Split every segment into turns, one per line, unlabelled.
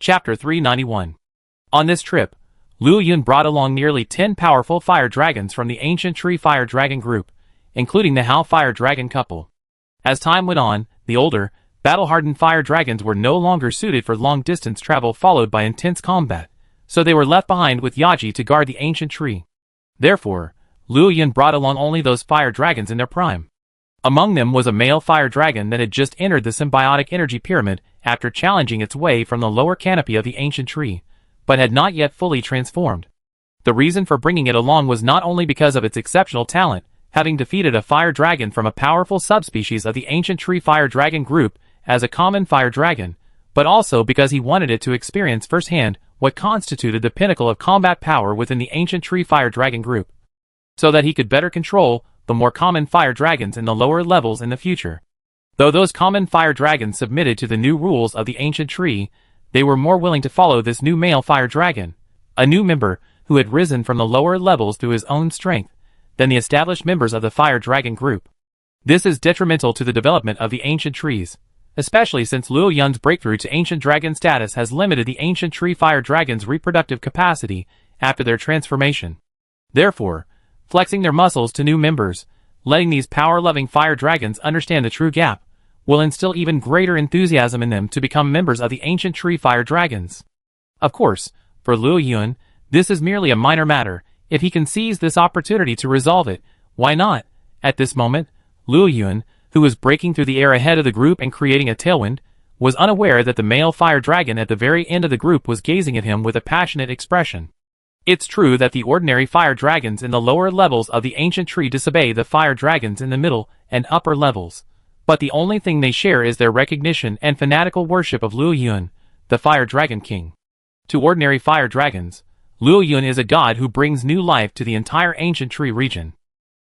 Chapter 391. On this trip, Liu Yun brought along nearly 10 powerful fire dragons from the ancient tree fire dragon group, including the Hao fire dragon couple. As time went on, the older, battle-hardened fire dragons were no longer suited for long-distance travel followed by intense combat, so they were left behind with Yaji to guard the ancient tree. Therefore, Liu Yun brought along only those fire dragons in their prime. Among them was a male fire dragon that had just entered the symbiotic energy pyramid after challenging its way from the lower canopy of the ancient tree, but had not yet fully transformed. The reason for bringing it along was not only because of its exceptional talent, having defeated a fire dragon from a powerful subspecies of the ancient tree fire dragon group as a common fire dragon, but also because he wanted it to experience firsthand what constituted the pinnacle of combat power within the ancient tree fire dragon group, so that he could better control the more common fire dragons in the lower levels in the future. Though those common fire dragons submitted to the new rules of the ancient tree, they were more willing to follow this new male fire dragon, a new member who had risen from the lower levels through his own strength, than the established members of the fire dragon group. This is detrimental to the development of the ancient trees, especially since Liu Yun's breakthrough to ancient dragon status has limited the ancient tree fire dragon's reproductive capacity after their transformation. Therefore, flexing their muscles to new members, letting these power-loving fire dragons understand the true gap, will instill even greater enthusiasm in them to become members of the ancient tree fire dragons. Of course, for Liu Yun, this is merely a minor matter. If he can seize this opportunity to resolve it, why not? At this moment, Liu Yun, who was breaking through the air ahead of the group and creating a tailwind, was unaware that the male fire dragon at the very end of the group was gazing at him with a passionate expression. It's true that the ordinary fire dragons in the lower levels of the ancient tree disobey the fire dragons in the middle and upper levels, but the only thing they share is their recognition and fanatical worship of Liu Yun, the fire dragon king. To ordinary fire dragons, Liu Yun is a god who brings new life to the entire ancient tree region.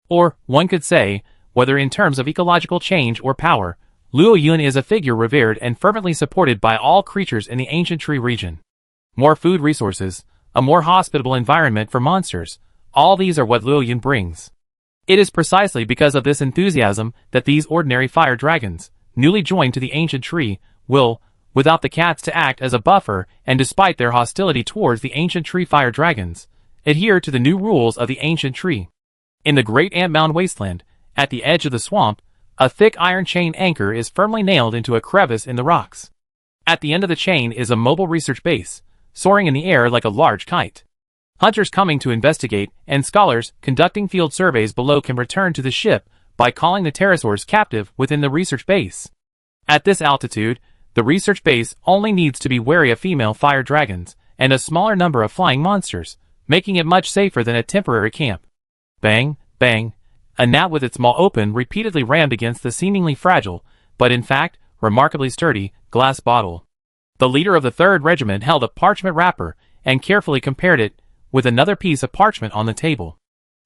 Or, one could say, whether in terms of ecological change or power, Liu Yun is a figure revered and fervently supported by all creatures in the ancient tree region. More food resources, a more hospitable environment for monsters, all these are what Liu Yun brings. It is precisely because of this enthusiasm that these ordinary fire dragons, newly joined to the ancient tree, will, without the cats to act as a buffer and despite their hostility towards the ancient tree fire dragons, adhere to the new rules of the ancient tree. In the great Ant-Mound wasteland, at the edge of the swamp, a thick iron chain anchor is firmly nailed into a crevice in the rocks. At the end of the chain is a mobile research base, soaring in the air like a large kite. Hunters coming to investigate and scholars conducting field surveys below can return to the ship by calling the pterosaurs captive within the research base. At this altitude, the research base only needs to be wary of female fire dragons and a smaller number of flying monsters, making it much safer than a temporary camp. Bang, bang. A gnat with its maw open repeatedly rammed against the seemingly fragile, but in fact, remarkably sturdy, glass bottle. The leader of the 3rd Regiment held a parchment wrapper and carefully compared it with another piece of parchment on the table.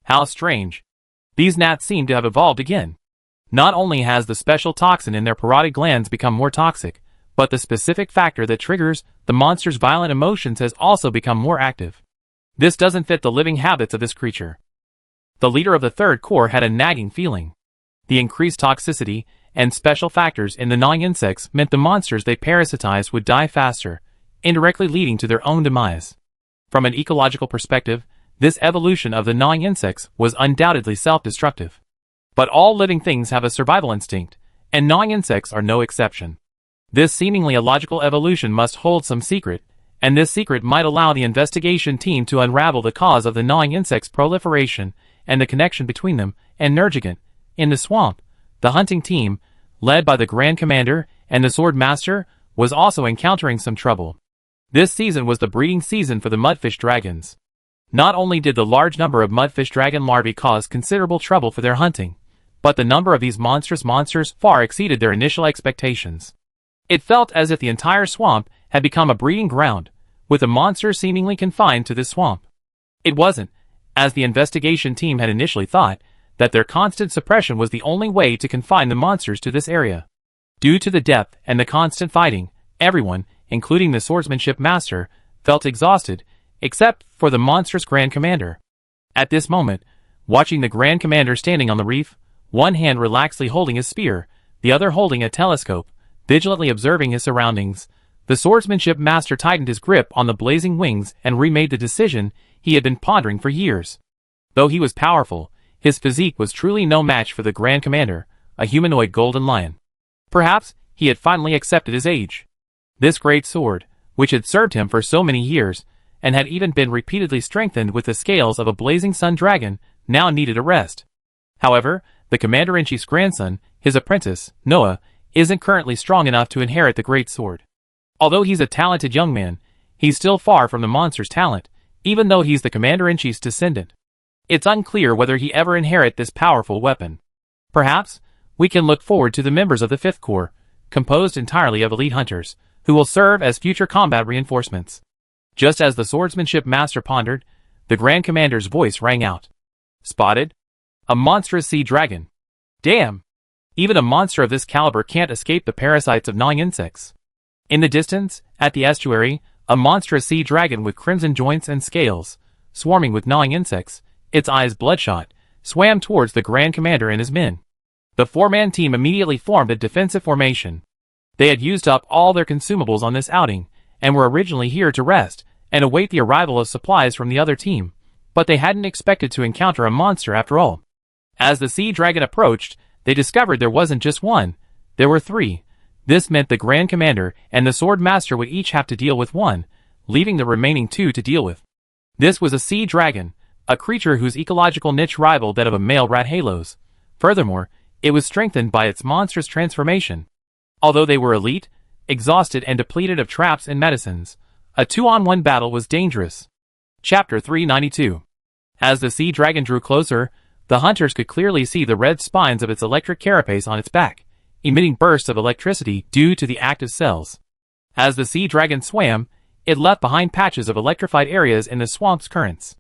How strange. These gnats seem to have evolved again. Not only has the special toxin in their parotid glands become more toxic, but the specific factor that triggers the monster's violent emotions has also become more active. This doesn't fit the living habits of this creature. The leader of the 3rd Corps had a nagging feeling. The increased toxicity and special factors in the gnawing insects meant the monsters they parasitized would die faster, indirectly leading to their own demise. From an ecological perspective, this evolution of the gnawing insects was undoubtedly self-destructive. But all living things have a survival instinct, and gnawing insects are no exception. This seemingly illogical evolution must hold some secret, and this secret might allow the investigation team to unravel the cause of the gnawing insects' proliferation and the connection between them and Nergigant. In the swamp, the hunting team, led by the Grand Commander and the Sword Master, was also encountering some trouble. This season was the breeding season for the mudfish dragons. Not only did the large number of mudfish dragon larvae cause considerable trouble for their hunting, but the number of these monstrous monsters far exceeded their initial expectations. It felt as if the entire swamp had become a breeding ground, with the monsters seemingly confined to this swamp. It wasn't, as the investigation team had initially thought, that their constant suppression was the only way to confine the monsters to this area. Due to the depth and the constant fighting, everyone, including the swordsmanship master, felt exhausted, except for the monstrous Grand Commander. At this moment, watching the Grand Commander standing on the reef, one hand relaxedly holding his spear, the other holding a telescope, vigilantly observing his surroundings, The swordsmanship master tightened his grip on the blazing wings and remade the decision he had been pondering for years. Though he was powerful, his physique was truly no match for the Grand Commander, a humanoid golden lion. Perhaps he had finally accepted his age. This great sword, which had served him for so many years, and had even been repeatedly strengthened with the scales of a blazing sun dragon, now needed a rest. However, the Commander-in-Chief's grandson, his apprentice, Noah, isn't currently strong enough to inherit the great sword. Although he's a talented young man, he's still far from the monster's talent, even though he's the Commander-in-Chief's descendant. It's unclear whether he ever inherit this powerful weapon. Perhaps, we can look forward to the members of the 5th Corps, composed entirely of elite hunters, who will serve as future combat reinforcements. Just as the swordsmanship master pondered, the Grand Commander's voice rang out. Spotted? A monstrous sea dragon. Damn! Even a monster of this caliber can't escape the parasites of gnawing insects. In the distance, at the estuary, a monstrous sea dragon with crimson joints and scales, swarming with gnawing insects, its eyes bloodshot, swam towards the Grand Commander and his men. The 4-man team immediately formed a defensive formation. They had used up all their consumables on this outing, and were originally here to rest and await the arrival of supplies from the other team, but they hadn't expected to encounter a monster after all. As the sea dragon approached, they discovered there wasn't just one, there were 3. This meant the Grand Commander and the Sword Master would each have to deal with one, leaving the remaining 2 to deal with. This was a sea dragon, a creature whose ecological niche rivaled that of a male Rathalos. Furthermore, it was strengthened by its monstrous transformation. Although they were elite, exhausted and depleted of traps and medicines, a 2-on-1 battle was dangerous. Chapter 392. As the sea dragon drew closer, the hunters could clearly see the red spines of its electric carapace on its back, emitting bursts of electricity due to the active cells. As the sea dragon swam, it left behind patches of electrified areas in the swamp's currents.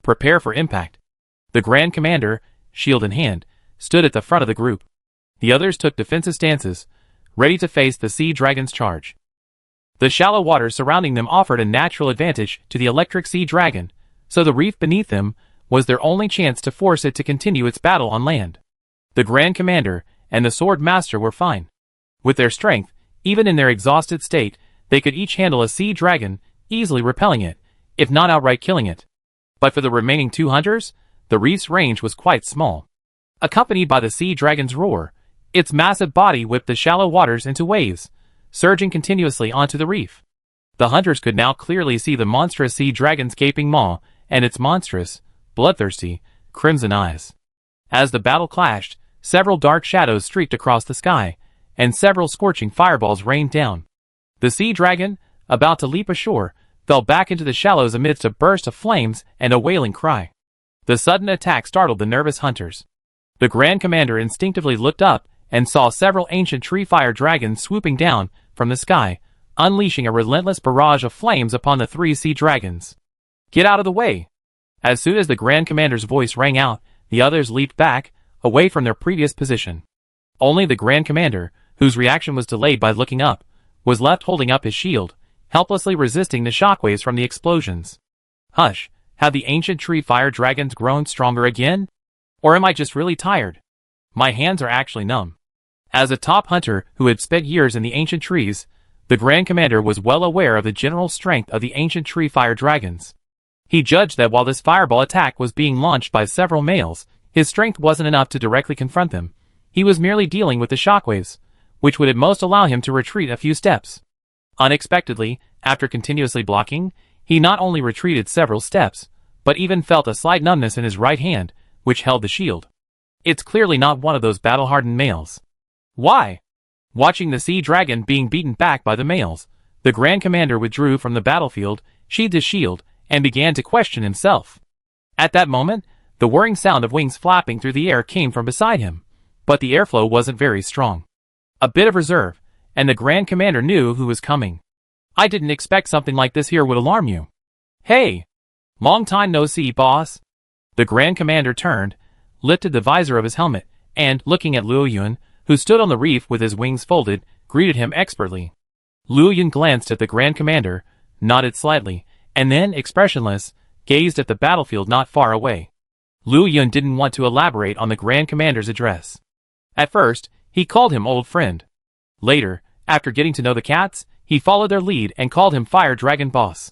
Prepare for impact. The Grand Commander, shield in hand, stood at the front of the group. The others took defensive stances, ready to face the sea dragon's charge. The shallow waters surrounding them offered a natural advantage to the electric sea dragon, so the reef beneath them was their only chance to force it to continue its battle on land. The Grand Commander and the Sword Master were fine. With their strength, even in their exhausted state, they could each handle a sea dragon, easily repelling it, if not outright killing it. But for the remaining 2 hunters, the reef's range was quite small. Accompanied by the sea dragon's roar, its massive body whipped the shallow waters into waves, surging continuously onto the reef. The hunters could now clearly see the monstrous sea dragon's gaping maw and its monstrous, bloodthirsty, crimson eyes. As the battle clashed, several dark shadows streaked across the sky, and several scorching fireballs rained down. The sea dragon, about to leap ashore, fell back into the shallows amidst a burst of flames and a wailing cry. The sudden attack startled the nervous hunters. The Grand Commander instinctively looked up and saw several ancient tree fire dragons swooping down from the sky, unleashing a relentless barrage of flames upon the 3 sea dragons. Get out of the way! As soon as the Grand Commander's voice rang out, the others leaped back, away from their previous position. Only the Grand Commander, whose reaction was delayed by looking up, was left holding up his shield, helplessly resisting the shockwaves from the explosions. Hush, have the ancient tree fire dragons grown stronger again? Or am I just really tired? My hands are actually numb. As a top hunter who had spent years in the ancient trees, the Grand Commander was well aware of the general strength of the ancient tree fire dragons. He judged that while this fireball attack was being launched by several males, his strength wasn't enough to directly confront them. He was merely dealing with the shockwaves, which would at most allow him to retreat a few steps. Unexpectedly, after continuously blocking, he not only retreated several steps, but even felt a slight numbness in his right hand, which held the shield. It's clearly not one of those battle-hardened males. Why? Watching the sea dragon being beaten back by the males, the Grand Commander withdrew from the battlefield, sheathed his shield, and began to question himself. At that moment, the whirring sound of wings flapping through the air came from beside him, but the airflow wasn't very strong. A bit of reserve, and the Grand Commander knew who was coming. I didn't expect something like this here would alarm you. Hey! Long time no see, boss. The Grand Commander turned, lifted the visor of his helmet, and, looking at Luo Yun, who stood on the reef with his wings folded, greeted him expertly. Luo Yun glanced at the Grand Commander, nodded slightly, and then, expressionless, gazed at the battlefield not far away. Luo Yun didn't want to elaborate on the Grand Commander's address. At first, he called him old friend. Later, after getting to know the cats, He followed their lead and called him Fire Dragon Boss.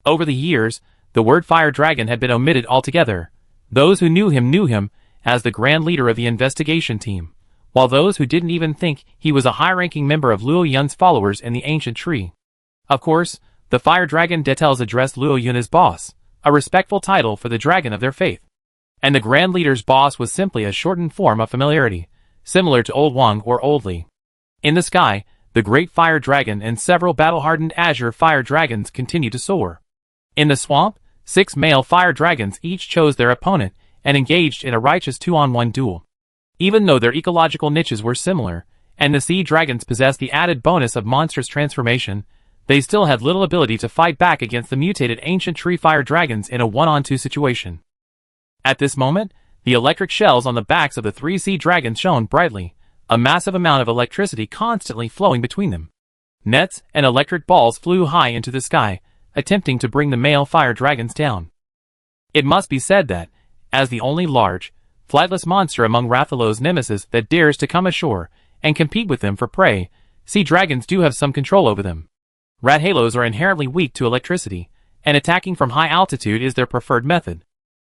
Over the years, the word Fire Dragon had been omitted altogether. Those who knew him as the grand leader of the investigation team, while those who didn't even think he was a high-ranking member of Luo Yun's followers in the ancient tree. Of course, the Fire Dragon Rathalos addressed Luo Yun as boss, a respectful title for the dragon of their faith. And the grand leader's boss was simply a shortened form of familiarity, similar to Old Wang or Old Li. In the sky, the great fire dragon and several battle-hardened azure fire dragons continued to soar. In the swamp, 6 male fire dragons each chose their opponent and engaged in a righteous 2-on-1 duel. Even though their ecological niches were similar, and the sea dragons possessed the added bonus of monstrous transformation, they still had little ability to fight back against the mutated ancient tree fire dragons in a 1-on-2 situation. At this moment, the electric shells on the backs of the 3 sea dragons shone brightly, a massive amount of electricity constantly flowing between them. Nets and electric balls flew high into the sky, attempting to bring the male fire dragons down. It must be said that, as the only large, flightless monster among Rathalos' nemesis that dares to come ashore and compete with them for prey, sea dragons do have some control over them. Rathalos are inherently weak to electricity, and attacking from high altitude is their preferred method.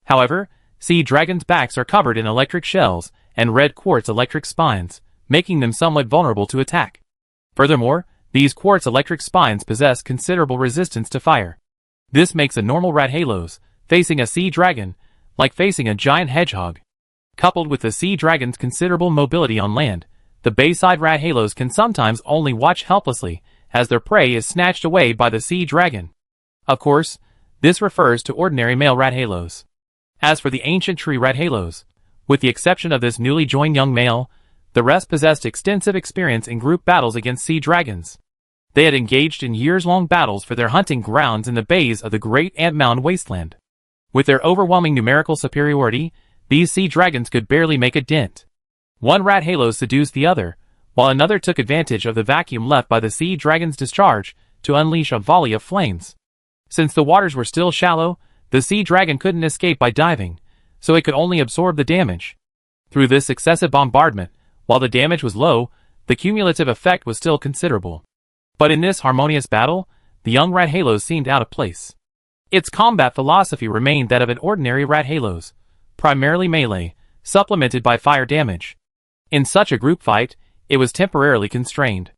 However, sea dragons' backs are covered in electric shells and red quartz electric spines, making them somewhat vulnerable to attack. Furthermore, these quartz electric spines possess considerable resistance to fire. This makes a normal Rathalos, facing a sea dragon, like facing a giant hedgehog. Coupled with the sea dragon's considerable mobility on land, the bayside Rathalos can sometimes only watch helplessly as their prey is snatched away by the sea dragon. Of course, this refers to ordinary male Rathalos. As for the ancient tree Rathalos, with the exception of this newly joined young male, the rest possessed extensive experience in group battles against sea dragons. They had engaged in years-long battles for their hunting grounds in the bays of the Great Ant Mountain Wasteland. With their overwhelming numerical superiority, these sea dragons could barely make a dent. One Rathalos seduced the other, while another took advantage of the vacuum left by the sea dragon's discharge to unleash a volley of flames. Since the waters were still shallow, the sea dragon couldn't escape by diving, so it could only absorb the damage. Through this excessive bombardment, while the damage was low, the cumulative effect was still considerable. But in this harmonious battle, the young Rathalos seemed out of place. Its combat philosophy remained that of an ordinary Rathalos, primarily melee, supplemented by fire damage. In such a group fight, it was temporarily constrained.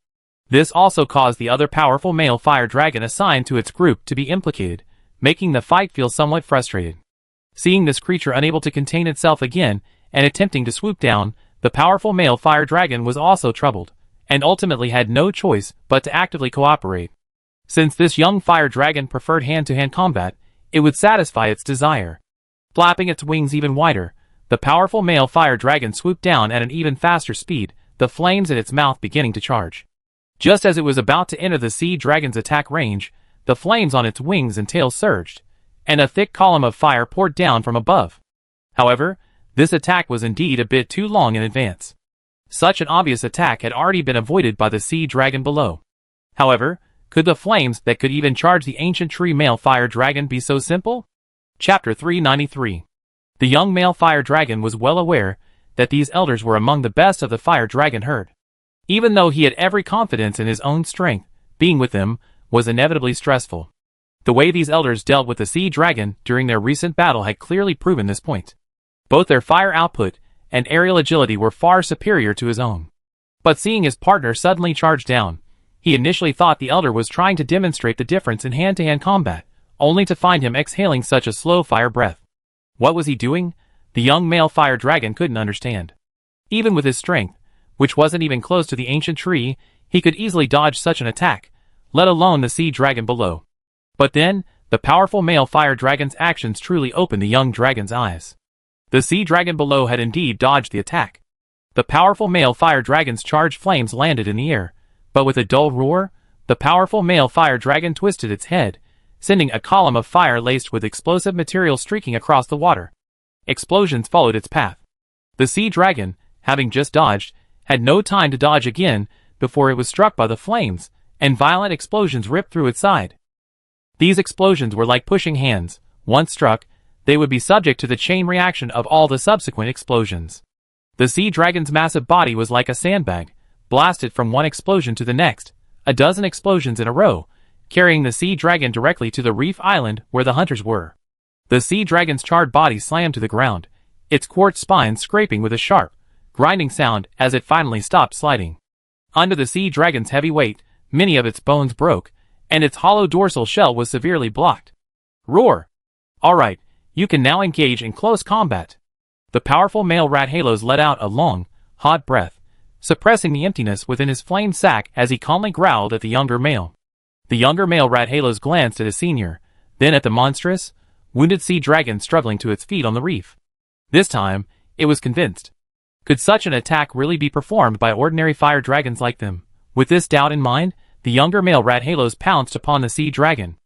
This also caused the other powerful male fire dragon assigned to its group to be implicated, making the fight feel somewhat frustrated. Seeing this creature unable to contain itself again and attempting to swoop down, the powerful male fire dragon was also troubled, and ultimately had no choice but to actively cooperate. Since this young fire dragon preferred hand-to-hand combat, it would satisfy its desire. Flapping its wings even wider, the powerful male fire dragon swooped down at an even faster speed, the flames in its mouth beginning to charge. Just as it was about to enter the sea dragon's attack range, the flames on its wings and tail surged, and a thick column of fire poured down from above. However, this attack was indeed a bit too long in advance. Such an obvious attack had already been avoided by the sea dragon below. However, could the flames that could even charge the ancient tree male fire dragon be so simple? Chapter 393. The young male fire dragon was well aware that these elders were among the best of the fire dragon herd. Even though he had every confidence in his own strength, being with them was inevitably stressful. The way these elders dealt with the sea dragon during their recent battle had clearly proven this point. Both their fire output and aerial agility were far superior to his own. But seeing his partner suddenly charge down, he initially thought the elder was trying to demonstrate the difference in hand-to-hand combat, only to find him exhaling such a slow fire breath. What was he doing? The young male fire dragon couldn't understand. Even with his strength, which wasn't even close to the ancient tree, he could easily dodge such an attack, let alone the sea dragon below. But then, the powerful male fire dragon's actions truly opened the young dragon's eyes. The sea dragon below had indeed dodged the attack. The powerful male fire dragon's charged flames landed in the air, but with a dull roar, the powerful male fire dragon twisted its head, sending a column of fire laced with explosive material streaking across the water. Explosions followed its path. The sea dragon, having just dodged, had no time to dodge again before it was struck by the flames, and violent explosions ripped through its side. These explosions were like pushing hands. Once struck, they would be subject to the chain reaction of all the subsequent explosions. The sea dragon's massive body was like a sandbag, blasted from one explosion to the next, a dozen explosions in a row, carrying the sea dragon directly to the reef island where the hunters were. The sea dragon's charred body slammed to the ground, its quartz spine scraping with a sharp, grinding sound as it finally stopped sliding. Under the sea dragon's heavy weight, many of its bones broke, and its hollow dorsal shell was severely blocked. Roar! Alright, you can now engage in close combat. The powerful male Rathalos let out a long, hot breath, suppressing the emptiness within his flame sac as he calmly growled at the younger male. The younger male Rathalos glanced at his senior, then at the monstrous, wounded sea dragon struggling to its feet on the reef. This time, it was convinced. Could such an attack really be performed by ordinary fire dragons like them? With this doubt in mind, the younger male Rathalos pounced upon the sea dragon.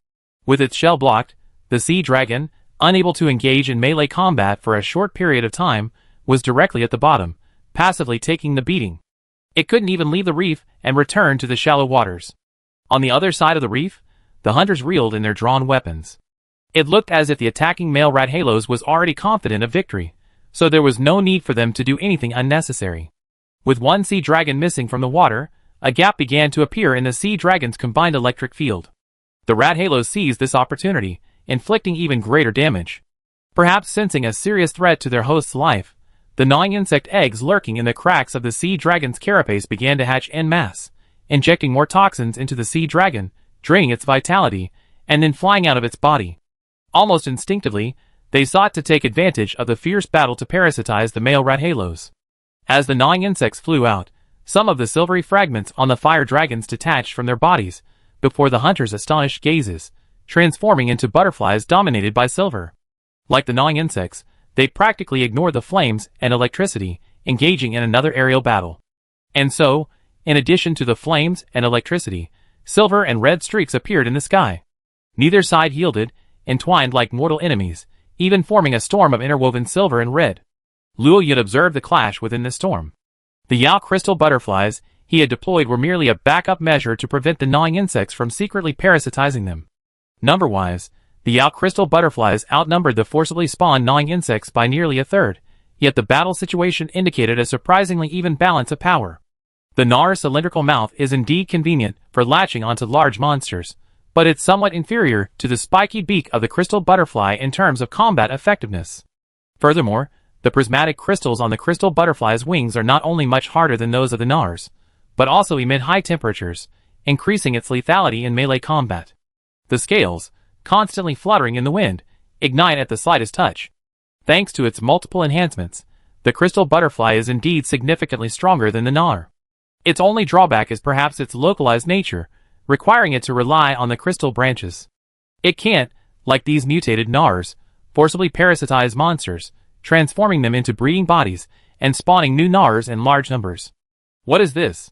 With its shell blocked, the sea dragon, unable to engage in melee combat for a short period of time, was directly at the bottom, passively taking the beating. It couldn't even leave the reef and return to the shallow waters. On the other side of the reef, the hunters reeled in their drawn weapons. It looked as if the attacking male Rathalos was already confident of victory, so there was no need for them to do anything unnecessary. With one sea dragon missing from the water, a gap began to appear in the sea dragon's combined electric field. The Rathalos seized this opportunity, inflicting even greater damage. Perhaps sensing a serious threat to their host's life, the gnawing insect eggs lurking in the cracks of the sea dragon's carapace began to hatch en masse, injecting more toxins into the sea dragon, draining its vitality, and then flying out of its body. Almost instinctively, they sought to take advantage of the fierce battle to parasitize the male Rathalos. As the gnawing insects flew out, some of the silvery fragments on the fire dragons detached from their bodies, before the hunters' astonished gazes, transforming into butterflies dominated by silver. Like the gnawing insects, they practically ignored the flames and electricity, engaging in another aerial battle. And so, in addition to the flames and electricity, silver and red streaks appeared in the sky. Neither side yielded, entwined like mortal enemies, even forming a storm of interwoven silver and red. Luo Yun observed the clash within the storm. The Yao crystal butterflies he had deployed were merely a backup measure to prevent the gnawing insects from secretly parasitizing them. Number-wise, the Yao crystal butterflies outnumbered the forcibly spawned gnawing insects by nearly a third, yet the battle situation indicated a surprisingly even balance of power. The gnawer's cylindrical mouth is indeed convenient for latching onto large monsters, but it's somewhat inferior to the spiky beak of the crystal butterfly in terms of combat effectiveness. Furthermore, the prismatic crystals on the crystal butterfly's wings are not only much harder than those of the gnawers, but also emit high temperatures, increasing its lethality in melee combat. The scales, constantly fluttering in the wind, ignite at the slightest touch. Thanks to its multiple enhancements, the crystal butterfly is indeed significantly stronger than the gnawer. Its only drawback is perhaps its localized nature, requiring it to rely on the crystal branches. It can't, like these mutated gnawers, forcibly parasitize monsters, transforming them into breeding bodies and spawning new gnawers in large numbers. What is this?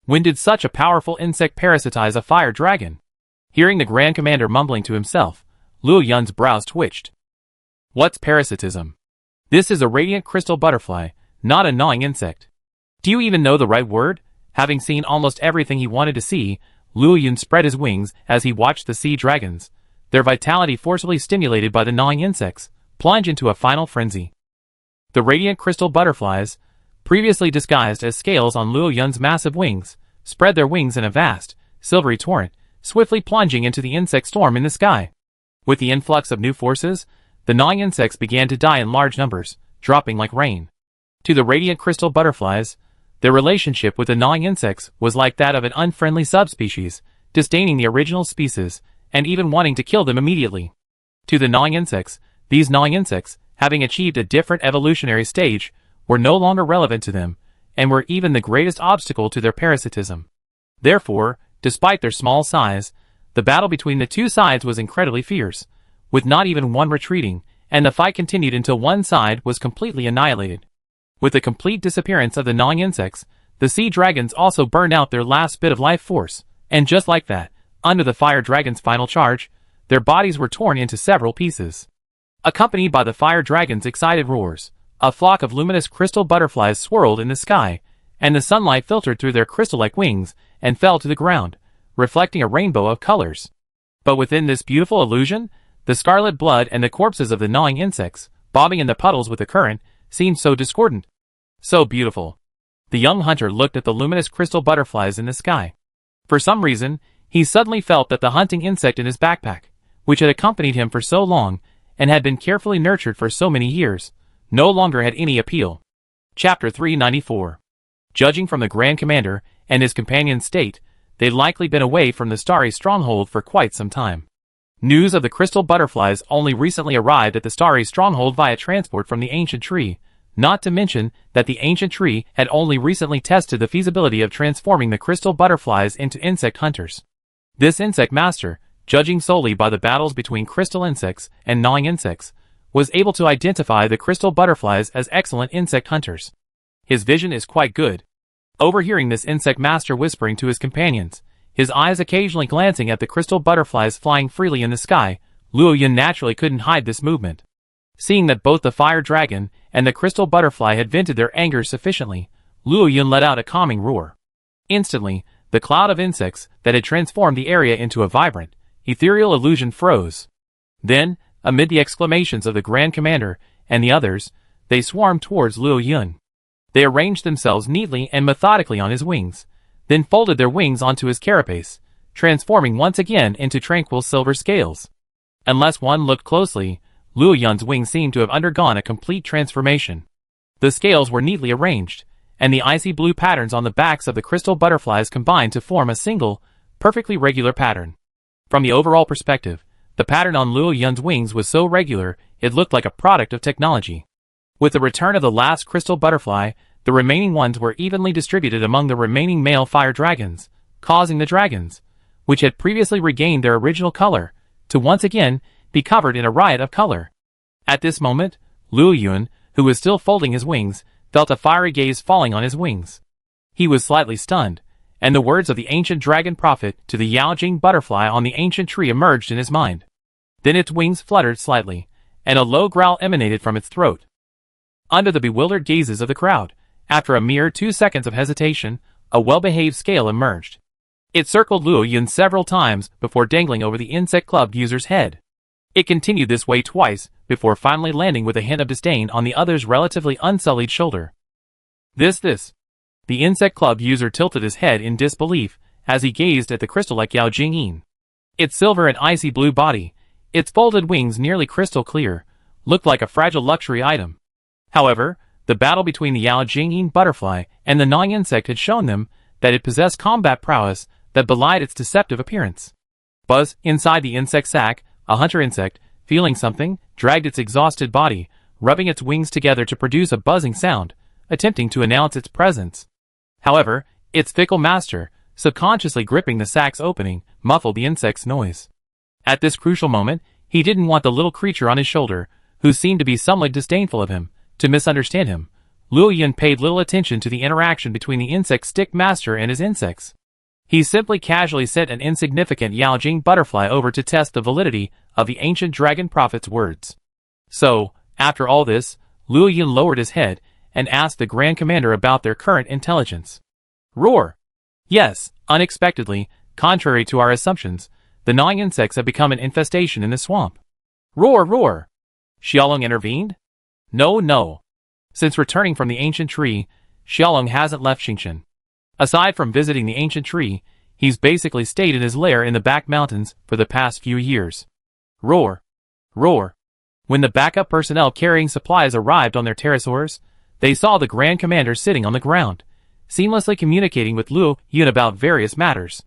When did such a powerful insect parasitize a fire dragon? Hearing the Grand Commander mumbling to himself, Luo Yun's brows twitched. What's parasitism? This is a radiant crystal butterfly, not a gnawing insect. Do you even know the right word? Having seen almost everything he wanted to see, Luo Yun spread his wings as he watched the sea dragons, their vitality forcibly stimulated by the gnawing insects, plunge into a final frenzy. The radiant crystal butterflies, previously disguised as scales on Luo Yun's massive wings, spread their wings in a vast, silvery torrent, swiftly plunging into the insect storm in the sky. With the influx of new forces, the gnawing insects began to die in large numbers, dropping like rain. To the radiant crystal butterflies, their relationship with the gnawing insects was like that of an unfriendly subspecies, disdaining the original species, and even wanting to kill them immediately. To the gnawing insects, these gnawing insects, having achieved a different evolutionary stage, were no longer relevant to them, and were even the greatest obstacle to their parasitism. Therefore, despite their small size, the battle between the two sides was incredibly fierce, with not even one retreating, and the fight continued until one side was completely annihilated. With the complete disappearance of the gnawing insects, the sea dragons also burned out their last bit of life force, and just like that, under the fire dragon's final charge, their bodies were torn into several pieces. Accompanied by the fire dragon's excited roars, a flock of luminous crystal butterflies swirled in the sky, and the sunlight filtered through their crystal-like wings and fell to the ground, reflecting a rainbow of colors. But within this beautiful illusion, the scarlet blood and the corpses of the gnawing insects, bobbing in the puddles with the current, seemed so discordant. So beautiful. The young hunter looked at the luminous crystal butterflies in the sky. For some reason, he suddenly felt that the hunting insect in his backpack, which had accompanied him for so long and had been carefully nurtured for so many years, no longer had any appeal. Chapter 394. Judging from the Grand Commander and his companion's state, they'd likely been away from the starry stronghold for quite some time. News of the crystal butterflies only recently arrived at the starry stronghold via transport from the ancient tree, not to mention that the ancient tree had only recently tested the feasibility of transforming the crystal butterflies into insect hunters. This insect master, judging solely by the battles between crystal insects and gnawing insects, was able to identify the crystal butterflies as excellent insect hunters. His vision is quite good. Overhearing this insect master whispering to his companions, his eyes occasionally glancing at the crystal butterflies flying freely in the sky, Luo Yun naturally couldn't hide this movement. Seeing that both the fire dragon and the crystal butterfly had vented their anger sufficiently, Luo Yun let out a calming roar. Instantly, the cloud of insects that had transformed the area into a vibrant, ethereal illusion froze. Then, amid the exclamations of the Grand Commander and the others, they swarmed towards Luo Yun. They arranged themselves neatly and methodically on his wings, then folded their wings onto his carapace, transforming once again into tranquil silver scales. Unless one looked closely, Luo Yun's wings seemed to have undergone a complete transformation. The scales were neatly arranged, and the icy blue patterns on the backs of the crystal butterflies combined to form a single, perfectly regular pattern. From the overall perspective, the pattern on Luo Yun's wings was so regular it looked like a product of technology. With the return of the last crystal butterfly, the remaining ones were evenly distributed among the remaining male fire dragons, causing the dragons, which had previously regained their original color, to once again be covered in a riot of color. At this moment, Luo Yun, who was still folding his wings, felt a fiery gaze falling on his wings. He was slightly stunned, and the words of the ancient dragon prophet to the Yao Jing butterfly on the ancient tree emerged in his mind. Then its wings fluttered slightly, and a low growl emanated from its throat. Under the bewildered gazes of the crowd, after a mere 2 seconds of hesitation, a well-behaved scale emerged. It circled Luo Yun several times before dangling over the insect club user's head. It continued this way twice, before finally landing with a hint of disdain on the other's relatively unsullied shoulder. This. The insect club user tilted his head in disbelief as he gazed at the crystal-like Yao Jingyin. Its silver and icy blue body, its folded wings nearly crystal clear, looked like a fragile luxury item. However, the battle between the Yao Jingyin butterfly and the gnawing insect had shown them that it possessed combat prowess that belied its deceptive appearance. Buzz, inside the insect sac, a hunter insect, feeling something, dragged its exhausted body, rubbing its wings together to produce a buzzing sound, attempting to announce its presence. However, its fickle master, subconsciously gripping the sac's opening, muffled the insect's noise. At this crucial moment, he didn't want the little creature on his shoulder, who seemed to be somewhat disdainful of him, to misunderstand him. Luo Yun paid little attention to the interaction between the insect stick master and his insects. He simply casually sent an insignificant Yao Jing butterfly over to test the validity of the ancient dragon prophet's words. So, after all this, Luo Yun lowered his head and asked the Grand Commander about their current intelligence. Roar! Yes, unexpectedly, contrary to our assumptions, the gnawing insects have become an infestation in the swamp. Roar, roar! Xiaolong intervened? No. Since returning from the ancient tree, Xiaolong hasn't left Xingchen. Aside from visiting the ancient tree, he's basically stayed in his lair in the back mountains for the past few years. Roar! Roar! When the backup personnel carrying supplies arrived on their pterosaurs, they saw the Grand Commander sitting on the ground, seamlessly communicating with Luo Yun about various matters.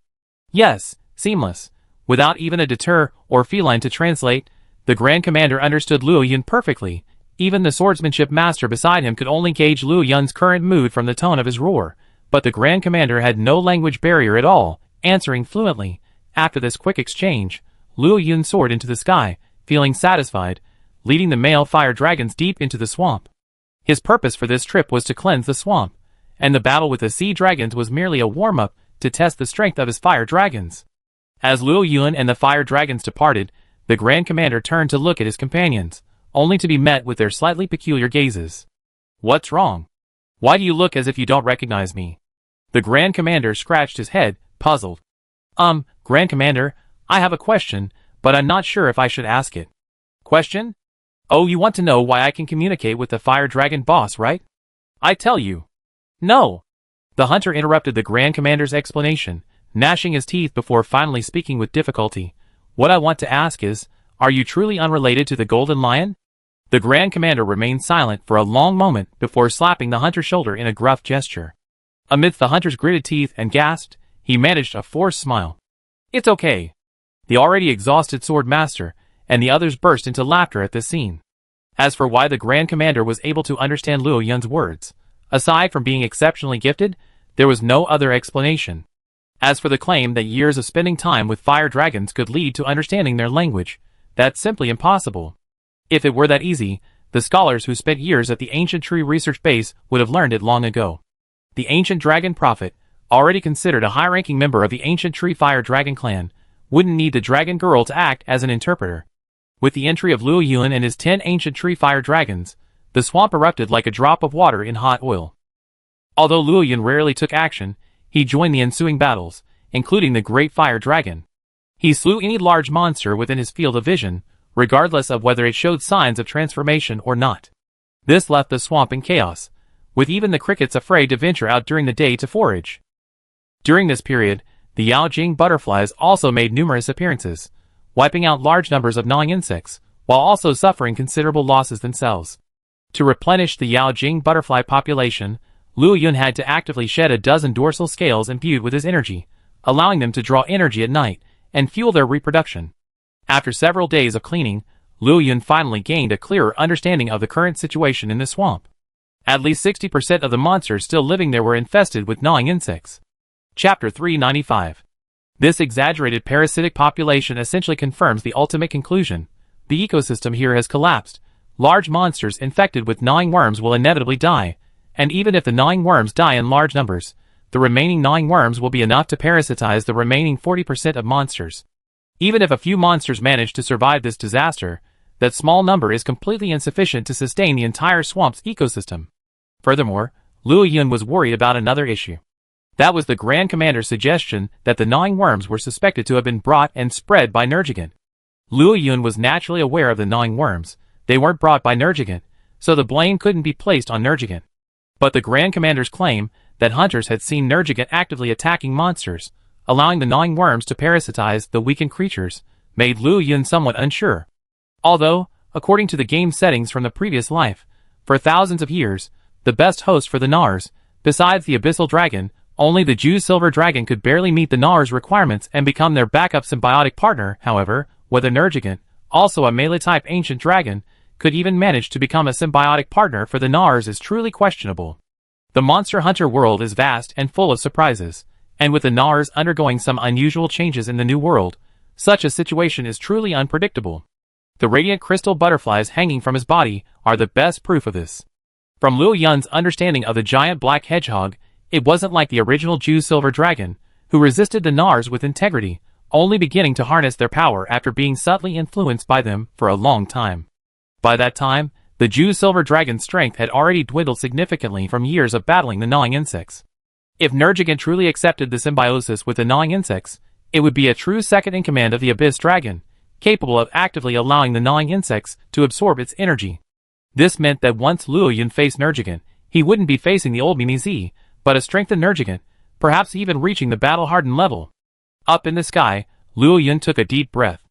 Yes, seamless. Without even a deter or feline to translate, the Grand Commander understood Luo Yun perfectly. Even the swordsmanship master beside him could only gauge Luo Yun's current mood from the tone of his roar, but the Grand Commander had no language barrier at all, answering fluently. After this quick exchange, Luo Yun soared into the sky, feeling satisfied, leading the male fire dragons deep into the swamp. His purpose for this trip was to cleanse the swamp, and the battle with the sea dragons was merely a warm-up to test the strength of his fire dragons. As Luo Yun and the fire dragons departed, the Grand Commander turned to look at his companions, only to be met with their slightly peculiar gazes. What's wrong? Why do you look as if you don't recognize me? The Grand Commander scratched his head, puzzled. Grand Commander, I have a question, but I'm not sure if I should ask it. Question? Oh, you want to know why I can communicate with the fire dragon boss, right? I tell you. No. The hunter interrupted the Grand Commander's explanation, gnashing his teeth before finally speaking with difficulty. "What I want to ask is, are you truly unrelated to the Golden Lion?" The Grand Commander remained silent for a long moment before slapping the hunter's shoulder in a gruff gesture. Amidst the hunter's gritted teeth and gasped, he managed a forced smile. "It's okay." The already exhausted sword master and the others burst into laughter at this scene. As for why the Grand Commander was able to understand Luo Yun's words, aside from being exceptionally gifted, there was no other explanation. As for the claim that years of spending time with fire dragons could lead to understanding their language, that's simply impossible. If it were that easy, the scholars who spent years at the Ancient Tree Research Base would have learned it long ago. The Ancient Dragon Prophet, already considered a high-ranking member of the Ancient Tree Fire Dragon clan, wouldn't need the Dragon Girl to act as an interpreter. With the entry of Luo Yun and his 10 Ancient Tree Fire Dragons, the swamp erupted like a drop of water in hot oil. Although Luo Yun rarely took action, he joined the ensuing battles, including the Great Fire Dragon. He slew any large monster within his field of vision, regardless of whether it showed signs of transformation or not. This left the swamp in chaos, with even the crickets afraid to venture out during the day to forage. During this period, the Yaojing butterflies also made numerous appearances, wiping out large numbers of gnawing insects, while also suffering considerable losses themselves. To replenish the Yaojing butterfly population, Luo Yun had to actively shed a dozen dorsal scales imbued with his energy, allowing them to draw energy at night and fuel their reproduction. After several days of cleaning, Luo Yun finally gained a clearer understanding of the current situation in the swamp. At least 60% of the monsters still living there were infested with gnawing insects. Chapter 395. This exaggerated parasitic population essentially confirms the ultimate conclusion. The ecosystem here has collapsed. Large monsters infected with gnawing worms will inevitably die, and even if the gnawing worms die in large numbers, the remaining gnawing worms will be enough to parasitize the remaining 40% of monsters. Even if a few monsters manage to survive this disaster, that small number is completely insufficient to sustain the entire swamp's ecosystem. Furthermore, Luo Yun was worried about another issue. That was the Grand Commander's suggestion that the gnawing worms were suspected to have been brought and spread by Nergigant. Luo Yun was naturally aware of the gnawing worms. They weren't brought by Nergigant, so the blame couldn't be placed on Nergigant. But the Grand Commander's claim that hunters had seen Nergigant actively attacking monsters, allowing the gnawing worms to parasitize the weakened creatures, made Luo Yun somewhat unsure. Although, according to the game settings from the previous life, for thousands of years, the best host for the Gnawers, besides the Abyssal Dragon, only the Jew Silver Dragon could barely meet the Gnawers' requirements and become their backup symbiotic partner. However, whether Nergigant, also a melee-type ancient dragon, could even manage to become a symbiotic partner for the Gnawers is truly questionable. The Monster Hunter world is vast and full of surprises, and with the Gnawers undergoing some unusual changes in the new world, such a situation is truly unpredictable. The radiant crystal butterflies hanging from his body are the best proof of this. From Luo Yun's understanding of the giant black hedgehog, it wasn't like the original Jew Silver Dragon, who resisted the Gnawers with integrity, only beginning to harness their power after being subtly influenced by them for a long time. By that time, the Jew Silver Dragon's strength had already dwindled significantly from years of battling the gnawing insects. If Nergigant truly accepted the symbiosis with the gnawing insects, it would be a true second-in-command of the Abyss Dragon, capable of actively allowing the gnawing insects to absorb its energy. This meant that once Luo Yun faced Nergigant, he wouldn't be facing the old Mimizi, but a strengthened Nergigant, perhaps even reaching the battle-hardened level. Up in the sky, Luo Yun took a deep breath.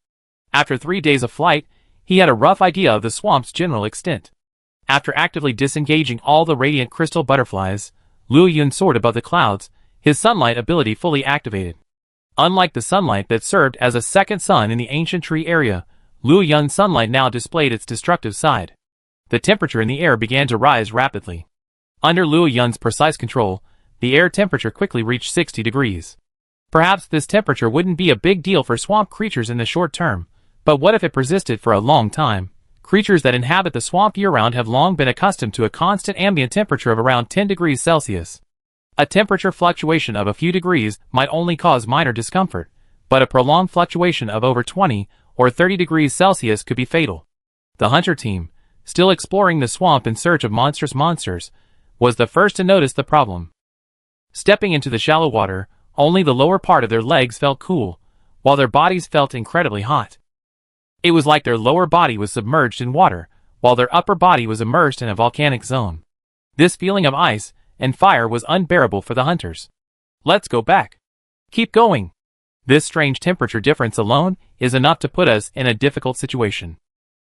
After 3 days of flight, he had a rough idea of the swamp's general extent. After actively disengaging all the radiant crystal butterflies, Luo Yun soared above the clouds, his sunlight ability fully activated. Unlike the sunlight that served as a second sun in the ancient tree area, Luo Yun's sunlight now displayed its destructive side. The temperature in the air began to rise rapidly. Under Luo Yun's precise control, the air temperature quickly reached 60 degrees. Perhaps this temperature wouldn't be a big deal for swamp creatures in the short term, but what if it persisted for a long time? Creatures that inhabit the swamp year-round have long been accustomed to a constant ambient temperature of around 10 degrees Celsius. A temperature fluctuation of a few degrees might only cause minor discomfort, but a prolonged fluctuation of over 20 or 30 degrees Celsius could be fatal. The hunter team, still exploring the swamp in search of monstrous monsters, was the first to notice the problem. Stepping into the shallow water, only the lower part of their legs felt cool, while their bodies felt incredibly hot. It was like their lower body was submerged in water, while their upper body was immersed in a volcanic zone. This feeling of ice and fire was unbearable for the hunters. "Let's go back," Keep going. This strange temperature difference alone is enough to put us in a difficult situation.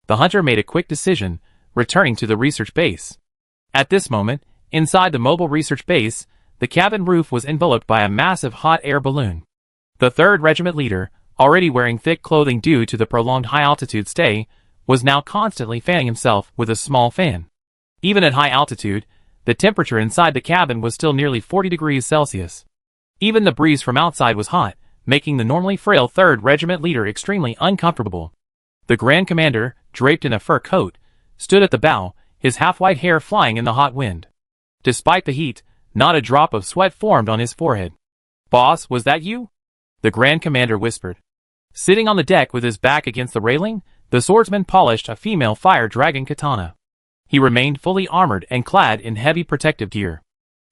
The hunter made a quick decision, returning to the research base. At this moment, inside the mobile research base, the cabin roof was enveloped by a massive hot air balloon. The 3rd Regiment leader, already wearing thick clothing due to the prolonged high-altitude stay, was now constantly fanning himself with a small fan. Even at high altitude, the temperature inside the cabin was still nearly 40 degrees Celsius. Even the breeze from outside was hot, making the normally frail 3rd Regiment leader extremely uncomfortable. The Grand Commander, draped in a fur coat, stood at the bow, his half-white hair flying in the hot wind. Despite the heat, not a drop of sweat formed on his forehead. "Boss, was that you?" the Grand Commander whispered. Sitting on the deck with his back against the railing, the swordsman polished a female fire dragon katana. He remained fully armored and clad in heavy protective gear.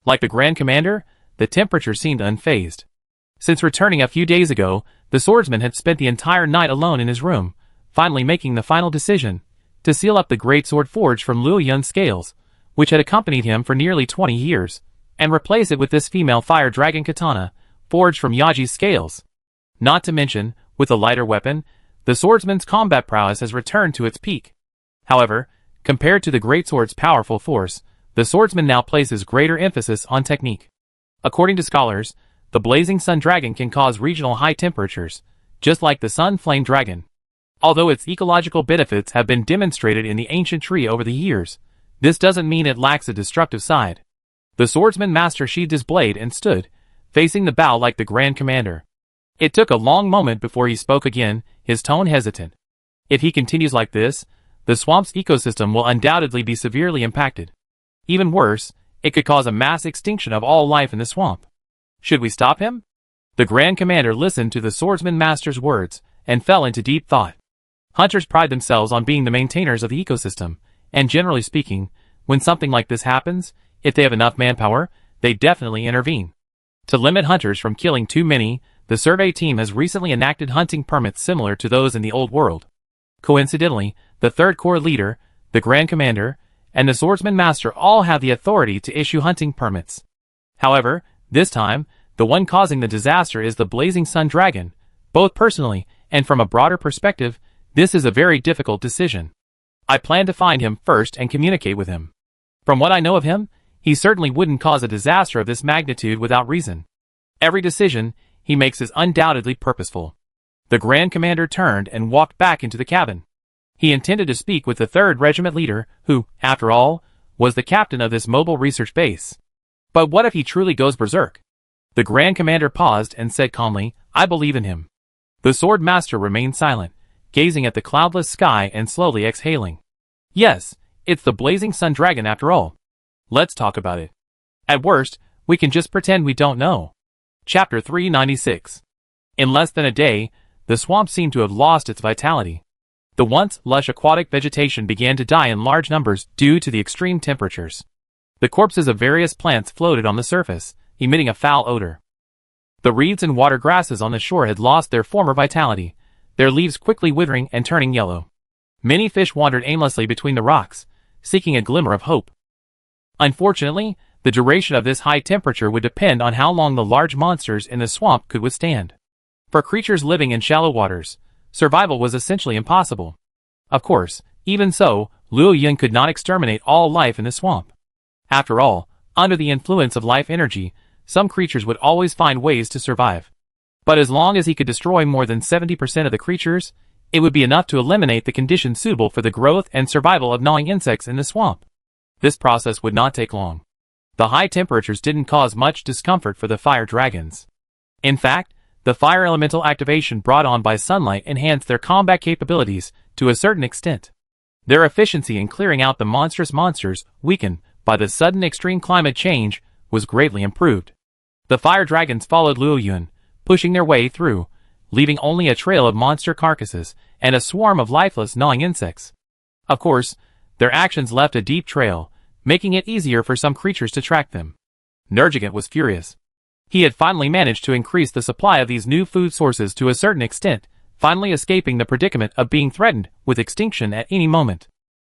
Like the Grand Commander, the temperature seemed unfazed. Since returning a few days ago, the swordsman had spent the entire night alone in his room, finally making the final decision to seal up the great sword forged from Luo Yun's scales, which had accompanied him for nearly 20 years, and replace it with this female fire dragon katana, forged from Yaji's scales. Not to mention, with a lighter weapon, the swordsman's combat prowess has returned to its peak. However, compared to the greatsword's powerful force, the swordsman now places greater emphasis on technique. According to scholars, the blazing sun dragon can cause regional high temperatures, just like the sun flame dragon. Although its ecological benefits have been demonstrated in the ancient tree over the years, this doesn't mean it lacks a destructive side. The swordsman master sheathed his blade and stood, facing the bow like the Grand Commander. It took a long moment before he spoke again, his tone hesitant. If he continues like this, the swamp's ecosystem will undoubtedly be severely impacted. Even worse, it could cause a mass extinction of all life in the swamp. Should we stop him? The Grand Commander listened to the swordsman master's words and fell into deep thought. Hunters pride themselves on being the maintainers of the ecosystem, and generally speaking, when something like this happens, if they have enough manpower, they definitely intervene. To limit hunters from killing too many, the survey team has recently enacted hunting permits similar to those in the old world. Coincidentally, the 3rd Corps leader, the Grand Commander, and the swordsman master all have the authority to issue hunting permits. However, this time, the one causing the disaster is the blazing sun dragon. Both personally and from a broader perspective, this is a very difficult decision. I plan to find him first and communicate with him. From what I know of him, he certainly wouldn't cause a disaster of this magnitude without reason. Every decision he makes is undoubtedly purposeful. The Grand Commander turned and walked back into the cabin. He intended to speak with the 3rd Regiment leader, who, after all, was the captain of this mobile research base. But what if he truly goes berserk? The Grand Commander paused and said calmly, "I believe in him." The sword master remained silent, gazing at the cloudless sky and slowly exhaling. "Yes, it's the blazing sun dragon after all. Let's talk about it. At worst, we can just pretend we don't know." Chapter 396. In less than a day, the swamp seemed to have lost its vitality. The once lush aquatic vegetation began to die in large numbers due to the extreme temperatures. The corpses of various plants floated on the surface, emitting a foul odor. The reeds and water grasses on the shore had lost their former vitality, their leaves quickly withering and turning yellow. Many fish wandered aimlessly between the rocks, seeking a glimmer of hope. Unfortunately, the duration of this high temperature would depend on how long the large monsters in the swamp could withstand. For creatures living in shallow waters, survival was essentially impossible. Of course, even so, Luo Yun could not exterminate all life in the swamp. After all, under the influence of life energy, some creatures would always find ways to survive. But as long as he could destroy more than 70% of the creatures, it would be enough to eliminate the conditions suitable for the growth and survival of gnawing insects in the swamp. This process would not take long. The high temperatures didn't cause much discomfort for the fire dragons. In fact, the fire elemental activation brought on by sunlight enhanced their combat capabilities to a certain extent. Their efficiency in clearing out the monstrous monsters, weakened by the sudden extreme climate change, was greatly improved. The fire dragons followed Luo Yun, pushing their way through, leaving only a trail of monster carcasses and a swarm of lifeless gnawing insects. Of course, their actions left a deep trail, making it easier for some creatures to track them. Nergigant was furious. He had finally managed to increase the supply of these new food sources to a certain extent, finally escaping the predicament of being threatened with extinction at any moment.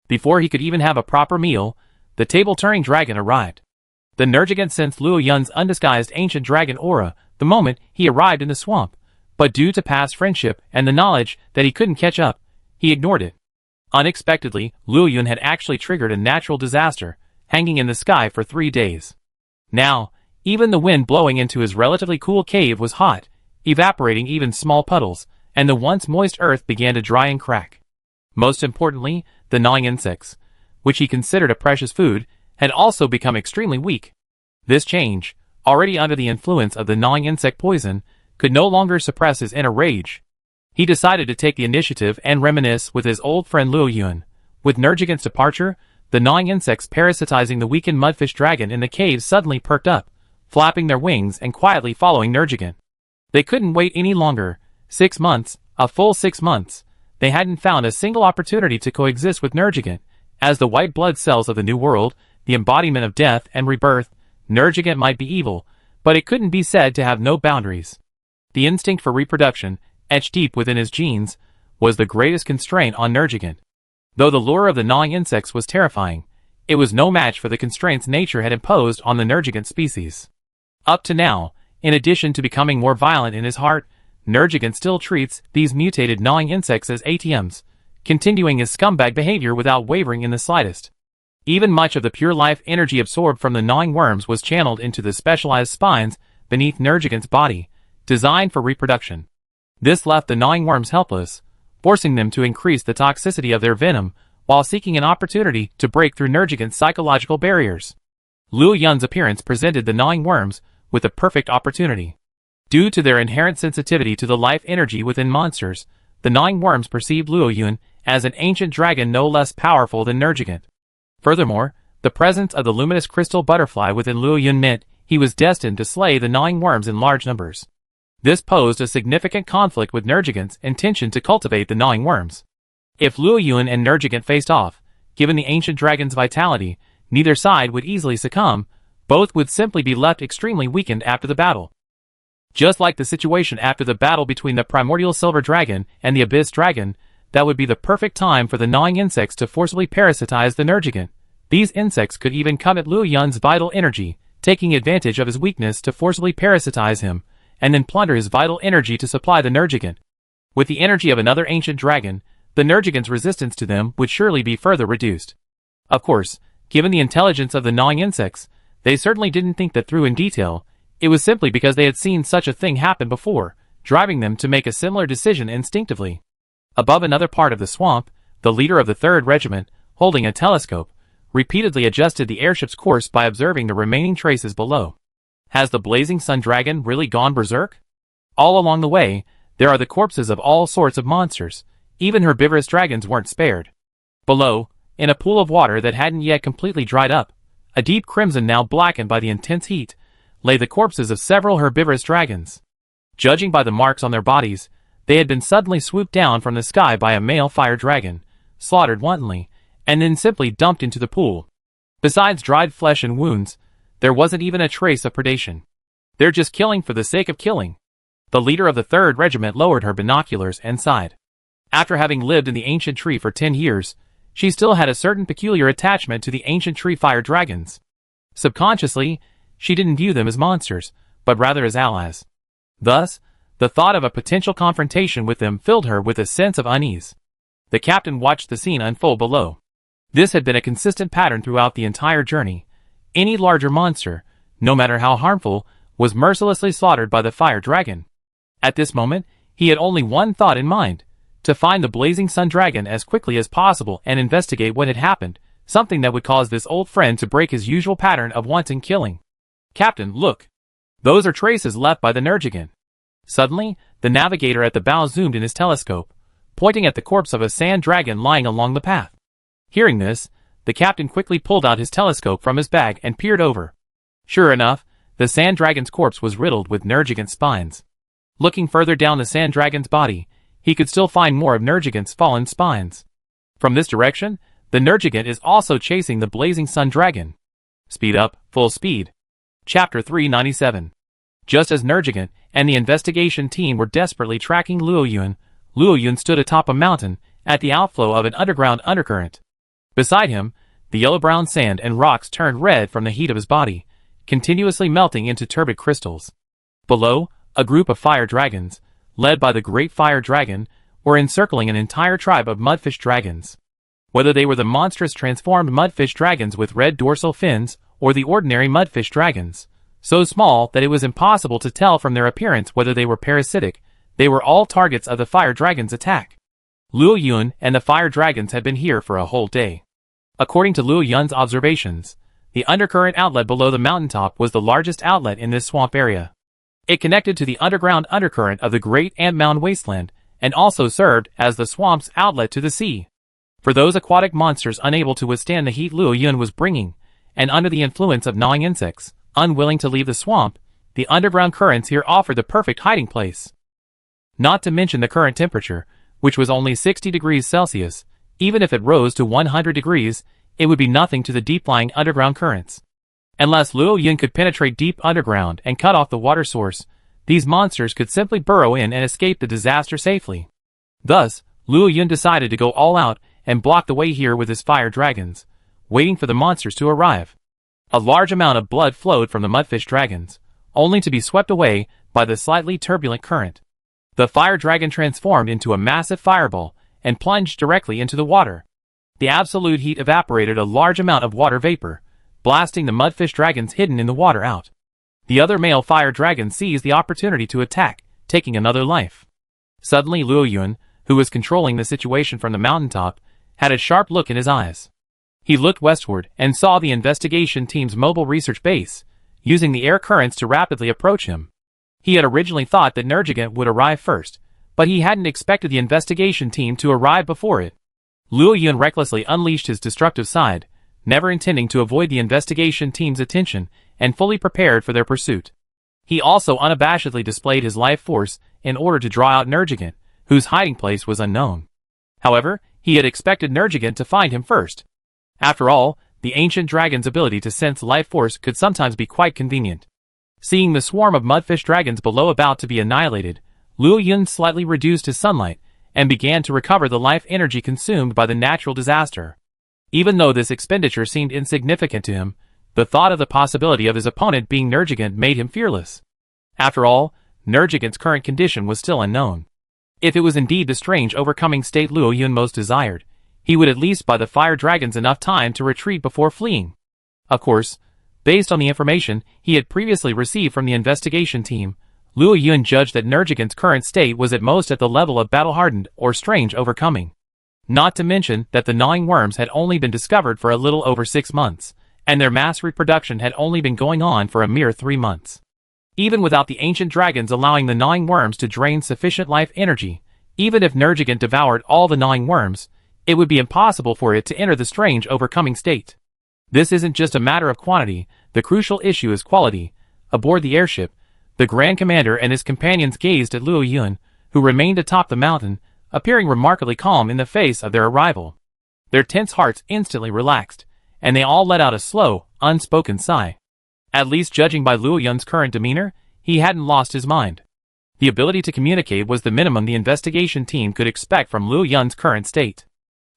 Before he could even have a proper meal, the table-turning dragon arrived. The Nergigant sensed Luo Yun's undisguised ancient dragon aura the moment he arrived in the swamp, but due to past friendship and the knowledge that he couldn't catch up, he ignored it. Unexpectedly, Luo Yun had actually triggered a natural disaster, hanging in the sky for 3 days. Now, even the wind blowing into his relatively cool cave was hot, evaporating even small puddles, and the once moist earth began to dry and crack. Most importantly, the gnawing insects, which he considered a precious food, had also become extremely weak. This change, already under the influence of the gnawing insect poison, could no longer suppress his inner rage. He decided to take the initiative and reminisce with his old friend Luo Yun. With Nergigant's departure, the gnawing insects parasitizing the weakened mudfish dragon in the cave suddenly perked up, flapping their wings and quietly following Nergigant. They couldn't wait any longer. 6 months, a full 6 months. They hadn't found a single opportunity to coexist with Nergigant. As the white blood cells of the new world, the embodiment of death and rebirth, Nergigant might be evil, but it couldn't be said to have no boundaries. The instinct for reproduction, etched deep within his genes, was the greatest constraint on Nergigant. Though the lure of the gnawing insects was terrifying, it was no match for the constraints nature had imposed on the Nergigant species. Up to now, in addition to becoming more violent in his heart, Nergigant still treats these mutated gnawing insects as ATMs, continuing his scumbag behavior without wavering in the slightest. Even much of the pure life energy absorbed from the gnawing worms was channeled into the specialized spines beneath Nergigant's body, designed for reproduction. This left the gnawing worms helpless, forcing them to increase the toxicity of their venom while seeking an opportunity to break through Nergigant's psychological barriers. Luo Yun's appearance presented the gnawing worms with a perfect opportunity. Due to their inherent sensitivity to the life energy within monsters, the gnawing worms perceived Luo Yun as an ancient dragon no less powerful than Nergigant. Furthermore, the presence of the luminous crystal butterfly within Luo Yun meant he was destined to slay the gnawing worms in large numbers. This posed a significant conflict with Nergigant's intention to cultivate the gnawing worms. If Luo Yun and Nergigant faced off, given the ancient dragon's vitality, neither side would easily succumb, both would simply be left extremely weakened after the battle. Just like the situation after the battle between the primordial silver dragon and the abyss dragon, that would be the perfect time for the gnawing insects to forcibly parasitize the Nergigant. These insects could even covet Luo Yun's vital energy, taking advantage of his weakness to forcibly parasitize him, and then plunder his vital energy to supply the Nergigant. With the energy of another ancient dragon, the Nergigant's resistance to them would surely be further reduced. Of course, given the intelligence of the gnawing insects, they certainly didn't think that through in detail. It was simply because they had seen such a thing happen before, driving them to make a similar decision instinctively. Above another part of the swamp, the leader of the 3rd Regiment, holding a telescope, repeatedly adjusted the airship's course by observing the remaining traces below. Has the blazing sun dragon really gone berserk? All along the way, there are the corpses of all sorts of monsters. Even herbivorous dragons weren't spared. Below, in a pool of water that hadn't yet completely dried up, a deep crimson now blackened by the intense heat, lay the corpses of several herbivorous dragons. Judging by the marks on their bodies, they had been suddenly swooped down from the sky by a male fire dragon, slaughtered wantonly, and then simply dumped into the pool. Besides dried flesh and wounds, there wasn't even a trace of predation. They're just killing for the sake of killing. The leader of the 3rd Regiment lowered her binoculars and sighed. After having lived in the ancient tree for 10 years, she still had a certain peculiar attachment to the ancient tree fire dragons. Subconsciously, she didn't view them as monsters, but rather as allies. Thus, the thought of a potential confrontation with them filled her with a sense of unease. The captain watched the scene unfold below. This had been a consistent pattern throughout the entire journey. Any larger monster, no matter how harmful, was mercilessly slaughtered by the fire dragon. At this moment, he had only one thought in mind: to find the blazing sun dragon as quickly as possible and investigate what had happened, something that would cause this old friend to break his usual pattern of wanton killing. "Captain, look! Those are traces left by the Nergigant." Suddenly, the navigator at the bow zoomed in his telescope, pointing at the corpse of a sand dragon lying along the path. Hearing this, the captain quickly pulled out his telescope from his bag and peered over. Sure enough, the sand dragon's corpse was riddled with Nergigant spines. Looking further down the sand dragon's body, he could still find more of Nergigant's fallen spines. From this direction, the Nergigant is also chasing the blazing sun dragon. Speed up, full speed. Chapter 397. Just as Nergigant and the investigation team were desperately tracking Luo Yun stood atop a mountain at the outflow of an underground undercurrent. Beside him, the yellow-brown sand and rocks turned red from the heat of his body, continuously melting into turbid crystals. Below, a group of fire dragons, led by the Great Fire Dragon, were encircling an entire tribe of mudfish dragons. Whether they were the monstrous transformed mudfish dragons with red dorsal fins, or the ordinary mudfish dragons, so small that it was impossible to tell from their appearance whether they were parasitic, they were all targets of the fire dragon's attack. Luo Yun and the fire dragons had been here for a whole day. According to Luo Yun's observations, the undercurrent outlet below the mountaintop was the largest outlet in this swamp area. It connected to the underground undercurrent of the Great Ant Mound Wasteland, and also served as the swamp's outlet to the sea. For those aquatic monsters unable to withstand the heat Luo Yun was bringing, and under the influence of gnawing insects, unwilling to leave the swamp, the underground currents here offered the perfect hiding place. Not to mention the current temperature, which was only 60 degrees Celsius. Even if it rose to 100 degrees, it would be nothing to the deep-lying underground currents. Unless Luo Yun could penetrate deep underground and cut off the water source, these monsters could simply burrow in and escape the disaster safely. Thus, Luo Yun decided to go all out and block the way here with his fire dragons, waiting for the monsters to arrive. A large amount of blood flowed from the mudfish dragons, only to be swept away by the slightly turbulent current. The fire dragon transformed into a massive fireball and plunged directly into the water. The absolute heat evaporated a large amount of water vapor, blasting the mudfish dragons hidden in the water out. The other male fire dragon seized the opportunity to attack, taking another life. Suddenly Luo Yun, who was controlling the situation from the mountaintop, had a sharp look in his eyes. He looked westward and saw the investigation team's mobile research base, using the air currents to rapidly approach him. He had originally thought that Nergigant would arrive first, but he hadn't expected the investigation team to arrive before it. Luo Yun recklessly unleashed his destructive side, never intending to avoid the investigation team's attention, and fully prepared for their pursuit. He also unabashedly displayed his life force in order to draw out Nergigant, whose hiding place was unknown. However, he had expected Nergigant to find him first. After all, the ancient dragon's ability to sense life force could sometimes be quite convenient. Seeing the swarm of mudfish dragons below about to be annihilated, Luo Yun slightly reduced his sunlight, and began to recover the life energy consumed by the natural disaster. Even though this expenditure seemed insignificant to him, the thought of the possibility of his opponent being Nergigant made him fearless. After all, Nergigant's current condition was still unknown. If it was indeed the strange overcoming state Luo Yun most desired, he would at least buy the fire dragons enough time to retreat before fleeing. Of course, based on the information he had previously received from the investigation team, Luo Yun judged that Nergigant's current state was at most at the level of battle-hardened or strange overcoming. Not to mention that the gnawing worms had only been discovered for a little over 6 months, and their mass reproduction had only been going on for a mere 3 months. Even without the ancient dragons allowing the gnawing worms to drain sufficient life energy, even if Nergigant devoured all the gnawing worms, it would be impossible for it to enter the strange overcoming state. This isn't just a matter of quantity, the crucial issue is quality. Aboard the airship, the Grand Commander and his companions gazed at Luo Yun, who remained atop the mountain, appearing remarkably calm in the face of their arrival. Their tense hearts instantly relaxed, and they all let out a slow, unspoken sigh. At least judging by Luo Yun's current demeanor, he hadn't lost his mind. The ability to communicate was the minimum the investigation team could expect from Luo Yun's current state.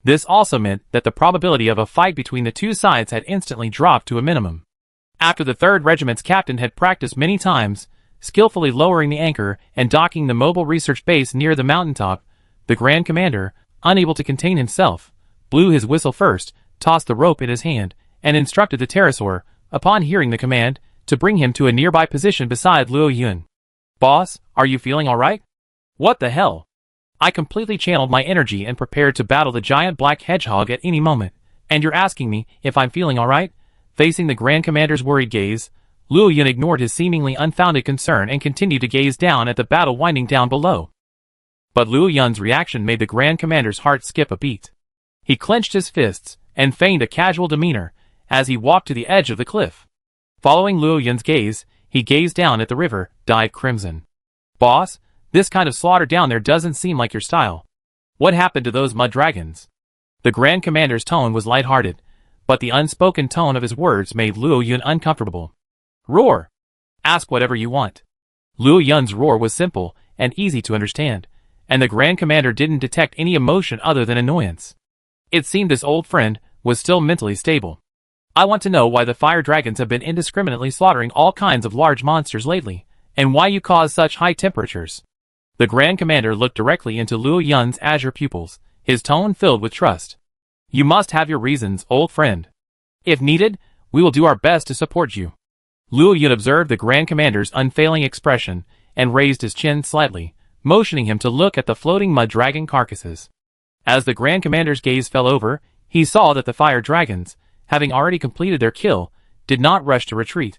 This also meant that the probability of a fight between the two sides had instantly dropped to a minimum. After the 3rd Regiment's captain had practiced many times, skillfully lowering the anchor and docking the mobile research base near the mountaintop, the Grand Commander, unable to contain himself, blew his whistle first, tossed the rope in his hand, and instructed the pterosaur, upon hearing the command, to bring him to a nearby position beside Luo Yun. "Boss, are you feeling alright?" "What the hell? I completely channeled my energy and prepared to battle the giant black hedgehog at any moment, and you're asking me if I'm feeling alright?" Facing the Grand Commander's worried gaze, Luo Yun ignored his seemingly unfounded concern and continued to gaze down at the battle winding down below. But Luo Yun's reaction made the Grand Commander's heart skip a beat. He clenched his fists and feigned a casual demeanor as he walked to the edge of the cliff. Following Luo Yun's gaze, he gazed down at the river, dyed crimson. "Boss, this kind of slaughter down there doesn't seem like your style. What happened to those mud dragons?" The Grand Commander's tone was lighthearted, but the unspoken tone of his words made Luo Yun uncomfortable. "Roar! Ask whatever you want." Luo Yun's roar was simple and easy to understand, and the Grand Commander didn't detect any emotion other than annoyance. It seemed this old friend was still mentally stable. I want to know why the fire dragons have been indiscriminately slaughtering all kinds of large monsters lately, and why you cause such high temperatures. The Grand Commander looked directly into Luo Yun's azure pupils, his tone filled with trust. You must have your reasons, old friend. If needed, we will do our best to support you. Luo Yun observed the Grand Commander's unfailing expression and raised his chin slightly, motioning him to look at the floating mud dragon carcasses. As the Grand Commander's gaze fell over, he saw that the fire dragons, having already completed their kill, did not rush to retreat.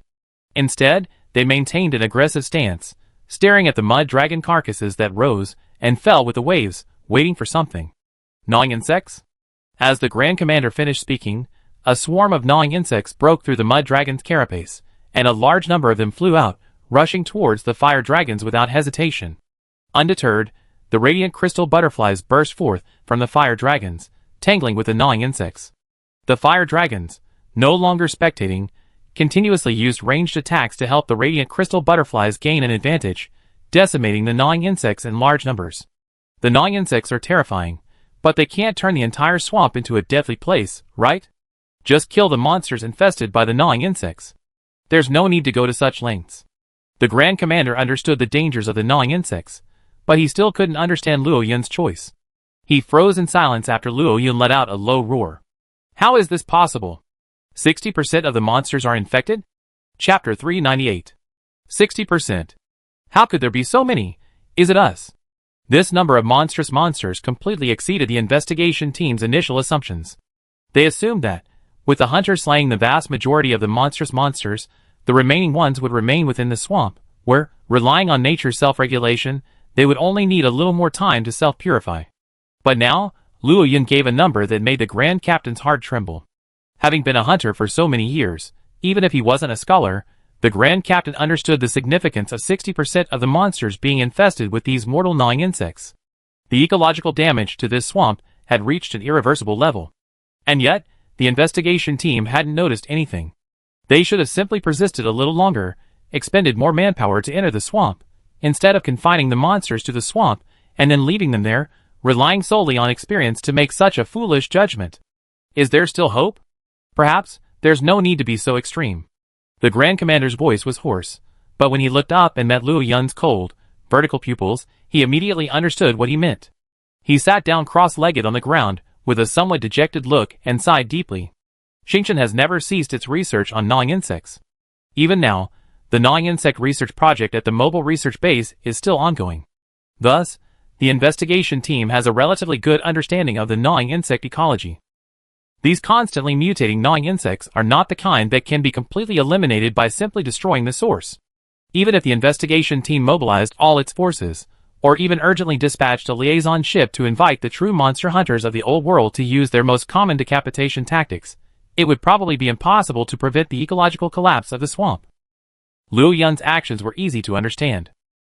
Instead, they maintained an aggressive stance, staring at the mud dragon carcasses that rose and fell with the waves, waiting for something. Gnawing insects? As the Grand Commander finished speaking, a swarm of gnawing insects broke through the mud dragon's carapace, and a large number of them flew out, rushing towards the fire dragons without hesitation. Undeterred, the radiant crystal butterflies burst forth from the fire dragons, tangling with the gnawing insects. The fire dragons, no longer spectating, continuously used ranged attacks to help the radiant crystal butterflies gain an advantage, decimating the gnawing insects in large numbers. The gnawing insects are terrifying, but they can't turn the entire swamp into a deadly place, right? Just kill the monsters infested by the gnawing insects. There's no need to go to such lengths. The Grand Commander understood the dangers of the gnawing insects, but he still couldn't understand Luo Yun's choice. He froze in silence after Luo Yun let out a low roar. How is this possible? 60% of the monsters are infected? Chapter 398. 60%. How could there be so many? Is it us? This number of monstrous monsters completely exceeded the investigation team's initial assumptions. They assumed that, with the hunters slaying the vast majority of the monstrous monsters, the remaining ones would remain within the swamp, where, relying on nature's self-regulation, they would only need a little more time to self-purify. But now, Luo Yun gave a number that made the Grand Captain's heart tremble. Having been a hunter for so many years, even if he wasn't a scholar, the Grand Captain understood the significance of 60% of the monsters being infested with these mortal gnawing insects. The ecological damage to this swamp had reached an irreversible level. And yet, the investigation team hadn't noticed anything. They should have simply persisted a little longer, expended more manpower to enter the swamp, instead of confining the monsters to the swamp and then leaving them there, relying solely on experience to make such a foolish judgment. Is there still hope? Perhaps, there's no need to be so extreme. The Grand Commander's voice was hoarse, but when he looked up and met Luo Yun's cold, vertical pupils, he immediately understood what he meant. He sat down cross-legged on the ground, with a somewhat dejected look, and sighed deeply. Xingqian has never ceased its research on gnawing insects. Even now, the gnawing insect research project at the mobile research base is still ongoing. Thus, the investigation team has a relatively good understanding of the gnawing insect ecology. These constantly mutating gnawing insects are not the kind that can be completely eliminated by simply destroying the source. Even if the investigation team mobilized all its forces, or even urgently dispatched a liaison ship to invite the true monster hunters of the old world to use their most common decapitation tactics, it would probably be impossible to prevent the ecological collapse of the swamp. Luo Yun's actions were easy to understand.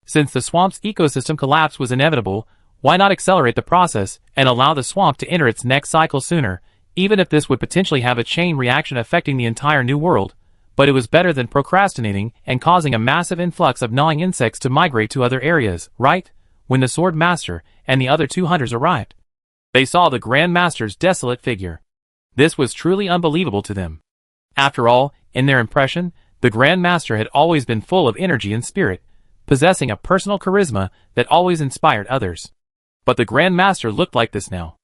Since the swamp's ecosystem collapse was inevitable, why not accelerate the process and allow the swamp to enter its next cycle sooner, even if this would potentially have a chain reaction affecting the entire new world? But it was better than procrastinating and causing a massive influx of gnawing insects to migrate to other areas, right? When the Sword Master and the other two hunters arrived, they saw the Grand Master's desolate figure. This was truly unbelievable to them. After all, in their impression, the Grand Master had always been full of energy and spirit, possessing a personal charisma that always inspired others. But the Grand Master looked like this now.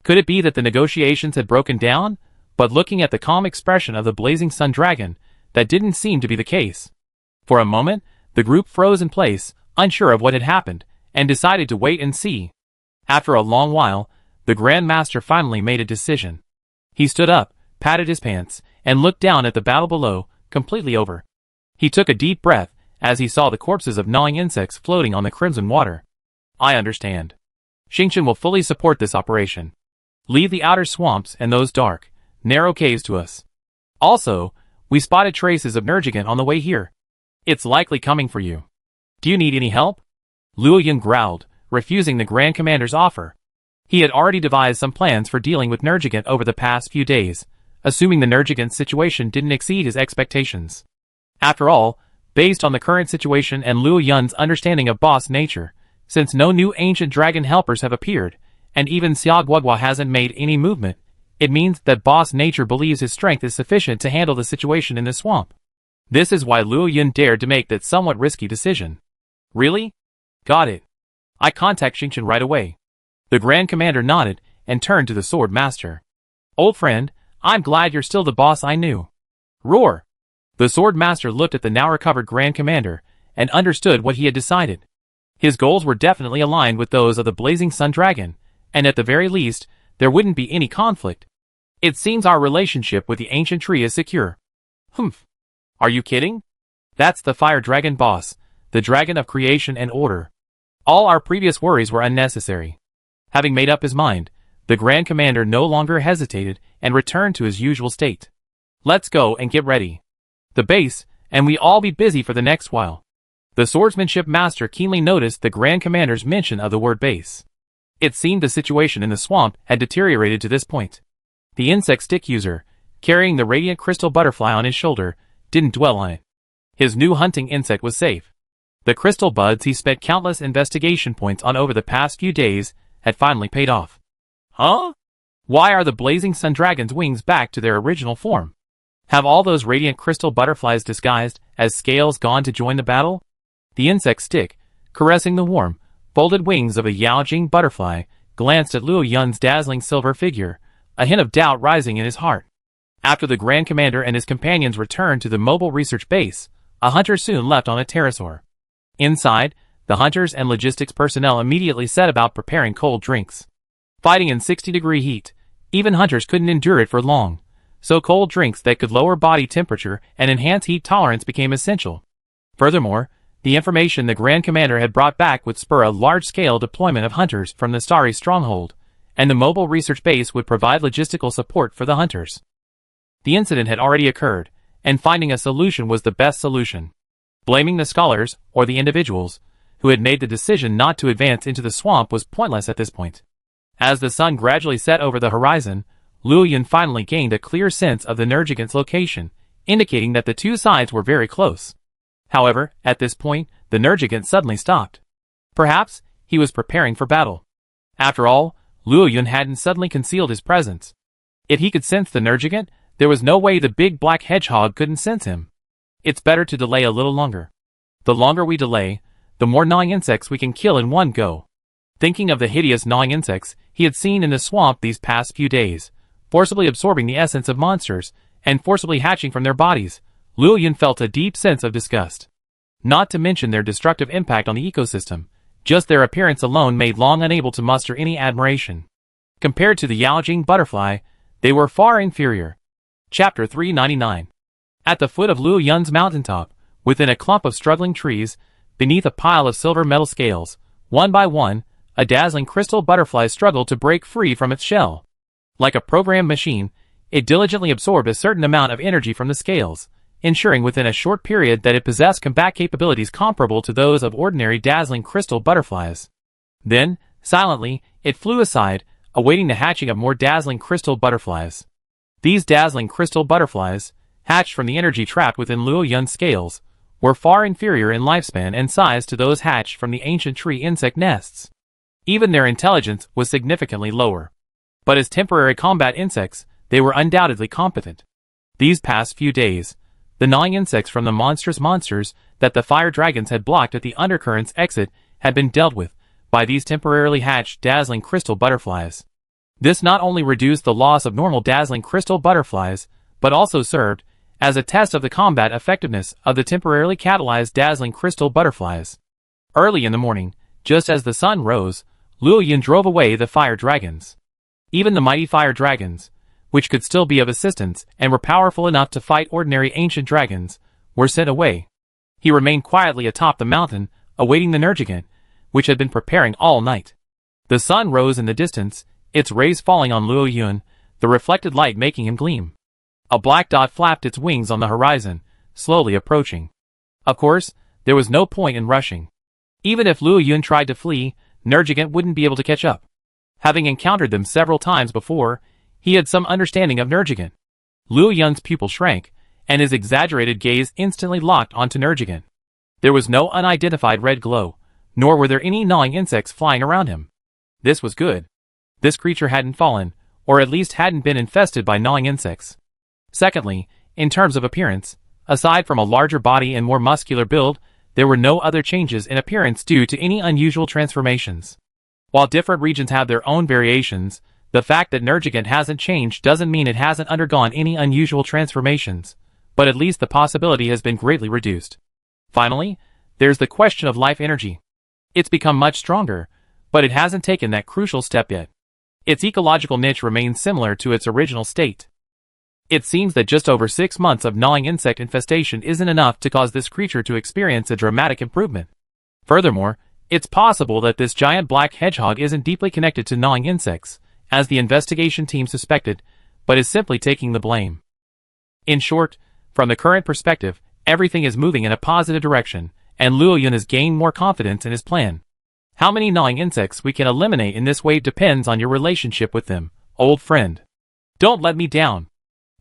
Could it be that the negotiations had broken down? But looking at the calm expression of the blazing sun dragon, that didn't seem to be the case. For a moment, the group froze in place, unsure of what had happened, and decided to wait and see. After a long while, the Grand Master finally made a decision. He stood up, patted his pants, and looked down at the battle below, completely over. He took a deep breath as he saw the corpses of gnawing insects floating on the crimson water. I understand. Xingqian will fully support this operation. Leave the outer swamps and those dark, narrow caves to us. Also, we spotted traces of Nergigant on the way here. It's likely coming for you. Do you need any help? Luo Yun growled, refusing the Grand Commander's offer. He had already devised some plans for dealing with Nergigant over the past few days, assuming the Nergigant situation didn't exceed his expectations. After all, based on the current situation and Luo Yun's understanding of boss nature, since no new ancient dragon helpers have appeared, and even Xia Guogua hasn't made any movement, It means that Boss Nature believes his strength is sufficient to handle the situation in the swamp. This is why Luo Yun dared to make that somewhat risky decision. Really? Got it. I contact Xingchen right away. The Grand Commander nodded and turned to the Sword Master. Old friend, I'm glad you're still the boss I knew. Roar! The Sword Master looked at the now recovered Grand Commander and understood what he had decided. His goals were definitely aligned with those of the Blazing Sun Dragon, and at the very least, there wouldn't be any conflict. It seems our relationship with the ancient tree is secure. Humph. Are you kidding? That's the Fire Dragon boss, the Dragon of Creation and Order. All our previous worries were unnecessary. Having made up his mind, the Grand Commander no longer hesitated and returned to his usual state. Let's go and get ready. The base, and we all be busy for the next while. The Swordsmanship Master keenly noticed the Grand Commander's mention of the word base. It seemed the situation in the swamp had deteriorated to this point. The insect stick user, carrying the radiant crystal butterfly on his shoulder, didn't dwell on it. His new hunting insect was safe. The crystal buds he spent countless investigation points on over the past few days had finally paid off. Huh? Why are the Blazing Sun Dragon's wings back to their original form? Have all those radiant crystal butterflies disguised as scales gone to join the battle? The insect stick, caressing the warm, folded wings of a Yaojing butterfly, glanced at Luo Yun's dazzling silver figure, a hint of doubt rising in his heart. After the Grand Commander and his companions returned to the mobile research base, a hunter soon left on a pterosaur. Inside, the hunters and logistics personnel immediately set about preparing cold drinks. Fighting in 60-degree heat, even hunters couldn't endure it for long, so cold drinks that could lower body temperature and enhance heat tolerance became essential. Furthermore, the information the Grand Commander had brought back would spur a large-scale deployment of hunters from the Starry Stronghold, and the mobile research base would provide logistical support for the hunters. The incident had already occurred, and finding a solution was the best solution. Blaming the scholars, or the individuals, who had made the decision not to advance into the swamp was pointless at this point. As the sun gradually set over the horizon, Luo Yun finally gained a clear sense of the Nergigant's location, indicating that the two sides were very close. However, at this point, the Nergigant suddenly stopped. Perhaps, he was preparing for battle. After all, Luo Yun hadn't suddenly concealed his presence. If he could sense the Nergigant, there was no way the big black hedgehog couldn't sense him. It's better to delay a little longer. The longer we delay, the more gnawing insects we can kill in one go. Thinking of the hideous gnawing insects he had seen in the swamp these past few days, forcibly absorbing the essence of monsters, and forcibly hatching from their bodies, Luo Yun felt a deep sense of disgust. Not to mention their destructive impact on the ecosystem, just their appearance alone made Long unable to muster any admiration. Compared to the Yaojing butterfly, they were far inferior. Chapter 399. At the foot of Luo Yun's mountaintop, within a clump of struggling trees, beneath a pile of silver metal scales, one by one, a dazzling crystal butterfly struggled to break free from its shell. Like a programmed machine, it diligently absorbed a certain amount of energy from the scales, ensuring within a short period that it possessed combat capabilities comparable to those of ordinary dazzling crystal butterflies. Then, silently, it flew aside, awaiting the hatching of more dazzling crystal butterflies. These dazzling crystal butterflies, hatched from the energy trapped within Luo Yun's scales, were far inferior in lifespan and size to those hatched from the ancient tree insect nests. Even their intelligence was significantly lower. But as temporary combat insects, they were undoubtedly competent. These past few days, the gnawing insects from the monstrous monsters that the fire dragons had blocked at the undercurrent's exit had been dealt with by these temporarily hatched dazzling crystal butterflies. This not only reduced the loss of normal dazzling crystal butterflies, but also served as a test of the combat effectiveness of the temporarily catalyzed dazzling crystal butterflies. Early in the morning, just as the sun rose, Luo Yun drove away the fire dragons. Even the mighty fire dragons, which could still be of assistance and were powerful enough to fight ordinary ancient dragons, were sent away. He remained quietly atop the mountain, awaiting the Nergigant, which had been preparing all night. The sun rose in the distance, its rays falling on Luo Yun, the reflected light making him gleam. A black dot flapped its wings on the horizon, slowly approaching. Of course, there was no point in rushing. Even if Luo Yun tried to flee, Nergigant wouldn't be able to catch up. Having encountered them several times before, he had some understanding of Nergigant. Luo Yun's pupil shrank, and his exaggerated gaze instantly locked onto Nergigant. There was no unidentified red glow, nor were there any gnawing insects flying around him. This was good. This creature hadn't fallen, or at least hadn't been infested by gnawing insects. Secondly, in terms of appearance, aside from a larger body and more muscular build, there were no other changes in appearance due to any unusual transformations. While different regions have their own variations, the fact that Nergigant hasn't changed doesn't mean it hasn't undergone any unusual transformations, but at least the possibility has been greatly reduced. Finally, there's the question of life energy. It's become much stronger, but it hasn't taken that crucial step yet. Its ecological niche remains similar to its original state. It seems that just over 6 months of gnawing insect infestation isn't enough to cause this creature to experience a dramatic improvement. Furthermore, it's possible that this giant black hedgehog isn't deeply connected to gnawing insects, as the investigation team suspected, but is simply taking the blame. In short, from the current perspective, everything is moving in a positive direction, and Luo Yun has gained more confidence in his plan. How many gnawing insects we can eliminate in this wave depends on your relationship with them, old friend. Don't let me down.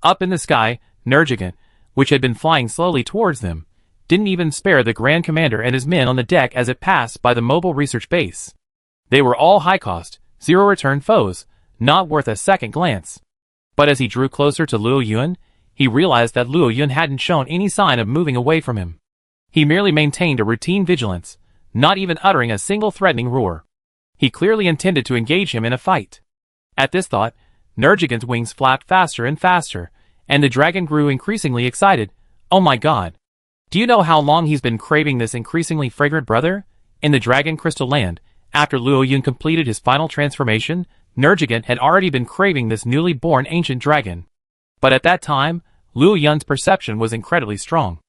Up in the sky, Nergigant, which had been flying slowly towards them, didn't even spare the Grand Commander and his men on the deck as it passed by the mobile research base. They were all high-cost, zero-return foes, not worth a second glance. But as he drew closer to Luo Yun, he realized that Luo Yun hadn't shown any sign of moving away from him. He merely maintained a routine vigilance, not even uttering a single threatening roar. He clearly intended to engage him in a fight. At this thought, Nergigant's wings flapped faster and faster, and the dragon grew increasingly excited. Oh my god. Do you know how long he's been craving this increasingly fragrant brother? In the Dragon Crystal Land, after Luo Yun completed his final transformation, Nergigant had already been craving this newly born ancient dragon. But at that time, Luo Yun's perception was incredibly strong.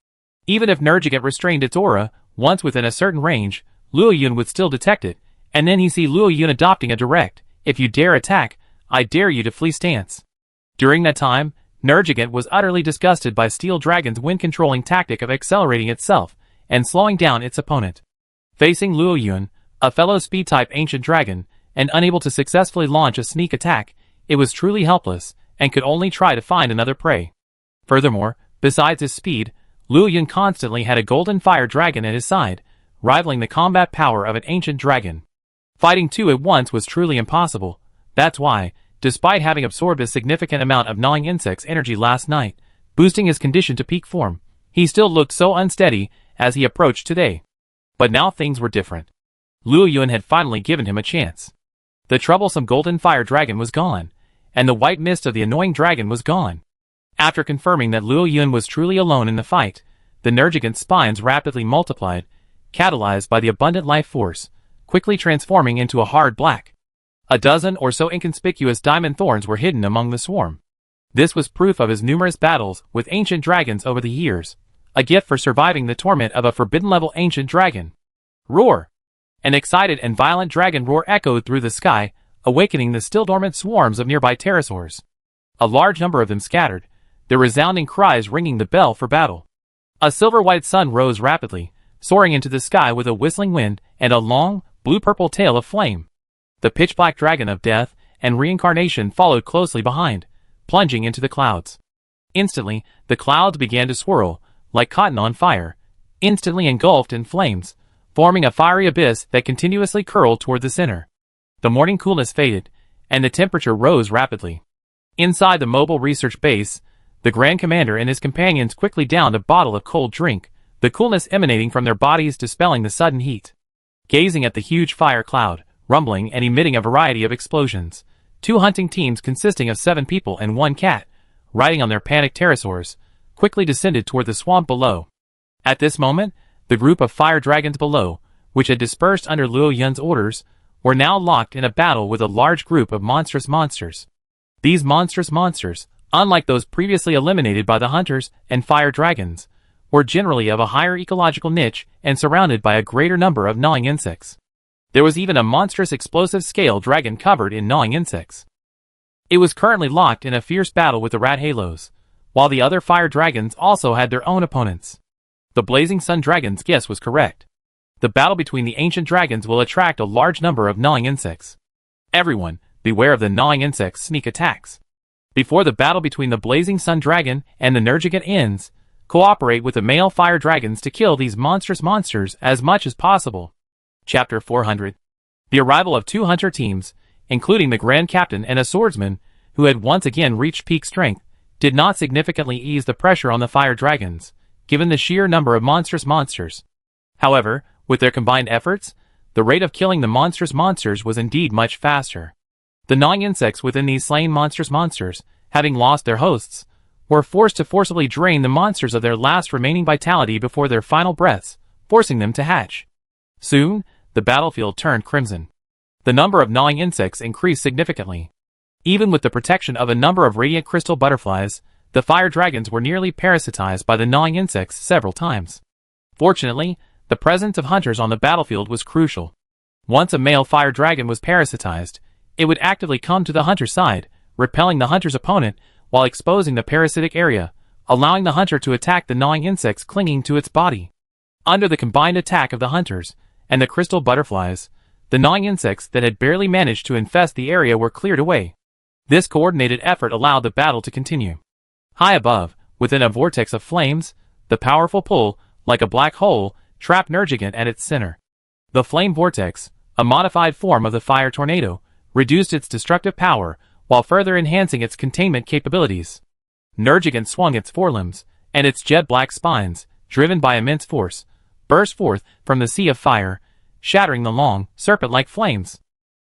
Even if Nergigant restrained its aura, once within a certain range, Luo Yun would still detect it, and then he see Luo Yun adopting a direct, "If you dare attack, I dare you to flee" stance. During that time, Nergigant was utterly disgusted by Steel Dragon's wind-controlling tactic of accelerating itself and slowing down its opponent. Facing Luo Yun, a fellow speed-type ancient dragon, and unable to successfully launch a sneak attack, it was truly helpless and could only try to find another prey. Furthermore, besides his speed, Luo Yun constantly had a golden fire dragon at his side, rivaling the combat power of an ancient dragon. Fighting two at once was truly impossible. That's why, despite having absorbed a significant amount of gnawing insects' energy last night, boosting his condition to peak form, he still looked so unsteady as he approached today. But now things were different. Luo Yun had finally given him a chance. The troublesome golden fire dragon was gone, and the white mist of the annoying dragon was gone. After confirming that Luo Yun was truly alone in the fight, the Nergigant's spines rapidly multiplied, catalyzed by the abundant life force, quickly transforming into a hard black. A dozen or so inconspicuous diamond thorns were hidden among the swarm. This was proof of his numerous battles with ancient dragons over the years, a gift for surviving the torment of a forbidden-level ancient dragon. Roar! An excited and violent dragon roar echoed through the sky, awakening the still-dormant swarms of nearby pterosaurs. A large number of them scattered, their resounding cries ringing the bell for battle. A silver-white sun rose rapidly, soaring into the sky with a whistling wind and a long, blue-purple tail of flame. The pitch-black dragon of death and reincarnation followed closely behind, plunging into the clouds. Instantly, the clouds began to swirl, like cotton on fire, instantly engulfed in flames, forming a fiery abyss that continuously curled toward the center. The morning coolness faded, and the temperature rose rapidly. Inside the mobile research base, the Grand Commander and his companions quickly downed a bottle of cold drink, the coolness emanating from their bodies dispelling the sudden heat. Gazing at the huge fire cloud, rumbling and emitting a variety of explosions, two hunting teams consisting of 7 people and 1 cat, riding on their panicked pterosaurs, quickly descended toward the swamp below. At this moment, the group of fire dragons below, which had dispersed under Luo Yun's orders, were now locked in a battle with a large group of monstrous monsters. These monstrous monsters, unlike those previously eliminated by the hunters and fire dragons, were generally of a higher ecological niche and surrounded by a greater number of gnawing insects. There was even a monstrous explosive scale dragon covered in gnawing insects. It was currently locked in a fierce battle with the Rathalos, while the other fire dragons also had their own opponents. The blazing sun dragon's guess was correct. The battle between the ancient dragons will attract a large number of gnawing insects. Everyone, beware of the gnawing insects' sneak attacks. Before the battle between the blazing sun dragon and the Nergigant ends, cooperate with the male fire dragons to kill these monstrous monsters as much as possible. Chapter 400. The arrival of 2 hunter teams, including the Grand Captain and a swordsman, who had once again reached peak strength, did not significantly ease the pressure on the fire dragons, given the sheer number of monstrous monsters. However, with their combined efforts, the rate of killing the monstrous monsters was indeed much faster. The gnawing insects within these slain monstrous monsters, having lost their hosts, were forced to forcibly drain the monsters of their last remaining vitality before their final breaths, forcing them to hatch. Soon, the battlefield turned crimson. The number of gnawing insects increased significantly. Even with the protection of a number of radiant crystal butterflies, the fire dragons were nearly parasitized by the gnawing insects several times. Fortunately, the presence of hunters on the battlefield was crucial. Once a male fire dragon was parasitized, it would actively come to the hunter's side, repelling the hunter's opponent while exposing the parasitic area, allowing the hunter to attack the gnawing insects clinging to its body. Under the combined attack of the hunters and the crystal butterflies, the gnawing insects that had barely managed to infest the area were cleared away. This coordinated effort allowed the battle to continue. High above, within a vortex of flames, the powerful pull, like a black hole, trapped Nergigant at its center. The flame vortex, a modified form of the fire tornado, reduced its destructive power while further enhancing its containment capabilities. Nergigant swung its forelimbs, and its jet-black spines, driven by immense force, burst forth from the sea of fire, shattering the long, serpent-like flames.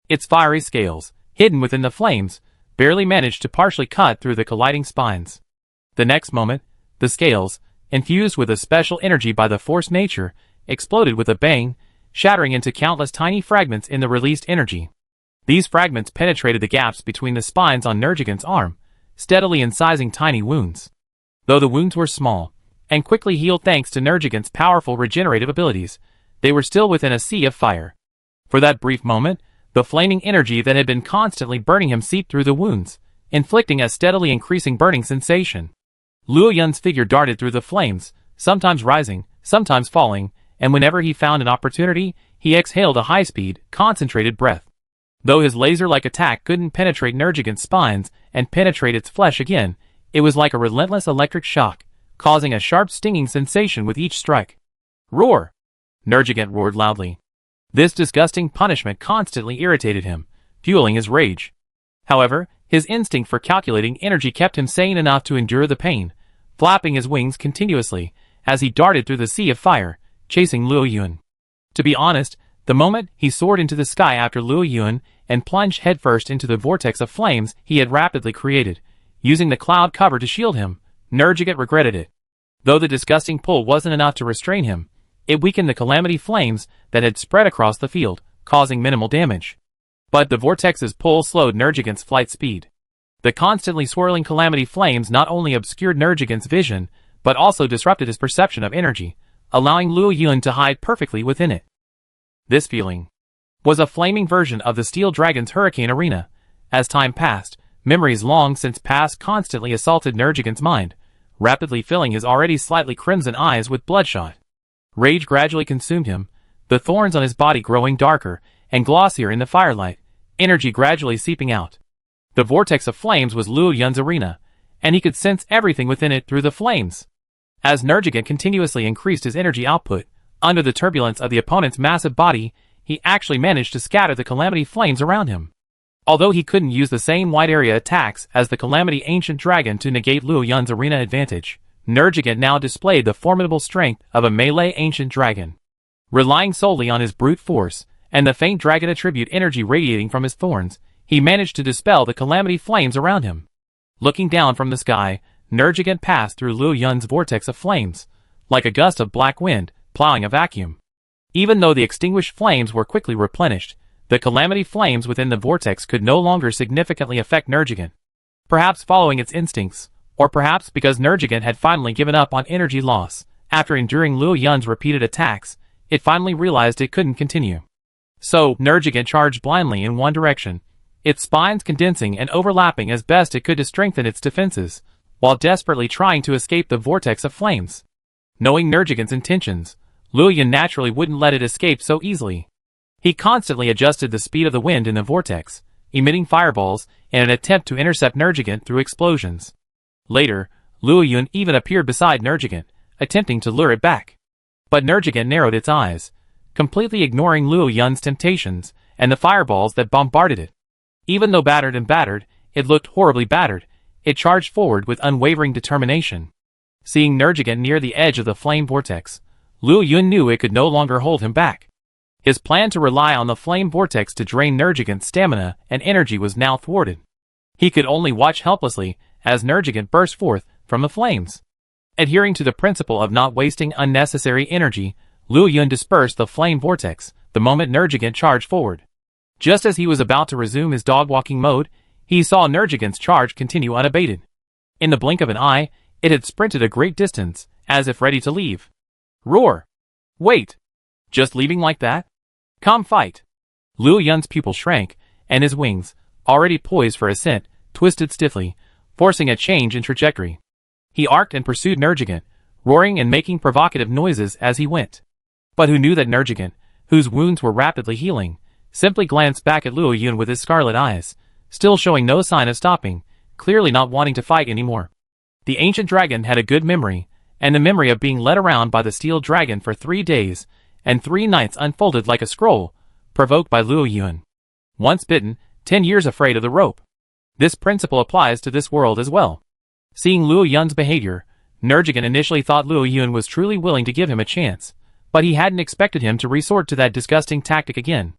Its fiery scales, hidden within the flames, barely managed to partially cut through the colliding spines. The next moment, the scales, infused with a special energy by the force nature, exploded with a bang, shattering into countless tiny fragments in the released energy. These fragments penetrated the gaps between the spines on Nergigant's arm, steadily incising tiny wounds. Though the wounds were small, and quickly healed thanks to Nergigant's powerful regenerative abilities, they were still within a sea of fire. For that brief moment, the flaming energy that had been constantly burning him seeped through the wounds, inflicting a steadily increasing burning sensation. Luo Yun's figure darted through the flames, sometimes rising, sometimes falling, and whenever he found an opportunity, he exhaled a high-speed, concentrated breath. Though his laser-like attack couldn't penetrate Nergigant's spines and penetrate its flesh again, it was like a relentless electric shock, causing a sharp stinging sensation with each strike. Roar! Nergigant roared loudly. This disgusting punishment constantly irritated him, fueling his rage. However, his instinct for calculating energy kept him sane enough to endure the pain, flapping his wings continuously as he darted through the sea of fire, chasing Luo Yun. To be honest, the moment he soared into the sky after Luo Yun and plunged headfirst into the vortex of flames he had rapidly created, using the cloud cover to shield him, Nergigant regretted it. Though the disgusting pull wasn't enough to restrain him, it weakened the calamity flames that had spread across the field, causing minimal damage. But the vortex's pull slowed Nergigant's flight speed. The constantly swirling calamity flames not only obscured Nergigant's vision, but also disrupted his perception of energy, allowing Luo Yun to hide perfectly within it. This feeling was a flaming version of the Steel Dragon's Hurricane Arena. As time passed, memories long since past constantly assaulted Nergigant's mind, rapidly filling his already slightly crimson eyes with bloodshot. Rage gradually consumed him, the thorns on his body growing darker and glossier in the firelight, energy gradually seeping out. The vortex of flames was Luo Yun's arena, and he could sense everything within it through the flames. As Nergigant continuously increased his energy output, under the turbulence of the opponent's massive body, he actually managed to scatter the calamity flames around him. Although he couldn't use the same wide area attacks as the calamity ancient dragon to negate Luo Yun's arena advantage, Nergigant now displayed the formidable strength of a melee ancient dragon. Relying solely on his brute force, and the faint dragon attribute energy radiating from his thorns, he managed to dispel the calamity flames around him. Looking down from the sky, Nergigant passed through Luo Yun's vortex of flames, like a gust of black wind, plowing a vacuum. Even though the extinguished flames were quickly replenished, the calamity flames within the vortex could no longer significantly affect Nergigant. Perhaps following its instincts, or perhaps because Nergigant had finally given up on energy loss, after enduring Luo Yun's repeated attacks, it finally realized it couldn't continue. So, Nergigant charged blindly in one direction, its spines condensing and overlapping as best it could to strengthen its defenses, while desperately trying to escape the vortex of flames. Knowing Nergigant's intentions, Luo Yun naturally wouldn't let it escape so easily. He constantly adjusted the speed of the wind in the vortex, emitting fireballs in an attempt to intercept Nergigant through explosions. Later, Luo Yun even appeared beside Nergigant, attempting to lure it back. But Nergigant narrowed its eyes, completely ignoring Luo Yun's temptations and the fireballs that bombarded it. Even though battered and battered, it looked horribly battered, it charged forward with unwavering determination. Seeing Nergigant near the edge of the flame vortex, Liu Yun knew it could no longer hold him back. His plan to rely on the flame vortex to drain Nergigant's stamina and energy was now thwarted. He could only watch helplessly as Nergigant burst forth from the flames. Adhering to the principle of not wasting unnecessary energy, Liu Yun dispersed the flame vortex the moment Nergigant charged forward. Just as he was about to resume his dog-walking mode, he saw Nergigant's charge continue unabated. In the blink of an eye, it had sprinted a great distance, as if ready to leave. Roar! Wait! Just leaving like that? Come fight! Liu Yun's pupil shrank, and his wings, already poised for ascent, twisted stiffly, forcing a change in trajectory. He arced and pursued Nergigant, roaring and making provocative noises as he went. But who knew that Nergigant, whose wounds were rapidly healing, simply glanced back at Liu Yun with his scarlet eyes, still showing no sign of stopping, clearly not wanting to fight anymore. The ancient dragon had a good memory, and the memory of being led around by the steel dragon for 3 days and 3 nights unfolded like a scroll, provoked by Liu Yun. Once bitten, 10 years afraid of the rope. This principle applies to this world as well. Seeing Liu Yun's behavior, Nergigant initially thought Liu Yun was truly willing to give him a chance, but he hadn't expected him to resort to that disgusting tactic again.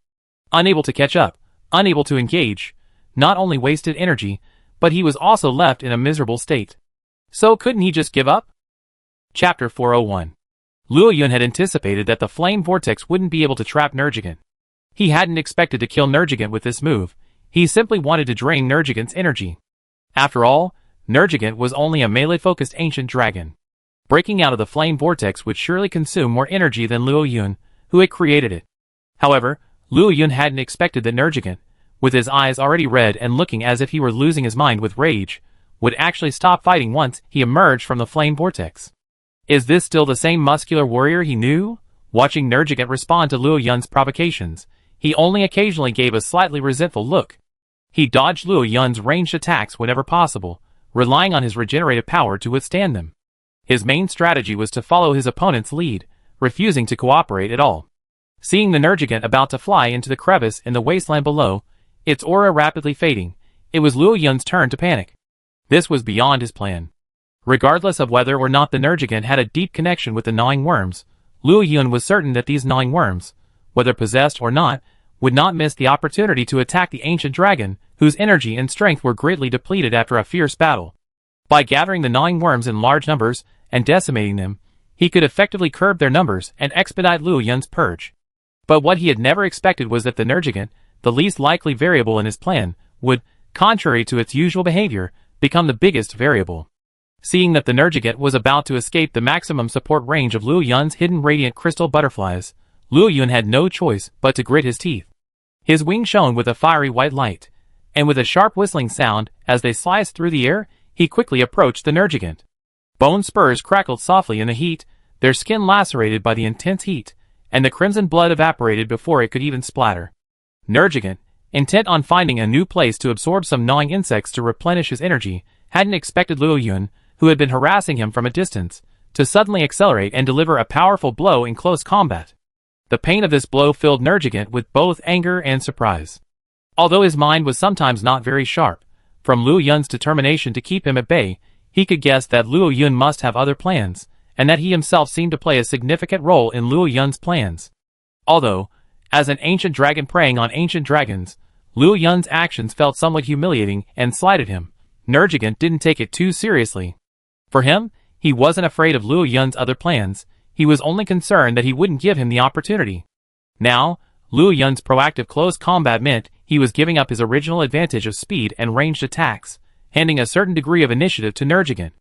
Unable to catch up, unable to engage, not only wasted energy, but he was also left in a miserable state. So couldn't he just give up? Chapter 401. Liu Yun had anticipated that the flame vortex wouldn't be able to trap Nergigant. He hadn't expected to kill Nergigant with this move, he simply wanted to drain Nergigant's energy. After all, Nergigant was only a melee-focused ancient dragon. Breaking out of the flame vortex would surely consume more energy than Liu Yun, who had created it. However, Liu Yun hadn't expected that Nergigant, with his eyes already red and looking as if he were losing his mind with rage, would actually stop fighting once he emerged from the flame vortex. Is this still the same muscular warrior he knew? Watching Nergigant respond to Liu Yun's provocations, he only occasionally gave a slightly resentful look. He dodged Liu Yun's ranged attacks whenever possible, relying on his regenerative power to withstand them. His main strategy was to follow his opponent's lead, refusing to cooperate at all. Seeing the Nergigant about to fly into the crevice in the wasteland below, its aura rapidly fading, it was Liu Yun's turn to panic. This was beyond his plan. Regardless of whether or not the Nergigant had a deep connection with the gnawing worms, Liu Yun was certain that these gnawing worms, whether possessed or not, would not miss the opportunity to attack the ancient dragon, whose energy and strength were greatly depleted after a fierce battle. By gathering the gnawing worms in large numbers and decimating them, he could effectively curb their numbers and expedite Liu Yun's purge. But what he had never expected was that the Nergigant, the least likely variable in his plan, would, contrary to its usual behavior, become the biggest variable. Seeing that the Nergigant was about to escape the maximum support range of Liu Yun's hidden radiant crystal butterflies, Liu Yun had no choice but to grit his teeth. His wings shone with a fiery white light, and with a sharp whistling sound as they sliced through the air, he quickly approached the Nergigant. Bone spurs crackled softly in the heat, their skin lacerated by the intense heat, and the crimson blood evaporated before it could even splatter. Nergigant, intent on finding a new place to absorb some gnawing insects to replenish his energy, hadn't expected Liu Yun, who had been harassing him from a distance, to suddenly accelerate and deliver a powerful blow in close combat. The pain of this blow filled Nergigant with both anger and surprise. Although his mind was sometimes not very sharp, from Liu Yun's determination to keep him at bay, he could guess that Liu Yun must have other plans, and that he himself seemed to play a significant role in Liu Yun's plans. Although, as an ancient dragon preying on ancient dragons, Liu Yun's actions felt somewhat humiliating and slighted him, Nergigant didn't take it too seriously. For him, he wasn't afraid of Liu Yun's other plans, he was only concerned that he wouldn't give him the opportunity. Now, Liu Yun's proactive close combat meant he was giving up his original advantage of speed and ranged attacks, handing a certain degree of initiative to Nergigant.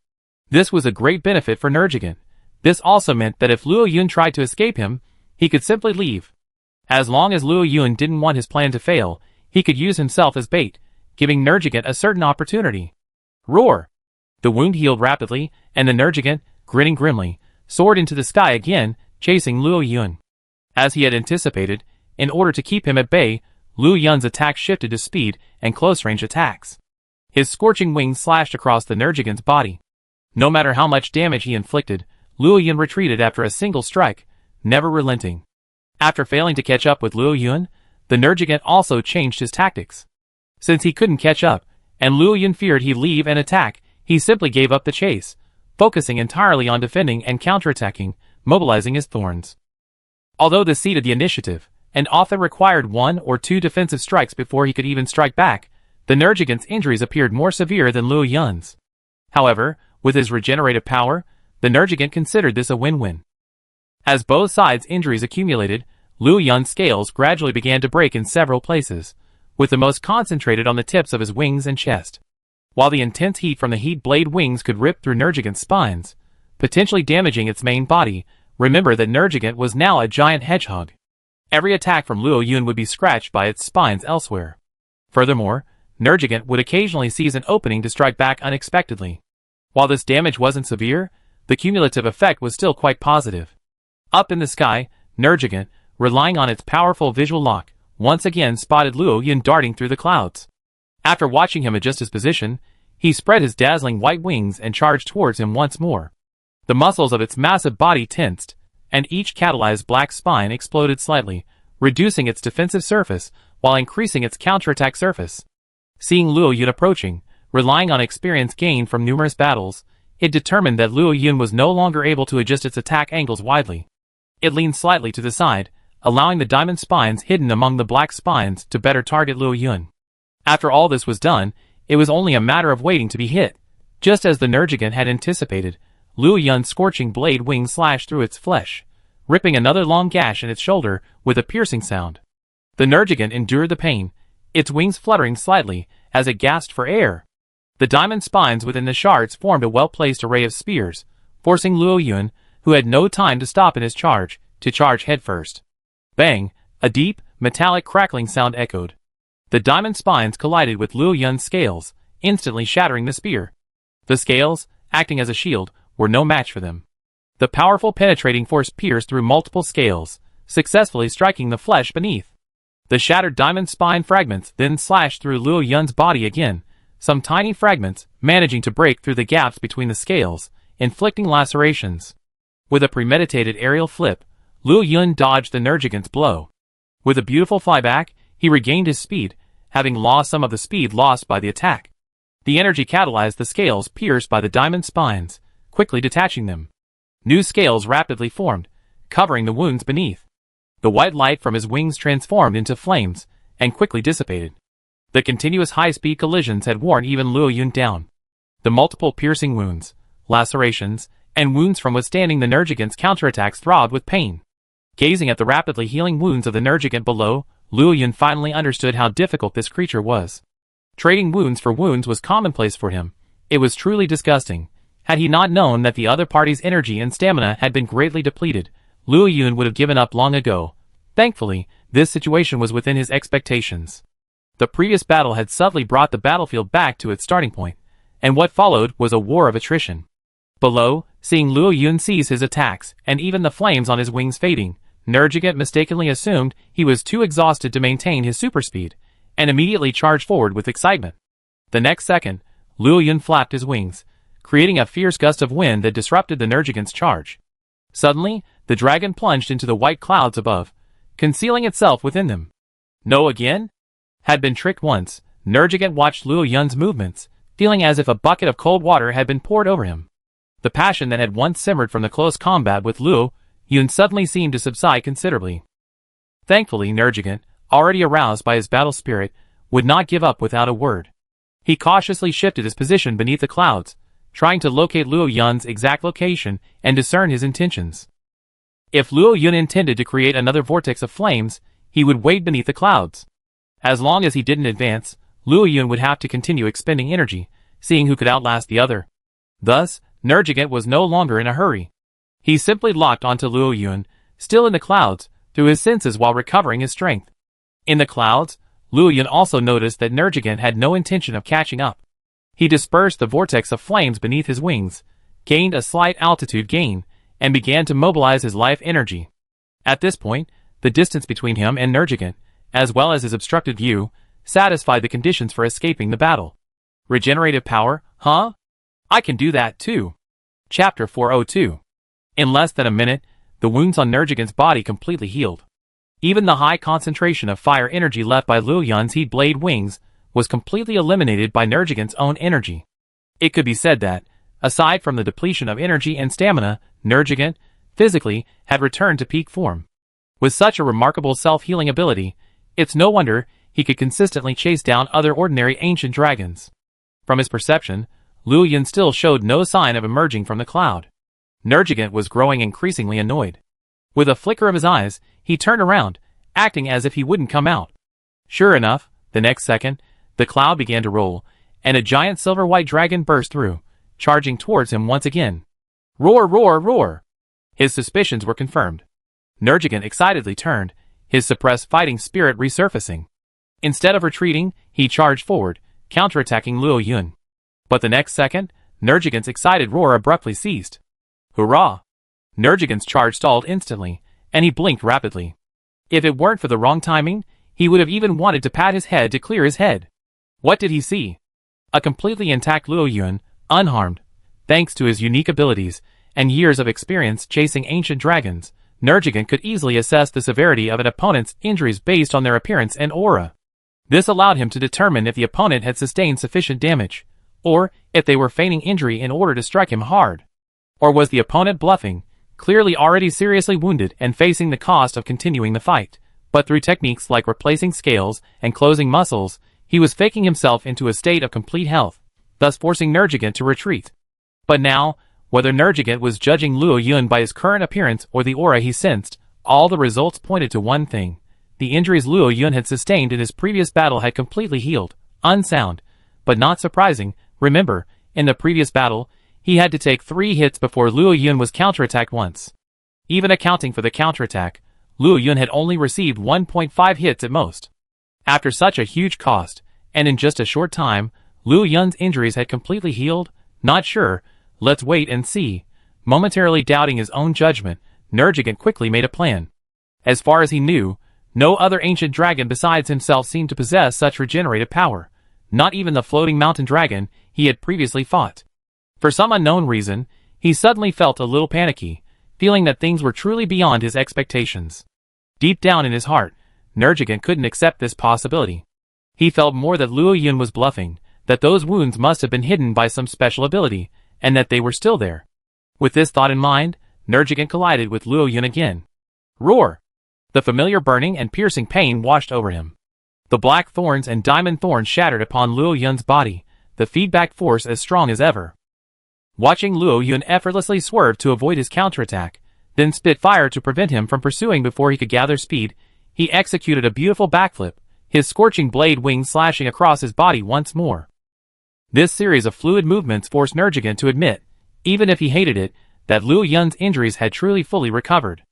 This was a great benefit for Nergigant. This also meant that if Liu Yun tried to escape him, he could simply leave. As long as Liu Yun didn't want his plan to fail, he could use himself as bait, giving Nergigant a certain opportunity. Roar! The wound healed rapidly, and the Nergigant, grinning grimly, soared into the sky again, chasing Liu Yun. As he had anticipated, in order to keep him at bay, Liu Yun's attack shifted to speed and close-range attacks. His scorching wings slashed across the Nergigant's body. No matter how much damage he inflicted, Liu Yun retreated after a single strike, never relenting. After failing to catch up with Liu Yun, the Nergigant also changed his tactics. Since he couldn't catch up, and Luo Yun feared he'd leave and attack. He simply gave up the chase, focusing entirely on defending and counterattacking, mobilizing his thorns. Although this ceded the initiative, and often required 1 or 2 defensive strikes before he could even strike back, the Nergigant's injuries appeared more severe than Luo Yun's. However, with his regenerative power, the Nergigant considered this a win-win. As both sides' injuries accumulated, Luo Yun's scales gradually began to break in several places, with the most concentrated on the tips of his wings and chest. While the intense heat from the heat blade wings could rip through Nergigant's spines, potentially damaging its main body, remember that Nergigant was now a giant hedgehog. Every attack from Luo Yun would be scratched by its spines elsewhere. Furthermore, Nergigant would occasionally seize an opening to strike back unexpectedly. While this damage wasn't severe, the cumulative effect was still quite positive. Up in the sky, Nergigant, relying on its powerful visual lock, once again spotted Luo Yun darting through the clouds. After watching him adjust his position, he spread his dazzling white wings and charged towards him once more. The muscles of its massive body tensed, and each catalyzed black spine exploded slightly, reducing its defensive surface while increasing its counterattack surface. Seeing Luo Yun approaching, relying on experience gained from numerous battles, it determined that Luo Yun was no longer able to adjust its attack angles widely. It leaned slightly to the side, allowing the diamond spines hidden among the black spines to better target Luo Yun. After all this was done, it was only a matter of waiting to be hit. Just as the Nergigant had anticipated, Luo Yun's scorching blade wing slashed through its flesh, ripping another long gash in its shoulder with a piercing sound. The Nergigant endured the pain, its wings fluttering slightly as it gasped for air. The diamond spines within the shards formed a well-placed array of spears, forcing Luo Yun, who had no time to stop in his charge, to charge headfirst. Bang! A deep, metallic crackling sound echoed. The diamond spines collided with Luo Yun's scales, instantly shattering the spear. The scales, acting as a shield, were no match for them. The powerful penetrating force pierced through multiple scales, successfully striking the flesh beneath. The shattered diamond spine fragments then slashed through Luo Yun's body again, some tiny fragments managing to break through the gaps between the scales, inflicting lacerations. With a premeditated aerial flip, Luo Yun dodged the Nergigant's blow. With a beautiful flyback, he regained his speed, having lost some of the speed lost by the attack. The energy catalyzed the scales pierced by the diamond spines, quickly detaching them. New scales rapidly formed, covering the wounds beneath. The white light from his wings transformed into flames, and quickly dissipated. The continuous high-speed collisions had worn even Luo Yun down. The multiple piercing wounds, lacerations, and wounds from withstanding the Nergigant's counterattacks throbbed with pain. Gazing at the rapidly healing wounds of the Nergigant below, Luo Yun finally understood how difficult this creature was. Trading wounds for wounds was commonplace for him. It was truly disgusting. Had he not known that the other party's energy and stamina had been greatly depleted, Luo Yun would have given up long ago. Thankfully, this situation was within his expectations. The previous battle had subtly brought the battlefield back to its starting point, and what followed was a war of attrition. Below, seeing Luo Yun cease his attacks, and even the flames on his wings fading, Nergigant mistakenly assumed he was too exhausted to maintain his super speed, and immediately charged forward with excitement. The next second, Luo Yun flapped his wings, creating a fierce gust of wind that disrupted the Nergigant's charge. Suddenly, the dragon plunged into the white clouds above, concealing itself within them. No again? Had been tricked once, Nergigant watched Luo Yun's movements, feeling as if a bucket of cold water had been poured over him. The passion that had once simmered from the close combat with Luo Yun suddenly seemed to subside considerably. Thankfully, Nergigant, already aroused by his battle spirit, would not give up without a word. He cautiously shifted his position beneath the clouds, trying to locate Luo Yun's exact location and discern his intentions. If Luo Yun intended to create another vortex of flames, he would wait beneath the clouds. As long as he didn't advance, Luo Yun would have to continue expending energy, seeing who could outlast the other. Thus, Nergigant was no longer in a hurry. He simply locked onto Luo Yun, still in the clouds, through his senses while recovering his strength. In the clouds, Luo Yun also noticed that Nergigant had no intention of catching up. He dispersed the vortex of flames beneath his wings, gained a slight altitude gain, and began to mobilize his life energy. At this point, the distance between him and Nergigant, as well as his obstructed view, satisfied the conditions for escaping the battle. Regenerative power, huh? I can do that too. Chapter 402. In less than a minute, the wounds on Nergigant's body completely healed. Even the high concentration of fire energy left by Luo Yun's heat blade wings was completely eliminated by Nergigant's own energy. It could be said that, aside from the depletion of energy and stamina, Nergigant, physically, had returned to peak form. With such a remarkable self-healing ability, it's no wonder he could consistently chase down other ordinary ancient dragons. From his perception, Luo Yun still showed no sign of emerging from the cloud. Nergigant was growing increasingly annoyed. With a flicker of his eyes, he turned around, acting as if he wouldn't come out. Sure enough, the next second, the cloud began to roll, and a giant silver-white dragon burst through, charging towards him once again. Roar, roar, roar! His suspicions were confirmed. Nergigant excitedly turned, his suppressed fighting spirit resurfacing. Instead of retreating, he charged forward, counterattacking Luo Yun. But the next second, Nergigant's excited roar abruptly ceased. Hurrah! Nergigant's charge stalled instantly, and he blinked rapidly. If it weren't for the wrong timing, he would have even wanted to pat his head to clear his head. What did he see? A completely intact Luo Yun, unharmed. Thanks to his unique abilities and years of experience chasing ancient dragons, Nergigant could easily assess the severity of an opponent's injuries based on their appearance and aura. This allowed him to determine if the opponent had sustained sufficient damage, or if they were feigning injury in order to strike him hard. Or was the opponent bluffing, clearly already seriously wounded and facing the cost of continuing the fight, but through techniques like replacing scales and closing muscles, he was faking himself into a state of complete health, thus forcing Nergigant to retreat. But now, whether Nergigant was judging Luo Yun by his current appearance or the aura he sensed, all the results pointed to one thing. The injuries Luo Yun had sustained in his previous battle had completely healed, unsound, but not surprising. Remember, in the previous battle, he had to take 3 hits before Luo Yun was counterattacked once. Even accounting for the counterattack, Luo Yun had only received 1.5 hits at most. After such a huge cost, and in just a short time, Luo Yun's injuries had completely healed. Not sure, let's wait and see. Momentarily doubting his own judgment, Nergigant quickly made a plan. As far as he knew, no other ancient dragon besides himself seemed to possess such regenerative power, not even the floating mountain dragon he had previously fought. For some unknown reason, he suddenly felt a little panicky, feeling that things were truly beyond his expectations. Deep down in his heart, Nergigant couldn't accept this possibility. He felt more that Luo Yun was bluffing, that those wounds must have been hidden by some special ability, and that they were still there. With this thought in mind, Nergigant collided with Luo Yun again. Roar! The familiar burning and piercing pain washed over him. The black thorns and diamond thorns shattered upon Luo Yun's body, the feedback force as strong as ever. Watching Luo Yun effortlessly swerve to avoid his counterattack, then spit fire to prevent him from pursuing before he could gather speed, he executed a beautiful backflip, his scorching blade wings slashing across his body once more. This series of fluid movements forced Nergigant to admit, even if he hated it, that Luo Yun's injuries had truly fully recovered.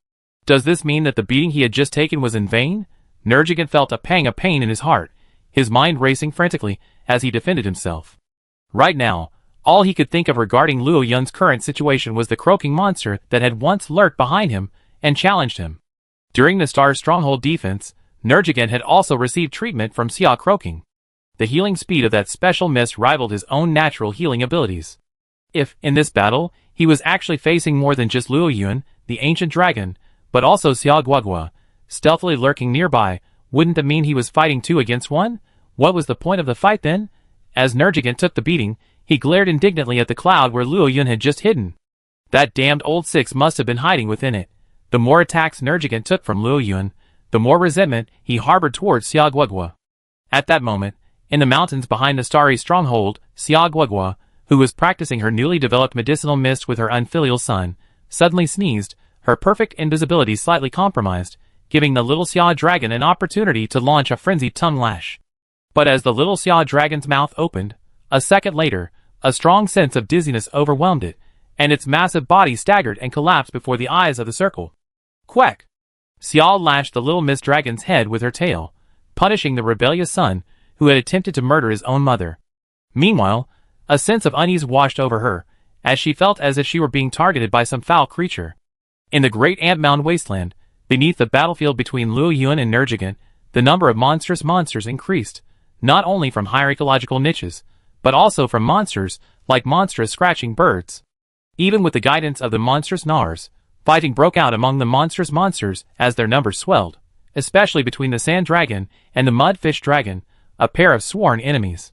Does this mean that the beating he had just taken was in vain? Nergigant felt a pang of pain in his heart, his mind racing frantically as he defended himself. Right now, all he could think of regarding Luo Yun's current situation was the croaking monster that had once lurked behind him and challenged him. During the Star's stronghold defense, Nergigant had also received treatment from Xia Croaking. The healing speed of that special mist rivaled his own natural healing abilities. If, in this battle, he was actually facing more than just Luo Yun, the ancient dragon, but also Xia Guogua, stealthily lurking nearby, wouldn't that mean he was fighting 2 against 1? What was the point of the fight then? As Nergigant took the beating, he glared indignantly at the cloud where Luo Yun had just hidden. That damned old six must have been hiding within it. The more attacks Nergigant took from Luo Yun, the more resentment he harbored towards Xia Guogua. At that moment, in the mountains behind the starry stronghold, Xia Guogua, who was practicing her newly developed medicinal mist with her unfilial son, suddenly sneezed, her perfect invisibility slightly compromised, giving the little Xia dragon an opportunity to launch a frenzied tongue lash. But as the little Xia dragon's mouth opened, a second later, a strong sense of dizziness overwhelmed it, and its massive body staggered and collapsed before the eyes of the circle. Quack! Xia lashed the little mist dragon's head with her tail, punishing the rebellious son, who had attempted to murder his own mother. Meanwhile, a sense of unease washed over her, as she felt as if she were being targeted by some foul creature. In the great ant-mound wasteland, beneath the battlefield between Luo Yun and Nergigant, the number of monstrous monsters increased, not only from higher ecological niches, but also from monsters, like monstrous scratching birds. Even with the guidance of the monstrous Gnars, fighting broke out among the monstrous monsters as their numbers swelled, especially between the sand dragon and the mud fish dragon, a pair of sworn enemies.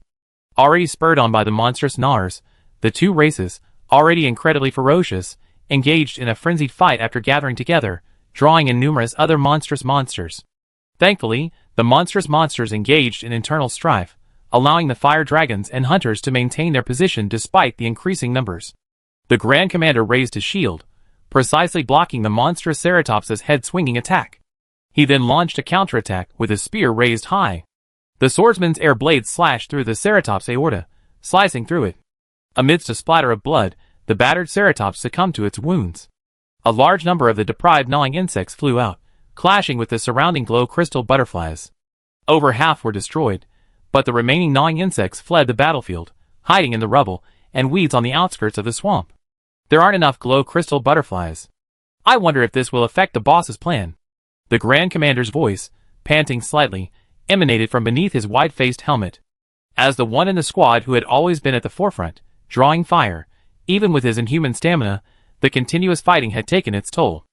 Already spurred on by the monstrous gnawers, the two races, already incredibly ferocious, engaged in a frenzied fight after gathering together, drawing in numerous other monstrous monsters. Thankfully, the monstrous monsters engaged in internal strife, allowing the fire dragons and hunters to maintain their position despite the increasing numbers. The Grand Commander raised his shield, precisely blocking the monstrous Ceratops's head-swinging attack. He then launched a counterattack with his spear raised high. The swordsman's air blade slashed through the Ceratops' aorta, slicing through it. Amidst a splatter of blood, the battered Ceratops succumbed to its wounds. A large number of the deprived gnawing insects flew out, clashing with the surrounding glow crystal butterflies. Over half were destroyed, but the remaining gnawing insects fled the battlefield, hiding in the rubble and weeds on the outskirts of the swamp. There aren't enough glow crystal butterflies. I wonder if this will affect the boss's plan. The Grand Commander's voice, panting slightly, emanated from beneath his wide-faced helmet. As the one in the squad who had always been at the forefront, drawing fire, even with his inhuman stamina, the continuous fighting had taken its toll.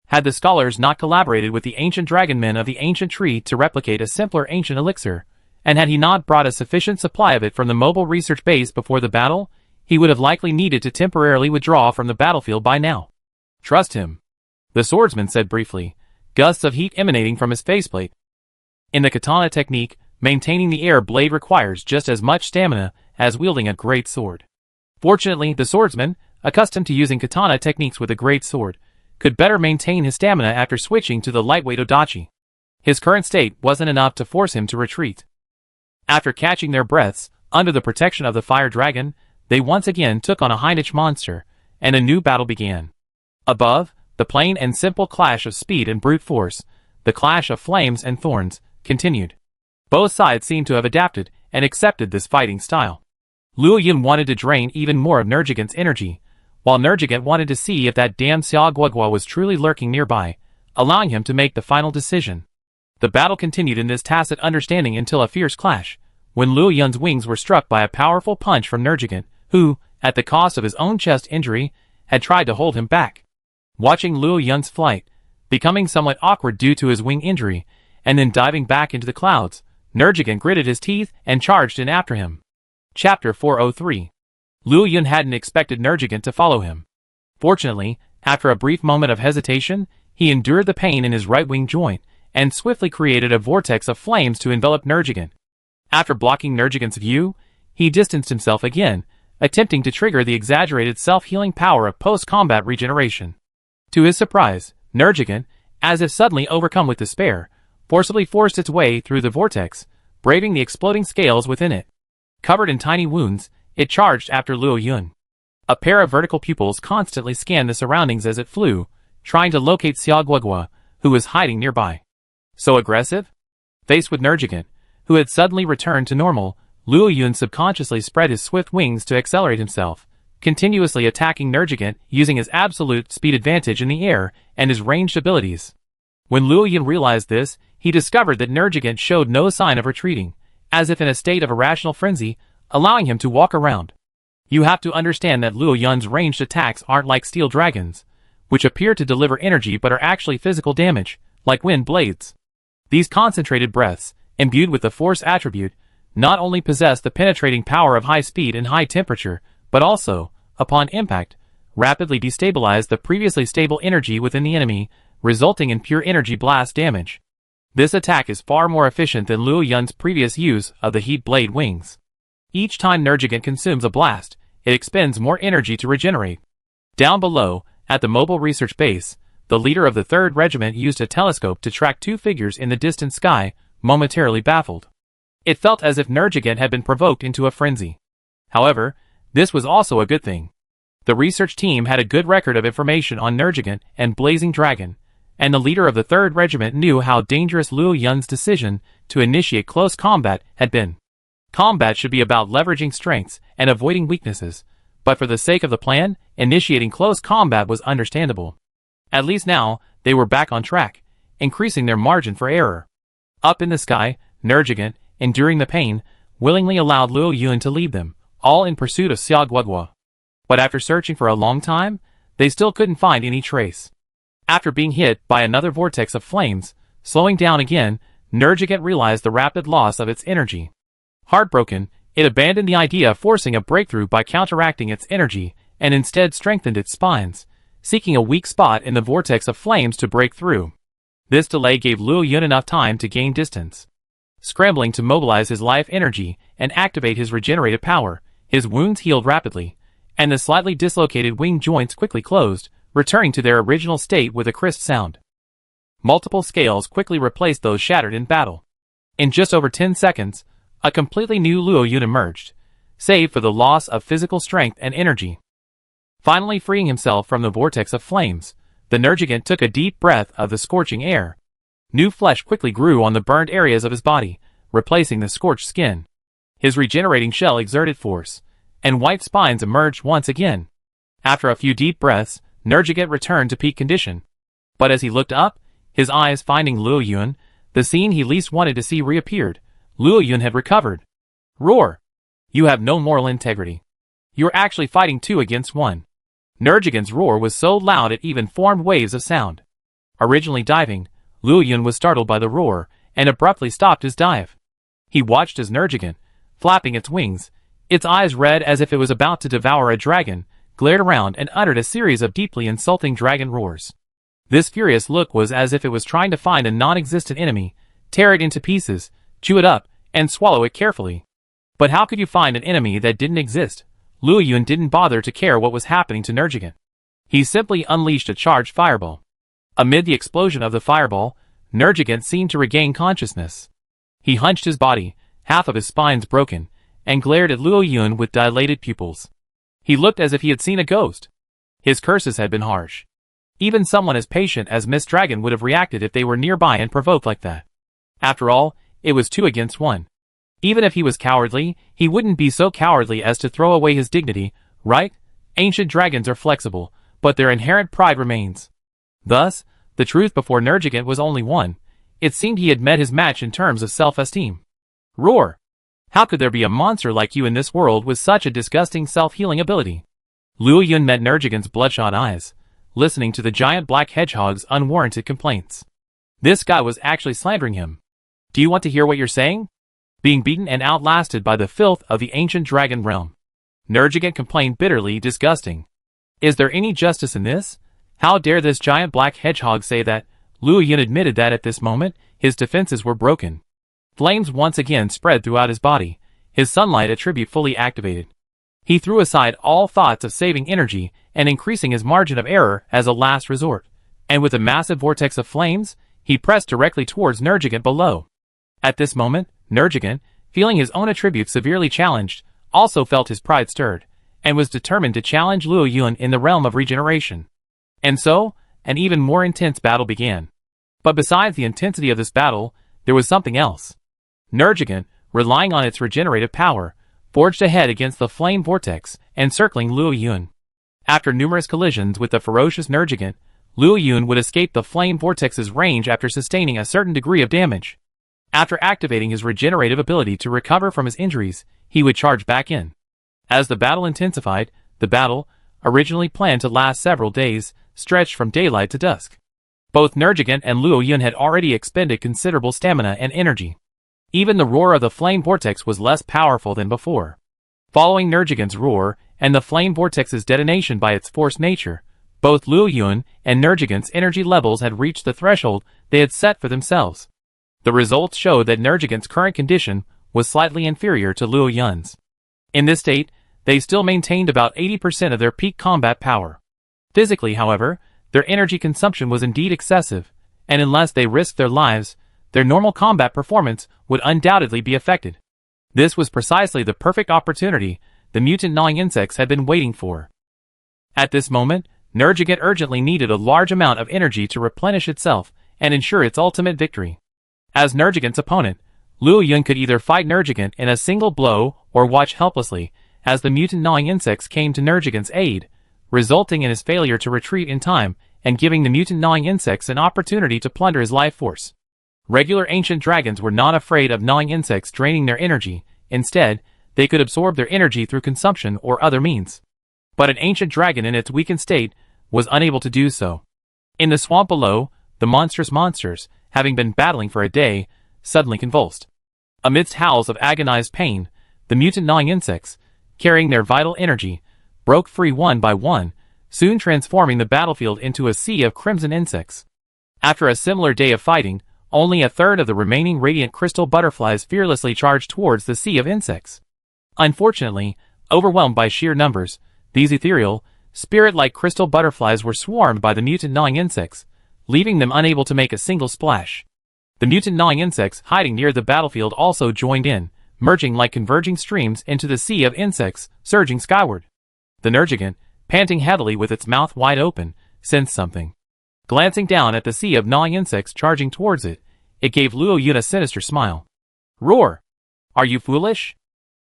Had the scholars not collaborated with the ancient dragon men of the ancient tree to replicate a simpler ancient elixir, and had he not brought a sufficient supply of it from the mobile research base before the battle, he would have likely needed to temporarily withdraw from the battlefield by now. Trust him, the swordsman said briefly, gusts of heat emanating from his faceplate. In the katana technique, maintaining the air blade requires just as much stamina as wielding a great sword. Fortunately, the swordsman, accustomed to using katana techniques with a great sword, could better maintain his stamina after switching to the lightweight odachi. His current state wasn't enough to force him to retreat. After catching their breaths, under the protection of the fire dragon, they once again took on a Heinich monster, and a new battle began. Above, the plain and simple clash of speed and brute force, the clash of flames and thorns, continued. Both sides seemed to have adapted and accepted this fighting style. Luo Yun wanted to drain even more of Nergigant's energy, while Nergigant wanted to see if that damn Xia Guogua was truly lurking nearby, allowing him to make the final decision. The battle continued in this tacit understanding until a fierce clash, when Luo Yun's wings were struck by a powerful punch from Nergigant, who, at the cost of his own chest injury, had tried to hold him back. Watching Luo Yun's flight, becoming somewhat awkward due to his wing injury, and then diving back into the clouds, Nergigant gritted his teeth and charged in after him. Chapter 403. Luo Yun hadn't expected Nergigant to follow him. Fortunately, after a brief moment of hesitation, he endured the pain in his right wing joint, and swiftly created a vortex of flames to envelop Nergigant. After blocking Nergigant's view, he distanced himself again, attempting to trigger the exaggerated self-healing power of post-combat regeneration. To his surprise, Nergigant, as if suddenly overcome with despair, forcibly forced its way through the vortex, braving the exploding scales within it. Covered in tiny wounds, it charged after Luo Yun. A pair of vertical pupils constantly scanned the surroundings as it flew, trying to locate Xia Guogua, who was hiding nearby. So aggressive? Faced with Nergigant, who had suddenly returned to normal, Luo Yun subconsciously spread his swift wings to accelerate himself, continuously attacking Nergigant using his absolute speed advantage in the air and his ranged abilities. When Luo Yun realized this, he discovered that Nergigant showed no sign of retreating, as if in a state of irrational frenzy, allowing him to walk around. You have to understand that Luo Yun's ranged attacks aren't like steel dragons, which appear to deliver energy but are actually physical damage, like wind blades. These concentrated breaths, imbued with the force attribute, not only possess the penetrating power of high speed and high temperature, but also, upon impact, rapidly destabilize the previously stable energy within the enemy, resulting in pure energy blast damage. This attack is far more efficient than Luo Yun's previous use of the heat blade wings. Each time Nergigant consumes a blast, it expends more energy to regenerate. Down below, at the mobile research base, the leader of the 3rd Regiment used a telescope to track two figures in the distant sky, momentarily baffled. It felt as if Nergigant had been provoked into a frenzy. However, this was also a good thing. The research team had a good record of information on Nergigant and Blazing Dragon, and the leader of the 3rd Regiment knew how dangerous Luo Yun's decision to initiate close combat had been. Combat should be about leveraging strengths and avoiding weaknesses, but for the sake of the plan, initiating close combat was understandable. At least now, they were back on track, increasing their margin for error. Up in the sky, Nergigant, enduring the pain, willingly allowed Luo Yun to lead them, all in pursuit of Xia Guogua. But after searching for a long time, they still couldn't find any trace. After being hit by another vortex of flames, slowing down again, Nergigant realized the rapid loss of its energy. Heartbroken, it abandoned the idea of forcing a breakthrough by counteracting its energy and instead strengthened its spines, seeking a weak spot in the vortex of flames to break through. This delay gave Luo Yun enough time to gain distance. Scrambling to mobilize his life energy and activate his regenerative power, his wounds healed rapidly, and the slightly dislocated wing joints quickly closed, returning to their original state with a crisp sound. Multiple scales quickly replaced those shattered in battle. In just over 10 seconds, a completely new Luo Yun emerged, save for the loss of physical strength and energy. Finally freeing himself from the vortex of flames, the Nergigant took a deep breath of the scorching air. New flesh quickly grew on the burned areas of his body, replacing the scorched skin. His regenerating shell exerted force, and white spines emerged once again. After a few deep breaths, Nergigant returned to peak condition. But as he looked up, his eyes finding Luo Yun, the scene he least wanted to see reappeared. Luo Yun had recovered. Roar! You have no moral integrity. You're actually fighting 2 against 1. Nergigant's roar was so loud it even formed waves of sound. Originally diving, Luo Yun was startled by the roar and abruptly stopped his dive. He watched as Nergigant, flapping its wings, its eyes red as if it was about to devour a dragon, glared around and uttered a series of deeply insulting dragon roars. This furious look was as if it was trying to find a non-existent enemy, tear it into pieces, chew it up, and swallow it carefully. But how could you find an enemy that didn't exist? Luo Yun didn't bother to care what was happening to Nergigant. He simply unleashed a charged fireball. Amid the explosion of the fireball, Nergigant seemed to regain consciousness. He hunched his body, half of his spines broken, and glared at Luo Yun with dilated pupils. He looked as if he had seen a ghost. His curses had been harsh. Even someone as patient as Miss Dragon would have reacted if they were nearby and provoked like that. After all, it was 2 against 1. Even if he was cowardly, he wouldn't be so cowardly as to throw away his dignity, right? Ancient dragons are flexible, but their inherent pride remains. Thus, the truth before Nergigant was only one. It seemed he had met his match in terms of self-esteem. Roar! How could there be a monster like you in this world with such a disgusting self-healing ability? Luo Yun met Nergigant's bloodshot eyes, listening to the giant black hedgehog's unwarranted complaints. This guy was actually slandering him. Do you want to hear what you're saying? Being beaten and outlasted by the filth of the ancient dragon realm. Nergigant complained bitterly, disgusting. Is there any justice in this? How dare this giant black hedgehog say that? Luo Yun admitted that at this moment, his defenses were broken. Flames once again spread throughout his body, his sunlight attribute fully activated. He threw aside all thoughts of saving energy and increasing his margin of error as a last resort, and with a massive vortex of flames, he pressed directly towards Nergigant below. At this moment, Nergigant, feeling his own attributes severely challenged, also felt his pride stirred, and was determined to challenge Luo Yun in the realm of regeneration. And so, an even more intense battle began. But besides the intensity of this battle, there was something else. Nergigant, relying on its regenerative power, forged ahead against the flame vortex, encircling Luo Yun. After numerous collisions with the ferocious Nergigant, Luo Yun would escape the flame vortex's range after sustaining a certain degree of damage. After activating his regenerative ability to recover from his injuries, he would charge back in. As the battle intensified, the battle, originally planned to last several days, stretched from daylight to dusk. Both Nergigant and Luo Yun had already expended considerable stamina and energy. Even the roar of the flame vortex was less powerful than before. Following Nergigant's roar and the flame vortex's detonation by its forced nature, both Luo Yun and Nergigant's energy levels had reached the threshold they had set for themselves. The results showed that Nergigant's current condition was slightly inferior to Luo Yun's. In this state, they still maintained about 80% of their peak combat power. Physically, however, their energy consumption was indeed excessive, and unless they risked their lives, their normal combat performance would undoubtedly be affected. This was precisely the perfect opportunity the mutant gnawing insects had been waiting for. At this moment, Nergigant urgently needed a large amount of energy to replenish itself and ensure its ultimate victory. As Nergigant's opponent, Luo Yun could either fight Nergigant in a single blow or watch helplessly as the mutant gnawing insects came to Nergigant's aid, resulting in his failure to retreat in time and giving the mutant gnawing insects an opportunity to plunder his life force. Regular ancient dragons were not afraid of gnawing insects draining their energy. Instead, they could absorb their energy through consumption or other means. But an ancient dragon in its weakened state was unable to do so. In the swamp below, the monstrous monsters, having been battling for a day, suddenly convulsed. Amidst howls of agonized pain, the mutant gnawing insects, carrying their vital energy, broke free one by one, soon transforming the battlefield into a sea of crimson insects. After a similar day of fighting, only a third of the remaining radiant crystal butterflies fearlessly charged towards the sea of insects. Unfortunately, overwhelmed by sheer numbers, these ethereal, spirit-like crystal butterflies were swarmed by the mutant gnawing insects, leaving them unable to make a single splash. The mutant gnawing insects hiding near the battlefield also joined in, merging like converging streams into the sea of insects, surging skyward. The Nergigant, panting heavily with its mouth wide open, sensed something. Glancing down at the sea of gnawing insects charging towards it, it gave Luo Yun a sinister smile. Roar! Are you foolish?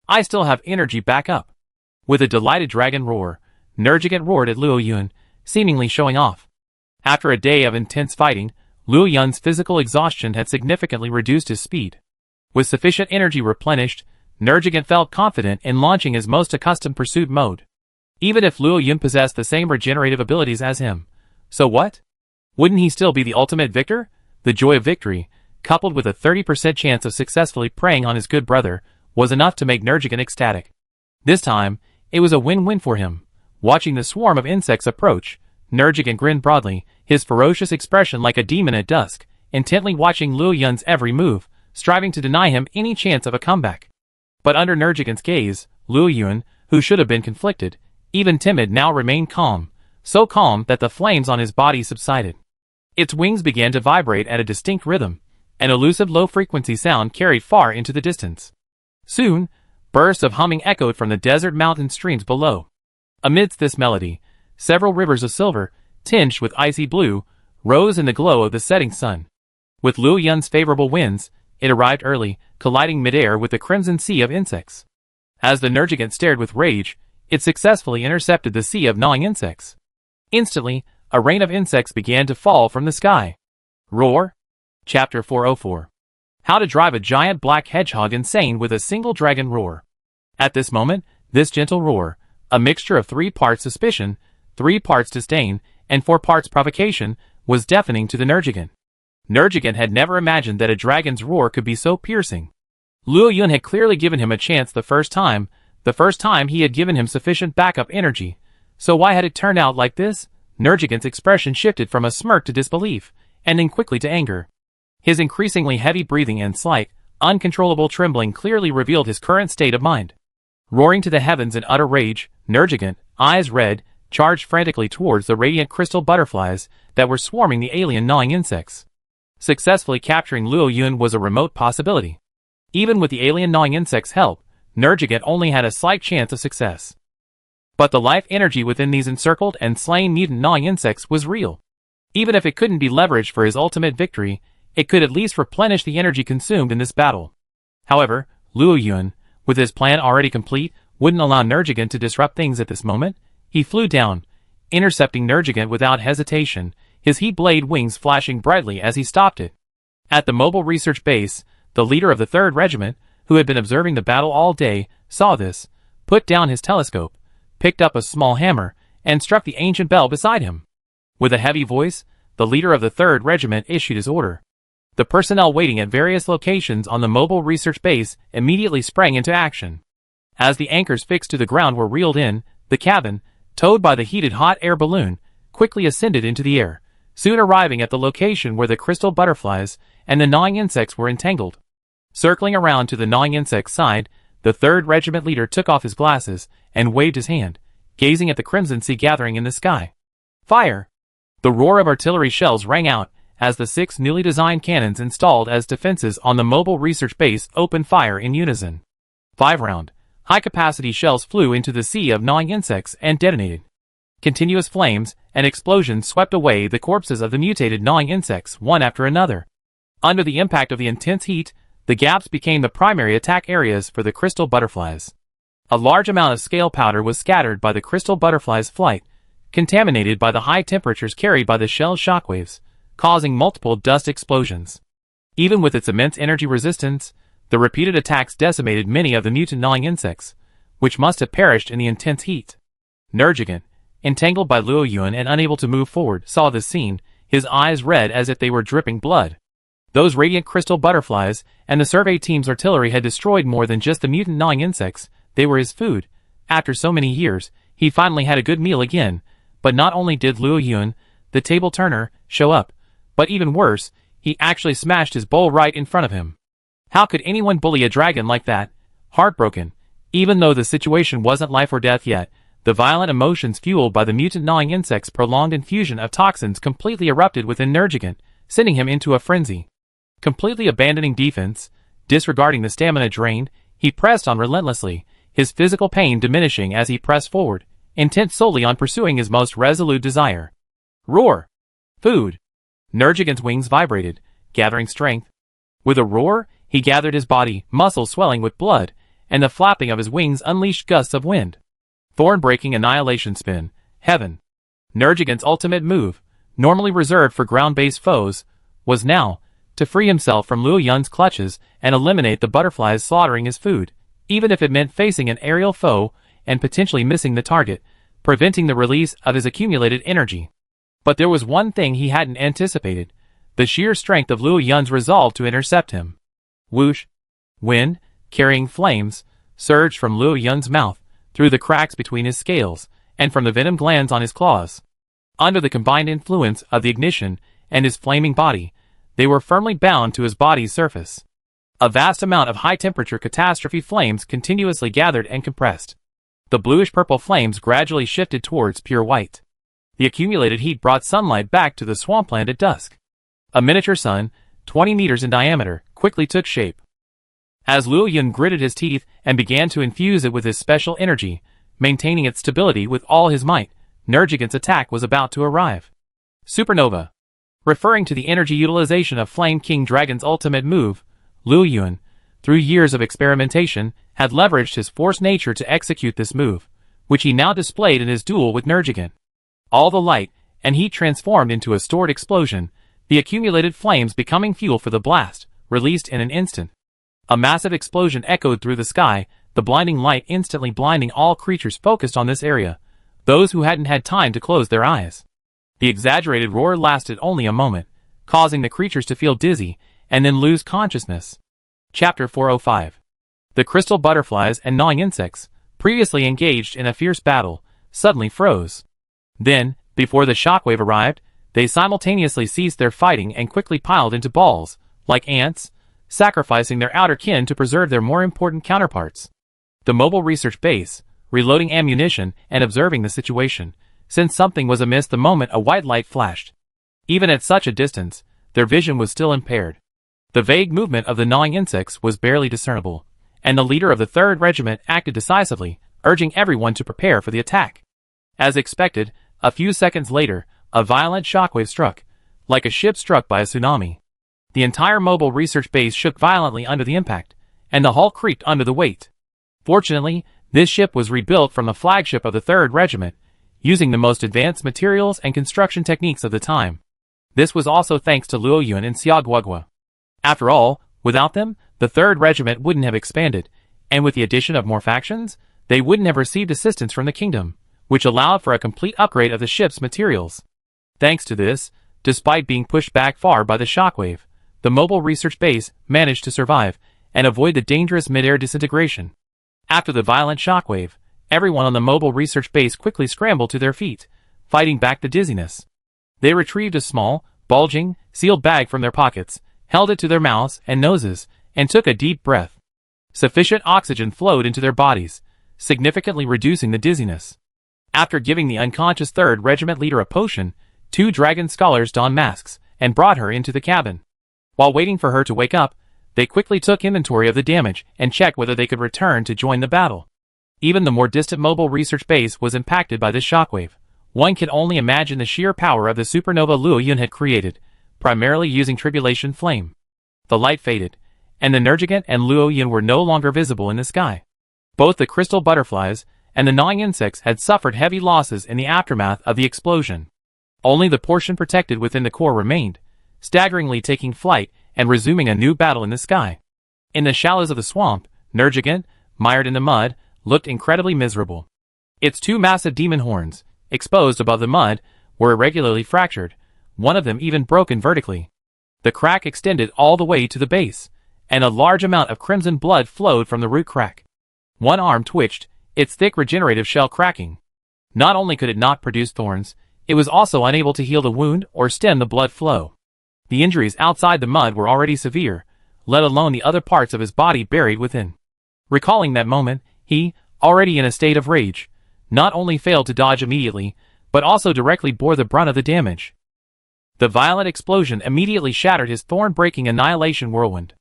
I still have energy back up. With a delighted dragon roar, Nergigant roared at Luo Yun, seemingly showing off. After a day of intense fighting, Luo Yun's physical exhaustion had significantly reduced his speed. With sufficient energy replenished, Nergigant felt confident in launching his most accustomed pursuit mode. Even if Luo Yun possessed the same regenerative abilities as him. So what? Wouldn't he still be the ultimate victor? The joy of victory, coupled with a 30% chance of successfully preying on his good brother, was enough to make Nergigant ecstatic. This time, it was a win-win for him. Watching the swarm of insects approach, Nergigant grinned broadly, his ferocious expression like a demon at dusk, intently watching Luo Yun's every move, striving to deny him any chance of a comeback. But under Nergigant's gaze, Luo Yun, who should have been conflicted, even timid, now remained calm, so calm that the flames on his body subsided. Its wings began to vibrate at a distinct rhythm, an elusive low-frequency sound carried far into the distance. Soon, bursts of humming echoed from the desert mountain streams below. Amidst this melody, several rivers of silver, tinged with icy blue, rose in the glow of the setting sun. With Luo Yun's favorable winds, it arrived early, colliding midair with the crimson sea of insects. As the Nergigant stared with rage, it successfully intercepted the sea of gnawing insects. Instantly, a rain of insects began to fall from the sky. Roar? Chapter 404. How to drive a giant black hedgehog insane with a single dragon roar. At this moment, this gentle roar, a mixture of 3 parts suspicion, 3 parts disdain, and 4 parts provocation, was deafening to the Nergigant. Nergigant had never imagined that a dragon's roar could be so piercing. Luo Yun had clearly given him a chance the first time he had given him sufficient backup energy. So why had it turned out like this? Nergigant's expression shifted from a smirk to disbelief, and then quickly to anger. His increasingly heavy breathing and slight, uncontrollable trembling clearly revealed his current state of mind. Roaring to the heavens in utter rage, Nergigant, eyes red, charged frantically towards the radiant crystal butterflies that were swarming the alien gnawing insects. Successfully capturing Luo Yun was a remote possibility. Even with the alien gnawing insects' help, Nergigant only had a slight chance of success. But the life energy within these encircled and slain mutant gnawing insects was real. Even if it couldn't be leveraged for his ultimate victory, it could at least replenish the energy consumed in this battle. However, Luo Yun, with his plan already complete, wouldn't allow Nergigant to disrupt things at this moment. He flew down, intercepting Nergigant without hesitation, his heat blade wings flashing brightly as he stopped it. At the mobile research base, the leader of the 3rd Regiment, who had been observing the battle all day, saw this, put down his telescope, picked up a small hammer, and struck the ancient bell beside him. With a heavy voice, the leader of the 3rd Regiment issued his order. The personnel waiting at various locations on the mobile research base immediately sprang into action. As the anchors fixed to the ground were reeled in, the cabin, towed by the heated hot air balloon, quickly ascended into the air, soon arriving at the location where the crystal butterflies and the gnawing insects were entangled. Circling around to the gnawing insect's side, the 3rd Regiment leader took off his glasses and waved his hand, gazing at the crimson sea gathering in the sky. Fire! The roar of artillery shells rang out as the 6 newly designed cannons installed as defenses on the mobile research base opened fire in unison. 5-round, high-capacity shells flew into the sea of gnawing insects and detonated. Continuous flames and explosions swept away the corpses of the mutated gnawing insects one after another. Under the impact of the intense heat, the gaps became the primary attack areas for the crystal butterflies. A large amount of scale powder was scattered by the crystal butterflies' flight, contaminated by the high temperatures carried by the shell's shockwaves, causing multiple dust explosions. Even with its immense energy resistance, the repeated attacks decimated many of the mutant gnawing insects, which must have perished in the intense heat. Nergigant, entangled by Luo Yun and unable to move forward, saw this scene, his eyes red as if they were dripping blood. Those radiant crystal butterflies and the survey team's artillery had destroyed more than just the mutant gnawing insects. They were his food. After so many years, he finally had a good meal again. But not only did Luo Yun, the table turner, show up, but even worse, he actually smashed his bowl right in front of him. How could anyone bully a dragon like that? Heartbroken, even though the situation wasn't life or death yet, the violent emotions fueled by the mutant gnawing insect's prolonged infusion of toxins completely erupted within Nergigant, sending him into a frenzy. Completely abandoning defense, disregarding the stamina drain, he pressed on relentlessly, his physical pain diminishing as he pressed forward, intent solely on pursuing his most resolute desire. Roar! Food! Nergigant's wings vibrated, gathering strength. With a roar, he gathered his body, muscles swelling with blood, and the flapping of his wings unleashed gusts of wind. Thorn-breaking annihilation spin. Heaven. Nergigant's ultimate move, normally reserved for ground-based foes, was now to free himself from Luo Yun's clutches and eliminate the butterflies slaughtering his food, even if it meant facing an aerial foe and potentially missing the target, preventing the release of his accumulated energy. But there was one thing he hadn't anticipated: the sheer strength of Luo Yun's resolve to intercept him. Whoosh! Wind, carrying flames, surged from Luo Yun's mouth, through the cracks between his scales, and from the venom glands on his claws. Under the combined influence of the ignition and his flaming body, they were firmly bound to his body's surface. A vast amount of high-temperature catastrophe flames continuously gathered and compressed. The bluish-purple flames gradually shifted towards pure white. The accumulated heat brought sunlight back to the swampland at dusk. A miniature sun, 20 meters in diameter, quickly took shape. As Luo Yun gritted his teeth and began to infuse it with his special energy, maintaining its stability with all his might, Nergigant's attack was about to arrive. Supernova. Referring to the energy utilization of Flame King Dragon's ultimate move, Luo Yun, through years of experimentation, had leveraged his force nature to execute this move, which he now displayed in his duel with Nergigant. All the light and heat transformed into a stored explosion, the accumulated flames becoming fuel for the blast, released in an instant. A massive explosion echoed through the sky, the blinding light instantly blinding all creatures focused on this area, those who hadn't had time to close their eyes. The exaggerated roar lasted only a moment, causing the creatures to feel dizzy and then lose consciousness. Chapter 405. The crystal butterflies and gnawing insects, previously engaged in a fierce battle, suddenly froze. Then, before the shockwave arrived, they simultaneously ceased their fighting and quickly piled into balls, like ants, sacrificing their outer kin to preserve their more important counterparts. The mobile research base, reloading ammunition and observing the situation, sensed something was amiss the moment a white light flashed. Even at such a distance, their vision was still impaired. The vague movement of the gnawing insects was barely discernible, and the leader of the 3rd Regiment acted decisively, urging everyone to prepare for the attack. As expected, a few seconds later, a violent shockwave struck, like a ship struck by a tsunami. The entire mobile research base shook violently under the impact, and the hull creaked under the weight. Fortunately, this ship was rebuilt from the flagship of the 3rd Regiment, using the most advanced materials and construction techniques of the time. This was also thanks to Luo Yun and Xia Guogua. After all, without them, the 3rd Regiment wouldn't have expanded, and with the addition of more factions, they wouldn't have received assistance from the kingdom, which allowed for a complete upgrade of the ship's materials. Thanks to this, despite being pushed back far by the shockwave, the mobile research base managed to survive and avoid the dangerous mid-air disintegration. After the violent shockwave, everyone on the mobile research base quickly scrambled to their feet, fighting back the dizziness. They retrieved a small, bulging, sealed bag from their pockets, held it to their mouths and noses, and took a deep breath. Sufficient oxygen flowed into their bodies, significantly reducing the dizziness. After giving the unconscious 3rd Regiment leader a potion, 2 dragon scholars donned masks and brought her into the cabin. While waiting for her to wake up, they quickly took inventory of the damage and checked whether they could return to join the battle. Even the more distant mobile research base was impacted by this shockwave. One could only imagine the sheer power of the supernova Luo Yun had created, primarily using tribulation flame. The light faded, and the Nergigant and Luo Yun were no longer visible in the sky. Both the crystal butterflies and the gnawing insects had suffered heavy losses in the aftermath of the explosion. Only the portion protected within the core remained, staggeringly taking flight and resuming a new battle in the sky. In the shallows of the swamp, Nergigant, mired in the mud, looked incredibly miserable. Its 2 massive demon horns, exposed above the mud, were irregularly fractured, one of them even broken vertically. The crack extended all the way to the base, and a large amount of crimson blood flowed from the root crack. One arm twitched, its thick regenerative shell cracking. Not only could it not produce thorns, it was also unable to heal the wound or stem the blood flow. The injuries outside the mud were already severe, let alone the other parts of his body buried within. Recalling that moment, he, already in a state of rage, not only failed to dodge immediately, but also directly bore the brunt of the damage. The violent explosion immediately shattered his thorn-breaking annihilation whirlwind.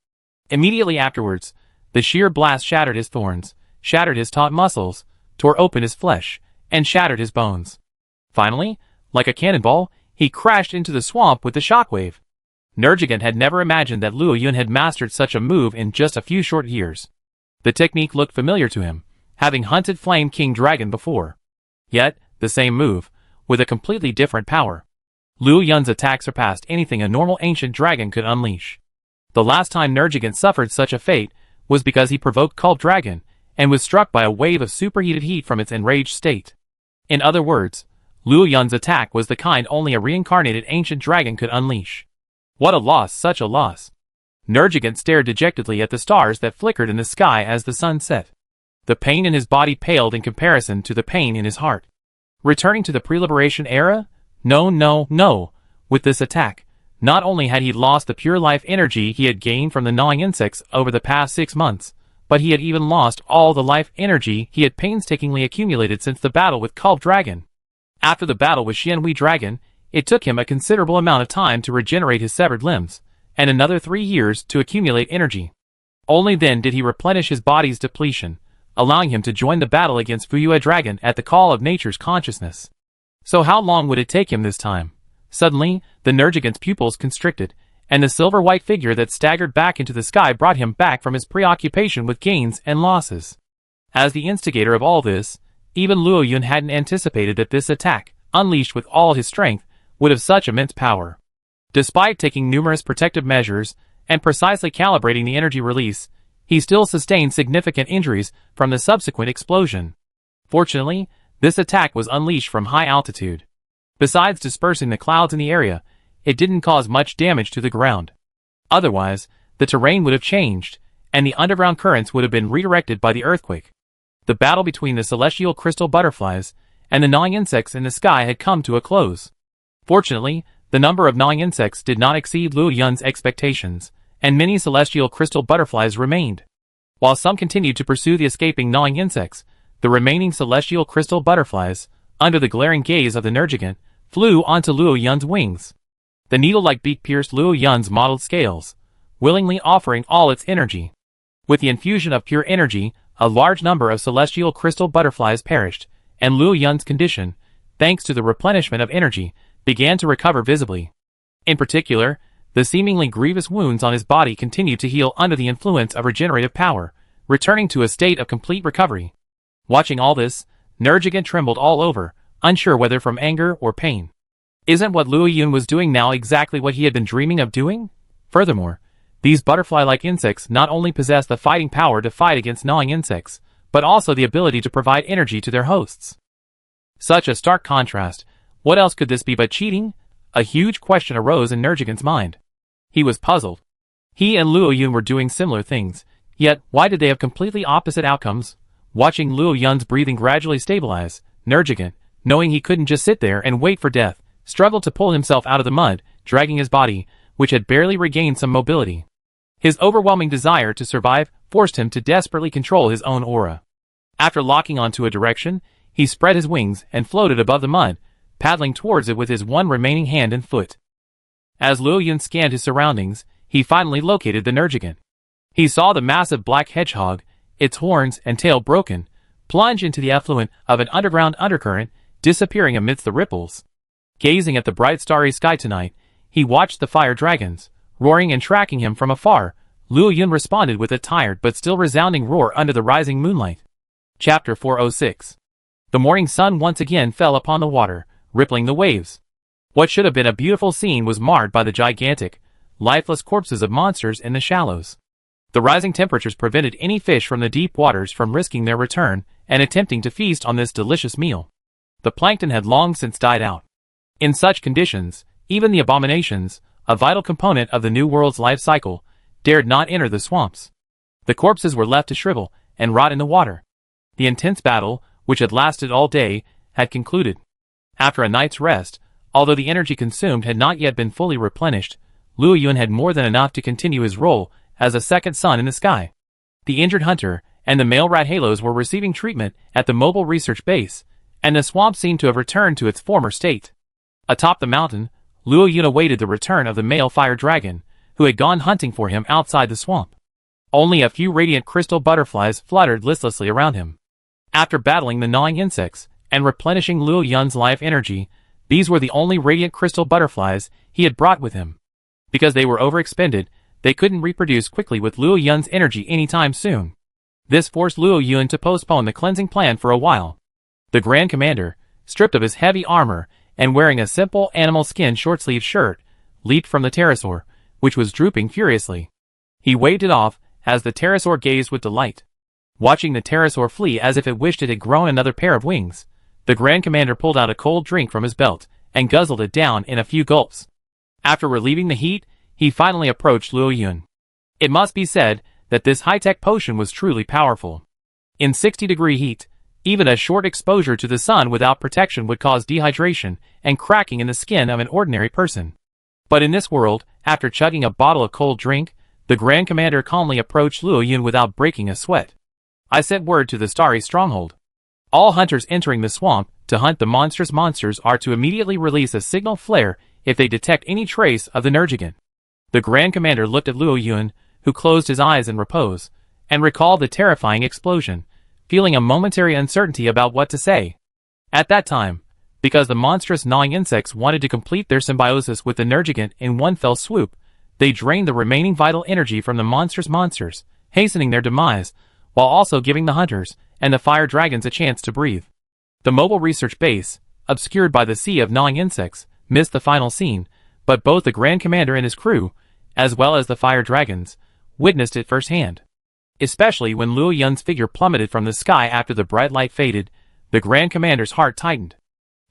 Immediately afterwards, the sheer blast shattered his thorns, shattered his taut muscles, tore open his flesh, and shattered his bones. Finally, like a cannonball, he crashed into the swamp with the shockwave. Nergigant had never imagined that Luo Yun had mastered such a move in just a few short years. The technique looked familiar to him, having hunted Flame King Dragon before. Yet, the same move, with a completely different power. Luo Yun's attack surpassed anything a normal ancient dragon could unleash. The last time Nergigant suffered such a fate was because he provoked Cult Dragon and was struck by a wave of superheated heat from its enraged state. In other words, Luo Yun's attack was the kind only a reincarnated ancient dragon could unleash. What a loss, such a loss. Nergigant stared dejectedly at the stars that flickered in the sky as the sun set. The pain in his body paled in comparison to the pain in his heart. Returning to the pre-liberation era? No. With this attack, not only had he lost the pure life energy he had gained from the gnawing insects over the past 6 months, but he had even lost all the life energy he had painstakingly accumulated since the battle with Cult Dragon. After the battle with Xianhui Dragon, it took him a considerable amount of time to regenerate his severed limbs, and another 3 years to accumulate energy. Only then did he replenish his body's depletion, allowing him to join the battle against Fuyue Dragon at the call of nature's consciousness. So how long would it take him this time? Suddenly, the Nergigant's pupils constricted, and the silver-white figure that staggered back into the sky brought him back from his preoccupation with gains and losses. As the instigator of all this, even Luo Yun hadn't anticipated that this attack, unleashed with all his strength, would have such immense power. Despite taking numerous protective measures and precisely calibrating the energy release, he still sustained significant injuries from the subsequent explosion. Fortunately, this attack was unleashed from high altitude. Besides dispersing the clouds in the area, it didn't cause much damage to the ground. Otherwise, the terrain would have changed, and the underground currents would have been redirected by the earthquake. The battle between the celestial crystal butterflies and the gnawing insects in the sky had come to a close. Fortunately, the number of gnawing insects did not exceed Luo Yun's expectations, and many celestial crystal butterflies remained. While some continued to pursue the escaping gnawing insects, the remaining celestial crystal butterflies, under the glaring gaze of the Nergigant, flew onto Luo Yun's wings. The needle-like beak pierced Luo Yun's mottled scales, willingly offering all its energy. With the infusion of pure energy, a large number of celestial crystal butterflies perished, and Luo Yun's condition, thanks to the replenishment of energy, began to recover visibly. In particular, the seemingly grievous wounds on his body continued to heal under the influence of regenerative power, returning to a state of complete recovery. Watching all this, Nergigant trembled all over, unsure whether from anger or pain. Isn't what Luo Yun was doing now exactly what he had been dreaming of doing? Furthermore, these butterfly-like insects not only possess the fighting power to fight against gnawing insects, but also the ability to provide energy to their hosts. Such a stark contrast. What else could this be but cheating? A huge question arose in Nergigant's mind. He was puzzled. He and Luo Yun were doing similar things, yet why did they have completely opposite outcomes? Watching Luo Yun's breathing gradually stabilize, Nergigant, knowing he couldn't just sit there and wait for death, struggled to pull himself out of the mud, dragging his body, which had barely regained some mobility. His overwhelming desire to survive forced him to desperately control his own aura. After locking onto a direction, he spread his wings and floated above the mud, paddling towards it with his one remaining hand and foot. As Luo Yun scanned his surroundings, he finally located the Nergigant. He saw the massive black hedgehog, its horns and tail broken, plunge into the effluent of an underground undercurrent, disappearing amidst the ripples. Gazing at the bright starry sky tonight, he watched the fire dragons, roaring and tracking him from afar. Luo Yun responded with a tired but still resounding roar under the rising moonlight. Chapter 406. The morning sun once again fell upon the water, rippling the waves. What should have been a beautiful scene was marred by the gigantic, lifeless corpses of monsters in the shallows. The rising temperatures prevented any fish from the deep waters from risking their return and attempting to feast on this delicious meal. The plankton had long since died out. In such conditions, even the abominations, a vital component of the New World's life cycle, dared not enter the swamps. The corpses were left to shrivel and rot in the water. The intense battle, which had lasted all day, had concluded. After a night's rest, although the energy consumed had not yet been fully replenished, Luo Yun had more than enough to continue his role as a second sun in the sky. The injured hunter and the male Rathalos were receiving treatment at the mobile research base, and the swamp seemed to have returned to its former state. Atop the mountain, Luo Yun awaited the return of the male fire dragon, who had gone hunting for him outside the swamp. Only a few radiant crystal butterflies fluttered listlessly around him. After battling the gnawing insects and replenishing Luo Yun's life energy, these were the only radiant crystal butterflies he had brought with him. Because they were overexpended, they couldn't reproduce quickly with Luo Yun's energy anytime soon. This forced Luo Yun to postpone the cleansing plan for a while. The Grand Commander, stripped of his heavy armor and wearing a simple animal skin short-sleeved shirt, leaped from the pterosaur, which was drooping furiously. He waved it off as the pterosaur gazed with delight. Watching the pterosaur flee as if it wished it had grown another pair of wings, the Grand Commander pulled out a cold drink from his belt and guzzled it down in a few gulps. After relieving the heat, he finally approached Luo Yun. It must be said that this high-tech potion was truly powerful. In 60-degree heat, even a short exposure to the sun without protection would cause dehydration and cracking in the skin of an ordinary person. But in this world, after chugging a bottle of cold drink, the Grand Commander calmly approached Luo Yun without breaking a sweat. I sent word to the Starry Stronghold. All hunters entering the swamp to hunt the monstrous monsters are to immediately release a signal flare if they detect any trace of the Nergigant. The Grand Commander looked at Luo Yun, who closed his eyes in repose, and recalled the terrifying explosion, feeling a momentary uncertainty about what to say. At that time, because the monstrous gnawing insects wanted to complete their symbiosis with the Nergigant in one fell swoop, they drained the remaining vital energy from the monstrous monsters, hastening their demise, while also giving the hunters and the fire dragons a chance to breathe. The mobile research base, obscured by the sea of gnawing insects, missed the final scene, but both the Grand Commander and his crew, as well as the fire dragons, witnessed it firsthand. Especially when Luo Yun's figure plummeted from the sky after the bright light faded, the Grand Commander's heart tightened.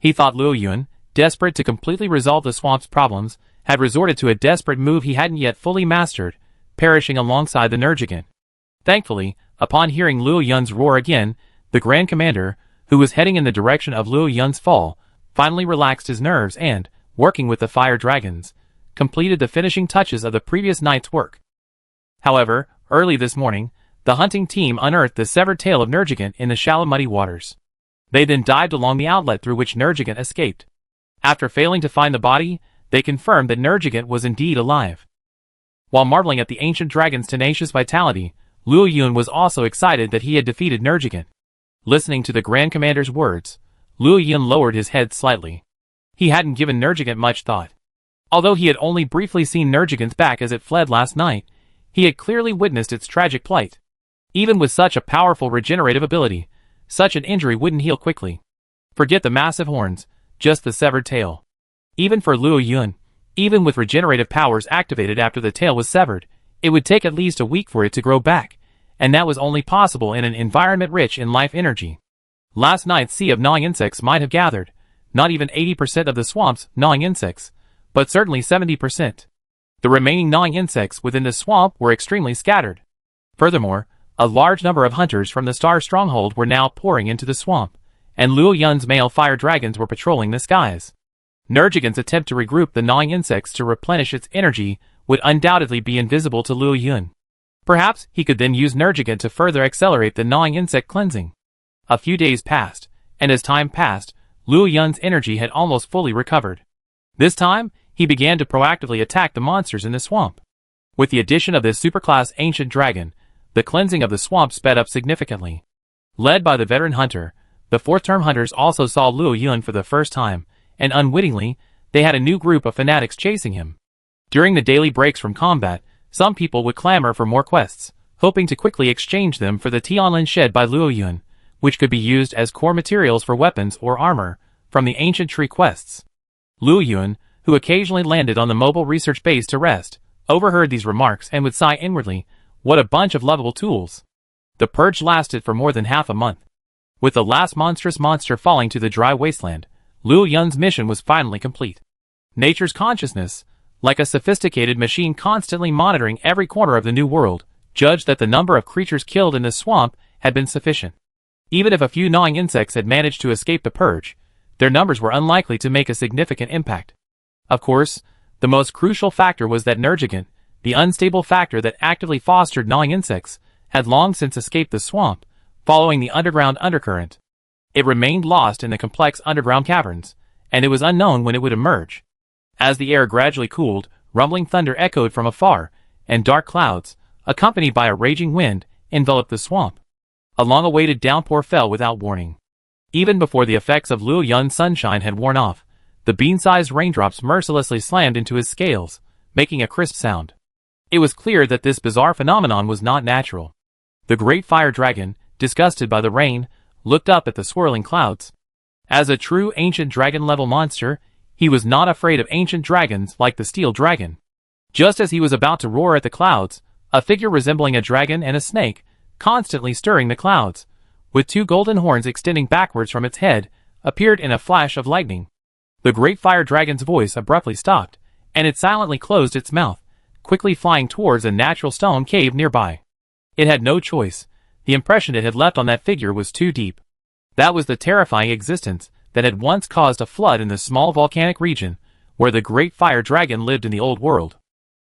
He thought Luo Yun, desperate to completely resolve the swamp's problems, had resorted to a desperate move he hadn't yet fully mastered, perishing alongside the Nergigant. Thankfully, upon hearing Luo Yun's roar again, the Grand Commander, who was heading in the direction of Luo Yun's fall, finally relaxed his nerves and, working with the fire dragons, completed the finishing touches of the previous night's work. However, early this morning, the hunting team unearthed the severed tail of Nergigant in the shallow muddy waters. They then dived along the outlet through which Nergigant escaped. After failing to find the body, they confirmed that Nergigant was indeed alive. While marveling at the ancient dragon's tenacious vitality, Luo Yun was also excited that he had defeated Nergigant. Listening to the Grand Commander's words, Luo Yun lowered his head slightly. He hadn't given Nergigant much thought. Although he had only briefly seen Nergigant's back as it fled last night, he had clearly witnessed its tragic plight. Even with such a powerful regenerative ability, such an injury wouldn't heal quickly. Forget the massive horns, just the severed tail. Even for Luo Yun, even with regenerative powers activated after the tail was severed, it would take at least a week for it to grow back, and that was only possible in an environment rich in life energy. Last night's sea of gnawing insects might have gathered, not even 80% of the swamp's gnawing insects, but certainly 70%. The remaining gnawing insects within the swamp were extremely scattered. Furthermore, a large number of hunters from the Star Stronghold were now pouring into the swamp, and Luo Yun's male fire dragons were patrolling the skies. Nergigant's attempt to regroup the gnawing insects to replenish its energy would undoubtedly be invisible to Luo Yun. Perhaps he could then use Nergigant to further accelerate the gnawing insect cleansing. A few days passed, and as time passed, Luo Yun's energy had almost fully recovered. This time, he began to proactively attack the monsters in the swamp. With the addition of this superclass ancient dragon, the cleansing of the swamp sped up significantly. Led by the veteran hunter, the fourth-term hunters also saw Luo Yun for the first time, and unwittingly, they had a new group of fanatics chasing him. During the daily breaks from combat, some people would clamor for more quests, hoping to quickly exchange them for the Tianlin shed by Luo Yun, which could be used as core materials for weapons or armor from the ancient tree quests. Luo Yun, who occasionally landed on the mobile research base to rest, overheard these remarks and would sigh inwardly, what a bunch of lovable tools. The purge lasted for more than half a month. With the last monstrous monster falling to the dry wasteland, Luo Yun's mission was finally complete. Nature's consciousness, like a sophisticated machine constantly monitoring every corner of the new world, judged that the number of creatures killed in the swamp had been sufficient. Even if a few gnawing insects had managed to escape the purge, their numbers were unlikely to make a significant impact. Of course, the most crucial factor was that Nergigant, the unstable factor that actively fostered gnawing insects, had long since escaped the swamp, following the underground undercurrent. It remained lost in the complex underground caverns, and it was unknown when it would emerge. As the air gradually cooled, rumbling thunder echoed from afar, and dark clouds, accompanied by a raging wind, enveloped the swamp. A long-awaited downpour fell without warning. Even before the effects of Luo Yun's sunshine had worn off, the bean-sized raindrops mercilessly slammed into his scales, making a crisp sound. It was clear that this bizarre phenomenon was not natural. The great fire dragon, disgusted by the rain, looked up at the swirling clouds. As a true ancient dragon-level monster, he was not afraid of ancient dragons like the steel dragon. Just as he was about to roar at the clouds, a figure resembling a dragon and a snake, constantly stirring the clouds, with two golden horns extending backwards from its head, appeared in a flash of lightning. The great fire dragon's voice abruptly stopped, and it silently closed its mouth, quickly flying towards a natural stone cave nearby. It had no choice. The impression it had left on that figure was too deep. That was the terrifying existence that had once caused a flood in the small volcanic region where the great fire dragon lived in the old world.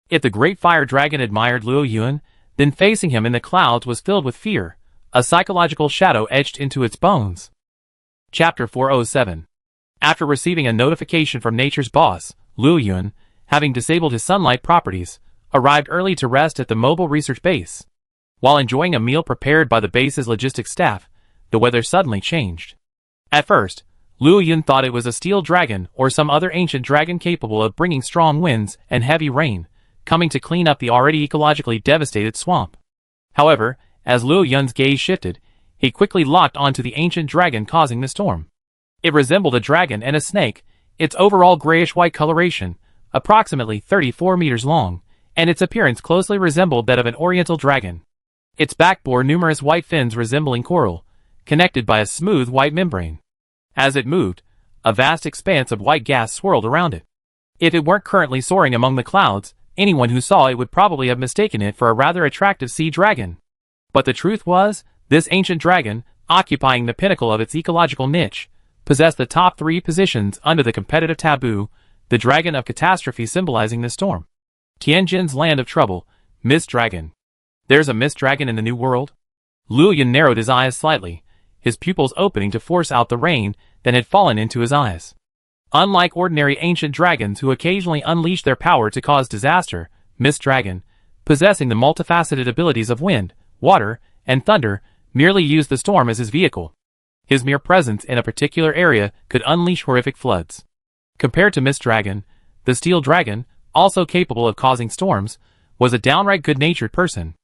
If the great fire dragon admired Luo Yun, then facing him in the clouds was filled with fear, a psychological shadow etched into its bones. Chapter 407. After receiving a notification from nature's boss, Luo Yun, having disabled his sunlight properties, arrived early to rest at the mobile research base. While enjoying a meal prepared by the base's logistics staff, the weather suddenly changed. At first, Luo Yun thought it was a steel dragon or some other ancient dragon capable of bringing strong winds and heavy rain, coming to clean up the already ecologically devastated swamp. However, as Luo Yun's gaze shifted, he quickly locked onto the ancient dragon causing the storm. It resembled a dragon and a snake, its overall grayish-white coloration, approximately 34 meters long, and its appearance closely resembled that of an oriental dragon. Its back bore numerous white fins resembling coral, connected by a smooth white membrane. As it moved, a vast expanse of white gas swirled around it. If it weren't currently soaring among the clouds, anyone who saw it would probably have mistaken it for a rather attractive sea dragon. But the truth was, this ancient dragon, occupying the pinnacle of its ecological niche, possessed the top 3 positions under the competitive taboo, the dragon of catastrophe symbolizing the storm. Tianjin's land of trouble, Mist Dragon. There's a mist dragon in the new world? Luo Yun narrowed his eyes slightly, his pupils opening to force out the rain that had fallen into his eyes. Unlike ordinary ancient dragons who occasionally unleash their power to cause disaster, Mist Dragon, possessing the multifaceted abilities of wind, water, and thunder, merely used the storm as his vehicle. His mere presence in a particular area could unleash horrific floods. Compared to Mist Dragon, the Steel Dragon, also capable of causing storms, was a downright good-natured person.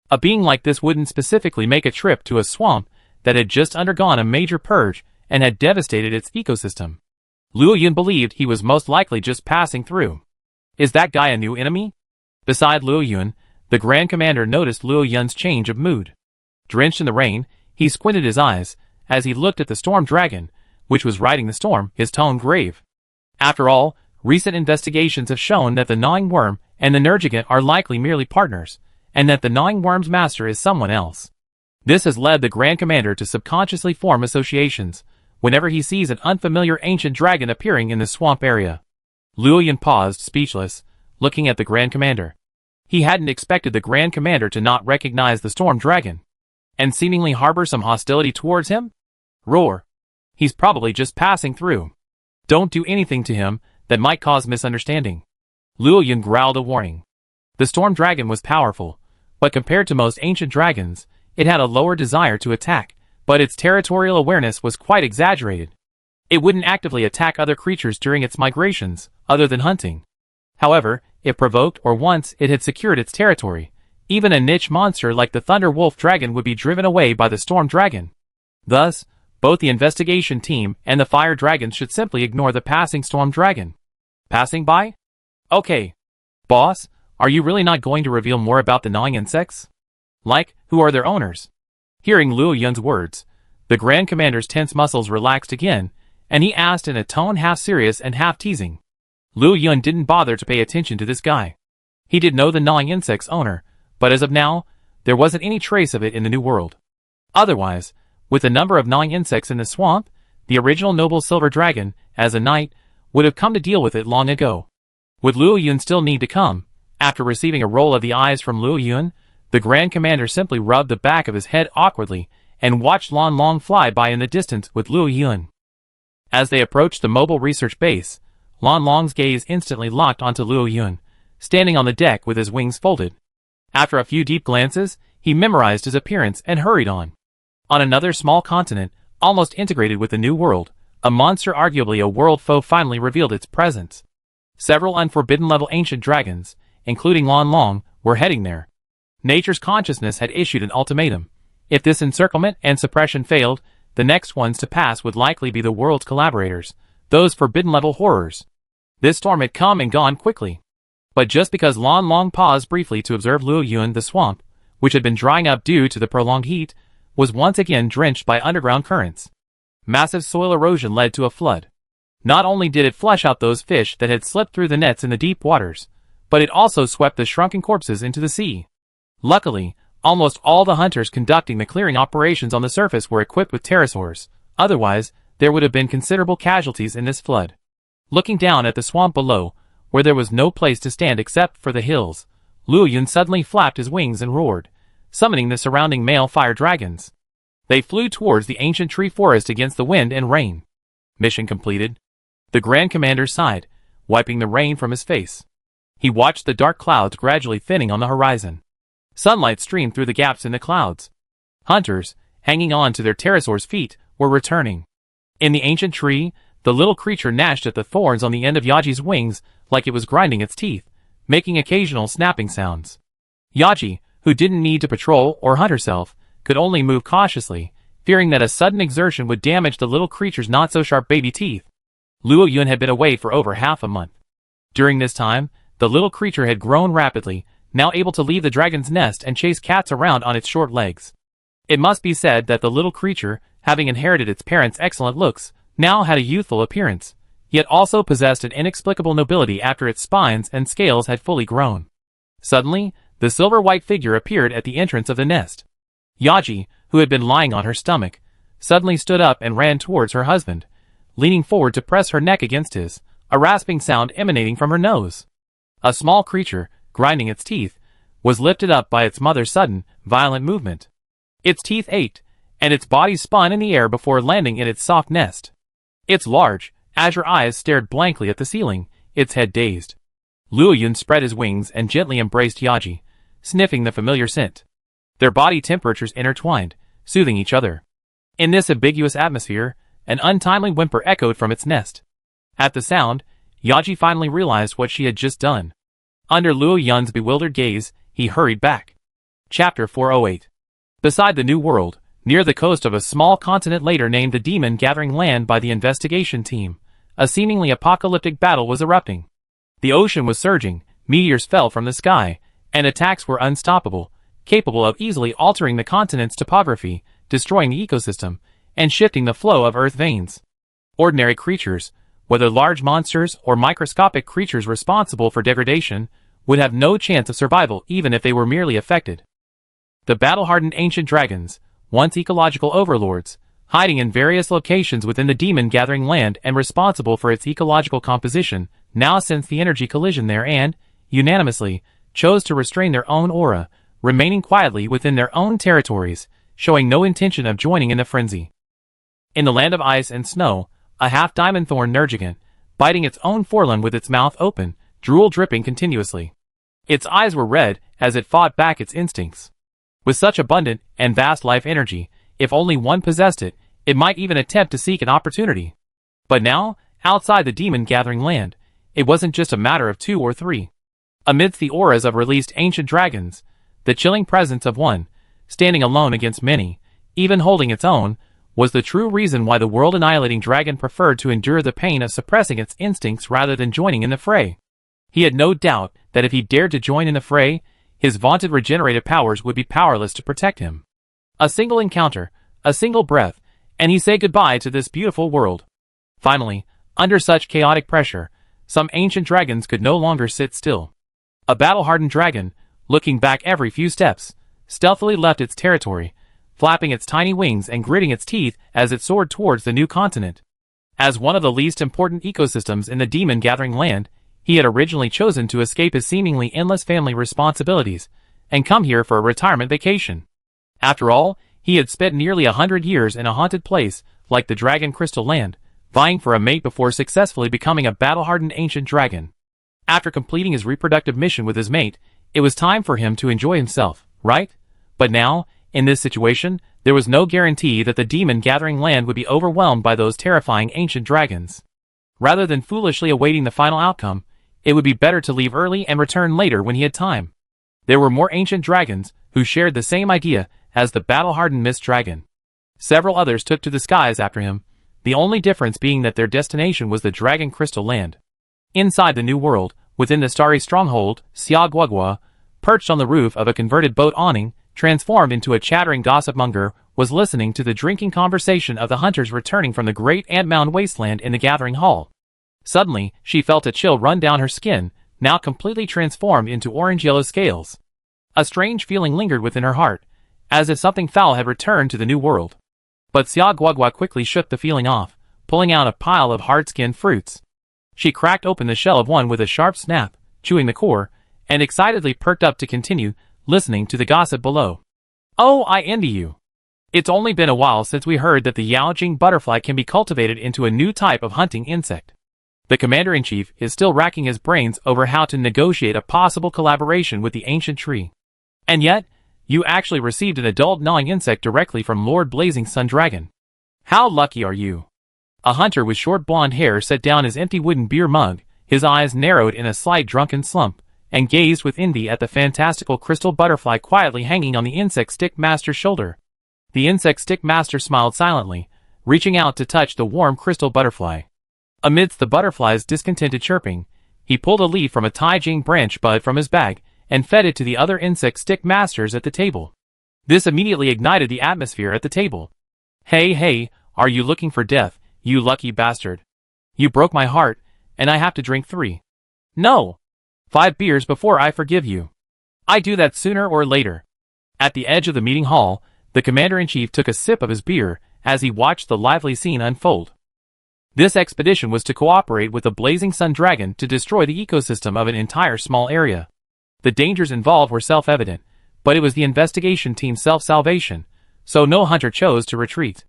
A being like this wouldn't specifically make a trip to a swamp that had just undergone a major purge and had devastated its ecosystem. Luo Yun believed he was most likely just passing through. Is that guy a new enemy? Beside Luo Yun, the Grand Commander noticed Luo Yun's change of mood. Drenched in the rain, he squinted his eyes as he looked at the storm dragon, which was riding the storm, his tone grave. After all, recent investigations have shown that the gnawing worm and the Nergigant are likely merely partners, and that the gnawing worm's master is someone else. This has led the Grand Commander to subconsciously form associations whenever he sees an unfamiliar ancient dragon appearing in the swamp area. Luo Yun paused, speechless, looking at the Grand Commander. He hadn't expected the Grand Commander to not recognize the storm dragon, and seemingly harbor some hostility towards him? Roar. He's probably just passing through. Don't do anything to him that might cause misunderstanding. Luo Yun growled a warning. The storm dragon was powerful, but compared to most ancient dragons, it had a lower desire to attack, but its territorial awareness was quite exaggerated. It wouldn't actively attack other creatures during its migrations, other than hunting. However, if provoked or once it had secured its territory, even a niche monster like the Thunder Wolf Dragon would be driven away by the Storm Dragon. Thus, both the investigation team and the Fire Dragons should simply ignore the passing Storm Dragon. Passing by? Okay. Boss, are you really not going to reveal more about the gnawing insects? Like, who are their owners? Hearing Luo Yun's words, the Grand Commander's tense muscles relaxed again, and he asked in a tone half serious and half teasing. Liu Yun didn't bother to pay attention to this guy. He did know the gnawing insect's owner, but as of now, there wasn't any trace of it in the new world. Otherwise, with the number of gnawing insects in the swamp, the original noble silver dragon, as a knight, would have come to deal with it long ago. Would Liu Yun still need to come? After receiving a roll of the eyes from Liu Yun, the Grand Commander simply rubbed the back of his head awkwardly and watched Lan Long fly by in the distance with Liu Yun. As they approached the mobile research base, Lan Long's gaze instantly locked onto Liu Yun, standing on the deck with his wings folded. After a few deep glances, he memorized his appearance and hurried on. On another small continent, almost integrated with the new world, a monster, arguably a world foe, finally revealed its presence. Several unforbidden-level ancient dragons, including Lan Long, were heading there. Nature's consciousness had issued an ultimatum. If this encirclement and suppression failed, the next ones to pass would likely be the world's collaborators, those forbidden-level horrors. This storm had come and gone quickly. But just because Lan Long paused briefly to observe Liu Yun, the swamp, which had been drying up due to the prolonged heat, was once again drenched by underground currents. Massive soil erosion led to a flood. Not only did it flush out those fish that had slipped through the nets in the deep waters, but it also swept the shrunken corpses into the sea. Luckily, almost all the hunters conducting the clearing operations on the surface were equipped with pterosaurs, otherwise, there would have been considerable casualties in this flood. Looking down at the swamp below, where there was no place to stand except for the hills, Liu Yun suddenly flapped his wings and roared, summoning the surrounding male fire dragons. They flew towards the ancient tree forest against the wind and rain. Mission completed. The Grand Commander sighed, wiping the rain from his face. He watched the dark clouds gradually thinning on the horizon. Sunlight streamed through the gaps in the clouds. Hunters, hanging on to their pterosaurs' feet, were returning. In the ancient tree, the little creature gnashed at the thorns on the end of Yaji's wings like it was grinding its teeth, making occasional snapping sounds. Yaji, who didn't need to patrol or hunt herself, could only move cautiously, fearing that a sudden exertion would damage the little creature's not-so-sharp baby teeth. Liu Yun had been away for over half a month. During this time, the little creature had grown rapidly, now able to leave the dragon's nest and chase cats around on its short legs. It must be said that the little creature, having inherited its parents' excellent looks, now had a youthful appearance, yet also possessed an inexplicable nobility after its spines and scales had fully grown. Suddenly, the silver-white figure appeared at the entrance of the nest. Yaji, who had been lying on her stomach, suddenly stood up and ran towards her husband, leaning forward to press her neck against his, a rasping sound emanating from her nose. A small creature, grinding its teeth, was lifted up by its mother's sudden, violent movement. Its teeth ached, and its body spun in the air before landing in its soft nest. Its large, azure eyes stared blankly at the ceiling, its head dazed. Liu Yun spread his wings and gently embraced Yaji, sniffing the familiar scent. Their body temperatures intertwined, soothing each other. In this ambiguous atmosphere, an untimely whimper echoed from its nest. At the sound, Yaji finally realized what she had just done. Under Liu Yun's bewildered gaze, he hurried back. Chapter 408. Beside the New World, near the coast of a small continent later named the Demon Gathering Land by the investigation team, a seemingly apocalyptic battle was erupting. The ocean was surging, meteors fell from the sky, and attacks were unstoppable, capable of easily altering the continent's topography, destroying the ecosystem, and shifting the flow of earth veins. Ordinary creatures, whether large monsters or microscopic creatures responsible for degradation, would have no chance of survival even if they were merely affected. The battle-hardened ancient dragons, once ecological overlords, hiding in various locations within the Demon Gathering Land and responsible for its ecological composition, now sensed the energy collision there and, unanimously, chose to restrain their own aura, remaining quietly within their own territories, showing no intention of joining in the frenzy. In the land of ice and snow, a half-diamond thorn nergigant, biting its own forelimb with its mouth open, drool dripping continuously. Its eyes were red as it fought back its instincts. With such abundant and vast life energy, if only one possessed it, it might even attempt to seek an opportunity. But now, outside the Demon Gathering Land, it wasn't just a matter of 2 or 3. Amidst the auras of released ancient dragons, the chilling presence of one, standing alone against many, even holding its own, was the true reason why the world-annihilating dragon preferred to endure the pain of suppressing its instincts rather than joining in the fray. He had no doubt that if he dared to join in the fray, his vaunted regenerative powers would be powerless to protect him. A single encounter, a single breath, and he said goodbye to this beautiful world. Finally, under such chaotic pressure, Some ancient dragons could no longer sit still. A battle-hardened dragon, looking back every few steps, stealthily left its territory, flapping its tiny wings and gritting its teeth as it soared towards the new continent. As one of the least important ecosystems in the demon-gathering land, he had originally chosen to escape his seemingly endless family responsibilities and come here for a retirement vacation. After all, he had spent nearly 100 years in a haunted place like the Dragon Crystal Land, vying for a mate before successfully becoming a battle-hardened ancient dragon. After completing his reproductive mission with his mate, it was time for him to enjoy himself, right? But now, in this situation, there was no guarantee that the demon-gathering land would be overwhelmed by those terrifying ancient dragons. Rather than foolishly awaiting the final outcome, it would be better to leave early and return later when he had time. There were more ancient dragons who shared the same idea as the battle-hardened Mist Dragon. Several others took to the skies after him, the only difference being that their destination was the Dragon Crystal Land. Inside the New World, within the starry stronghold, Xia Guagua, perched on the roof of a converted boat awning, transformed into a chattering gossip-monger, was listening to the drinking conversation of the hunters returning from the great Ant-Mound wasteland in the gathering hall. Suddenly, she felt a chill run down her skin, now completely transformed into orange-yellow scales. A strange feeling lingered within her heart, as if something foul had returned to the New World. But Xia Guagua quickly shook the feeling off, pulling out a pile of hard-skinned fruits. She cracked open the shell of one with a sharp snap, chewing the core, and excitedly perked up to continue listening to the gossip below. "Oh, I envy you. It's only been a while since we heard that the Yaojing butterfly can be cultivated into a new type of hunting insect. The commander-in-chief is still racking his brains over how to negotiate a possible collaboration with the ancient tree. And yet, you actually received an adult gnawing insect directly from Lord Blazing Sun Dragon. How lucky are you?" A hunter with short blonde hair set down his empty wooden beer mug, his eyes narrowed in a slight drunken slump, and gazed with envy at the fantastical crystal butterfly quietly hanging on the insect stick master's shoulder. The insect stick master smiled silently, reaching out to touch the warm crystal butterfly. Amidst the butterfly's discontented chirping, he pulled a leaf from a Taijing branch bud from his bag and fed it to the other insect stick masters at the table. This immediately ignited the atmosphere at the table. Hey, are you looking for death, you lucky bastard? You broke my heart, and I have to drink 3. No! 5 beers before I forgive you. I do that sooner or later. At the edge of the meeting hall, the commander-in-chief took a sip of his beer as he watched the lively scene unfold. This expedition was to cooperate with the Blazing Sun Dragon to destroy the ecosystem of an entire small area. The dangers involved were self-evident, but it was the investigation team's self-salvation, so no hunter chose to retreat.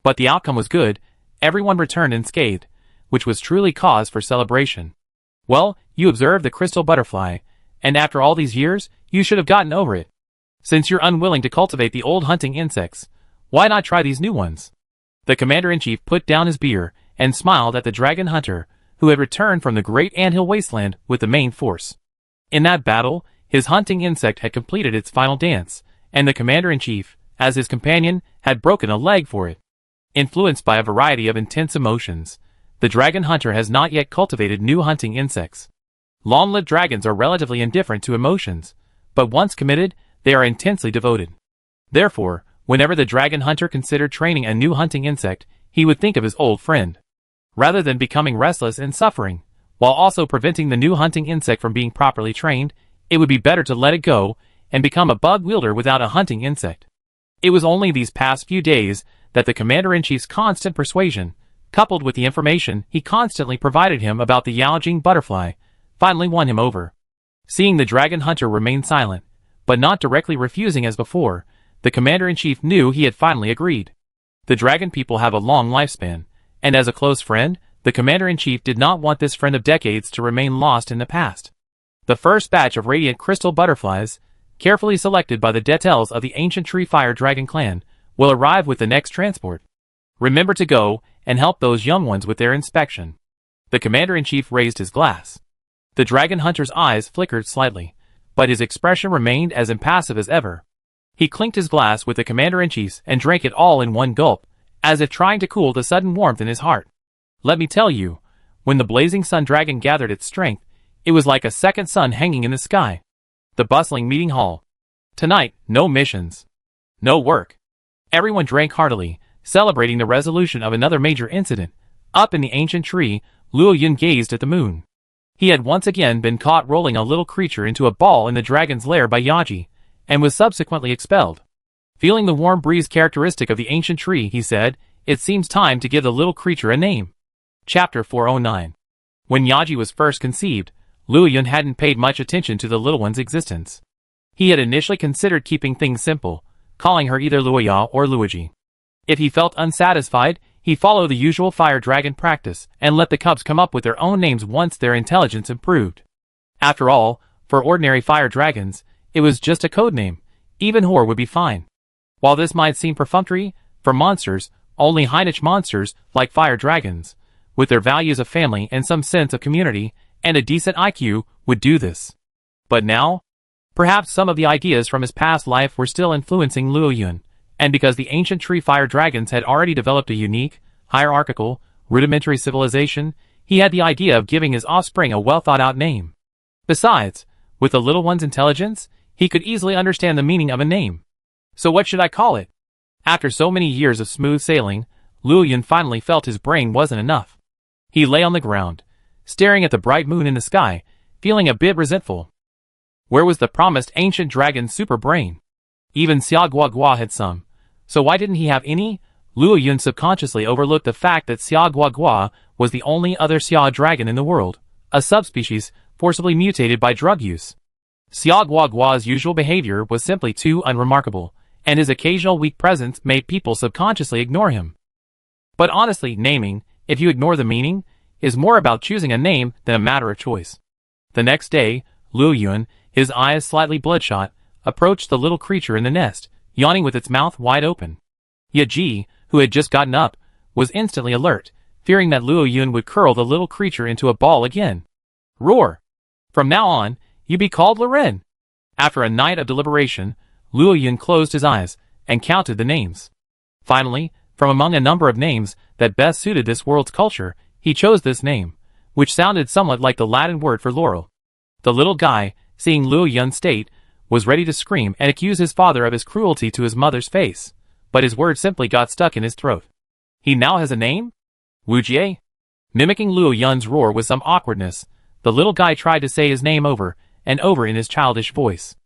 But the outcome was good, everyone returned unscathed, which was truly cause for celebration. Well, you observed the crystal butterfly, and after all these years, you should have gotten over it. Since you're unwilling to cultivate the old hunting insects, why not try these new ones? The commander-in-chief put down his beer and smiled at the dragon hunter, who had returned from the great anthill wasteland with the main force. In that battle, his hunting insect had completed its final dance, and the commander-in-chief, as his companion, had broken a leg for it. Influenced by a variety of intense emotions, the dragon hunter has not yet cultivated new hunting insects. Long-lived dragons are relatively indifferent to emotions, but once committed, they are intensely devoted. Therefore, whenever the dragon hunter considered training a new hunting insect, he would think of his old friend. Rather than becoming restless and suffering, while also preventing the new hunting insect from being properly trained, it would be better to let it go and become a bug wielder without a hunting insect. It was only these past few days that the commander-in-chief's constant persuasion, coupled with the information he constantly provided him about the Yaojing butterfly, finally won him over. Seeing the dragon hunter remain silent, but not directly refusing as before, the commander-in-chief knew he had finally agreed. The dragon people have a long lifespan, and as a close friend, the commander-in-chief did not want this friend of decades to remain lost in the past. The first batch of radiant crystal butterflies, carefully selected by the Detels of the ancient Tree Fire Dragon clan, will arrive with the next transport. Remember to go and help those young ones with their inspection. The commander-in-chief raised his glass. The dragon hunter's eyes flickered slightly, but his expression remained as impassive as ever. He clinked his glass with the commander-in-chief's and drank it all in one gulp, as if trying to cool the sudden warmth in his heart. Let me tell you, when the Blazing Sun Dragon gathered its strength, it was like a second sun hanging in the sky. The bustling meeting hall. Tonight, no missions. No work. Everyone drank heartily, celebrating the resolution of another major incident, Up in the ancient tree, Luo Yun gazed at the moon. He had once again been caught rolling a little creature into a ball in the dragon's lair by Yaji, and was subsequently expelled. Feeling the warm breeze characteristic of the ancient tree, he said, "It seems time to give the little creature a name." Chapter 409. When Yaji was first conceived, Luo Yun hadn't paid much attention to the little one's existence. He had initially considered keeping things simple, calling her either Luoya or Luoji. If he felt unsatisfied, he followed the usual fire dragon practice and let the cubs come up with their own names once their intelligence improved. After all, for ordinary fire dragons, it was just a code name. Even Hor would be fine. While this might seem perfunctory, for monsters, only Heinich monsters, like fire dragons, with their values of family and some sense of community, and a decent IQ, would do this. But now? Perhaps some of the ideas from his past life were still influencing Luo Yun, and because the ancient tree fire dragons had already developed a unique, hierarchical, rudimentary civilization, he had the idea of giving his offspring a well-thought-out name. Besides, with the little one's intelligence, he could easily understand the meaning of a name. So what should I call it? After so many years of smooth sailing, Luo Yun finally felt his brain wasn't enough. He lay on the ground, staring at the bright moon in the sky, feeling a bit resentful. Where was the promised ancient dragon's super brain? Even Xia Guagua had some. So why didn't he have any? Luo Yun subconsciously overlooked the fact that Xia Guagua was the only other Xia dragon in the world, a subspecies forcibly mutated by drug use. Xia Guagua's usual behavior was simply too unremarkable, and his occasional weak presence made people subconsciously ignore him. But honestly, naming, if you ignore the meaning, is more about choosing a name than a matter of choice. The next day, Luo Yun, his eyes slightly bloodshot, approached the little creature in the nest, yawning with its mouth wide open. Yaji, who had just gotten up, was instantly alert, fearing that Luo Yun would curl the little creature into a ball again. Roar! From now on, you be called Loren. After a night of deliberation, Luo Yun closed his eyes and counted the names. Finally, from among a number of names that best suited this world's culture, he chose this name, which sounded somewhat like the Latin word for laurel. The little guy, seeing Luo Yun's state, was ready to scream and accuse his father of his cruelty to his mother's face, but his words simply got stuck in his throat. He now has a name? Wu Jie? Mimicking Luo Yun's roar with some awkwardness, the little guy tried to say his name over and over in his childish voice.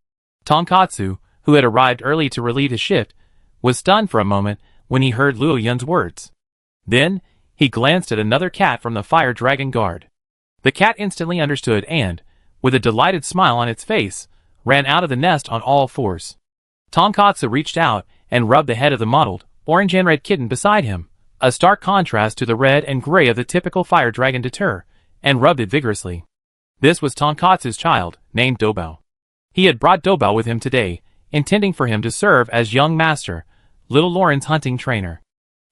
Tonkatsu, who had arrived early to relieve his shift, was stunned for a moment when he heard Luo Yun's words. Then, he glanced at another cat from the fire dragon guard. The cat instantly understood and, with a delighted smile on its face, ran out of the nest on all fours. Tonkatsu reached out and rubbed the head of the mottled, orange and red kitten beside him, a stark contrast to the red and gray of the typical fire dragon deter, and rubbed it vigorously. This was Tonkatsu's child, named Dobao. He had brought Dobao with him today, intending for him to serve as young master, little Lauren's hunting trainer.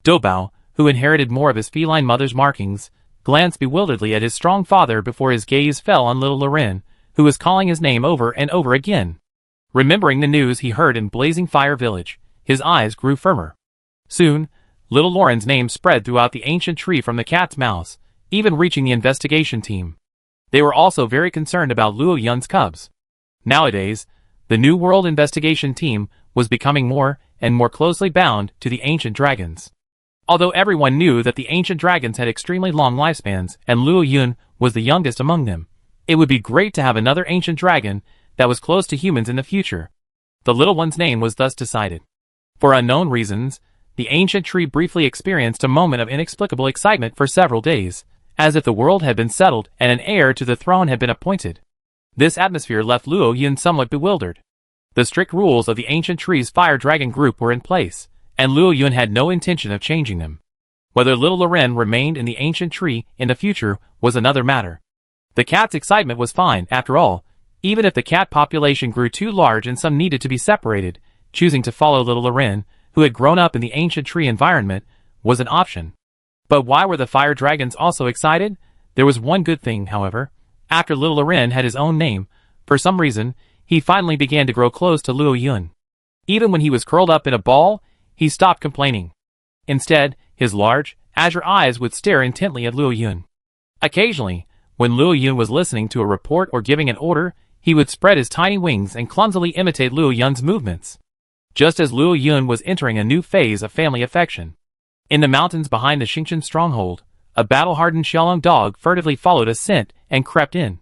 Dobao, who inherited more of his feline mother's markings, glanced bewilderedly at his strong father before his gaze fell on little Loren, who was calling his name over and over again. Remembering the news he heard in Blazing Fire Village, his eyes grew firmer. Soon, little Lauren's name spread throughout the ancient tree from the cat's mouth, even reaching the investigation team. They were also very concerned about Luo Yun's cubs. Nowadays, the New World investigation team was becoming more and more closely bound to the ancient dragons. Although everyone knew that the ancient dragons had extremely long lifespans and Luo Yun was the youngest among them, it would be great to have another ancient dragon that was close to humans in the future. The little one's name was thus decided. For unknown reasons, the ancient tree briefly experienced a moment of inexplicable excitement for several days, as if the world had been settled and an heir to the throne had been appointed. This atmosphere left Luo Yun somewhat bewildered. The strict rules of the ancient tree's fire dragon group were in place, and Luo Yun had no intention of changing them. Whether little Loren remained in the ancient tree in the future was another matter. The cat's excitement was fine, after all, even if the cat population grew too large and some needed to be separated, choosing to follow little Loren, who had grown up in the ancient tree environment, was an option. But why were the fire dragons also excited? There was one good thing, however. After little Loren had his own name, for some reason, he finally began to grow close to Luo Yun. Even when he was curled up in a ball, he stopped complaining. Instead, his large, azure eyes would stare intently at Luo Yun. Occasionally, when Luo Yun was listening to a report or giving an order, he would spread his tiny wings and clumsily imitate Luo Yun's movements. Just as Luo Yun was entering a new phase of family affection. In the mountains behind the Xingqian stronghold, A battle-hardened Xiaolong dog furtively followed a scent and crept in.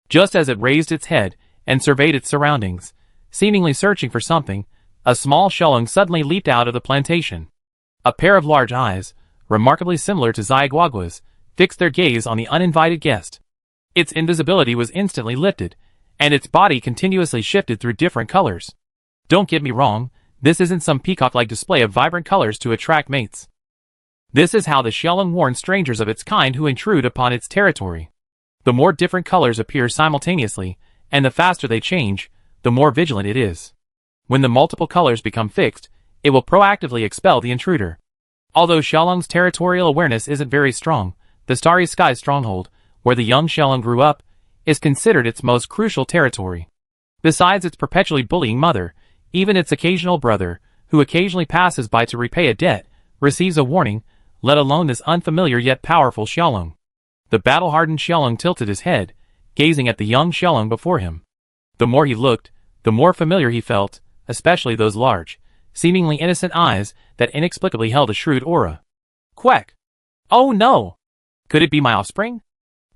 Just as it raised its head and surveyed its surroundings, seemingly searching for something, a small Xiaolong suddenly leaped out of the plantation. A pair of large eyes, remarkably similar to Xiaoguagua's, fixed their gaze on the uninvited guest. Its invisibility was instantly lifted, and its body continuously shifted through different colors. Don't get me wrong, this isn't some peacock-like display of vibrant colors to attract mates. This is how the Xiaolong warns strangers of its kind who intrude upon its territory. The more different colors appear simultaneously, and the faster they change, the more vigilant it is. When the multiple colors become fixed, it will proactively expel the intruder. Although Xiaolong's territorial awareness isn't very strong, the Starry Sky stronghold, where the young Xiaolong grew up, is considered its most crucial territory. Besides its perpetually bullying mother, even its occasional brother, who occasionally passes by to repay a debt, receives a warning, let alone this unfamiliar yet powerful Xiaolong. The battle-hardened Xiaolong tilted his head, gazing at the young Xiaolong before him. The more he looked, the more familiar he felt, especially those large, seemingly innocent eyes that inexplicably held a shrewd aura. Quack! Oh no! Could it be my offspring?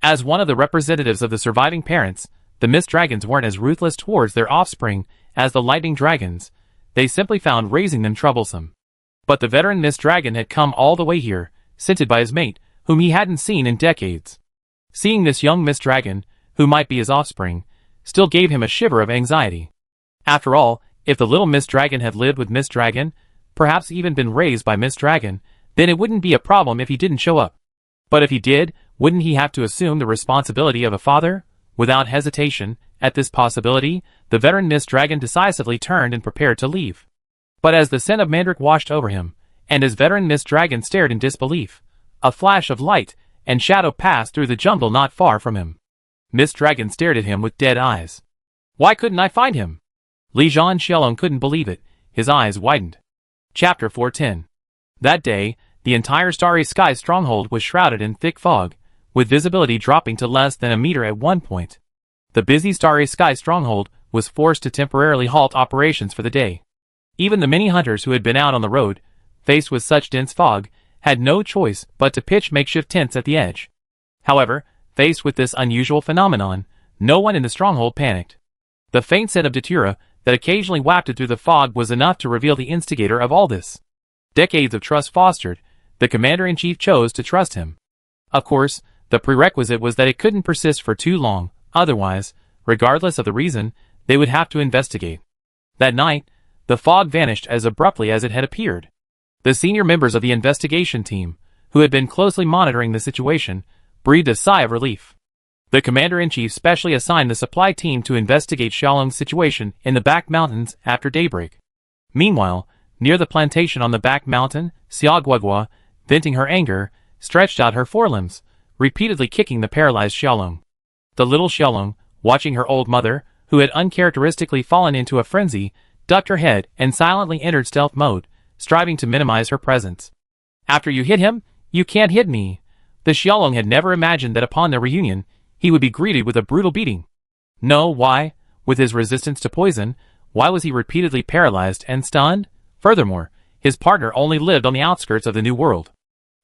As one of the representatives of the surviving parents, the Mist Dragons weren't as ruthless towards their offspring as the Lightning Dragons. They simply found raising them troublesome. But the veteran Mist Dragon had come all the way here, scented by his mate, whom he hadn't seen in decades. Seeing this young Mist Dragon, who might be his offspring, still gave him a shiver of anxiety. After all, if the little Mist Dragon had lived with Mist Dragon, perhaps even been raised by Mist Dragon, then it wouldn't be a problem if he didn't show up. But if he did, wouldn't he have to assume the responsibility of a father? Without hesitation, at this possibility, the veteran Mist Dragon decisively turned and prepared to leave. But as the scent of mandrake washed over him, and as veteran Mist Dragon stared in disbelief, a flash of light and shadow passed through the jungle not far from him. Mist Dragon stared at him with dead eyes. Why couldn't I find him? Li Zhan Xiaolong couldn't believe it. His eyes widened. Chapter 410. That day, the entire Starry Sky stronghold was shrouded in thick fog, with visibility dropping to less than a meter at one point. The busy Starry Sky stronghold was forced to temporarily halt operations for the day. Even the many hunters who had been out on the road, faced with such dense fog, had no choice but to pitch makeshift tents at the edge. However, faced with this unusual phenomenon, no one in the stronghold panicked. The faint scent of datura that occasionally wafted through the fog was enough to reveal the instigator of all this. Decades of trust fostered, the commander-in-chief chose to trust him. Of course, the prerequisite was that it couldn't persist for too long, otherwise, regardless of the reason, they would have to investigate. That night, the fog vanished as abruptly as it had appeared. The senior members of the investigation team, who had been closely monitoring the situation, breathed a sigh of relief. The commander-in-chief specially assigned the supply team to investigate Xiaolong's situation in the back mountains after daybreak. Meanwhile, near the plantation on the back mountain, Xiaoguagua, venting her anger, stretched out her forelimbs, repeatedly kicking the paralyzed Xiaolong. The little Xiaolong, watching her old mother, who had uncharacteristically fallen into a frenzy, ducked her head and silently entered stealth mode, striving to minimize her presence. After you hit him, you can't hit me. The Xiaolong had never imagined that upon their reunion, he would be greeted with a brutal beating. No, why? With his resistance to poison, why was he repeatedly paralyzed and stunned? Furthermore, his partner only lived on the outskirts of the New World.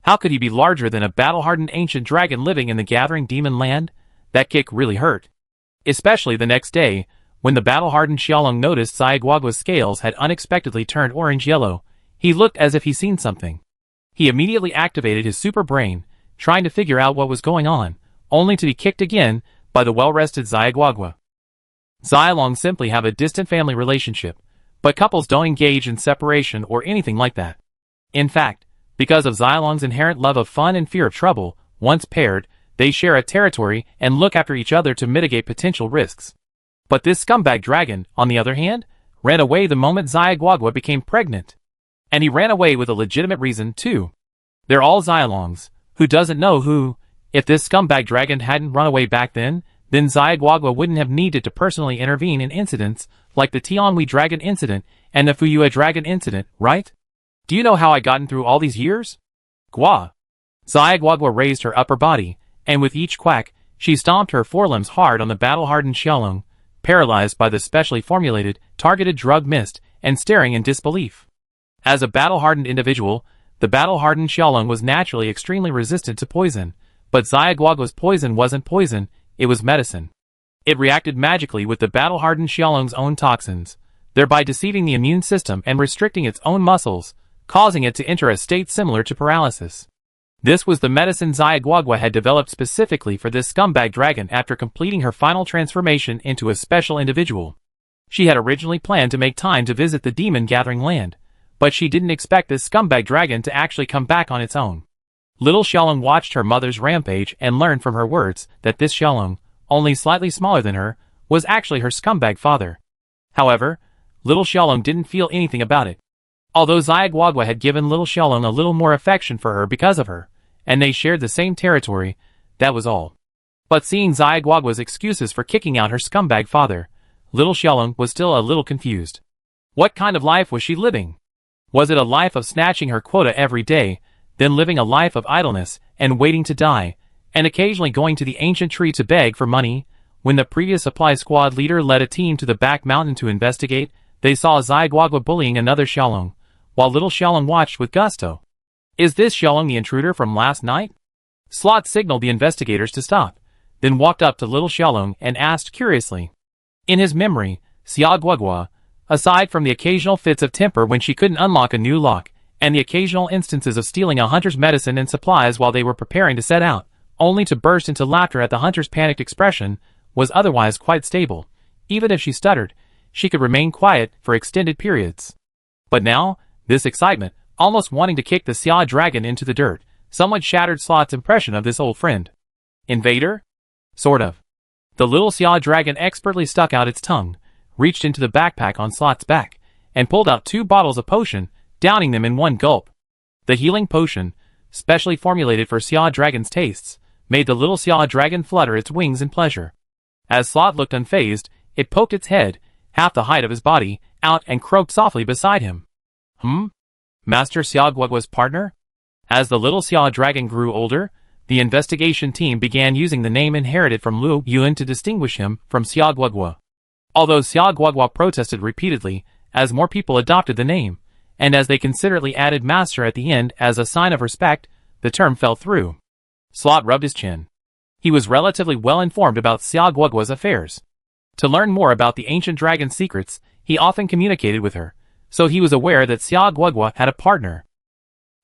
How could he be larger than a battle-hardened ancient dragon living in the gathering demon land? That kick really hurt. Especially the next day, when the battle-hardened Xiaolong noticed Xiaoguagua's scales had unexpectedly turned orange-yellow. He looked as if he'd seen something. He immediately activated his super brain, trying to figure out what was going on, only to be kicked again by the well-rested Xiaoguagua. Xiaolong simply have a distant family relationship, but couples don't engage in separation or anything like that. In fact, because of Xiaolong's inherent love of fun and fear of trouble, once paired, they share a territory and look after each other to mitigate potential risks. But this scumbag dragon, on the other hand, ran away the moment Xiaoguagua became pregnant. And he ran away with a legitimate reason, too. They're all Xiaolongs. Who doesn't know who? If this scumbag dragon hadn't run away back then Xiaoguagua wouldn't have needed to personally intervene in incidents like the Tianhui dragon incident and the Fuyue dragon incident, right? Do you know how I gotten through all these years? Gua. Xiaoguagua raised her upper body, and with each quack, she stomped her forelimbs hard on the battle-hardened Xiaolong, paralyzed by the specially formulated, targeted drug mist, and staring in disbelief. As a battle-hardened individual, the The battle-hardened Xiaolong was naturally extremely resistant to poison, but Xiaoguoguo's poison wasn't poison, it was medicine. It reacted magically with the battle-hardened Xiaolong's own toxins, thereby deceiving the immune system and restricting its own muscles, causing it to enter a state similar to paralysis. This was the medicine Xiaoguoguo had developed specifically for this scumbag dragon after completing her final transformation into a special individual. She had originally planned to make time to visit the demon gathering land, but she didn't expect this scumbag dragon to actually come back on its own. Little Xiaolong watched her mother's rampage and learned from her words that this Xiaolong, only slightly smaller than her, was actually her scumbag father. However, little Xiaolong didn't feel anything about it. Although Xiaoguoguo had given little Xiaolong a little more affection for her because of her, and they shared the same territory, that was all. But seeing Xiaoguoguo's excuses for kicking out her scumbag father, little Xiaolong was still a little confused. What kind of life was she living? Was it a life of snatching her quota every day, then living a life of idleness and waiting to die, and occasionally going to the ancient tree to beg for money? When the previous supply squad leader led a team to the back mountain to investigate, they saw Xiaoguoguo bullying another Xiaolong, while little Xiaolong watched with gusto. Is this Xiaolong the intruder from last night? Slot signaled the investigators to stop, then walked up to little Xiaolong and asked curiously. In his memory, Xiaoguoguo, aside from the occasional fits of temper when she couldn't unlock a new lock, and the occasional instances of stealing a hunter's medicine and supplies while they were preparing to set out, only to burst into laughter at the hunter's panicked expression, was otherwise quite stable. Even if she stuttered, she could remain quiet for extended periods. But now, this excitement, almost wanting to kick the Xia dragon into the dirt, somewhat shattered Slot's impression of this old friend. Invader? Sort of. The little Xia dragon expertly stuck out its tongue, reached into the backpack on Slot's back, and pulled out 2 bottles of potion, downing them in one gulp. The healing potion, specially formulated for Xia dragon's tastes, made the little Xia dragon flutter its wings in pleasure. As Slot looked unfazed, it poked its head, half the height of his body, out and croaked softly beside him. Master Xiaoguoguo's partner? As the little Xia dragon grew older, the investigation team began using the name inherited from Lu Yuan to distinguish him from Xiaoguoguo. Although Xiaoguoguo protested repeatedly, as more people adopted the name, and as they considerately added master at the end as a sign of respect, the term fell through. Slot rubbed his chin. He was relatively well informed about Xiaoguoguo's affairs. To learn more about the ancient dragon's secrets, he often communicated with her, so he was aware that Xiaoguoguo had a partner.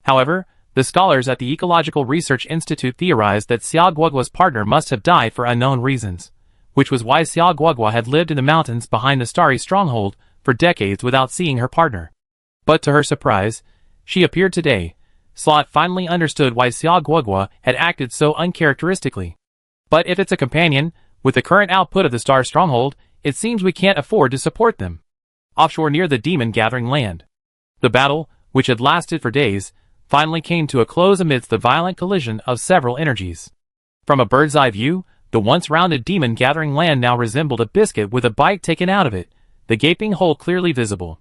However, the scholars at the Ecological Research Institute theorized that Xiaoguoguo's partner must have died for unknown reasons, which was why Xiaoguoguo had lived in the mountains behind the starry stronghold for decades without seeing her partner. But to her surprise, she appeared today. Slot finally understood why Xiaoguoguo had acted so uncharacteristically. But if it's a companion, with the current output of the star stronghold, it seems we can't afford to support them. Offshore near the demon gathering land, the battle, which had lasted for days, finally came to a close amidst the violent collision of several energies. From a bird's-eye view, the once rounded demon gathering land now resembled a biscuit with a bite taken out of it, the gaping hole clearly visible.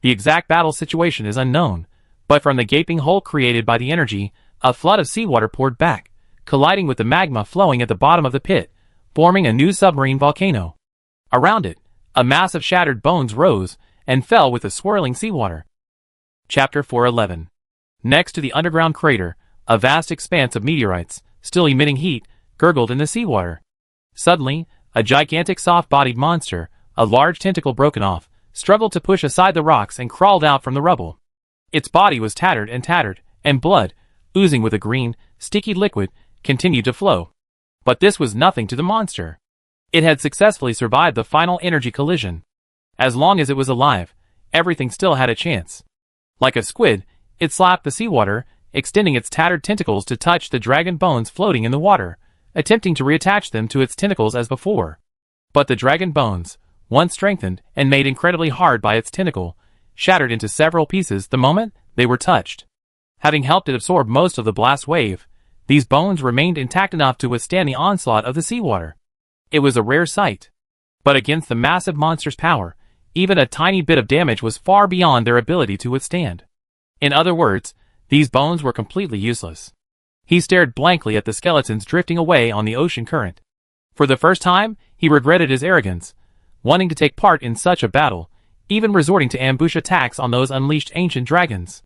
The exact battle situation is unknown, but from the gaping hole created by the energy, a flood of seawater poured back, colliding with the magma flowing at the bottom of the pit, forming a new submarine volcano. Around it, a mass of shattered bones rose and fell with the swirling seawater. Chapter 411. Next to the underground crater, a vast expanse of meteorites, still emitting heat, gurgled in the seawater. Suddenly, a gigantic soft-bodied monster, a large tentacle broken off, struggled to push aside the rocks and crawled out from the rubble. Its body was tattered, and blood, oozing with a green, sticky liquid, continued to flow. But this was nothing to the monster. It had successfully survived the final energy collision. As long as it was alive, everything still had a chance. Like a squid, it slapped the seawater, extending its tattered tentacles to touch the dragon bones floating in the water, attempting to reattach them to its tentacles as before. But the dragon bones, once strengthened and made incredibly hard by its tentacle, shattered into several pieces the moment they were touched. Having helped it absorb most of the blast wave, these bones remained intact enough to withstand the onslaught of the seawater. It was a rare sight. But against the massive monster's power, even a tiny bit of damage was far beyond their ability to withstand. In other words, these bones were completely useless. He stared blankly at the skeletons drifting away on the ocean current. For the first time, he regretted his arrogance, wanting to take part in such a battle, even resorting to ambush attacks on those unleashed ancient dragons.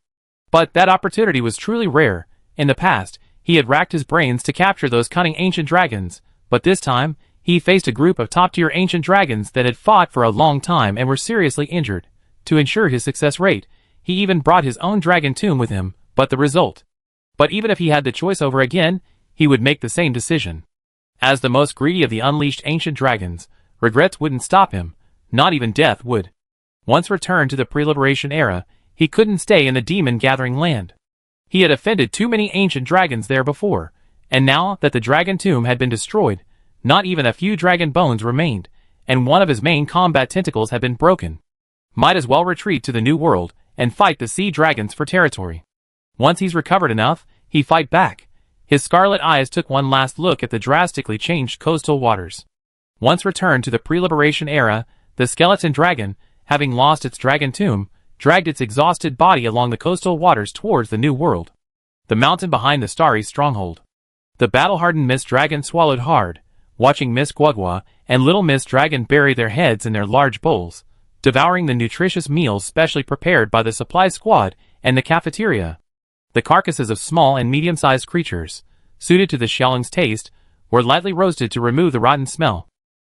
But that opportunity was truly rare. In the past, he had racked his brains to capture those cunning ancient dragons, but this time, he faced a group of top-tier ancient dragons that had fought for a long time and were seriously injured. To ensure his success rate, he even brought his own dragon tomb with him, but even if he had the choice over again, he would make the same decision. As the most greedy of the unleashed ancient dragons, regrets wouldn't stop him, not even death would. Once returned to the pre-liberation era, he couldn't stay in the demon-gathering land. He had offended too many ancient dragons there before, and now that the dragon tomb had been destroyed, not even a few dragon bones remained, and one of his main combat tentacles had been broken. Might as well retreat to the new world and fight the sea dragons for territory. Once he's recovered enough, he fight back. His scarlet eyes took one last look at the drastically changed coastal waters. Once returned to the pre-liberation era, the skeleton dragon, having lost its dragon tomb, dragged its exhausted body along the coastal waters towards the new world. The mountain behind the starry stronghold. The battle-hardened Miss Dragon swallowed hard, watching Miss Guagua and Little Miss Dragon bury their heads in their large bowls, devouring the nutritious meals specially prepared by the supply squad and the cafeteria. The carcasses of small and medium-sized creatures, suited to the Xiaolong's taste, were lightly roasted to remove the rotten smell.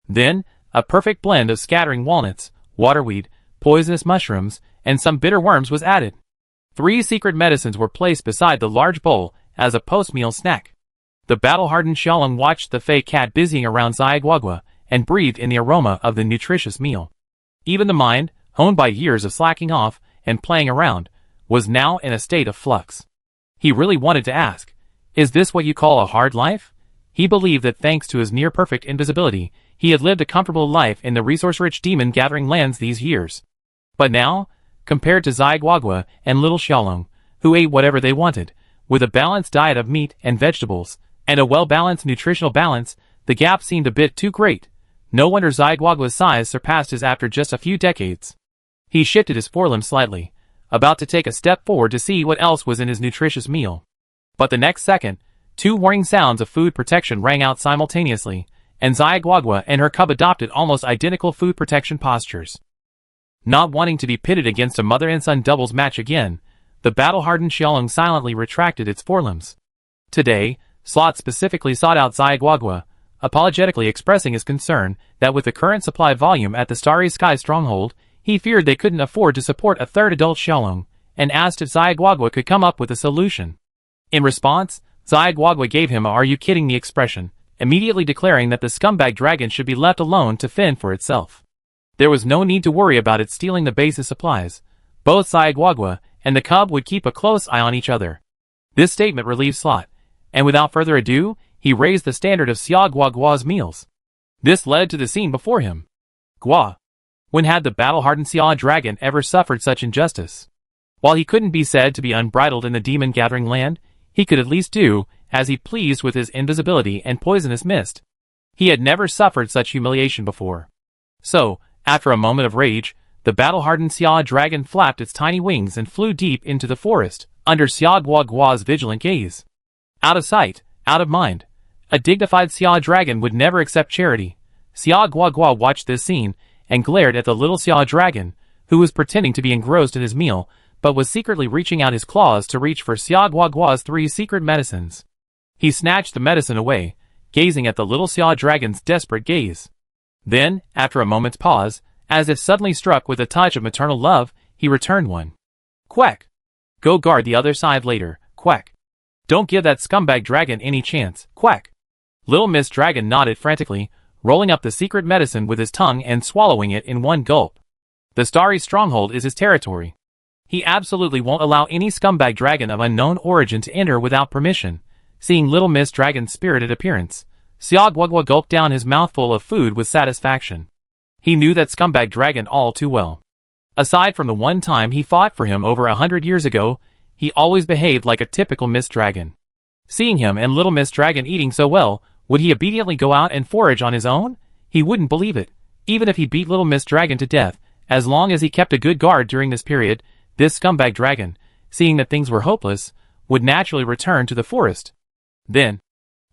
Then, a perfect blend of scattering walnuts, waterweed, poisonous mushrooms, and some bitter worms was added. 3 secret medicines were placed beside the large bowl as a post-meal snack. The battle-hardened Xiaolong watched the fey cat busying around Guagua and breathed in the aroma of the nutritious meal. Even the mind, honed by years of slacking off and playing around, was now in a state of flux. He really wanted to ask, is this what you call a hard life? He believed that thanks to his near-perfect invisibility, he had lived a comfortable life in the resource-rich demon-gathering lands these years. But now, compared to Guagua and Little Xiaolong, who ate whatever they wanted, with a balanced diet of meat and vegetables, and a well-balanced nutritional balance, the gap seemed a bit too great. No wonder Guagua's size surpassed his after just a few decades. He shifted his forelimb slightly, about to take a step forward to see what else was in his nutritious meal. But the next second, 2 warning sounds of food protection rang out simultaneously, and Guagua and her cub adopted almost identical food protection postures. Not wanting to be pitted against a mother and son doubles match again, the battle-hardened Xiaolong silently retracted its forelimbs. Today, Slot specifically sought out Guagua, apologetically expressing his concern that with the current supply volume at the Starry Sky stronghold, he feared they couldn't afford to support a third adult Xiaolong, and asked if Guagua could come up with a solution. In response, Guagua gave him a "are you kidding me" expression, immediately declaring that the scumbag dragon should be left alone to fend for itself. There was no need to worry about it stealing the base's supplies. Both Guagua and the cub would keep a close eye on each other. This statement relieved Slot, and without further ado, he raised the standard of Guagua's meals. This led to the scene before him. Gua. When had the battle-hardened Xia dragon ever suffered such injustice? While he couldn't be said to be unbridled in the demon-gathering land, he could at least do as he pleased with his invisibility and poisonous mist. He had never suffered such humiliation before. So, after a moment of rage, the battle-hardened Xia dragon flapped its tiny wings and flew deep into the forest, under Guagua's vigilant gaze. Out of sight, out of mind. A dignified Xia dragon would never accept charity. Guagua watched this scene, and glared at the little Xia dragon, who was pretending to be engrossed in his meal, but was secretly reaching out his claws to reach for Guagua's 3 secret medicines. He snatched the medicine away, gazing at the little Xia dragon's desperate gaze. Then, after a moment's pause, as if suddenly struck with a touch of maternal love, he returned one. Quack! Go guard the other side later, quack! Don't give that scumbag dragon any chance, quack! Little Miss Dragon nodded frantically, rolling up the secret medicine with his tongue and swallowing it in one gulp. The Starry Stronghold is his territory. He absolutely won't allow any scumbag dragon of unknown origin to enter without permission. Seeing Little Miss Dragon's spirited appearance, Guagua gulped down his mouthful of food with satisfaction. He knew that scumbag dragon all too well. Aside from the one time he fought for him over 100 years ago, he always behaved like a typical Miss Dragon. Seeing him and Little Miss Dragon eating so well, would he obediently go out and forage on his own? He wouldn't believe it. Even if he beat Little Miss Dragon to death, as long as he kept a good guard during this period, this scumbag dragon, seeing that things were hopeless, would naturally return to the forest. Then,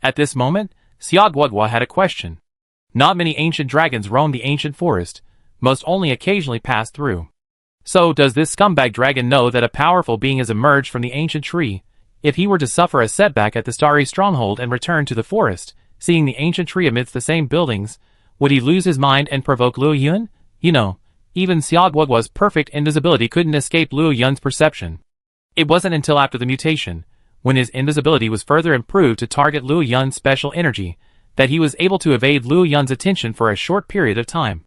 at this moment, Guagua had a question. Not many ancient dragons roam the ancient forest, most only occasionally pass through. So does this scumbag dragon know that a powerful being has emerged from the ancient tree? If he were to suffer a setback at the starry stronghold and return to the forest, seeing the ancient tree amidst the same buildings, would he lose his mind and provoke Luo Yun? You know, even Xiao Guoguo's perfect invisibility couldn't escape Luo Yun's perception. It wasn't until after the mutation, when his invisibility was further improved to target Luo Yun's special energy, that he was able to evade Luo Yun's attention for a short period of time.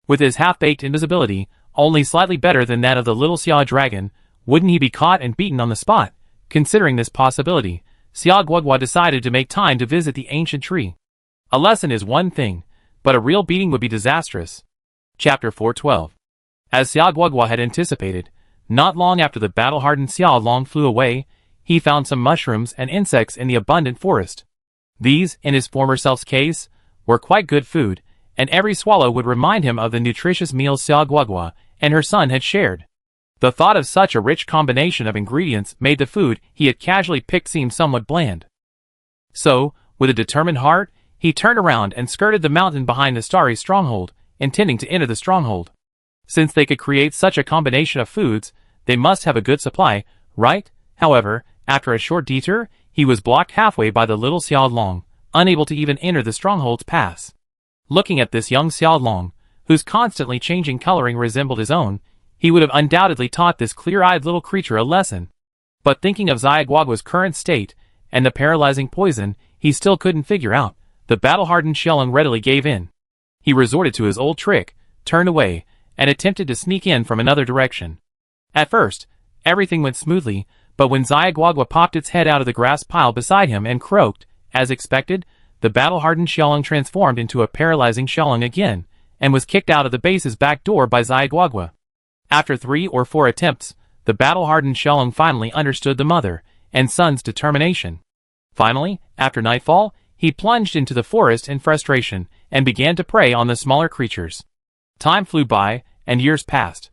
With his half-baked invisibility, only slightly better than that of the little Xiao dragon, wouldn't he be caught and beaten on the spot? Considering this possibility, Xiao Guogua decided to make time to visit the ancient tree. A lesson is one thing, but a real beating would be disastrous. Chapter 412. As Xiao Guogua had anticipated, not long after the battle-hardened Xiao Long flew away, he found some mushrooms and insects in the abundant forest. These, in his former self's case, were quite good food, and every swallow would remind him of the nutritious meals Xiao Guogua and her son had shared. The thought of such a rich combination of ingredients made the food he had casually picked seem somewhat bland. So, with a determined heart, he turned around and skirted the mountain behind the starry stronghold, intending to enter the stronghold. Since they could create such a combination of foods, they must have a good supply, right? However, after a short detour, he was blocked halfway by the little Xiao Long, unable to even enter the stronghold's pass. Looking at this young Xiao Long, whose constantly changing coloring resembled his own, he would have undoubtedly taught this clear-eyed little creature a lesson. But thinking of Xiao Guogua's current state, and the paralyzing poison he still couldn't figure out, the battle-hardened Xiaolong readily gave in. He resorted to his old trick, turned away, and attempted to sneak in from another direction. At first, everything went smoothly, but when Xiao Guogua popped its head out of the grass pile beside him and croaked, as expected, the battle-hardened Xiaolong transformed into a paralyzing Xiaolong again, and was kicked out of the base's back door by Xiao Guogua. After 3 or 4 attempts, the battle-hardened Xiaolong finally understood the mother and son's determination. Finally, after nightfall, he plunged into the forest in frustration and began to prey on the smaller creatures. Time flew by, and years passed.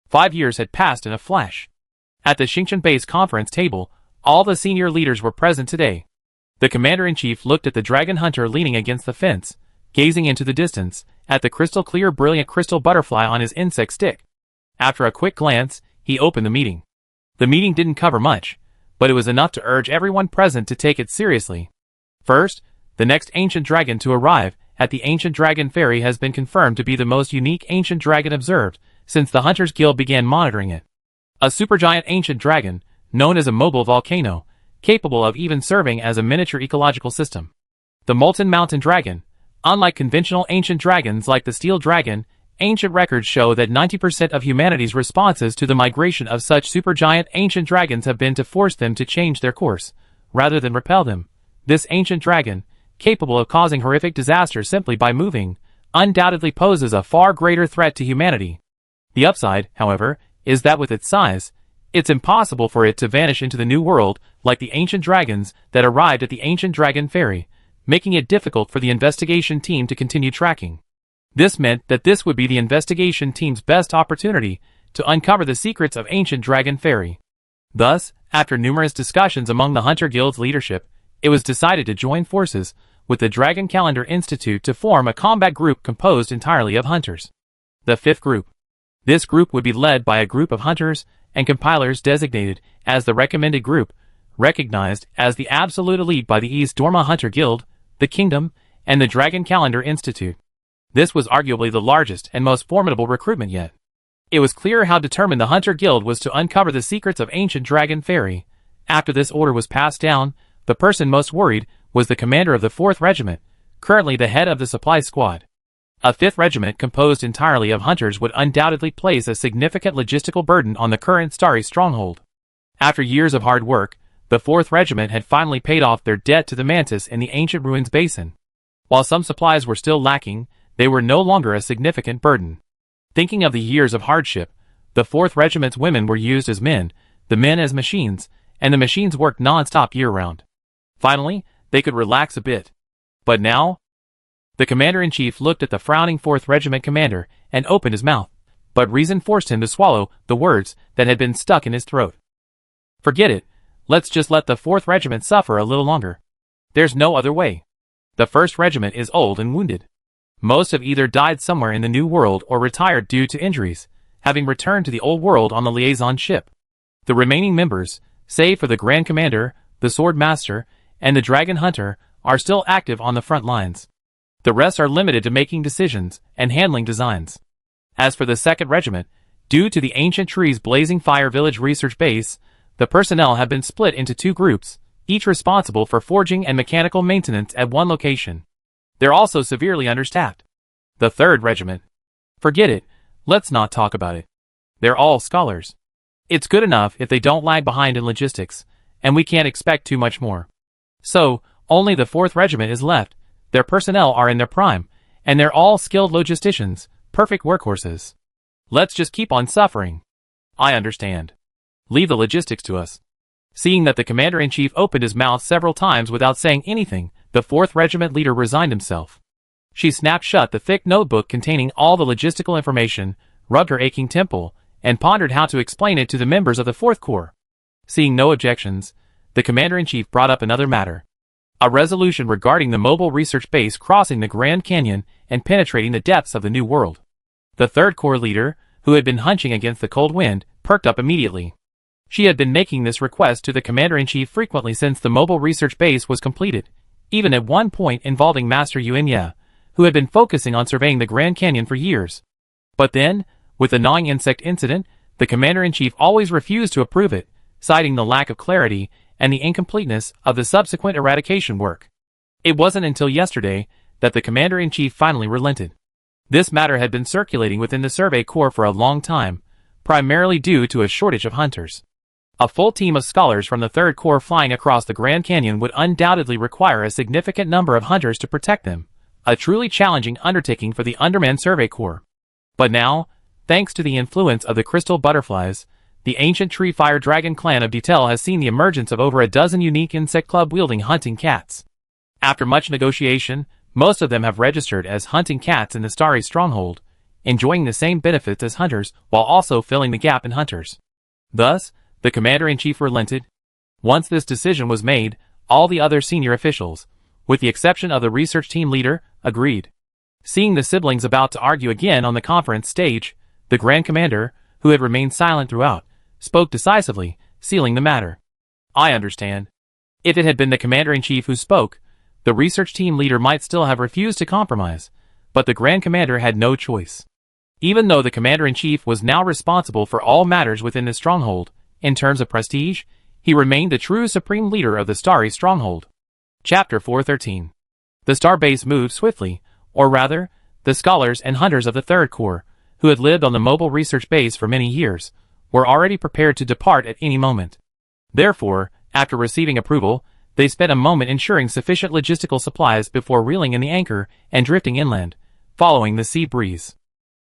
5 years had passed in a flash. At the Xingchen Base conference table, all the senior leaders were present today. The commander-in-chief looked at the dragon hunter leaning against the fence, gazing into the distance, at the crystal-clear brilliant crystal butterfly on his insect stick. After a quick glance, he opened the meeting. The meeting didn't cover much, but it was enough to urge everyone present to take it seriously. First, the next ancient dragon to arrive at the Ancient Dragon Ferry has been confirmed to be the most unique ancient dragon observed since the Hunters Guild began monitoring it. A supergiant ancient dragon, known as a mobile volcano, capable of even serving as a miniature ecological system. The Molten Mountain Dragon. Unlike conventional ancient dragons like the Steel Dragon, ancient records show that 90% of humanity's responses to the migration of such supergiant ancient dragons have been to force them to change their course, rather than repel them. This ancient dragon, capable of causing horrific disaster simply by moving, undoubtedly poses a far greater threat to humanity. The upside, however, is that with its size, it's impossible for it to vanish into the new world like the ancient dragons that arrived at the Ancient Dragon Ferry, making it difficult for the investigation team to continue tracking. This meant that this would be the investigation team's best opportunity to uncover the secrets of Ancient Dragon Ferry. Thus, after numerous discussions among the Hunter Guild's leadership, it was decided to join forces with the Dragon Calendar Institute to form a combat group composed entirely of hunters. The 5th group. This group would be led by a group of hunters and compilers designated as the recommended group, recognized as the absolute elite by the East Dorma Hunter Guild, the Kingdom, and the Dragon Calendar Institute. This was arguably the largest and most formidable recruitment yet. It was clear how determined the Hunter Guild was to uncover the secrets of Ancient Dragon Ferry. After this order was passed down, the person most worried was the commander of the 4th Regiment, currently the head of the supply squad. A 5th regiment composed entirely of hunters would undoubtedly place a significant logistical burden on the current starry stronghold. After years of hard work, the 4th Regiment had finally paid off their debt to the Mantis in the ancient ruins basin. While some supplies were still lacking, they were no longer a significant burden. Thinking of the years of hardship, the 4th Regiment's women were used as men, the men as machines, and the machines worked non-stop year-round. Finally, they could relax a bit. But now? The commander-in-chief looked at the frowning 4th Regiment commander and opened his mouth, but reason forced him to swallow the words that had been stuck in his throat. Forget it. Let's just let the 4th Regiment suffer a little longer. There's no other way. The 1st Regiment is old and wounded. Most have either died somewhere in the New World or retired due to injuries. having returned to the old world on the liaison ship. The remaining members, save for the Grand Commander, the Sword Master, and the Dragon Hunter, are still active on the front lines. The rest are limited to making decisions and handling designs. As for the 2nd Regiment, due to the Ancient Tree's Blazing Fire Village research base, the personnel have been split into 2 groups, each responsible for forging and mechanical maintenance at one location. They're also severely understaffed. The 3rd Regiment. Forget it, let's not talk about it. They're all scholars. It's good enough if they don't lag behind in logistics, and we can't expect too much more. So, only the 4th Regiment is left. Their personnel are in their prime, and they're all skilled logisticians, perfect workhorses. Let's just keep on suffering. I understand. Leave the logistics to us. Seeing that the Commander-in-Chief opened his mouth several times without saying anything, the 4th Regiment leader resigned himself. She snapped shut the thick notebook containing all the logistical information, rubbed her aching temple, and pondered how to explain it to the members of the 4th Corps. Seeing no objections, the Commander-in-Chief brought up another matter. A resolution regarding the mobile research base crossing the Grand Canyon and penetrating the depths of the New World. The 3rd Corps leader, who had been hunching against the cold wind, perked up immediately. She had been making this request to the Commander-in-Chief frequently since the mobile research base was completed, even at one point involving Master Yuenya, who had been focusing on surveying the Grand Canyon for years. But then, with the gnawing insect incident, the Commander-in-Chief always refused to approve it, citing the lack of clarity and the incompleteness of the subsequent eradication work. It wasn't until yesterday that the Commander-in-Chief finally relented. This matter had been circulating within the Survey Corps for a long time, primarily due to a shortage of hunters. A full team of scholars from the 3rd Corps flying across the Grand Canyon would undoubtedly require a significant number of hunters to protect them, a truly challenging undertaking for the Underman Survey Corps. But now, thanks to the influence of the crystal butterflies, the ancient tree fire dragon clan of Detail has seen the emergence of over a dozen unique insect club-wielding hunting cats. After much negotiation, most of them have registered as hunting cats in the Starry Stronghold, enjoying the same benefits as hunters while also filling the gap in hunters. Thus, the Commander-in-Chief relented. Once this decision was made, all the other senior officials, with the exception of the research team leader, agreed. Seeing the siblings about to argue again on the conference stage, the Grand Commander, who had remained silent throughout, spoke decisively, sealing the matter. I understand. If it had been the Commander-in-Chief who spoke, the research team leader might still have refused to compromise, but the Grand Commander had no choice. Even though the Commander-in-Chief was now responsible for all matters within the stronghold, in terms of prestige, he remained the true supreme leader of the Starry Stronghold. Chapter 413. The Star Base moved swiftly, or rather, the scholars and hunters of the 3rd Corps, who had lived on the mobile research base for many years, were already prepared to depart at any moment. Therefore, after receiving approval, they spent a moment ensuring sufficient logistical supplies before reeling in the anchor and drifting inland, following the sea breeze.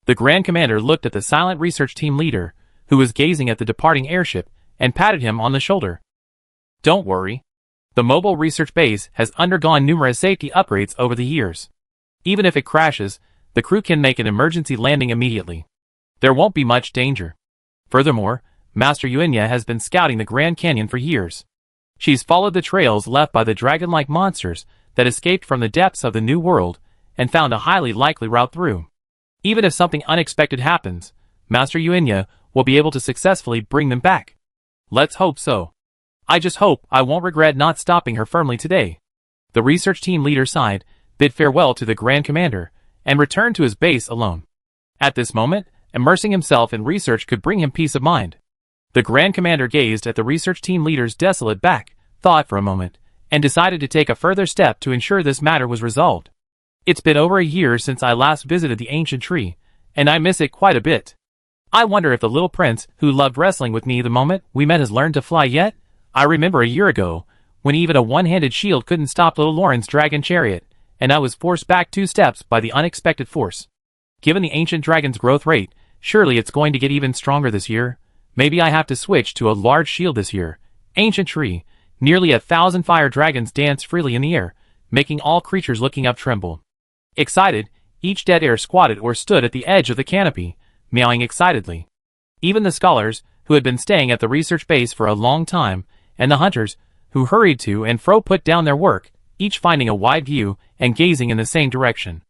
The Grand Commander looked at the silent research team leader, who was gazing at the departing airship, and patted him on the shoulder. Don't worry. The mobile research base has undergone numerous safety upgrades over the years. Even if it crashes, the crew can make an emergency landing immediately. There won't be much danger. Furthermore, Master Yuenya has been scouting the Grand Canyon for years. She's followed the trails left by the dragon-like monsters that escaped from the depths of the New World and found a highly likely route through. Even if something unexpected happens, Master Yuenya will be able to successfully bring them back. Let's hope so. I just hope I won't regret not stopping her firmly today. The research team leader sighed, bid farewell to the Grand Commander, and returned to his base alone. At this moment, immersing himself in research could bring him peace of mind. The Grand Commander gazed at the research team leader's desolate back, thought for a moment, and decided to take a further step to ensure this matter was resolved. It's been over a year since I last visited the ancient tree, and I miss it quite a bit. I wonder if the little prince who loved wrestling with me the moment we met has learned to fly yet? I remember a year ago, when even a one-handed shield couldn't stop little Lauren's dragon chariot, and I was forced back 2 steps by the unexpected force. Given the ancient dragon's growth rate, surely it's going to get even stronger this year. Maybe I have to switch to a large shield this year. Ancient tree. Nearly 1,000 fire dragons dance freely in the air, making all creatures looking up tremble. Excited, each dead air squatted or stood at the edge of the canopy, meowing excitedly. Even the scholars, who had been staying at the research base for a long time, and the hunters, who hurried to and fro put down their work, each finding a wide view and gazing in the same direction.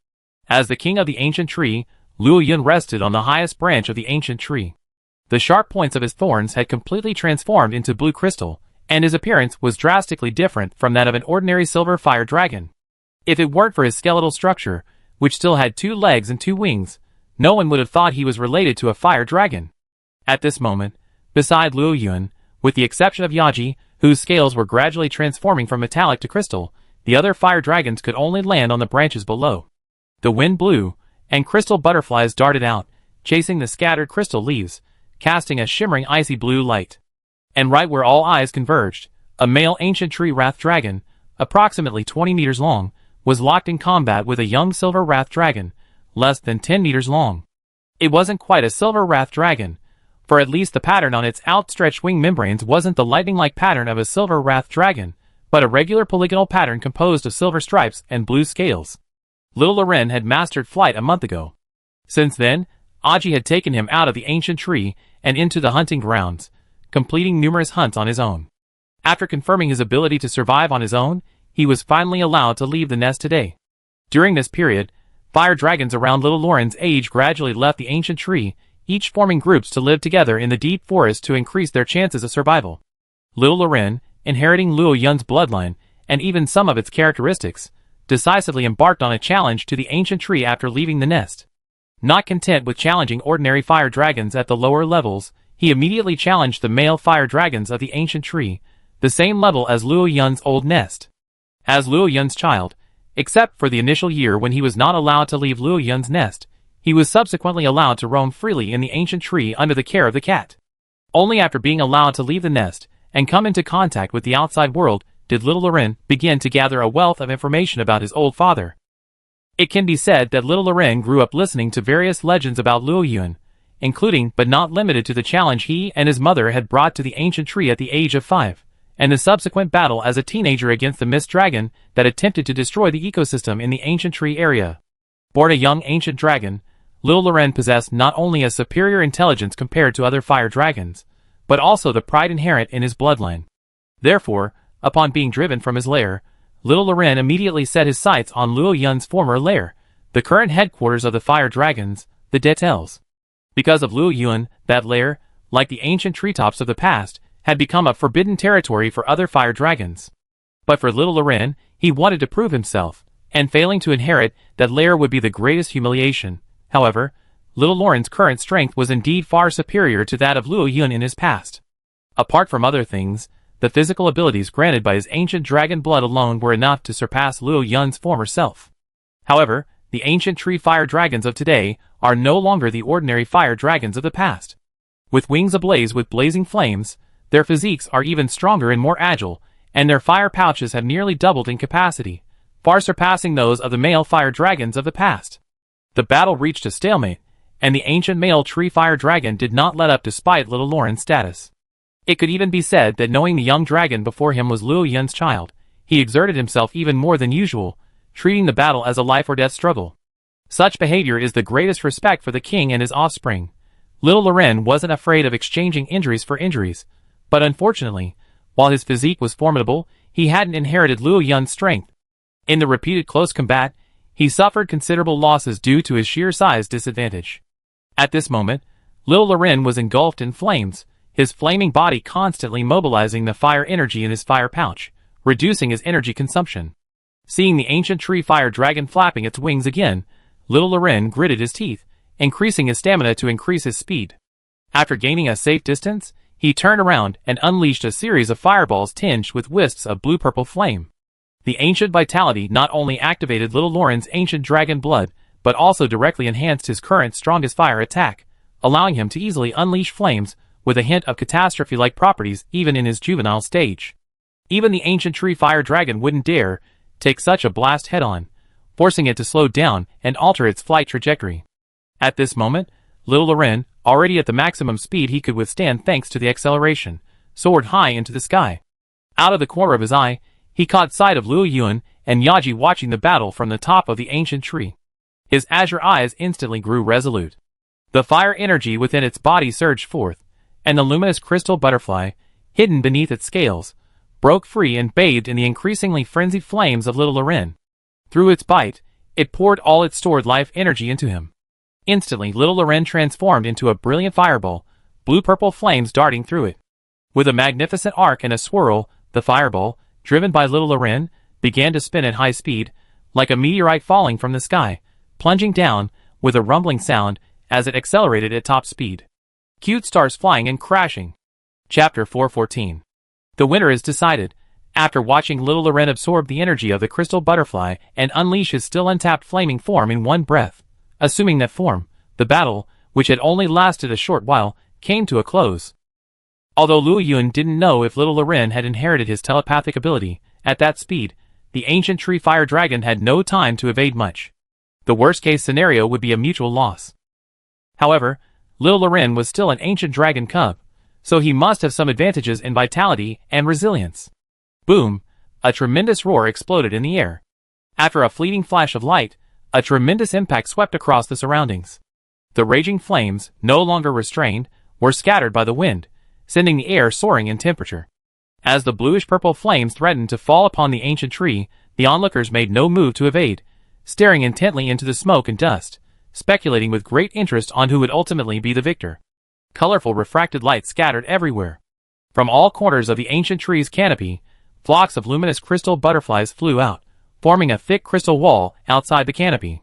As the king of the ancient tree, Luo Yun rested on the highest branch of the ancient tree. The sharp points of his thorns had completely transformed into blue crystal, and his appearance was drastically different from that of an ordinary silver fire dragon. If it weren't for his skeletal structure, which still had 2 legs and 2 wings, no one would have thought he was related to a fire dragon. At this moment, beside Luo Yun, with the exception of Yaji, whose scales were gradually transforming from metallic to crystal, the other fire dragons could only land on the branches below. The wind blew, and crystal butterflies darted out, chasing the scattered crystal leaves, casting a shimmering icy blue light. And right where all eyes converged, a male ancient tree wrath dragon, approximately 20 meters long, was locked in combat with a young silver wrath dragon, less than 10 meters long. It wasn't quite a silver wrath dragon, for at least the pattern on its outstretched wing membranes wasn't the lightning-like pattern of a silver wrath dragon, but a regular polygonal pattern composed of silver stripes and blue scales. Little Loren had mastered flight a month ago. Since then, Aji had taken him out of the ancient tree and into the hunting grounds, completing numerous hunts on his own. After confirming his ability to survive on his own, he was finally allowed to leave the nest today. During this period, fire dragons around Little Loren's age gradually left the ancient tree, each forming groups to live together in the deep forest to increase their chances of survival. Little Loren, inheriting Luo Yun's bloodline, and even some of its characteristics, decisively embarked on a challenge to the ancient tree after leaving the nest. Not content with challenging ordinary fire dragons at the lower levels, he immediately challenged the male fire dragons of the ancient tree, the same level as Luo Yun's old nest. As Luo Yun's child, except for the initial year when he was not allowed to leave Luo Yun's nest, he was subsequently allowed to roam freely in the ancient tree under the care of the cat. Only after being allowed to leave the nest and come into contact with the outside world did Little Loren begin to gather a wealth of information about his old father. It can be said that Little Loren grew up listening to various legends about Luo Yun, including but not limited to the challenge he and his mother had brought to the ancient tree at the age of 5, and the subsequent battle as a teenager against the mist dragon that attempted to destroy the ecosystem in the ancient tree area. Born a young ancient dragon, Little Loren possessed not only a superior intelligence compared to other fire dragons, but also the pride inherent in his bloodline. Therefore, upon being driven from his lair, Little Loren immediately set his sights on Luo Yun's former lair, the current headquarters of the fire dragons, the Rathalos. Because of Luo Yun, that lair, like the ancient treetops of the past, had become a forbidden territory for other fire dragons. But for Little Loren, he wanted to prove himself, and failing to inherit that lair would be the greatest humiliation. However, Little Loren's current strength was indeed far superior to that of Luo Yun in his past. Apart from other things, the physical abilities granted by his ancient dragon blood alone were enough to surpass Luo Yun's former self. However, the ancient tree fire dragons of today are no longer the ordinary fire dragons of the past. With wings ablaze with blazing flames, their physiques are even stronger and more agile, and their fire pouches have nearly doubled in capacity, far surpassing those of the male fire dragons of the past. The battle reached a stalemate, and the ancient male tree fire dragon did not let up despite Little Loren's status. It could even be said that knowing the young dragon before him was Luo Yun's child, he exerted himself even more than usual, treating the battle as a life-or-death struggle. Such behavior is the greatest respect for the king and his offspring. Little Loren wasn't afraid of exchanging injuries for injuries, but unfortunately, while his physique was formidable, he hadn't inherited Luo Yun's strength. In the repeated close combat, he suffered considerable losses due to his sheer size disadvantage. At this moment, Little Loren was engulfed in flames, his flaming body constantly mobilizing the fire energy in his fire pouch, reducing his energy consumption. Seeing the ancient tree fire dragon flapping its wings again, Little Loren gritted his teeth, increasing his stamina to increase his speed. After gaining a safe distance, he turned around and unleashed a series of fireballs tinged with wisps of blue-purple flame. The ancient vitality not only activated Little Loren's ancient dragon blood, but also directly enhanced his current strongest fire attack, allowing him to easily unleash flames with a hint of catastrophe-like properties even in his juvenile stage. Even the ancient tree fire dragon wouldn't dare take such a blast head-on, forcing it to slow down and alter its flight trajectory. At this moment, Little Loren, already at the maximum speed he could withstand thanks to the acceleration, soared high into the sky. Out of the corner of his eye, he caught sight of Luo Yun and Yaji watching the battle from the top of the ancient tree. His azure eyes instantly grew resolute. The fire energy within its body surged forth, and the luminous crystal butterfly, hidden beneath its scales, broke free and bathed in the increasingly frenzied flames of Little Loren. Through its bite, it poured all its stored life energy into him. Instantly, little Loren transformed into a brilliant fireball, blue-purple flames darting through it. With a magnificent arc and a swirl, the fireball, driven by little Loren, began to spin at high speed, like a meteorite falling from the sky, plunging down, with a rumbling sound, as it accelerated at top speed. Cute stars flying and crashing. Chapter 414. The winner is decided. After watching little Loren absorb the energy of the crystal butterfly and unleash his still untapped flaming form in one breath, assuming that form, the battle, which had only lasted a short while, came to a close. Although Luo Yun didn't know if little Loren had inherited his telepathic ability, at that speed, the ancient tree fire dragon had no time to evade much. The worst-case scenario would be a mutual loss. However, little Loren was still an ancient dragon cub, so he must have some advantages in vitality and resilience. Boom! A tremendous roar exploded in the air. After a fleeting flash of light, a tremendous impact swept across the surroundings. The raging flames, no longer restrained, were scattered by the wind, sending the air soaring in temperature. As the bluish-purple flames threatened to fall upon the ancient tree, the onlookers made no move to evade, staring intently into the smoke and dust, speculating with great interest on who would ultimately be the victor. Colorful refracted light scattered everywhere. From all corners of the ancient tree's canopy, flocks of luminous crystal butterflies flew out, forming a thick crystal wall outside the canopy.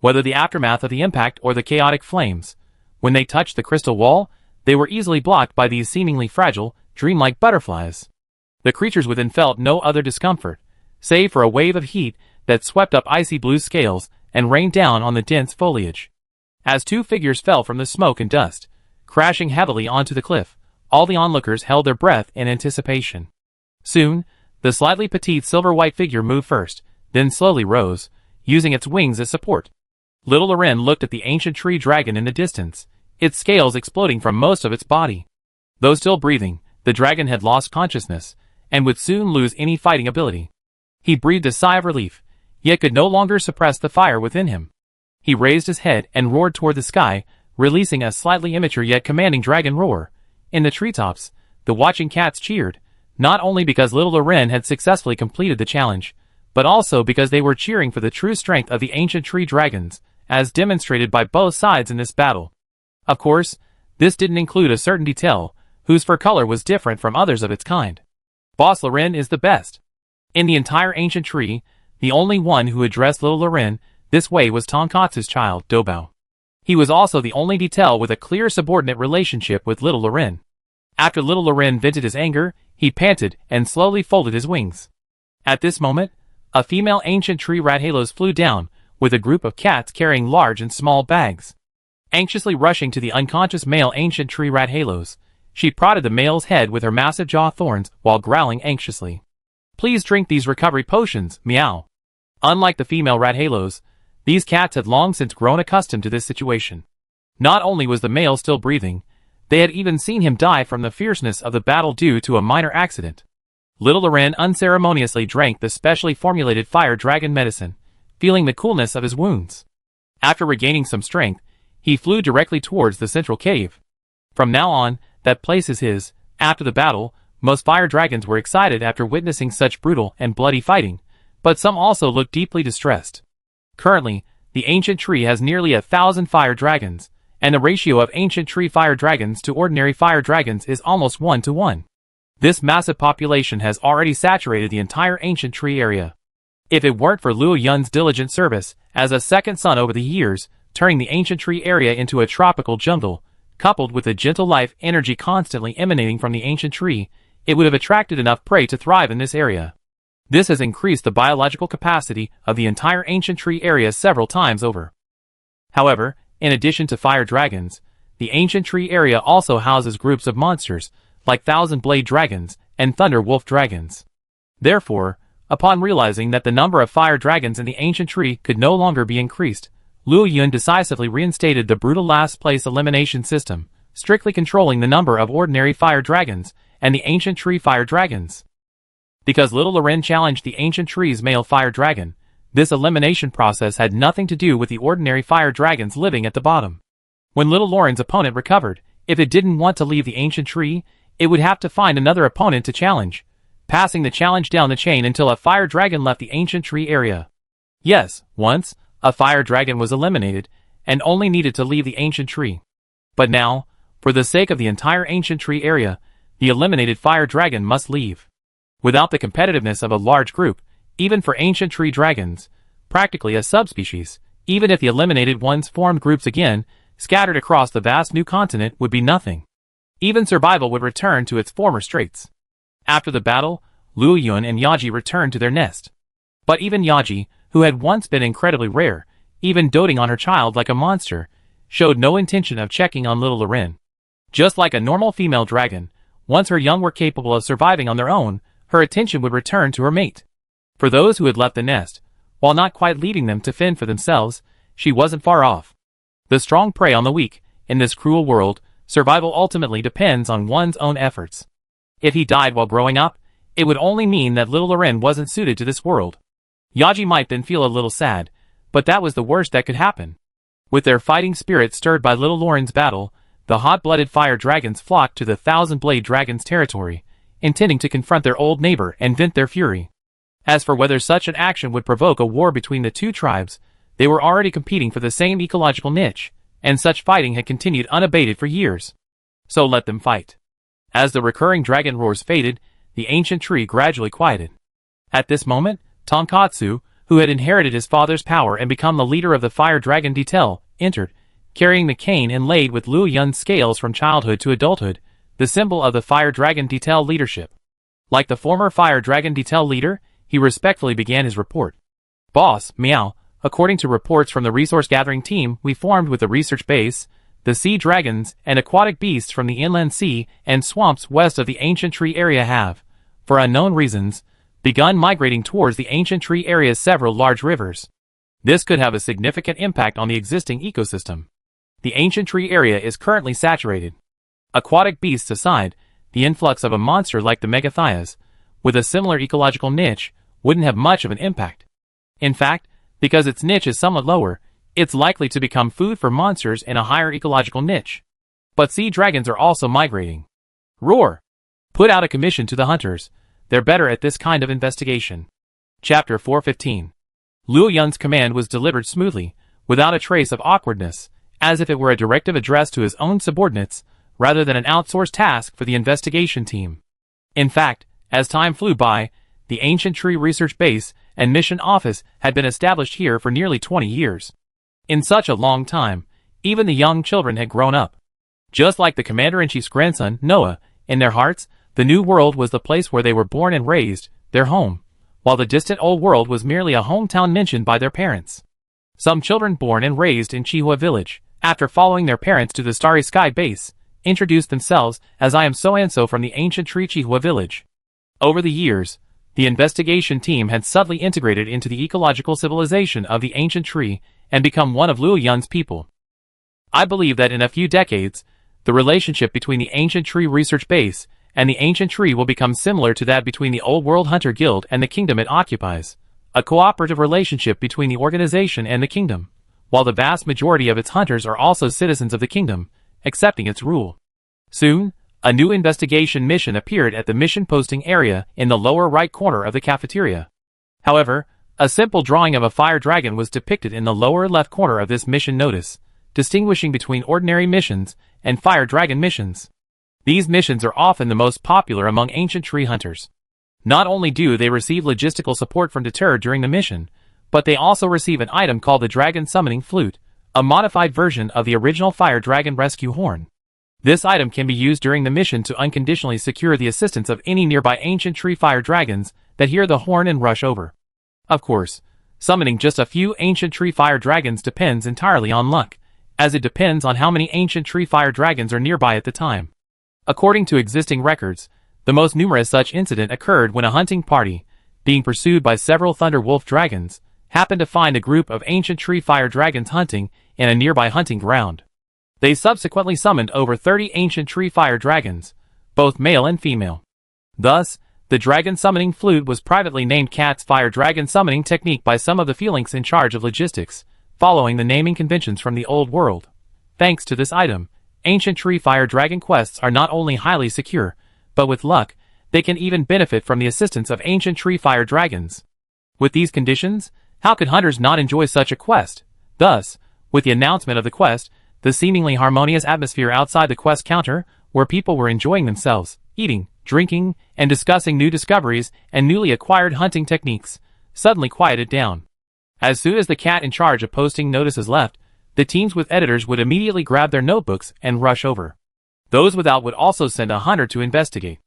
Whether the aftermath of the impact or the chaotic flames, when they touched the crystal wall, they were easily blocked by these seemingly fragile, dreamlike butterflies. The creatures within felt no other discomfort, save for a wave of heat that swept up icy blue scales and rained down on the dense foliage. As two figures fell from the smoke and dust, crashing heavily onto the cliff, all the onlookers held their breath in anticipation. Soon, the slightly petite silver-white figure moved first, then slowly rose, using its wings as support. Little Loren looked at the ancient tree dragon in the distance, its scales exploding from most of its body. Though still breathing, the dragon had lost consciousness, and would soon lose any fighting ability. He breathed a sigh of relief, yet could no longer suppress the fire within him. He raised his head and roared toward the sky, releasing a slightly immature yet commanding dragon roar. In the treetops, the watching cats cheered, not only because little Loren had successfully completed the challenge, but also because they were cheering for the true strength of the ancient tree dragons, as demonstrated by both sides in this battle. Of course, this didn't include a certain detail, whose fur color was different from others of its kind. Boss Loren is the best. In the entire ancient tree, the only one who addressed little Loren this way was Tonkatsu's child, Dobao. He was also the only detail with a clear subordinate relationship with little Loren. After little Loren vented his anger, he panted and slowly folded his wings. At this moment, a female ancient tree Rathalos flew down, with a group of cats carrying large and small bags. Anxiously rushing to the unconscious male ancient tree Rathalos, she prodded the male's head with her massive jaw thorns while growling anxiously. Please drink these recovery potions, meow. Unlike the female Rathalos, these cats had long since grown accustomed to this situation. Not only was the male still breathing, they had even seen him die from the fierceness of the battle due to a minor accident. Little Loren unceremoniously drank the specially formulated fire dragon medicine, feeling the coolness of his wounds. After regaining some strength, he flew directly towards the central cave. From now on, that place is his. After the battle, most fire dragons were excited after witnessing such brutal and bloody fighting, but some also looked deeply distressed. Currently, the ancient tree has nearly 1,000 fire dragons, and the ratio of ancient tree fire dragons to ordinary fire dragons is almost 1-to-1. This massive population has already saturated the entire ancient tree area. If it weren't for Luo Yun's diligent service as a second son over the years, turning the ancient tree area into a tropical jungle, coupled with the gentle life energy constantly emanating from the ancient tree, it would have attracted enough prey to thrive in this area. This has increased the biological capacity of the entire ancient tree area several times over. However, in addition to fire dragons, the ancient tree area also houses groups of monsters, like thousand-blade dragons and thunder wolf dragons. Therefore, upon realizing that the number of fire dragons in the ancient tree could no longer be increased, Luo Yun decisively reinstated the brutal last-place elimination system, strictly controlling the number of ordinary fire dragons and the ancient tree fire dragons. Because little Loren challenged the ancient tree's male fire dragon, this elimination process had nothing to do with the ordinary fire dragons living at the bottom. When little Loren's opponent recovered, if it didn't want to leave the ancient tree, it would have to find another opponent to challenge, passing the challenge down the chain until a fire dragon left the ancient tree area. Yes, once, a fire dragon was eliminated, and only needed to leave the ancient tree. But now, for the sake of the entire ancient tree area, the eliminated fire dragon must leave. Without the competitiveness of a large group, even for ancient tree dragons, practically a subspecies, even if the eliminated ones formed groups again, scattered across the vast new continent would be nothing. Even survival would return to its former straits. After the battle, Luo Yun and Yaji returned to their nest. But even Yaji, who had once been incredibly rare, even doting on her child like a monster, showed no intention of checking on little Loren. Just like a normal female dragon, once her young were capable of surviving on their own, her attention would return to her mate. For those who had left the nest, while not quite leaving them to fend for themselves, she wasn't far off. The strong prey on the weak. In this cruel world, survival ultimately depends on one's own efforts. If he died while growing up, it would only mean that little Loren wasn't suited to this world. Yaji might then feel a little sad, but that was the worst that could happen. With their fighting spirit stirred by little Loren's battle, the hot-blooded fire dragons flocked to the thousand-blade dragon's territory, intending to confront their old neighbor and vent their fury. As for whether such an action would provoke a war between the two tribes, they were already competing for the same ecological niche, and such fighting had continued unabated for years. So let them fight. As the recurring dragon roars faded, the ancient tree gradually quieted. At this moment, Tonkatsu, who had inherited his father's power and become the leader of the fire dragon detail, entered, carrying the cane inlaid with Luo Yun's scales from childhood to adulthood, the symbol of the fire dragon detail leadership. Like the former fire dragon detail leader, he respectfully began his report. Boss, meow, according to reports from the resource gathering team we formed with the research base, the sea dragons and aquatic beasts from the inland sea and swamps west of the ancient tree area have, for unknown reasons, begun migrating towards the ancient tree area's several large rivers. This could have a significant impact on the existing ecosystem. The ancient tree area is currently saturated. Aquatic beasts aside, the influx of a monster like the Megathias, with a similar ecological niche, wouldn't have much of an impact. In fact, because its niche is somewhat lower, it's likely to become food for monsters in a higher ecological niche. But sea dragons are also migrating. Roar! Put out a commission to the hunters. They're better at this kind of investigation. Chapter 415. Luo Yun's command was delivered smoothly, without a trace of awkwardness, as if it were a directive addressed to his own subordinates, rather than an outsourced task for the investigation team. In fact, as time flew by, the Ancient Tree Research Base and Mission Office had been established here for nearly 20 years. In such a long time, even the young children had grown up. Just like the Commander-in-Chief's grandson, Noah, in their hearts, the new world was the place where they were born and raised, their home, while the distant old world was merely a hometown mentioned by their parents. Some children born and raised in Chihua Village, after following their parents to the Starry Sky Base, introduced themselves as I am so-and-so from the Ancient Tree Chihua Village. Over the years, the investigation team had subtly integrated into the ecological civilization of the Ancient Tree and become one of Luo Yun's people. I believe that in a few decades, the relationship between the Ancient Tree Research Base and the Ancient Tree will become similar to that between the Old World Hunter Guild and the kingdom it occupies, a cooperative relationship between the organization and the kingdom, while the vast majority of its hunters are also citizens of the kingdom, accepting its rule. Soon, a new investigation mission appeared at the mission posting area in the lower right corner of the cafeteria. However, a simple drawing of a fire dragon was depicted in the lower left corner of this mission notice, distinguishing between ordinary missions and fire dragon missions. These missions are often the most popular among ancient tree hunters. Not only do they receive logistical support from Deter during the mission, but they also receive an item called the Dragon Summoning Flute, a modified version of the original Fire Dragon Rescue Horn. This item can be used during the mission to unconditionally secure the assistance of any nearby ancient tree fire dragons that hear the horn and rush over. Of course, summoning just a few ancient tree fire dragons depends entirely on luck, as it depends on how many ancient tree fire dragons are nearby at the time. According to existing records, the most numerous such incident occurred when a hunting party, being pursued by several thunder wolf dragons, happened to find a group of ancient tree fire dragons hunting in a nearby hunting ground. They subsequently summoned over 30 ancient tree fire dragons, both male and female. Thus, the dragon summoning flute was privately named Cat's Fire Dragon Summoning Technique by some of the Phalanx in charge of logistics, following the naming conventions from the old world. Thanks to this item, ancient tree fire dragon quests are not only highly secure, but with luck, they can even benefit from the assistance of ancient tree fire dragons. With these conditions, how could hunters not enjoy such a quest? Thus, With the announcement of the quest, the seemingly harmonious atmosphere outside the quest counter, where people were enjoying themselves, eating, drinking, and discussing new discoveries and newly acquired hunting techniques, suddenly quieted down. As soon as the cat in charge of posting notices left, the teams with editors would immediately grab their notebooks and rush over. Those without would also send a hunter to investigate.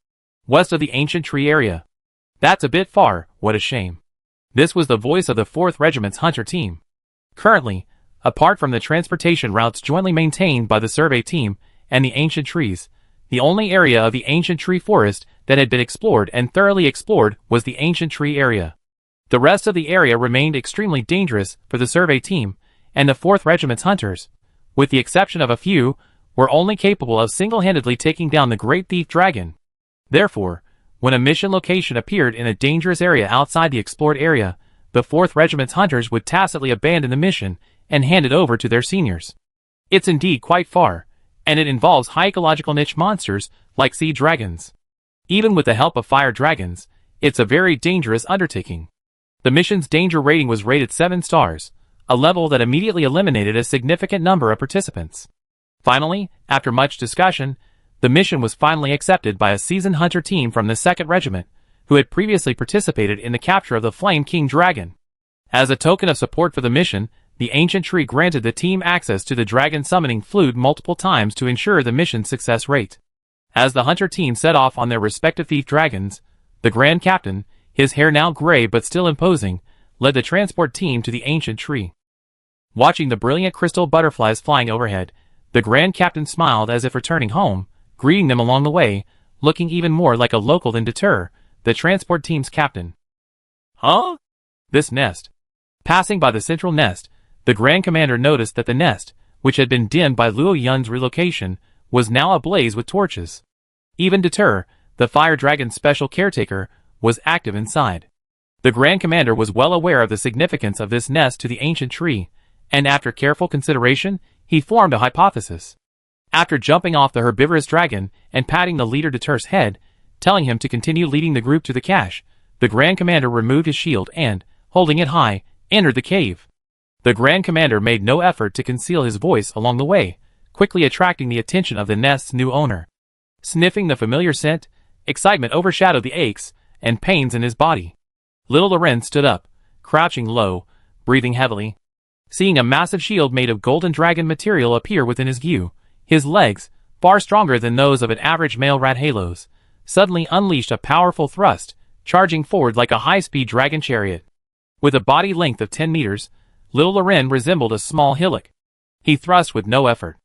West of the ancient tree area. That's a bit far, what a shame. This was the voice of the 4th Regiment's hunter team. Currently, apart from the transportation routes jointly maintained by the survey team and the ancient trees, the only area of the ancient tree forest that had been explored and thoroughly explored was the ancient tree area. The rest of the area remained extremely dangerous for the survey team, and the 4th Regiment's hunters, with the exception of a few, were only capable of single-handedly taking down the great thief dragon. Therefore, when a mission location appeared in a dangerous area outside the explored area, the 4th Regiment's hunters would tacitly abandon the mission and hand it over to their seniors. It's indeed quite far, and it involves high ecological niche monsters like sea dragons. Even with the help of fire dragons, it's a very dangerous undertaking. The mission's danger rating was rated 7 stars, a level that immediately eliminated a significant number of participants. Finally, after much discussion, the mission was finally accepted by a seasoned hunter team from the 2nd Regiment, who had previously participated in the capture of the Flame King Dragon. As a token of support for the mission, the ancient tree granted the team access to the dragon summoning fluid multiple times to ensure the mission's success rate. As the hunter team set off on their respective thief dragons, the Grand Captain, his hair now gray but still imposing, led the transport team to the ancient tree. Watching the brilliant crystal butterflies flying overhead, the Grand Captain smiled as if returning home, greeting them along the way, looking even more like a local than Deter, the transport team's captain. Huh? This nest. Passing by the central nest, the Grand Commander noticed that the nest, which had been dimmed by Luo Yun's relocation, was now ablaze with torches. Even Deter, the Fire Dragon's special caretaker, was active inside. The Grand Commander was well aware of the significance of this nest to the ancient tree, and after careful consideration, he formed a hypothesis. After jumping off the herbivorous dragon and patting the leader Deter's head, telling him to continue leading the group to the cache, the Grand Commander removed his shield and, holding it high, entered the cave. The Grand Commander made no effort to conceal his voice along the way, quickly attracting the attention of the nest's new owner. Sniffing the familiar scent, excitement overshadowed the aches and pains in his body. Little Loren stood up, crouching low, breathing heavily. Seeing a massive shield made of golden dragon material appear within his view, his legs, far stronger than those of an average male Rathalos, suddenly unleashed a powerful thrust, charging forward like a high-speed dragon chariot. With a body length of 10 meters, Little Loren resembled a small hillock. He thrust with no effort.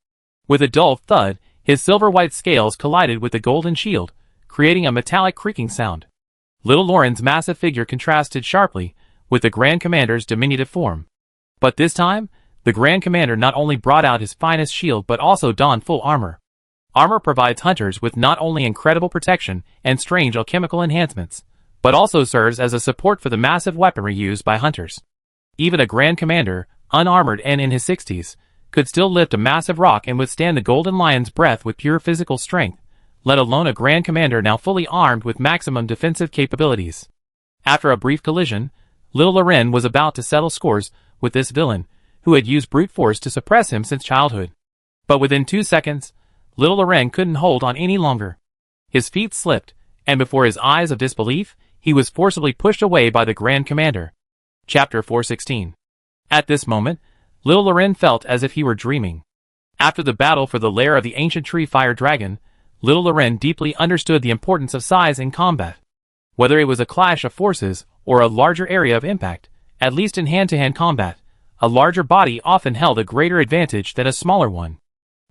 With a dull thud, his silver-white scales collided with the golden shield, creating a metallic creaking sound. Little Loren's massive figure contrasted sharply with the Grand Commander's diminutive form. But this time, the Grand Commander not only brought out his finest shield but also donned full armor. Armor provides hunters with not only incredible protection and strange alchemical enhancements, but also serves as a support for the massive weaponry used by hunters. Even a Grand Commander, unarmored and in his 60s, could still lift a massive rock and withstand the Golden Lion's breath with pure physical strength, let alone a Grand Commander now fully armed with maximum defensive capabilities. After a brief collision, Little Loren was about to settle scores with this villain, who had used brute force to suppress him since childhood. But within 2 seconds, Little Loren couldn't hold on any longer. His feet slipped, and before his eyes of disbelief, he was forcibly pushed away by the Grand Commander. Chapter 416. At this moment, Little Loren felt as if he were dreaming. After the battle for the lair of the ancient tree fire dragon, Little Loren deeply understood the importance of size in combat. Whether it was a clash of forces or a larger area of impact, at least in hand-to-hand combat, a larger body often held a greater advantage than a smaller one.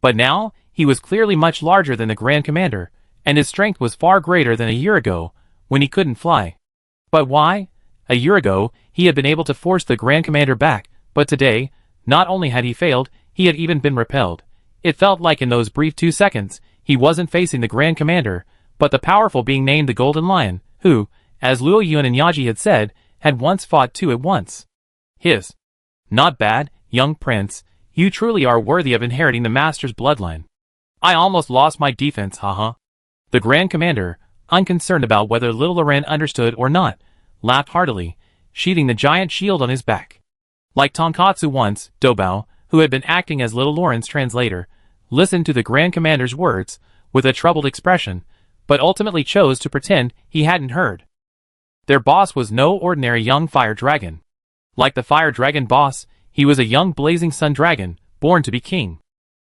But now, he was clearly much larger than the Grand Commander, and his strength was far greater than a year ago, when he couldn't fly. But why? A year ago, he had been able to force the Grand Commander back, but today, not only had he failed, he had even been repelled. It felt like in those brief 2 seconds, he wasn't facing the Grand Commander, but the powerful being named the Golden Lion, who, as Luo Yun and Yaji had said, had once fought 2 at once. His. Not bad, young prince, you truly are worthy of inheriting the master's bloodline. I almost lost my defense, haha. The Grand Commander, unconcerned about whether Little Loren understood or not, laughed heartily, sheathing the giant shield on his back. Like Tonkatsu once, Dobao, who had been acting as Little Lauren's translator, listened to the Grand Commander's words with a troubled expression, but ultimately chose to pretend he hadn't heard. Their boss was no ordinary young fire dragon. Like the fire dragon boss, he was a young blazing sun dragon, born to be king.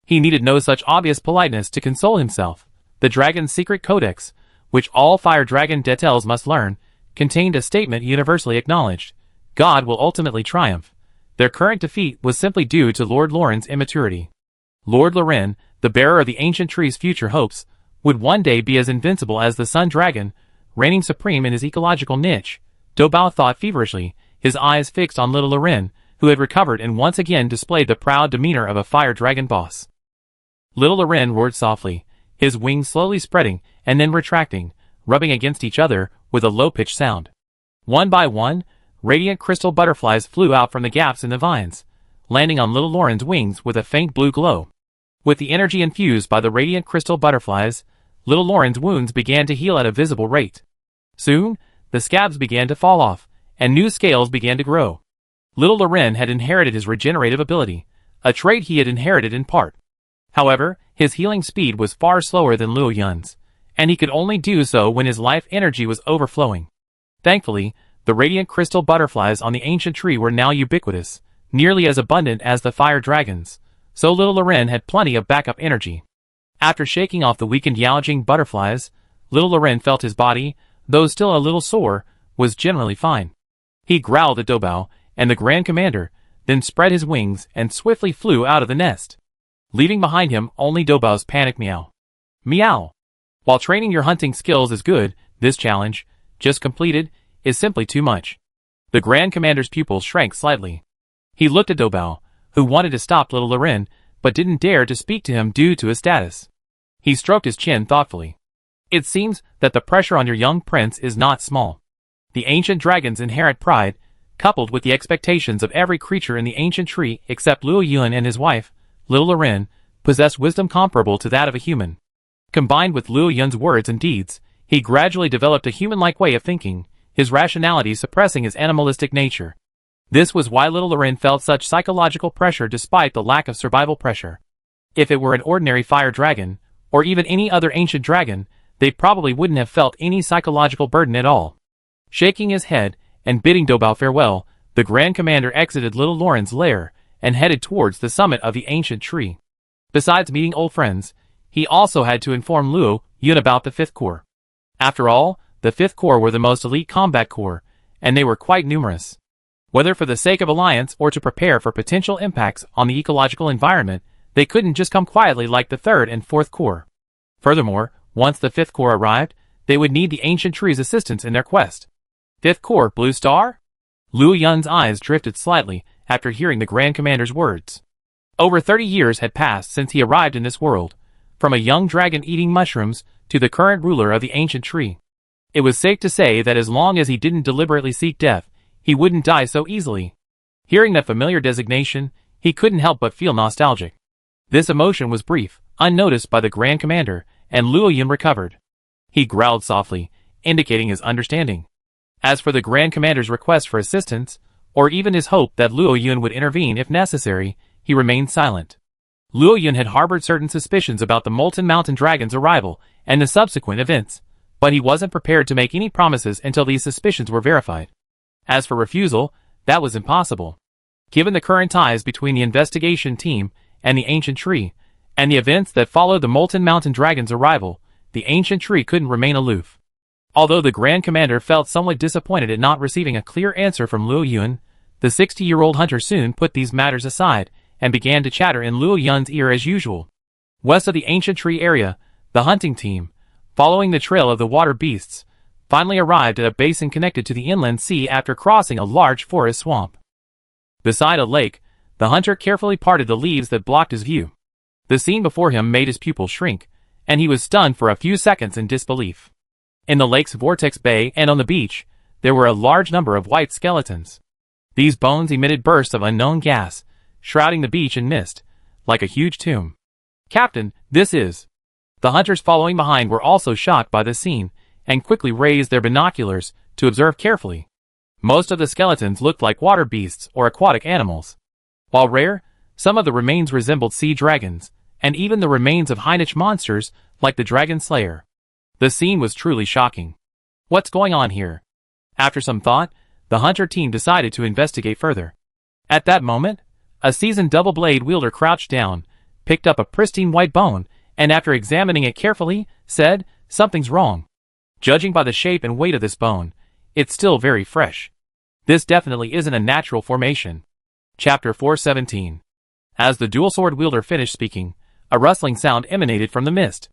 He needed no such obvious politeness to console himself. The dragon's secret codex, which all fire dragon details must learn, contained a statement universally acknowledged: God will ultimately triumph. Their current defeat was simply due to Lord Lauren's immaturity. Lord Lauren, the bearer of the ancient tree's future hopes, would one day be as invincible as the sun dragon, reigning supreme in his ecological niche. Dobao thought feverishly, his eyes fixed on Little Lauren, who had recovered and once again displayed the proud demeanor of a fire dragon boss. Little Lauren roared softly, his wings slowly spreading and then retracting, rubbing against each other with a low-pitched sound. One by one, radiant crystal butterflies flew out from the gaps in the vines, landing on Little Lauren's wings with a faint blue glow. With the energy infused by the radiant crystal butterflies, Little Lauren's wounds began to heal at a visible rate. Soon, the scabs began to fall off, and new scales began to grow. Little Lauren had inherited his regenerative ability, a trait he had inherited in part. However, his healing speed was far slower than Luo Yun's, and he could only do so when his life energy was overflowing. Thankfully, the radiant crystal butterflies on the ancient tree were now ubiquitous, nearly as abundant as the fire dragons, so Little Lauren had plenty of backup energy. After shaking off the weakened gouging butterflies, Little Lauren felt his body, though still a little sore, was generally fine. He growled at Dobao and the Grand Commander, then spread his wings and swiftly flew out of the nest, leaving behind him only Dobao's panicked meow. Meow. While training your hunting skills is good, this challenge, just completed, is simply too much. The Grand Commander's pupils shrank slightly. He looked at Dobao, who wanted to stop Little Lauren, but didn't dare to speak to him due to his status. He stroked his chin thoughtfully. It seems that the pressure on your young prince is not small. The ancient dragon's inherent pride, coupled with the expectations of every creature in the ancient tree except Luo Yun and his wife, Little Lauren, possessed wisdom comparable to that of a human. Combined with Luo Yun's words and deeds, he gradually developed a human-like way of thinking, his rationality suppressing his animalistic nature. This was why Little Lauren felt such psychological pressure despite the lack of survival pressure. If it were an ordinary fire dragon, or even any other ancient dragon, they probably wouldn't have felt any psychological burden at all. Shaking his head, and bidding Dobao farewell, the Grand Commander exited Little Lauren's lair, and headed towards the summit of the ancient tree. Besides meeting old friends, he also had to inform Luo Yun about the 5th Corps. After all, the 5th Corps were the most elite combat corps, and they were quite numerous. Whether for the sake of alliance or to prepare for potential impacts on the ecological environment, they couldn't just come quietly like the 3rd and 4th Corps. Furthermore, once the 5th Corps arrived, they would need the ancient tree's assistance in their quest. 5th Corps Blue Star? Luo Yun's eyes drifted slightly after hearing the Grand Commander's words. Over 30 years had passed since he arrived in this world, from a young dragon eating mushrooms to the current ruler of the ancient tree. It was safe to say that as long as he didn't deliberately seek death, he wouldn't die so easily. Hearing that familiar designation, he couldn't help but feel nostalgic. This emotion was brief, unnoticed by the Grand Commander, and Luo Yun recovered. He growled softly, indicating his understanding. As for the Grand Commander's request for assistance, or even his hope that Luo Yun would intervene if necessary, he remained silent. Luo Yun had harbored certain suspicions about the Molten Mountain Dragon's arrival and the subsequent events, but he wasn't prepared to make any promises until these suspicions were verified. As for refusal, that was impossible. Given the current ties between the investigation team and the ancient tree, and the events that followed the Molten Mountain Dragon's arrival, the ancient tree couldn't remain aloof. Although the Grand Commander felt somewhat disappointed at not receiving a clear answer from Luo Yun, the 60-year-old hunter soon put these matters aside and began to chatter in Luo Yun's ear as usual. West of the ancient tree area, the hunting team, following the trail of the water beasts, finally arrived at a basin connected to the inland sea after crossing a large forest swamp. Beside a lake, the hunter carefully parted the leaves that blocked his view. The scene before him made his pupils shrink, and he was stunned for a few seconds in disbelief. In the lake's vortex bay and on the beach, there were a large number of white skeletons. These bones emitted bursts of unknown gas, shrouding the beach in mist, like a huge tomb. "Captain, this is..." The hunters following behind were also shocked by the scene, and quickly raised their binoculars to observe carefully. Most of the skeletons looked like water beasts or aquatic animals. While rare, Some of the remains resembled sea dragons, and even the remains of high-niche monsters like the Dragon Slayer. The scene was truly shocking. What's going on here? After some thought, the hunter team decided to investigate further. At that moment, a seasoned double-blade wielder crouched down, picked up a pristine white bone, and after examining it carefully, said, "Something's wrong. Judging by the shape and weight of this bone, it's still very fresh. This definitely isn't a natural formation." Chapter 417. As the dual sword wielder finished speaking, a rustling sound emanated from the mist.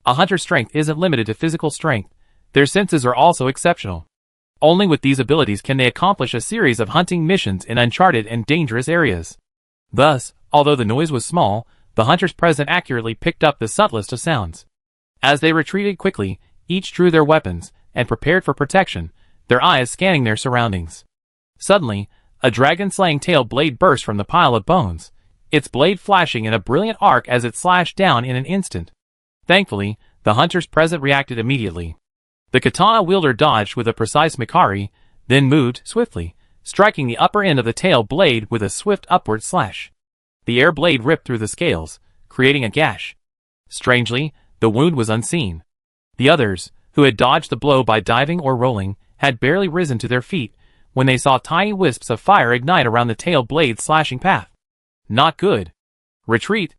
A hunter's strength isn't limited to physical strength, their senses are also exceptional. Only with these abilities can they accomplish a series of hunting missions in uncharted and dangerous areas. Thus, although the noise was small, the hunters present accurately picked up the subtlest of sounds. As they retreated quickly, each drew their weapons and prepared for protection, their eyes scanning their surroundings. Suddenly, a dragon-slaying tail blade burst from the pile of bones, its blade flashing in a brilliant arc as it slashed down in an instant. Thankfully, the hunters present reacted immediately. The katana wielder dodged with a precise Mikari, then moved swiftly, striking the upper end of the tail blade with a swift upward slash. The air blade ripped through the scales, creating a gash. Strangely, the wound was unseen. The others, who had dodged the blow by diving or rolling, had barely risen to their feet when they saw tiny wisps of fire ignite around the tail blade's slashing path. Not good. Retreat.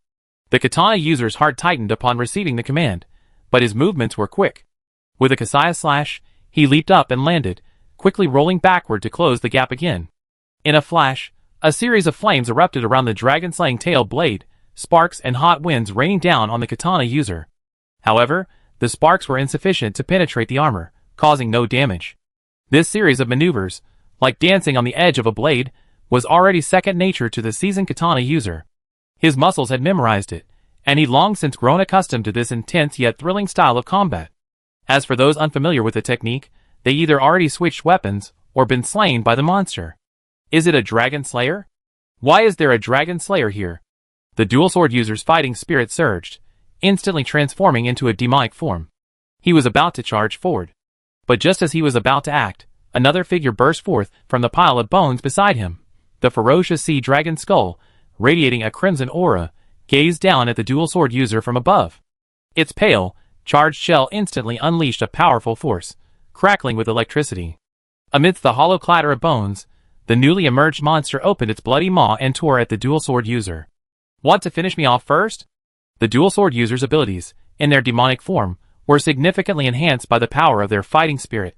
The katana user's heart tightened upon receiving the command, but his movements were quick. With a Kasaya slash, he leaped up and landed, quickly rolling backward to close the gap again. In a flash, a series of flames erupted around the dragon-slaying tail blade, sparks and hot winds raining down on the katana user. However, the sparks were insufficient to penetrate the armor, causing no damage. This series of maneuvers, like dancing on the edge of a blade, was already second nature to the seasoned katana user. His muscles had memorized it, and he'd long since grown accustomed to this intense yet thrilling style of combat. As for those unfamiliar with the technique, they either already switched weapons or been slain by the monster. Is it a dragon slayer? Why is there a dragon slayer here? The dual sword user's fighting spirit surged, instantly transforming into a demonic form. He was about to charge forward. But just as he was about to act, another figure burst forth from the pile of bones beside him. The ferocious sea dragon skull, radiating a crimson aura, gazed down at the dual sword user from above. Its pale, charged shell instantly unleashed a powerful force, crackling with electricity. Amidst the hollow clatter of bones, the newly emerged monster opened its bloody maw and tore at the dual sword user. Want to finish me off first? The dual sword user's abilities, in their demonic form, were significantly enhanced by the power of their fighting spirit.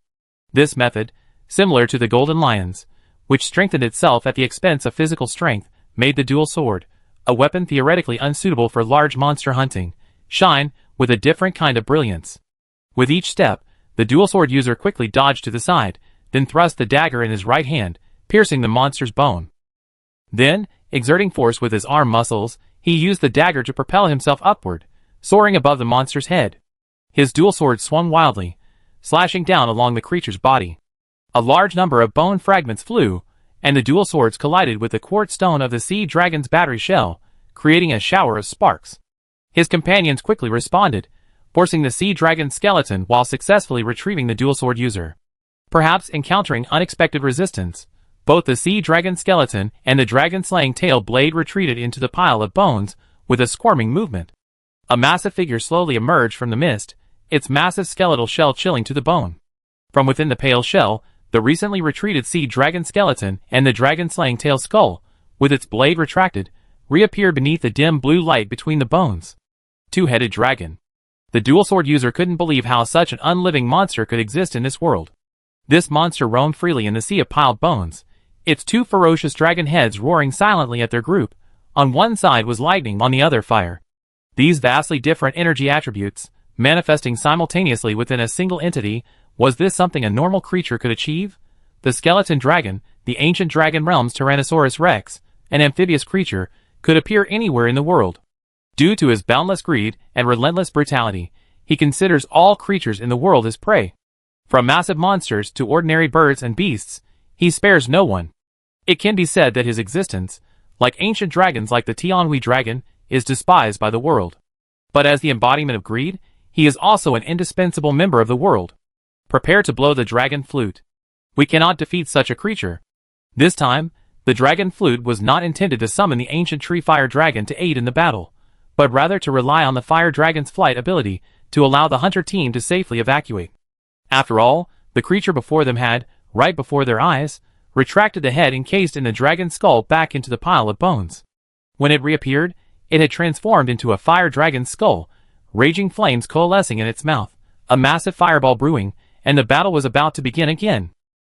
This method, similar to the Golden Lion's, which strengthened itself at the expense of physical strength, made the dual sword, a weapon theoretically unsuitable for large monster hunting, shine with a different kind of brilliance. With each step, the dual sword user quickly dodged to the side, then thrust the dagger in his right hand, piercing the monster's bone. Then, exerting force with his arm muscles, he used the dagger to propel himself upward, soaring above the monster's head. His dual sword swung wildly, slashing down along the creature's body. A large number of bone fragments flew, and the dual swords collided with the quartz stone of the sea dragon's battery shell, creating a shower of sparks. His companions quickly responded, forcing the sea dragon's skeleton while successfully retrieving the dual sword user. Perhaps encountering unexpected resistance, both the sea dragon skeleton and the dragon-slaying tail blade retreated into the pile of bones with a squirming movement. A massive figure slowly emerged from the mist, its massive skeletal shell chilling to the bone. From within the pale shell, the recently retreated sea dragon skeleton and the dragon-slaying tail skull, with its blade retracted, reappeared beneath the dim blue light between the bones. Two-headed dragon. The dual sword user couldn't believe how such an unliving monster could exist in this world. This monster roamed freely in the sea of piled bones, its two ferocious dragon heads roaring silently at their group. On one side was lightning, on the other fire. These vastly different energy attributes, manifesting simultaneously within a single entity, was this something a normal creature could achieve? The skeleton dragon, the ancient dragon realm's Tyrannosaurus Rex, an amphibious creature, could appear anywhere in the world. Due to his boundless greed and relentless brutality, he considers all creatures in the world as prey. From massive monsters to ordinary birds and beasts, he spares no one. It can be said that his existence, like ancient dragons like the Tianhui dragon, is despised by the world. But as the embodiment of greed, he is also an indispensable member of the world. Prepare to blow the dragon flute. We cannot defeat such a creature. This time, The dragon flute was not intended to summon the ancient tree fire dragon to aid in the battle, but rather to rely on the fire dragon's flight ability to allow the hunter team to safely evacuate. After all, the creature before them had, right before their eyes, retracted the head encased in the dragon's skull back into the pile of bones. When it reappeared, it had transformed into a fire dragon's skull, raging flames coalescing in its mouth, a massive fireball brewing, and the battle was about to begin again.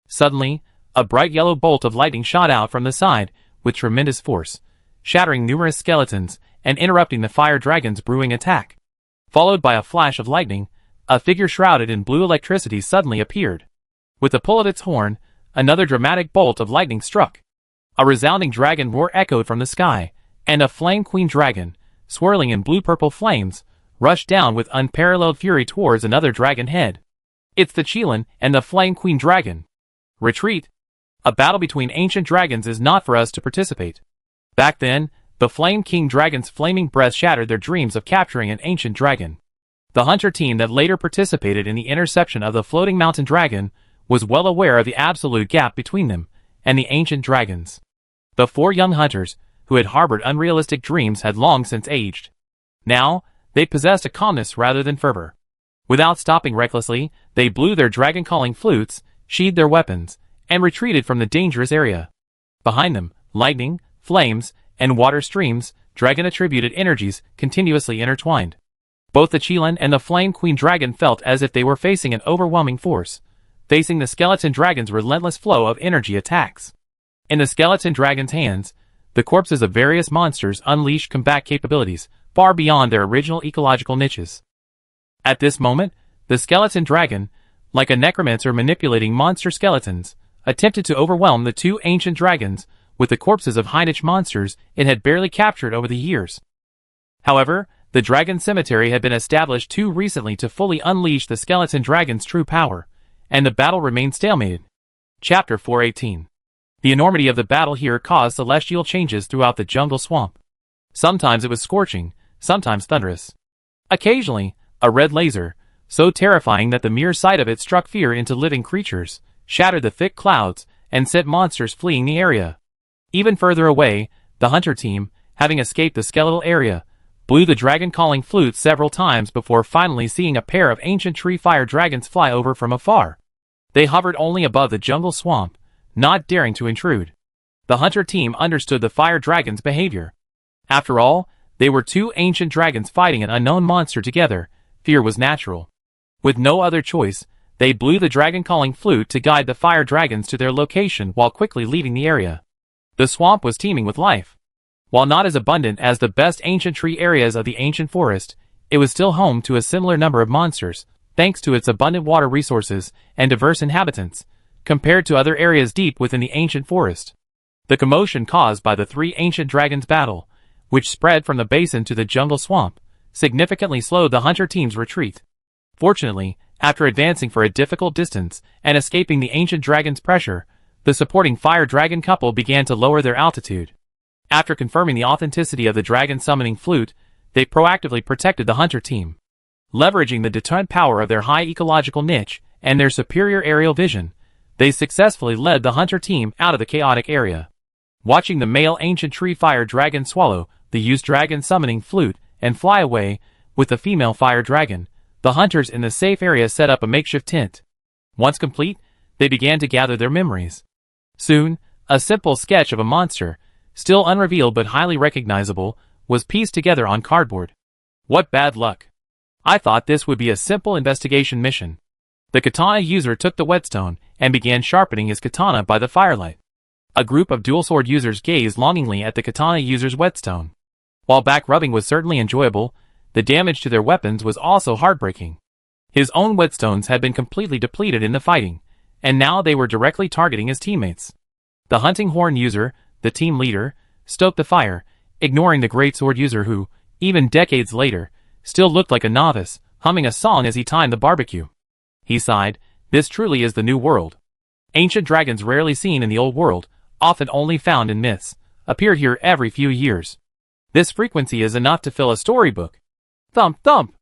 Suddenly, a bright yellow bolt of lightning shot out from the side with tremendous force, shattering numerous skeletons and interrupting the fire dragon's brewing attack. Followed by a flash of lightning, a figure shrouded in blue electricity suddenly appeared. With a pull of its horn, another dramatic bolt of lightning struck. A resounding dragon roar echoed from the sky, and a flame queen dragon, swirling in blue-purple flames, rushed down with unparalleled fury towards another dragon head. It's the Qilin and the flame queen dragon. Retreat! A battle between ancient dragons is not for us to participate. Back then, the Flame King Dragon's flaming breath shattered their dreams of capturing an ancient dragon. The hunter team that later participated in the interception of the floating mountain dragon was well aware of the absolute gap between them and the ancient dragons. The four young hunters, who had harbored unrealistic dreams, had long since aged. Now, they possessed a calmness rather than fervor. Without stopping recklessly, they blew their dragon-calling flutes, sheathed their weapons, and retreated from the dangerous area. Behind them, lightning, flames, and water streams, dragon-attributed energies, continuously intertwined. Both the Qilin and the Flame Queen Dragon felt as if they were facing an overwhelming force, facing the skeleton dragon's relentless flow of energy attacks. In the skeleton dragon's hands, the corpses of various monsters unleashed combat capabilities far beyond their original ecological niches. At this moment, the skeleton dragon, like a necromancer manipulating monster skeletons, attempted to overwhelm the two ancient dragons with the corpses of high-niche monsters it had barely captured over the years. However, the dragon cemetery had been established too recently to fully unleash the skeleton dragon's true power, and the battle remained stalemated. Chapter 418. The enormity of the battle here caused celestial changes throughout the jungle swamp. Sometimes it was scorching, sometimes thunderous. Occasionally, a red laser, so terrifying that the mere sight of it struck fear into living creatures, shattered the thick clouds, and sent monsters fleeing the area. Even further away, the hunter team, having escaped the skeletal area, blew the dragon-calling flute several times before finally seeing a pair of ancient tree fire dragons fly over from afar. They hovered only above the jungle swamp, not daring to intrude. The hunter team understood the fire dragon's behavior. After all, they were two ancient dragons fighting an unknown monster together. Fear was natural. With no other choice, they blew the dragon-calling flute to guide the fire dragons to their location while quickly leaving the area. The swamp was teeming with life. While not as abundant as the best ancient tree areas of the ancient forest, it was still home to a similar number of monsters, thanks to its abundant water resources and diverse inhabitants, compared to other areas deep within the ancient forest. The commotion caused by the three ancient dragons' battle, which spread from the basin to the jungle swamp, significantly slowed the hunter team's retreat. Fortunately, after advancing for a difficult distance and escaping the ancient dragon's pressure, the supporting fire dragon couple began to lower their altitude. After confirming the authenticity of the dragon summoning flute, they proactively protected the hunter team. Leveraging the deterrent power of their high ecological niche and their superior aerial vision, they successfully led the hunter team out of the chaotic area. Watching the male ancient tree fire dragon swallow the used dragon summoning flute and fly away with the female fire dragon, the hunters in the safe area set up a makeshift tent. Once complete, they began to gather their memories. Soon, a simple sketch of a monster, still unrevealed but highly recognizable, was pieced together on cardboard. What bad luck! I thought this would be a simple investigation mission. The katana user took the whetstone and began sharpening his katana by the firelight. A group of dual sword users gazed longingly at the katana user's whetstone. While back rubbing was certainly enjoyable, the damage to their weapons was also heartbreaking. His own whetstones had been completely depleted in the fighting, and now they were directly targeting his teammates. The hunting horn user, the team leader, stoked the fire, ignoring the greatsword user who, even decades later, still looked like a novice, humming a song as he timed the barbecue. He sighed, "This truly is the new world." Ancient dragons rarely seen in the old world, often only found in myths, appear here every few years. This frequency is enough to fill a storybook. Thump thump!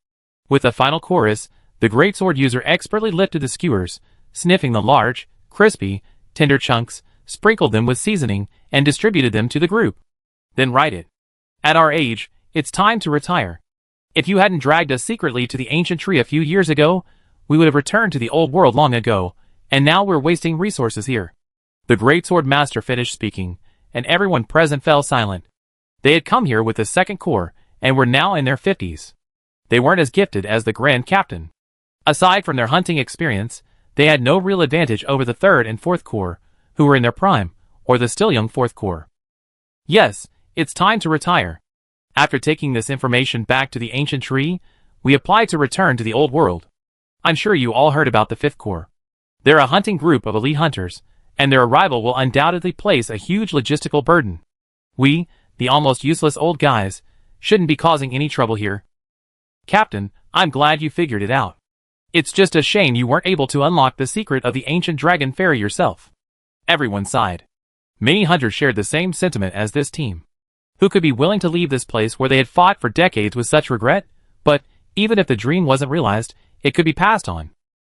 With a final chorus, the greatsword user expertly lifted the skewers, sniffing the large, crispy, tender chunks, sprinkled them with seasoning, and distributed them to the group. Then write it. At our age, it's time to retire. If you hadn't dragged us secretly to the ancient tree a few years ago, we would have returned to the old world long ago, and now we're wasting resources here. The great sword master finished speaking, and everyone present fell silent. They had come here with the second corps, and were now in their 50s. They weren't as gifted as the Grand Captain. Aside from their hunting experience, they had no real advantage over the 3rd and 4th Corps, who were in their prime, or the still young 4th Corps. Yes, it's time to retire. After taking this information back to the ancient tree, we applied to return to the old world. I'm sure you all heard about the 5th Corps. They're a hunting group of elite hunters, and their arrival will undoubtedly place a huge logistical burden. We, the almost useless old guys, shouldn't be causing any trouble here. Captain, I'm glad you figured it out. It's just a shame you weren't able to unlock the secret of the ancient dragon fairy yourself. Everyone sighed. Many hunters shared the same sentiment as this team. Who could be willing to leave this place where they had fought for decades with such regret? But, even if the dream wasn't realized, it could be passed on.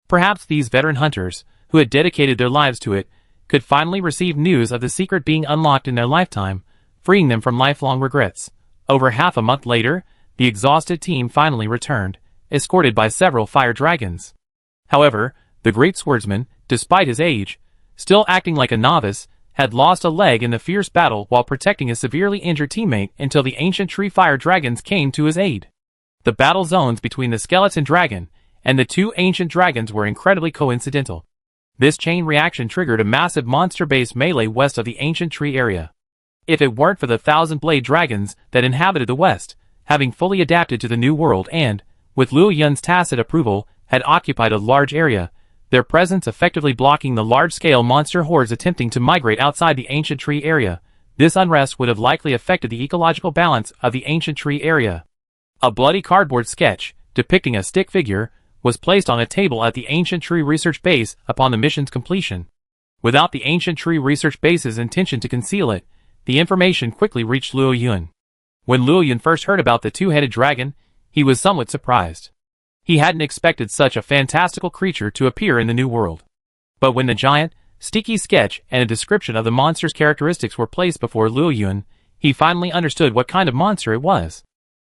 Perhaps these veteran hunters, who had dedicated their lives to it, could finally receive news of the secret being unlocked in their lifetime, freeing them from lifelong regrets. Over half a month later, the exhausted team finally returned, escorted by several fire dragons. However, the great swordsman, despite his age, still acting like a novice, had lost a leg in the fierce battle while protecting a severely injured teammate until the ancient tree fire dragons came to his aid. The battle zones between the skeleton dragon and the 2 ancient dragons were incredibly coincidental. This chain reaction triggered a massive monster-based melee west of the ancient tree area. If it weren't for the 1,000-blade dragons that inhabited the west, having fully adapted to the new world and, with Luo Yun's tacit approval, had occupied a large area, their presence effectively blocking the large-scale monster hordes attempting to migrate outside the ancient tree area, this unrest would have likely affected the ecological balance of the ancient tree area. A bloody cardboard sketch, depicting a stick figure, was placed on a table at the ancient tree research base upon the mission's completion. Without the ancient tree research base's intention to conceal it, the information quickly reached Luo Yun. When Luo Yun first heard about the 2-headed dragon, he was somewhat surprised. He hadn't expected such a fantastical creature to appear in the new world. But when the giant, sticky sketch and a description of the monster's characteristics were placed before Luo Yun, he finally understood what kind of monster it was.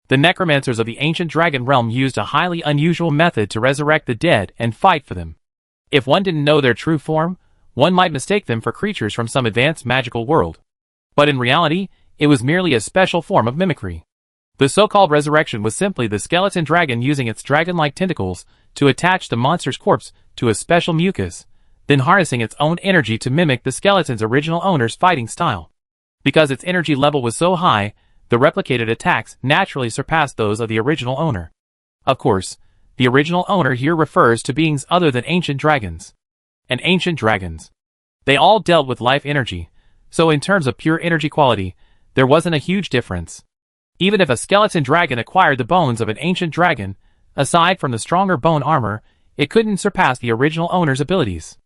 The necromancers of the ancient dragon realm used a highly unusual method to resurrect the dead and fight for them. If one didn't know their true form, one might mistake them for creatures from some advanced magical world. But in reality, it was merely a special form of mimicry. The so-called resurrection was simply the skeleton dragon using its dragon-like tentacles to attach the monster's corpse to a special mucus, then harnessing its own energy to mimic the skeleton's original owner's fighting style. Because its energy level was so high, the replicated attacks naturally surpassed those of the original owner. Of course, the original owner here refers to beings other than ancient dragons. And ancient dragons. They all dealt with life energy, so in terms of pure energy quality, there wasn't a huge difference. Even if a skeleton dragon acquired the bones of an ancient dragon, aside from the stronger bone armor, it couldn't surpass the original owner's abilities.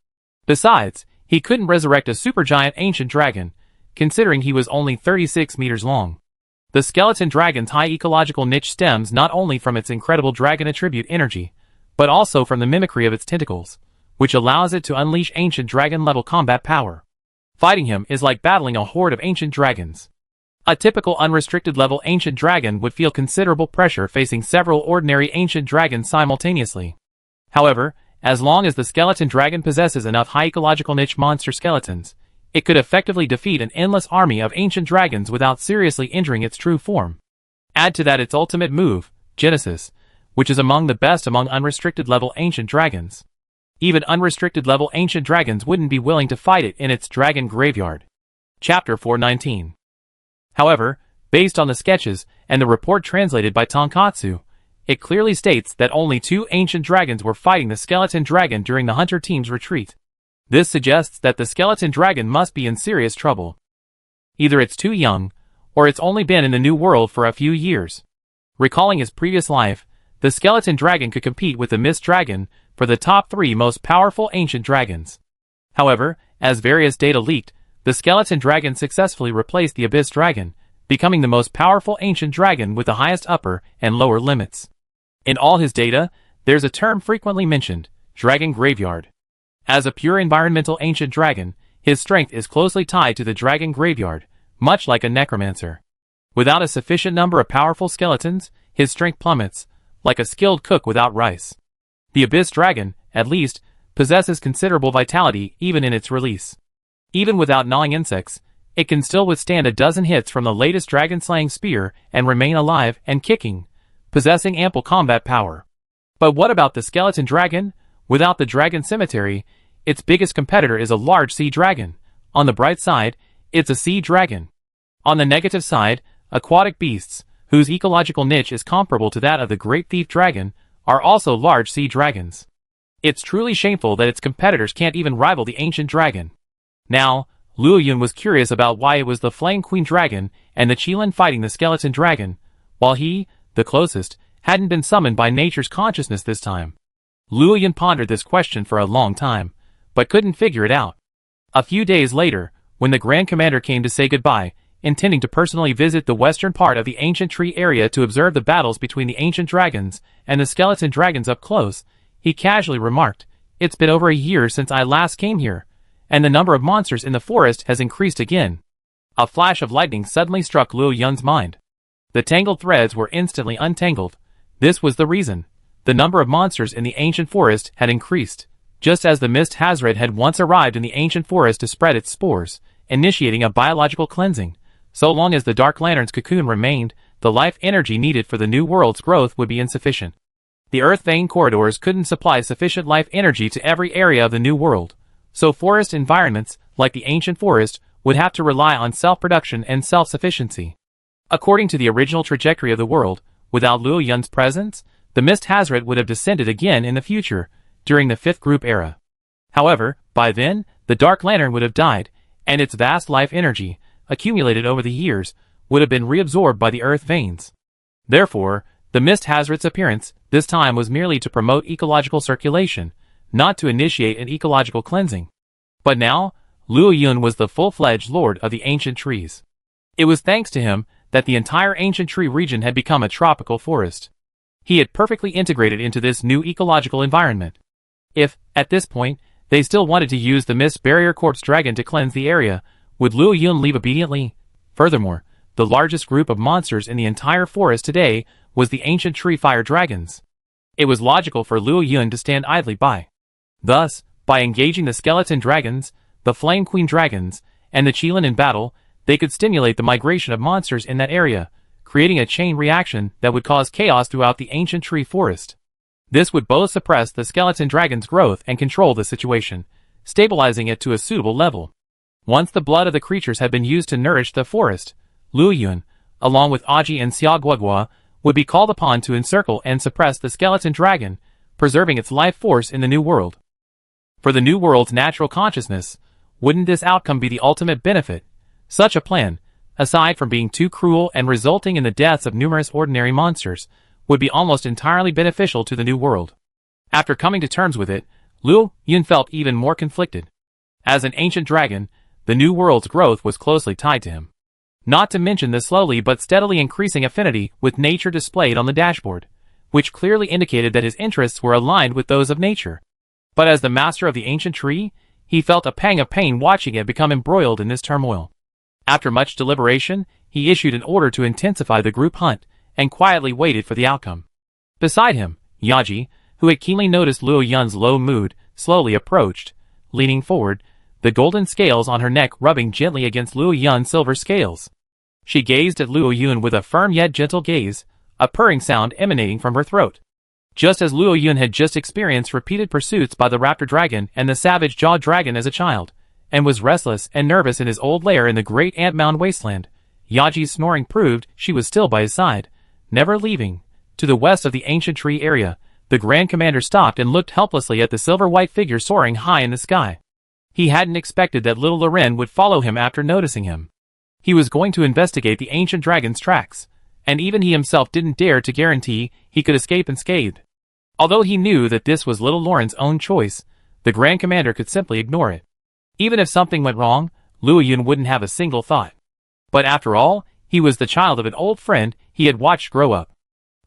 Besides, he couldn't resurrect a supergiant ancient dragon, considering he was only 36 meters long. The skeleton dragon's high ecological niche stems not only from its incredible dragon attribute energy, but also from the mimicry of its tentacles, which allows it to unleash ancient dragon-level combat power. Fighting him is like battling a horde of ancient dragons. A typical unrestricted level ancient dragon would feel considerable pressure facing several ordinary ancient dragons simultaneously. However, as long as the skeleton dragon possesses enough high ecological niche monster skeletons, it could effectively defeat an endless army of ancient dragons without seriously injuring its true form. Add to that its ultimate move, Genesis, which is among the best among unrestricted level ancient dragons. Even unrestricted level ancient dragons wouldn't be willing to fight it in its dragon graveyard. Chapter 419. However, based on the sketches and the report translated by Tonkatsu, it clearly states that only 2 ancient dragons were fighting the skeleton dragon during the hunter team's retreat. This suggests that the skeleton dragon must be in serious trouble. Either it's too young, or it's only been in the new world for a few years. Recalling his previous life, the skeleton dragon could compete with the mist dragon for the top 3 most powerful ancient dragons. However, as various data leaked, the skeleton dragon successfully replaced the abyss dragon, becoming the most powerful ancient dragon with the highest upper and lower limits. In all his data, there's a term frequently mentioned, dragon graveyard. As a pure environmental ancient dragon, his strength is closely tied to the dragon graveyard, much like a necromancer. Without a sufficient number of powerful skeletons, his strength plummets, like a skilled cook without rice. The Abyss Dragon, at least, possesses considerable vitality even in its release. Even without gnawing insects, it can still withstand a dozen hits from the latest dragon-slaying spear and remain alive and kicking, possessing ample combat power. But what about the skeleton dragon? Without the dragon cemetery, its biggest competitor is a large sea dragon. On the bright side, it's a sea dragon. On the negative side, aquatic beasts, whose ecological niche is comparable to that of the great thief dragon, are also large sea dragons. It's truly shameful that its competitors can't even rival the ancient dragon. Now, Luo Yun was curious about why it was the Flame Queen Dragon and the Qilin fighting the skeleton dragon, while he, the closest, hadn't been summoned by nature's consciousness this time. Luo Yun pondered this question for a long time, but couldn't figure it out. A few days later, when the Grand Commander came to say goodbye, intending to personally visit the western part of the ancient tree area to observe the battles between the ancient dragons and the skeleton dragons up close, he casually remarked, "It's been over a year since I last came here, and the number of monsters in the forest has increased again." A flash of lightning suddenly struck Luo Yun's mind. The tangled threads were instantly untangled. This was the reason. The number of monsters in the ancient forest had increased, just as the Mist Hazred had once arrived in the ancient forest to spread its spores, initiating a biological cleansing. So long as the Dark Lantern's cocoon remained, the life energy needed for the new world's growth would be insufficient. The Earth vein corridors couldn't supply sufficient life energy to every area of the new world, so forest environments, like the ancient forest, would have to rely on self-production and self-sufficiency. According to the original trajectory of the world, without Luo Yun's presence, the Mist Hazred would have descended again in the future, during the Fifth Group era. However, by then, the Dark Lantern would have died, and its vast life energy, accumulated over the years, would have been reabsorbed by the Earth veins. Therefore, the Mist Hazred's appearance, this time was merely to promote ecological circulation, not to initiate an ecological cleansing. But now, Luo Yun was the full-fledged lord of the ancient trees. It was thanks to him that the entire ancient tree region had become a tropical forest. He had perfectly integrated into this new ecological environment. If, at this point, they still wanted to use the Mist Barrier Corpse Dragon to cleanse the area, would Luo Yun leave obediently? Furthermore, the largest group of monsters in the entire forest today was the ancient tree fire dragons. It was logical for Luo Yun to stand idly by. Thus, by engaging the skeleton dragons, the Flame Queen dragons, and the Qilin in battle, they could stimulate the migration of monsters in that area, creating a chain reaction that would cause chaos throughout the ancient tree forest. This would both suppress the skeleton dragon's growth and control the situation, stabilizing it to a suitable level. Once the blood of the creatures had been used to nourish the forest, Luo Yun, along with Aji and Xia Guoguo, would be called upon to encircle and suppress the skeleton dragon, preserving its life force in the new world. For the new world's natural consciousness, wouldn't this outcome be the ultimate benefit? Such a plan, aside from being too cruel and resulting in the deaths of numerous ordinary monsters, would be almost entirely beneficial to the new world. After coming to terms with it, Luo Yun felt even more conflicted. As an ancient dragon, the new world's growth was closely tied to him. Not to mention the slowly but steadily increasing affinity with nature displayed on the dashboard, which clearly indicated that his interests were aligned with those of nature. But as the master of the ancient tree, he felt a pang of pain watching it become embroiled in this turmoil. After much deliberation, he issued an order to intensify the group hunt, and quietly waited for the outcome. Beside him, Yaji, who had keenly noticed Luo Yun's low mood, slowly approached, leaning forward, the golden scales on her neck rubbing gently against Luo Yun's silver scales. She gazed at Luo Yun with a firm yet gentle gaze, a purring sound emanating from her throat. Just as Luo Yun had just experienced repeated pursuits by the raptor dragon and the savage jaw dragon as a child, and was restless and nervous in his old lair in the great ant mound wasteland, Yaji's snoring proved she was still by his side, never leaving. To the west of the ancient tree area, the Grand Commander stopped and looked helplessly at the silver-white figure soaring high in the sky. He hadn't expected that little Loren would follow him after noticing him. He was going to investigate the ancient dragon's tracks, and even he himself didn't dare to guarantee he could escape unscathed. Although he knew that this was little Loren's own choice, the Grand Commander could simply ignore it. Even if something went wrong, Luo Yun wouldn't have a single thought. But after all, he was the child of an old friend he had watched grow up.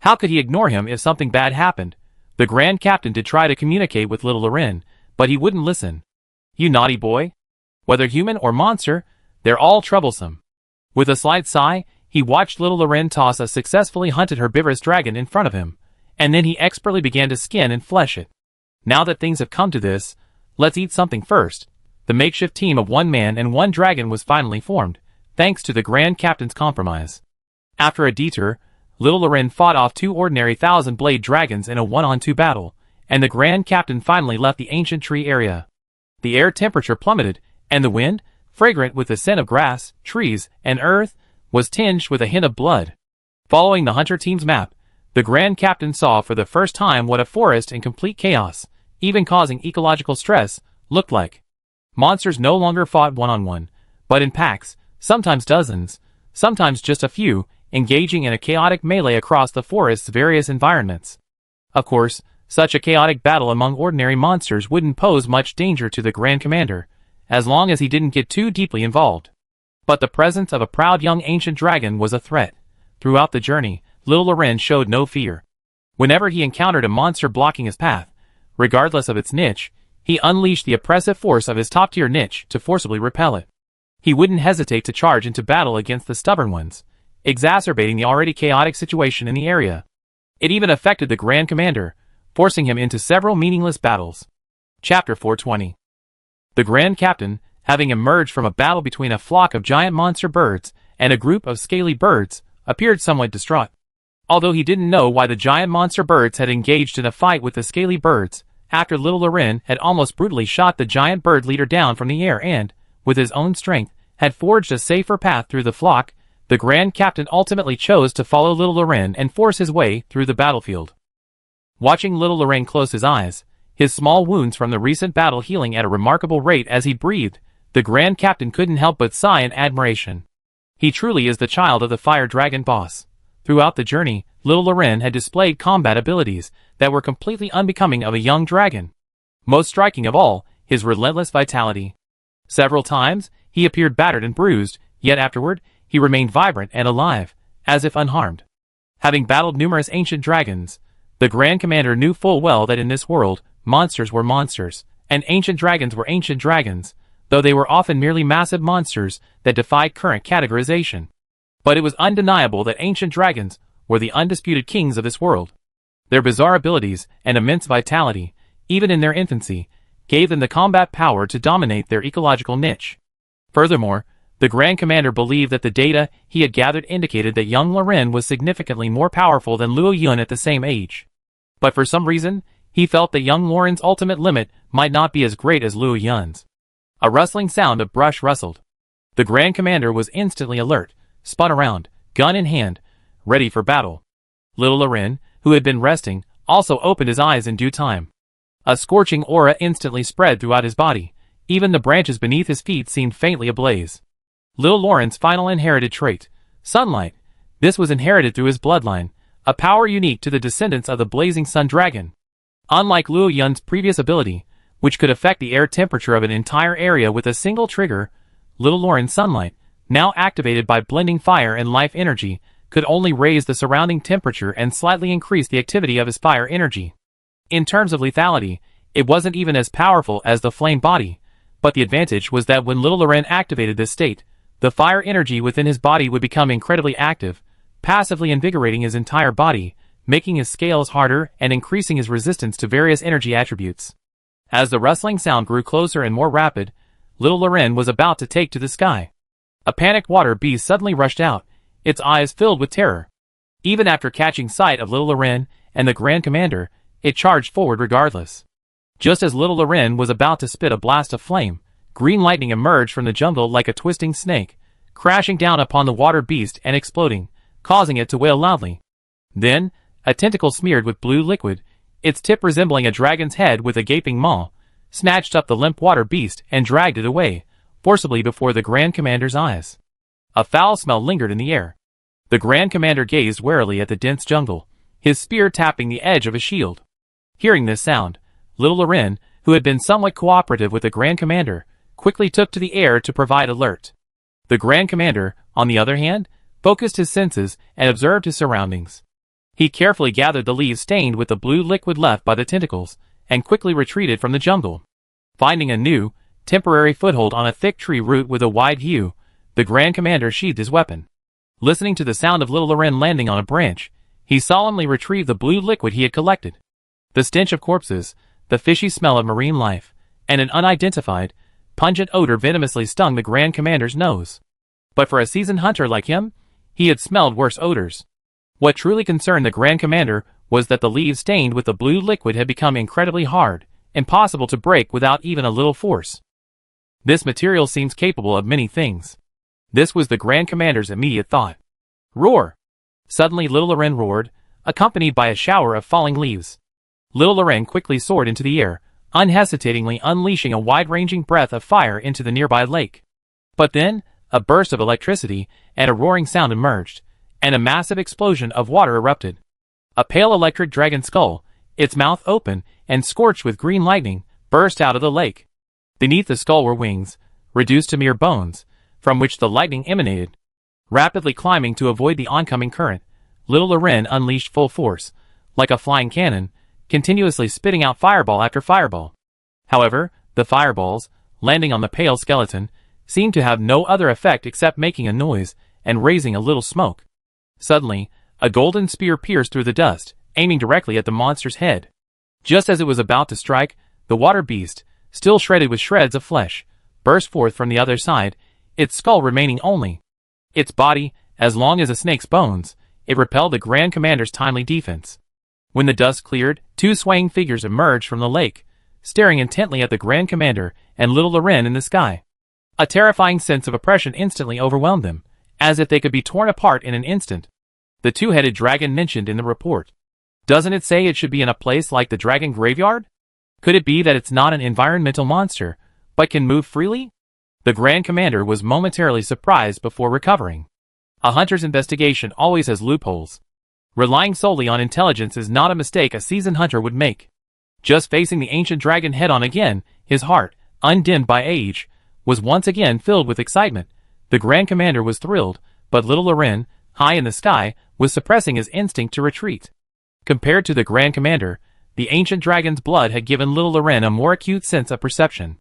How could he ignore him if something bad happened? The Grand Captain did try to communicate with little Loren, but he wouldn't listen. "You naughty boy. Whether human or monster, they're all troublesome. With a slight sigh, he watched little Loren toss a successfully hunted herbivorous dragon in front of him, and then he expertly began to skin and flesh it. Now that things have come to this, let's eat something first. The makeshift team of 1 man and 1 dragon was finally formed, thanks to the Grand Captain's compromise. After a detour, little Loren fought off 2 ordinary 1,000-blade dragons in a 1-on-2 battle, and the Grand Captain finally left the ancient tree area. The air temperature plummeted, and the wind, fragrant with the scent of grass, trees, and earth, was tinged with a hint of blood. Following the hunter team's map, the Grand Captain saw for the first time what a forest in complete chaos, even causing ecological stress, looked like. Monsters no longer fought one-on-one, but in packs, sometimes dozens, sometimes just a few, engaging in a chaotic melee across the forest's various environments. Of course, such a chaotic battle among ordinary monsters wouldn't pose much danger to the Grand Commander, as long as he didn't get too deeply involved. But the presence of a proud young ancient dragon was a threat. Throughout the journey, little Loren showed no fear. Whenever he encountered a monster blocking his path, regardless of its niche, he unleashed the oppressive force of his top-tier niche to forcibly repel it. He wouldn't hesitate to charge into battle against the stubborn ones, exacerbating the already chaotic situation in the area. It even affected the Grand Commander, forcing him into several meaningless battles. Chapter 420. The Grand Captain, having emerged from a battle between a flock of giant monster birds and a group of scaly birds, appeared somewhat distraught. Although he didn't know why the giant monster birds had engaged in a fight with the scaly birds, after little Loren had almost brutally shot the giant bird leader down from the air and, with his own strength, had forged a safer path through the flock, the Grand Captain ultimately chose to follow little Loren and force his way through the battlefield. Watching little Loren close his eyes, his small wounds from the recent battle healing at a remarkable rate as he breathed, the Grand Captain couldn't help but sigh in admiration. He truly is the child of the Fire Dragon boss. Throughout the journey, little Loren had displayed combat abilities that were completely unbecoming of a young dragon. Most striking of all, his relentless vitality. Several times, he appeared battered and bruised, yet afterward, he remained vibrant and alive, as if unharmed. Having battled numerous ancient dragons, the Grand Commander knew full well that in this world, monsters were monsters, and ancient dragons were ancient dragons, though they were often merely massive monsters that defied current categorization. But it was undeniable that ancient dragons were the undisputed kings of this world. Their bizarre abilities and immense vitality, even in their infancy, gave them the combat power to dominate their ecological niche. Furthermore, the Grand Commander believed that the data he had gathered indicated that young Loren was significantly more powerful than Luo Yun at the same age. But for some reason, he felt that young Loren's ultimate limit might not be as great as Luo Yun's. A rustling sound of brush rustled. The Grand Commander was instantly alert, spun around, gun in hand, ready for battle. Little Loren, who had been resting, also opened his eyes in due time. A scorching aura instantly spread throughout his body. Even the branches beneath his feet seemed faintly ablaze. Little Loren's final inherited trait, sunlight. This was inherited through his bloodline, a power unique to the descendants of the blazing sun dragon. Unlike Luo Yun's previous ability, which could affect the air temperature of an entire area with a single trigger, little Loren's sunlight, now activated by blending fire and life energy, could only raise the surrounding temperature and slightly increase the activity of his fire energy. In terms of lethality, it wasn't even as powerful as the flame body, but the advantage was that when little Loren activated this state, the fire energy within his body would become incredibly active, passively invigorating his entire body, making his scales harder and increasing his resistance to various energy attributes. As the rustling sound grew closer and more rapid, little Loren was about to take to the sky. A panicked water beast suddenly rushed out, its eyes filled with terror. Even after catching sight of little Loren and the Grand Commander, it charged forward regardless. Just as little Loren was about to spit a blast of flame, green lightning emerged from the jungle like a twisting snake, crashing down upon the water beast and exploding, causing it to wail loudly. Then, a tentacle smeared with blue liquid, its tip resembling a dragon's head with a gaping maw, snatched up the limp water beast and dragged it away, forcibly before the Grand Commander's eyes. A foul smell lingered in the air. The Grand Commander gazed warily at the dense jungle, his spear tapping the edge of his shield. Hearing this sound, little Loren, who had been somewhat cooperative with the Grand Commander, quickly took to the air to provide alert. The Grand Commander, on the other hand, focused his senses and observed his surroundings. He carefully gathered the leaves stained with the blue liquid left by the tentacles, and quickly retreated from the jungle. Finding a new, temporary foothold on a thick tree root with a wide view, the Grand Commander sheathed his weapon. Listening to the sound of little Loren landing on a branch, he solemnly retrieved the blue liquid he had collected. The stench of corpses, the fishy smell of marine life, and an unidentified, pungent odor venomously stung the Grand Commander's nose. But for a seasoned hunter like him, he had smelled worse odors. What truly concerned the Grand Commander was that the leaves stained with the blue liquid had become incredibly hard, impossible to break without even a little force. This material seems capable of many things. This was the Grand Commander's immediate thought. Roar! Suddenly little Loren roared, accompanied by a shower of falling leaves. Little Loren quickly soared into the air, unhesitatingly unleashing a wide-ranging breath of fire into the nearby lake. But then, a burst of electricity and a roaring sound emerged, and a massive explosion of water erupted. A pale electric dragon skull, its mouth open and scorched with green lightning, burst out of the lake. Beneath the skull were wings, reduced to mere bones, from which the lightning emanated. Rapidly climbing to avoid the oncoming current, little Loren unleashed full force, like a flying cannon, continuously spitting out fireball after fireball. However, the fireballs, landing on the pale skeleton, seemed to have no other effect except making a noise and raising a little smoke. Suddenly, a golden spear pierced through the dust, aiming directly at the monster's head. Just as it was about to strike, the water beast, still shredded with shreds of flesh, burst forth from the other side, its skull remaining only. Its body, as long as a snake's bones, it repelled the Grand Commander's timely defense. When the dust cleared, two swaying figures emerged from the lake, staring intently at the Grand Commander and little Loren in the sky. A terrifying sense of oppression instantly overwhelmed them, as if they could be torn apart in an instant. The two-headed dragon mentioned in the report. Doesn't it say it should be in a place like the dragon graveyard? Could it be that it's not an environmental monster, but can move freely? The Grand Commander was momentarily surprised before recovering. A hunter's investigation always has loopholes. Relying solely on intelligence is not a mistake a seasoned hunter would make. Just facing the ancient dragon head-on again, his heart, undimmed by age, was once again filled with excitement. The Grand Commander was thrilled, but little Loren, high in the sky, was suppressing his instinct to retreat. Compared to the Grand Commander, the ancient dragon's blood had given little Loren a more acute sense of perception.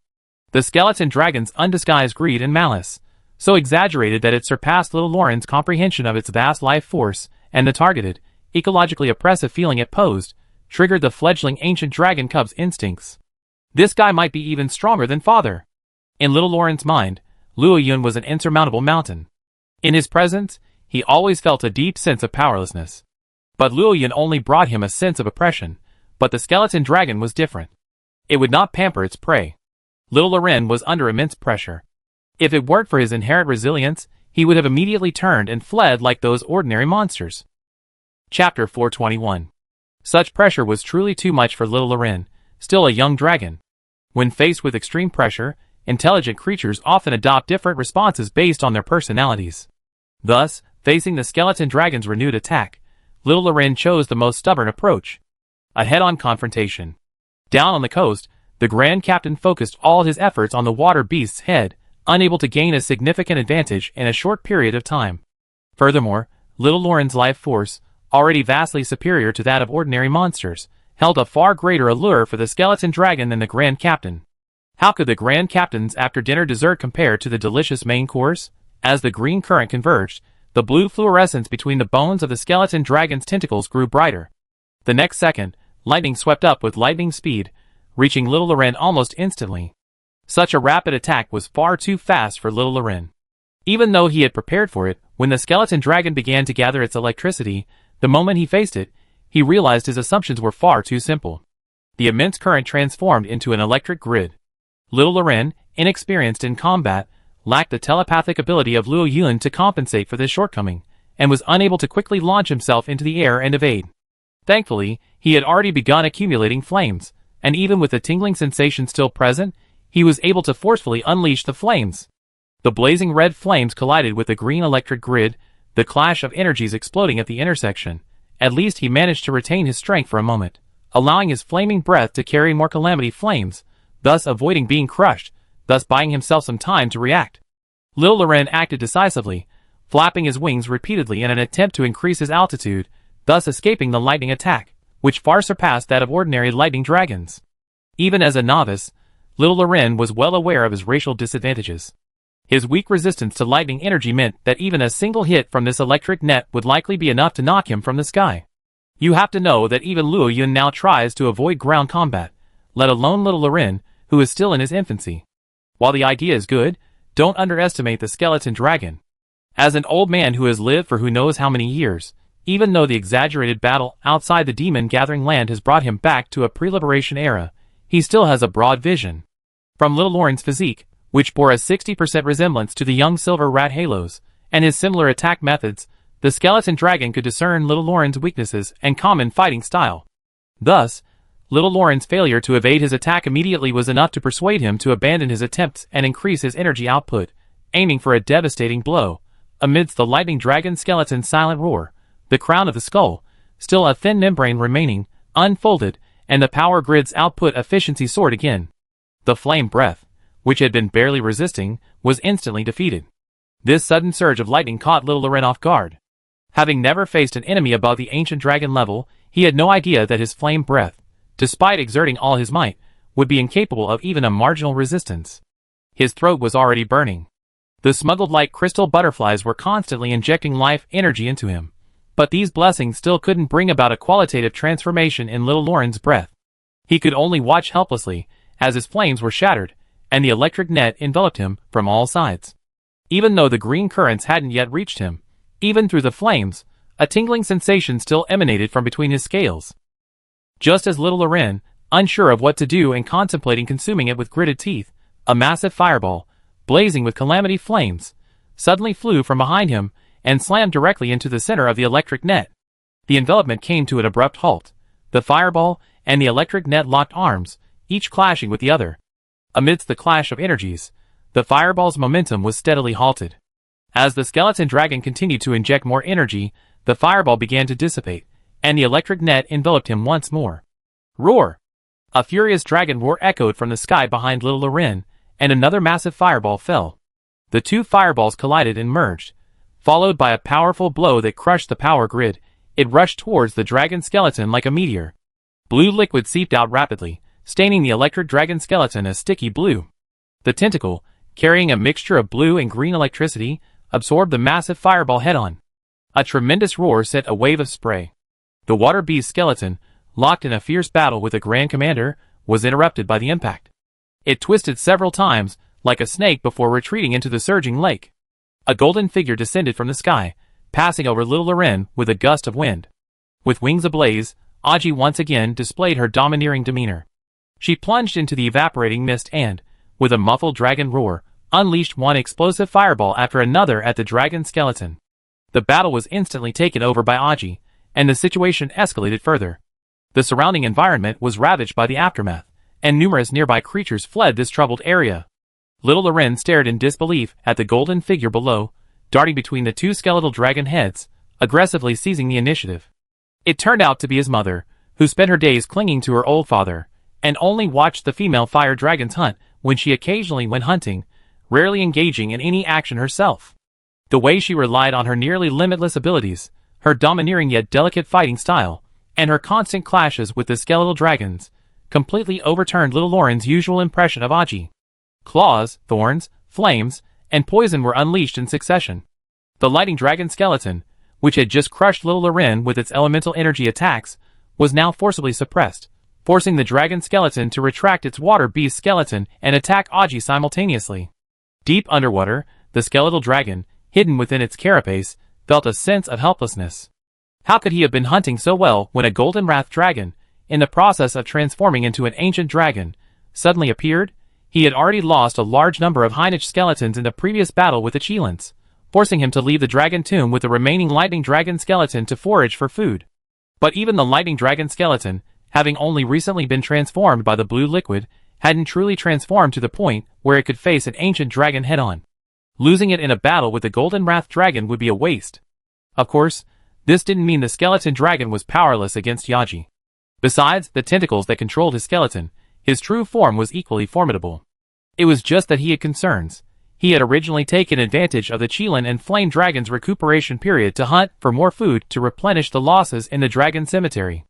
The skeleton dragon's undisguised greed and malice, so exaggerated that it surpassed little Loren's comprehension of its vast life force, and the targeted, ecologically oppressive feeling it posed, triggered the fledgling ancient dragon cub's instincts. This guy might be even stronger than father. In little Loren's mind, Luo Yun was an insurmountable mountain. In his presence, he always felt a deep sense of powerlessness. But Luo Yun only brought him a sense of oppression, but the skeleton dragon was different. It would not pamper its prey. Little Loren was under immense pressure. If it weren't for his inherent resilience, he would have immediately turned and fled like those ordinary monsters. Chapter 421. Such pressure was truly too much for little Loren, still a young dragon. When faced with extreme pressure, intelligent creatures often adopt different responses based on their personalities. Thus, facing the skeleton dragon's renewed attack, little Loren chose the most stubborn approach. A head-on confrontation. Down on the coast, the Grand Captain focused all his efforts on the water beast's head, unable to gain a significant advantage in a short period of time. Furthermore, little Loren's life force, already vastly superior to that of ordinary monsters, held a far greater allure for the skeleton dragon than the Grand Captain. How could the Grand Captain's after-dinner dessert compare to the delicious main course? As the green current converged, the blue fluorescence between the bones of the skeleton dragon's tentacles grew brighter. The next second, lightning swept up with lightning speed, reaching little Loren almost instantly. Such a rapid attack was far too fast for little Loren. Even though he had prepared for it, when the skeleton dragon began to gather its electricity, the moment he faced it, he realized his assumptions were far too simple. The immense current transformed into an electric grid. Little Loren, inexperienced in combat, lacked the telepathic ability of Luo Yun to compensate for this shortcoming, and was unable to quickly launch himself into the air and evade. Thankfully, he had already begun accumulating flames, and even with the tingling sensation still present, he was able to forcefully unleash the flames. The blazing red flames collided with the green electric grid, the clash of energies exploding at the intersection. At least he managed to retain his strength for a moment, allowing his flaming breath to carry more calamity flames, thus avoiding being crushed, thus buying himself some time to react. Little Loren acted decisively, flapping his wings repeatedly in an attempt to increase his altitude, thus escaping the lightning attack, which far surpassed that of ordinary lightning dragons. Even as a novice, little Loren was well aware of his racial disadvantages. His weak resistance to lightning energy meant that even a single hit from this electric net would likely be enough to knock him from the sky. You have to know that even Luo Yun now tries to avoid ground combat, let alone little Loren, who is still in his infancy. While the idea is good, don't underestimate the skeleton dragon. As an old man who has lived for who knows how many years, even though the exaggerated battle outside the demon-gathering land has brought him back to a pre-liberation era, he still has a broad vision. From little Loren's physique, which bore a 60% resemblance to the young silver Rathalos, and his similar attack methods, the skeleton dragon could discern little Loren's weaknesses and common fighting style. Thus, little Loren's failure to evade his attack immediately was enough to persuade him to abandon his attempts and increase his energy output, aiming for a devastating blow. Amidst the lightning dragon skeleton's silent roar, the crown of the skull, still a thin membrane remaining, unfolded, and the power grid's output efficiency soared again. The flame breath, which had been barely resisting, was instantly defeated. This sudden surge of lightning caught little Loren off guard. Having never faced an enemy above the ancient dragon level, he had no idea that his flame breath, despite exerting all his might, would be incapable of even a marginal resistance. His throat was already burning. The smuggled light crystal butterflies were constantly injecting life energy into him, but these blessings still couldn't bring about a qualitative transformation in little Loren's breath. He could only watch helplessly as his flames were shattered, and the electric net enveloped him from all sides. Even though the green currents hadn't yet reached him, even through the flames, a tingling sensation still emanated from between his scales. Just as little Loren, unsure of what to do and contemplating consuming it with gritted teeth, a massive fireball, blazing with calamity flames, suddenly flew from behind him and slammed directly into the center of the electric net. The envelopment came to an abrupt halt. The fireball and the electric net locked arms, each clashing with the other. Amidst the clash of energies, the fireball's momentum was steadily halted. As the skeleton dragon continued to inject more energy, the fireball began to dissipate, and the electric net enveloped him once more. Roar! A furious dragon roar echoed from the sky behind little Loren, and another massive fireball fell. The two fireballs collided and merged. Followed by a powerful blow that crushed the power grid, it rushed towards the dragon skeleton like a meteor. Blue liquid seeped out rapidly, staining the electric dragon skeleton a sticky blue. The tentacle, carrying a mixture of blue and green electricity, absorbed the massive fireball head-on. A tremendous roar sent a wave of spray. The water beast skeleton, locked in a fierce battle with the Grand Commander, was interrupted by the impact. It twisted several times, like a snake before retreating into the surging lake. A golden figure descended from the sky, passing over little Loren with a gust of wind. With wings ablaze, Aji once again displayed her domineering demeanor. She plunged into the evaporating mist and, with a muffled dragon roar, unleashed one explosive fireball after another at the dragon skeleton. The battle was instantly taken over by Aji, and the situation escalated further. The surrounding environment was ravaged by the aftermath, and numerous nearby creatures fled this troubled area. Little Loren stared in disbelief at the golden figure below, darting between the two skeletal dragon heads, aggressively seizing the initiative. It turned out to be his mother, who spent her days clinging to her old father, and only watched the female fire dragons hunt when she occasionally went hunting, rarely engaging in any action herself. The way she relied on her nearly limitless abilities, her domineering yet delicate fighting style, and her constant clashes with the skeletal dragons, completely overturned little Loren's usual impression of Aji. Claws, thorns, flames, and poison were unleashed in succession. The lightning dragon skeleton, which had just crushed little Loren with its elemental energy attacks, was now forcibly suppressed, forcing the dragon skeleton to retract its water beast skeleton and attack Aji simultaneously. Deep underwater, the skeletal dragon, hidden within its carapace, felt a sense of helplessness. How could he have been hunting so well when a golden wrath dragon, in the process of transforming into an ancient dragon, suddenly appeared? He had already lost a large number of Heinich skeletons in the previous battle with the Cheelans, forcing him to leave the dragon tomb with the remaining lightning dragon skeleton to forage for food. But even the lightning dragon skeleton, having only recently been transformed by the blue liquid, hadn't truly transformed to the point where it could face an ancient dragon head-on. Losing it in a battle with the golden wrath dragon would be a waste. Of course, this didn't mean the skeleton dragon was powerless against Yaji. Besides the tentacles that controlled his skeleton, his true form was equally formidable. It was just that he had concerns. He had originally taken advantage of the Cheelan and Flame Dragon's recuperation period to hunt for more food to replenish the losses in the Dragon Cemetery.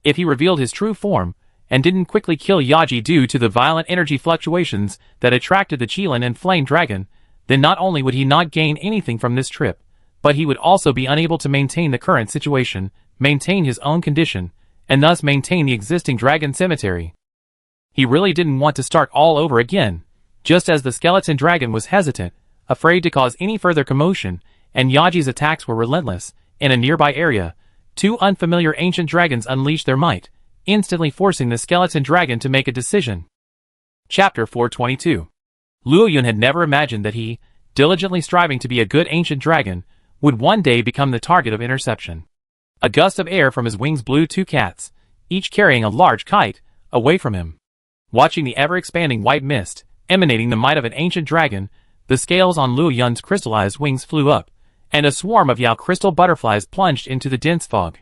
If he revealed his true form, and didn't quickly kill Yaji due to the violent energy fluctuations that attracted the Qilin and Flame Dragon, then not only would he not gain anything from this trip, but he would also be unable to maintain the current situation, maintain his own condition, and thus maintain the existing dragon cemetery. He really didn't want to start all over again, just as the skeleton dragon was hesitant, afraid to cause any further commotion, and Yaji's attacks were relentless. In a nearby area, two unfamiliar ancient dragons unleashed their might, instantly forcing the skeleton dragon to make a decision. Chapter 422. Luo Yun had never imagined that he, diligently striving to be a good ancient dragon, would one day become the target of interception. A gust of air from his wings blew two cats, each carrying a large kite, away from him. Watching the ever-expanding white mist, emanating the might of an ancient dragon, the scales on Luo Yun's crystallized wings flew up, and a swarm of Yao crystal butterflies plunged into the dense fog.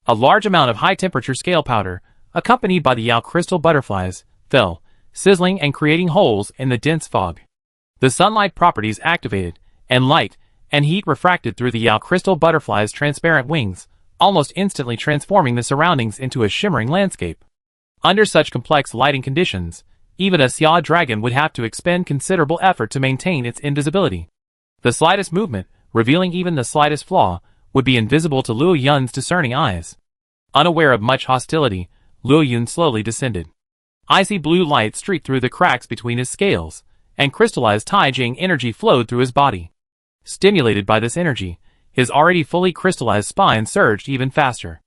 A large amount of high-temperature scale powder, accompanied by the Yao crystal butterflies, fell, sizzling and creating holes in the dense fog. The sunlight properties activated, and light and heat refracted through the Yao crystal butterflies' transparent wings, almost instantly transforming the surroundings into a shimmering landscape. Under such complex lighting conditions, even a Xia dragon would have to expend considerable effort to maintain its invisibility. The slightest movement, revealing even the slightest flaw, would be invisible to Luo Yun's discerning eyes. Unaware of much hostility, Luo Yun slowly descended. Icy blue light streaked through the cracks between his scales, and crystallized Taijing energy flowed through his body. Stimulated by this energy, his already fully crystallized spine surged even faster.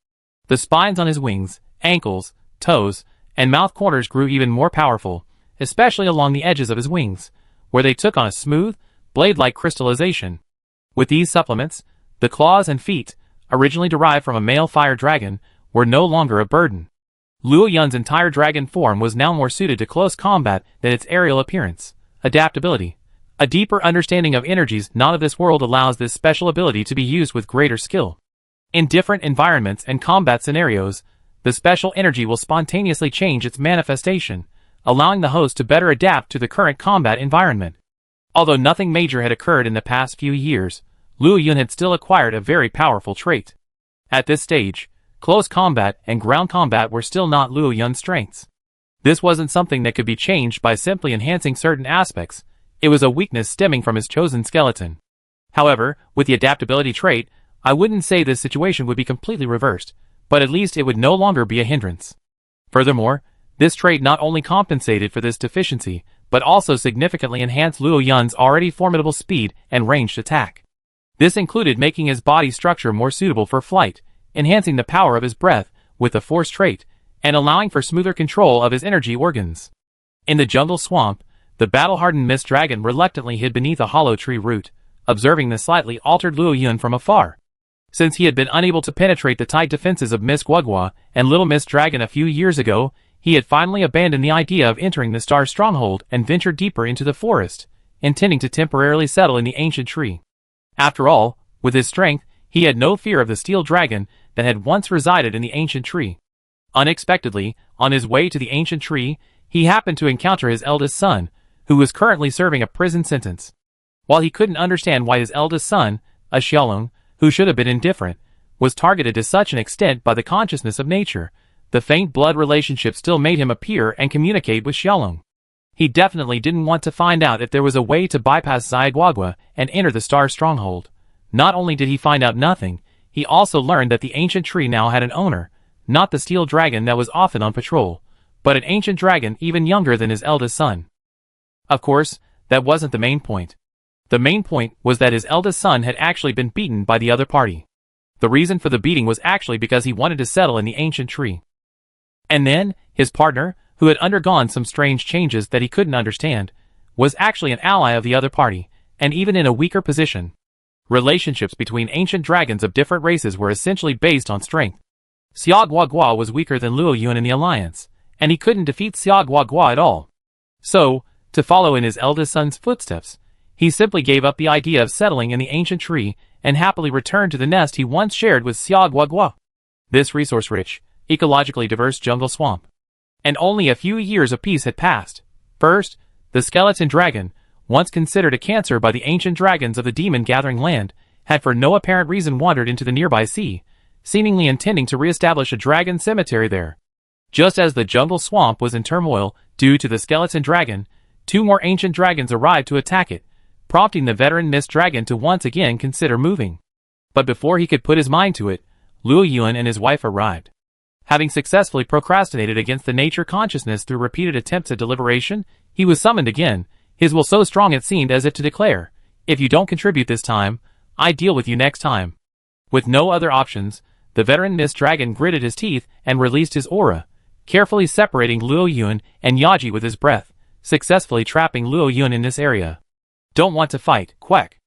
The spines on his wings, ankles, toes, and mouth corners grew even more powerful, especially along the edges of his wings, where they took on a smooth, blade-like crystallization. With these supplements, the claws and feet, originally derived from a male fire dragon, were no longer a burden. Luo Yun's entire dragon form was now more suited to close combat than its aerial appearance. Adaptability. A deeper understanding of energies not of this world allows this special ability to be used with greater skill. In different environments and combat scenarios, the special energy will spontaneously change its manifestation, allowing the host to better adapt to the current combat environment. Although nothing major had occurred in the past few years, Luo Yun had still acquired a very powerful trait. At this stage, close combat and ground combat were still not Luo Yun's strengths. This wasn't something that could be changed by simply enhancing certain aspects. It was a weakness stemming from his chosen skeleton. However, with the adaptability trait, I wouldn't say this situation would be completely reversed, but at least it would no longer be a hindrance. Furthermore, this trait not only compensated for this deficiency, but also significantly enhanced Luo Yun's already formidable speed and ranged attack. This included making his body structure more suitable for flight, enhancing the power of his breath with the force trait, and allowing for smoother control of his energy organs. In the jungle swamp, the battle-hardened mist dragon reluctantly hid beneath a hollow tree root, observing the slightly altered Luo Yun from afar. Since he had been unable to penetrate the tight defenses of Miss Guogua and Little Mist Dragon a few years ago, he had finally abandoned the idea of entering the star stronghold and ventured deeper into the forest, intending to temporarily settle in the ancient tree. After all, with his strength, he had no fear of the steel dragon that had once resided in the ancient tree. Unexpectedly, on his way to the ancient tree, he happened to encounter his eldest son, who was currently serving a prison sentence. While he couldn't understand why his eldest son, a Xiaolong, who should have been indifferent, was targeted to such an extent by the consciousness of nature, the faint blood relationship still made him appear and communicate with Xiaolong. He definitely didn't want to find out if there was a way to bypass Guogua and enter the star stronghold. Not only did he find out nothing, he also learned that the ancient tree now had an owner, not the steel dragon that was often on patrol, but an ancient dragon even younger than his eldest son. Of course, that wasn't the main point. The main point was that his eldest son had actually been beaten by the other party. The reason for the beating was actually because he wanted to settle in the ancient tree. And then, his partner, who had undergone some strange changes that he couldn't understand, was actually an ally of the other party, and even in a weaker position. Relationships between ancient dragons of different races were essentially based on strength. Xia Guogua was weaker than Luo Yun in the alliance, and he couldn't defeat Xia Guogua at all. So, to follow in his eldest son's footsteps, he simply gave up the idea of settling in the ancient tree and happily returned to the nest he once shared with Xia Guogua. This resource-rich, ecologically diverse jungle swamp. And only a few years of peace had passed. First, the skeleton dragon, once considered a cancer by the ancient dragons of the demon-gathering land, had for no apparent reason wandered into the nearby sea, seemingly intending to re-establish a dragon cemetery there. Just as the jungle swamp was in turmoil due to the skeleton dragon, two more ancient dragons arrived to attack it, prompting the veteran mist dragon to once again consider moving. But before he could put his mind to it, Luo Yuan and his wife arrived. Having successfully procrastinated against the nature consciousness through repeated attempts at deliberation, he was summoned again, his will so strong it seemed as if to declare, "If you don't contribute this time, I deal with you next time." With no other options, the veteran mist dragon gritted his teeth and released his aura, carefully separating Luo Yuan and Yaji with his breath, successfully trapping Luo Yuan in this area. "Don't want to fight, quack."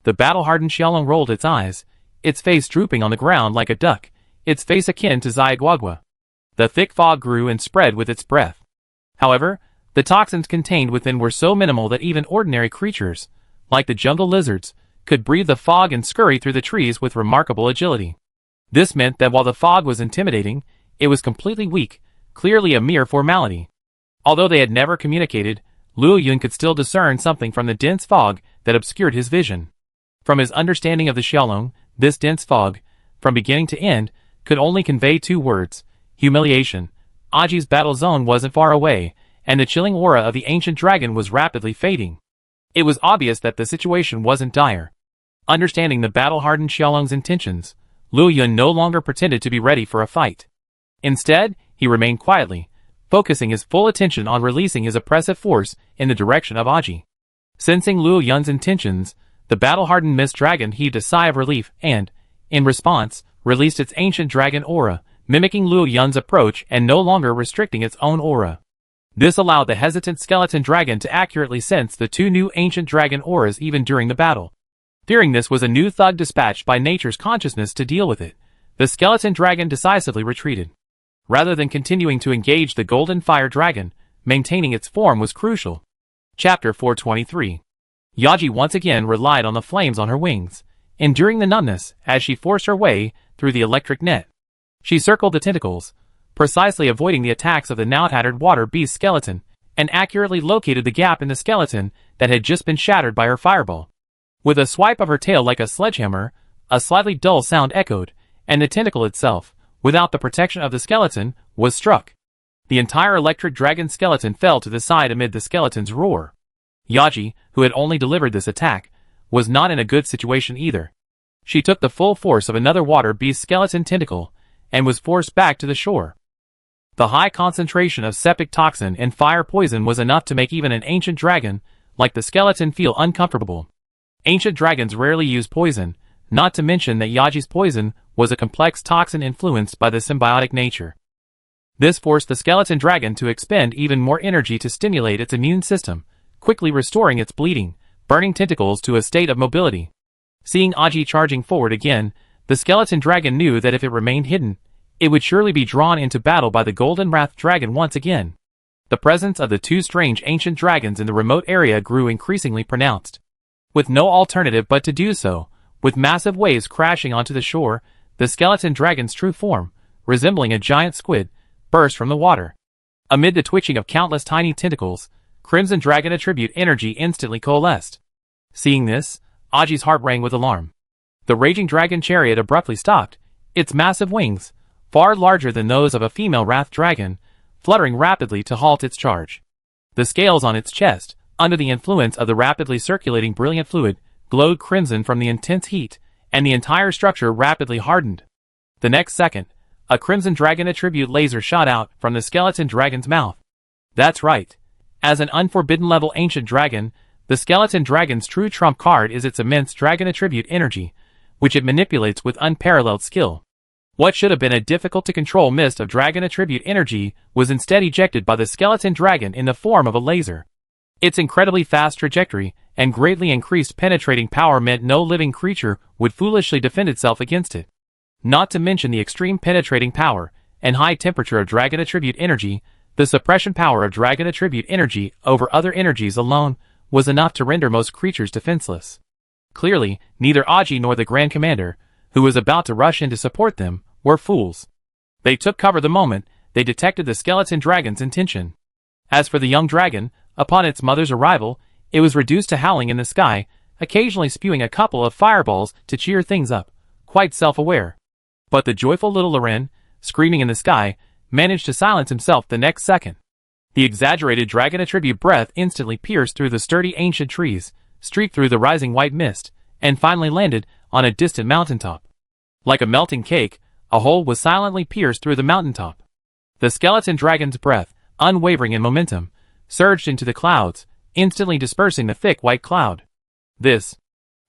The battle-hardened Xiaolong rolled its eyes, its face drooping on the ground like a duck, its face akin to Xiaoguagua. The thick fog grew and spread with its breath. However, the toxins contained within were so minimal that even ordinary creatures, like the jungle lizards, could breathe the fog and scurry through the trees with remarkable agility. This meant that while the fog was intimidating, it was completely weak, clearly a mere formality. Although they had never communicated, Luo Yuan could still discern something from the dense fog that obscured his vision. From his understanding of the Xiaolong, this dense fog, from beginning to end, could only convey two words: humiliation. Aji's battle zone wasn't far away, and the chilling aura of the ancient dragon was rapidly fading. It was obvious that the situation wasn't dire. Understanding the battle-hardened Xiaolong's intentions, Luo Yuan no longer pretended to be ready for a fight. Instead, he remained quietly, focusing his full attention on releasing his oppressive force in the direction of Aji. Sensing Luo Yuan's intentions, the battle-hardened mist dragon heaved a sigh of relief and, in response, released its ancient dragon aura, mimicking Luo Yuan's approach and no longer restricting its own aura. This allowed the hesitant skeleton dragon to accurately sense the two new ancient dragon auras even during the battle. Fearing this was a new thug dispatched by nature's consciousness to deal with it, the skeleton dragon decisively retreated. Rather than continuing to engage the golden fire dragon, maintaining its form was crucial. Chapter 423. Yaji once again relied on the flames on her wings, enduring the numbness as she forced her way through the electric net. She circled the tentacles, precisely avoiding the attacks of the now tattered water beast skeleton, and accurately located the gap in the skeleton that had just been shattered by her fireball. With a swipe of her tail like a sledgehammer, a slightly dull sound echoed, and the tentacle itself, without the protection of the skeleton, was struck. The entire electric dragon skeleton fell to the side amid the skeleton's roar. Yaji, who had only delivered this attack, was not in a good situation either. She took the full force of another water beast skeleton tentacle, and was forced back to the shore. The high concentration of septic toxin and fire poison was enough to make even an ancient dragon, like the skeleton, feel uncomfortable. Ancient dragons rarely use poison, not to mention that Yaji's poison was a complex toxin influenced by the symbiotic nature. This forced the skeleton dragon to expend even more energy to stimulate its immune system, quickly restoring its bleeding, burning tentacles to a state of mobility. Seeing Aji charging forward again, the skeleton dragon knew that if it remained hidden, it would surely be drawn into battle by the golden wrath dragon once again. The presence of the two strange ancient dragons in the remote area grew increasingly pronounced. With no alternative but to do so, with massive waves crashing onto the shore, the skeleton dragon's true form, resembling a giant squid, burst from the water. Amid the twitching of countless tiny tentacles, Crimson Dragon attribute energy instantly coalesced. Seeing this, Aji's heart rang with alarm. The raging dragon chariot abruptly stopped, its massive wings, far larger than those of a female wrath dragon, fluttering rapidly to halt its charge. The scales on its chest, under the influence of the rapidly circulating brilliant fluid, glowed crimson from the intense heat, and the entire structure rapidly hardened. The next second, a Crimson Dragon attribute laser shot out from the skeleton dragon's mouth. That's right. As an unforbidden level ancient dragon, the skeleton dragon's true trump card is its immense dragon attribute energy, which it manipulates with unparalleled skill. What should have been a difficult-to-control mist of dragon attribute energy was instead ejected by the skeleton dragon in the form of a laser. Its incredibly fast trajectory and greatly increased penetrating power meant no living creature would foolishly defend itself against it. Not to mention the extreme penetrating power and high temperature of dragon attribute energy, the suppression power of dragon attribute energy over other energies alone was enough to render most creatures defenseless. Clearly, neither Aji nor the Grand Commander, who was about to rush in to support them, were fools. They took cover the moment they detected the skeleton dragon's intention. As for the young dragon, upon its mother's arrival, it was reduced to howling in the sky, occasionally spewing a couple of fireballs to cheer things up, quite self-aware. But the joyful little Loren, screaming in the sky, managed to silence himself the next second. The exaggerated dragon attribute breath instantly pierced through the sturdy ancient trees, streaked through the rising white mist, and finally landed on a distant mountaintop. Like a melting cake, a hole was silently pierced through the mountaintop. The skeleton dragon's breath, unwavering in momentum, surged into the clouds, instantly dispersing the thick white cloud.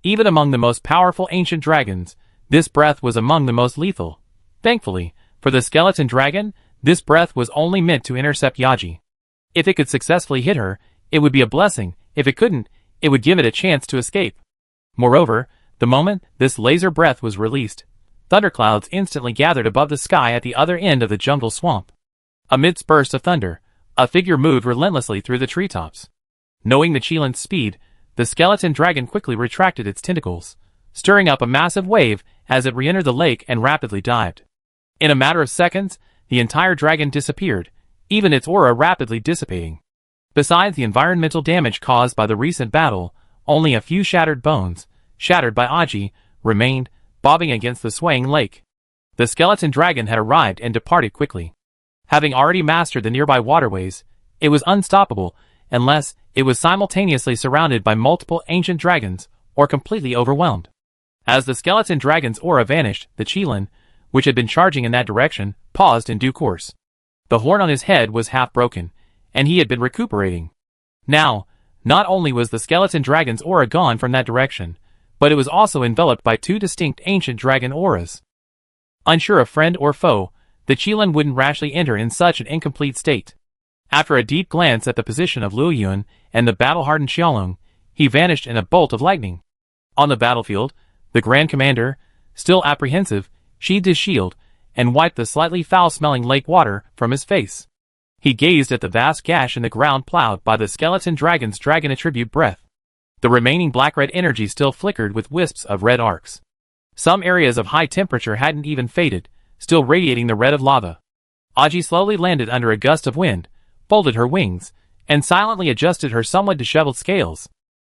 Even among the most powerful ancient dragons, this breath was among the most lethal. Thankfully, for the skeleton dragon, this breath was only meant to intercept Yaji. If it could successfully hit her, it would be a blessing. If it couldn't, it would give it a chance to escape. Moreover, the moment this laser breath was released, thunderclouds instantly gathered above the sky at the other end of the jungle swamp. Amidst bursts of thunder, a figure moved relentlessly through the treetops. Knowing the Chilan's speed, the skeleton dragon quickly retracted its tentacles, stirring up a massive wave as it re-entered the lake and rapidly dived. In a matter of seconds, the entire dragon disappeared, even its aura rapidly dissipating. Besides the environmental damage caused by the recent battle, only a few shattered bones, shattered by Aji, remained, bobbing against the swaying lake. The skeleton dragon had arrived and departed quickly. Having already mastered the nearby waterways, it was unstoppable unless it was simultaneously surrounded by multiple ancient dragons or completely overwhelmed. As the skeleton dragon's aura vanished, the Chilan, which had been charging in that direction, paused in due course. The horn on his head was half broken, and he had been recuperating. Now, not only was the skeleton dragon's aura gone from that direction, but it was also enveloped by two distinct ancient dragon auras. Unsure of friend or foe, the Chilan wouldn't rashly enter in such an incomplete state. After a deep glance at the position of Liu Yun and the battle-hardened Xiaolong, he vanished in a bolt of lightning. On the battlefield, the Grand Commander, still apprehensive, sheathed his shield and wiped the slightly foul-smelling lake water from his face. He gazed at the vast gash in the ground plowed by the skeleton dragon's dragon attribute breath. The remaining black-red energy still flickered with wisps of red arcs. Some areas of high temperature hadn't even faded, still radiating the red of lava. Aji slowly landed under a gust of wind, folded her wings, and silently adjusted her somewhat disheveled scales.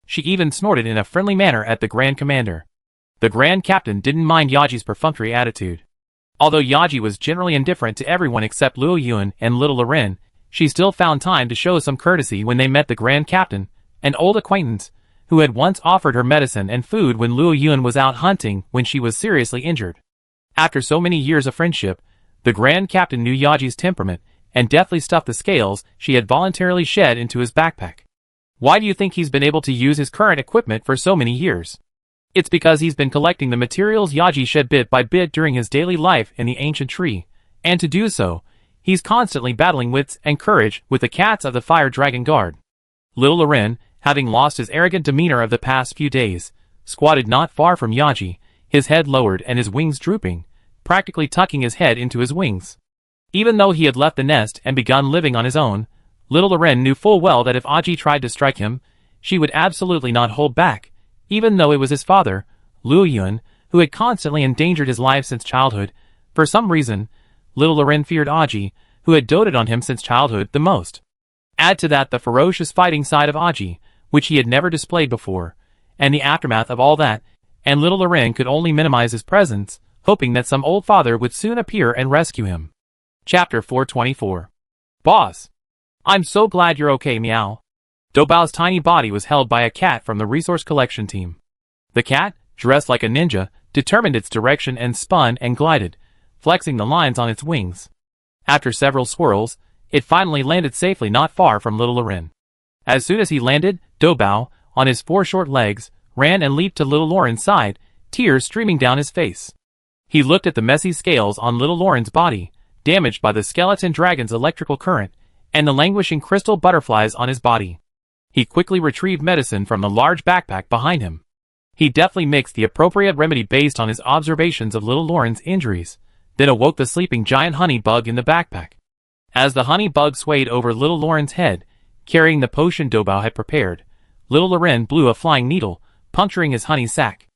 She even snorted in a friendly manner at the Grand Commander. The Grand Captain didn't mind Yaji's perfunctory attitude. Although Yaji was generally indifferent to everyone except Liu Yun and little Loren, she still found time to show some courtesy when they met the Grand Captain, an old acquaintance, who had once offered her medicine and food when Liu Yun was out hunting when she was seriously injured. After so many years of friendship, the Grand Captain knew Yaji's temperament and deftly stuffed the scales she had voluntarily shed into his backpack. Why do you think he's been able to use his current equipment for so many years? It's because he's been collecting the materials Yaji shed bit by bit during his daily life in the ancient tree, and to do so, he's constantly battling wits and courage with the cats of the Fire Dragon Guard. Little Loren, having lost his arrogant demeanor of the past few days, squatted not far from Yaji, his head lowered and his wings drooping, practically tucking his head into his wings. Even though he had left the nest and begun living on his own, little Loren knew full well that if Aji tried to strike him, she would absolutely not hold back, even though it was his father, Liu Yun, who had constantly endangered his life since childhood. For some reason, little Loren feared Aji, who had doted on him since childhood, the most. Add to that the ferocious fighting side of Aji, which he had never displayed before, and the aftermath of all that, and little Loren could only minimize his presence, hoping that some old father would soon appear and rescue him. Chapter 424. Boss! I'm so glad you're okay, meow. Doubao's tiny body was held by a cat from the resource collection team. The cat, dressed like a ninja, determined its direction and spun and glided, flexing the lines on its wings. After several swirls, it finally landed safely not far from little Loren. As soon as he landed, Doubao, on his four short legs, ran and leaped to little Loren's side, tears streaming down his face. He looked at the messy scales on little Loren's body, damaged by the skeleton dragon's electrical current, and the languishing crystal butterflies on his body. He quickly retrieved medicine from the large backpack behind him. He deftly mixed the appropriate remedy based on his observations of little Loren's injuries, then awoke the sleeping giant honey bug in the backpack. As the honey bug swayed over little Loren's head, carrying the potion Doubao had prepared, little Loren blew a flying needle, puncturing his honey sac.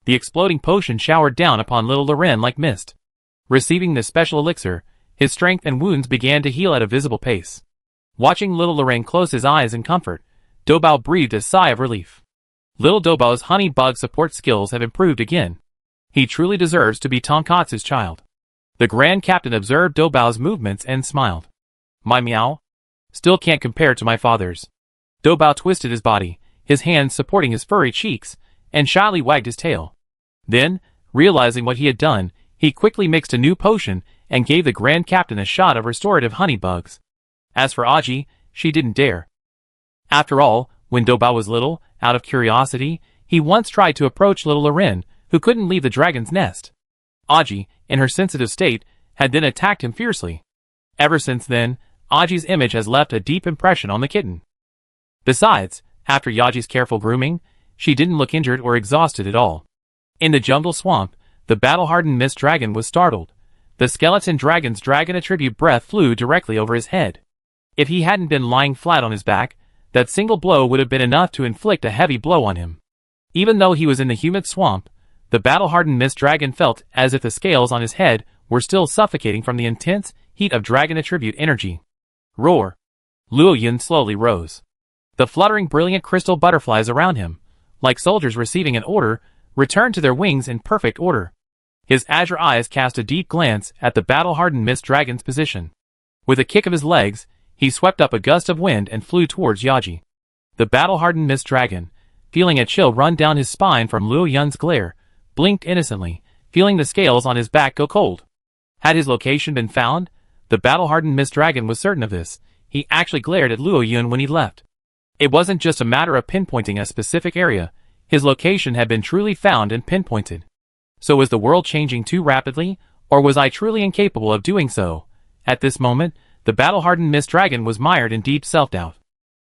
The exploding potion showered down upon little Loren like mist. Receiving this special elixir, his strength and wounds began to heal at a visible pace. Watching little Loren close his eyes in comfort, Doubao breathed a sigh of relief. Little Doubao's honey bug support skills have improved again. He truly deserves to be Tonkatsu's child. The Grand Captain observed Doubao's movements and smiled. My meow? Still can't compare to my father's. Doubao twisted his body, his hands supporting his furry cheeks, and shyly wagged his tail. Then, realizing what he had done, he quickly mixed a new potion and gave the Grand Captain a shot of restorative honey bugs. As for Aji, she didn't dare. After all, when Doubao was little, out of curiosity, he once tried to approach little Loren, who couldn't leave the dragon's nest. Aji, in her sensitive state, had then attacked him fiercely. Ever since then, Aji's image has left a deep impression on the kitten. Besides, after Yaji's careful grooming, she didn't look injured or exhausted at all. In the jungle swamp, the battle-hardened mist dragon was startled. The skeleton dragon's dragon attribute breath flew directly over his head. If he hadn't been lying flat on his back, that single blow would have been enough to inflict a heavy blow on him. Even though he was in the humid swamp, the battle-hardened mist dragon felt as if the scales on his head were still suffocating from the intense heat of dragon attribute energy. Roar! Luo Yun slowly rose. The fluttering brilliant crystal butterflies around him, like soldiers receiving an order, returned to their wings in perfect order. His azure eyes cast a deep glance at the battle-hardened mist dragon's position. With a kick of his legs, he swept up a gust of wind and flew towards Yaji. The battle-hardened mist dragon, feeling a chill run down his spine from Luo Yun's glare, blinked innocently, feeling the scales on his back go cold. Had his location been found? The battle-hardened mist dragon was certain of this. He actually glared at Luo Yun when he left. It wasn't just a matter of pinpointing a specific area. His location had been truly found and pinpointed. So was the world changing too rapidly, or was I truly incapable of doing so? At this moment, the battle-hardened mist dragon was mired in deep self-doubt.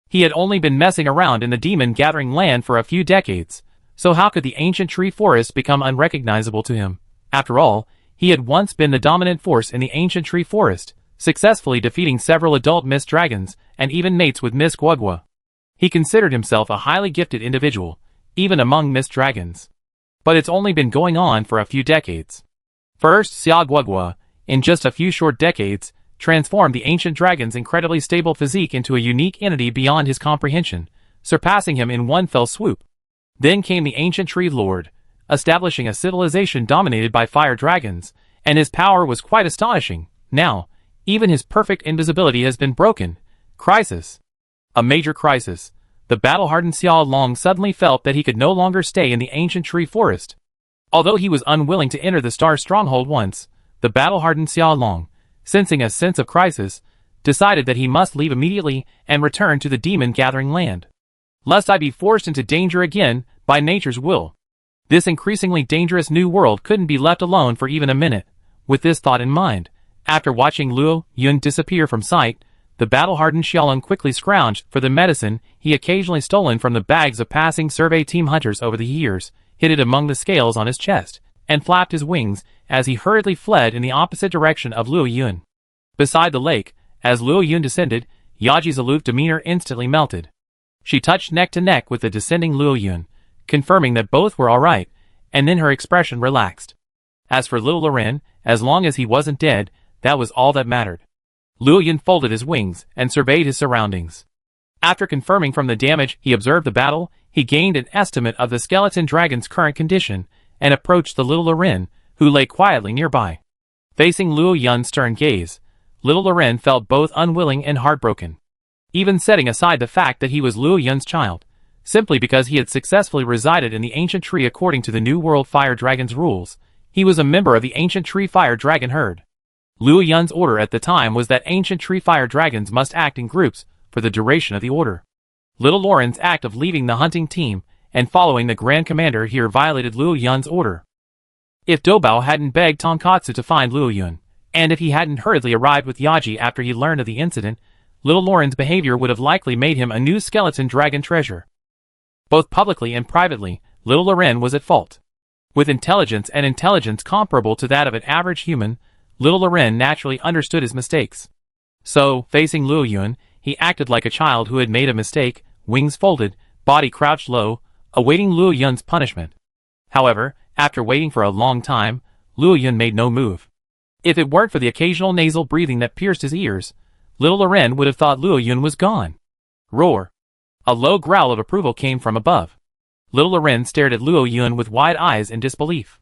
He had only been messing around in the demon-gathering land for a few decades, so how could the ancient tree forest become unrecognizable to him? After all, he had once been the dominant force in the ancient tree forest, successfully defeating several adult mist dragons and even mates with Miss Guogua. He considered himself a highly gifted individual, even among mist dragons. But it's only been going on for a few decades. First, Xia Guogua, in just a few short decades, transformed the ancient dragon's incredibly stable physique into a unique entity beyond his comprehension, surpassing him in one fell swoop. Then came the ancient tree lord, establishing a civilization dominated by fire dragons, and his power was quite astonishing. Now, even his perfect invisibility has been broken. Crisis. A major crisis. The battle-hardened Xiao Long suddenly felt that he could no longer stay in the ancient tree forest. Although he was unwilling to enter the star stronghold once, the battle-hardened Xiao Long, sensing a sense of crisis, decided that he must leave immediately and return to the demon-gathering land. Lest I be forced into danger again by nature's will. This increasingly dangerous new world couldn't be left alone for even a minute. With this thought in mind, after watching Luo Yun disappear from sight, the battle-hardened Xiaolong quickly scrounged for the medicine he occasionally stolen from the bags of passing survey team hunters over the years, hid it among the scales on his chest, and flapped his wings as he hurriedly fled in the opposite direction of Luo Yun. Beside the lake, as Luo Yun descended, Yaji's aloof demeanor instantly melted. She touched neck to neck with the descending Luo Yun, confirming that both were alright, and then her expression relaxed. As for little Loren, as long as he wasn't dead, that was all that mattered. Luo Yun folded his wings and surveyed his surroundings. After confirming from the damage he observed the battle, he gained an estimate of the skeleton dragon's current condition and approached the little Loren, who lay quietly nearby. Facing Luo Yun's stern gaze, little Loren felt both unwilling and heartbroken. Even setting aside the fact that he was Luo Yun's child, simply because he had successfully resided in the ancient tree according to the New World Fire Dragon's rules, he was a member of the ancient tree fire dragon herd. Luo Yun's order at the time was that ancient tree fire dragons must act in groups for the duration of the order. Little Loren's act of leaving the hunting team and following the Grand Commander here violated Luo Yun's order. If Doubao hadn't begged Tonkatsu to find Luo Yun, and if he hadn't hurriedly arrived with Yaji after he learned of the incident, little Loren's behavior would have likely made him a new skeleton dragon treasure. Both publicly and privately, little Loren was at fault. With intelligence and intelligence comparable to that of an average human, little Loren naturally understood his mistakes. So, facing Luo Yun, he acted like a child who had made a mistake, wings folded, body crouched low, awaiting Luo Yun's punishment. However, after waiting for a long time, Luo Yun made no move. If it weren't for the occasional nasal breathing that pierced his ears, little Loren would have thought Luo Yun was gone. Roar! A low growl of approval came from above. Little Loren stared at Luo Yun with wide eyes in disbelief.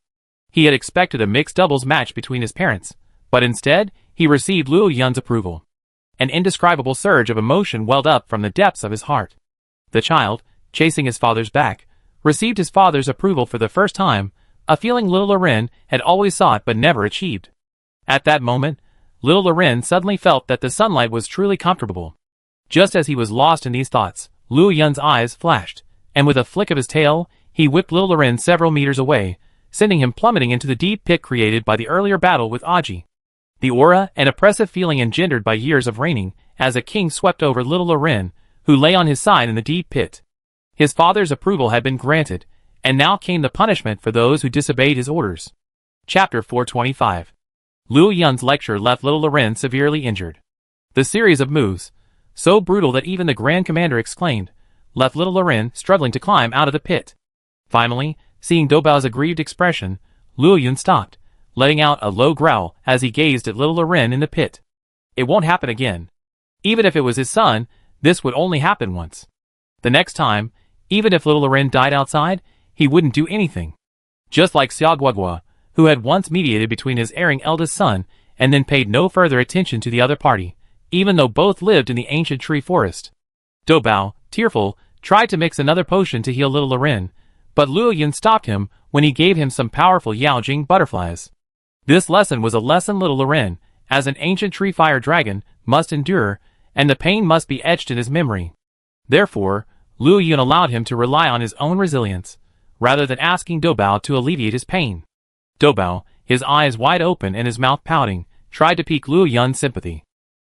He had expected a mixed doubles match between his parents, But instead, he received Luo Yun's approval. An indescribable surge of emotion welled up from the depths of his heart. The child, chasing his father's back, received his father's approval for the first time, a feeling little Loren had always sought but never achieved. At that moment, little Loren suddenly felt that the sunlight was truly comfortable. Just as he was lost in these thoughts, Luo Yun's eyes flashed, and with a flick of his tail, he whipped little Loren several meters away, sending him plummeting into the deep pit created by the earlier battle with Aji. The aura and oppressive feeling engendered by years of reigning as a king swept over little Loren, who lay on his side in the deep pit. His father's approval had been granted, and now came the punishment for those who disobeyed his orders. Chapter 425. Luo Yun's lecture left little Loren severely injured. The series of moves, so brutal that even the Grand Commander exclaimed, left little Loren struggling to climb out of the pit. Finally, seeing Doubao's aggrieved expression, Luo Yun stopped, letting out a low growl as he gazed at little Loren in the pit. It won't happen again. Even if it was his son, this would only happen once. The next time, even if little Loren died outside, he wouldn't do anything. Just like Xiao Guoguo, who had once mediated between his erring eldest son and then paid no further attention to the other party, even though both lived in the ancient tree forest. Doubao, tearful, tried to mix another potion to heal little Loren, but Luo Yun stopped him when he gave him some powerful Yaojing butterflies. This lesson was a lesson little Loren, as an ancient tree fire dragon, must endure, and the pain must be etched in his memory. Therefore, Luo Yun allowed him to rely on his own resilience, rather than asking Doubao to alleviate his pain. Doubao, his eyes wide open and his mouth pouting, tried to pique Luo Yun's sympathy.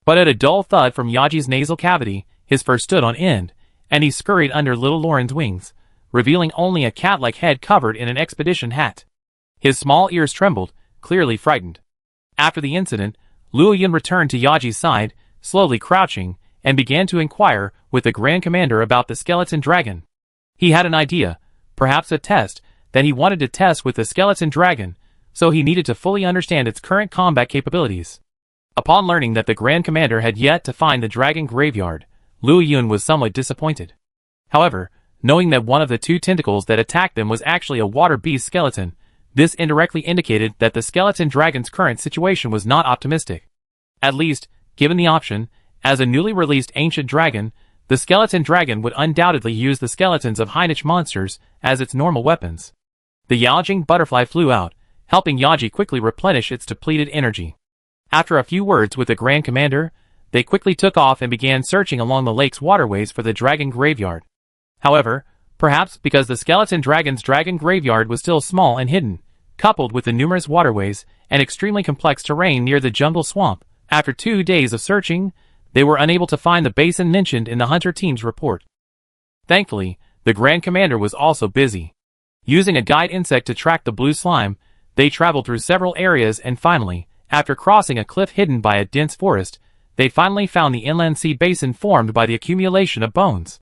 But at a dull thud from Yaji's nasal cavity, his fur stood on end, and he scurried under little Loren's wings, revealing only a cat-like head covered in an expedition hat. His small ears trembled, clearly frightened. After the incident, Luo Yun returned to Yaji's side, slowly crouching, and began to inquire with the Grand Commander about the skeleton dragon. He had an idea, perhaps a test, that he wanted to test with the skeleton dragon, so he needed to fully understand its current combat capabilities. Upon learning that the Grand Commander had yet to find the dragon graveyard, Luo Yun was somewhat disappointed. However, knowing that one of the two tentacles that attacked them was actually a water beast skeleton, this indirectly indicated that the skeleton dragon's current situation was not optimistic. At least, given the option, as a newly released ancient dragon, the skeleton dragon would undoubtedly use the skeletons of High-Niche monsters as its normal weapons. The Yaojing butterfly flew out, helping Yaji quickly replenish its depleted energy. After a few words with the Grand Commander, they quickly took off and began searching along the lake's waterways for the dragon graveyard. However, perhaps because the skeleton dragon's dragon graveyard was still small and hidden, coupled with the numerous waterways and extremely complex terrain near the jungle swamp, after 2 days of searching, they were unable to find the basin mentioned in the hunter team's report. Thankfully, the Grand Commander was also busy. Using a guide insect to track the blue slime, they traveled through several areas and finally, after crossing a cliff hidden by a dense forest, they finally found the inland sea basin formed by the accumulation of bones.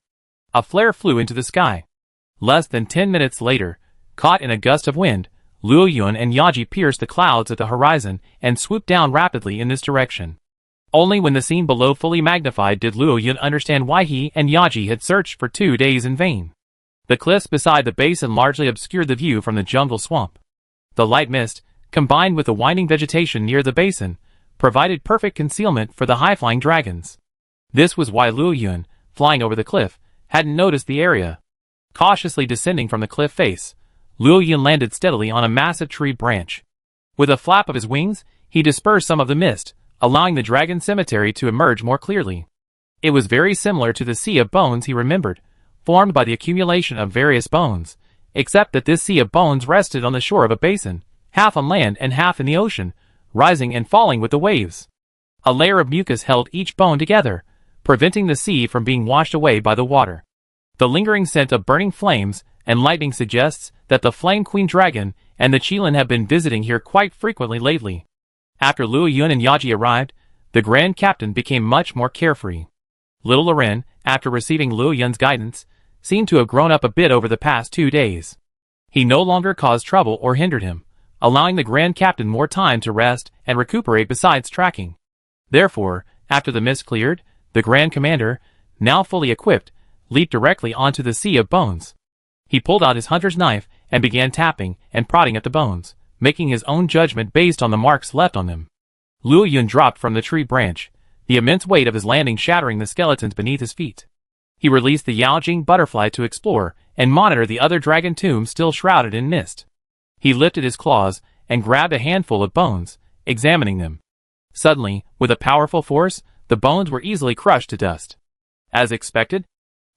A flare flew into the sky. Less than 10 minutes later, caught in a gust of wind, Luo Yun and Yaji pierced the clouds at the horizon and swooped down rapidly in this direction. Only when the scene below fully magnified did Luo Yun understand why he and Yaji had searched for 2 days in vain. The cliffs beside the basin largely obscured the view from the jungle swamp. The light mist, combined with the winding vegetation near the basin, provided perfect concealment for the high-flying dragons. This was why Luo Yun, flying over the cliff, hadn't noticed the area. Cautiously descending from the cliff face, Luo Yun landed steadily on a massive tree branch. With a flap of his wings, he dispersed some of the mist, allowing the dragon cemetery to emerge more clearly. It was very similar to the sea of bones he remembered, formed by the accumulation of various bones, except that this sea of bones rested on the shore of a basin, half on land and half in the ocean, rising and falling with the waves. A layer of mucus held each bone together, preventing the sea from being washed away by the water. The lingering scent of burning flames and lightning suggests that the Flame Queen Dragon and the Qilin have been visiting here quite frequently lately. After Luo Yun and Yaji arrived, the Grand Captain became much more carefree. Little Loren, after receiving Luo Yun's guidance, seemed to have grown up a bit over the past 2 days. He no longer caused trouble or hindered him, allowing the Grand Captain more time to rest and recuperate besides tracking. Therefore, after the mist cleared, the Grand Commander, now fully equipped, leaped directly onto the sea of bones. He pulled out his hunter's knife and began tapping and prodding at the bones, making his own judgment based on the marks left on them. Luo Yun dropped from the tree branch, the immense weight of his landing shattering the skeletons beneath his feet. He released the Yaojing butterfly to explore and monitor the other dragon tombs still shrouded in mist. He lifted his claws and grabbed a handful of bones, examining them. Suddenly, with a powerful force, the bones were easily crushed to dust. As expected,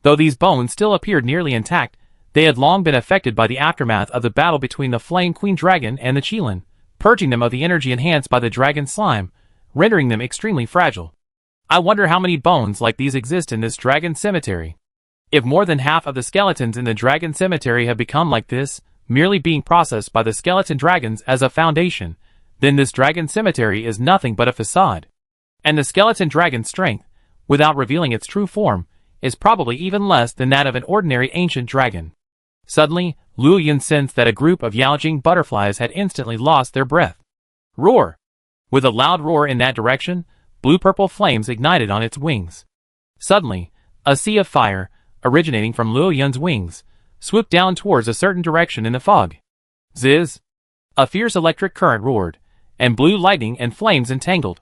though these bones still appeared nearly intact, they had long been affected by the aftermath of the battle between the Flame Queen Dragon and the Qilin, purging them of the energy enhanced by the dragon slime, rendering them extremely fragile. I wonder how many bones like these exist in this dragon cemetery. If more than half of the skeletons in the dragon cemetery have become like this, merely being processed by the skeleton dragons as a foundation, then this dragon cemetery is nothing but a facade. And the skeleton dragon's strength, without revealing its true form, is probably even less than that of an ordinary ancient dragon. Suddenly, Luo Yun sensed that a group of Yaojing butterflies had instantly lost their breath. Roar! With a loud roar in that direction, blue-purple flames ignited on its wings. Suddenly, a sea of fire, originating from Luo Yun's wings, swooped down towards a certain direction in the fog. Ziz! A fierce electric current roared, and blue lightning and flames entangled.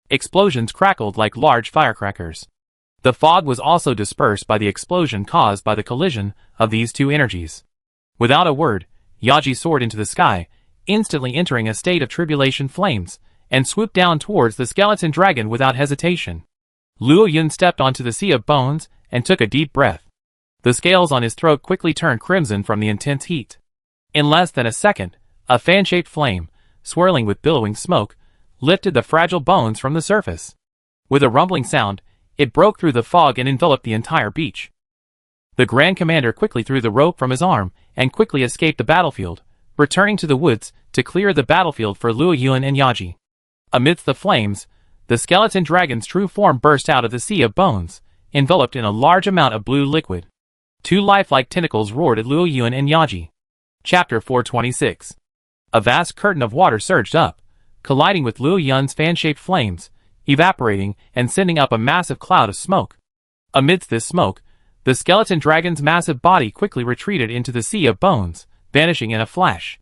Explosions crackled like large firecrackers. The fog was also dispersed by the explosion caused by the collision of these two energies. Without a word, Yaji soared into the sky, instantly entering a state of tribulation flames, and swooped down towards the skeleton dragon without hesitation. Luo Yun stepped onto the sea of bones and took a deep breath. The scales on his throat quickly turned crimson from the intense heat. In less than a second, a fan-shaped flame, swirling with billowing smoke, lifted the fragile bones from the surface. With a rumbling sound, it broke through the fog and enveloped the entire beach. The Grand Commander quickly threw the rope from his arm and quickly escaped the battlefield, returning to the woods to clear the battlefield for Luo Yun and Yaji. Amidst the flames, the skeleton dragon's true form burst out of the sea of bones, enveloped in a large amount of blue liquid. Two lifelike tentacles roared at Luo Yun and Yaji. Chapter 426. A vast curtain of water surged up, colliding with Luo Yun's fan-shaped flames, evaporating and sending up a massive cloud of smoke. Amidst this smoke, the skeleton dragon's massive body quickly retreated into the sea of bones, vanishing in a flash.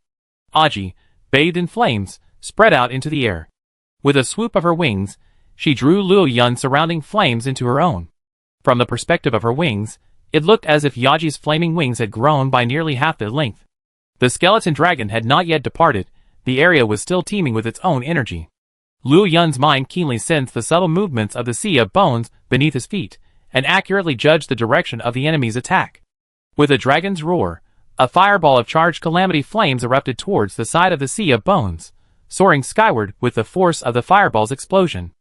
Aji, bathed in flames, spread out into the air. With a swoop of her wings, she drew Luo Yun's surrounding flames into her own. From the perspective of her wings, it looked as if Yaji's flaming wings had grown by nearly half their length. The skeleton dragon had not yet departed, the area was still teeming with its own energy. Luo Yun's mind keenly sensed the subtle movements of the sea of bones beneath his feet, and accurately judged the direction of the enemy's attack. With a dragon's roar, a fireball of charged calamity flames erupted towards the side of the sea of bones, soaring skyward with the force of the fireball's explosion.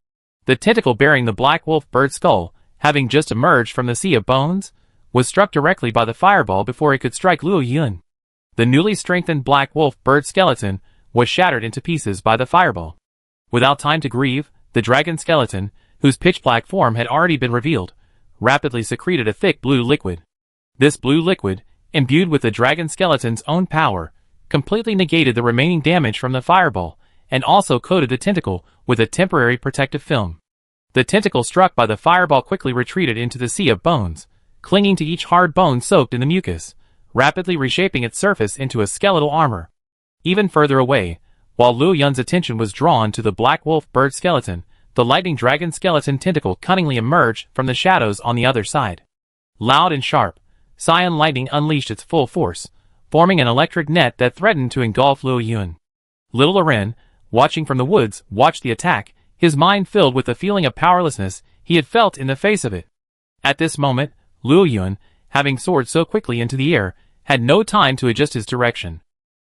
The tentacle bearing the black wolf bird skull, having just emerged from the sea of bones, was struck directly by the fireball before it could strike Luo Yun. The newly strengthened black wolf bird skeleton was shattered into pieces by the fireball. Without time to grieve, the dragon skeleton, whose pitch-black form had already been revealed, rapidly secreted a thick blue liquid. This blue liquid, imbued with the dragon skeleton's own power, completely negated the remaining damage from the fireball, and also coated the tentacle with a temporary protective film. The tentacle struck by the fireball quickly retreated into the sea of bones, clinging to each hard bone soaked in the mucus, rapidly reshaping its surface into a skeletal armor. Even further away, while Luo Yun's attention was drawn to the black wolf bird skeleton, the lightning dragon skeleton tentacle cunningly emerged from the shadows on the other side. Loud and sharp, cyan lightning unleashed its full force, forming an electric net that threatened to engulf Luo Yun. Little Loren, watching from the woods, watched the attack, his mind filled with the feeling of powerlessness he had felt in the face of it. At this moment, Luo Yun, having soared so quickly into the air, had no time to adjust his direction.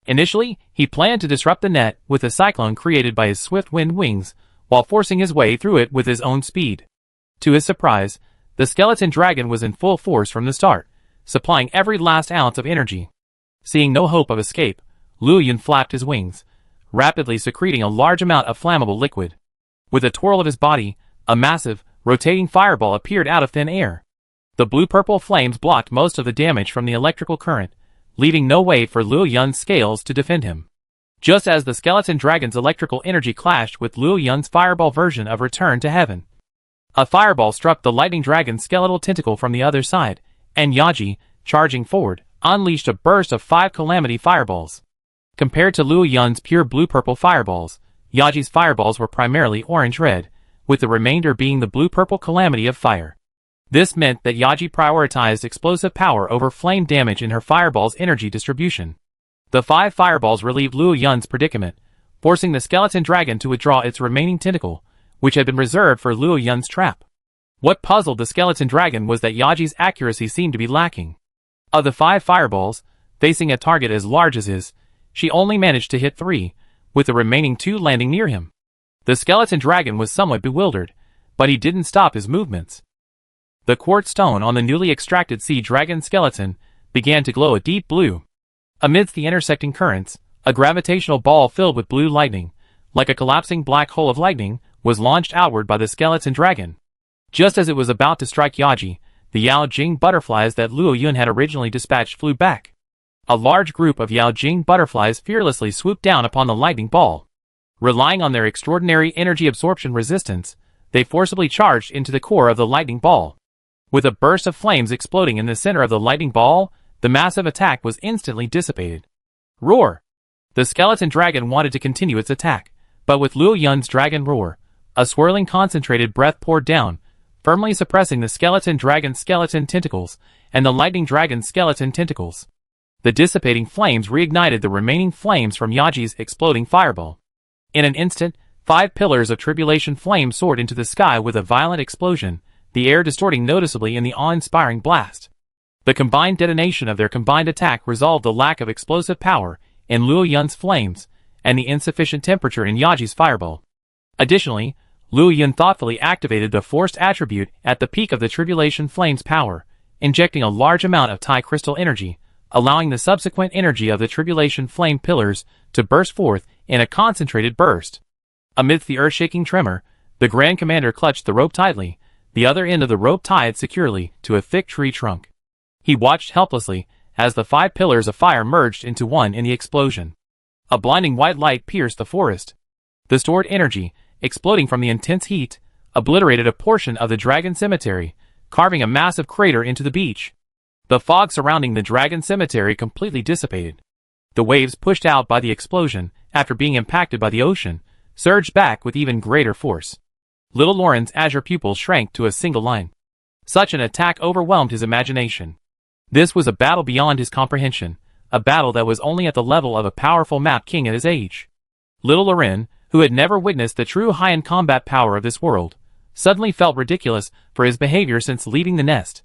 Initially, he planned to disrupt the net with a cyclone created by his swift wind wings, while forcing his way through it with his own speed. To his surprise, the skeleton dragon was in full force from the start, supplying every last ounce of energy. Seeing no hope of escape, Luo Yun flapped his wings, rapidly secreting a large amount of flammable liquid. With a twirl of his body, a massive, rotating fireball appeared out of thin air. The blue-purple flames blocked most of the damage from the electrical current, leaving no way for Luo Yun's scales to defend him. Just as the skeleton dragon's electrical energy clashed with Luo Yun's fireball version of Return to Heaven, a fireball struck the lightning dragon's skeletal tentacle from the other side, and Yaji, charging forward, unleashed a burst of 5 calamity fireballs. Compared to Luo Yun's pure blue-purple fireballs, Yaji's fireballs were primarily orange-red, with the remainder being the blue-purple calamity of fire. This meant that Yaji prioritized explosive power over flame damage in her fireball's energy distribution. The 5 fireballs relieved Luo Yun's predicament, forcing the skeleton dragon to withdraw its remaining tentacle, which had been reserved for Luo Yun's trap. What puzzled the skeleton dragon was that Yaji's accuracy seemed to be lacking. Of the 5 fireballs, facing a target as large as his, she only managed to hit 3, with the remaining 2 landing near him. The skeleton dragon was somewhat bewildered, but he didn't stop his movements. The quartz stone on the newly extracted sea dragon skeleton began to glow a deep blue. Amidst the intersecting currents, a gravitational ball filled with blue lightning, like a collapsing black hole of lightning, was launched outward by the skeleton dragon. Just as it was about to strike Yaji, the Yao Jing butterflies that Luo Yun had originally dispatched flew back. A large group of Yao Jing butterflies fearlessly swooped down upon the lightning ball. Relying on their extraordinary energy absorption resistance, they forcibly charged into the core of the lightning ball. With a burst of flames exploding in the center of the lightning ball, the massive attack was instantly dissipated. Roar! The skeleton dragon wanted to continue its attack, but with Luo Yun's dragon roar, a swirling concentrated breath poured down, firmly suppressing the skeleton dragon's skeleton tentacles and the lightning dragon's skeleton tentacles. The dissipating flames reignited the remaining flames from Yaji's exploding fireball. In an instant, 5 pillars of tribulation flame soared into the sky with a violent explosion, the air distorting noticeably in the awe-inspiring blast. The combined detonation of their combined attack resolved the lack of explosive power in Luo Yun's flames and the insufficient temperature in Yaji's fireball. Additionally, Luo Yun thoughtfully activated the forced attribute at the peak of the tribulation flame's power, injecting a large amount of Tai crystal energy, allowing the subsequent energy of the tribulation flame pillars to burst forth in a concentrated burst. Amidst the earth-shaking tremor, the Grand Commander clutched the rope tightly, the other end of the rope tied securely to a thick tree trunk. He watched helplessly as the 5 pillars of fire merged into one in the explosion. A blinding white light pierced the forest. The stored energy, exploding from the intense heat, obliterated a portion of the dragon cemetery, carving a massive crater into the beach. The fog surrounding the dragon cemetery completely dissipated. The waves pushed out by the explosion, after being impacted by the ocean, surged back with even greater force. Little Lauren's azure pupils shrank to a single line. Such an attack overwhelmed his imagination. This was a battle beyond his comprehension, a battle that was only at the level of a powerful map king at his age. Little Loren, who had never witnessed the true high-end combat power of this world, suddenly felt ridiculous for his behavior since leaving the nest.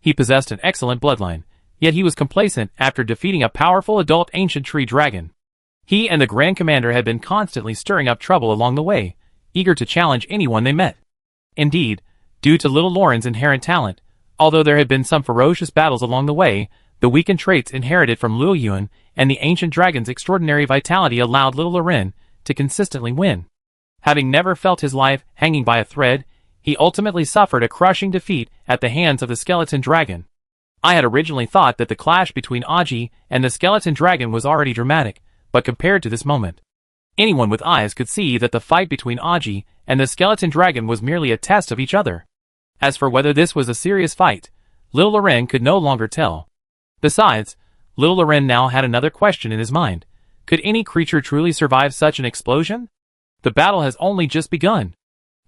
He possessed an excellent bloodline, yet he was complacent after defeating a powerful adult ancient tree dragon. He and the Grand Commander had been constantly stirring up trouble along the way, eager to challenge anyone they met. Indeed, due to Little Lauren's inherent talent, although there had been some ferocious battles along the way, the weakened traits inherited from Luo Yun and the ancient dragon's extraordinary vitality allowed Little Loren to consistently win. Having never felt his life hanging by a thread, he ultimately suffered a crushing defeat at the hands of the skeleton dragon. I had originally thought that the clash between Aji and the skeleton dragon was already dramatic, but compared to this moment, anyone with eyes could see that the fight between Aji and the skeleton dragon was merely a test of each other. As for whether this was a serious fight, Little Loren could no longer tell. Besides, Little Loren now had another question in his mind. Could any creature truly survive such an explosion? The battle has only just begun.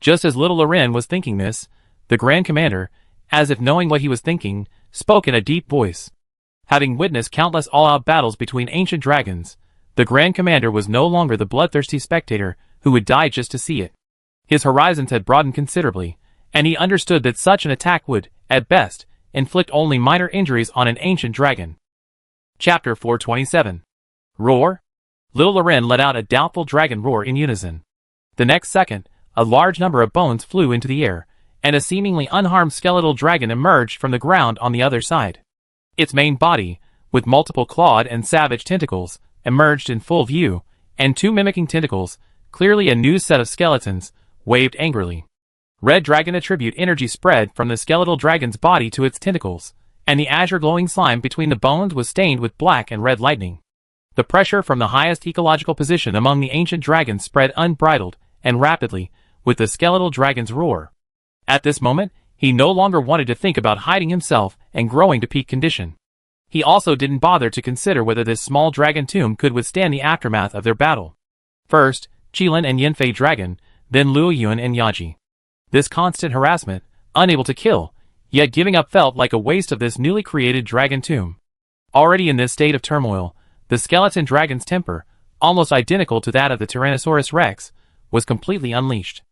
Just as Little Loren was thinking this, the Grand Commander, as if knowing what he was thinking, spoke in a deep voice. Having witnessed countless all-out battles between ancient dragons, the Grand Commander was no longer the bloodthirsty spectator who would die just to see it. His horizons had broadened considerably, and he understood that such an attack would, at best, inflict only minor injuries on an ancient dragon. Chapter 427. Roar? Little Loren let out a doubtful dragon roar in unison. The next second, a large number of bones flew into the air, and a seemingly unharmed skeletal dragon emerged from the ground on the other side. Its main body, with multiple clawed and savage tentacles, emerged in full view, and 2 mimicking tentacles, clearly a new set of skeletons, waved angrily. Red dragon attribute energy spread from the skeletal dragon's body to its tentacles, and the azure glowing slime between the bones was stained with black and red lightning. The pressure from the highest ecological position among the ancient dragons spread unbridled and rapidly with the skeletal dragon's roar. At this moment, he no longer wanted to think about hiding himself and growing to peak condition. He also didn't bother to consider whether this small dragon tomb could withstand the aftermath of their battle. First, Qilin and Yanfei dragon, then Luo Yuan and Yaji. This constant harassment, unable to kill, yet giving up felt like a waste of this newly created dragon tomb. Already in this state of turmoil, the skeleton dragon's temper, almost identical to that of the Tyrannosaurus Rex, was completely unleashed.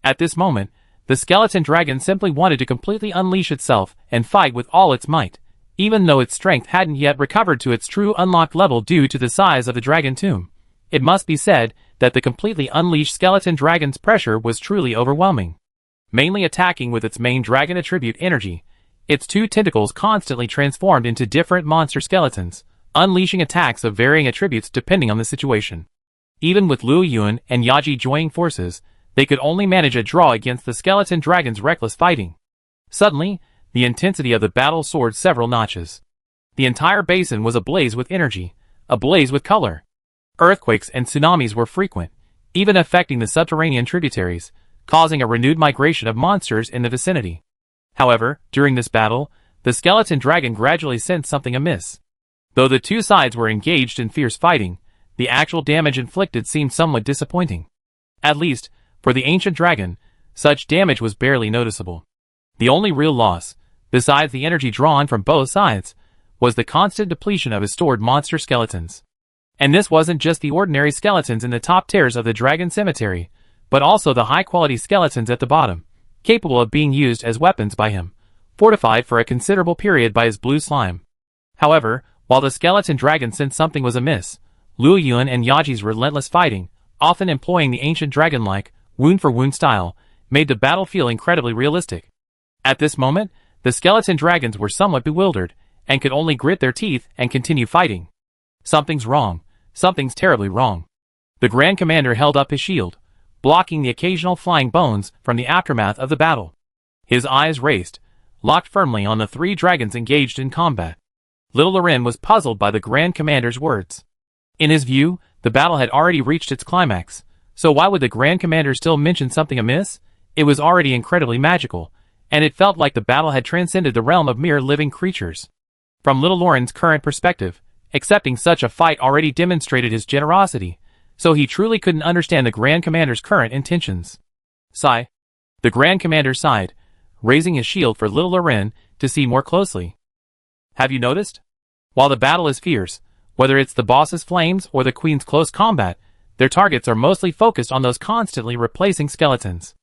At this moment, the skeleton dragon simply wanted to completely unleash itself and fight with all its might, even though its strength hadn't yet recovered to its true unlocked level due to the size of the dragon tomb. It must be said that the completely unleashed skeleton dragon's pressure was truly overwhelming. Mainly attacking with its main dragon attribute energy, its two tentacles constantly transformed into different monster skeletons, unleashing attacks of varying attributes depending on the situation. Even with Luo Yuan and Yaji joining forces, they could only manage a draw against the skeleton dragon's reckless fighting. Suddenly, the intensity of the battle soared several notches. The entire basin was ablaze with energy, ablaze with color. Earthquakes and tsunamis were frequent, even affecting the subterranean tributaries, causing a renewed migration of monsters in the vicinity. However, during this battle, the skeleton dragon gradually sensed something amiss. Though the two sides were engaged in fierce fighting, the actual damage inflicted seemed somewhat disappointing. At least, for the ancient dragon, such damage was barely noticeable. The only real loss, besides the energy drawn from both sides, was the constant depletion of his stored monster skeletons. And this wasn't just the ordinary skeletons in the top tiers of the dragon cemetery, but also the high-quality skeletons at the bottom, capable of being used as weapons by him, fortified for a considerable period by his blue slime. However, while the skeleton dragon sensed something was amiss, Luo Yuan and Yaji's relentless fighting, often employing the ancient dragon-like, wound-for-wound style, made the battle feel incredibly realistic. At this moment, the skeleton dragons were somewhat bewildered, and could only grit their teeth and continue fighting. Something's wrong. Something's terribly wrong. The Grand Commander held up his shield, blocking the occasional flying bones from the aftermath of the battle. His eyes raced, locked firmly on the three dragons engaged in combat. Little Loren was puzzled by the Grand Commander's words. In his view, the battle had already reached its climax, so why would the Grand Commander still mention something amiss? It was already incredibly magical, and it felt like the battle had transcended the realm of mere living creatures. From Little Loren's current perspective, accepting such a fight already demonstrated his generosity, so he truly couldn't understand the Grand Commander's current intentions. Sigh. The Grand Commander sighed, raising his shield for Little Loren to see more closely. Have you noticed? While the battle is fierce, whether it's the boss's flames or the queen's close combat, their targets are mostly focused on those constantly replacing skeletons.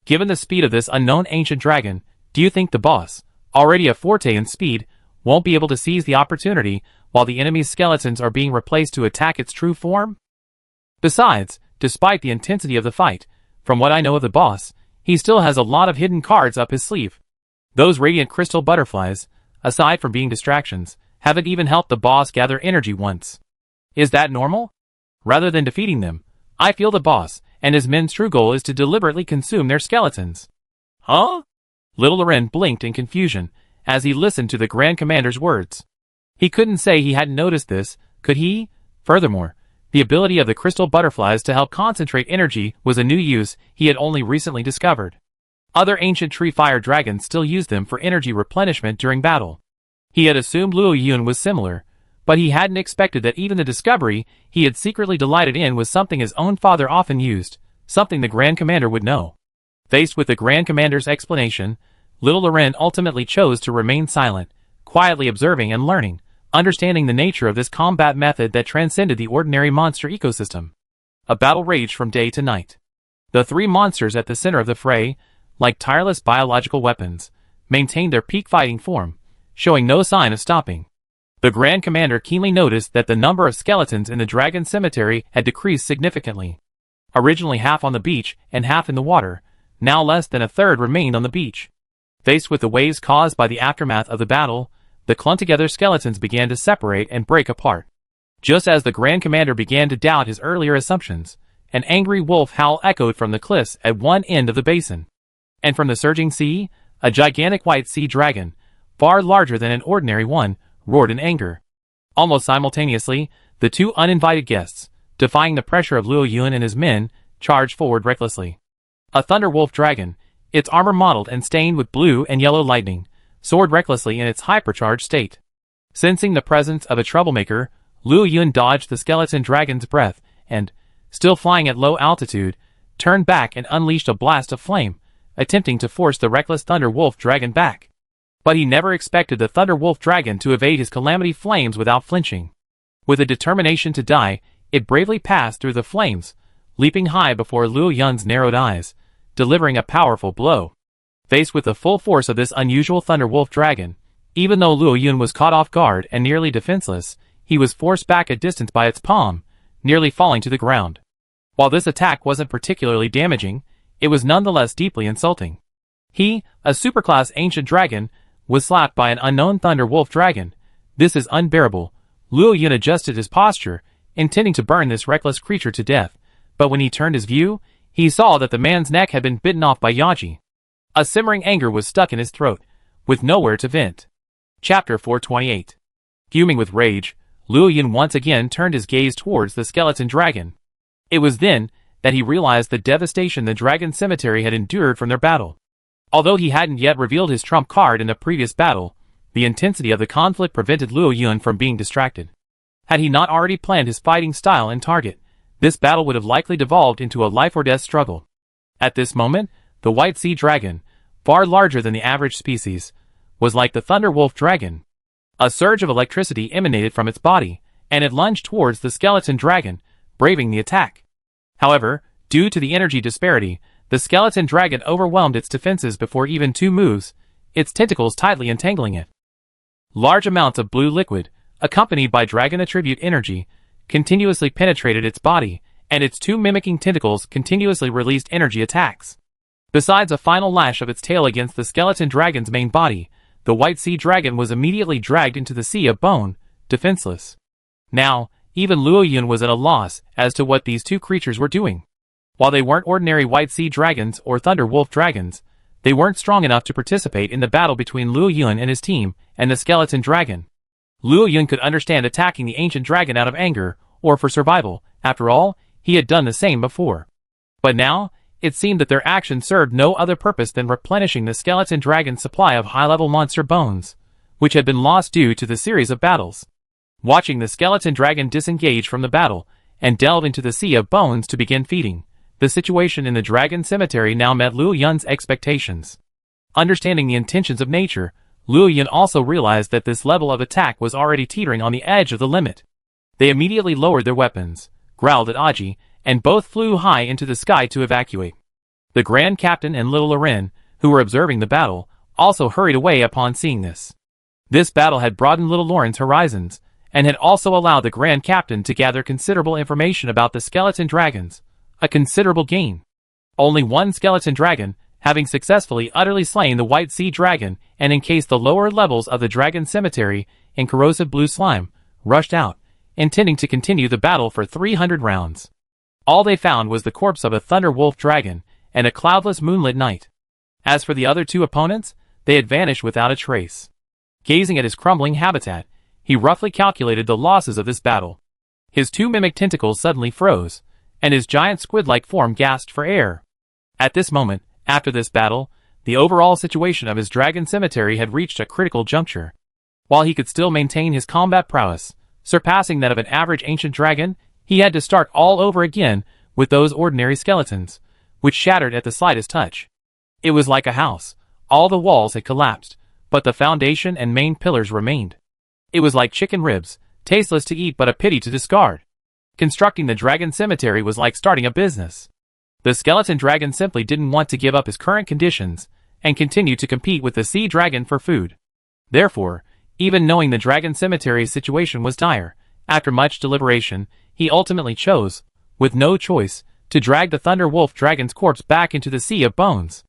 Given the speed of this unknown ancient dragon, do you think the boss, already a forte in speed, won't be able to seize the opportunity while the enemy's skeletons are being replaced to attack its true form? Besides, despite the intensity of the fight, from what I know of the boss, he still has a lot of hidden cards up his sleeve. Those radiant crystal butterflies, aside from being distractions, haven't even helped the boss gather energy once. Is that normal? Rather than defeating them, I feel the boss and his men's true goal is to deliberately consume their skeletons. Huh? Little Loren blinked in confusion as he listened to the Grand Commander's words. He couldn't say he hadn't noticed this, could he? Furthermore, the ability of the crystal butterflies to help concentrate energy was a new use he had only recently discovered. Other ancient tree fire dragons still used them for energy replenishment during battle. He had assumed Luo Yuan was similar, but he hadn't expected that even the discovery he had secretly delighted in was something his own father often used, something the Grand Commander would know. Faced with the Grand Commander's explanation, Little Loren ultimately chose to remain silent, quietly observing and learning, understanding the nature of this combat method that transcended the ordinary monster ecosystem. A battle raged from day to night. The three monsters at the center of the fray, like tireless biological weapons, maintained their peak fighting form, showing no sign of stopping. The Grand Commander keenly noticed that the number of skeletons in the dragon cemetery had decreased significantly. Originally half on the beach and half in the water, now less than a third remained on the beach. Faced with the waves caused by the aftermath of the battle, the clung-together skeletons began to separate and break apart. Just as the Grand Commander began to doubt his earlier assumptions, an angry wolf howl echoed from the cliffs at one end of the basin. And from the surging sea, a gigantic white sea dragon, far larger than an ordinary one, roared in anger. Almost simultaneously, the two uninvited guests, defying the pressure of Luo Yuan and his men, charged forward recklessly. A thunderwolf dragon, its armor mottled and stained with blue and yellow lightning, soared recklessly in its hypercharged state. Sensing the presence of a troublemaker, Luo Yuan dodged the skeleton dragon's breath and, still flying at low altitude, turned back and unleashed a blast of flame, attempting to force the reckless Thunder Wolf Dragon back. But he never expected the Thunder Wolf Dragon to evade his calamity flames without flinching. With a determination to die, it bravely passed through the flames, leaping high before Luo Yun's narrowed eyes, delivering a powerful blow. Faced with the full force of this unusual Thunder Wolf Dragon, even though Luo Yun was caught off guard and nearly defenseless, he was forced back a distance by its palm, nearly falling to the ground. While this attack wasn't particularly damaging, it was nonetheless deeply insulting. He, a superclass ancient dragon, was slapped by an unknown Thunder Wolf Dragon. This is unbearable. Luo Yun adjusted his posture, intending to burn this reckless creature to death, but when he turned his view, he saw that the man's neck had been bitten off by Yaji. A simmering anger was stuck in his throat, with nowhere to vent. Chapter 428. Fuming with rage, Luo Yun once again turned his gaze towards the skeleton dragon. It was then that he realized the devastation the dragon cemetery had endured from their battle. Although he hadn't yet revealed his trump card in the previous battle, the intensity of the conflict prevented Luo Yun from being distracted. Had he not already planned his fighting style and target, this battle would have likely devolved into a life-or-death struggle. At this moment, the White Sea Dragon, far larger than the average species, was like the Thunder Wolf Dragon. A surge of electricity emanated from its body, and it lunged towards the skeleton dragon, braving the attack. However, due to the energy disparity, the skeleton dragon overwhelmed its defenses before even 2 moves, its tentacles tightly entangling it. Large amounts of blue liquid, accompanied by dragon attribute energy, continuously penetrated its body, and its 2 mimicking tentacles continuously released energy attacks. Besides a final lash of its tail against the skeleton dragon's main body, the White Sea Dragon was immediately dragged into the sea of bone, defenseless. Now, even Luo Yun was at a loss as to what these 2 creatures were doing. While they weren't ordinary White Sea Dragons or Thunder Wolf Dragons, they weren't strong enough to participate in the battle between Luo Yun and his team and the skeleton dragon. Luo Yun could understand attacking the ancient dragon out of anger, or for survival. After all, he had done the same before. But now, it seemed that their action served no other purpose than replenishing the skeleton dragon's supply of high-level monster bones, which had been lost due to the series of battles. Watching the skeleton dragon disengage from the battle and delve into the sea of bones to begin feeding, the situation in the dragon cemetery now met Luo Yun's expectations. Understanding the intentions of nature, Luo Yun also realized that this level of attack was already teetering on the edge of the limit. They immediately lowered their weapons, growled at Aji, and both flew high into the sky to evacuate. The Grand Captain and Little Loren, who were observing the battle, also hurried away upon seeing this. This battle had broadened Little Loren's horizons, and had also allowed the Grand Captain to gather considerable information about the skeleton dragons, a considerable gain. Only one skeleton dragon, having successfully utterly slain the White Sea Dragon and encased the lower levels of the dragon cemetery in corrosive blue slime, rushed out, intending to continue the battle for 300 rounds. All they found was the corpse of a Thunder Wolf Dragon and a cloudless moonlit night. As for the other 2 opponents, they had vanished without a trace. Gazing at his crumbling habitat, he roughly calculated the losses of this battle. His 2 mimic tentacles suddenly froze, and his giant squid-like form gasped for air. At this moment, after this battle, the overall situation of his dragon cemetery had reached a critical juncture. While he could still maintain his combat prowess, surpassing that of an average ancient dragon, he had to start all over again with those ordinary skeletons, which shattered at the slightest touch. It was like a house. All the walls had collapsed, but the foundation and main pillars remained. It was like chicken ribs, tasteless to eat but a pity to discard. Constructing the dragon cemetery was like starting a business. The skeleton dragon simply didn't want to give up his current conditions and continue to compete with the sea dragon for food. Therefore, even knowing the dragon cemetery's situation was dire, after much deliberation, he ultimately chose, with no choice, to drag the Thunder Wolf Dragon's corpse back into the sea of bones.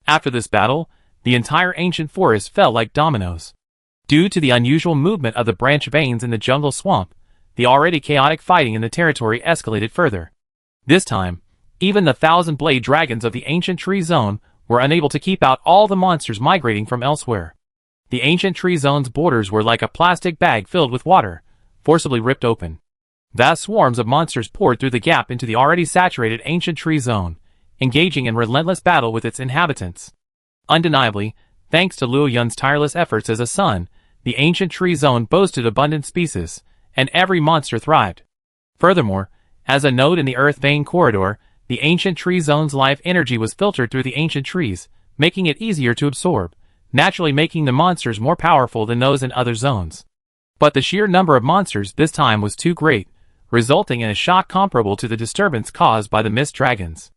After this battle, the entire ancient forest fell like dominoes. Due to the unusual movement of the branch veins in the jungle swamp, the already chaotic fighting in the territory escalated further. This time, even the 1,000-blade dragons of the ancient tree zone were unable to keep out all the monsters migrating from elsewhere. The ancient tree zone's borders were like a plastic bag filled with water, forcibly ripped open. Vast swarms of monsters poured through the gap into the already saturated ancient tree zone, engaging in relentless battle with its inhabitants. Undeniably, thanks to Luo Yun's tireless efforts as a son, the ancient tree zone boasted abundant species, and every monster thrived. Furthermore, As a node in the earth vein corridor, the ancient tree zone's life energy was filtered through the ancient trees, making it easier to absorb, naturally making the monsters more powerful than those in other zones. But the sheer number of monsters this time was too great, resulting in a shock comparable to the disturbance caused by the mist dragons.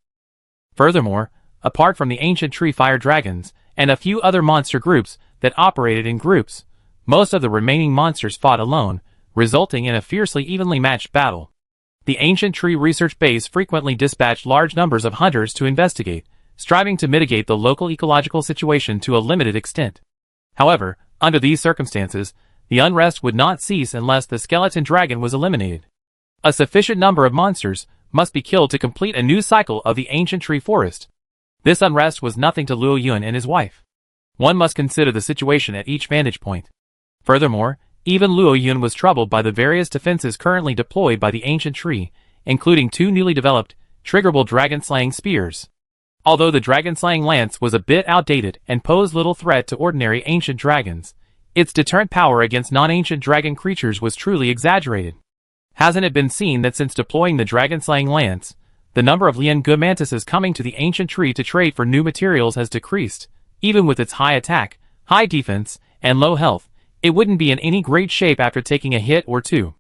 Furthermore, apart from the ancient tree fire dragons, and a few other monster groups that operated in groups, most of the remaining monsters fought alone, resulting in a fiercely evenly matched battle. The ancient tree research base frequently dispatched large numbers of hunters to investigate, striving to mitigate the local ecological situation to a limited extent. However, under these circumstances, the unrest would not cease unless the skeleton dragon was eliminated. A sufficient number of monsters must be killed to complete a new cycle of the ancient tree forest. This unrest was nothing to Luo Yun and his wife. One must consider the situation at each vantage point. Furthermore, even Luo Yun was troubled by the various defenses currently deployed by the ancient tree, including 2 newly developed, triggerable dragon-slaying spears. Although the dragon-slaying lance was a bit outdated and posed little threat to ordinary ancient dragons, its deterrent power against non-ancient dragon creatures was truly exaggerated. Hasn't it been seen that since deploying the dragon-slaying lance, the number of Lian Gu mantises coming to the ancient tree to trade for new materials has decreased? Even with its high attack, high defense, and low health, it wouldn't be in any great shape after taking a hit or two.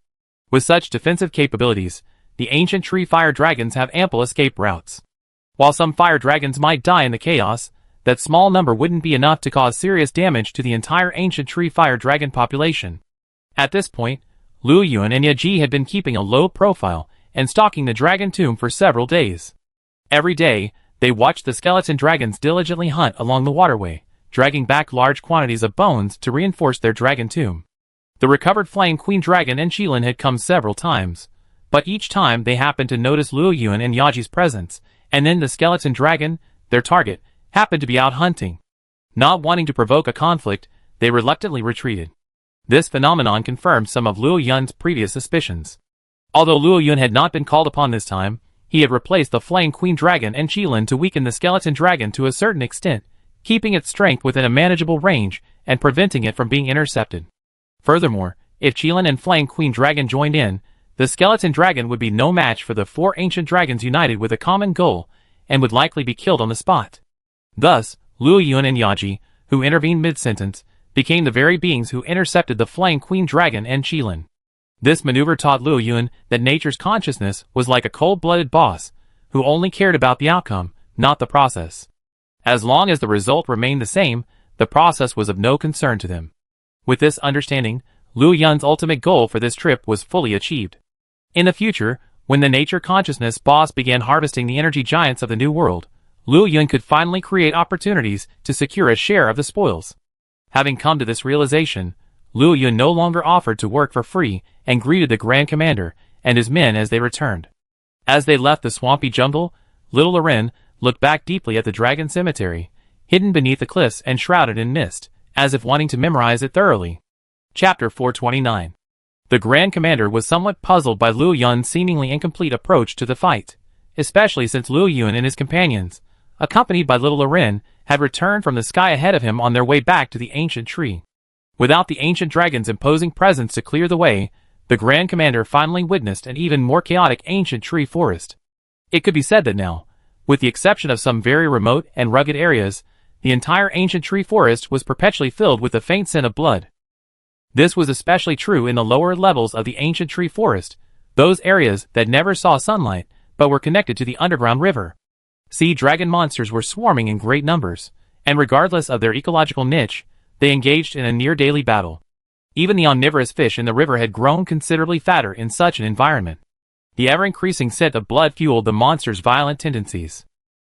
With such defensive capabilities, the ancient tree fire dragons have ample escape routes. While some fire dragons might die in the chaos, that small number wouldn't be enough to cause serious damage to the entire ancient tree fire dragon population. At this point, Luo Yun and Yaji had been keeping a low profile and stalking the dragon tomb for several days. Every day, they watched the skeleton dragons diligently hunt along the waterway, dragging back large quantities of bones to reinforce their dragon tomb. The recovered Flame Queen Dragon and Qilin had come several times, but each time they happened to notice Luo Yun and Yaji's presence, and then the skeleton dragon, their target, happened to be out hunting. Not wanting to provoke a conflict, they reluctantly retreated. This phenomenon confirmed some of Luo Yun's previous suspicions. Although Luo Yun had not been called upon this time, he had replaced the Flame Queen Dragon and Qilin to weaken the skeleton dragon to a certain extent, keeping its strength within a manageable range and preventing it from being intercepted. Furthermore, if Qilin and Flame Queen Dragon joined in, the skeleton dragon would be no match for the 4 ancient dragons united with a common goal, and would likely be killed on the spot. Thus, Luo Yun and Yaji, who intervened mid-sentence, became the very beings who intercepted the Flame Queen Dragon and Qilin. This maneuver taught Luo Yun that nature's consciousness was like a cold-blooded boss, who only cared about the outcome, not the process. As long as the result remained the same, the process was of no concern to them. With this understanding, Luo Yun's ultimate goal for this trip was fully achieved. In the future, when the nature consciousness boss began harvesting the energy giants of the New World, Luo Yun could finally create opportunities to secure a share of the spoils. Having come to this realization, Luo Yun no longer offered to work for free and greeted the Grand Commander and his men as they returned. As they left the swampy jungle, little Loren looked back deeply at the dragon cemetery, hidden beneath the cliffs and shrouded in mist, as if wanting to memorize it thoroughly. Chapter 429. The Grand Commander was somewhat puzzled by Luo Yun's seemingly incomplete approach to the fight, especially since Luo Yun and his companions, accompanied by little Loren, had returned from the sky ahead of him on their way back to the ancient tree. Without the ancient dragon's imposing presence to clear the way, the Grand Commander finally witnessed an even more chaotic ancient tree forest. It could be said that now, with the exception of some very remote and rugged areas, the entire ancient tree forest was perpetually filled with the faint scent of blood. This was especially true in the lower levels of the ancient tree forest, those areas that never saw sunlight, but were connected to the underground river. Sea dragon monsters were swarming in great numbers, and regardless of their ecological niche, they engaged in a near-daily battle. Even the omnivorous fish in the river had grown considerably fatter in such an environment. The ever-increasing scent of blood fueled the monsters' violent tendencies.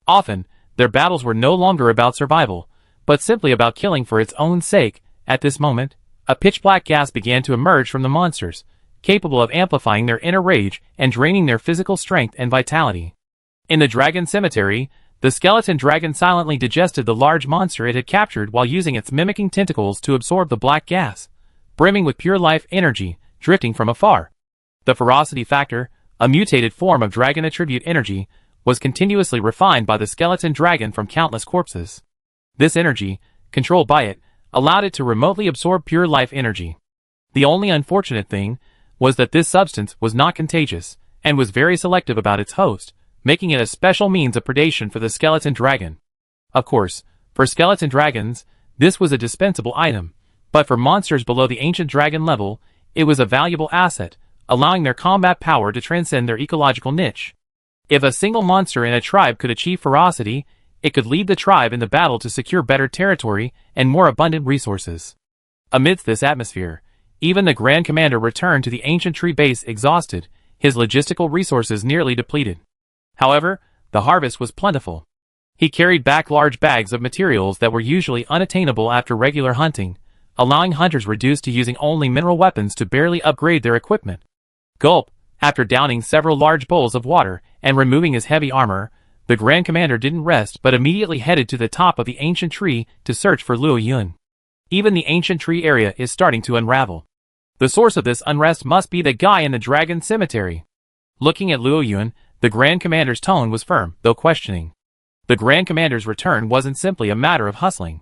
Often, their battles were no longer about survival, but simply about killing for its own sake. At this moment, a pitch-black gas began to emerge from the monsters, capable of amplifying their inner rage and draining their physical strength and vitality. In the dragon cemetery, the skeleton dragon silently digested the large monster it had captured while using its mimicking tentacles to absorb the black gas, brimming with pure life energy, drifting from afar. The ferocity factor, a mutated form of dragon attribute energy, was continuously refined by the skeleton dragon from countless corpses. This energy, controlled by it, allowed it to remotely absorb pure life energy. The only unfortunate thing was that this substance was not contagious, and was very selective about its host, making it a special means of predation for the skeleton dragon. Of course, for skeleton dragons, this was a dispensable item, but for monsters below the ancient dragon level, it was a valuable asset, allowing their combat power to transcend their ecological niche. If a single monster in a tribe could achieve ferocity, it could lead the tribe in the battle to secure better territory and more abundant resources. Amidst this atmosphere, even the Grand Commander returned to the ancient tree base exhausted, his logistical resources nearly depleted. However, the harvest was plentiful. He carried back large bags of materials that were usually unattainable after regular hunting, allowing hunters reduced to using only mineral weapons to barely upgrade their equipment. Gulp, after downing several large bowls of water and removing his heavy armor, the Grand Commander didn't rest but immediately headed to the top of the ancient tree to search for Luo Yun. Even the ancient tree area is starting to unravel. The source of this unrest must be the guy in the dragon cemetery. Looking at Luo Yun, the Grand Commander's tone was firm, though questioning. The Grand Commander's return wasn't simply a matter of hustling.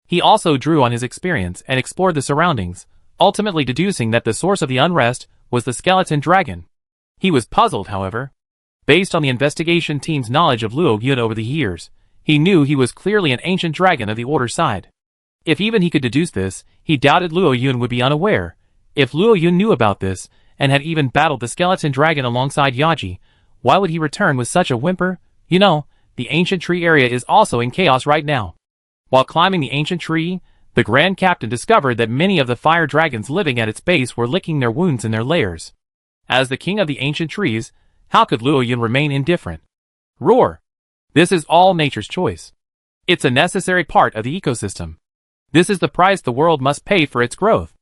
He also drew on his experience and explored the surroundings, ultimately deducing that the source of the unrest was the skeleton dragon. He was puzzled, however. Based on the investigation team's knowledge of Luo Yun over the years, he knew he was clearly an ancient dragon of the Order side. If even he could deduce this, he doubted Luo Yun would be unaware. If Luo Yun knew about this, and had even battled the skeleton dragon alongside Yaji, why would he return with such a whimper? You know, the ancient tree area is also in chaos right now. While climbing the ancient tree, the Grand Captain discovered that many of the fire dragons living at its base were licking their wounds in their lairs. As the king of the ancient trees, how could Luo Yun remain indifferent? Roar! This is all nature's choice. It's a necessary part of the ecosystem. This is the price the world must pay for its growth.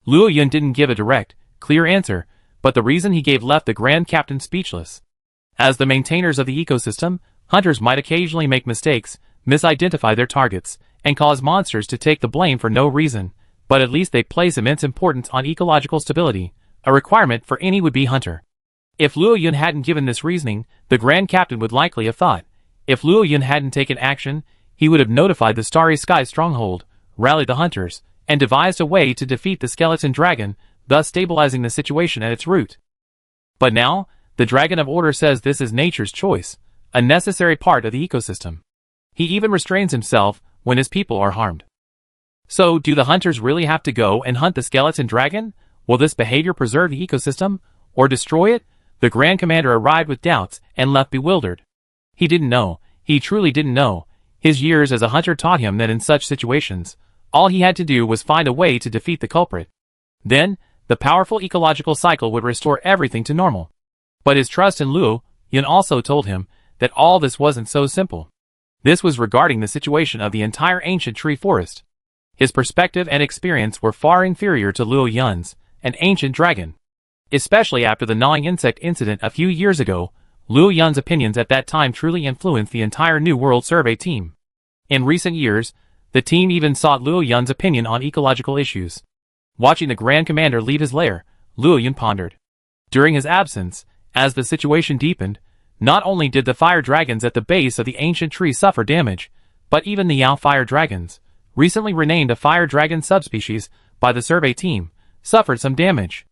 Luo Yun didn't give a direct, clear answer, but the reason he gave left the Grand Captain speechless. As the maintainers of the ecosystem, hunters might occasionally make mistakes, misidentify their targets, and cause monsters to take the blame for no reason, but at least they place immense importance on ecological stability, a requirement for any would-be hunter. If Luo Yun hadn't given this reasoning, the Grand Captain would likely have thought. If Luo Yun hadn't taken action, he would have notified the Starry Sky Stronghold, rallied the hunters, and devised a way to defeat the skeleton dragon, thus stabilizing the situation at its root. But now, the Dragon of Order says this is nature's choice, a necessary part of the ecosystem. He even restrains himself when his people are harmed. So, do the hunters really have to go and hunt the skeleton dragon? Will this behavior preserve the ecosystem, or destroy it? The Grand Commander arrived with doubts and left bewildered. He didn't know. He truly didn't know. His years as a hunter taught him that in such situations, all he had to do was find a way to defeat the culprit. Then, the powerful ecological cycle would restore everything to normal. But his trust in Luo Yun also told him that all this wasn't so simple. This was regarding the situation of the entire ancient tree forest. His perspective and experience were far inferior to Luo Yun's, an ancient dragon. Especially after the gnawing insect incident a few years ago, Luo Yun's opinions at that time truly influenced the entire New World Survey team. In recent years, the team even sought Luo Yun's opinion on ecological issues. Watching the Grand Commander leave his lair, Luo Yun pondered. During his absence, as the situation deepened, not only did the fire dragons at the base of the ancient tree suffer damage, but even the Yao fire dragons, recently renamed a fire dragon subspecies by the survey team, suffered some damage.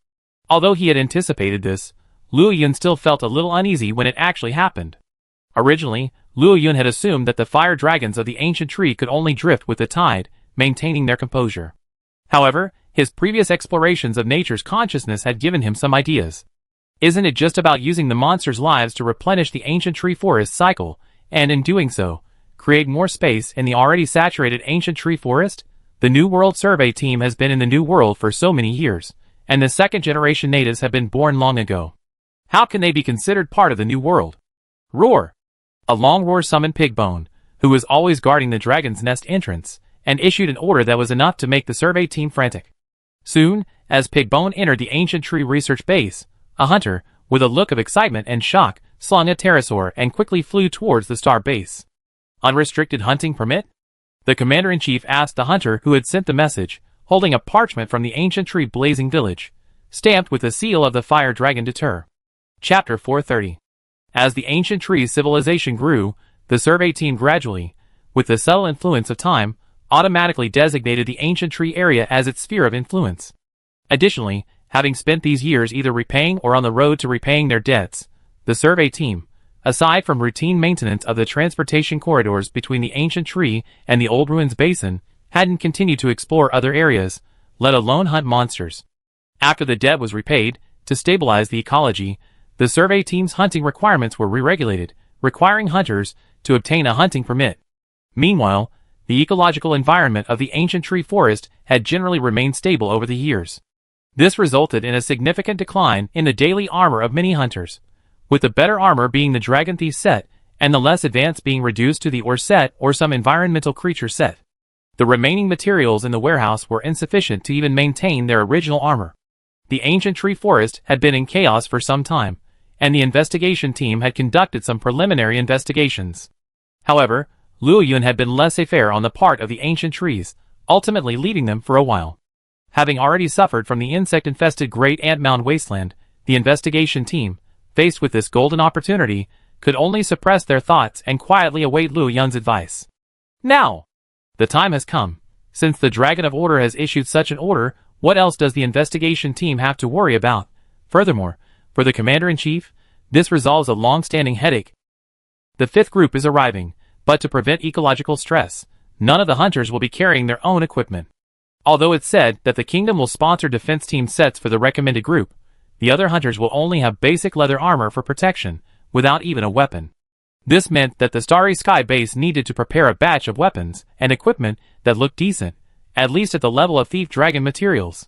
Although he had anticipated this, Luo Yun still felt a little uneasy when it actually happened. Originally, Luo Yun had assumed that the fire dragons of the ancient tree could only drift with the tide, maintaining their composure. However, his previous explorations of nature's consciousness had given him some ideas. Isn't it just about using the monsters' lives to replenish the ancient tree forest cycle, and in doing so, create more space in the already saturated ancient tree forest? The New World Survey team has been in the New World for so many years, and the second-generation natives have been born long ago. How can they be considered part of the New World? Roar! A long roar summoned Pigbone, who was always guarding the dragon's nest entrance, and issued an order that was enough to make the survey team frantic. Soon, as Pigbone entered the ancient tree research base, a hunter, with a look of excitement and shock, slung a pterosaur and quickly flew towards the star base. Unrestricted hunting permit? The commander-in-chief asked the hunter who had sent the message, holding a parchment from the ancient tree blazing village, stamped with the seal of the fire dragon Deter. Chapter 430. As the ancient tree civilization grew, the survey team gradually, with the subtle influence of time, automatically designated the ancient tree area as its sphere of influence. Additionally, Having spent these years either repaying or on the road to repaying their debts, the survey team, aside from routine maintenance of the transportation corridors between the ancient tree and the old ruins basin, hadn't continued to explore other areas, let alone hunt monsters. After the debt was repaid, to stabilize the ecology, the survey team's hunting requirements were re-regulated, requiring hunters to obtain a hunting permit. Meanwhile, the ecological environment of the ancient tree forest had generally remained stable over the years. This resulted in a significant decline in the daily armor of many hunters, with the better armor being the dragon thief set, and the less advanced being reduced to the ore set or some environmental creature set. The remaining materials in the warehouse were insufficient to even maintain their original armor. The ancient tree forest had been in chaos for some time, and the investigation team had conducted some preliminary investigations. However, Luo Yun had been laissez-faire on the part of the ancient trees, ultimately leaving them for a while. Having already suffered from the insect-infested Great Ant Mound wasteland, the investigation team, faced with this golden opportunity, could only suppress their thoughts and quietly await Luo Yun's advice. Now, the time has come. Since the Dragon of Order has issued such an order, what else does the investigation team have to worry about? Furthermore, for the Commander-in-Chief, this resolves a long-standing headache. The fifth group is arriving, but to prevent ecological stress, none of the hunters will be carrying their own equipment. Although it's said that the kingdom will sponsor defense team sets for the recommended group, the other hunters will only have basic leather armor for protection, without even a weapon. This meant that the Starry Sky base needed to prepare a batch of weapons and equipment that looked decent, at least at the level of thief dragon materials.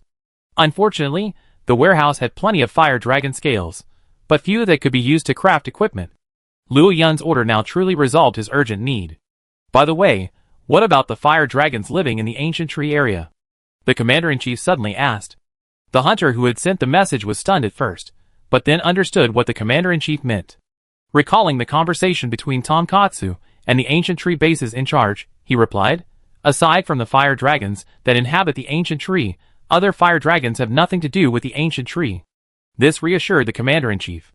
Unfortunately, the warehouse had plenty of fire dragon scales, but few that could be used to craft equipment. Luo Yun's order now truly resolved his urgent need. By the way, what about the fire dragons living in the ancient tree area? The Commander-in-Chief suddenly asked. The hunter who had sent the message was stunned at first, but then understood what the Commander-in-Chief meant. Recalling the conversation between Tonkatsu and the ancient tree bases in charge, he replied, aside from the fire dragons that inhabit the ancient tree, other fire dragons have nothing to do with the ancient tree. This reassured the Commander-in-Chief.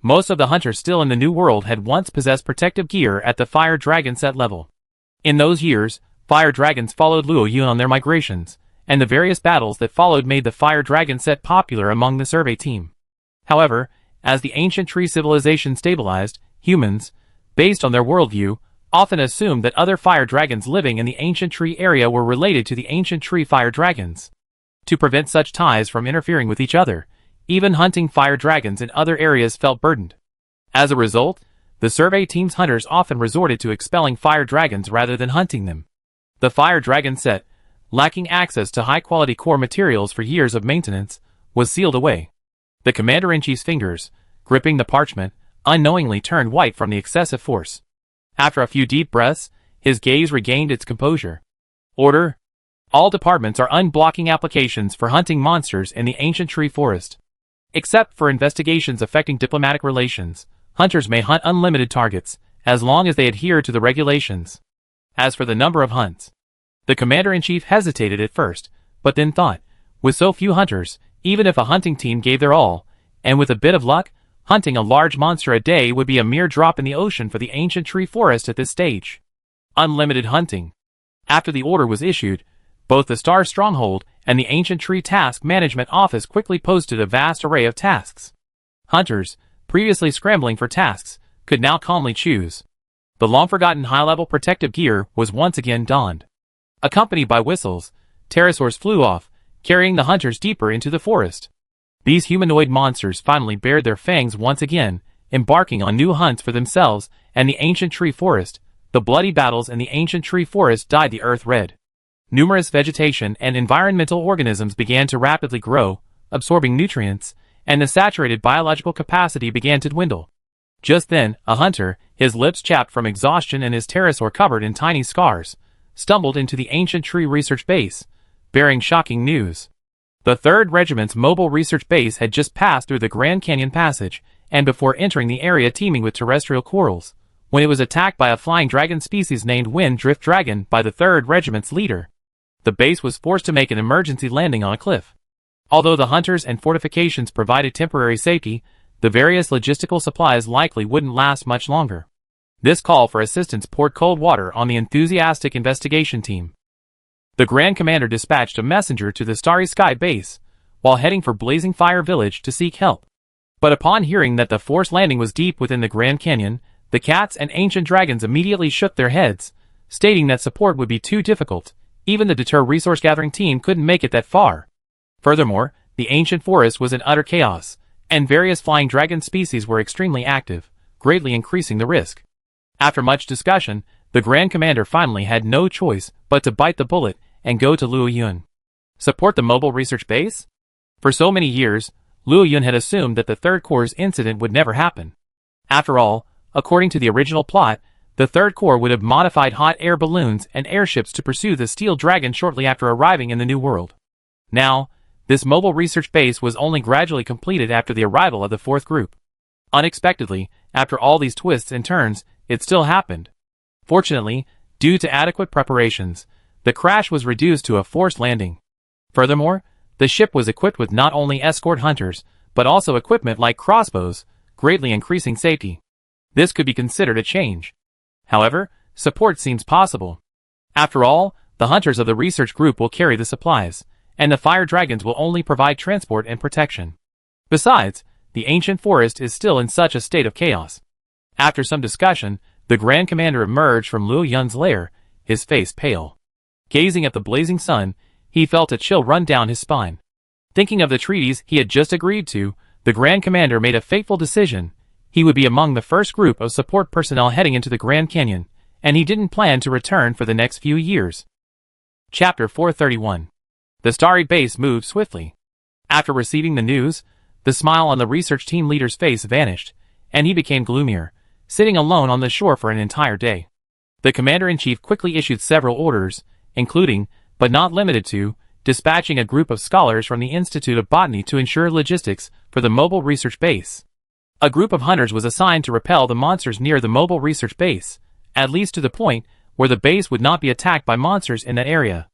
Most of the hunters still in the New World had once possessed protective gear at the fire dragon set level. In those years, fire dragons followed Luo Yun on their migrations, and the various battles that followed made the fire dragon set popular among the survey team. However, as the ancient tree civilization stabilized, humans, based on their worldview, often assumed that other fire dragons living in the ancient tree area were related to the ancient tree fire dragons. To prevent such ties from interfering with each other, even hunting fire dragons in other areas felt burdened. As a result, the survey team's hunters often resorted to expelling fire dragons rather than hunting them. The fire dragon set, lacking access to high-quality core materials for years of maintenance, was sealed away. The Commander-in-Chief's fingers, gripping the parchment, unknowingly turned white from the excessive force. After a few deep breaths, his gaze regained its composure. Order. All departments are unblocking applications for hunting monsters in the ancient tree forest. Except for investigations affecting diplomatic relations, hunters may hunt unlimited targets, as long as they adhere to the regulations. As for the number of hunts, the Commander-in-Chief hesitated at first, but then thought, with so few hunters, even if a hunting team gave their all, and with a bit of luck, hunting a large monster a day would be a mere drop in the ocean for the ancient tree forest at this stage. Unlimited hunting. After the order was issued, both the Star Stronghold and the Ancient Tree Task Management Office quickly posted a vast array of tasks. Hunters, previously scrambling for tasks, could now calmly choose. The long-forgotten high-level protective gear was once again donned. Accompanied by whistles, pterosaurs flew off, carrying the hunters deeper into the forest. These humanoid monsters finally bared their fangs once again, embarking on new hunts for themselves and the ancient tree forest. The bloody battles in the ancient tree forest dyed the earth red. Numerous vegetation and environmental organisms began to rapidly grow, absorbing nutrients, and the saturated biological capacity began to dwindle. Just then, a hunter, his lips chapped from exhaustion and his pterosaur covered in tiny scars, stumbled into the ancient tree research base, bearing shocking news. The 3rd Regiment's mobile research base had just passed through the Grand Canyon Passage, and before entering the area teeming with terrestrial corals, when it was attacked by a flying dragon species named Wind Drift Dragon by the 3rd Regiment's leader. The base was forced to make an emergency landing on a cliff. Although the hunters and fortifications provided temporary safety, the various logistical supplies likely wouldn't last much longer. This call for assistance poured cold water on the enthusiastic investigation team. The Grand Commander dispatched a messenger to the Starry Sky base, while heading for Blazing Fire Village to seek help. But upon hearing that the forced landing was deep within the Grand Canyon, the cats and ancient dragons immediately shook their heads, stating that support would be too difficult. Even the Deter resource-gathering team couldn't make it that far. Furthermore, the ancient forest was in utter chaos, and various flying dragon species were extremely active, greatly increasing the risk. After much discussion, the Grand Commander finally had no choice but to bite the bullet and go to Luo Yun. Support the mobile research base? For so many years, Luo Yun had assumed that the Third Corps incident would never happen. After all, according to the original plot, the Third Corps would have modified hot air balloons and airships to pursue the Steel Dragon shortly after arriving in the New World. Now, this mobile research base was only gradually completed after the arrival of the fourth group. Unexpectedly, after all these twists and turns, it still happened. Fortunately, due to adequate preparations, the crash was reduced to a forced landing. Furthermore, the ship was equipped with not only escort hunters, but also equipment like crossbows, greatly increasing safety. This could be considered a change. However, support seems possible. After all, the hunters of the research group will carry the supplies, and the fire dragons will only provide transport and protection. Besides, the ancient forest is still in such a state of chaos. After some discussion, the Grand Commander emerged from Luo Yun's lair, his face pale. Gazing at the blazing sun, he felt a chill run down his spine. Thinking of the treaties he had just agreed to, the Grand Commander made a fateful decision. He would be among the first group of support personnel heading into the Grand Canyon, and he didn't plan to return for the next few years. Chapter 431. The Starry Base moved swiftly. After receiving the news, the smile on the research team leader's face vanished, and he became gloomier, sitting alone on the shore for an entire day. The Commander-in-Chief quickly issued several orders, including, but not limited to, dispatching a group of scholars from the Institute of Botany to ensure logistics for the mobile research base. A group of hunters was assigned to repel the monsters near the mobile research base, at least to the point where the base would not be attacked by monsters in that area.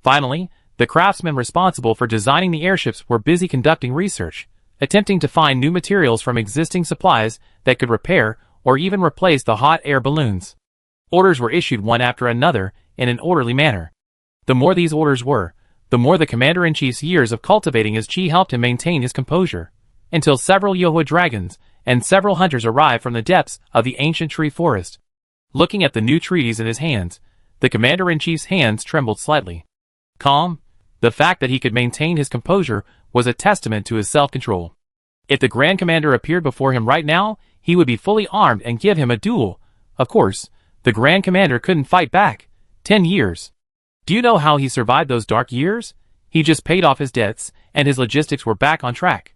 Finally, the craftsmen responsible for designing the airships were busy conducting research, attempting to find new materials from existing supplies that could repair or even replace the hot air balloons. Orders were issued one after another in an orderly manner. The more these orders were, the more the Commander-in-Chief's years of cultivating his chi helped him maintain his composure, until several Yohua dragons and several hunters arrived from the depths of the ancient tree forest. Looking at the new treaties in his hands, the Commander-in-Chief's hands trembled slightly. Calm, the fact that he could maintain his composure was a testament to his self-control. If the Grand Commander appeared before him right now, he would be fully armed and give him a duel. Of course, the Grand Commander couldn't fight back. 10 years. Do you know how he survived those dark years? He just paid off his debts, and his logistics were back on track.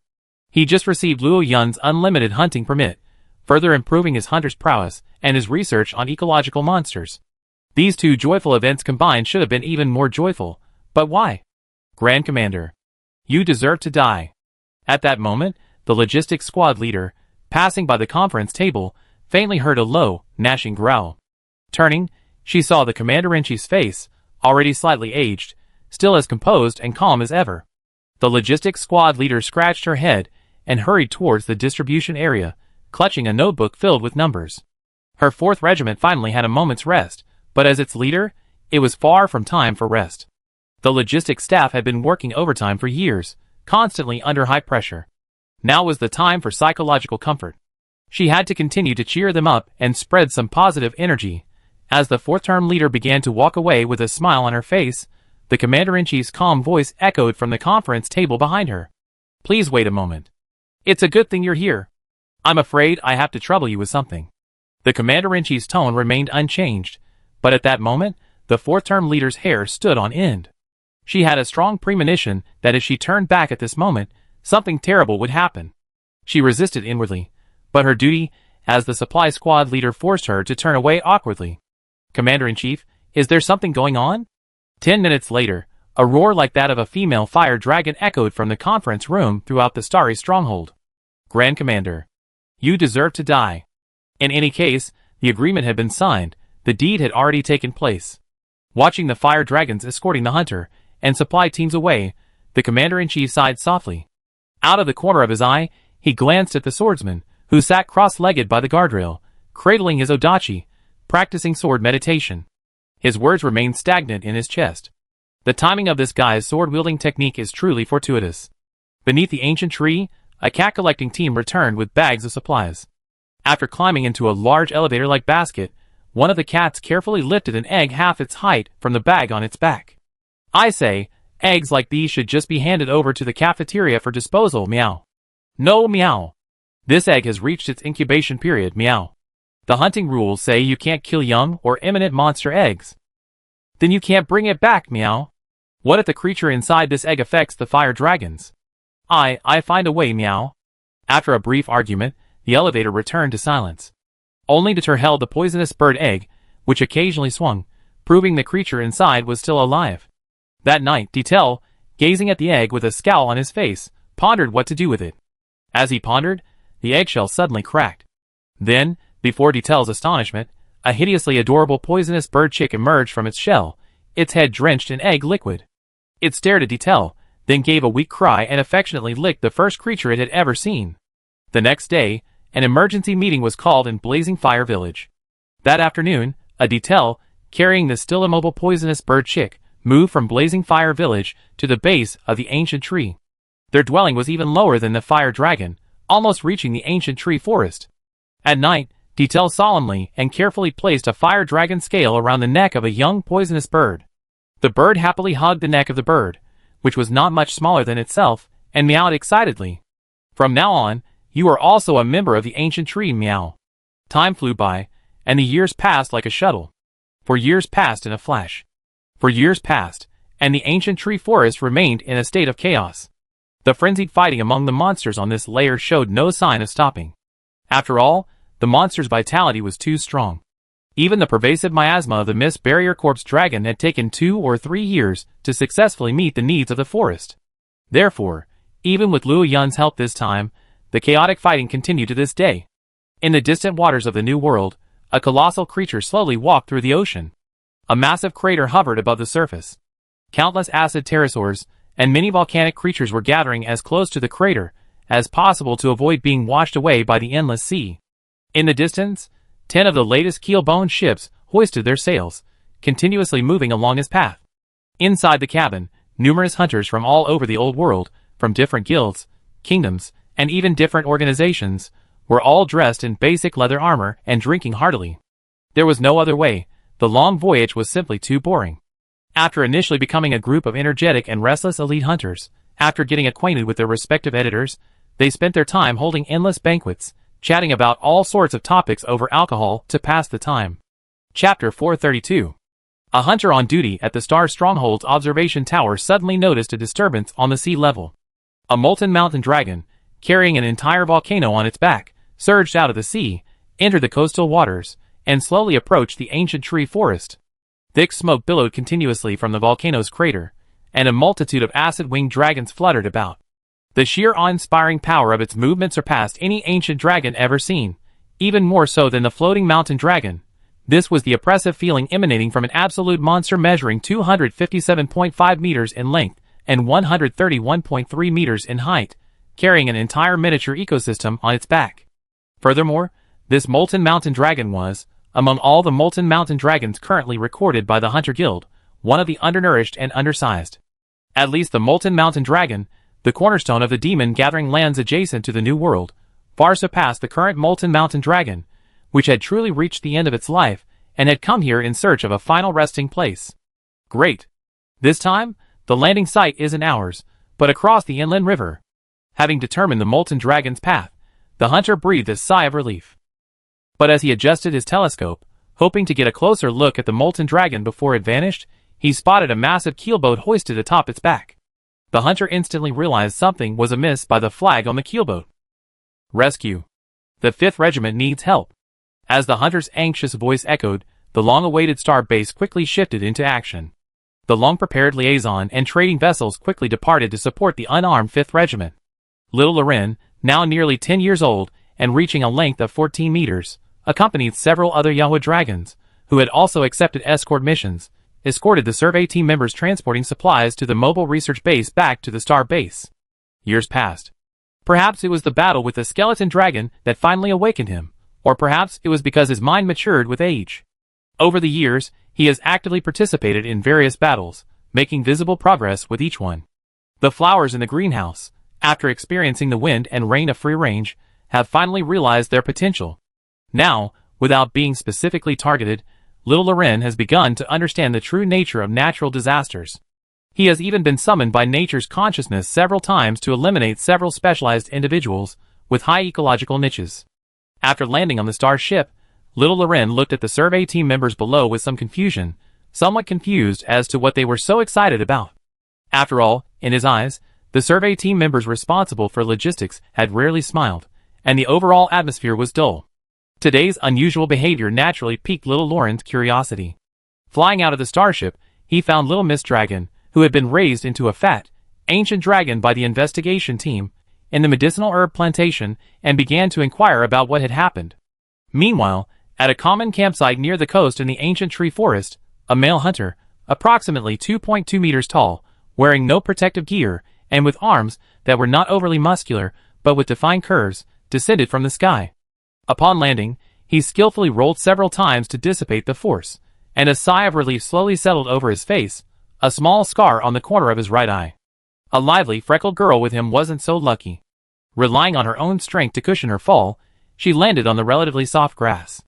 He just received Luo Yun's unlimited hunting permit, further improving his hunter's prowess and his research on ecological monsters. These two joyful events combined should have been even more joyful, but why? Grand Commander, you deserve to die. At that moment, the logistics squad leader, passing by the conference table, faintly heard a low, gnashing growl. Turning, she saw the Commander-in-Chief's face, already slightly aged, still as composed and calm as ever. The logistics squad leader scratched her head and hurried towards the distribution area, clutching a notebook filled with numbers. Her 4th regiment finally had a moment's rest, but as its leader, it was far from time for rest. The logistics staff had been working overtime for years, constantly under high pressure. Now was the time for psychological comfort. She had to continue to cheer them up and spread some positive energy. As the 4th-term leader began to walk away with a smile on her face, the Commander-in-Chief's calm voice echoed from the conference table behind her. Please wait a moment. It's a good thing you're here. I'm afraid I have to trouble you with something. The Commander-in-Chief's tone remained unchanged, but at that moment, the 4th-term leader's hair stood on end. She had a strong premonition that if she turned back at this moment, something terrible would happen. She resisted inwardly, but her duty, as the supply squad leader, forced her to turn away awkwardly. Commander-in-Chief, is there something going on? 10 minutes later, a roar like that of a female fire dragon echoed from the conference room throughout the starry stronghold. Grand Commander, you deserve to die. In any case, the agreement had been signed, the deed had already taken place. Watching the fire dragons escorting the hunter and supply teams away, the Commander-in-Chief sighed softly. Out of the corner of his eye, he glanced at the swordsman, who sat cross-legged by the guardrail, cradling his odachi, practicing sword meditation. His words remained stagnant in his chest. The timing of this guy's sword-wielding technique is truly fortuitous. Beneath the ancient tree, a cat collecting team returned with bags of supplies. After climbing into a large elevator-like basket, one of the cats carefully lifted an egg half its height from the bag on its back. I say, eggs like these should just be handed over to the cafeteria for disposal, meow. No, meow. This egg has reached its incubation period, meow. The hunting rules say you can't kill young or imminent monster eggs. Then you can't bring it back, meow. What if the creature inside this egg affects the fire dragons? I find a way, meow. After a brief argument, the elevator returned to silence. Only Deter held the poisonous bird egg, which occasionally swung, proving the creature inside was still alive. That night, Detel, gazing at the egg with a scowl on his face, pondered what to do with it. As he pondered, the eggshell suddenly cracked. Then, before Detel's astonishment, a hideously adorable poisonous bird chick emerged from its shell, its head drenched in egg liquid. It stared at Detel, then gave a weak cry and affectionately licked the first creature it had ever seen. The next day, an emergency meeting was called in Blazing Fire Village. That afternoon, a Detel, carrying the still immobile poisonous bird chick, moved from Blazing Fire Village to the base of the ancient tree. Their dwelling was even lower than the fire dragon, almost reaching the ancient tree forest. At night, Detel solemnly and carefully placed a fire dragon scale around the neck of a young poisonous bird. The bird happily hugged the neck of the bird, which was not much smaller than itself, and meowed excitedly. From now on, you are also a member of the ancient tree, meow. Time flew by, and the years passed like a shuttle. For years passed in a flash. For years passed, and the ancient tree forest remained in a state of chaos. The frenzied fighting among the monsters on this layer showed no sign of stopping. After all, the monster's vitality was too strong. Even the pervasive miasma of the Mist Barrier Corpse dragon had taken 2 or 3 years to successfully meet the needs of the forest. Therefore, even with Luo Yun's help this time, the chaotic fighting continued to this day. In the distant waters of the New World, a colossal creature slowly walked through the ocean. A massive crater hovered above the surface. Countless acid pterosaurs and many volcanic creatures were gathering as close to the crater as possible to avoid being washed away by the endless sea. In the distance, 10 of the latest keel-bone ships hoisted their sails, continuously moving along his path. Inside the cabin, numerous hunters from all over the old world, from different guilds, kingdoms, and even different organizations, were all dressed in basic leather armor and drinking heartily. There was no other way. The long voyage was simply too boring. After initially becoming a group of energetic and restless elite hunters, after getting acquainted with their respective editors, they spent their time holding endless banquets, chatting about all sorts of topics over alcohol to pass the time. Chapter 432. A hunter on duty at the Star Stronghold's observation tower suddenly noticed a disturbance on the sea level. A molten mountain dragon, carrying an entire volcano on its back, surged out of the sea, entered the coastal waters, and slowly approached the ancient tree forest. Thick smoke billowed continuously from the volcano's crater, and a multitude of acid-winged dragons fluttered about. The sheer awe-inspiring power of its movement surpassed any ancient dragon ever seen, even more so than the floating mountain dragon. This was the oppressive feeling emanating from an absolute monster measuring 257.5 meters in length and 131.3 meters in height, carrying an entire miniature ecosystem on its back. Furthermore, this molten mountain dragon was, among all the molten mountain dragons currently recorded by the Hunter Guild, one of the undernourished and undersized. At least the molten mountain dragon, the cornerstone of the demon-gathering lands adjacent to the New World, far surpassed the current molten mountain dragon, which had truly reached the end of its life and had come here in search of a final resting place. Great! This time, the landing site isn't ours, but across the inland river. Having determined the molten dragon's path, the hunter breathed a sigh of relief. But as he adjusted his telescope, hoping to get a closer look at the molten dragon before it vanished, he spotted a massive keelboat hoisted atop its back. The hunter instantly realized something was amiss by the flag on the keelboat. Rescue! The 5th Regiment needs help. As the hunter's anxious voice echoed, the long-awaited star base quickly shifted into action. The long-prepared liaison and trading vessels quickly departed to support the unarmed 5th Regiment. Little Loren, now nearly 10 years old and reaching a length of 14 meters, accompanied several other Yahoo dragons, who had also accepted escort missions, escorted the survey team members transporting supplies to the mobile research base back to the star base. Years passed. Perhaps it was the battle with the skeleton dragon that finally awakened him, or perhaps it was because his mind matured with age. Over the years, he has actively participated in various battles, making visible progress with each one. The flowers in the greenhouse, after experiencing the wind and rain of free range, have finally realized their potential. Now, without being specifically targeted, little Loren has begun to understand the true nature of natural disasters. He has even been summoned by nature's consciousness several times to eliminate several specialized individuals with high ecological niches. After landing on the star ship, little Loren looked at the survey team members below with some confusion, somewhat confused as to what they were so excited about. After all, in his eyes, the survey team members responsible for logistics had rarely smiled, and the overall atmosphere was dull. Today's unusual behavior naturally piqued little Loren's curiosity. Flying out of the starship, he found little Miss Dragon, who had been raised into a fat, ancient dragon by the investigation team, in the medicinal herb plantation, and began to inquire about what had happened. Meanwhile, at a common campsite near the coast in the ancient tree forest, a male hunter, approximately 2.2 meters tall, wearing no protective gear, and with arms that were not overly muscular, but with defined curves, descended from the sky. Upon landing, he skillfully rolled several times to dissipate the force, and a sigh of relief slowly settled over his face, a small scar on the corner of his right eye. A lively, freckled girl with him wasn't so lucky. Relying on her own strength to cushion her fall, she landed on the relatively soft grass.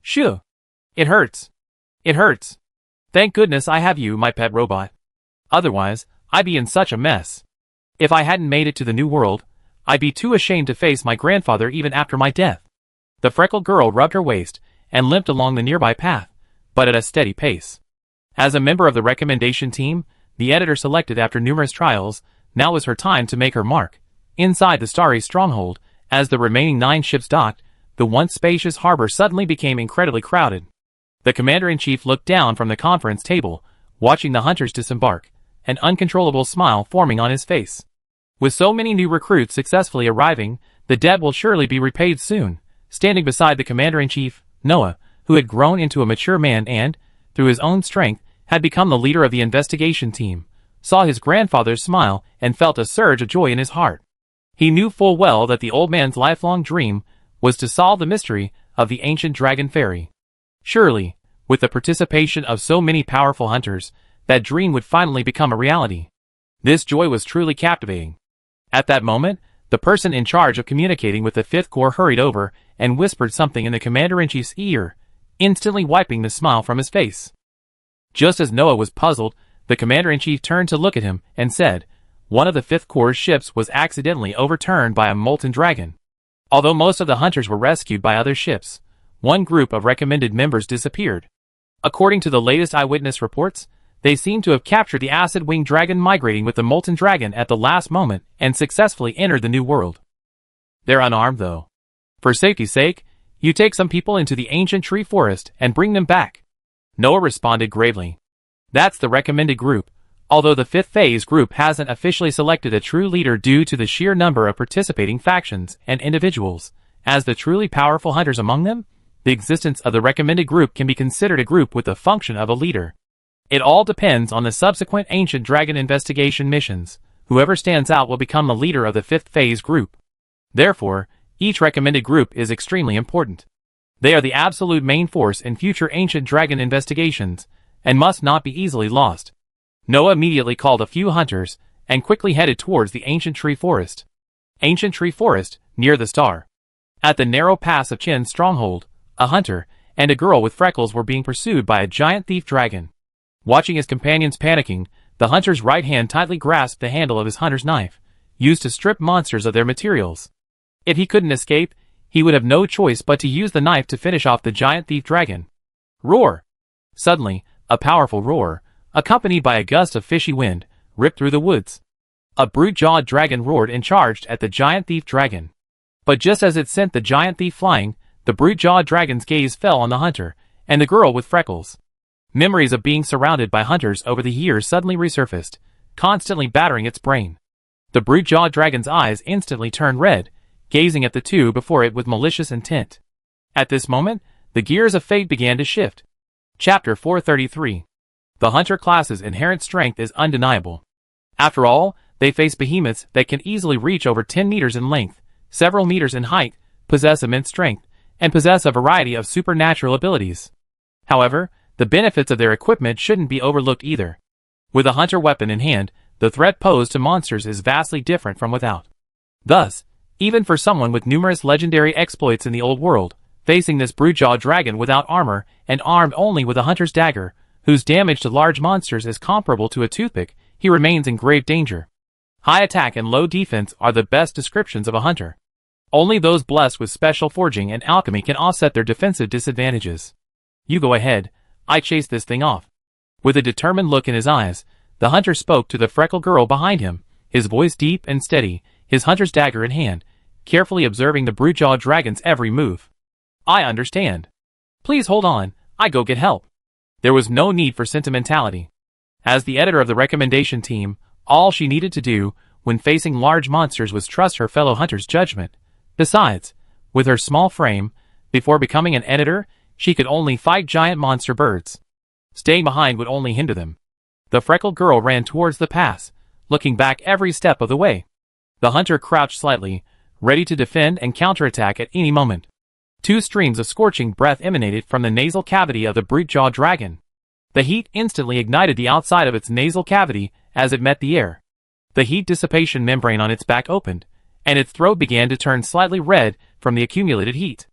Shoo! It hurts. It hurts. Thank goodness I have you, my pet robot. Otherwise, I'd be in such a mess. If I hadn't made it to the new world, I'd be too ashamed to face my grandfather even after my death. The freckled girl rubbed her waist and limped along the nearby path, but at a steady pace. As a member of the recommendation team, the editor selected after numerous trials, now was her time to make her mark. Inside the starry stronghold, as the remaining 9 ships docked, the once spacious harbor suddenly became incredibly crowded. The commander-in-chief looked down from the conference table, watching the hunters disembark, an uncontrollable smile forming on his face. With so many new recruits successfully arriving, the debt will surely be repaid soon. Standing beside the commander-in-chief, Noah, who had grown into a mature man and, through his own strength, had become the leader of the investigation team, saw his grandfather smile and felt a surge of joy in his heart. He knew full well that the old man's lifelong dream was to solve the mystery of the ancient dragon fairy. Surely, with the participation of so many powerful hunters, that dream would finally become a reality. This joy was truly captivating. At that moment, the person in charge of communicating with the Fifth Corps hurried over and whispered something in the commander-in-chief's ear, instantly wiping the smile from his face. Just as Noah was puzzled, the commander-in-chief turned to look at him and said, one of the Fifth Corps' ships was accidentally overturned by a molten dragon. Although most of the hunters were rescued by other ships, one group of recommended members disappeared. According to the latest eyewitness reports, they seem to have captured the acid-winged dragon migrating with the molten dragon at the last moment and successfully entered the new world. They're unarmed though. For safety's sake, you take some people into the ancient tree forest and bring them back. Noah responded gravely. That's the recommended group, although the fifth phase group hasn't officially selected a true leader due to the sheer number of participating factions and individuals. As the truly powerful hunters among them, the existence of the recommended group can be considered a group with the function of a leader. It all depends on the subsequent ancient dragon investigation missions. Whoever stands out will become the leader of the fifth phase group. Therefore, each recommended group is extremely important. They are the absolute main force in future ancient dragon investigations, and must not be easily lost. Noah immediately called a few hunters, and quickly headed towards the ancient tree forest. Ancient tree forest, near the star. At the narrow pass of Chin's stronghold, a hunter and a girl with freckles were being pursued by a giant thief dragon. Watching his companions panicking, the hunter's right hand tightly grasped the handle of his hunter's knife, used to strip monsters of their materials. If he couldn't escape, he would have no choice but to use the knife to finish off the giant thief dragon. Roar! Suddenly, a powerful roar, accompanied by a gust of fishy wind, ripped through the woods. A brute-jawed dragon roared and charged at the giant thief dragon. But just as it sent the giant thief flying, the brute-jawed dragon's gaze fell on the hunter and the girl with freckles. Memories of being surrounded by hunters over the years suddenly resurfaced, constantly battering its brain. The brute-jawed dragon's eyes instantly turned red, gazing at the two before it with malicious intent. At this moment, the gears of fate began to shift. Chapter 433. The hunter class's inherent strength is undeniable. After all, they face behemoths that can easily reach over 10 meters in length, several meters in height, possess immense strength, and possess a variety of supernatural abilities. However, the benefits of their equipment shouldn't be overlooked either. With a hunter weapon in hand, the threat posed to monsters is vastly different from without. Thus, even for someone with numerous legendary exploits in the old world, facing this broodjaw dragon without armor and armed only with a hunter's dagger, whose damage to large monsters is comparable to a toothpick, he remains in grave danger. High attack and low defense are the best descriptions of a hunter. Only those blessed with special forging and alchemy can offset their defensive disadvantages. You go ahead, I chase this thing off. With a determined look in his eyes, the hunter spoke to the freckled girl behind him, his voice deep and steady, his hunter's dagger in hand, carefully observing the broodjaw dragon's every move. I understand. Please hold on, I go get help. There was no need for sentimentality. As the editor of the recommendation team, all she needed to do when facing large monsters was trust her fellow hunter's judgment. Besides, with her small frame, before becoming an editor, she could only fight giant monster birds. Staying behind would only hinder them. The freckled girl ran towards the pass, looking back every step of the way. The hunter crouched slightly, ready to defend and counterattack at any moment. 2 streams of scorching breath emanated from the nasal cavity of the broodjaw dragon. The heat instantly ignited the outside of its nasal cavity as it met the air. The heat dissipation membrane on its back opened, and its throat began to turn slightly red from the accumulated heat.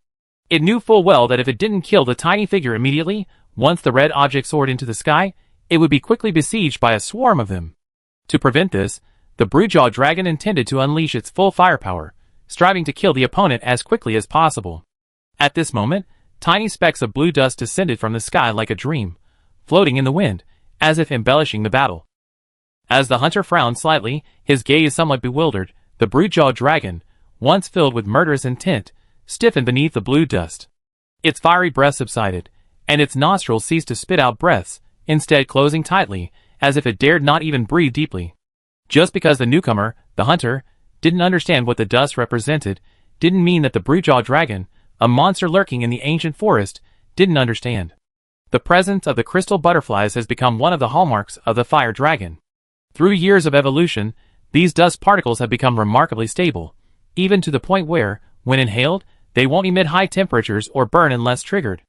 It knew full well that if it didn't kill the tiny figure immediately, once the red object soared into the sky, it would be quickly besieged by a swarm of them. To prevent this, the broodjaw dragon intended to unleash its full firepower, striving to kill the opponent as quickly as possible. At this moment, tiny specks of blue dust descended from the sky like a dream, floating in the wind, as if embellishing the battle. As the hunter frowned slightly, his gaze somewhat bewildered, the broodjaw dragon, once filled with murderous intent, stiffened beneath the blue dust. Its fiery breath subsided, and its nostrils ceased to spit out breaths, instead closing tightly, as if it dared not even breathe deeply. Just because the newcomer, the hunter, didn't understand what the dust represented, didn't mean that the broodjaw dragon, a monster lurking in the ancient forest, didn't understand. The presence of the crystal butterflies has become one of the hallmarks of the fire dragon. Through years of evolution, these dust particles have become remarkably stable, even to the point where, when inhaled, they won't emit high temperatures or burn unless triggered.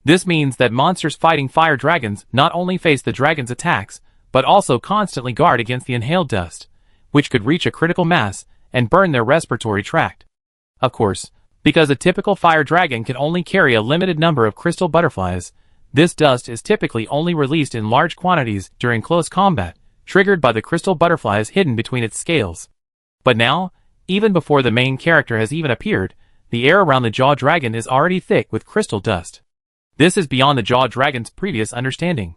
This means that monsters fighting fire dragons not only face the dragon's attacks, but also constantly guard against the inhaled dust, which could reach a critical mass and burn their respiratory tract. Of course, because a typical fire dragon can only carry a limited number of crystal butterflies, this dust is typically only released in large quantities during close combat, triggered by the crystal butterflies hidden between its scales. But now, even before the main character has even appeared, the air around the jaw dragon is already thick with crystal dust. This is beyond the jaw dragon's previous understanding.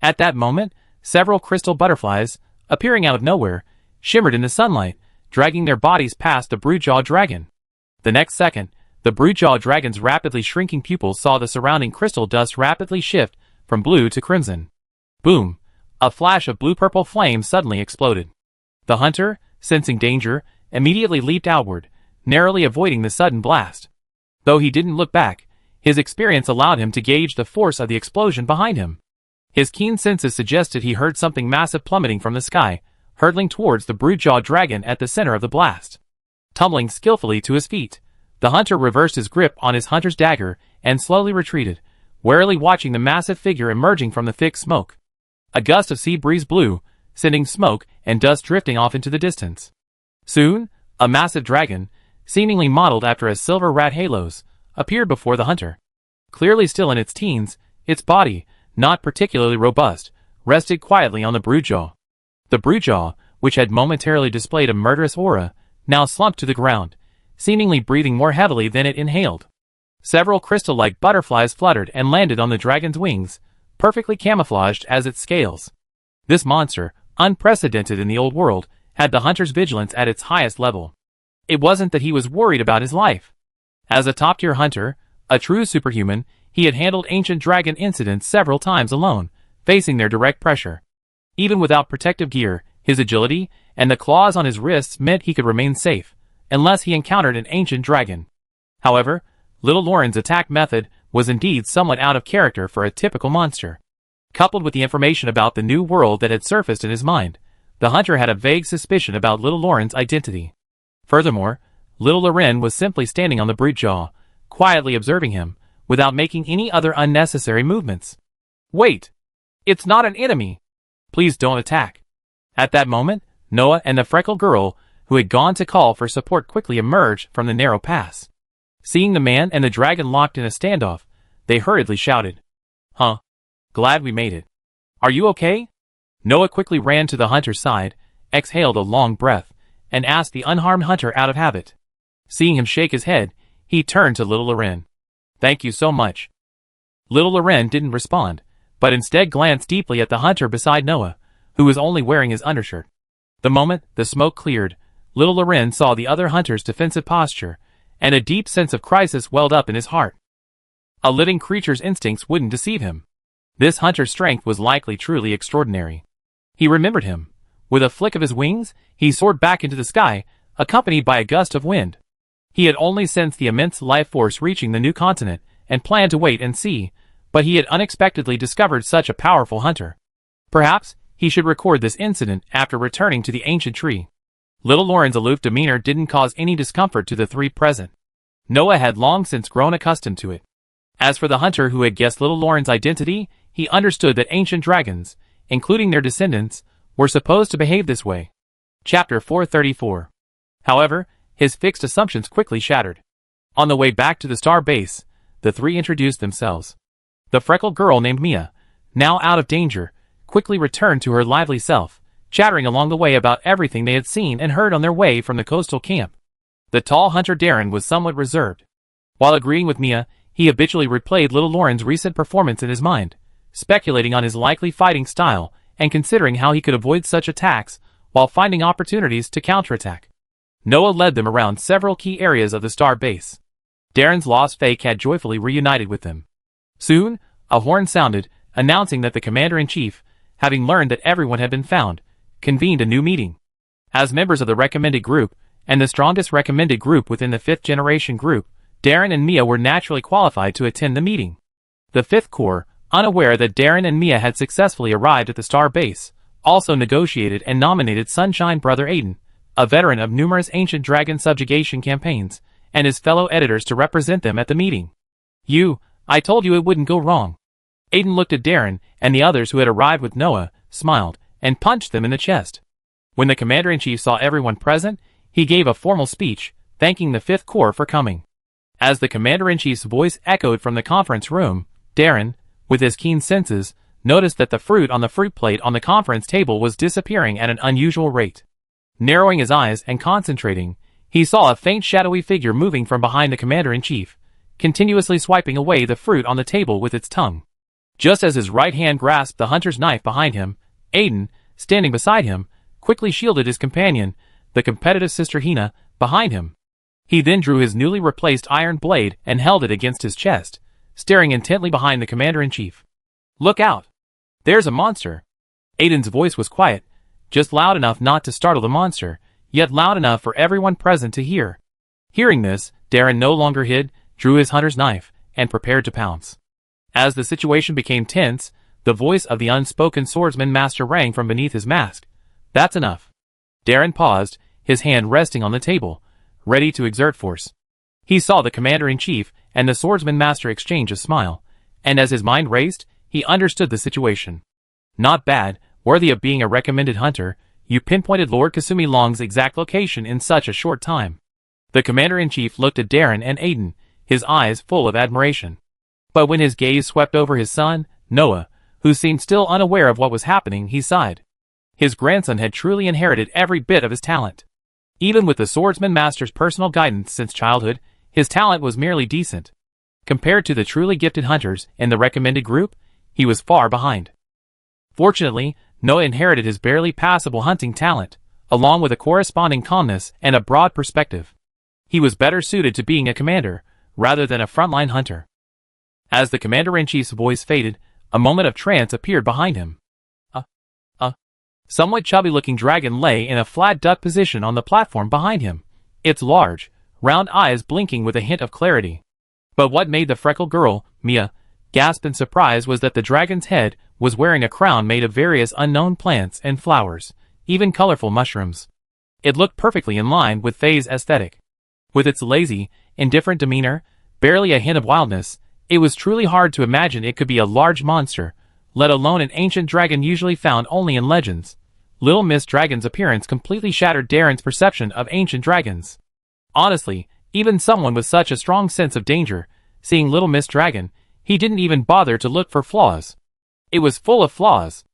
At that moment, several crystal butterflies, appearing out of nowhere, shimmered in the sunlight, dragging their bodies past the broodjaw dragon. The next second, the broodjaw dragon's rapidly shrinking pupils saw the surrounding crystal dust rapidly shift from blue to crimson. Boom! A flash of blue-purple flame suddenly exploded. The hunter, sensing danger, immediately leaped outward, narrowly avoiding the sudden blast. Though he didn't look back, his experience allowed him to gauge the force of the explosion behind him. His keen senses suggested he heard something massive plummeting from the sky, hurtling towards the broodjaw dragon at the center of the blast. Tumbling skillfully to his feet, the hunter reversed his grip on his hunter's dagger and slowly retreated, warily watching the massive figure emerging from the thick smoke. A gust of sea breeze blew, sending smoke and dust drifting off into the distance. Soon, a massive dragon, seemingly modeled after a silver Rathalos, appeared before the hunter. Clearly still in its teens, its body, not particularly robust, rested quietly on the broodjaw. The broodjaw, which had momentarily displayed a murderous aura, now slumped to the ground, seemingly breathing more heavily than it inhaled. Several crystal-like butterflies fluttered and landed on the dragon's wings, perfectly camouflaged as its scales. This monster, unprecedented in the old world, had the hunter's vigilance at its highest level. It wasn't that he was worried about his life. As a top-tier hunter, a true superhuman, he had handled ancient dragon incidents several times alone, facing their direct pressure. Even without protective gear, his agility and the claws on his wrists meant he could remain safe, unless he encountered an ancient dragon. However, little Lauren's attack method was indeed somewhat out of character for a typical monster. Coupled with the information about the new world that had surfaced in his mind, the hunter had a vague suspicion about little Lauren's identity. Furthermore, little Loren was simply standing on the broodjaw, quietly observing him, without making any other unnecessary movements. Wait! It's not an enemy! Please don't attack. At that moment, Noah and the freckled girl, who who had gone to call for support, quickly emerged from the narrow pass. Seeing the man and the dragon locked in a standoff, they hurriedly shouted, "Huh? Glad we made it. Are you okay?" Noah quickly ran to the hunter's side, exhaled a long breath, and asked the unharmed hunter out of habit. Seeing him shake his head, he turned to little Loren. "Thank you so much." Little Loren didn't respond, but instead glanced deeply at the hunter beside Noah, who was only wearing his undershirt. The moment the smoke cleared, little Loren saw the other hunter's defensive posture, and a deep sense of crisis welled up in his heart. A living creature's instincts wouldn't deceive him. This hunter's strength was likely truly extraordinary. He remembered him. With a flick of his wings, he soared back into the sky, accompanied by a gust of wind. He had only sensed the immense life force reaching the new continent, and planned to wait and see, but he had unexpectedly discovered such a powerful hunter. Perhaps he should record this incident after returning to the ancient tree. Little Loren's aloof demeanor didn't cause any discomfort to the three present. Noah had long since grown accustomed to it. As for the hunter who had guessed little Loren's identity, he understood that ancient dragons, including their descendants, were supposed to behave this way. Chapter 434. However, his fixed assumptions quickly shattered. On the way back to the star base, the three introduced themselves. The freckled girl named Mia, now out of danger, quickly returned to her lively self, chattering along the way about everything they had seen and heard on their way from the coastal camp. The tall hunter Darren was somewhat reserved. While agreeing with Mia, he habitually replayed little Loren's recent performance in his mind, speculating on his likely fighting style and considering how he could avoid such attacks while finding opportunities to counterattack. Noah led them around several key areas of the star base. Darren's lost fake had joyfully reunited with them. Soon, a horn sounded, announcing that the commander-in-chief, having learned that everyone had been found, convened a new meeting. As members of the recommended group, and the strongest recommended group within the fifth generation group, Darren and Mia were naturally qualified to attend the meeting. The Fifth Corps, unaware that Darren and Mia had successfully arrived at the star base, also negotiated and nominated Sunshine Brother Aiden, a veteran of numerous ancient dragon subjugation campaigns, and his fellow editors to represent them at the meeting. I told you it wouldn't go wrong." Aiden looked at Darren and the others who had arrived with Noah, smiled, and punched them in the chest. When the commander-in-chief saw everyone present, he gave a formal speech, thanking the Fifth Corps for coming. As the commander-in-chief's voice echoed from the conference room, Darren, with his keen senses, noticed that the fruit on the fruit plate on the conference table was disappearing at an unusual rate. Narrowing his eyes and concentrating, he saw a faint shadowy figure moving from behind the commander-in-chief, continuously swiping away the fruit on the table with its tongue. Just as his right hand grasped the hunter's knife behind him, Aiden, standing beside him, quickly shielded his companion, the competitive sister Hina, behind him. He then drew his newly replaced iron blade and held it against his chest, staring intently behind the commander-in-chief. "Look out! There's a monster!" Aiden's voice was quiet, just loud enough not to startle the monster, yet loud enough for everyone present to hear. Hearing this, Darren no longer hid, drew his hunter's knife, and prepared to pounce. As the situation became tense, the voice of the unspoken swordsman master rang from beneath his mask. "That's enough." Darren paused, his hand resting on the table, ready to exert force. He saw the commander-in-chief and the swordsman master exchange a smile, and as his mind raced, he understood the situation. Not bad, worthy of being a recommended hunter, you pinpointed Lord Kasumi Long's exact location in such a short time. The commander-in-chief looked at Darren and Aiden, his eyes full of admiration. But when his gaze swept over his son, Noah, who seemed still unaware of what was happening, he sighed. His grandson had truly inherited every bit of his talent. Even with the swordsman master's personal guidance since childhood, his talent was merely decent. Compared to the truly gifted hunters in the recommended group, he was far behind. Fortunately, Noah inherited his barely passable hunting talent, along with a corresponding calmness and a broad perspective. He was better suited to being a commander, rather than a frontline hunter. As the commander-in-chief's voice faded, a moment of trance appeared behind him. A somewhat chubby-looking dragon lay in a flat duck position on the platform behind him, its large, round eyes blinking with a hint of clarity. But what made the freckled girl, Mia, gasp in surprise was that the dragon's head was wearing a crown made of various unknown plants and flowers, even colorful mushrooms. It looked perfectly in line with Faye's aesthetic. With its lazy, indifferent demeanor, barely a hint of wildness, it was truly hard to imagine it could be a large monster, let alone an ancient dragon usually found only in legends. Little Miss Dragon's appearance completely shattered Darren's perception of ancient dragons. Honestly, even someone with such a strong sense of danger, seeing Little Miss Dragon, he didn't even bother to look for flaws. It was full of flaws.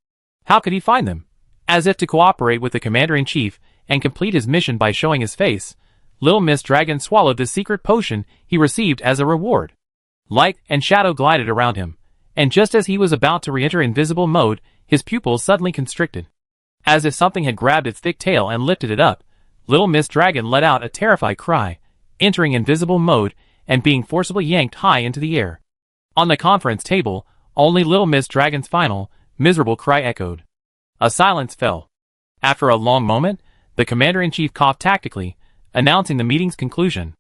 How could he find them? As if to cooperate with the Commander-in-Chief and complete his mission by showing his face, Little Miss Dragon swallowed the secret potion he received as a reward. Light and shadow glided around him, and just as he was about to re-enter invisible mode, his pupils suddenly constricted. As if something had grabbed its thick tail and lifted it up, Little Miss Dragon let out a terrified cry, entering invisible mode and being forcibly yanked high into the air. On the conference table, only Little Miss Dragon's final, miserable cry echoed. A silence fell. After a long moment, the Commander-in-Chief coughed tactically, announcing the meeting's conclusion.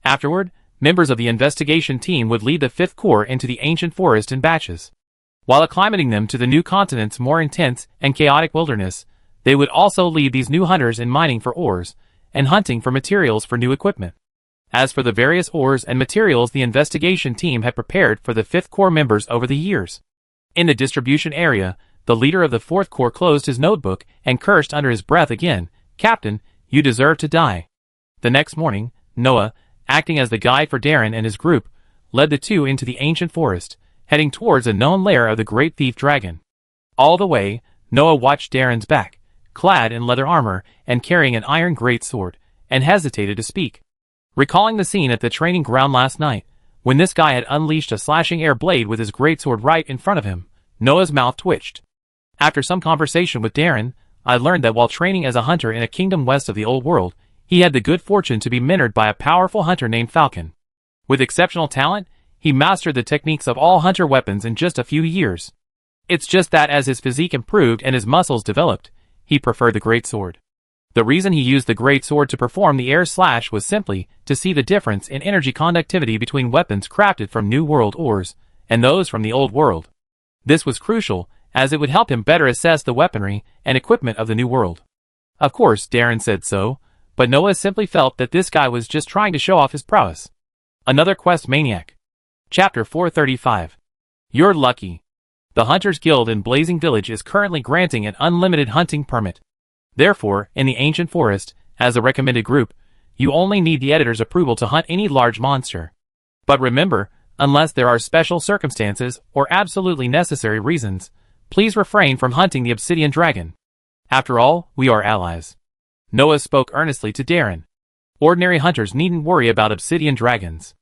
Afterward, members of the investigation team would lead the Fifth Corps into the ancient forest in batches. While acclimating them to the new continent's more intense and chaotic wilderness, they would also lead these new hunters in mining for ores and hunting for materials for new equipment. As for the various ores and materials the investigation team had prepared for the Fifth Corps members over the years. In the distribution area, the leader of the Fourth Corps closed his notebook and cursed under his breath again, "Captain, you deserve to die." The next morning, Noah, acting as the guide for Darren and his group, led the two into the ancient forest, heading towards a known lair of the great thief dragon. All the way, Noah watched Darren's back, clad in leather armor and carrying an iron greatsword, and hesitated to speak. Recalling the scene at the training ground last night, when this guy had unleashed a slashing air blade with his greatsword right in front of him, Noah's mouth twitched. After some conversation with Darren, I learned that while training as a hunter in a kingdom west of the old world, he had the good fortune to be mentored by a powerful hunter named Falcon. With exceptional talent, he mastered the techniques of all hunter weapons in just a few years. It's just that as his physique improved and his muscles developed, he preferred the greatsword. The reason he used the greatsword to perform the air slash was simply to see the difference in energy conductivity between weapons crafted from New World ores and those from the Old World. This was crucial, as it would help him better assess the weaponry and equipment of the New World. Of course, Darren said so, but Noah simply felt that this guy was just trying to show off his prowess. Another quest maniac. Chapter 435. You're lucky. The Hunters Guild in Blazing Village is currently granting an unlimited hunting permit. Therefore, in the ancient forest, as a recommended group, you only need the editor's approval to hunt any large monster. But remember, unless there are special circumstances or absolutely necessary reasons, please refrain from hunting the obsidian dragon. After all, we are allies. Noah spoke earnestly to Darren. Ordinary hunters needn't worry about obsidian dragons.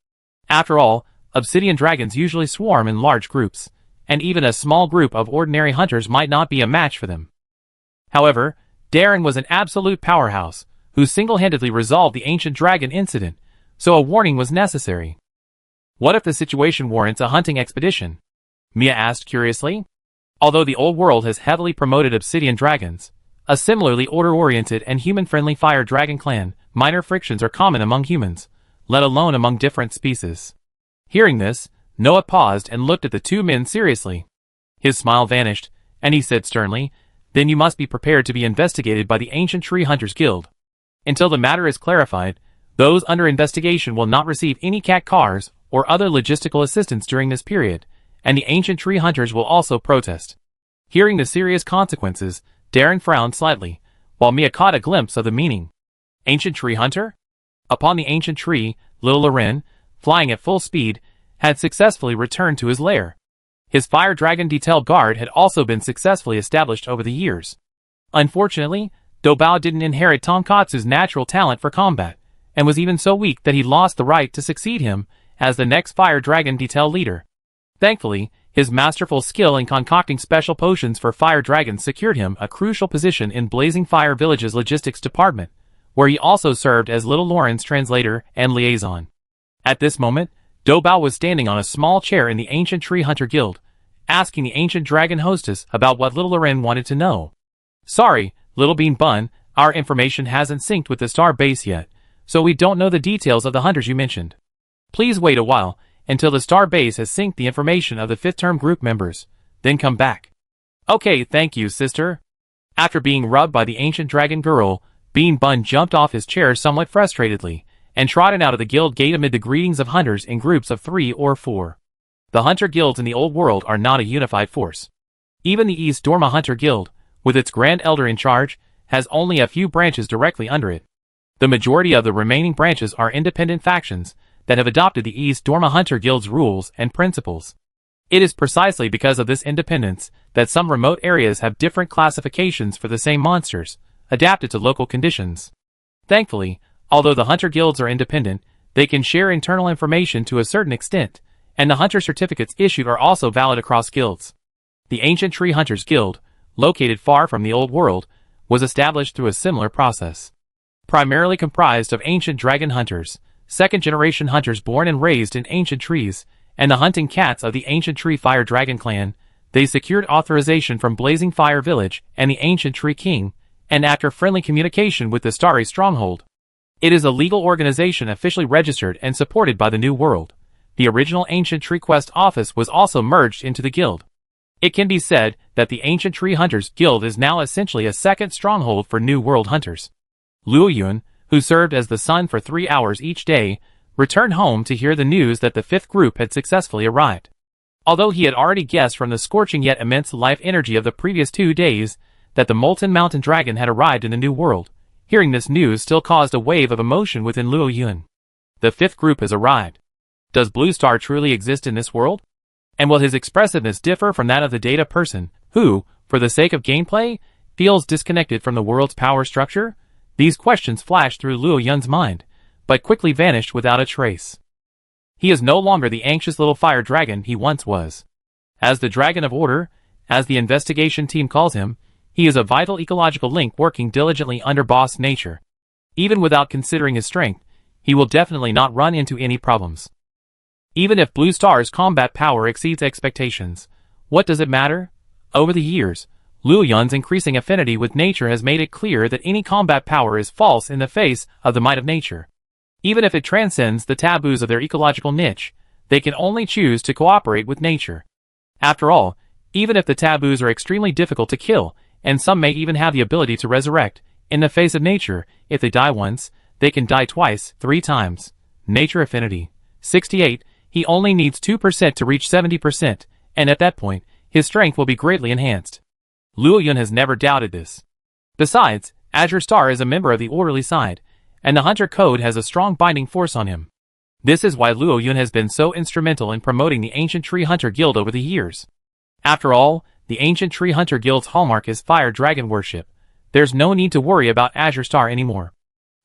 After all, obsidian dragons usually swarm in large groups, and even a small group of ordinary hunters might not be a match for them. However, Darren was an absolute powerhouse, who single-handedly resolved the ancient dragon incident, so a warning was necessary. What if the situation warrants a hunting expedition? Mia asked curiously. Although the old world has heavily promoted obsidian dragons, a similarly order-oriented and human-friendly fire dragon clan, minor frictions are common among humans, let alone among different species. Hearing this, Noah paused and looked at the two men seriously. His smile vanished, and he said sternly, "Then you must be prepared to be investigated by the Ancient Tree Hunters Guild. Until the matter is clarified, those under investigation will not receive any cat cars or other logistical assistance during this period, and the Ancient Tree Hunters will also protest." Hearing the serious consequences, Darren frowned slightly, while Mia caught a glimpse of the meaning. Ancient Tree Hunter? Upon the ancient tree, Little Loren, flying at full speed, had successfully returned to his lair. His fire dragon detail guard had also been successfully established over the years. Unfortunately, Dobao didn't inherit Tonkatsu's natural talent for combat, and was even so weak that he lost the right to succeed him as the next fire dragon detail leader. Thankfully, his masterful skill in concocting special potions for fire dragons secured him a crucial position in Blazing Fire Village's logistics department, where he also served as Little Loren's translator and liaison. At this moment, Dobao was standing on a small chair in the Ancient Tree Hunter Guild, asking the ancient dragon hostess about what Little Loren wanted to know. "Sorry, Little Bean Bun, our information hasn't synced with the star base yet, so we don't know the details of the hunters you mentioned. Please wait a while, until the star base has synced the information of the fifth-term group members, then come back." "Okay, thank you, sister." After being rubbed by the ancient dragon girl, Bean Bun jumped off his chair somewhat frustratedly, and trotted out of the guild gate amid the greetings of hunters in groups of 3 or 4. The hunter guilds in the old world are not a unified force. Even the East Dorma Hunter Guild, with its Grand Elder in charge, has only a few branches directly under it. The majority of the remaining branches are independent factions that have adopted the East Dorma Hunter Guild's rules and principles. It is precisely because of this independence that some remote areas have different classifications for the same monsters, adapted to local conditions. Thankfully, although the hunter guilds are independent, they can share internal information to a certain extent, and the hunter certificates issued are also valid across guilds. The Ancient Tree Hunters Guild, located far from the old world, was established through a similar process. Primarily comprised of ancient dragon hunters, second-generation hunters born and raised in ancient trees, and the hunting cats of the Ancient Tree Fire Dragon clan, they secured authorization from Blazing Fire Village and the Ancient Tree King, and after friendly communication with the Starry Stronghold. It is a legal organization officially registered and supported by the New World. The original Ancient Tree Quest office was also merged into the guild. It can be said that the Ancient Tree Hunters Guild is now essentially a second stronghold for New World hunters. Luo Yun, who served as the sun for 3 hours each day, returned home to hear the news that the fifth group had successfully arrived. Although he had already guessed from the scorching yet immense life energy of the previous 2 days that the molten mountain dragon had arrived in the New World, hearing this news still caused a wave of emotion within Luo Yun. The fifth group has arrived. Does Blue Star truly exist in this world? And will his expressiveness differ from that of the data person, who, for the sake of gameplay, feels disconnected from the world's power structure? These questions flashed through Luo Yun's mind, but quickly vanished without a trace. He is no longer the anxious little fire dragon he once was. As the Dragon of Order, as the investigation team calls him, he is a vital ecological link working diligently under boss nature. Even without considering his strength, he will definitely not run into any problems. Even if Blue Star's combat power exceeds expectations, what does it matter? Over the years, Luo Yun's increasing affinity with nature has made it clear that any combat power is false in the face of the might of nature. Even if it transcends the taboos of their ecological niche, they can only choose to cooperate with nature. After all, even if the taboos are extremely difficult to kill, and some may even have the ability to resurrect, in the face of nature, if they die once, they can die twice, 3 times. Nature Affinity. 68, he only needs 2% to reach 70%, and at that point, his strength will be greatly enhanced. Luo Yun has never doubted this. Besides, Azure Star is a member of the orderly side, and the Hunter Code has a strong binding force on him. This is why Luo Yun has been so instrumental in promoting the Ancient Tree Hunter Guild over the years. After all, the Ancient Tree Hunter Guild's hallmark is fire dragon worship. There's no need to worry about Azure Star anymore.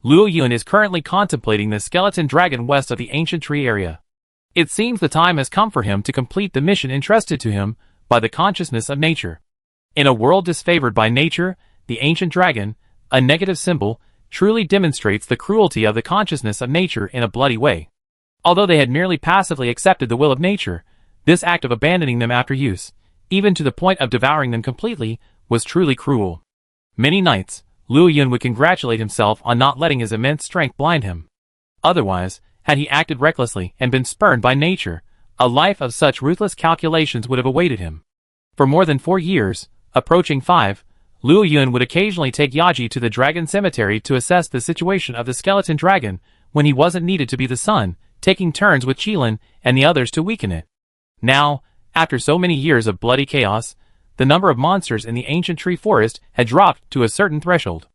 Luo Yun is currently contemplating the skeleton dragon west of the Ancient Tree area. It seems the time has come for him to complete the mission entrusted to him by the consciousness of nature. In a world disfavored by nature, the ancient dragon, a negative symbol, truly demonstrates the cruelty of the consciousness of nature in a bloody way. Although they had merely passively accepted the will of nature, this act of abandoning them after use, even to the point of devouring them completely, was truly cruel. Many nights, Luo Yun would congratulate himself on not letting his immense strength blind him. Otherwise, had he acted recklessly and been spurned by nature, a life of such ruthless calculations would have awaited him. For more than 4 years, approaching 5, Luo Yun would occasionally take Yaji to the dragon cemetery to assess the situation of the skeleton dragon when he wasn't needed to be the sun, taking turns with Qilin and the others to weaken it. Now, after so many years of bloody chaos, the number of monsters in the ancient tree forest had dropped to a certain threshold.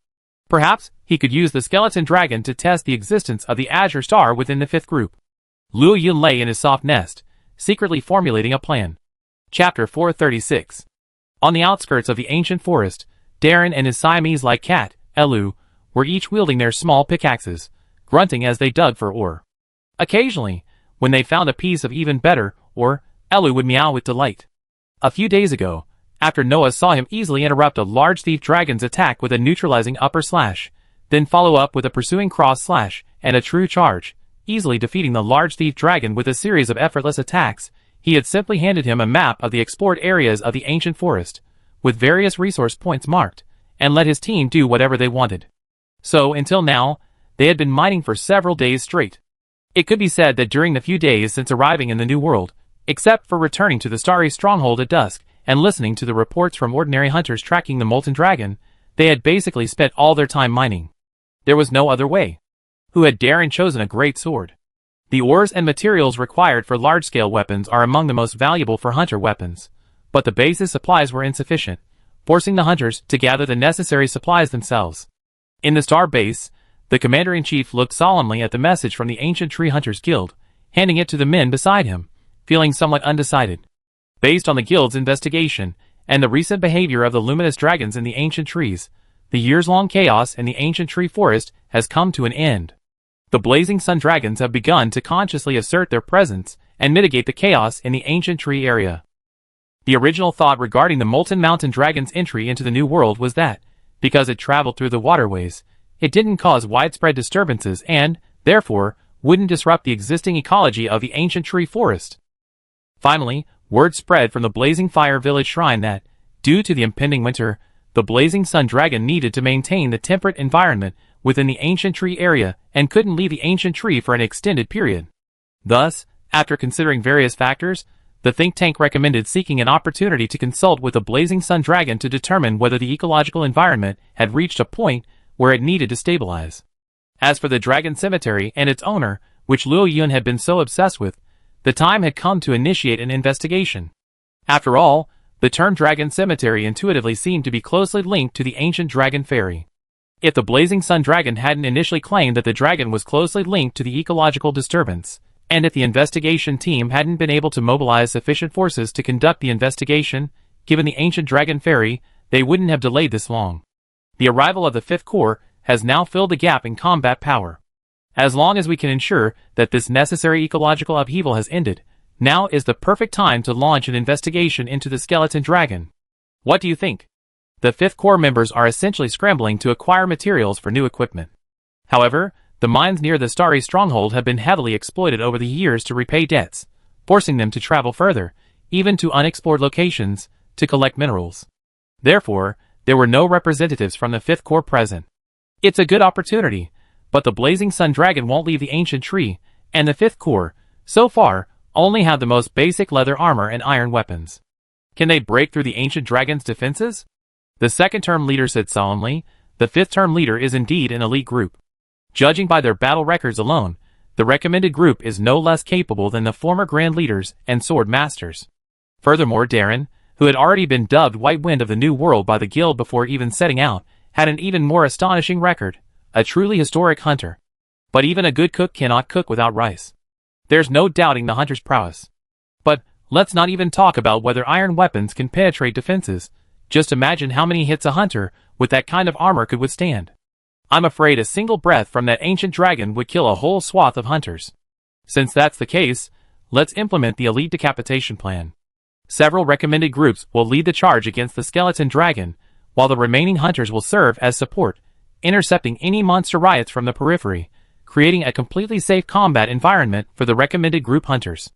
Perhaps he could use the skeleton dragon to test the existence of the Azure Star within the fifth group. Luo Yun lay in his soft nest, secretly formulating a plan. Chapter 436. On the outskirts of the ancient forest, Darren and his Siamese-like cat, Elu, were each wielding their small pickaxes, grunting as they dug for ore. Occasionally, when they found a piece of even better ore, Elu would meow with delight. A few days ago, after Noah saw him easily interrupt a large thief dragon's attack with a neutralizing upper slash, then follow up with a pursuing cross slash and a true charge, easily defeating the large thief dragon with a series of effortless attacks, he had simply handed him a map of the explored areas of the ancient forest, with various resource points marked, and let his team do whatever they wanted. So, until now, they had been mining for several days straight. It could be said that during the few days since arriving in the New World, except for returning to the Starry Stronghold at dusk, and listening to the reports from ordinary hunters tracking the molten dragon, they had basically spent all their time mining. There was no other way. Who had Darren chosen a great sword? The ores and materials required for large-scale weapons are among the most valuable for hunter weapons, but the basis supplies were insufficient. forcing the hunters to gather the necessary supplies themselves. In the star base, the commander-in-chief looked solemnly at the message from the Ancient Tree Hunters Guild, handing it to the men beside him, feeling somewhat undecided. Based on the guild's investigation, and the recent behavior of the luminous dragons in the ancient trees, the years-long chaos in the ancient tree forest has come to an end. The blazing sun dragons have begun to consciously assert their presence and mitigate the chaos in the ancient tree area. The original thought regarding the molten mountain dragon's entry into the new world was that, because it traveled through the waterways, it didn't cause widespread disturbances and, therefore, wouldn't disrupt the existing ecology of the ancient tree forest. Finally, word spread from the Blazing Fire Village Shrine that, due to the impending winter, the blazing sun dragon needed to maintain the temperate environment within the ancient tree area and couldn't leave the ancient tree for an extended period. Thus, after considering various factors, the think tank recommended seeking an opportunity to consult with the blazing sun dragon to determine whether the ecological environment had reached a point where it needed to stabilize. As for the dragon cemetery and its owner, which Luo Yun had been so obsessed with, the time had come to initiate an investigation. After all, the term dragon cemetery intuitively seemed to be closely linked to the ancient dragon fairy. If the blazing sun dragon hadn't initially claimed that the dragon was closely linked to the ecological disturbance, and if the investigation team hadn't been able to mobilize sufficient forces to conduct the investigation, given the ancient dragon fairy, they wouldn't have delayed this long. The arrival of the Fifth Corps has now filled the gap in combat power. As long as we can ensure that this necessary ecological upheaval has ended, now is the perfect time to launch an investigation into the skeleton dragon. What do you think? The Fifth Corps members are essentially scrambling to acquire materials for new equipment. However, the mines near the Starry Stronghold have been heavily exploited over the years to repay debts, forcing them to travel further, even to unexplored locations, to collect minerals. Therefore, there were no representatives from the Fifth Corps present. It's a good opportunity, but the blazing sun dragon won't leave the ancient tree, and the Fifth Corps, so far, only have the most basic leather armor and iron weapons. Can they break through the ancient dragon's defenses? The second-term leader said solemnly. The fifth-term leader is indeed an elite group. Judging by their battle records alone, the recommended group is no less capable than the former Grand Leaders and Sword Masters. Furthermore, Darren, who had already been dubbed White Wind of the New World by the guild before even setting out, had an even more astonishing record, a truly historic hunter. But even a good cook cannot cook without rice. There's no doubting the hunter's prowess. But, let's not even talk about whether iron weapons can penetrate defenses. Just imagine how many hits a hunter with that kind of armor could withstand. I'm afraid a single breath from that ancient dragon would kill a whole swath of hunters. Since that's the case, let's implement the elite decapitation plan. Several recommended groups will lead the charge against the skeleton dragon, while the remaining hunters will serve as support, intercepting any monster riots from the periphery, creating a completely safe combat environment for the recommended group hunters.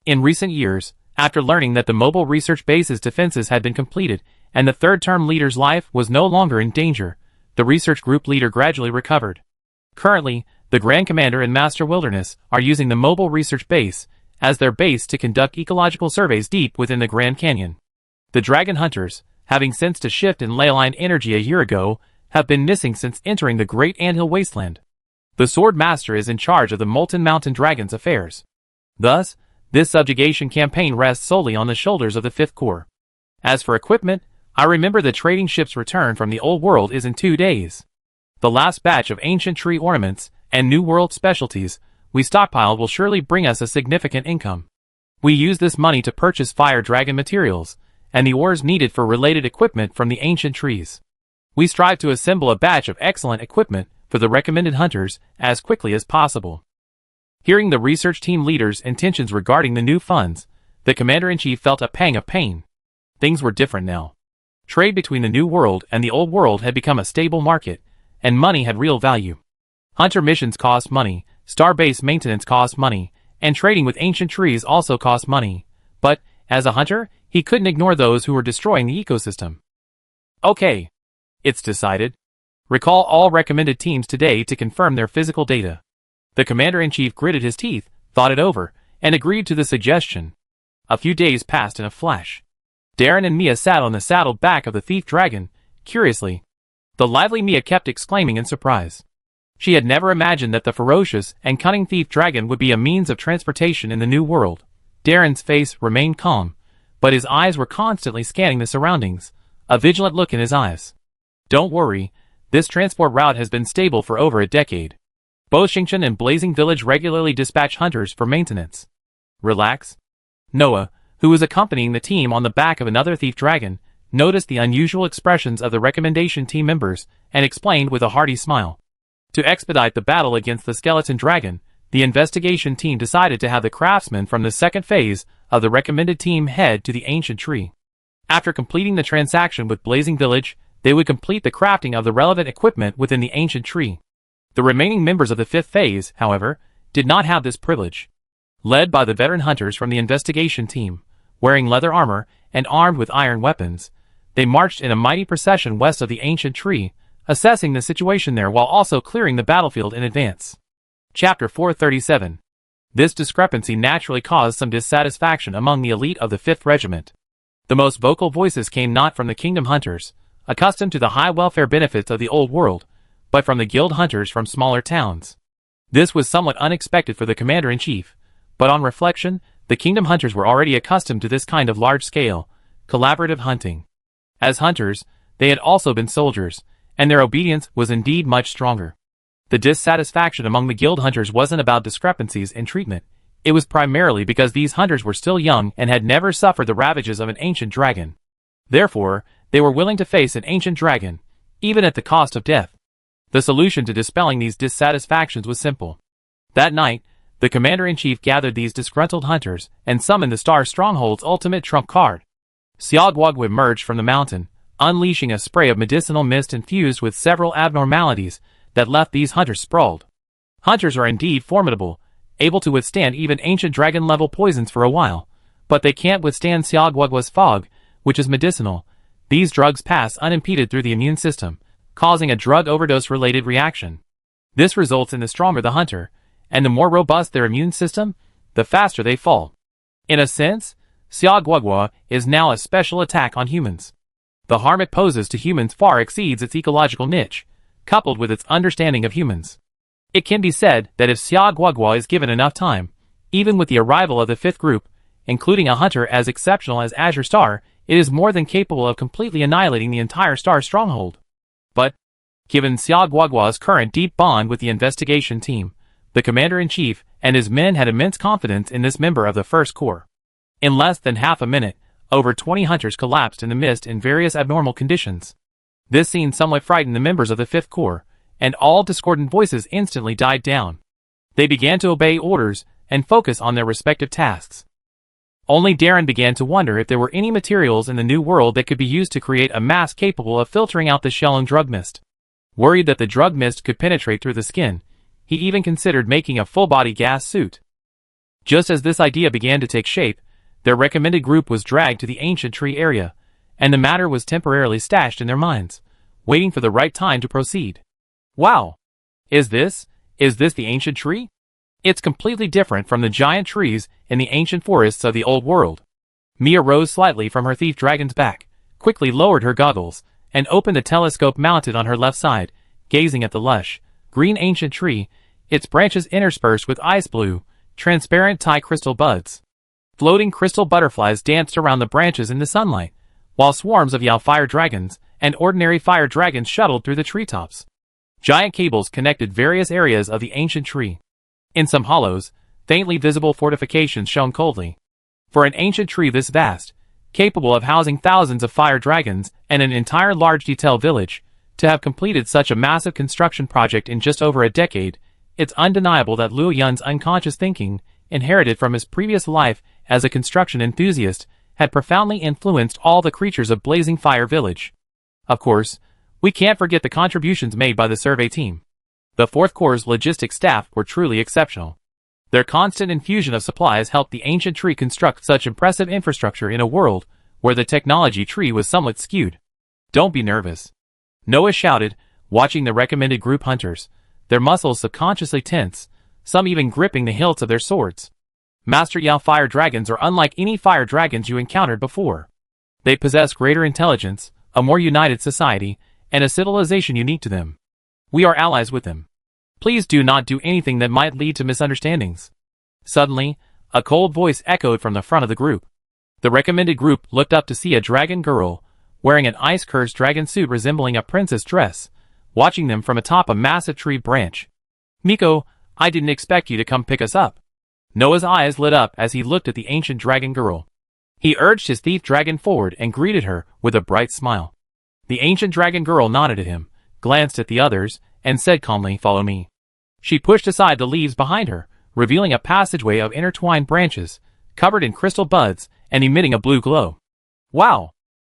In recent years, after learning that the mobile research base's defenses had been completed and the third-term leader's life was no longer in danger, the research group leader gradually recovered. Currently, the Grand Commander and Master Wilderness are using the mobile research base as their base to conduct ecological surveys deep within the Grand Canyon. The Dragon Hunters, having sensed a shift in ley-line energy a year ago, have been missing since entering the Great Anthill Wasteland. The Sword Master is in charge of the Molten Mountain Dragon's affairs. Thus, this subjugation campaign rests solely on the shoulders of the Fifth Corps. As for equipment, I remember the trading ship's return from the Old World is in 2 days. The last batch of ancient tree ornaments and New World specialties we stockpiled will surely bring us a significant income. We use this money to purchase fire dragon materials and the ores needed for related equipment from the ancient trees. We strive to assemble a batch of excellent equipment for the recommended hunters as quickly as possible. Hearing the research team leader's intentions regarding the new funds, the Commander-in-Chief felt a pang of pain. Things were different now. Trade between the New World and the Old World had become a stable market, and money had real value. Hunter missions cost money, star base maintenance cost money, and trading with ancient trees also cost money. But, as a hunter, he couldn't ignore those who were destroying the ecosystem. Okay. It's decided. Recall all recommended teams today to confirm their physical data. The Commander-in-Chief gritted his teeth, thought it over, and agreed to the suggestion. A few days passed in a flash. Darren and Mia sat on the saddled back of the thief dragon, curiously. The lively Mia kept exclaiming in surprise. She had never imagined that the ferocious and cunning thief dragon would be a means of transportation in the New World. Darren's face remained calm, but his eyes were constantly scanning the surroundings, a vigilant look in his eyes. Don't worry, this transport route has been stable for over a decade. Both Xingchen and Blazing Village regularly dispatch hunters for maintenance. Relax. Noah, who was accompanying the team on the back of another thief dragon, noticed the unusual expressions of the recommendation team members and explained with a hearty smile. To expedite the battle against the skeleton dragon, the investigation team decided to have the craftsman from the second phase of the recommended team head to the ancient tree. After completing the transaction with Blazing Village, they would complete the crafting of the relevant equipment within the ancient tree. The remaining members of the fifth phase, however, did not have this privilege. Led by the veteran hunters from the investigation team, wearing leather armor and armed with iron weapons, they marched in a mighty procession west of the ancient tree, assessing the situation there while also clearing the battlefield in advance. Chapter 437. This discrepancy naturally caused some dissatisfaction among the elite of the 5th Regiment. The most vocal voices came not from the kingdom hunters, accustomed to the high welfare benefits of the old world, but from the guild hunters from smaller towns. This was somewhat unexpected for the commander-in-chief, but on reflection, the kingdom hunters were already accustomed to this kind of large-scale, collaborative hunting. As hunters, they had also been soldiers, and their obedience was indeed much stronger. The dissatisfaction among the guild hunters wasn't about discrepancies in treatment. It was primarily because these hunters were still young and had never suffered the ravages of an ancient dragon. Therefore, they were willing to face an ancient dragon, even at the cost of death. The solution to dispelling these dissatisfactions was simple. That night, the commander-in-chief gathered these disgruntled hunters and summoned the Star Stronghold's ultimate trump card. Xiaoguogu emerged from the mountain, unleashing a spray of medicinal mist infused with several abnormalities that left these hunters sprawled. Hunters are indeed formidable, able to withstand even ancient dragon-level poisons for a while, but they can't withstand Xiaoguogu's fog, which is medicinal. These drugs pass unimpeded through the immune system, causing a drug overdose-related reaction. This results in the stronger the hunter, and the more robust their immune system, the faster they fall. In a sense, Xiaoguogu is now a special attack on humans. The harm it poses to humans far exceeds its ecological niche, coupled with its understanding of humans. It can be said that if Xiaoguogu is given enough time, even with the arrival of the 5th group, including a hunter as exceptional as Azure Star, it is more than capable of completely annihilating the entire Star Stronghold. But, given Xiaoguogu's current deep bond with the investigation team, the commander-in-chief and his men had immense confidence in this member of the 1st Corps. In less than half a minute, over 20 hunters collapsed in the mist in various abnormal conditions. This scene somewhat frightened the members of the 5th Corps, and all discordant voices instantly died down. They began to obey orders and focus on their respective tasks. Only Darren began to wonder if there were any materials in the new world that could be used to create a mask capable of filtering out the Shellon drug mist. Worried that the drug mist could penetrate through the skin, he even considered making a full-body gas suit. Just as this idea began to take shape, their recommended group was dragged to the ancient tree area, and the matter was temporarily stashed in their minds, waiting for the right time to proceed. Wow! Is this the ancient tree? It's completely different from the giant trees in the ancient forests of the old world. Mia rose slightly from her thief dragon's back, quickly lowered her goggles, and opened the telescope mounted on her left side, gazing at the lush, green ancient tree, its branches interspersed with ice blue, transparent Thai crystal buds. Floating crystal butterflies danced around the branches in the sunlight, while swarms of Yao fire dragons and ordinary fire dragons shuttled through the treetops. Giant cables connected various areas of the ancient tree. In some hollows, faintly visible fortifications shone coldly. For an ancient tree this vast, capable of housing thousands of fire dragons and an entire large detail village, to have completed such a massive construction project in just over a decade, it's undeniable that Luo Yun's unconscious thinking, inherited from his previous life as a construction enthusiast, had profoundly influenced all the creatures of Blazing Fire Village. Of course, we can't forget the contributions made by the survey team. The 4th Corps' logistics staff were truly exceptional. Their constant infusion of supplies helped the ancient tree construct such impressive infrastructure in a world where the technology tree was somewhat skewed. Don't be nervous, Noah shouted, watching the recommended group hunters, their muscles subconsciously tense, some even gripping the hilts of their swords. Master Yao fire dragons are unlike any fire dragons you encountered before. They possess greater intelligence, a more united society, and a civilization unique to them. We are allies with them. Please do not do anything that might lead to misunderstandings. Suddenly, a cold voice echoed from the front of the group. The recommended group looked up to see a dragon girl, wearing an ice-cursed dragon suit resembling a princess dress, watching them from atop a massive tree branch. "Miko, I didn't expect you to come pick us up." Noah's eyes lit up as he looked at the ancient dragon girl. He urged his thief dragon forward and greeted her with a bright smile. The ancient dragon girl nodded at him, glanced at the others, and said calmly, "Follow me." She pushed aside the leaves behind her, revealing a passageway of intertwined branches, covered in crystal buds and emitting a blue glow. "Wow!"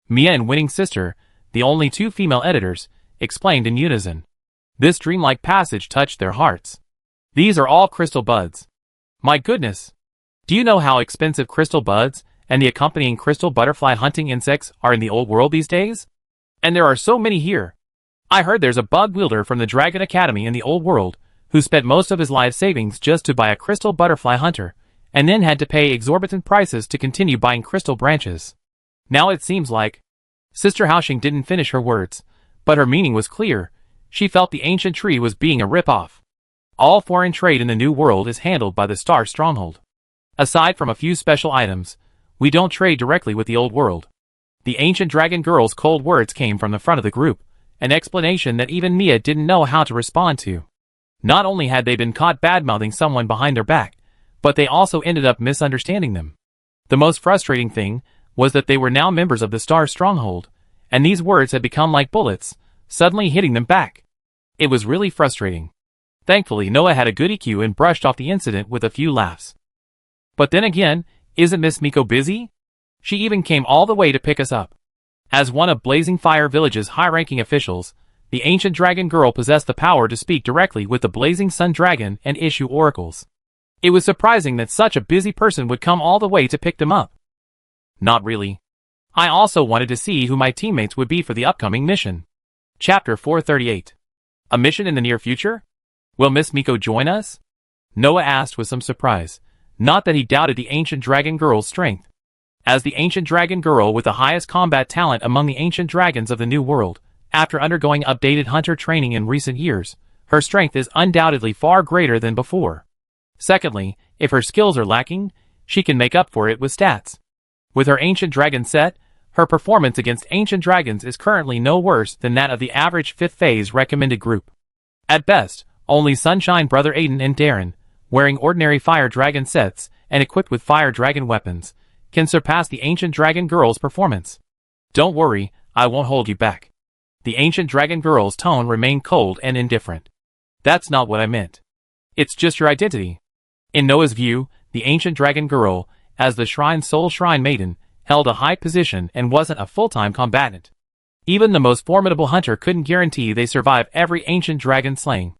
Mia and Winning's sister, the only two female editors, explained in unison. This dreamlike passage touched their hearts. "These are all crystal buds. My goodness! Do you know how expensive crystal buds and the accompanying crystal butterfly hunting insects are in the old world these days? And there are so many here. I heard there's a bug wielder from the Dragon Academy in the old world who spent most of his life savings just to buy a crystal butterfly hunter, and then had to pay exorbitant prices to continue buying crystal branches. Now it seems like..." Sister Haoxing didn't finish her words, but her meaning was clear. She felt the ancient tree was being a rip-off. All foreign trade in the New World is handled by the Star Stronghold. Aside from a few special items, we don't trade directly with the old world. The ancient dragon girl's cold words came from the front of the group, an explanation that even Mia didn't know how to respond to. Not only had they been caught bad-mouthing someone behind their back, but they also ended up misunderstanding them. The most frustrating thing was that they were now members of the Star Stronghold, and these words had become like bullets, suddenly hitting them back. It was really frustrating. Thankfully, Noah had a good EQ and brushed off the incident with a few laughs. But then again, isn't Miss Miko busy? She even came all the way to pick us up. As one of Blazing Fire Village's high-ranking officials, the ancient dragon girl possessed the power to speak directly with the Blazing Sun Dragon and issue oracles. It was surprising that such a busy person would come all the way to pick them up. Not really. I also wanted to see who my teammates would be for the upcoming mission. Chapter 438. A mission in the near future? Will Miss Miko join us? Noah asked with some surprise. Not that he doubted the ancient dragon girl's strength. As the ancient dragon girl with the highest combat talent among the ancient dragons of the New World, after undergoing updated hunter training in recent years, her strength is undoubtedly far greater than before. Secondly, if her skills are lacking, she can make up for it with stats. With her ancient dragon set, her performance against ancient dragons is currently no worse than that of the average 5th phase recommended group. At best, only Sunshine Brother Aiden and Darren, wearing ordinary fire dragon sets and equipped with fire dragon weapons, can surpass the ancient dragon girl's performance. "Don't worry, I won't hold you back." The ancient dragon girl's tone remained cold and indifferent. "That's not what I meant. It's just your identity." In Noah's view, the ancient dragon girl, as the Shrine's sole shrine maiden, held a high position and wasn't a full-time combatant. Even the most formidable hunter couldn't guarantee they survive every ancient dragon slaying.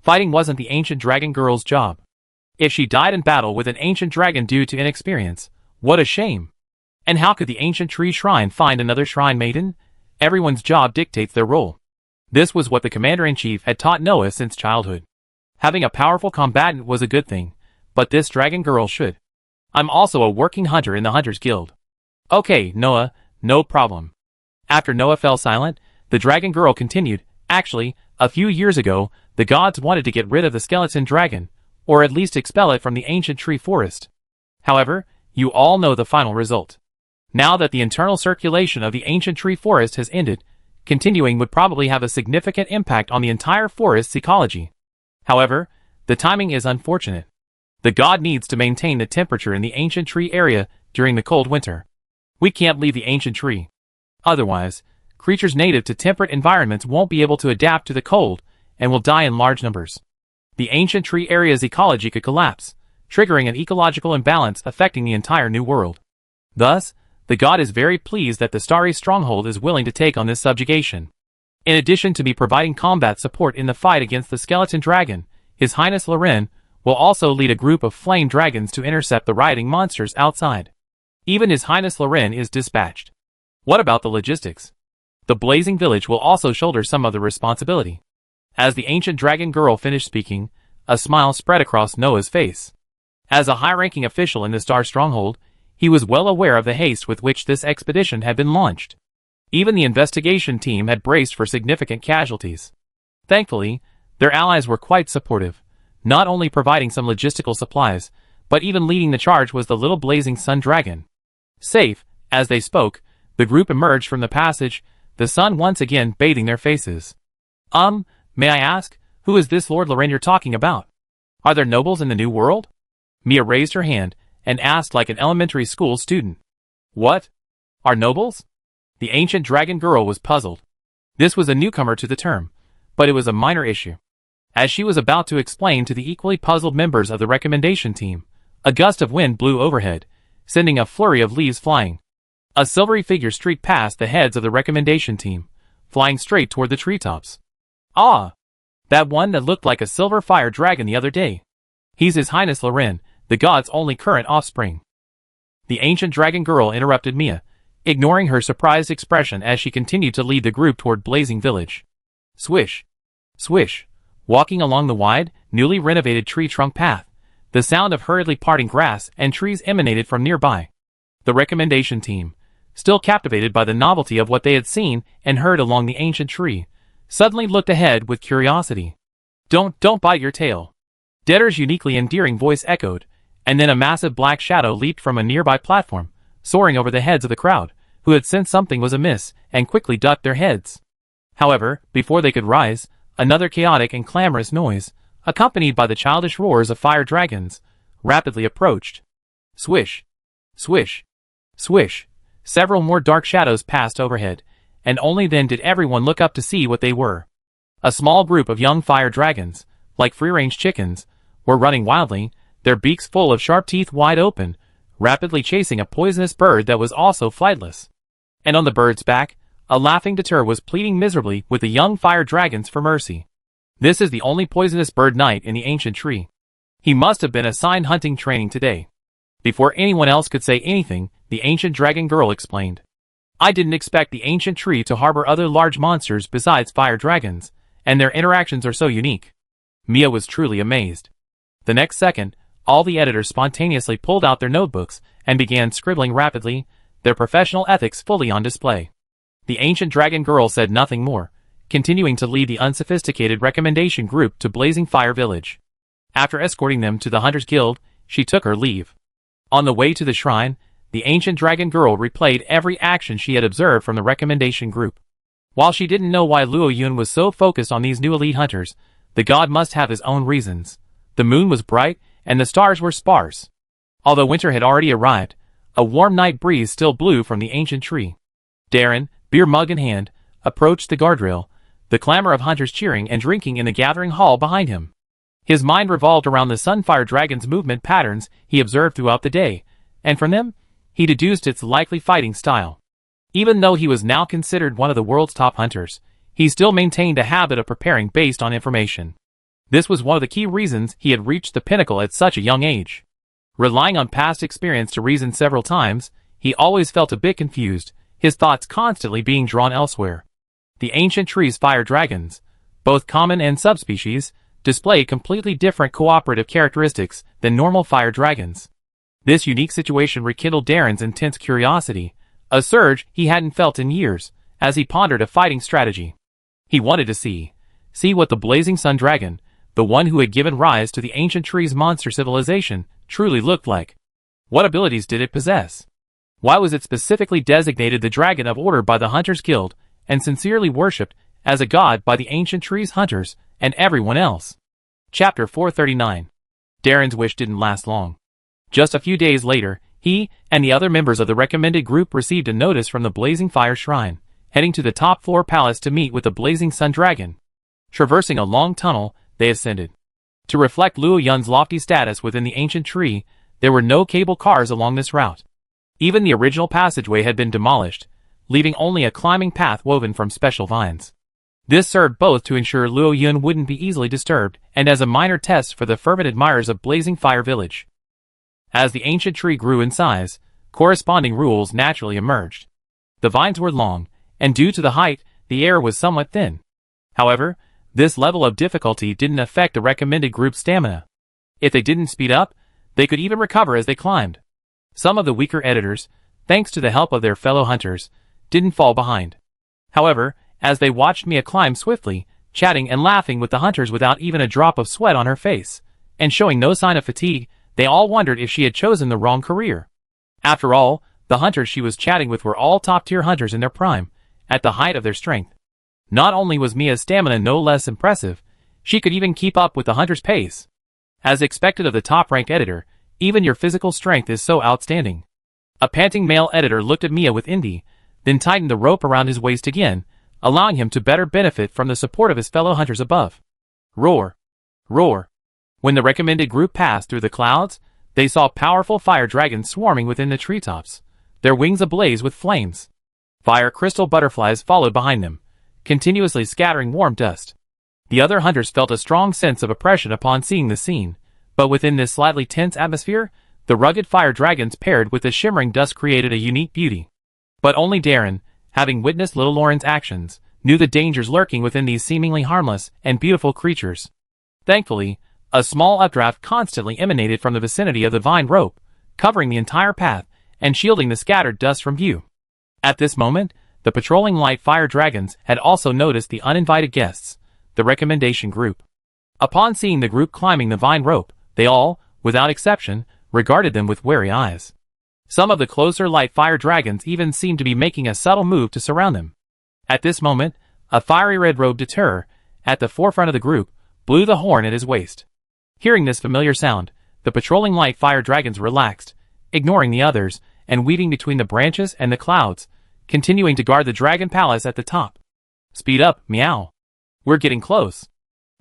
Fighting wasn't the ancient dragon girl's job. If she died in battle with an ancient dragon due to inexperience, what a shame. And how could the ancient tree shrine find another shrine maiden? Everyone's job dictates their role. This was what the commander-in-chief had taught Noah since childhood. Having a powerful combatant was a good thing, but this dragon girl should. "I'm also a working hunter in the Hunters Guild." "Okay, Noah, no problem." After Noah fell silent, the dragon girl continued, "Actually, a few years ago, the gods wanted to get rid of the skeleton dragon, or at least expel it from the ancient tree forest. However, you all know the final result. Now that the internal circulation of the ancient tree forest has ended, continuing would probably have a significant impact on the entire forest's ecology. However, the timing is unfortunate. The god needs to maintain the temperature in the ancient tree area during the cold winter. We can't leave the ancient tree. Otherwise, creatures native to temperate environments won't be able to adapt to the cold and will die in large numbers. The ancient tree area's ecology could collapse, triggering an ecological imbalance affecting the entire New World. Thus, the god is very pleased that the Starry Stronghold is willing to take on this subjugation. In addition to me providing combat support in the fight against the skeleton dragon, His Highness Loren will also lead a group of flame dragons to intercept the rioting monsters outside. Even His Highness Loren is dispatched. What about the logistics? The Blazing Village will also shoulder some of the responsibility. As the ancient dragon girl finished speaking, a smile spread across Noah's face. As a high-ranking official in the Star Stronghold, he was well aware of the haste with which this expedition had been launched. Even the investigation team had braced for significant casualties. Thankfully, their allies were quite supportive, not only providing some logistical supplies, but even leading the charge was the little blazing sun dragon. Safe, as they spoke, The group emerged from the passage, the sun once again bathing their faces. May I ask, who is this Lord Loren you're talking about? Are there nobles in the New World? Mia raised her hand and asked like an elementary school student. What? Are nobles? The ancient dragon girl was puzzled. This was a newcomer to the term, but it was a minor issue. As she was about to explain to the equally puzzled members of the recommendation team, a gust of wind blew overhead, sending a flurry of leaves flying. A silvery figure streaked past the heads of the recommendation team, flying straight toward the treetops. Ah! That one that looked like a silver fire dragon the other day. He's His Highness Loren, the god's only current offspring. The ancient dragon girl interrupted Mia, ignoring her surprised expression as she continued to lead the group toward Blazing Village. Swish! Swish! Walking along the wide, newly renovated tree trunk path, the sound of hurriedly parting grass and trees emanated from nearby. The recommendation team, still captivated by the novelty of what they had seen and heard along the ancient tree, suddenly looked ahead with curiosity. Don't bite your tail. Detter's uniquely endearing voice echoed, and then a massive black shadow leaped from a nearby platform, soaring over the heads of the crowd, who had sensed something was amiss and quickly ducked their heads. However, before they could rise, another chaotic and clamorous noise, accompanied by the childish roars of fire dragons, rapidly approached. Swish! Swish! Swish! Several more dark shadows passed overhead, and only then did everyone look up to see what they were. A small group of young fire dragons, like free-range chickens, were running wildly, their beaks full of sharp teeth wide open, rapidly chasing a poisonous bird that was also flightless. And on the bird's back, a laughing deter was pleading miserably with the young fire dragons for mercy. This is the only poisonous bird knight in the ancient tree. He must have been assigned hunting training today. Before anyone else could say anything, the ancient dragon girl explained. I didn't expect the ancient tree to harbor other large monsters besides fire dragons, and their interactions are so unique. Mia was truly amazed. The next second, all the editors spontaneously pulled out their notebooks and began scribbling rapidly, their professional ethics fully on display. The ancient dragon girl said nothing more, continuing to lead the unsophisticated recommendation group to Blazing Fire Village. After escorting them to the Hunters Guild, she took her leave. On the way to the shrine, the ancient dragon girl replayed every action she had observed from the recommendation group. While she didn't know why Luo Yun was so focused on these new elite hunters, the god must have his own reasons. The moon was bright, and the stars were sparse. Although winter had already arrived, a warm night breeze still blew from the ancient tree. Darren, beer mug in hand, approached the guardrail, the clamor of hunters cheering and drinking in the gathering hall behind him. His mind revolved around the Sunfire Dragon's movement patterns he observed throughout the day, and from them, he deduced its likely fighting style. Even though he was now considered one of the world's top hunters, he still maintained a habit of preparing based on information. This was one of the key reasons he had reached the pinnacle at such a young age. Relying on past experience to reason several times, he always felt a bit confused, his thoughts constantly being drawn elsewhere. The ancient tree's fire dragons, both common and subspecies, display completely different cooperative characteristics than normal fire dragons. This unique situation rekindled Darren's intense curiosity, a surge he hadn't felt in years, as he pondered a fighting strategy. He wanted to see what the Blazing Sun Dragon, the one who had given rise to the ancient tree's monster civilization, truly looked like. What abilities did it possess? Why was it specifically designated the Dragon of Order by the Hunters Guild, and sincerely worshipped as a god by the ancient tree's hunters and everyone else? Chapter 439. Darren's wish didn't last long. Just a few days later, he and the other members of the recommended group received a notice from the Blazing Fire Shrine, heading to the top floor palace to meet with the Blazing Sun Dragon. Traversing a long tunnel, they ascended. To reflect Luo Yun's lofty status within the ancient tree, there were no cable cars along this route. Even the original passageway had been demolished, leaving only a climbing path woven from special vines. This served both to ensure Luo Yun wouldn't be easily disturbed and as a minor test for the fervent admirers of Blazing Fire Village. As the ancient tree grew in size, corresponding rules naturally emerged. The vines were long, and due to the height, the air was somewhat thin. However, this level of difficulty didn't affect the recommended group's stamina. If they didn't speed up, they could even recover as they climbed. Some of the weaker editors, thanks to the help of their fellow hunters, didn't fall behind. However, as they watched Mia climb swiftly, chatting and laughing with the hunters without even a drop of sweat on her face, and showing no sign of fatigue, they all wondered if she had chosen the wrong career. After all, The hunters she was chatting with were all top-tier hunters in their prime, at the height of their strength. Not only was Mia's stamina no less impressive, she could even keep up with the hunter's pace. As expected of the top-ranked editor, even your physical strength is so outstanding. A panting male editor looked at Mia with envy, then tightened the rope around his waist again, allowing him to better benefit from the support of his fellow hunters above. Roar! Roar! When the recommended group passed through the clouds, they saw powerful fire dragons swarming within the treetops, their wings ablaze with flames. Fire crystal butterflies followed behind them, continuously scattering warm dust. The other hunters felt a strong sense of oppression upon seeing the scene, but within this slightly tense atmosphere, the rugged fire dragons paired with the shimmering dust created a unique beauty. But only Darren, having witnessed little Lauren's actions, knew the dangers lurking within these seemingly harmless and beautiful creatures. Thankfully, a small updraft constantly emanated from the vicinity of the vine rope, covering the entire path and shielding the scattered dust from view. At this moment, the patrolling light fire dragons had also noticed the uninvited guests, the recommendation group. Upon seeing the group climbing the vine rope, they all, without exception, regarded them with wary eyes. Some of the closer light fire dragons even seemed to be making a subtle move to surround them. At this moment, a fiery red-robed deterror, at the forefront of the group, blew the horn at his waist. Hearing this familiar sound, the patrolling light fire dragons relaxed, ignoring the others, and weaving between the branches and the clouds, continuing to guard the dragon palace at the top. Speed up, meow. We're getting close.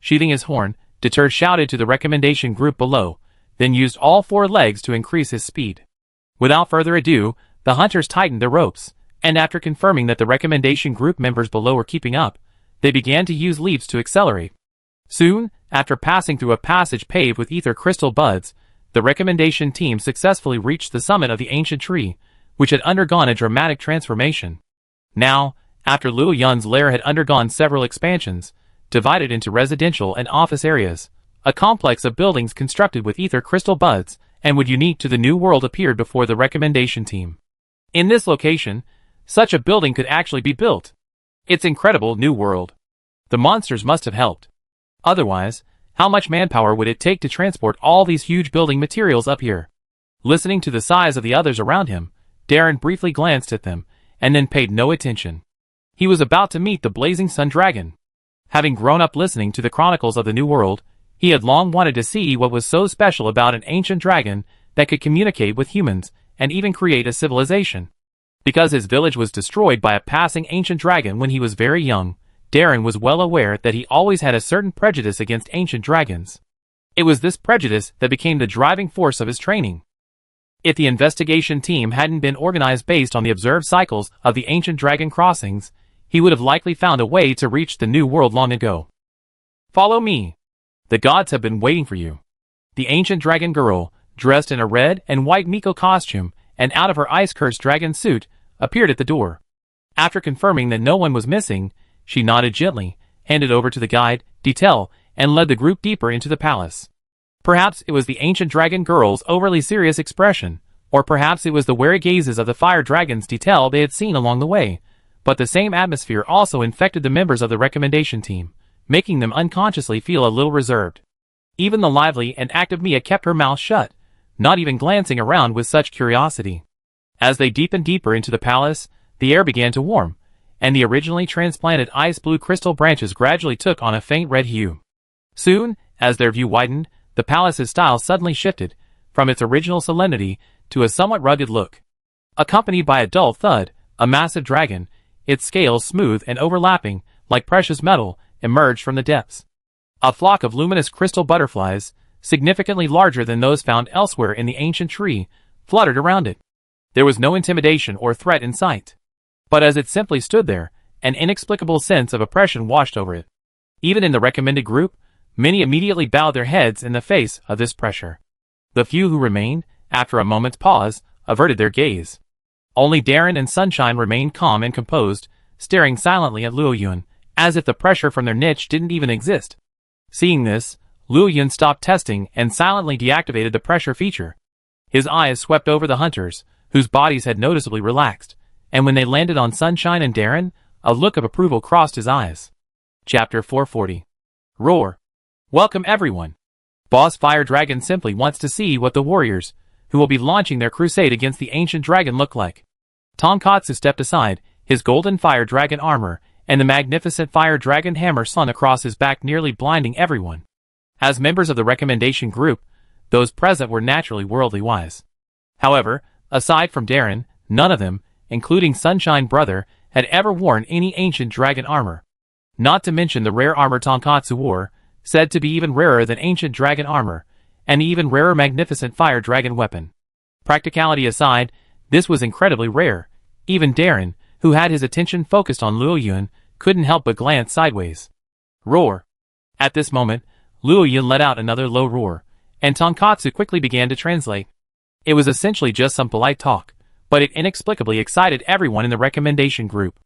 Sheathing his horn, Deter shouted to the recommendation group below, then used all four legs to increase his speed. Without further ado, the hunters tightened their ropes, and after confirming that the recommendation group members below were keeping up, they began to use leaps to accelerate. Soon, after passing through a passage paved with ether crystal buds, the recommendation team successfully reached the summit of the ancient tree, which had undergone a dramatic transformation. Now, after Luo Yun's lair had undergone several expansions, divided into residential and office areas, a complex of buildings constructed with ether crystal buds and would unique to the new world appeared before the recommendation team. In this location, such a building could actually be built. It's incredible new world. The monsters must have helped. Otherwise, how much manpower would it take to transport all these huge building materials up here? Listening to the sighs of the others around him, Darren briefly glanced at them, and then paid no attention. He was about to meet the blazing sun dragon. Having grown up listening to the chronicles of the New World, he had long wanted to see what was so special about an ancient dragon that could communicate with humans and even create a civilization. Because his village was destroyed by a passing ancient dragon when he was very young, Darren was well aware that he always had a certain prejudice against ancient dragons. It was this prejudice that became the driving force of his training. If the investigation team hadn't been organized based on the observed cycles of the ancient dragon crossings, he would have likely found a way to reach the new world long ago. Follow me. The gods have been waiting for you. The ancient dragon girl, dressed in a red and white Miko costume and out of her ice-cursed dragon suit, appeared at the door. After confirming that no one was missing, she nodded gently, handed over to the guide, Detail, and led the group deeper into the palace. Perhaps it was the ancient dragon girl's overly serious expression, or perhaps it was the wary gazes of the fire dragons Detail they had seen along the way, but the same atmosphere also infected the members of the recommendation team, making them unconsciously feel a little reserved. Even the lively and active Mia kept her mouth shut, not even glancing around with such curiosity. As they deepened deeper into the palace, the air began to warm, and the originally transplanted ice-blue crystal branches gradually took on a faint red hue. Soon, as their view widened, the palace's style suddenly shifted, from its original solemnity to a somewhat rugged look. Accompanied by a dull thud, a massive dragon, its scales smooth and overlapping, like precious metal, emerged from the depths. A flock of luminous crystal butterflies, significantly larger than those found elsewhere in the ancient tree, fluttered around it. There was no intimidation or threat in sight. But as it simply stood there, an inexplicable sense of oppression washed over it. Even in the recommended group, many immediately bowed their heads in the face of this pressure. The few who remained, after a moment's pause, averted their gaze. Only Darren and Sunshine remained calm and composed, staring silently at Luo Yun, as if the pressure from their niche didn't even exist. Seeing this, Luo Yun stopped testing and silently deactivated the pressure feature. His eyes swept over the hunters, whose bodies had noticeably relaxed, and when they landed on Sunshine and Darren, a look of approval crossed his eyes. Chapter 440. Roar. Welcome everyone. Boss Fire Dragon simply wants to see what the warriors, who will be launching their crusade against the ancient dragon look like? Tonkatsu stepped aside, his golden fire dragon armor, and the magnificent fire dragon hammer slung across his back nearly blinding everyone. As members of the recommendation group, those present were naturally worldly wise. However, aside from Darren, none of them, including Sunshine Brother, had ever worn any ancient dragon armor. Not to mention the rare armor Tonkatsu wore, said to be even rarer than ancient dragon armor, and the even rarer magnificent fire dragon weapon. Practicality aside, this was incredibly rare. Even Darren, who had his attention focused on Luo Yun, couldn't help but glance sideways. Roar! At this moment, Luo Yun let out another low roar, and Tonkatsu quickly began to translate. It was essentially just some polite talk, but it inexplicably excited everyone in the recommendation group.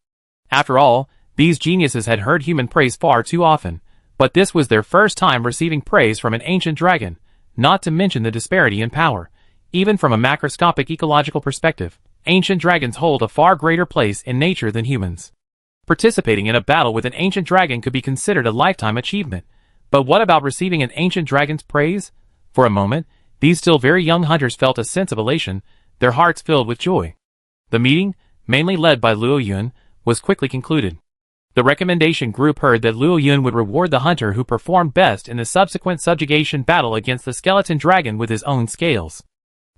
After all, these geniuses had heard human praise far too often, but this was their first time receiving praise from an ancient dragon, not to mention the disparity in power. Even from a macroscopic ecological perspective, ancient dragons hold a far greater place in nature than humans. Participating in a battle with an ancient dragon could be considered a lifetime achievement, but what about receiving an ancient dragon's praise? For a moment, these still very young hunters felt a sense of elation, their hearts filled with joy. The meeting, mainly led by Luo Yun, was quickly concluded. The recommendation group heard that Luo Yun would reward the hunter who performed best in the subsequent subjugation battle against the skeleton dragon with his own scales.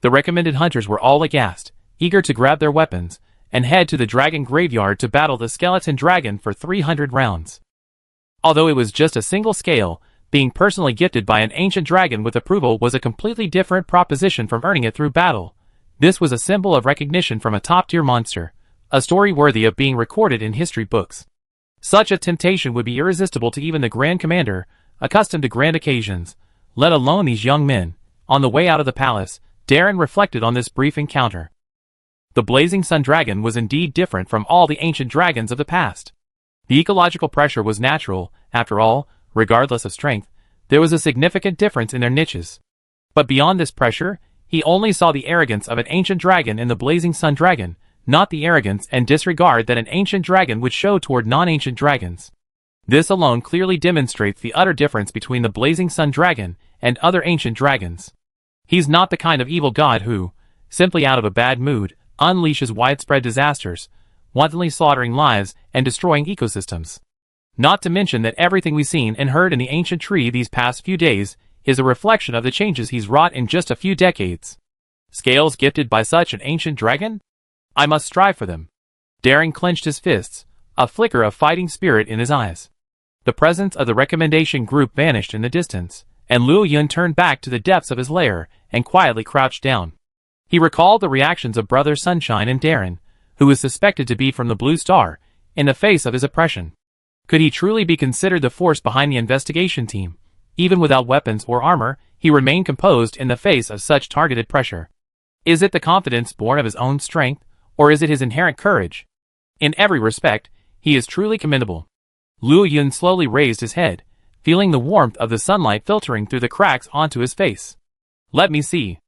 The recommended hunters were all aghast, eager to grab their weapons, and head to the dragon graveyard to battle the skeleton dragon for 300 rounds. Although it was just a single scale, being personally gifted by an ancient dragon with approval was a completely different proposition from earning it through battle. This was a symbol of recognition from a top-tier monster, a story worthy of being recorded in history books. Such a temptation would be irresistible to even the Grand Commander, accustomed to grand occasions, let alone these young men. On the way out of the palace, Darren reflected on this brief encounter. The blazing sun dragon was indeed different from all the ancient dragons of the past. The ecological pressure was natural, after all, regardless of strength, there was a significant difference in their niches. But beyond this pressure, he only saw the arrogance of an ancient dragon in the blazing sun dragon, not the arrogance and disregard that an ancient dragon would show toward non-ancient dragons. This alone clearly demonstrates the utter difference between the blazing sun dragon and other ancient dragons. He's not the kind of evil god who, simply out of a bad mood, unleashes widespread disasters, wantonly slaughtering lives and destroying ecosystems. Not to mention that everything we've seen and heard in the ancient tree these past few days is a reflection of the changes he's wrought in just a few decades. Scales gifted by such an ancient dragon? I must strive for them. Darren clenched his fists, a flicker of fighting spirit in his eyes. The presence of the recommendation group vanished in the distance, and Luo Yun turned back to the depths of his lair and quietly crouched down. He recalled the reactions of Brother Sunshine and Darren, who was suspected to be from the Blue Star, in the face of his oppression. Could he truly be considered the force behind the investigation team? Even without weapons or armor, he remained composed in the face of such targeted pressure. Is it the confidence born of his own strength, or is it his inherent courage? In every respect, he is truly commendable. Luo Yun slowly raised his head, feeling the warmth of the sunlight filtering through the cracks onto his face. Let me see.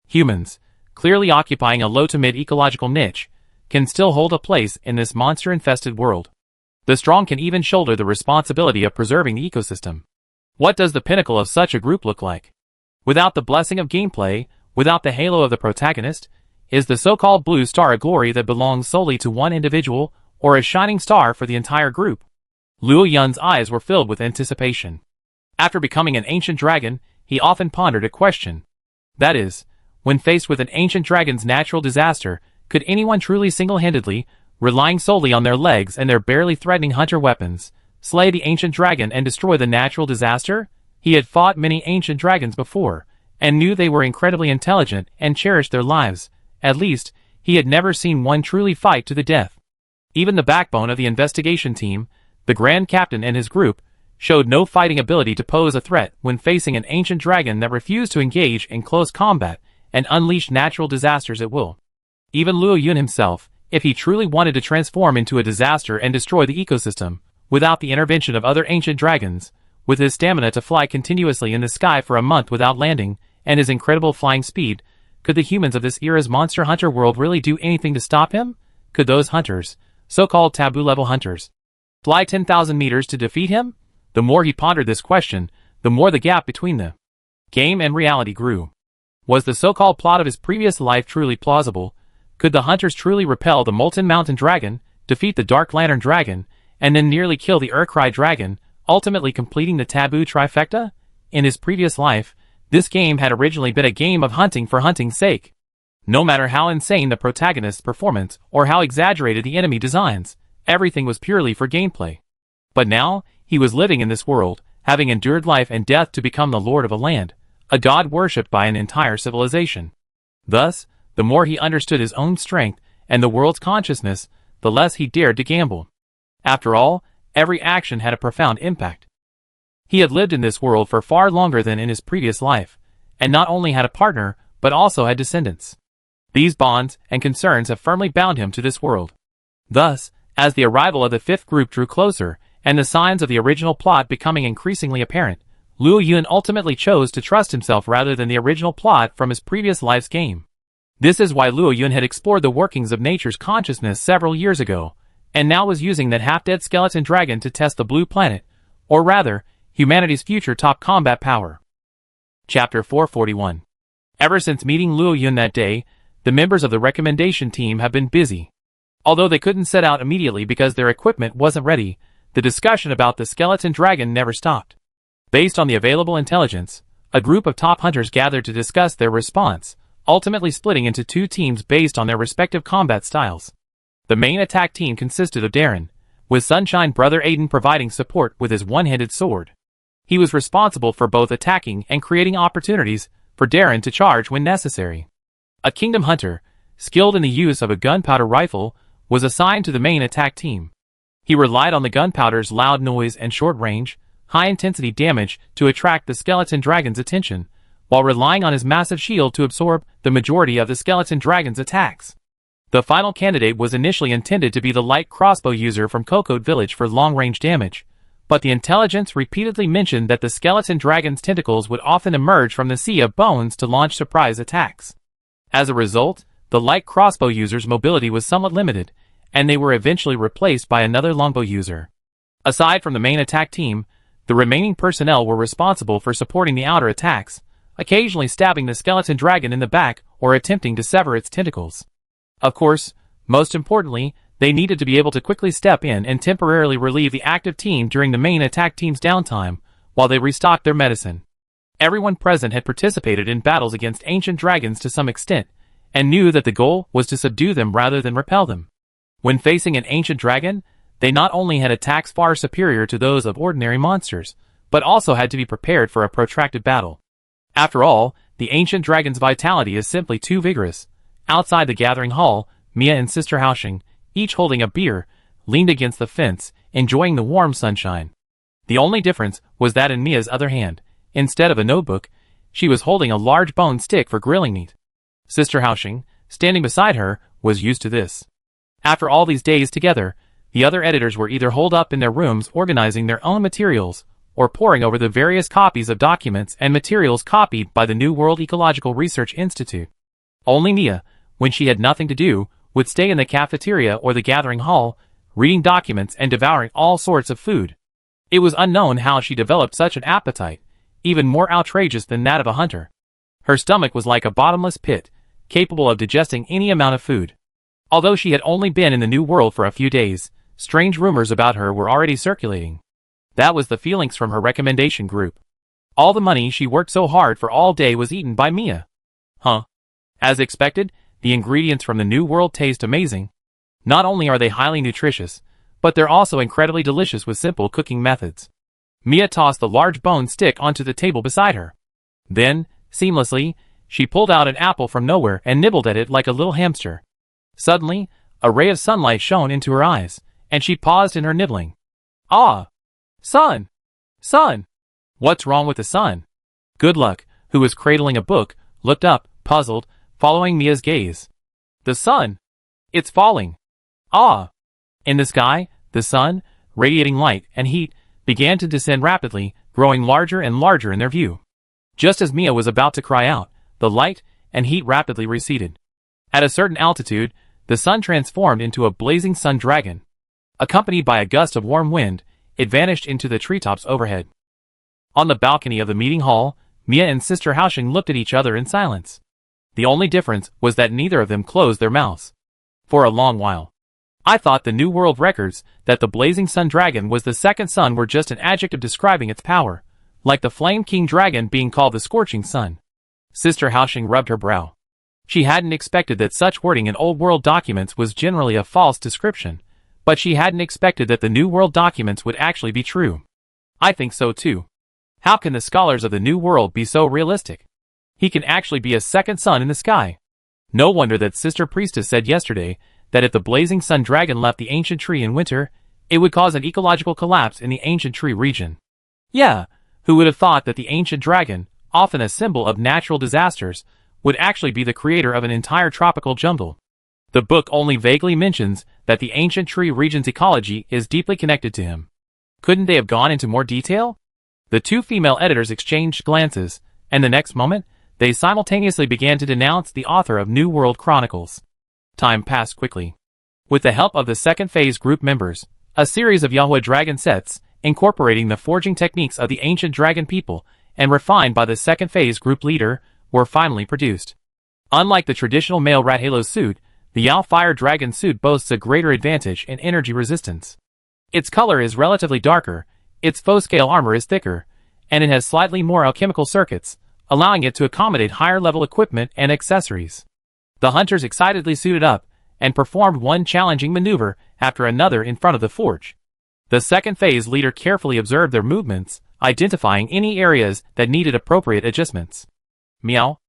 Humans, clearly occupying a low to mid ecological niche, can still hold a place in this monster-infested world. The strong can even shoulder the responsibility of preserving the ecosystem. What does the pinnacle of such a group look like? Without the blessing of gameplay, without the halo of the protagonist, is the so-called Blue Star a glory that belongs solely to one individual, or a shining star for the entire group? Luo Yun's eyes were filled with anticipation. After becoming an ancient dragon, he often pondered a question. That is, when faced with an ancient dragon's natural disaster, could anyone truly single-handedly, relying solely on their legs and their barely threatening hunter weapons, slay the ancient dragon and destroy the natural disaster? He had fought many ancient dragons before, and knew they were incredibly intelligent and cherished their lives. At least, he had never seen one truly fight to the death. Even the backbone of the investigation team, the Grand Captain and his group, showed no fighting ability to pose a threat when facing an ancient dragon that refused to engage in close combat and unleash natural disasters at will. Even Luo Yun himself, if he truly wanted to transform into a disaster and destroy the ecosystem, without the intervention of other ancient dragons, with his stamina to fly continuously in the sky for a month without landing, and his incredible flying speed, could the humans of this era's monster hunter world really do anything to stop him? Could those hunters, so-called taboo-level hunters, fly 10,000 meters to defeat him? The more he pondered this question, the more the gap between the game and reality grew. Was the so-called plot of his previous life truly plausible? Could the hunters truly repel the Molten Mountain Dragon, defeat the Dark Lantern Dragon, and then nearly kill the Urkrai Dragon, ultimately completing the taboo trifecta? In his previous life, this game had originally been a game of hunting for hunting's sake. No matter how insane the protagonist's performance or how exaggerated the enemy designs, everything was purely for gameplay. But now, he was living in this world, having endured life and death to become the lord of a land, a god worshipped by an entire civilization. Thus, the more he understood his own strength and the world's consciousness, the less he dared to gamble. After all, every action had a profound impact. He had lived in this world for far longer than in his previous life, and not only had a partner, but also had descendants. These bonds and concerns have firmly bound him to this world. Thus, as the arrival of the fifth group drew closer, and the signs of the original plot becoming increasingly apparent, Luo Yun ultimately chose to trust himself rather than the original plot from his previous life's game. This is why Luo Yun had explored the workings of nature's consciousness several years ago, and now was using that half-dead skeleton dragon to test the blue planet, or rather, humanity's future top combat power. Chapter 441. Ever since meeting Luo Yun that day, the members of the recommendation team have been busy. Although they couldn't set out immediately because their equipment wasn't ready, the discussion about the skeleton dragon never stopped. Based on the available intelligence, a group of top hunters gathered to discuss their response, ultimately splitting into two teams based on their respective combat styles. The main attack team consisted of Darren, with Sunshine brother Aiden providing support with his one-handed sword. He was responsible for both attacking and creating opportunities for Darren to charge when necessary. A kingdom hunter, skilled in the use of a gunpowder rifle, was assigned to the main attack team. He relied on the gunpowder's loud noise and short range, high-intensity damage to attract the skeleton dragon's attention, while relying on his massive shield to absorb the majority of the skeleton dragon's attacks. The final candidate was initially intended to be the light crossbow user from Cocoa Village for long-range damage, but the intelligence repeatedly mentioned that the skeleton dragon's tentacles would often emerge from the sea of bones to launch surprise attacks. As a result, the light crossbow user's mobility was somewhat limited, and they were eventually replaced by another longbow user. Aside from the main attack team, the remaining personnel were responsible for supporting the outer attacks, occasionally stabbing the skeleton dragon in the back or attempting to sever its tentacles. Of course, most importantly, they needed to be able to quickly step in and temporarily relieve the active team during the main attack team's downtime, while they restocked their medicine. Everyone present had participated in battles against ancient dragons to some extent, and knew that the goal was to subdue them rather than repel them. When facing an ancient dragon, they not only had attacks far superior to those of ordinary monsters, but also had to be prepared for a protracted battle. After all, the ancient dragon's vitality is simply too vigorous. Outside the gathering hall, Mia and Sister Haoxing, each holding a beer, leaned against the fence, enjoying the warm sunshine. The only difference was that in Mia's other hand, instead of a notebook, she was holding a large bone stick for grilling meat. Sister Haoxing, standing beside her, was used to this. After all these days together, the other editors were either holed up in their rooms organizing their own materials, or poring over the various copies of documents and materials copied by the New World Ecological Research Institute. Only Mia, when she had nothing to do, would stay in the cafeteria or the gathering hall, reading documents and devouring all sorts of food. It was unknown how she developed such an appetite, even more outrageous than that of a hunter. Her stomach was like a bottomless pit, capable of digesting any amount of food. Although she had only been in the New World for a few days, strange rumors about her were already circulating. That was the feelings from her recommendation group. All the money she worked so hard for all day was eaten by Mia. As expected, the ingredients from the New World taste amazing. Not only are they highly nutritious, but they're also incredibly delicious with simple cooking methods. Mia tossed the large bone stick onto the table beside her. Then, seamlessly, she pulled out an apple from nowhere and nibbled at it like a little hamster. Suddenly, a ray of sunlight shone into her eyes, and she paused in her nibbling. Ah! Sun! Sun! What's wrong with the sun? Good Luck, who was cradling a book, looked up, puzzled, following Mia's gaze. The sun! It's falling! Ah! In the sky, the sun, radiating light and heat, began to descend rapidly, growing larger and larger in their view. Just as Mia was about to cry out, the light and heat rapidly receded. At a certain altitude, the sun transformed into a blazing sun dragon. Accompanied by a gust of warm wind, it vanished into the treetops overhead. On the balcony of the meeting hall, Mia and Sister Haosheng looked at each other in silence. The only difference was that neither of them closed their mouths. For a long while, I thought the New World records that the Blazing Sun Dragon was the second sun were just an adjective describing its power, like the Flame King Dragon being called the Scorching Sun. Sister Haosheng rubbed her brow. She hadn't expected that such wording in Old World documents was generally a false description, but she hadn't expected that the New World documents would actually be true. I think so too. How can the scholars of the New World be so realistic? He can actually be a second sun in the sky. No wonder that Sister Priestess said yesterday that if the Blazing Sun Dragon left the ancient tree in winter, it would cause an ecological collapse in the ancient tree region. Yeah, who would have thought that the ancient dragon, often a symbol of natural disasters, would actually be the creator of an entire tropical jungle? The book only vaguely mentions that the ancient tree region's ecology is deeply connected to him. Couldn't they have gone into more detail? The two female editors exchanged glances, and the next moment, they simultaneously began to denounce the author of New World Chronicles. Time passed quickly. With the help of the second phase group members, a series of Yahweh dragon sets, incorporating the forging techniques of the ancient dragon people, and refined by the second phase group leader, were finally produced. Unlike the traditional male Rathalos suit, the Yao Fire Dragon suit boasts a greater advantage in energy resistance. Its color is relatively darker, its faux-scale armor is thicker, and it has slightly more alchemical circuits, allowing it to accommodate higher-level equipment and accessories. The hunters excitedly suited up, and performed one challenging maneuver after another in front of the forge. The second phase leader carefully observed their movements, identifying any areas that needed appropriate adjustments. Meow.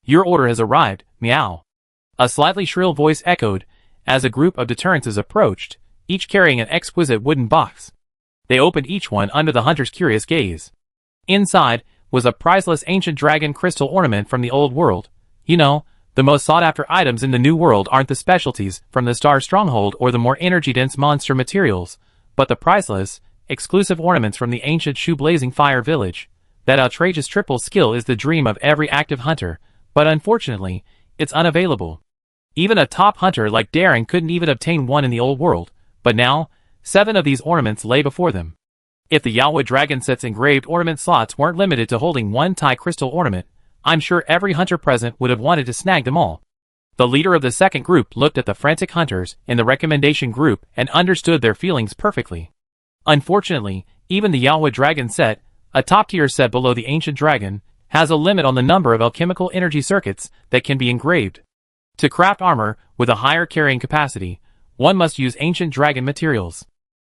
Your order has arrived, meow. A slightly shrill voice echoed, as a group of deterrences approached, each carrying an exquisite wooden box. They opened each one under the hunter's curious gaze. Inside was a priceless ancient dragon crystal ornament from the Old World. You know, the most sought-after items in the New World aren't the specialties from the Star Stronghold or the more energy-dense monster materials, but the priceless, exclusive ornaments from the ancient Shoe-Blazing Fire Village. That outrageous triple skill is the dream of every active hunter, but unfortunately, it's unavailable. Even a top hunter like Darren couldn't even obtain one in the Old World, but now, 7 of these ornaments lay before them. If the Yahweh Dragon set's engraved ornament slots weren't limited to holding one Tai crystal ornament, I'm sure every hunter present would have wanted to snag them all. The leader of the second group looked at the frantic hunters in the recommendation group and understood their feelings perfectly. Unfortunately, even the Yahweh Dragon set, a top-tier set below the Ancient Dragon, has a limit on the number of alchemical energy circuits that can be engraved. To craft armor with a higher carrying capacity, one must use Ancient Dragon materials.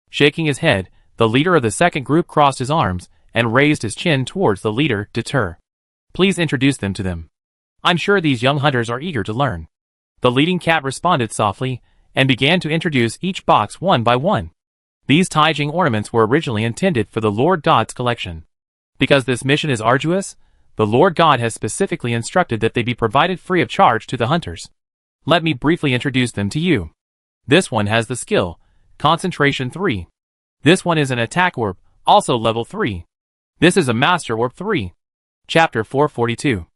Shaking his head, the leader of the second group crossed his arms and raised his chin towards the leader, Deter. Please introduce them to them. I'm sure these young hunters are eager to learn. The leading cat responded softly, and began to introduce each box one by one. These Taijing ornaments were originally intended for the Lord God's collection. Because this mission is arduous, the Lord God has specifically instructed that they be provided free of charge to the hunters. Let me briefly introduce them to you. This one has the skill, Concentration 3. This one is an attack orb, also level 3. This is a Master Orb 3. Chapter 442.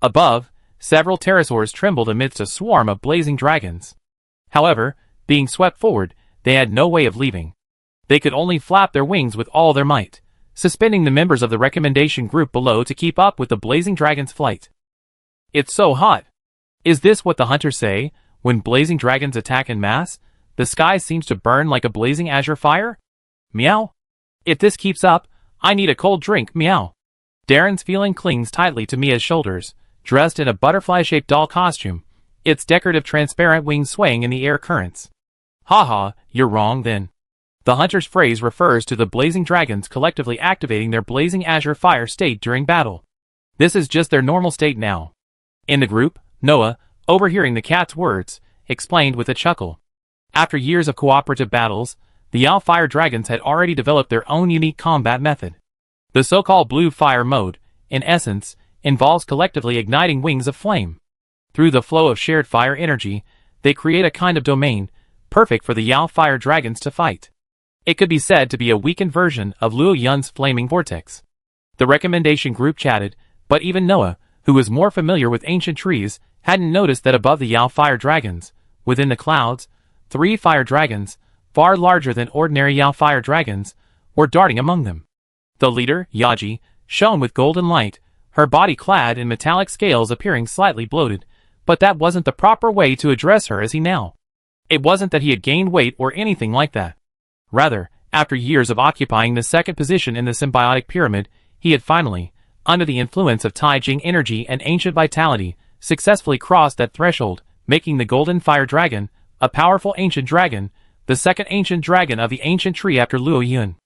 Above, several pterosaurs trembled amidst a swarm of blazing dragons. However, being swept forward, they had no way of leaving. They could only flap their wings with all their might, suspending the members of the recommendation group below to keep up with the blazing dragon's flight. It's so hot. Is this what the hunters say, when blazing dragons attack en masse? The sky seems to burn like a blazing azure fire? Meow. If this keeps up, I need a cold drink, meow. Darren's feeling clings tightly to Mia's shoulders, dressed in a butterfly-shaped doll costume, its decorative transparent wings swaying in the air currents. Haha, you're wrong then. The hunter's phrase refers to the blazing dragons collectively activating their blazing azure fire state during battle. This is just their normal state now. In the group, Noah, overhearing the cat's words, explained with a chuckle. After years of cooperative battles, the Yao Fire Dragons had already developed their own unique combat method. The so-called blue fire mode, in essence, involves collectively igniting wings of flame. Through the flow of shared fire energy, they create a kind of domain, perfect for the Yao Fire Dragons to fight. It could be said to be a weakened version of Luo Yun's flaming vortex. The recommendation group chatted, but even Noah, who was more familiar with ancient trees, hadn't noticed that above the Yao Fire Dragons, within the clouds, 3 fire dragons, far larger than ordinary Yao Fire Dragons, were darting among them. The leader, Yaji, shone with golden light, her body clad in metallic scales appearing slightly bloated, but that wasn't the proper way to address her as he now. It wasn't that he had gained weight or anything like that. Rather, after years of occupying the second position in the symbiotic pyramid, he had finally, under the influence of Taijing energy and ancient vitality, successfully crossed that threshold, making the Golden Fire Dragon, a powerful ancient dragon, the second ancient dragon of the ancient tree after Luo Yun.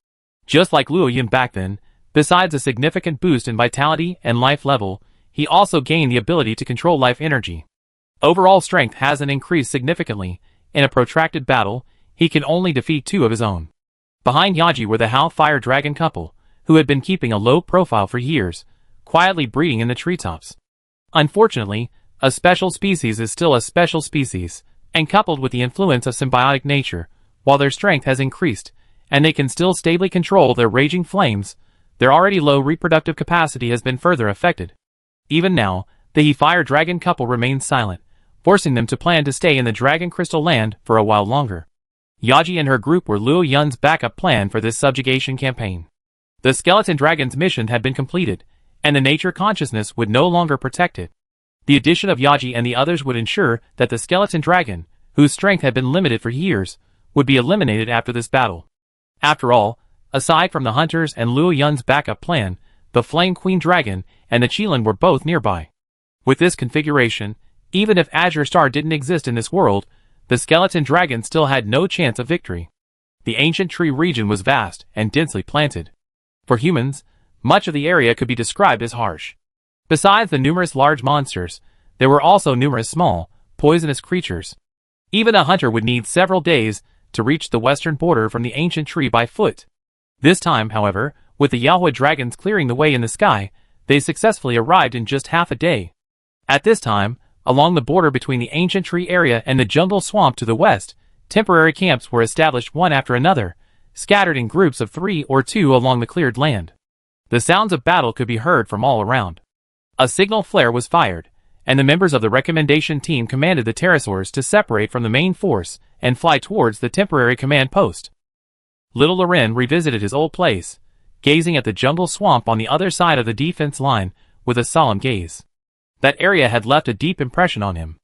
Just like Luo Yun back then, besides a significant boost in vitality and life level, he also gained the ability to control life energy. Overall strength hasn't increased significantly. In a protracted battle, he can only defeat two of his own. Behind Yaji were the Hao Fire Dragon couple, who had been keeping a low profile for years, quietly breeding in the treetops. Unfortunately, a special species is still a special species, and coupled with the influence of symbiotic nature, while their strength has increased, and they can still stably control their raging flames, their already low reproductive capacity has been further affected. Even now, the He Fire Dragon couple remains silent, forcing them to plan to stay in the Dragon Crystal Land for a while longer. Yaji and her group were Luo Yun's backup plan for this subjugation campaign. The Skeleton Dragon's mission had been completed, and the nature consciousness would no longer protect it. The addition of Yaji and the others would ensure that the Skeleton Dragon, whose strength had been limited for years, would be eliminated after this battle. After all, aside from the hunters and Luo Yun's backup plan, the Flame Queen Dragon and the Qilin were both nearby. With this configuration, even if Azure Star didn't exist in this world, the Skeleton Dragon still had no chance of victory. The ancient tree region was vast and densely planted. For humans, much of the area could be described as harsh. Besides the numerous large monsters, there were also numerous small, poisonous creatures. Even a hunter would need several days to reach the western border from the ancient tree by foot. This time, however, with the Yaohui dragons clearing the way in the sky, they successfully arrived in just half a day. At this time, along the border between the ancient tree area and the jungle swamp to the west, temporary camps were established one after another, scattered in groups of 3 or 2 along the cleared land. The sounds of battle could be heard from all around. A signal flare was fired, and the members of the recommendation team commanded the pterosaurs to separate from the main force and fly towards the temporary command post. Little Loren revisited his old place, gazing at the jungle swamp on the other side of the defense line with a solemn gaze. That area had left a deep impression on him.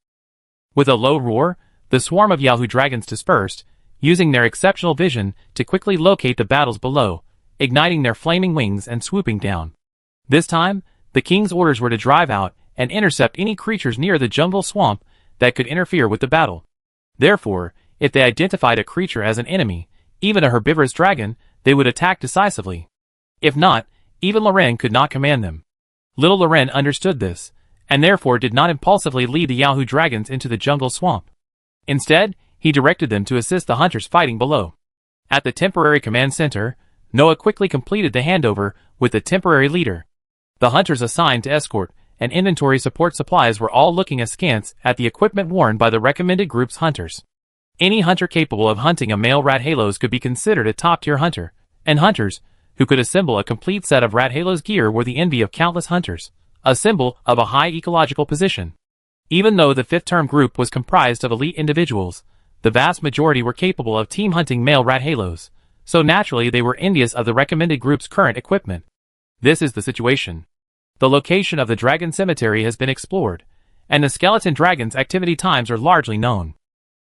With a low roar, the swarm of Yaohui dragons dispersed, using their exceptional vision to quickly locate the battles below, igniting their flaming wings and swooping down. This time, the king's orders were to drive out and intercept any creatures near the jungle swamp that could interfere with the battle. Therefore, if they identified a creature as an enemy, even a herbivorous dragon, they would attack decisively. If not, even Loren could not command them. Little Loren understood this, and therefore did not impulsively lead the Yaohui dragons into the jungle swamp. Instead, he directed them to assist the hunters fighting below. At the temporary command center, Noah quickly completed the handover with the temporary leader. The hunters assigned to escort and inventory support supplies were all looking askance at the equipment worn by the recommended group's hunters. Any hunter capable of hunting a male Rathalos could be considered a top-tier hunter, and hunters who could assemble a complete set of Rathalos gear were the envy of countless hunters, a symbol of a high ecological position. Even though the fifth-term group was comprised of elite individuals, the vast majority were capable of team hunting male Rathalos, so naturally they were envious of the recommended group's current equipment. This is the situation. The location of the Dragon Cemetery has been explored, and the Skeleton Dragon's activity times are largely known.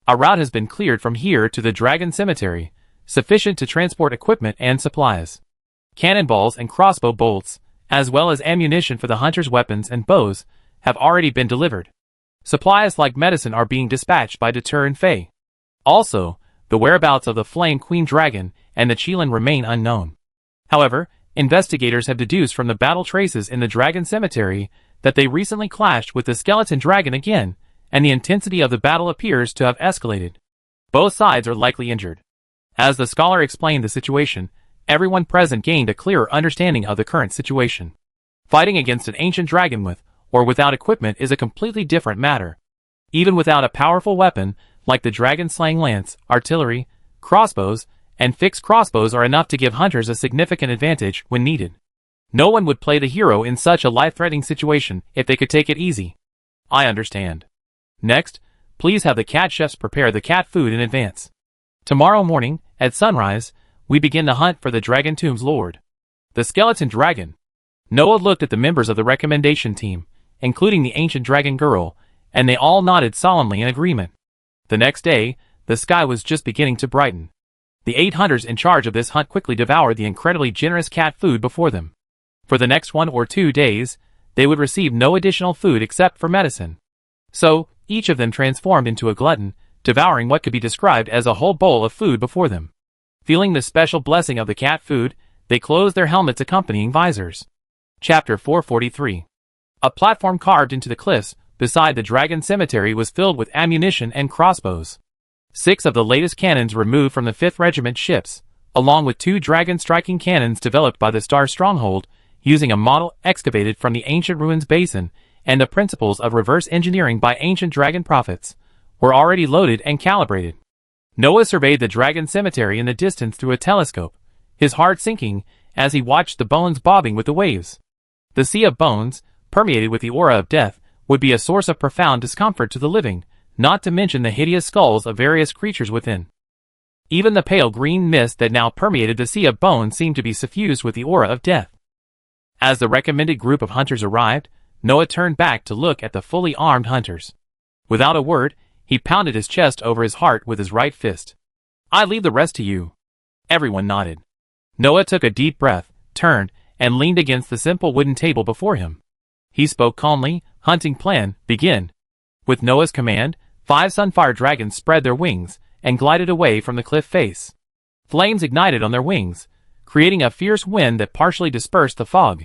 A route has been cleared from here to the Dragon Cemetery, sufficient to transport equipment and supplies. Cannonballs and crossbow bolts, as well as ammunition for the hunters' weapons and bows, have already been delivered. Supplies like medicine are being dispatched by Deter and Fei. Also, the whereabouts of the Flame Queen Dragon and the Qilin remain unknown. However, investigators have deduced from the battle traces in the Dragon Cemetery that they recently clashed with the Skeleton Dragon again, and the intensity of the battle appears to have escalated. Both sides are likely injured. As the scholar explained the situation, everyone present gained a clearer understanding of the current situation. Fighting against an ancient dragon with, or without equipment is a completely different matter. Even without a powerful weapon, like the dragon-slaying lance, artillery, crossbows, and fixed crossbows are enough to give hunters a significant advantage when needed. No one would play the hero in such a life-threatening situation if they could take it easy. I understand. Next, please have the cat chefs prepare the cat food in advance. Tomorrow morning, at sunrise, we begin the hunt for the Dragon Tomb's lord. The Skeleton Dragon. Noah looked at the members of the recommendation team, including the ancient dragon girl, and they all nodded solemnly in agreement. The next day, the sky was just beginning to brighten. The 8 hunters in charge of this hunt quickly devoured the incredibly generous cat food before them. For the next 1 or 2 days, they would receive no additional food except for medicine. So, each of them transformed into a glutton, devouring what could be described as a whole bowl of food before them. Feeling the special blessing of the cat food, they closed their helmets accompanying visors. Chapter 443. A platform carved into the cliffs beside the dragon cemetery was filled with ammunition and crossbows. 6 of the latest cannons removed from the 5th Regiment ships, along with 2 dragon-striking cannons developed by the Star Stronghold, using a model excavated from the ancient ruins basin, and the principles of reverse engineering by ancient dragon prophets, were already loaded and calibrated. Noah surveyed the dragon cemetery in the distance through a telescope, his heart sinking as he watched the bones bobbing with the waves. The sea of bones, permeated with the aura of death, would be a source of profound discomfort to the living, not to mention the hideous skulls of various creatures within. Even the pale green mist that now permeated the sea of bones seemed to be suffused with the aura of death. As the recommended group of hunters arrived, Noah turned back to look at the fully armed hunters. Without a word, he pounded his chest over his heart with his right fist. "I leave the rest to you." Everyone nodded. Noah took a deep breath, turned, and leaned against the simple wooden table before him. He spoke calmly. "Hunting plan, begin." With Noah's command, 5 sunfire dragons spread their wings and glided away from the cliff face. Flames ignited on their wings, creating a fierce wind that partially dispersed the fog.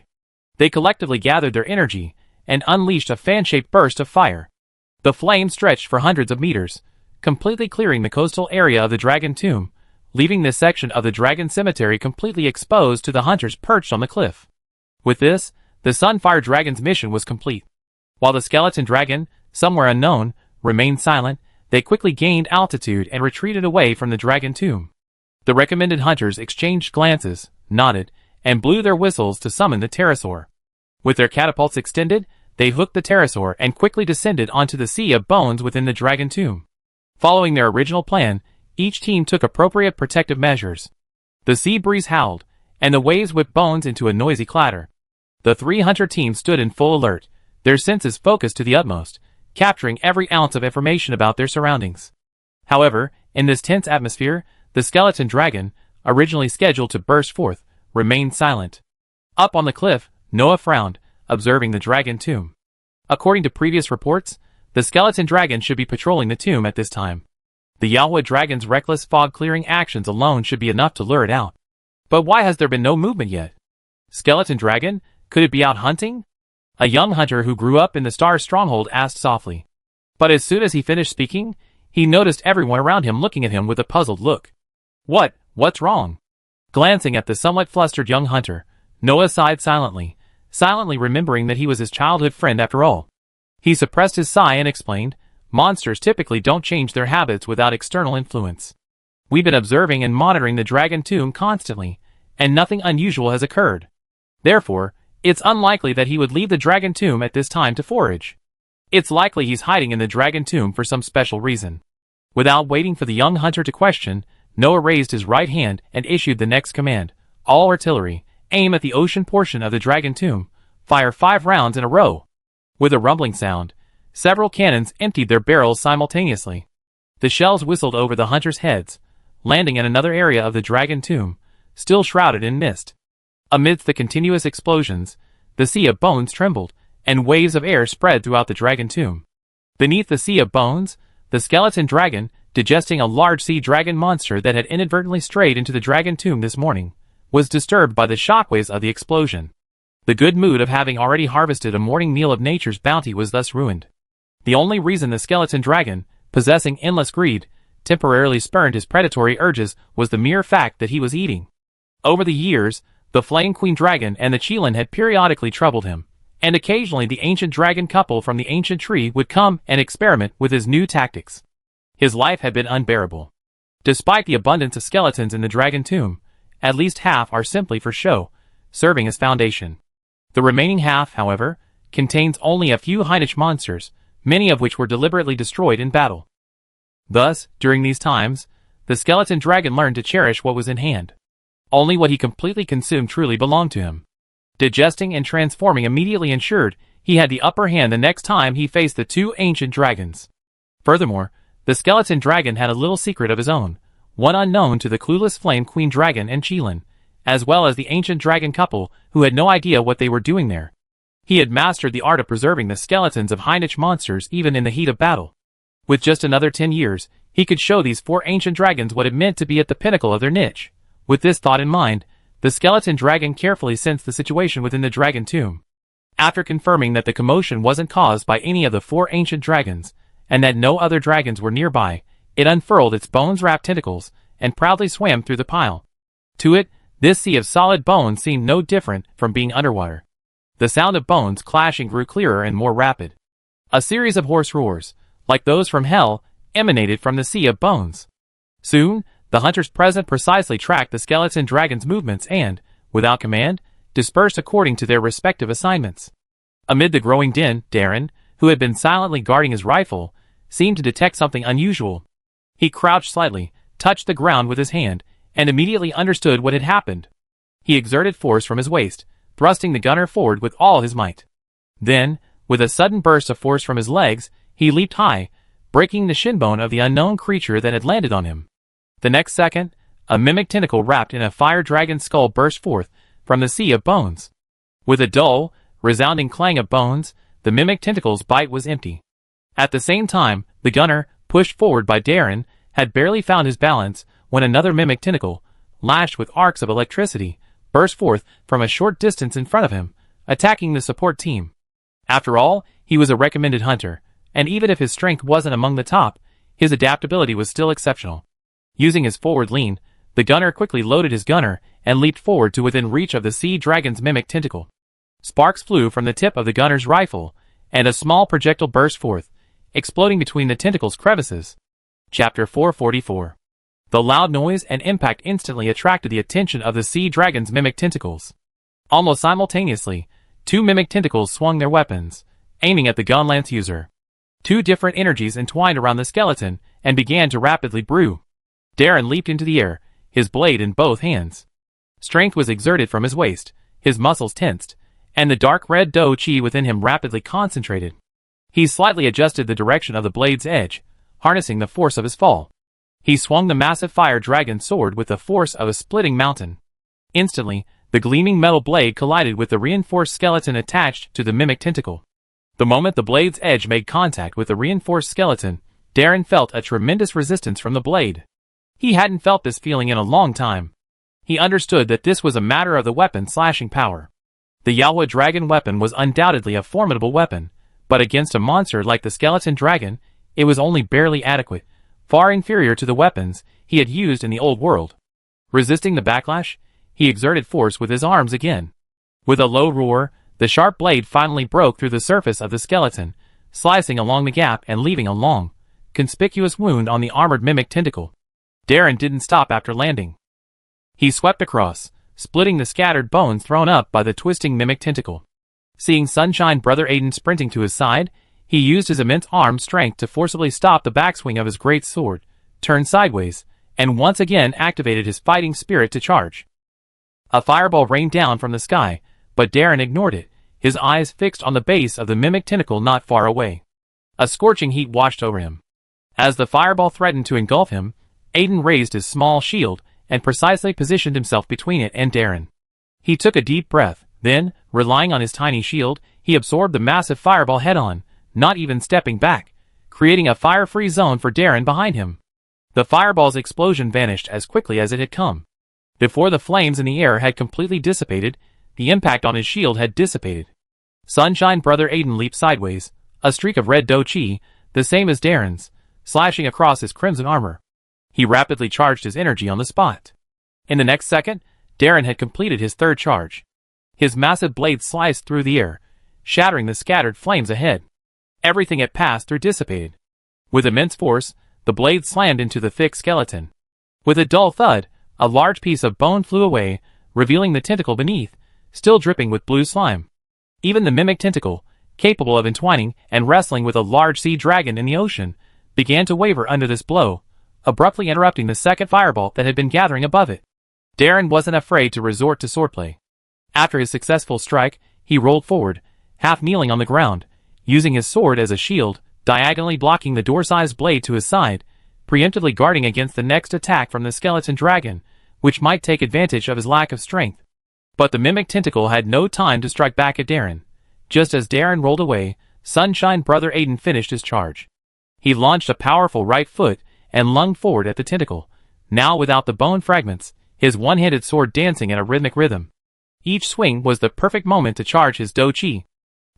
They collectively gathered their energy and unleashed a fan-shaped burst of fire. The flame stretched for hundreds of meters, completely clearing the coastal area of the dragon tomb, leaving this section of the dragon cemetery completely exposed to the hunters perched on the cliff. With this, the Sunfire Dragon's mission was complete. While the skeleton dragon, somewhere unknown, remained silent, they quickly gained altitude and retreated away from the dragon tomb. The recommended hunters exchanged glances, nodded, and blew their whistles to summon the pterosaur. With their catapults extended, they hooked the pterosaur and quickly descended onto the sea of bones within the dragon tomb. Following their original plan, each team took appropriate protective measures. The sea breeze howled, and the waves whipped bones into a noisy clatter. The 3 hunter teams stood in full alert, their senses focused to the utmost, capturing every ounce of information about their surroundings. However, in this tense atmosphere, the skeleton dragon, originally scheduled to burst forth, remained silent. Up on the cliff, Noah frowned, observing the dragon tomb. According to previous reports, the skeleton dragon should be patrolling the tomb at this time. The Yahweh dragon's reckless fog-clearing actions alone should be enough to lure it out. But why has there been no movement yet? Skeleton dragon? Could it be out hunting? A young hunter who grew up in the Star Stronghold asked softly. But as soon as he finished speaking, he noticed everyone around him looking at him with a puzzled look. What's wrong? Glancing at the somewhat flustered young hunter, Noah sighed silently remembering that he was his childhood friend after all. He suppressed his sigh and explained, "Monsters typically don't change their habits without external influence. We've been observing and monitoring the dragon tomb constantly, and nothing unusual has occurred. Therefore, it's unlikely that he would leave the dragon tomb at this time to forage. It's likely he's hiding in the dragon tomb for some special reason." Without waiting for the young hunter to question, Noah raised his right hand and issued the next command. "All artillery, aim at the ocean portion of the dragon tomb. Fire 5 rounds in a row." With a rumbling sound, several cannons emptied their barrels simultaneously. The shells whistled over the hunters' heads, landing in another area of the dragon tomb, still shrouded in mist. Amidst the continuous explosions, the sea of bones trembled, and waves of air spread throughout the dragon tomb. Beneath the sea of bones, the skeleton dragon, digesting a large sea dragon monster that had inadvertently strayed into the dragon tomb this morning, was disturbed by the shockwaves of the explosion. The good mood of having already harvested a morning meal of nature's bounty was thus ruined. The only reason the skeleton dragon, possessing endless greed, temporarily spurned his predatory urges was the mere fact that he was eating. Over the years, the Flame Queen Dragon and the Qilin had periodically troubled him, and occasionally the ancient dragon couple from the ancient tree would come and experiment with his new tactics. His life had been unbearable. Despite the abundance of skeletons in the dragon tomb, at least half are simply for show, serving as foundation. The remaining half, however, contains only a few Heinisch monsters, many of which were deliberately destroyed in battle. Thus, during these times, the skeleton dragon learned to cherish what was in hand. Only what he completely consumed truly belonged to him. Digesting and transforming immediately ensured he had the upper hand the next time he faced the two ancient dragons. Furthermore, the skeleton dragon had a little secret of his own, one unknown to the clueless Flame Queen Dragon and Qilin, as well as the ancient dragon couple who had no idea what they were doing there. He had mastered the art of preserving the skeletons of high-niche monsters even in the heat of battle. With just another 10 years, he could show these four ancient dragons what it meant to be at the pinnacle of their niche. With this thought in mind, the skeleton dragon carefully sensed the situation within the dragon tomb. After confirming that the commotion wasn't caused by any of the four ancient dragons, and that no other dragons were nearby, it unfurled its bones-wrapped tentacles and proudly swam through the pile. To it, this sea of solid bones seemed no different from being underwater. The sound of bones clashing grew clearer and more rapid. A series of hoarse roars, like those from hell, emanated from the sea of bones. Soon, the hunters present precisely tracked the skeleton dragon's movements and, without command, dispersed according to their respective assignments. Amid the growing din, Darren, who had been silently guarding his rifle, seemed to detect something unusual. He crouched slightly, touched the ground with his hand, and immediately understood what had happened. He exerted force from his waist, thrusting the gunner forward with all his might. Then, with a sudden burst of force from his legs, he leaped high, breaking the shin bone of the unknown creature that had landed on him. The next second, a mimic tentacle wrapped in a fire dragon's skull burst forth from the sea of bones. With a dull, resounding clang of bones, the mimic tentacle's bite was empty. At the same time, the gunner, pushed forward by Darren, had barely found his balance when another mimic tentacle, lashed with arcs of electricity, burst forth from a short distance in front of him, attacking the support team. After all, he was a recommended hunter, and even if his strength wasn't among the top, his adaptability was still exceptional. Using his forward lean, the gunner quickly loaded his gunner and leaped forward to within reach of the sea dragon's mimic tentacle. Sparks flew from the tip of the gunner's rifle, and a small projectile burst forth, exploding between the tentacle's crevices. Chapter 444. The loud noise and impact instantly attracted the attention of the sea dragon's mimic tentacles. Almost simultaneously, two mimic tentacles swung their weapons, aiming at the gunlance user. Two different energies entwined around the skeleton and began to rapidly brew. Darren leaped into the air, his blade in both hands. Strength was exerted from his waist, his muscles tensed, and the dark red dough chi within him rapidly concentrated. He slightly adjusted the direction of the blade's edge, harnessing the force of his fall. He swung the massive fire dragon sword with the force of a splitting mountain. Instantly, the gleaming metal blade collided with the reinforced skeleton attached to the mimic tentacle. The moment the blade's edge made contact with the reinforced skeleton, Darren felt a tremendous resistance from the blade. He hadn't felt this feeling in a long time. He understood that this was a matter of the weapon's slashing power. The Yawa dragon weapon was undoubtedly a formidable weapon, but against a monster like the skeleton dragon, it was only barely adequate, far inferior to the weapons he had used in the old world. Resisting the backlash, he exerted force with his arms again. With a low roar, the sharp blade finally broke through the surface of the skeleton, slicing along the gap and leaving a long, conspicuous wound on the armored mimic tentacle. Darren didn't stop after landing. He swept across, splitting the scattered bones thrown up by the twisting mimic tentacle. Seeing Sunshine Brother Aiden sprinting to his side, he used his immense arm strength to forcibly stop the backswing of his great sword, turned sideways, and once again activated his fighting spirit to charge. A fireball rained down from the sky, but Darren ignored it, his eyes fixed on the base of the mimic tentacle not far away. A scorching heat washed over him. As the fireball threatened to engulf him, Aiden raised his small shield and precisely positioned himself between it and Darren. He took a deep breath, then, relying on his tiny shield, he absorbed the massive fireball head-on, not even stepping back, creating a fire-free zone for Darren behind him. The fireball's explosion vanished as quickly as it had come. Before the flames in the air had completely dissipated, the impact on his shield had dissipated. Sunshine Brother Aiden leaped sideways, a streak of red dough chi, the same as Darren's, slashing across his crimson armor. He rapidly charged his energy on the spot. In the next second, Darren had completed his third charge. His massive blade sliced through the air, shattering the scattered flames ahead. Everything it passed through dissipated. With immense force, the blade slammed into the thick skeleton. With a dull thud, a large piece of bone flew away, revealing the tentacle beneath, still dripping with blue slime. Even the mimic tentacle, capable of entwining and wrestling with a large sea dragon in the ocean, began to waver under this blow, abruptly interrupting the second fireball that had been gathering above it. Darren wasn't afraid to resort to swordplay. After his successful strike, he rolled forward, half kneeling on the ground, using his sword as a shield, diagonally blocking the door-sized blade to his side, preemptively guarding against the next attack from the skeleton dragon, which might take advantage of his lack of strength. But the mimic tentacle had no time to strike back at Darren. Just as Darren rolled away, Sunshine Brother Aiden finished his charge. He launched a powerful right foot and lunged forward at the tentacle, now without the bone fragments, his one-handed sword dancing in a rhythmic rhythm. Each swing was the perfect moment to charge his Do-Chi.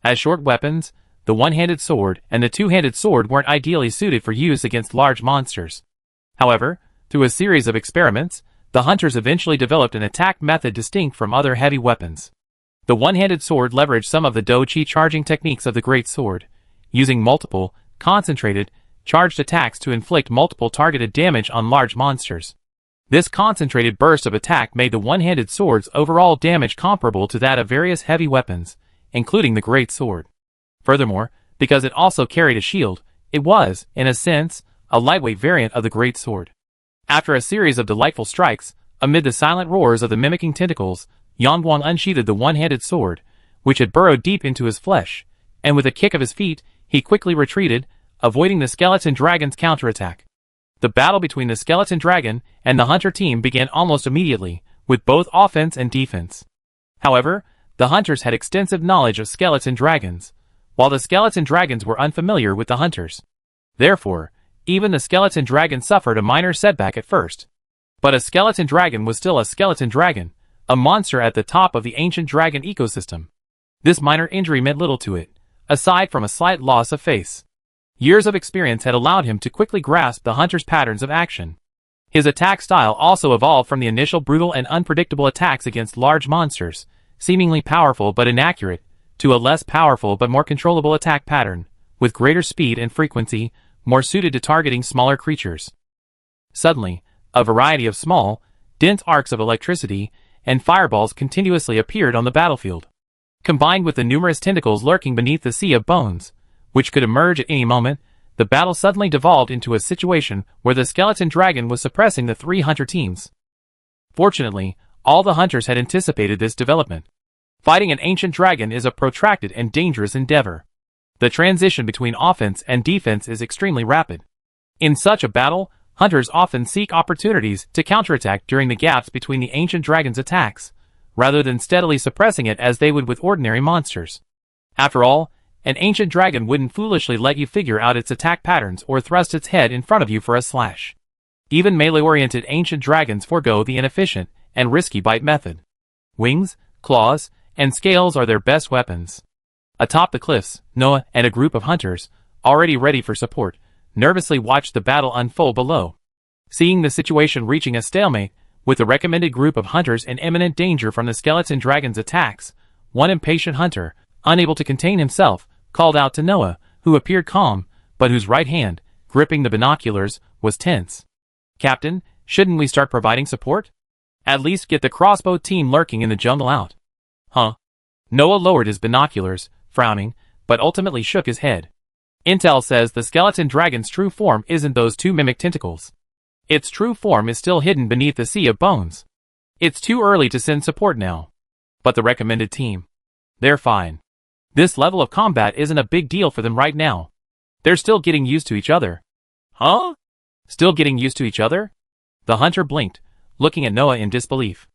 As short weapons, the one-handed sword and the two-handed sword weren't ideally suited for use against large monsters. However, through a series of experiments, the hunters eventually developed an attack method distinct from other heavy weapons. The one-handed sword leveraged some of the Do-Chi charging techniques of the great sword, using multiple, concentrated, charged attacks to inflict multiple targeted damage on large monsters. This concentrated burst of attack made the one-handed sword's overall damage comparable to that of various heavy weapons, including the great sword. Furthermore, because it also carried a shield, it was, in a sense, a lightweight variant of the great sword. After a series of delightful strikes, amid the silent roars of the mimicking tentacles, Yangguang unsheathed the one-handed sword, which had burrowed deep into his flesh, and with a kick of his feet, he quickly retreated, avoiding the skeleton dragon's counterattack. The battle between the skeleton dragon and the hunter team began almost immediately, with both offense and defense. However, the hunters had extensive knowledge of skeleton dragons, while the skeleton dragons were unfamiliar with the hunters. Therefore, even the skeleton dragon suffered a minor setback at first. But a skeleton dragon was still a skeleton dragon, a monster at the top of the ancient dragon ecosystem. This minor injury meant little to it, aside from a slight loss of face. Years of experience had allowed him to quickly grasp the hunter's patterns of action. His attack style also evolved from the initial brutal and unpredictable attacks against large monsters, seemingly powerful but inaccurate, to a less powerful but more controllable attack pattern, with greater speed and frequency, more suited to targeting smaller creatures. Suddenly, a variety of small, dense arcs of electricity and fireballs continuously appeared on the battlefield. Combined with the numerous tentacles lurking beneath the sea of bones, which could emerge at any moment, the battle suddenly devolved into a situation where the skeleton dragon was suppressing the three hunter teams. Fortunately, all the hunters had anticipated this development. Fighting an ancient dragon is a protracted and dangerous endeavor. The transition between offense and defense is extremely rapid. In such a battle, hunters often seek opportunities to counterattack during the gaps between the ancient dragon's attacks, rather than steadily suppressing it as they would with ordinary monsters. After all, an ancient dragon wouldn't foolishly let you figure out its attack patterns or thrust its head in front of you for a slash. Even melee-oriented ancient dragons forego the inefficient and risky bite method. Wings, claws, and scales are their best weapons. Atop the cliffs, Noah and a group of hunters, already ready for support, nervously watched the battle unfold below. Seeing the situation reaching a stalemate, with the recommended group of hunters in imminent danger from the skeleton dragon's attacks, one impatient hunter, unable to contain himself, called out to Noah, who appeared calm, but whose right hand, gripping the binoculars, was tense. "Captain, shouldn't we start providing support? At least get the crossbow team lurking in the jungle out." "Huh?" Noah lowered his binoculars, frowning, but ultimately shook his head. "Intel says the skeleton dragon's true form isn't those two mimic tentacles. Its true form is still hidden beneath the sea of bones. It's too early to send support now. But the recommended team, they're fine. This level of combat isn't a big deal for them right now. They're still getting used to each other." "Huh? Still getting used to each other?" The hunter blinked, looking at Noah in disbelief.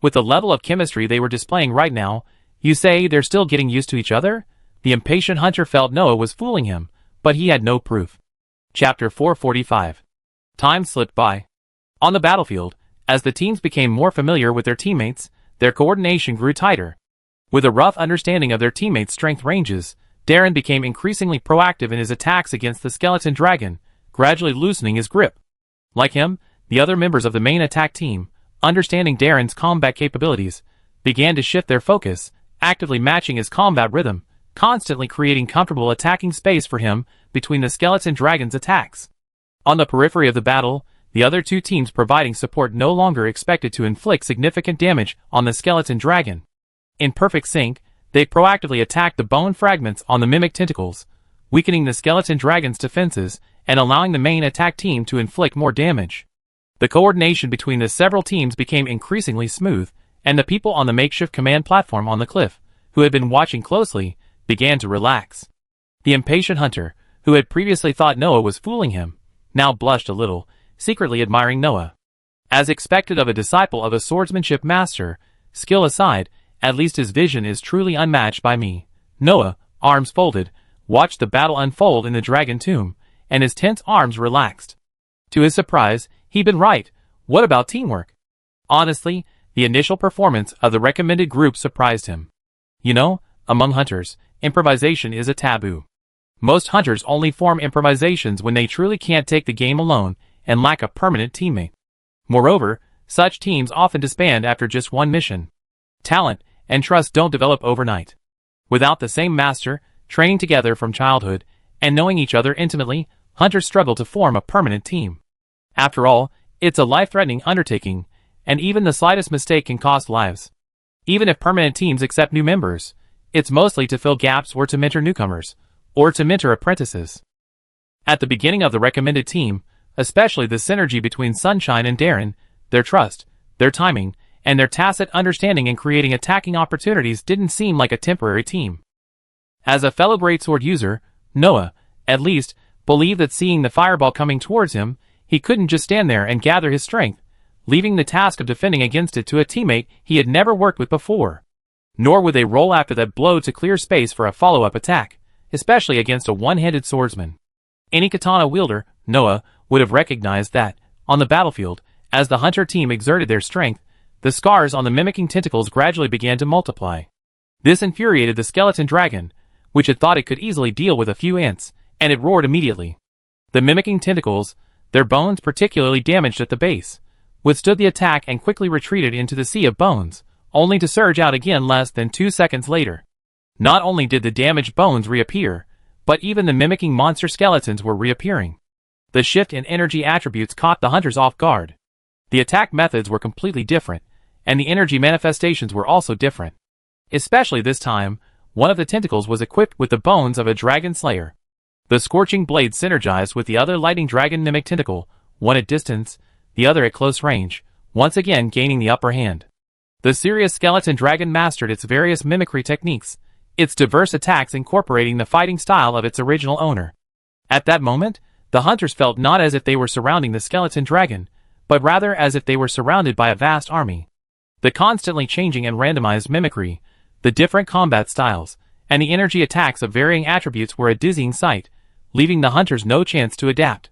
"With the level of chemistry they were displaying right now, you say they're still getting used to each other?" The impatient hunter felt Noah was fooling him, but he had no proof. Chapter 445. Time slipped by. On the battlefield, as the teams became more familiar with their teammates, their coordination grew tighter. With a rough understanding of their teammates' strength ranges, Darren became increasingly proactive in his attacks against the skeleton dragon, gradually loosening his grip. Like him, the other members of the main attack team, understanding Darren's combat capabilities, began to shift their focus, actively matching his combat rhythm, constantly creating comfortable attacking space for him between the skeleton dragon's attacks. On the periphery of the battle, the other two teams providing support no longer expected to inflict significant damage on the skeleton dragon. In perfect sync, they proactively attacked the bone fragments on the mimic tentacles, weakening the skeleton dragon's defenses and allowing the main attack team to inflict more damage. The coordination between the several teams became increasingly smooth, and the people on the makeshift command platform on the cliff, who had been watching closely, began to relax. The impatient hunter, who had previously thought Noah was fooling him, now blushed a little, secretly admiring Noah. As expected of a disciple of a swordsmanship master, skill aside, at least his vision is truly unmatched by me. Noah, arms folded, watched the battle unfold in the dragon tomb, and his tense arms relaxed. To his surprise, he'd been right. What about teamwork? Honestly, the initial performance of the recommended group surprised him. You know, among hunters, improvisation is a taboo. Most hunters only form improvisations when they truly can't take the game alone and lack a permanent teammate. Moreover, such teams often disband after just one mission. Talent and trust don't develop overnight. Without the same master, training together from childhood, and knowing each other intimately, hunters struggle to form a permanent team. After all, it's a life-threatening undertaking, and even the slightest mistake can cost lives. Even if permanent teams accept new members, it's mostly to fill gaps or to mentor newcomers, or to mentor apprentices. At the beginning of the recommended team, especially the synergy between Sunshine and Darren, their trust, their timing, and their tacit understanding in creating attacking opportunities didn't seem like a temporary team. As a fellow greatsword user, Noah, at least, believed that seeing the fireball coming towards him, he couldn't just stand there and gather his strength, leaving the task of defending against it to a teammate he had never worked with before. Nor would they roll after that blow to clear space for a follow-up attack, especially against a one-handed swordsman. Any katana wielder, Noah, would have recognized that, on the battlefield, as the hunter team exerted their strength, the scars on the mimicking tentacles gradually began to multiply. This infuriated the skeleton dragon, which had thought it could easily deal with a few ants, and it roared immediately. The mimicking tentacles, their bones particularly damaged at the base, withstood the attack and quickly retreated into the sea of bones, only to surge out again less than 2 seconds later. Not only did the damaged bones reappear, but even the mimicking monster skeletons were reappearing. The shift in energy attributes caught the hunters off guard. The attack methods were completely different, and the energy manifestations were also different. Especially this time, one of the tentacles was equipped with the bones of a dragon slayer. The scorching blade synergized with the other lightning dragon mimic tentacle, one at distance, the other at close range, once again gaining the upper hand. The serious skeleton dragon mastered its various mimicry techniques, its diverse attacks incorporating the fighting style of its original owner. At that moment, the hunters felt not as if they were surrounding the skeleton dragon, but rather as if they were surrounded by a vast army. The constantly changing and randomized mimicry, the different combat styles, and the energy attacks of varying attributes were a dizzying sight, leaving the hunters no chance to adapt.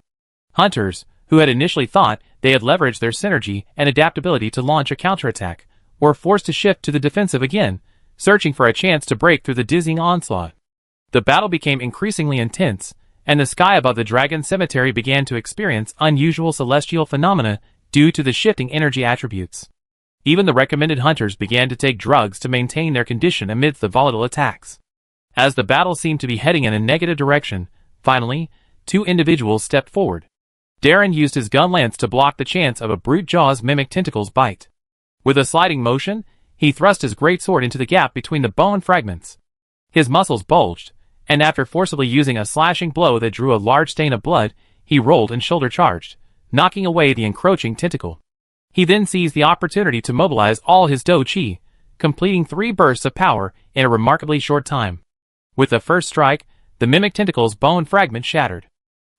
Hunters, who had initially thought they had leveraged their synergy and adaptability to launch a counterattack, were forced to shift to the defensive again, searching for a chance to break through the dizzying onslaught. The battle became increasingly intense, and the sky above the dragon cemetery began to experience unusual celestial phenomena due to the shifting energy attributes. Even the recommended hunters began to take drugs to maintain their condition amidst the volatile attacks. As the battle seemed to be heading in a negative direction, finally, 2 individuals stepped forward. Darren used his gun lance to block the chance of a brute jaw's mimic tentacles bite. With a sliding motion, he thrust his greatsword into the gap between the bone fragments. His muscles bulged, and after forcibly using a slashing blow that drew a large stain of blood, he rolled and shoulder-charged, knocking away the encroaching tentacle. He then seized the opportunity to mobilize all his Do Chi, completing 3 bursts of power in a remarkably short time. With the first strike, the mimic tentacle's bone fragment shattered.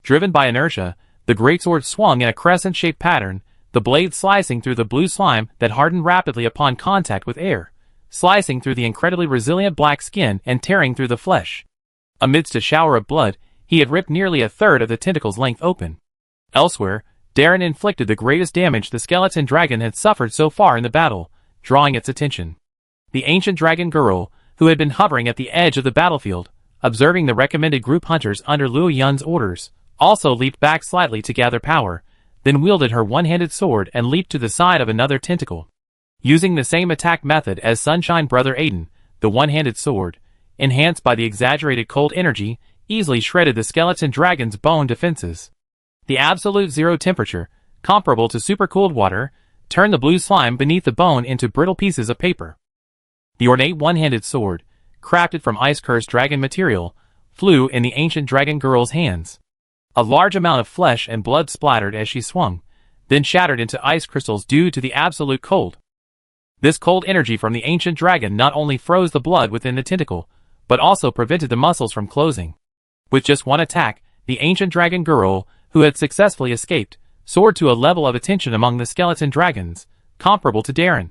Driven by inertia, the greatsword swung in a crescent-shaped pattern, the blade slicing through the blue slime that hardened rapidly upon contact with air, slicing through the incredibly resilient black skin and tearing through the flesh. Amidst a shower of blood, he had ripped nearly a third of the tentacle's length open. Elsewhere, Darren inflicted the greatest damage the skeleton dragon had suffered so far in the battle, drawing its attention. The ancient dragon girl, who had been hovering at the edge of the battlefield, observing the recommended group hunters under Luo Yun's orders, also leaped back slightly to gather power, then wielded her one-handed sword and leaped to the side of another tentacle. Using the same attack method as Sunshine Brother Aiden, the one-handed sword, enhanced by the exaggerated cold energy, easily shredded the skeleton dragon's bone defenses. The absolute zero temperature, comparable to supercooled water, turned the blue slime beneath the bone into brittle pieces of paper. The ornate one-handed sword, crafted from ice-cursed dragon material, flew in the ancient dragon girl's hands. A large amount of flesh and blood splattered as she swung, then shattered into ice crystals due to the absolute cold. This cold energy from the ancient dragon not only froze the blood within the tentacle, but also prevented the muscles from closing. With just one attack, the ancient dragon girl, who had successfully escaped, soared to a level of attention among the skeleton dragons, comparable to Darren.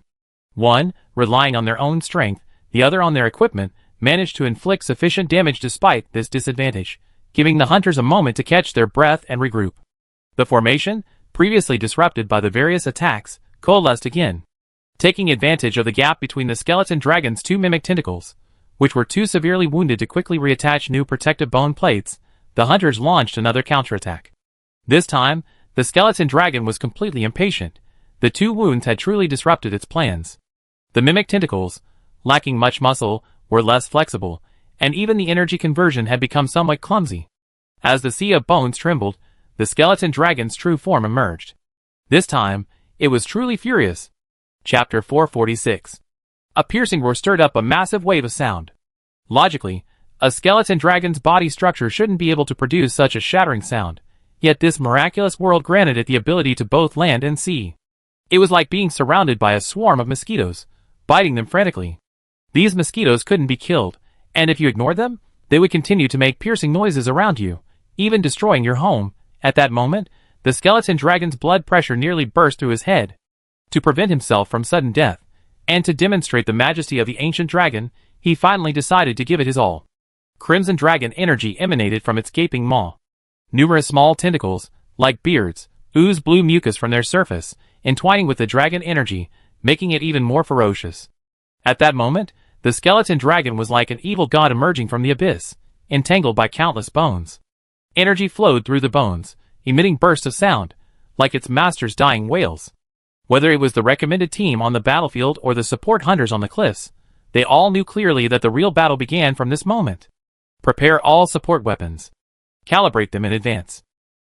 One, relying on their own strength, the other on their equipment, managed to inflict sufficient damage despite this disadvantage, giving the hunters a moment to catch their breath and regroup. The formation, previously disrupted by the various attacks, coalesced again. Taking advantage of the gap between the skeleton dragon's two mimic tentacles, which were too severely wounded to quickly reattach new protective bone plates, the hunters launched another counterattack. This time, the skeleton dragon was completely impatient. The two wounds had truly disrupted its plans. The mimic tentacles, lacking much muscle, were less flexible, and even the energy conversion had become somewhat clumsy. As the sea of bones trembled, the skeleton dragon's true form emerged. This time, it was truly furious. Chapter 446. A piercing roar stirred up a massive wave of sound. Logically, a skeleton dragon's body structure shouldn't be able to produce such a shattering sound, yet this miraculous world granted it the ability to both land and sea. It was like being surrounded by a swarm of mosquitoes, biting them frantically. These mosquitoes couldn't be killed, and if you ignored them, they would continue to make piercing noises around you, even destroying your home. At that moment, the skeleton dragon's blood pressure nearly burst through his head. To prevent himself from sudden death, and to demonstrate the majesty of the ancient dragon, he finally decided to give it his all. Crimson dragon energy emanated from its gaping maw. Numerous small tentacles, like beards, oozed blue mucus from their surface, entwining with the dragon energy, making it even more ferocious. At that moment, the skeleton dragon was like an evil god emerging from the abyss, entangled by countless bones. Energy flowed through the bones, emitting bursts of sound, like its master's dying wails. Whether it was the recommended team on the battlefield or the support hunters on the cliffs, they all knew clearly that the real battle began from this moment. Prepare all support weapons. Calibrate them in advance.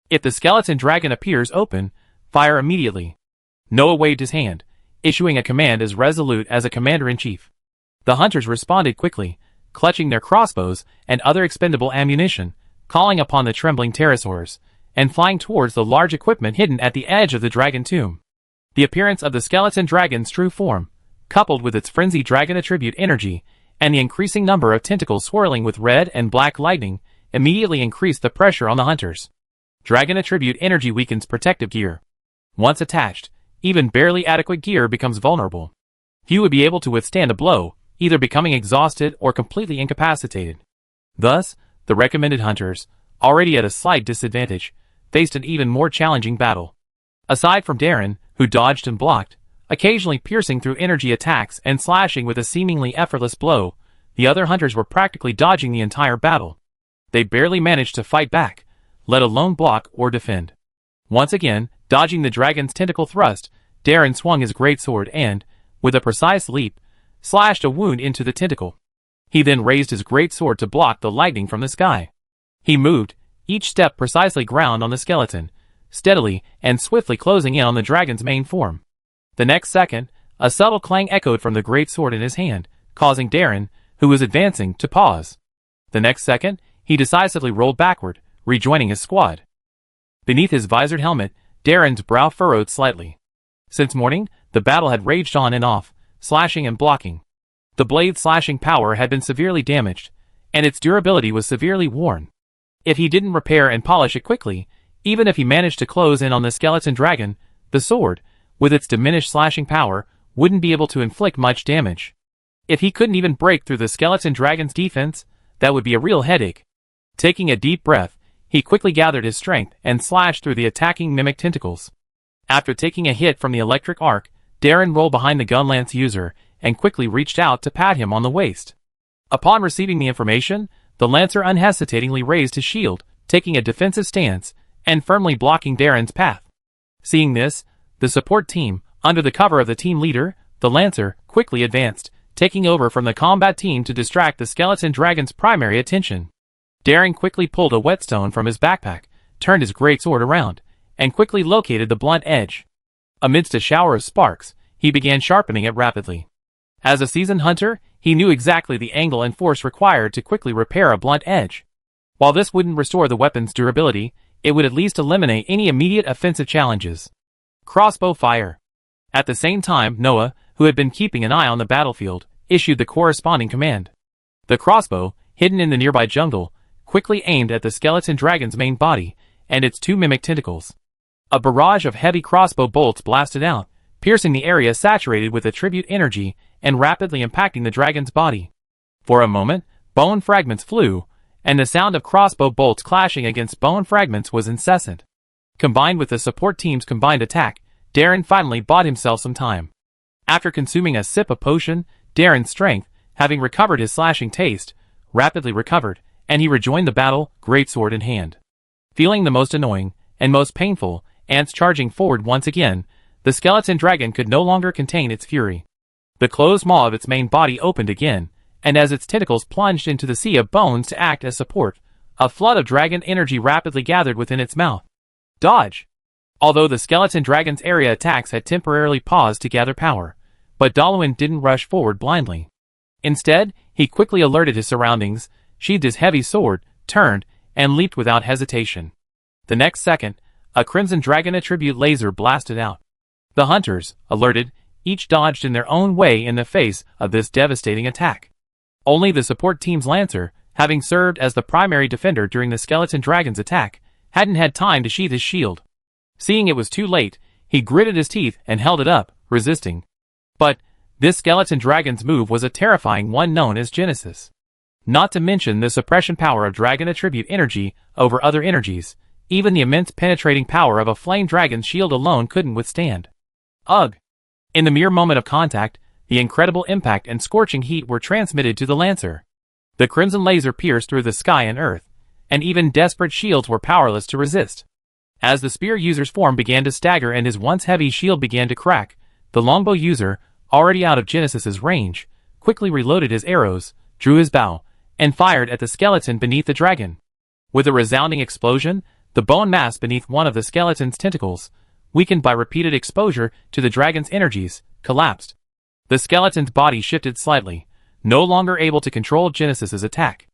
If the skeleton dragon appears open, fire immediately. Noah waved his hand, issuing a command as resolute as a commander-in-chief. The hunters responded quickly, clutching their crossbows and other expendable ammunition, calling upon the trembling pterosaurs, and flying towards the large equipment hidden at the edge of the dragon tomb. The appearance of the skeleton dragon's true form, coupled with its frenzied dragon attribute energy, and the increasing number of tentacles swirling with red and black lightning, immediately increased the pressure on the hunters. Dragon attribute energy weakens protective gear. Once attached, even barely adequate gear becomes vulnerable. Few would be able to withstand a blow, either becoming exhausted or completely incapacitated. Thus, the recommended hunters, already at a slight disadvantage, faced an even more challenging battle. Aside from Darren, who dodged and blocked, occasionally piercing through energy attacks and slashing with a seemingly effortless blow, the other hunters were practically dodging the entire battle. They barely managed to fight back, let alone block or defend. Once again, dodging the dragon's tentacle thrust, Darren swung his greatsword and, with a precise leap, slashed a wound into the tentacle. He then raised his greatsword to block the lightning from the sky. He moved, each step precisely ground on the skeleton, steadily and swiftly closing in on the dragon's main form. The next second, a subtle clang echoed from the greatsword in his hand, causing Darren, who was advancing, to pause. The next second, he decisively rolled backward, rejoining his squad. Beneath his visored helmet, Darren's brow furrowed slightly. Since morning, the battle had raged on and off, slashing and blocking. The blade's slashing power had been severely damaged, and its durability was severely worn. If he didn't repair and polish it quickly, even if he managed to close in on the skeleton dragon, the sword, with its diminished slashing power, wouldn't be able to inflict much damage. If he couldn't even break through the skeleton dragon's defense, that would be a real headache. Taking a deep breath, he quickly gathered his strength and slashed through the attacking mimic tentacles. After taking a hit from the electric arc, Darren rolled behind the gunlance user and quickly reached out to pat him on the waist. Upon receiving the information, the lancer unhesitatingly raised his shield, taking a defensive stance and firmly blocking Darren's path. Seeing this, the support team, under the cover of the team leader, the lancer, quickly advanced, taking over from the combat team to distract the skeleton dragon's primary attention. Darren quickly pulled a whetstone from his backpack, turned his greatsword around, and quickly located the blunt edge. Amidst a shower of sparks, he began sharpening it rapidly. As a seasoned hunter, he knew exactly the angle and force required to quickly repair a blunt edge. While this wouldn't restore the weapon's durability, it would at least eliminate any immediate offensive challenges. Crossbow fire. At the same time, Noah, who had been keeping an eye on the battlefield, issued the corresponding command. The crossbow, hidden in the nearby jungle, quickly aimed at the skeleton dragon's main body and its two mimic tentacles. A barrage of heavy crossbow bolts blasted out, piercing the area saturated with attribute energy and rapidly impacting the dragon's body. For a moment, bone fragments flew, and the sound of crossbow bolts clashing against bone fragments was incessant. Combined with the support team's combined attack, Darren finally bought himself some time. After consuming a sip of potion, Darren's strength, having recovered his slashing taste, rapidly recovered, and he rejoined the battle, greatsword in hand. Feeling the most annoying and most painful ants charging forward once again, the skeleton dragon could no longer contain its fury. The closed maw of its main body opened again, and as its tentacles plunged into the sea of bones to act as support, a flood of dragon energy rapidly gathered within its mouth. Dodge! Although the skeleton dragon's area attacks had temporarily paused to gather power, but Dalawan didn't rush forward blindly. Instead, he quickly alerted his surroundings, sheathed his heavy sword, turned, and leaped without hesitation. The next second, a crimson dragon attribute laser blasted out. The hunters, alerted, each dodged in their own way in the face of this devastating attack. Only the support team's lancer, having served as the primary defender during the skeleton dragon's attack, hadn't had time to sheath his shield. Seeing it was too late, he gritted his teeth and held it up, resisting. But this skeleton dragon's move was a terrifying one known as Genesis. Not to mention the suppression power of dragon attribute energy over other energies, even the immense penetrating power of a flame dragon's shield alone couldn't withstand. Ugh! In the mere moment of contact, the incredible impact and scorching heat were transmitted to the lancer. The crimson laser pierced through the sky and earth, and even desperate shields were powerless to resist. As the spear user's form began to stagger and his once heavy shield began to crack, the longbow user, already out of Genesis's range, quickly reloaded his arrows, drew his bow, and fired at the skeleton beneath the dragon. With a resounding explosion, the bone mass beneath one of the skeleton's tentacles, weakened by repeated exposure to the dragon's energies, collapsed. The skeleton's body shifted slightly, no longer able to control Genesis's attack.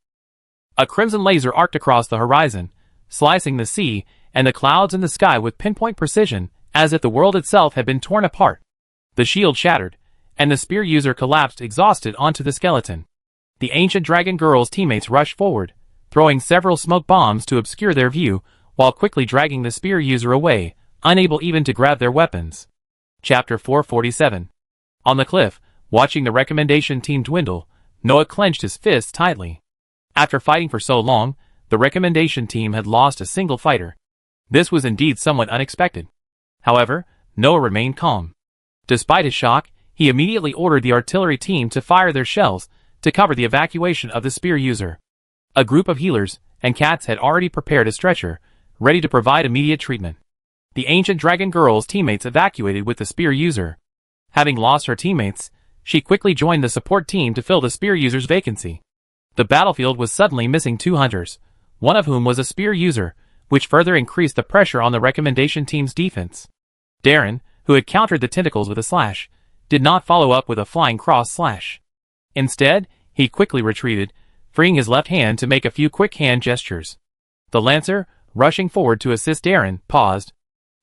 A crimson laser arced across the horizon, slicing the sea and the clouds in the sky with pinpoint precision, as if the world itself had been torn apart. The shield shattered, and the spear user collapsed exhausted onto the skeleton. The ancient dragon girl's teammates rushed forward, throwing several smoke bombs to obscure their view, while quickly dragging the spear user away, unable even to grab their weapons. Chapter 447. On the cliff, watching the recommendation team dwindle, Noah clenched his fists tightly. After fighting for so long, the recommendation team had lost a single fighter. This was indeed somewhat unexpected. However, Noah remained calm. Despite his shock, he immediately ordered the artillery team to fire their shells to cover the evacuation of the spear user. A group of healers and cats had already prepared a stretcher, ready to provide immediate treatment. The ancient dragon girl's teammates evacuated with the spear user. Having lost her teammates, she quickly joined the support team to fill the spear user's vacancy. The battlefield was suddenly missing 2 hunters, one of whom was a spear user, which further increased the pressure on the recommendation team's defense. Darren, who had countered the tentacles with a slash, did not follow up with a flying cross slash. Instead, he quickly retreated, freeing his left hand to make a few quick hand gestures. The lancer, rushing forward to assist Darren, paused.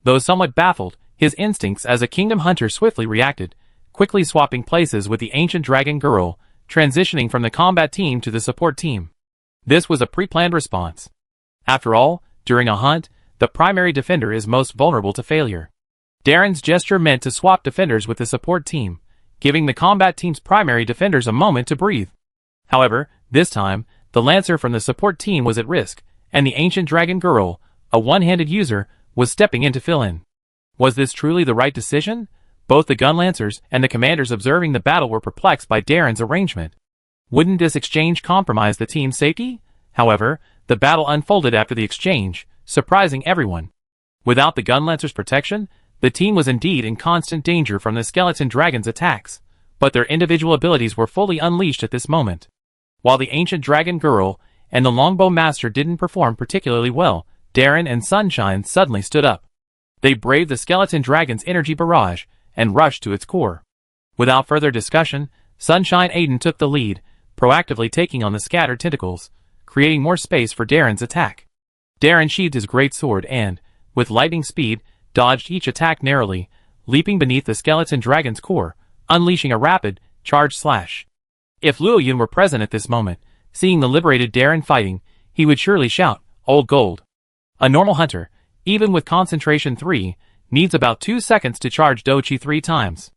Though somewhat baffled, his instincts as a kingdom hunter swiftly reacted, quickly swapping places with the ancient dragon girl, transitioning from the combat team to the support team. This was a pre-planned response. After all, during a hunt, the primary defender is most vulnerable to failure. Darren's gesture meant to swap defenders with the support team, giving the combat team's primary defenders a moment to breathe. However, this time, the lancer from the support team was at risk, and the ancient dragon girl, a one-handed user, was stepping in to fill in. Was this truly the right decision? Both the gun lancers and the commanders observing the battle were perplexed by Darren's arrangement. Wouldn't this exchange compromise the team's safety? However, the battle unfolded after the exchange, surprising everyone. Without the gun lancer's protection, the team was indeed in constant danger from the skeleton dragon's attacks, but their individual abilities were fully unleashed at this moment. While the ancient dragon girl and the longbow master didn't perform particularly well, Darren and Sunshine suddenly stood up. They braved the skeleton dragon's energy barrage and rushed to its core. Without further discussion, Sunshine Aiden took the lead, proactively taking on the scattered tentacles, creating more space for Darren's attack. Darren sheathed his great sword and, with lightning speed, dodged each attack narrowly, leaping beneath the skeleton dragon's core, unleashing a rapid, charged slash. If Luo Yun were present at this moment, seeing the liberated Darren fighting, he would surely shout, "Old gold." A normal hunter, even with concentration 3, needs about 2 seconds to charge Dochi 3 times.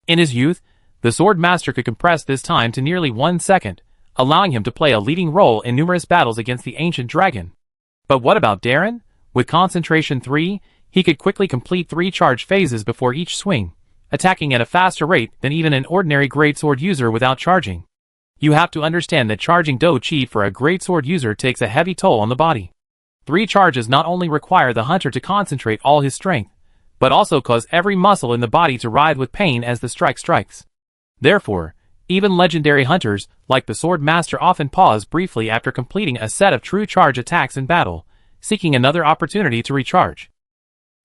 In his youth, the sword master could compress this time to nearly 1 second, allowing him to play a leading role in numerous battles against the ancient dragon. But what about Darren? With concentration 3, he could quickly complete 3 charge phases before each swing, attacking at a faster rate than even an ordinary greatsword user without charging. You have to understand that charging Do Chi for a greatsword user takes a heavy toll on the body. 3 charges not only require the hunter to concentrate all his strength, but also cause every muscle in the body to writhe with pain as the strike strikes. Therefore, even legendary hunters, like the sword master, often pause briefly after completing a set of true charge attacks in battle, seeking another opportunity to recharge.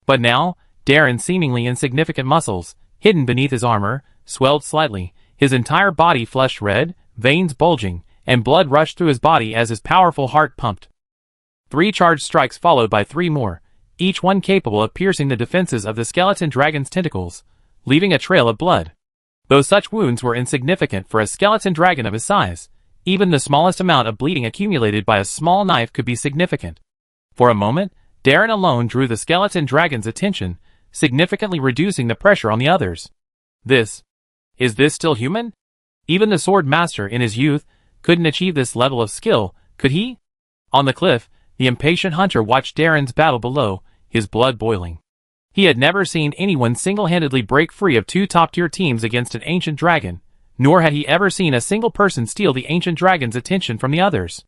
But now, Darren's seemingly insignificant muscles, hidden beneath his armor, swelled slightly, his entire body flushed red, veins bulging, and blood rushed through his body as his powerful heart pumped. 3 charged strikes followed by 3 more, each one capable of piercing the defenses of the skeleton dragon's tentacles, leaving a trail of blood. Though such wounds were insignificant for a skeleton dragon of his size, even the smallest amount of bleeding accumulated by a small knife could be significant. For a moment, Darren alone drew the skeleton dragon's attention, significantly reducing the pressure on the others. Is this still human? Even the sword master in his youth couldn't achieve this level of skill, could he? On the cliff, the impatient hunter watched Darren's battle below, his blood boiling. He had never seen anyone single-handedly break free of 2 top-tier teams against an ancient dragon, nor had he ever seen a single person steal the ancient dragon's attention from the others.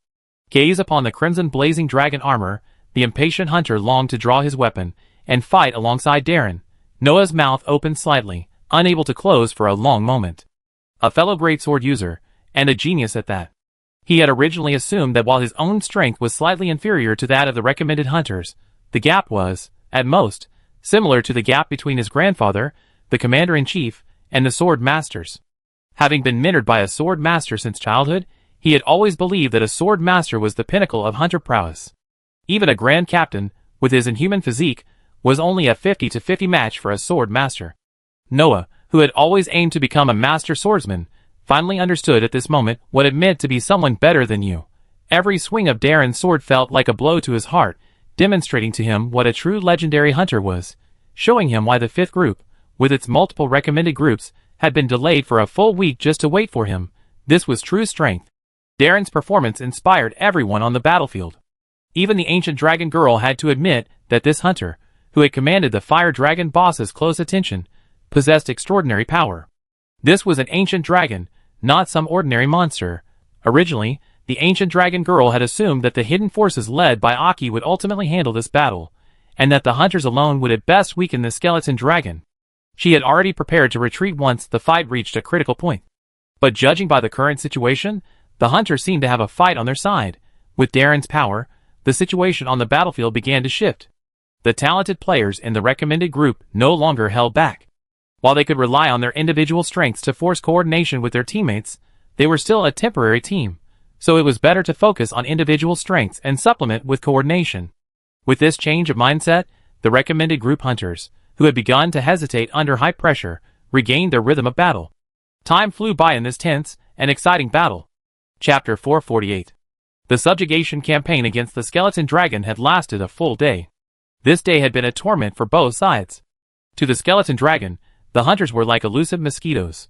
Gaze upon the crimson blazing dragon armor, the impatient hunter longed to draw his weapon and fight alongside Darren. Noah's mouth opened slightly, unable to close for a long moment. A fellow greatsword user, and a genius at that. He had originally assumed that while his own strength was slightly inferior to that of the recommended hunters, the gap was, at most, similar to the gap between his grandfather, the commander-in-chief, and the sword masters. Having been mentored by a sword master since childhood, he had always believed that a sword master was the pinnacle of hunter prowess. Even a grand captain, with his inhuman physique, was only a 50-50 match for a sword master. Noah, who had always aimed to become a master swordsman, finally understood at this moment what it meant to be someone better than you. Every swing of Darren's sword felt like a blow to his heart, demonstrating to him what a true legendary hunter was, showing him why the 5th group, with its multiple recommended groups, had been delayed for a full week just to wait for him. This was true strength. Darren's performance inspired everyone on the battlefield. Even the ancient dragon girl had to admit that this hunter, who had commanded the fire dragon boss's close attention, possessed extraordinary power. This was an ancient dragon, not some ordinary monster. Originally, the ancient dragon girl had assumed that the hidden forces led by Aki would ultimately handle this battle, and that the hunters alone would at best weaken the skeleton dragon. She had already prepared to retreat once the fight reached a critical point. But judging by the current situation, the hunters seemed to have a fight on their side. With Darren's power, the situation on the battlefield began to shift. The talented players in the recommended group no longer held back. While they could rely on their individual strengths to force coordination with their teammates, they were still a temporary team, so it was better to focus on individual strengths and supplement with coordination. With this change of mindset, the recommended group hunters, who had begun to hesitate under high pressure, regained their rhythm of battle. Time flew by in this tense and exciting battle. Chapter 448. The subjugation campaign against the skeleton dragon had lasted a full day. This day had been a torment for both sides. To the skeleton dragon, the hunters were like elusive mosquitoes.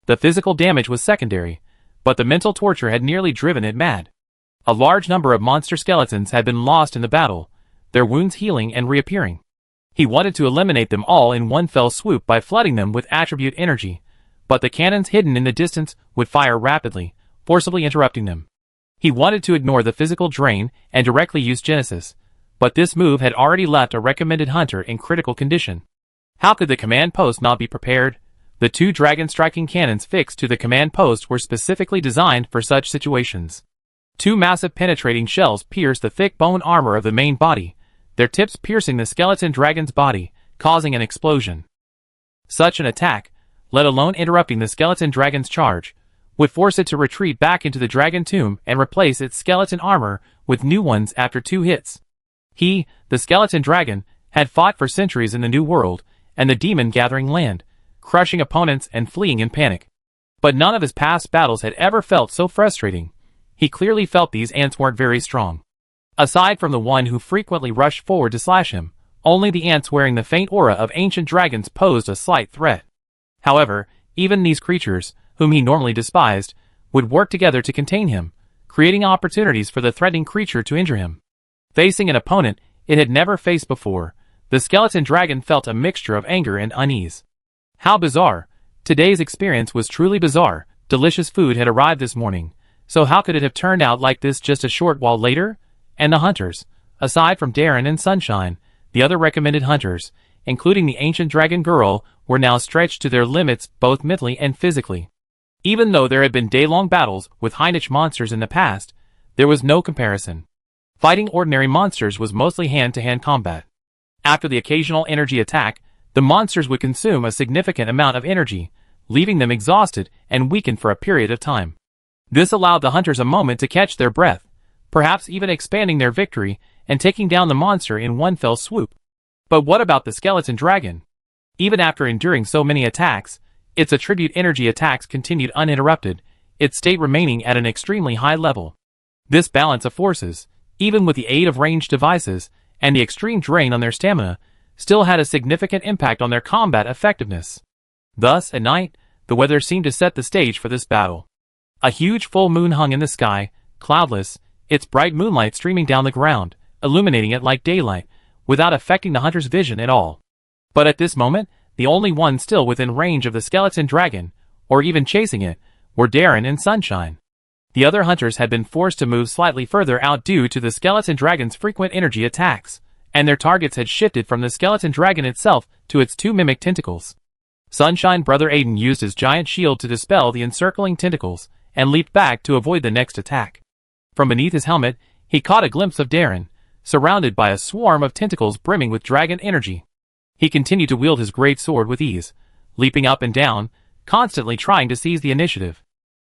The physical damage was secondary, but the mental torture had nearly driven it mad. A large number of monster skeletons had been lost in the battle, their wounds healing and reappearing. He wanted to eliminate them all in one fell swoop by flooding them with attribute energy, but the cannons hidden in the distance would fire rapidly, forcibly interrupting them. He wanted to ignore the physical drain and directly use Genesis, but this move had already left a recommended hunter in critical condition. How could the command post not be prepared? The 2 dragon-striking cannons fixed to the command post were specifically designed for such situations. 2 massive penetrating shells pierced the thick bone armor of the main body, their tips piercing the skeleton dragon's body, causing an explosion. Such an attack, let alone interrupting the skeleton dragon's charge, would force it to retreat back into the dragon tomb and replace its skeleton armor with new ones after 2 hits. He, the skeleton dragon, had fought for centuries in the New World and the demon-gathering land, crushing opponents and fleeing in panic. But none of his past battles had ever felt so frustrating. He clearly felt these ants weren't very strong. Aside from the one who frequently rushed forward to slash him, only the ants wearing the faint aura of ancient dragons posed a slight threat. However, even these creatures, whom he normally despised, would work together to contain him, creating opportunities for the threatening creature to injure him. Facing an opponent it had never faced before, the skeleton dragon felt a mixture of anger and unease. How bizarre! Today's experience was truly bizarre. Delicious food had arrived this morning, so how could it have turned out like this just a short while later? And the hunters, aside from Darren and Sunshine, the other recommended hunters, including the ancient dragon girl, were now stretched to their limits both mentally and physically. Even though there had been day-long battles with high-niche monsters in the past, there was no comparison. Fighting ordinary monsters was mostly hand-to-hand combat. After the occasional energy attack, the monsters would consume a significant amount of energy, leaving them exhausted and weakened for a period of time. This allowed the hunters a moment to catch their breath, perhaps even expanding their victory and taking down the monster in one fell swoop. But what about the skeleton dragon? Even after enduring so many attacks, its attribute energy attacks continued uninterrupted, its state remaining at an extremely high level. This balance of forces, even with the aid of ranged devices and the extreme drain on their stamina, still had a significant impact on their combat effectiveness. Thus, at night, the weather seemed to set the stage for this battle. A huge full moon hung in the sky, cloudless, its bright moonlight streaming down the ground, illuminating it like daylight, without affecting the hunter's vision at all. But at this moment, the only ones still within range of the skeleton dragon, or even chasing it, were Darren and Sunshine. The other hunters had been forced to move slightly further out due to the skeleton dragon's frequent energy attacks, and their targets had shifted from the skeleton dragon itself to its two mimic tentacles. Sunshine Brother Aiden used his giant shield to dispel the encircling tentacles, and leaped back to avoid the next attack. From beneath his helmet, he caught a glimpse of Darren, surrounded by a swarm of tentacles brimming with dragon energy. He continued to wield his great sword with ease, leaping up and down, constantly trying to seize the initiative.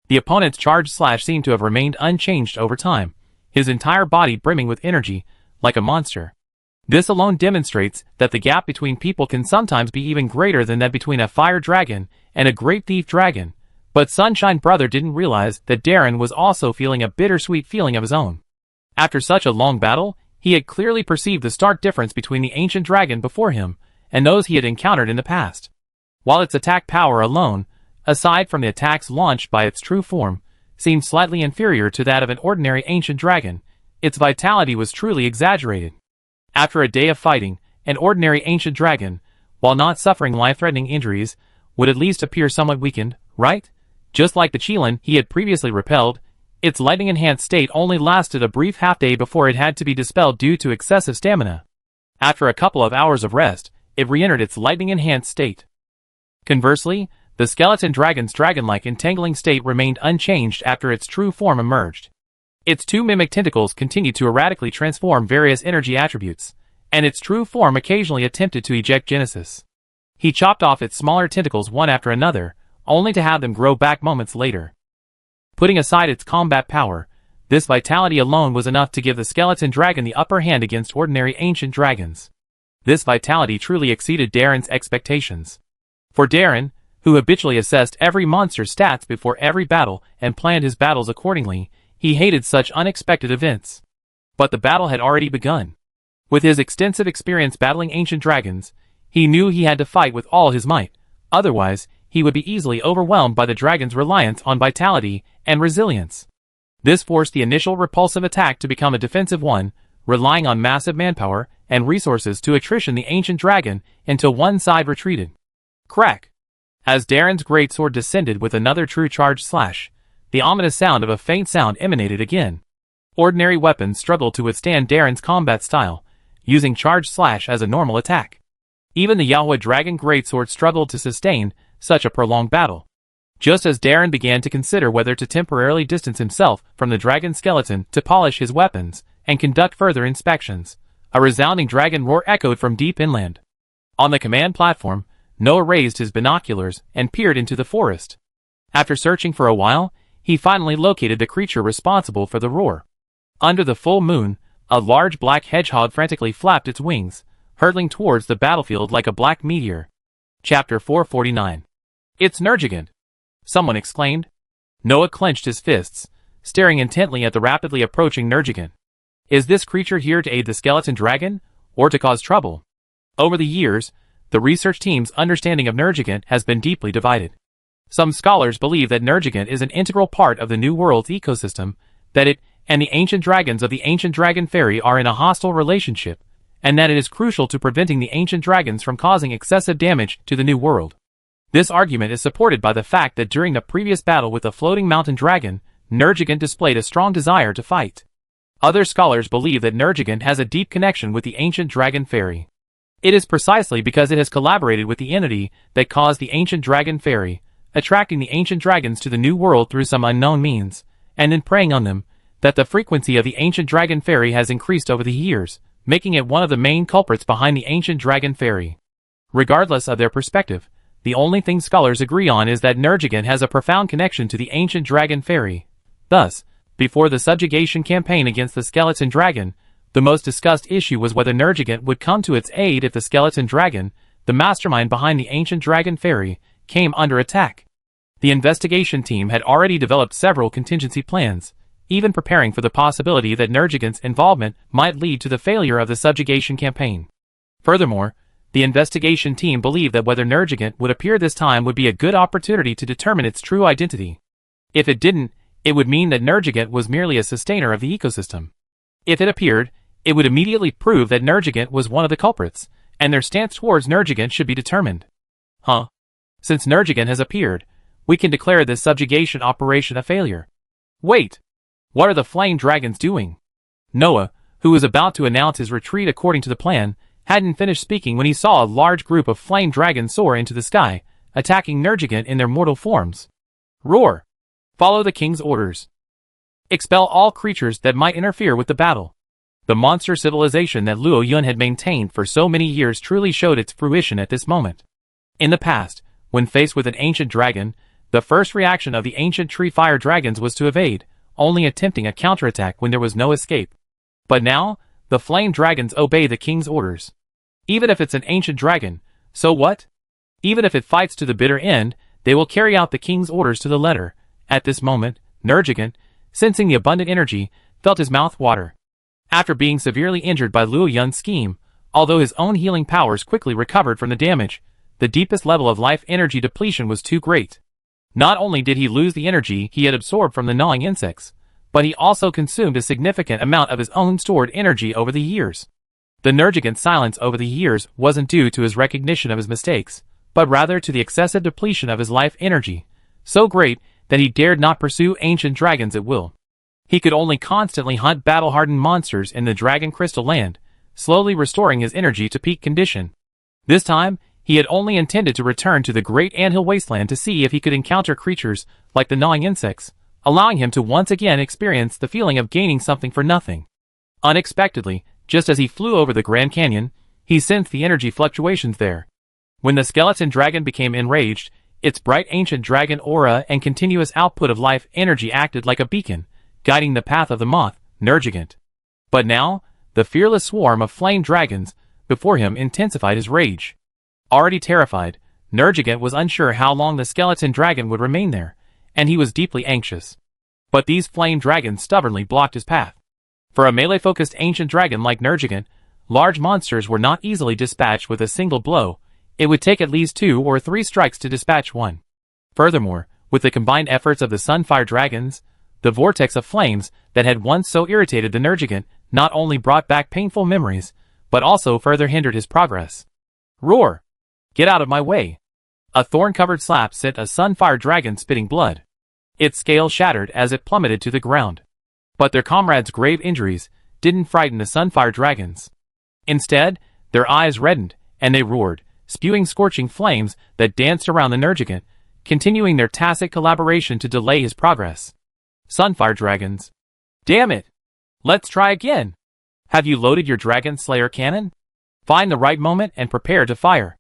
The opponent's charge slash seemed to have remained unchanged over time, his entire body brimming with energy, like a monster. This alone demonstrates that the gap between people can sometimes be even greater than that between a fire dragon and a great thief dragon, but Sunshine Brother didn't realize that Darren was also feeling a bittersweet feeling of his own. After such a long battle, he had clearly perceived the stark difference between the ancient dragon before him and those he had encountered in the past. While its attack power alone, aside from the attacks launched by its true form, seemed slightly inferior to that of an ordinary ancient dragon, its vitality was truly exaggerated. After a day of fighting, an ordinary ancient dragon, while not suffering life-threatening injuries, would at least appear somewhat weakened, right? Just like the Chelan he had previously repelled, its lightning-enhanced state only lasted a brief half-day before it had to be dispelled due to excessive stamina. After a couple of hours of rest, it re-entered its lightning-enhanced state. Conversely, the skeleton dragon's dragon-like entangling state remained unchanged after its true form emerged. Its two mimic tentacles continued to erratically transform various energy attributes, and its true form occasionally attempted to eject Genesis. He chopped off its smaller tentacles one after another, only to have them grow back moments later. Putting aside its combat power, this vitality alone was enough to give the skeleton dragon the upper hand against ordinary ancient dragons. This vitality truly exceeded Darren's expectations. For Darren, who habitually assessed every monster's stats before every battle and planned his battles accordingly, he hated such unexpected events. But the battle had already begun. With his extensive experience battling ancient dragons, he knew he had to fight with all his might, otherwise he would be easily overwhelmed by the dragon's reliance on vitality and resilience. This forced the initial repulsive attack to become a defensive one, relying on massive manpower and resources to attrition the ancient dragon until one side retreated. Crack! As Darren's greatsword descended with another true charge slash, the ominous sound of a faint sound emanated again. Ordinary weapons struggled to withstand Darren's combat style, using charge slash as a normal attack. Even the Yahweh Dragon greatsword struggled to sustain such a prolonged battle. Just as Darren began to consider whether to temporarily distance himself from the dragon skeleton to polish his weapons and conduct further inspections, a resounding dragon roar echoed from deep inland. On the command platform, Noah raised his binoculars and peered into the forest. After searching for a while, he finally located the creature responsible for the roar. Under the full moon, a large black hedgehog frantically flapped its wings, hurtling towards the battlefield like a black meteor. Chapter 449. It's Nergigant! Someone exclaimed. Noah clenched his fists, staring intently at the rapidly approaching Nergigant. Is this creature here to aid the skeleton dragon, or to cause trouble? Over the years, the research team's understanding of Nergigant has been deeply divided. Some scholars believe that Nergigant is an integral part of the New World's ecosystem, that it and the ancient dragons of the ancient dragon fairy are in a hostile relationship, and that it is crucial to preventing the ancient dragons from causing excessive damage to the New World. This argument is supported by the fact that during the previous battle with the floating mountain dragon, Nergigant displayed a strong desire to fight. Other scholars believe that Nergigant has a deep connection with the ancient dragon fairy. It is precisely because it has collaborated with the entity that caused the ancient dragon fairy, attracting the ancient dragons to the New World through some unknown means, and then preying on them, that the frequency of the ancient dragon fairy has increased over the years, making it one of the main culprits behind the ancient dragon fairy. Regardless of their perspective, the only thing scholars agree on is that Nergigant has a profound connection to the ancient dragon fairy. Thus, before the subjugation campaign against the skeleton dragon, the most discussed issue was whether Nergigant would come to its aid if the skeleton dragon, the mastermind behind the ancient dragon fairy, came under attack. The investigation team had already developed several contingency plans, even preparing for the possibility that Nergigant's involvement might lead to the failure of the subjugation campaign. Furthermore, the investigation team believed that whether Nergigant would appear this time would be a good opportunity to determine its true identity. If it didn't, it would mean that Nergigant was merely a sustainer of the ecosystem. If it appeared, it would immediately prove that Nergigant was one of the culprits, and their stance towards Nergigant should be determined. Since Nergigant has appeared, we can declare this subjugation operation a failure. Wait! What are the flame dragons doing? Noah, who was about to announce his retreat according to the plan, hadn't finished speaking when he saw a large group of flame dragons soar into the sky, attacking Nergigant in their mortal forms. Roar! Follow the king's orders. Expel all creatures that might interfere with the battle. The monster civilization that Luo Yun had maintained for so many years truly showed its fruition at this moment. In the past, when faced with an ancient dragon, the first reaction of the ancient tree fire dragons was to evade, only attempting a counterattack when there was no escape. But now, the flame dragons obey the king's orders. Even if it's an ancient dragon, so what? Even if it fights to the bitter end, they will carry out the king's orders to the letter. At this moment, Nergigant, sensing the abundant energy, felt his mouth water. After being severely injured by Luo Yun's scheme, although his own healing powers quickly recovered from the damage, the deepest level of life energy depletion was too great. Not only did he lose the energy he had absorbed from the gnawing insects, but he also consumed a significant amount of his own stored energy over the years. The Nergigant's silence over the years wasn't due to his recognition of his mistakes, but rather to the excessive depletion of his life energy, so great that he dared not pursue ancient dragons at will. He could only constantly hunt battle-hardened monsters in the Dragon Crystal Land, slowly restoring his energy to peak condition. This time, he had only intended to return to the Great Anthill Wasteland to see if he could encounter creatures like the gnawing insects, allowing him to once again experience the feeling of gaining something for nothing. Unexpectedly, just as he flew over the Grand Canyon, he sensed the energy fluctuations there. When the skeleton dragon became enraged, its bright ancient dragon aura and continuous output of life energy acted like a beacon, guiding the path of the moth, Nergigant. But now, the fearless swarm of flame dragons before him intensified his rage. Already terrified, Nergigant was unsure how long the skeleton dragon would remain there, and he was deeply anxious. But these flame dragons stubbornly blocked his path. For a melee-focused ancient dragon like Nergigant, large monsters were not easily dispatched with a single blow. It would take at least 2 or 3 strikes to dispatch one. Furthermore, with the combined efforts of the Sunfire dragons, the vortex of flames that had once so irritated the Nergigant not only brought back painful memories, but also further hindered his progress. Roar! Get out of my way! A thorn-covered slap sent a Sunfire dragon spitting blood. Its scales shattered as it plummeted to the ground. But their comrades' grave injuries didn't frighten the Sunfire dragons. Instead, their eyes reddened, and they roared, spewing scorching flames that danced around the Nergigant, continuing their tacit collaboration to delay his progress. Sunfire dragons. Damn it! Let's try again! Have you loaded your Dragon Slayer cannon? Find the right moment and prepare to fire.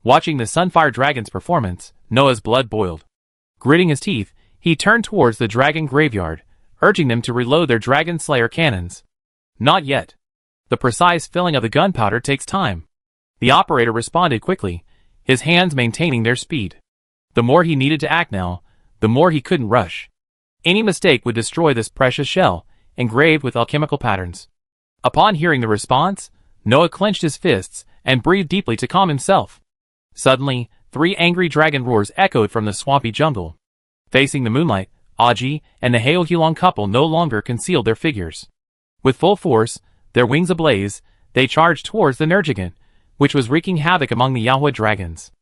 Watching the Sunfire dragon's performance, Noah's blood boiled. Gritting his teeth, he turned towards the dragon graveyard, urging them to reload their Dragon Slayer cannons. Not yet. The precise filling of the gunpowder takes time. The operator responded quickly, his hands maintaining their speed. The more he needed to act now, the more he couldn't rush. Any mistake would destroy this precious shell, engraved with alchemical patterns. Upon hearing the response, Noah clenched his fists and breathed deeply to calm himself. Suddenly, 3 angry dragon roars echoed from the swampy jungle. Facing the moonlight, Aji and the Haohulong couple no longer concealed their figures. With full force, their wings ablaze, they charged towards the Nergigant, which was wreaking havoc among the Yahua dragons.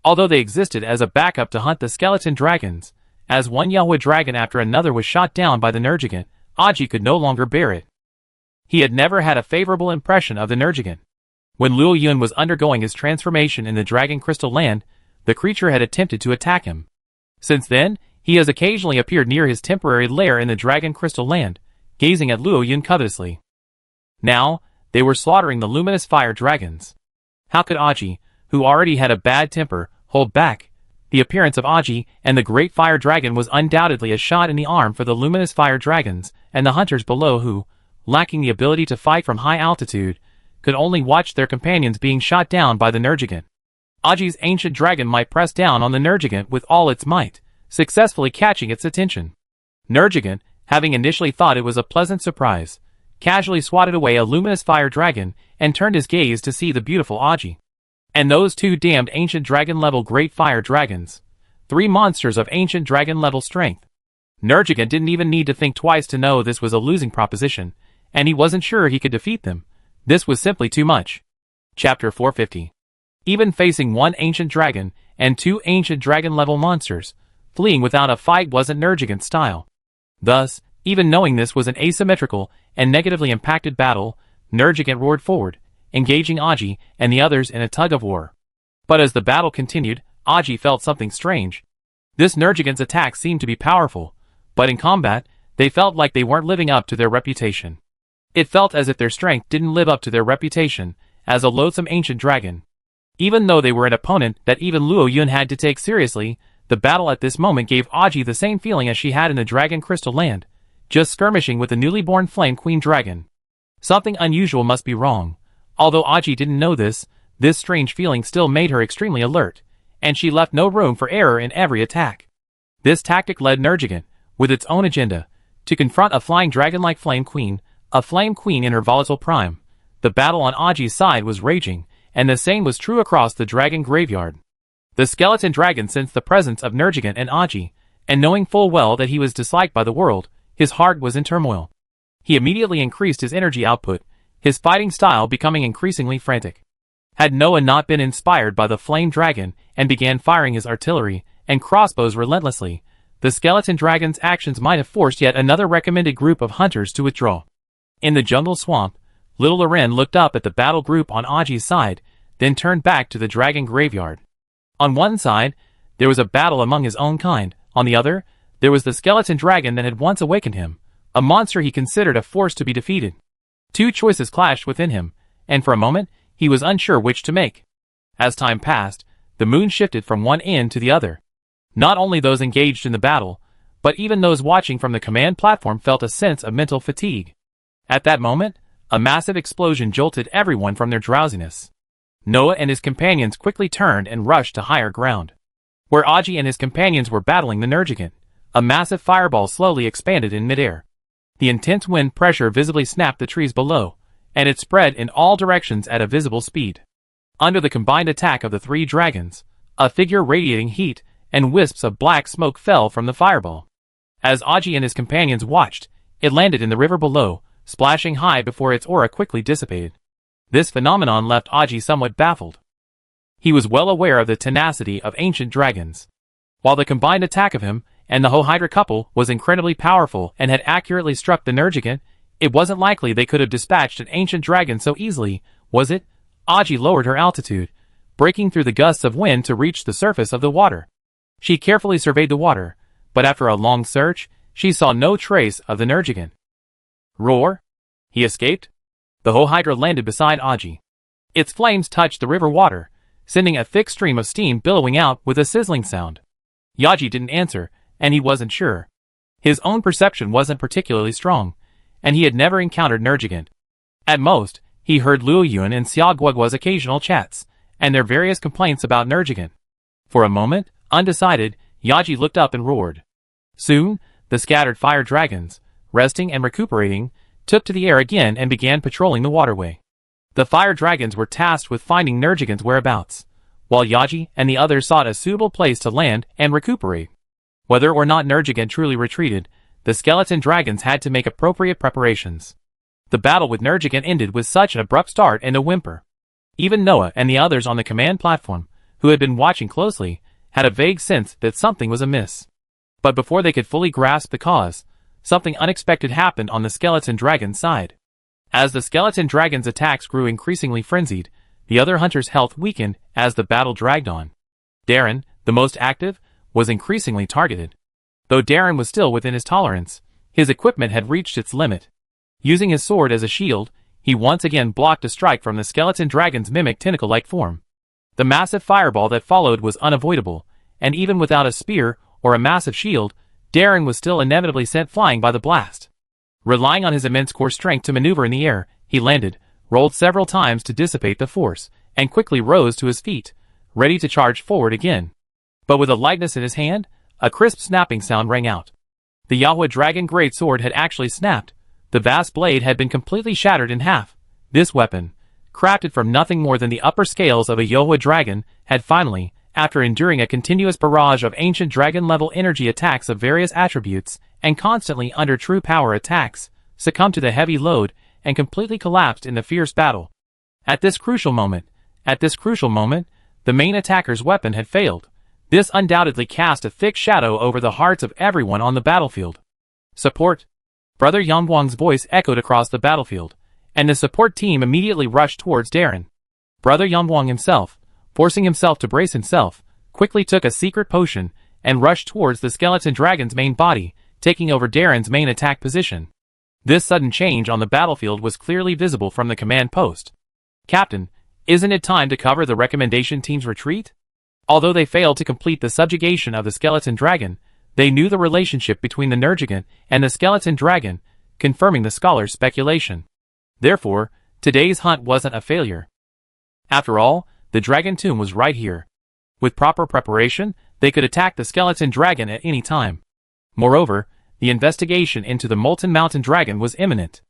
Although they existed as a backup to hunt the skeleton dragons, as one Yahua dragon after another was shot down by the Nergigant, Aji could no longer bear it. He had never had a favorable impression of the Nergigant. When Luo Yun was undergoing his transformation in the Dragon Crystal Land, the creature had attempted to attack him. Since then, he has occasionally appeared near his temporary lair in the Dragon Crystal Land, gazing at Luo Yun covetously. Now, they were slaughtering the luminous fire dragons. How could Aji, who already had a bad temper, hold back? The appearance of Aji and the great fire dragon was undoubtedly a shot in the arm for the luminous fire dragons and the hunters below who, lacking the ability to fight from high altitude, could only watch their companions being shot down by the Nergigant. Aji's ancient dragon might press down on the Nergigant with all its might, successfully catching its attention. Nergigant, having initially thought it was a pleasant surprise, casually swatted away a luminous fire dragon and turned his gaze to see the beautiful Aji. And those 2 damned ancient dragon-level great fire dragons. 3 monsters of ancient dragon-level strength. Nergigant didn't even need to think twice to know this was a losing proposition, and he wasn't sure he could defeat them. This was simply too much. Chapter 450. Even facing 1 ancient dragon and 2 ancient dragon-level monsters, fleeing without a fight wasn't Nergigant's style. Thus, even knowing this was an asymmetrical and negatively impacted battle, Nergigant roared forward, engaging Aji and the others in a tug-of-war. But as the battle continued, Aji felt something strange. This Nergigant's attack seemed to be powerful, but in combat, they felt like they weren't living up to their reputation. It felt as if their strength didn't live up to their reputation as a loathsome ancient dragon. Even though they were an opponent that even Luo Yun had to take seriously, the battle at this moment gave Aji the same feeling as she had in the Dragon Crystal Land, just skirmishing with the newly born Flame Queen Dragon. Something unusual must be wrong. Although Aji didn't know this strange feeling still made her extremely alert, and she left no room for error in every attack. This tactic led Nergigant, with its own agenda, to confront a flying dragon-like Flame Queen, a Flame Queen in her volatile prime. The battle on Aji's side was raging, and the same was true across the dragon graveyard. The skeleton dragon sensed the presence of Nergigant and Aji, and knowing full well that he was disliked by the world, his heart was in turmoil. He immediately increased his energy output, his fighting style becoming increasingly frantic. Had Noah not been inspired by the flame dragon and began firing his artillery and crossbows relentlessly, the skeleton dragon's actions might have forced yet another recommended group of hunters to withdraw. In the jungle swamp, little Loren looked up at the battle group on Aji's side, then turned back to the dragon graveyard. On one side, there was a battle among his own kind. On the other, there was the skeleton dragon that had once awakened him, a monster he considered a force to be defeated. 2 choices clashed within him, and for a moment, he was unsure which to make. As time passed, the moon shifted from one end to the other. Not only those engaged in the battle, but even those watching from the command platform felt a sense of mental fatigue. At that moment, a massive explosion jolted everyone from their drowsiness. Noah and his companions quickly turned and rushed to higher ground. Where Aji and his companions were battling the Nergigant, a massive fireball slowly expanded in midair. The intense wind pressure visibly snapped the trees below, and it spread in all directions at a visible speed. Under the combined attack of the 3 dragons, a figure radiating heat and wisps of black smoke fell from the fireball. As Aji and his companions watched, it landed in the river below, splashing high before its aura quickly dissipated. This phenomenon left Aji somewhat baffled. He was well aware of the tenacity of ancient dragons. While the combined attack of him and the Hohydra couple was incredibly powerful and had accurately struck the Nergigant, it wasn't likely they could have dispatched an ancient dragon so easily, was it? Aji lowered her altitude, breaking through the gusts of wind to reach the surface of the water. She carefully surveyed the water, but after a long search, she saw no trace of the Nergigant. Roar! He escaped? The Hohydra landed beside Aji. Its flames touched the river water, sending a thick stream of steam billowing out with a sizzling sound. Yaji didn't answer, and he wasn't sure. His own perception wasn't particularly strong, and he had never encountered Nergigant. At most, he heard Luo Yun and Xiao Guoguo's occasional chats, and their various complaints about Nergigant. For a moment, Undecided, Yaji looked up and roared. Soon, the scattered fire dragons, resting and recuperating, took to the air again and began patrolling the waterway. The fire dragons were tasked with finding Nergigan's whereabouts, while Yaji and the others sought a suitable place to land and recuperate. Whether or not Nergigan truly retreated, the skeleton dragons had to make appropriate preparations. The battle with Nergigan ended with such an abrupt start and a whimper. Even Noah and the others on the command platform, who had been watching closely, had a vague sense that something was amiss. But before they could fully grasp the cause, something unexpected happened on the skeleton dragon's side. As the skeleton dragon's attacks grew increasingly frenzied, the other hunters' health weakened as the battle dragged on. Darren, the most active, was increasingly targeted. Though Darren was still within his tolerance, his equipment had reached its limit. Using his sword as a shield, he once again blocked a strike from the skeleton dragon's mimic tentacle-like form. The massive fireball that followed was unavoidable, and even without a spear or a massive shield, Darren was still inevitably sent flying by the blast. Relying on his immense core strength to maneuver in the air, he landed, rolled several times to dissipate the force, and quickly rose to his feet, ready to charge forward again. But with a lightness in his hand, a crisp snapping sound rang out. The Yahweh Dragon Greatsword had actually snapped. The vast blade had been completely shattered in half. This weapon, crafted from nothing more than the upper scales of a Yahweh dragon, had finally, after enduring a continuous barrage of ancient dragon-level energy attacks of various attributes, and constantly under true power attacks, succumbed to the heavy load, and completely collapsed in the fierce battle. At this crucial moment, the main attacker's weapon had failed. This undoubtedly cast a thick shadow over the hearts of everyone on the battlefield. Support! Brother Yangwang's voice echoed across the battlefield, and the support team immediately rushed towards Darren. Brother Yangwang himself, forcing himself to brace himself, quickly took a secret potion and rushed towards the skeleton dragon's main body, taking over Darren's main attack position. This sudden change on the battlefield was clearly visible from the command post. Captain, isn't it time to cover the recommendation team's retreat? Although they failed to complete the subjugation of the skeleton dragon, they knew the relationship between the Nergigan and the skeleton dragon, confirming the scholar's speculation. Therefore, today's hunt wasn't a failure. After all, the dragon tomb was right here. With proper preparation, they could attack the skeleton dragon at any time. Moreover, the investigation into the Molten Mountain Dragon was imminent.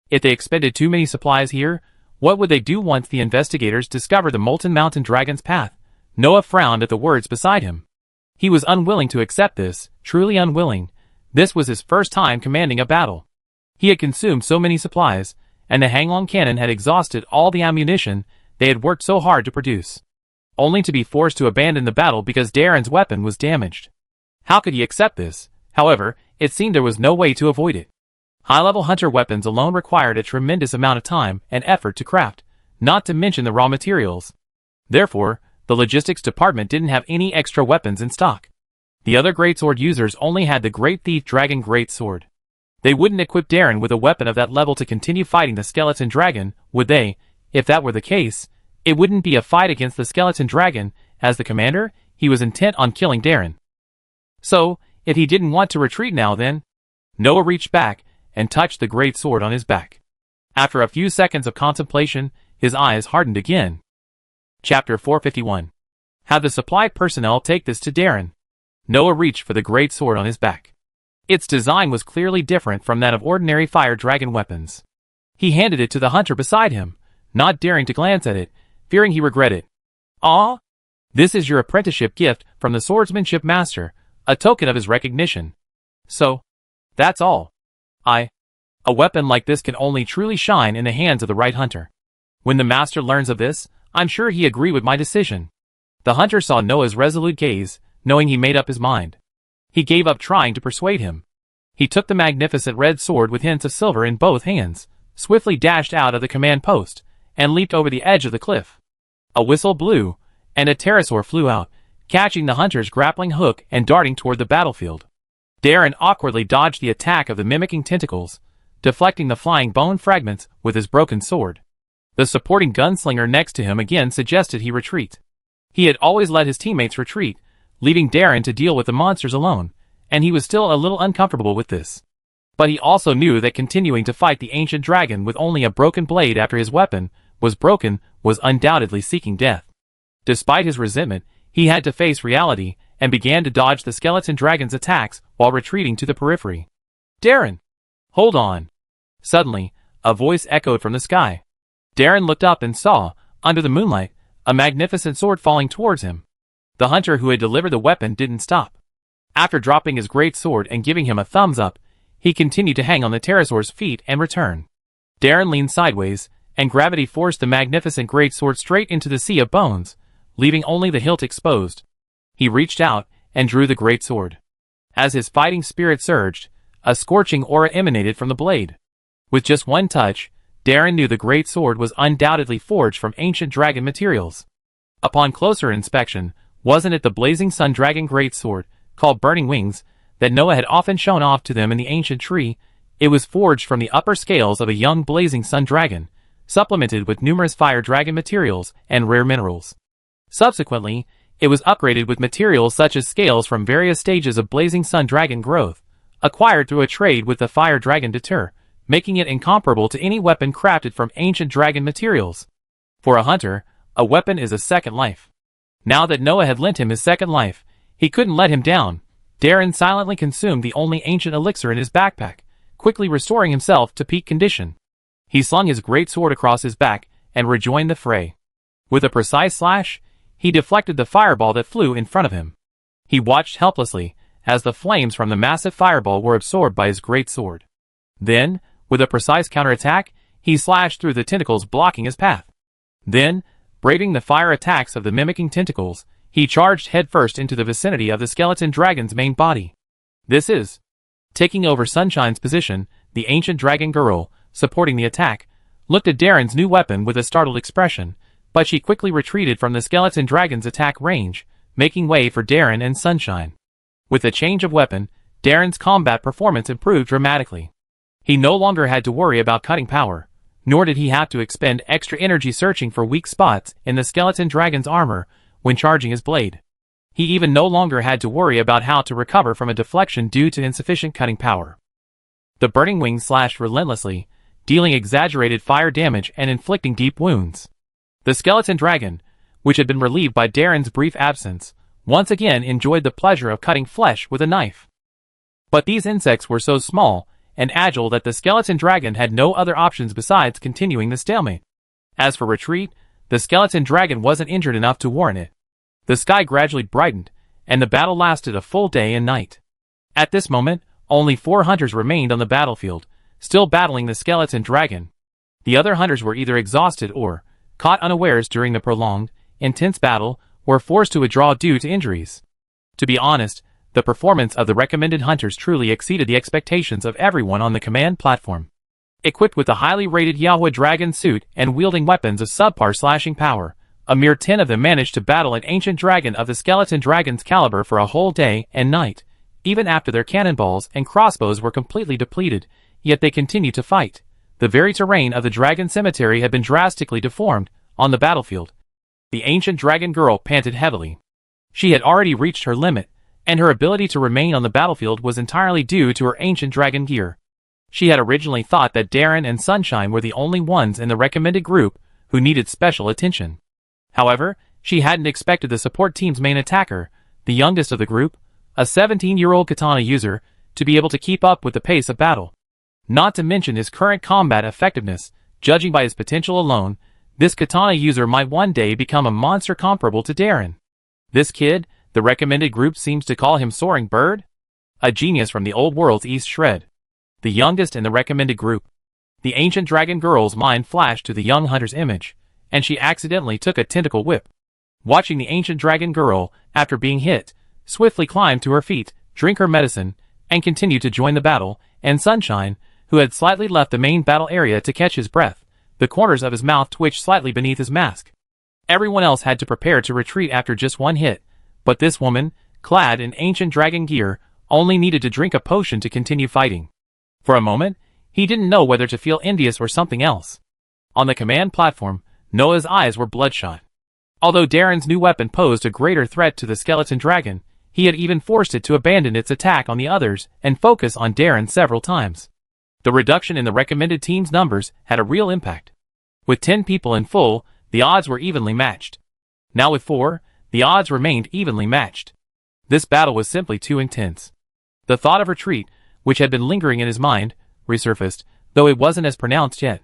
If they expended too many supplies here, what would they do once the investigators discovered the Molten Mountain Dragon's path? Noah frowned at the words beside him. He was unwilling to accept this, truly unwilling. This was his first time commanding a battle. He had consumed so many supplies, and the Hanglong cannon had exhausted all the ammunition they had worked so hard to produce, only to be forced to abandon the battle because Darren's weapon was damaged. How could he accept this? However, it seemed there was no way to avoid it. High-level hunter weapons alone required a tremendous amount of time and effort to craft, not to mention the raw materials. Therefore, the logistics department didn't have any extra weapons in stock. The other greatsword users only had the Great Thief Dragon Greatsword. They wouldn't equip Darren with a weapon of that level to continue fighting the skeleton dragon, would they? If that were the case, it wouldn't be a fight against the skeleton dragon. As the commander, he was intent on killing Darren. So, if he didn't want to retreat now then? Noah reached back and touched the great sword on his back. After a few seconds of contemplation, his eyes hardened again. Chapter 451. Have the supply personnel take this to Darren. Noah reached for the great sword on his back. Its design was clearly different from that of ordinary fire dragon weapons. He handed it to the hunter beside him, not daring to glance at it, fearing he regretted. "Ah? This is your apprenticeship gift from the swordsmanship master, a token of his recognition. So, that's all. A weapon like this can only truly shine in the hands of the right hunter. When the master learns of this, I'm sure he agreed with my decision." The hunter saw Noah's resolute gaze, knowing he made up his mind. He gave up trying to persuade him. He took the magnificent red sword with hints of silver in both hands, swiftly dashed out of the command post, and leaped over the edge of the cliff. A whistle blew, and a pterosaur flew out, catching the hunter's grappling hook and darting toward the battlefield. Darren awkwardly dodged the attack of the mimicking tentacles, deflecting the flying bone fragments with his broken sword. The supporting gunslinger next to him again suggested he retreat. He had always let his teammates retreat, leaving Darren to deal with the monsters alone, and he was still a little uncomfortable with this. But he also knew that continuing to fight the ancient dragon with only a broken blade after his weapon was broken was undoubtedly seeking death. Despite his resentment, he had to face reality and began to dodge the skeleton dragon's attacks while retreating to the periphery. "Darren! Hold on!" Suddenly, a voice echoed from the sky. Darren looked up and saw, under the moonlight, a magnificent sword falling towards him. The hunter who had delivered the weapon didn't stop. After dropping his great sword and giving him a thumbs up, he continued to hang on the pterosaur's feet and return. Darren leaned sideways, and gravity forced the magnificent great sword straight into the sea of bones, leaving only the hilt exposed. He reached out and drew the great sword. As his fighting spirit surged, a scorching aura emanated from the blade. With just one touch, Darren knew the great sword was undoubtedly forged from ancient dragon materials. Upon closer inspection, wasn't it the blazing sun dragon great sword, called Burning Wings, that Noah had often shown off to them in the ancient tree? It was forged from the upper scales of a young blazing sun dragon, supplemented with numerous fire dragon materials and rare minerals. Subsequently, it was upgraded with materials such as scales from various stages of blazing sun dragon growth, acquired through a trade with the fire dragon Deter, making it incomparable to any weapon crafted from ancient dragon materials. For a hunter, a weapon is a second life. Now that Noah had lent him his second life, he couldn't let him down. Darren silently consumed the only ancient elixir in his backpack, quickly restoring himself to peak condition. He slung his great sword across his back and rejoined the fray. With a precise slash, he deflected the fireball that flew in front of him. He watched helplessly as the flames from the massive fireball were absorbed by his great sword. Then, with a precise counterattack, he slashed through the tentacles blocking his path. Then, braving the fire attacks of the mimicking tentacles, he charged headfirst into the vicinity of the skeleton dragon's main body. This is taking over Sunshine's position. The ancient dragon girl, supporting the attack, looked at Darren's new weapon with a startled expression, but she quickly retreated from the skeleton dragon's attack range, making way for Darren and Sunshine. With the change of weapon, Darren's combat performance improved dramatically. He no longer had to worry about cutting power, nor did he have to expend extra energy searching for weak spots in the skeleton dragon's armor when charging his blade. He even no longer had to worry about how to recover from a deflection due to insufficient cutting power. The burning wings slashed relentlessly, dealing exaggerated fire damage and inflicting deep wounds. The skeleton dragon, which had been relieved by Darren's brief absence, once again enjoyed the pleasure of cutting flesh with a knife. But these insects were so small and agile that the skeleton dragon had no other options besides continuing the stalemate. As for retreat, the skeleton dragon wasn't injured enough to warrant it. The sky gradually brightened, and the battle lasted a full day and night. At this moment, only 4 hunters remained on the battlefield, still battling the skeleton dragon. The other hunters were either exhausted or, caught unawares during the prolonged, intense battle, were forced to withdraw due to injuries. To be honest, the performance of the recommended hunters truly exceeded the expectations of everyone on the command platform. Equipped with the highly rated Yahweh dragon suit and wielding weapons of subpar slashing power, a mere 10 of them managed to battle an ancient dragon of the skeleton dragon's caliber for a whole day and night, even after their cannonballs and crossbows were completely depleted, yet they continued to fight. The very terrain of the dragon cemetery had been drastically deformed on the battlefield. The ancient dragon girl panted heavily. She had already reached her limit, and her ability to remain on the battlefield was entirely due to her ancient dragon gear. She had originally thought that Darren and Sunshine were the only ones in the recommended group who needed special attention. However, she hadn't expected the support team's main attacker, the youngest of the group, a 17-year-old katana user, to be able to keep up with the pace of battle. Not to mention his current combat effectiveness, judging by his potential alone, this katana user might one day become a monster comparable to Darren. This kid, the recommended group seems to call him Soaring Bird? A genius from the old world's East Shred. The youngest in the recommended group. The ancient dragon girl's mind flashed to the young hunter's image, and she accidentally took a tentacle whip. Watching the ancient dragon girl, after being hit, swiftly climb to her feet, drink her medicine, and continue to join the battle, and Sunshine, who had slightly left the main battle area to catch his breath, the corners of his mouth twitched slightly beneath his mask. Everyone else had to prepare to retreat after just one hit, but this woman, clad in ancient dragon gear, only needed to drink a potion to continue fighting. For a moment, he didn't know whether to feel envious or something else. On the command platform, Noah's eyes were bloodshot. Although Darren's new weapon posed a greater threat to the skeleton dragon, he had even forced it to abandon its attack on the others and focus on Darren several times. The reduction in the recommended team's numbers had a real impact. With 10 people in full, the odds were evenly matched. Now with 4, the odds remained evenly matched. This battle was simply too intense. The thought of retreat, which had been lingering in his mind, resurfaced, though it wasn't as pronounced yet.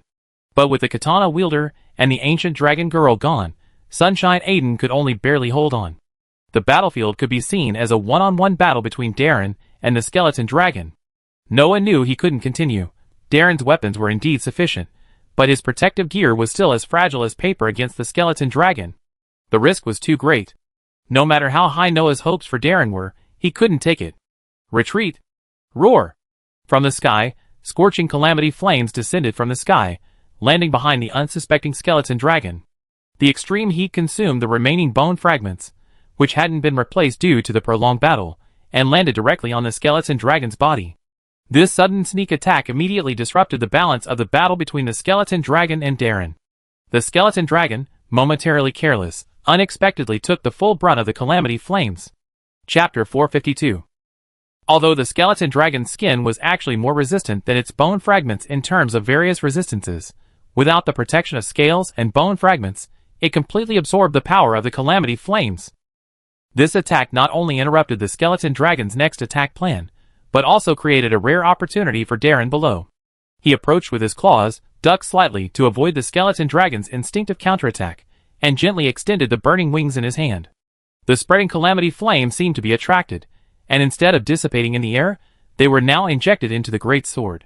But with the katana wielder and the ancient dragon girl gone, Sunshine Aiden could only barely hold on. The battlefield could be seen as a one-on-one battle between Darren and the skeleton dragon. Noah knew he couldn't continue. Darren's weapons were indeed sufficient, but his protective gear was still as fragile as paper against the skeleton dragon. The risk was too great. No matter how high Noah's hopes for Darren were, he couldn't take it. Retreat! Roar! From the sky, scorching calamity flames descended from the sky, landing behind the unsuspecting skeleton dragon. The extreme heat consumed the remaining bone fragments, which hadn't been replaced due to the prolonged battle, and landed directly on the skeleton dragon's body. This sudden sneak attack immediately disrupted the balance of the battle between the skeleton dragon and Darren. The skeleton dragon, momentarily careless, unexpectedly took the full brunt of the calamity flames. Chapter 452. Although the skeleton dragon's skin was actually more resistant than its bone fragments in terms of various resistances, without the protection of scales and bone fragments, it completely absorbed the power of the calamity flames. This attack not only interrupted the skeleton dragon's next attack plan, but also created a rare opportunity for Darren below. He approached with his claws, ducked slightly to avoid the skeleton dragon's instinctive counterattack, and gently extended the burning wings in his hand. The spreading calamity flame seemed to be attracted, and instead of dissipating in the air, they were now injected into the great sword.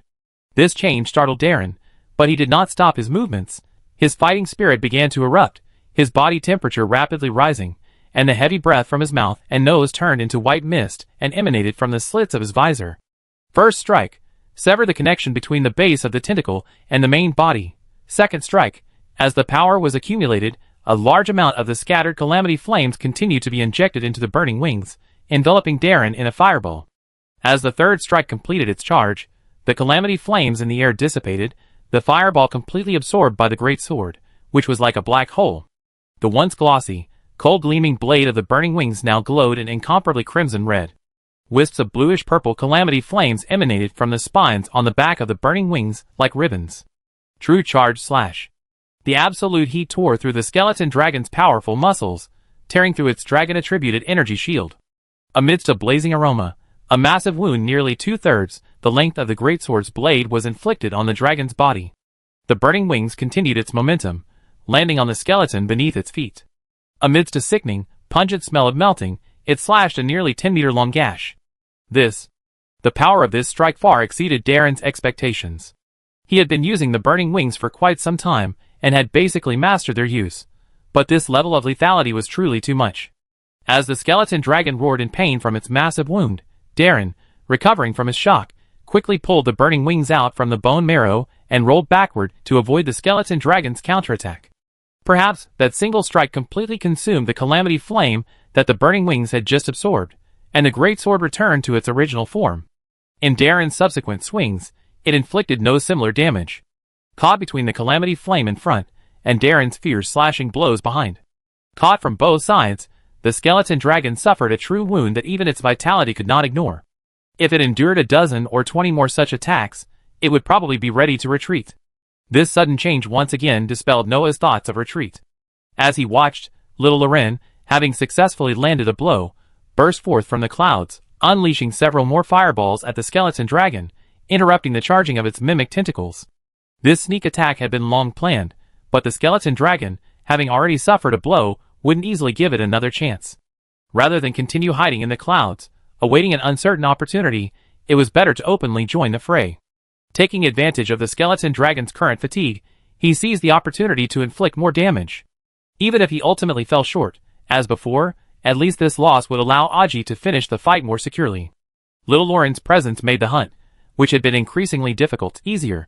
This change startled Darren, but he did not stop his movements. His fighting spirit began to erupt, his body temperature rapidly rising, and the heavy breath from his mouth and nose turned into white mist and emanated from the slits of his visor. First strike, sever the connection between the base of the tentacle and the main body. Second strike, as the power was accumulated, a large amount of the scattered calamity flames continued to be injected into the burning wings, enveloping Darren in a fireball. As the third strike completed its charge, the calamity flames in the air dissipated, the fireball completely absorbed by the great sword, which was like a black hole. The once glossy, cold-gleaming blade of the burning wings now glowed an incomparably crimson red. Wisps of bluish-purple calamity flames emanated from the spines on the back of the burning wings like ribbons. True charge slash. The absolute heat tore through the skeleton dragon's powerful muscles, tearing through its dragon-attributed energy shield. Amidst a blazing aroma, a massive wound nearly 2/3 the length of the greatsword's blade was inflicted on the dragon's body. The burning wings continued its momentum, landing on the skeleton beneath its feet. Amidst a sickening, pungent smell of melting, it slashed a nearly 10-meter-long gash. The power of this strike far exceeded Darren's expectations. He had been using the burning wings for quite some time, and had basically mastered their use. But this level of lethality was truly too much. As the skeleton dragon roared in pain from its massive wound, Darren, recovering from his shock, quickly pulled the burning wings out from the bone marrow and rolled backward to avoid the skeleton dragon's counterattack. Perhaps that single strike completely consumed the calamity flame that the burning wings had just absorbed, and the great sword returned to its original form. In Darren's subsequent swings, it inflicted no similar damage. Caught between the calamity flame in front and Darren's fierce slashing blows behind. Caught from both sides, the skeleton dragon suffered a true wound that even its vitality could not ignore. If it endured a dozen or 20 more such attacks, it would probably be ready to retreat. This sudden change once again dispelled Noah's thoughts of retreat. As he watched, little Loren, having successfully landed a blow, burst forth from the clouds, unleashing several more fireballs at the skeleton dragon, interrupting the charging of its mimic tentacles. This sneak attack had been long planned, but the skeleton dragon, having already suffered a blow, wouldn't easily give it another chance. Rather than continue hiding in the clouds, awaiting an uncertain opportunity, it was better to openly join the fray. Taking advantage of the skeleton dragon's current fatigue, he seized the opportunity to inflict more damage. Even if he ultimately fell short, as before, at least this loss would allow Aji to finish the fight more securely. Little Loren's presence made the hunt, which had been increasingly difficult, easier.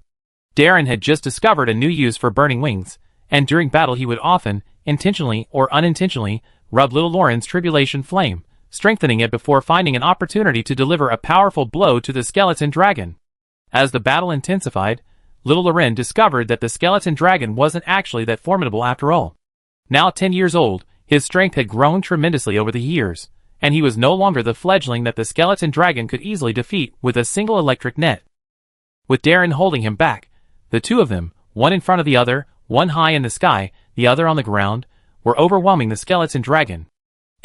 Darren had just discovered a new use for burning wings, and during battle he would often, intentionally or unintentionally, rub little Loren's tribulation flame, strengthening it before finding an opportunity to deliver a powerful blow to the skeleton dragon. As the battle intensified, little Loren discovered that the skeleton dragon wasn't actually that formidable after all. Now 10 years old, his strength had grown tremendously over the years, and he was no longer the fledgling that the skeleton dragon could easily defeat with a single electric net. With Darren holding him back, the two of them, one in front of the other, one high in the sky, the other on the ground, were overwhelming the skeleton dragon.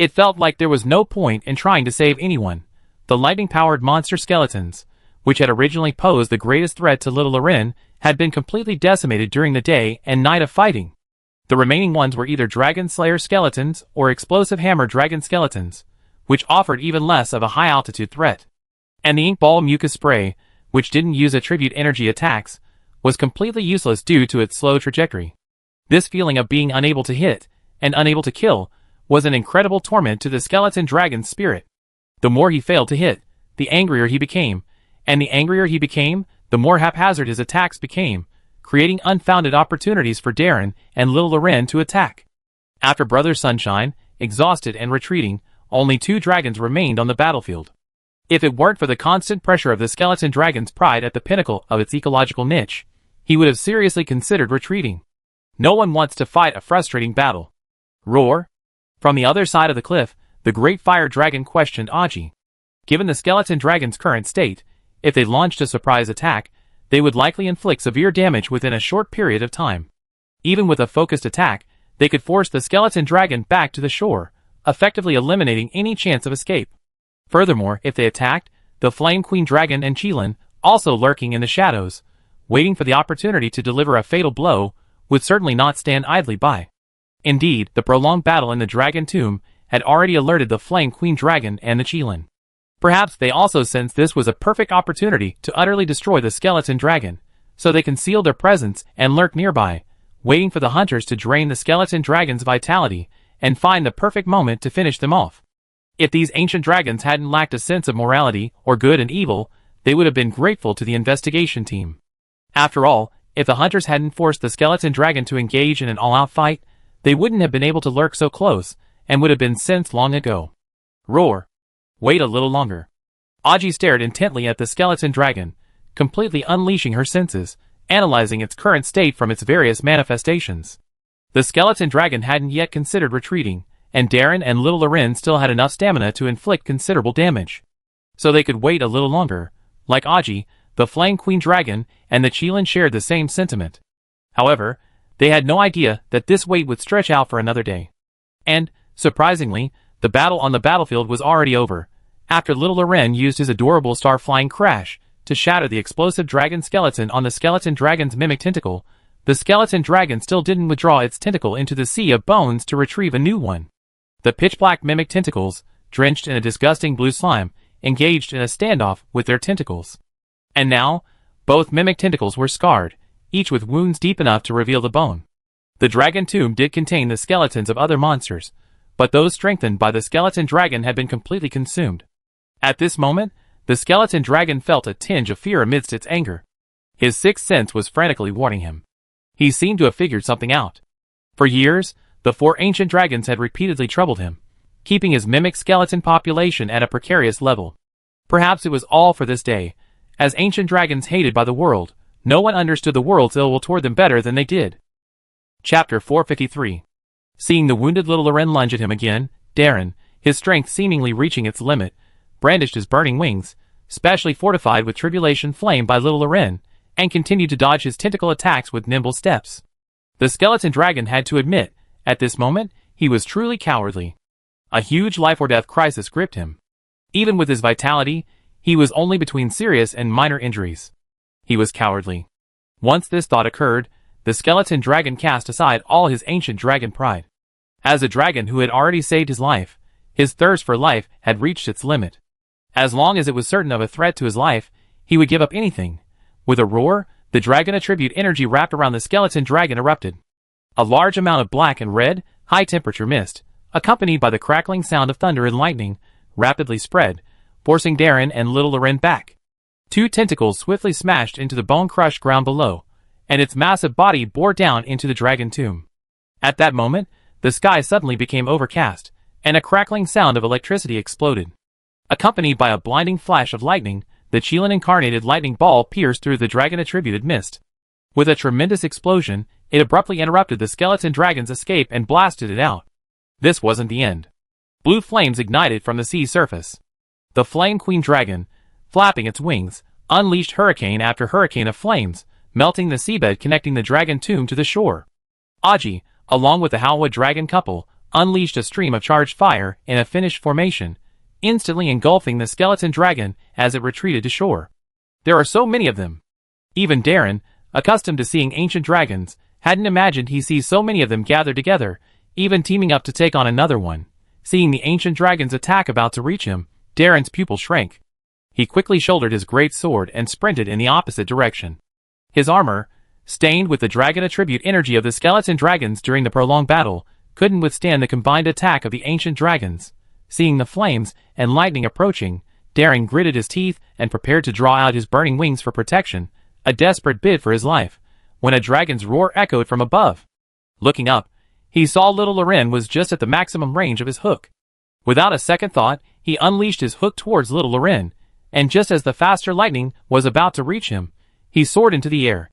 It felt like there was no point in trying to save anyone. The lightning-powered monster skeletons, which had originally posed the greatest threat to little Loren, had been completely decimated during the day and night of fighting. The remaining ones were either Dragon Slayer skeletons or Explosive Hammer Dragon skeletons, which offered even less of a high-altitude threat. And the Ink Ball Mucus Spray, which didn't use attribute energy attacks, was completely useless due to its slow trajectory. This feeling of being unable to hit, and unable to kill, was an incredible torment to the skeleton dragon's spirit. The more he failed to hit, the angrier he became, and the angrier he became, the more haphazard his attacks became, creating unfounded opportunities for Darren and little Loren to attack. After Brother Sunshine, exhausted and retreating, only 2 dragons remained on the battlefield. If it weren't for the constant pressure of the skeleton dragon's pride at the pinnacle of its ecological niche, he would have seriously considered retreating. No one wants to fight a frustrating battle. Roar! From the other side of the cliff, the great fire dragon questioned Aji. Given the skeleton dragon's current state, if they launched a surprise attack, they would likely inflict severe damage within a short period of time. Even with a focused attack, they could force the skeleton dragon back to the shore, effectively eliminating any chance of escape. Furthermore, if they attacked, the Flame Queen Dragon and Qilin, also lurking in the shadows, waiting for the opportunity to deliver a fatal blow, would certainly not stand idly by. Indeed, the prolonged battle in the Dragon Tomb had already alerted the Flame Queen Dragon and the Qilin. Perhaps they also sensed this was a perfect opportunity to utterly destroy the skeleton dragon, so they concealed their presence and lurked nearby, waiting for the hunters to drain the skeleton dragon's vitality and find the perfect moment to finish them off. If these ancient dragons hadn't lacked a sense of morality or good and evil, they would have been grateful to the investigation team. After all, if the hunters hadn't forced the skeleton dragon to engage in an all-out fight, they wouldn't have been able to lurk so close, and would have been sensed long ago. Roar! Wait a little longer. Aji stared intently at the skeleton dragon, completely unleashing her senses, analyzing its current state from its various manifestations. The skeleton dragon hadn't yet considered retreating, and Darren and little Loren still had enough stamina to inflict considerable damage. So they could wait a little longer. Like Aji, the Flame Queen Dragon and the Qilin shared the same sentiment. However, they had no idea that this wait would stretch out for another day. And, surprisingly, the battle on the battlefield was already over, after little Loren used his adorable star-flying crash to shatter the explosive dragon skeleton on the skeleton dragon's mimic tentacle. The skeleton dragon still didn't withdraw its tentacle into the sea of bones to retrieve a new one. The pitch-black mimic tentacles, drenched in a disgusting blue slime, engaged in a standoff with their tentacles. And now, both mimic tentacles were scarred, each with wounds deep enough to reveal the bone. The dragon tomb did contain the skeletons of other monsters, but those strengthened by the skeleton dragon had been completely consumed. At this moment, the skeleton dragon felt a tinge of fear amidst its anger. His sixth sense was frantically warning him. He seemed to have figured something out. For years, the 4 ancient dragons had repeatedly troubled him, keeping his mimic skeleton population at a precarious level. Perhaps it was all for this day. As ancient dragons hated by the world, no one understood the world's ill will toward them better than they did. Chapter 453. Seeing the wounded little Loren lunge at him again, Darren, his strength seemingly reaching its limit, brandished his burning wings, specially fortified with tribulation flame by little Loren, and continued to dodge his tentacle attacks with nimble steps. The skeleton dragon had to admit, at this moment, he was truly cowardly. A huge life-or-death crisis gripped him. Even with his vitality, he was only between serious and minor injuries. He was cowardly. Once this thought occurred, the skeleton dragon cast aside all his ancient dragon pride. As a dragon who had already saved his life, his thirst for life had reached its limit. As long as it was certain of a threat to his life, he would give up anything. With a roar, the dragon attribute energy wrapped around the skeleton dragon erupted. A large amount of black and red, high-temperature mist, accompanied by the crackling sound of thunder and lightning, rapidly spread, forcing Darren and little Loren back. 2 tentacles swiftly smashed into the bone-crushed ground below, and its massive body bore down into the dragon tomb. At that moment, the sky suddenly became overcast, and a crackling sound of electricity exploded. Accompanied by a blinding flash of lightning, the Qilin-incarnated lightning ball pierced through the dragon-attributed mist. With a tremendous explosion, it abruptly interrupted the skeleton dragon's escape and blasted it out. This wasn't the end. Blue flames ignited from the sea surface. The Flame Queen Dragon, flapping its wings, unleashed hurricane after hurricane of flames, melting the seabed connecting the dragon tomb to the shore. Aji, along with the Halwa dragon couple, unleashed a stream of charged fire in a finished formation, instantly engulfing the skeleton dragon as it retreated to shore. There are so many of them. Even Darren, accustomed to seeing ancient dragons, hadn't imagined he sees so many of them gathered together, even teaming up to take on another one. Seeing the ancient dragon's attack about to reach him, Darren's pupil shrank. He quickly shouldered his great sword and sprinted in the opposite direction. His armor, stained with the dragon attribute energy of the skeleton dragons during the prolonged battle, couldn't withstand the combined attack of the ancient dragons. Seeing the flames and lightning approaching, Darren gritted his teeth and prepared to draw out his burning wings for protection, a desperate bid for his life, when a dragon's roar echoed from above. Looking up, he saw little Loren was just at the maximum range of his hook. Without a second thought, he unleashed his hook towards little Loren, and just as the faster lightning was about to reach him, he soared into the air.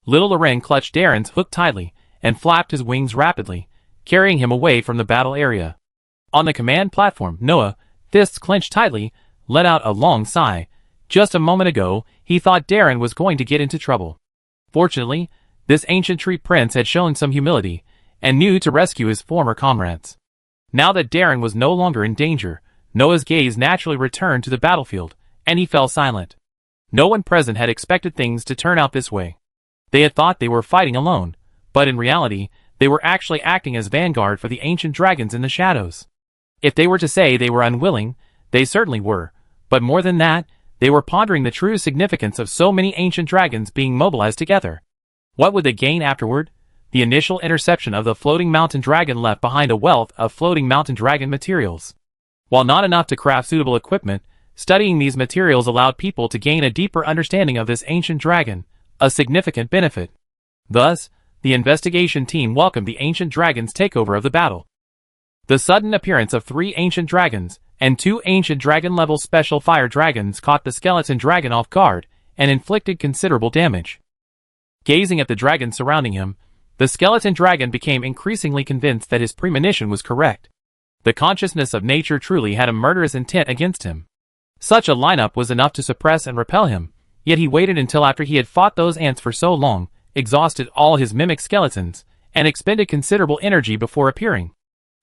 Little Loren clutched Darren's hook tightly and flapped his wings rapidly, carrying him away from the battle area. On the command platform, Noah, fists clenched tightly, let out a long sigh. Just a moment ago, he thought Darren was going to get into trouble. Fortunately, this ancient tree prince had shown some humility, and knew to rescue his former comrades. Now that Darren was no longer in danger, Noah's gaze naturally returned to the battlefield, and he fell silent. No one present had expected things to turn out this way. They had thought they were fighting alone, but in reality, they were actually acting as vanguard for the ancient dragons in the shadows. If they were to say they were unwilling, they certainly were, but more than that, they were pondering the true significance of so many ancient dragons being mobilized together. What would they gain afterward? The initial interception of the floating mountain dragon left behind a wealth of floating mountain dragon materials. While not enough to craft suitable equipment, studying these materials allowed people to gain a deeper understanding of this ancient dragon, a significant benefit. Thus, the investigation team welcomed the ancient dragon's takeover of the battle. The sudden appearance of 3 ancient dragons and 2 ancient dragon-level special fire dragons caught the skeleton dragon off guard and inflicted considerable damage. Gazing at the dragon surrounding him, the skeleton dragon became increasingly convinced that his premonition was correct. The consciousness of nature truly had a murderous intent against him. Such a lineup was enough to suppress and repel him, yet he waited until after he had fought those ants for so long, exhausted all his mimic skeletons, and expended considerable energy before appearing.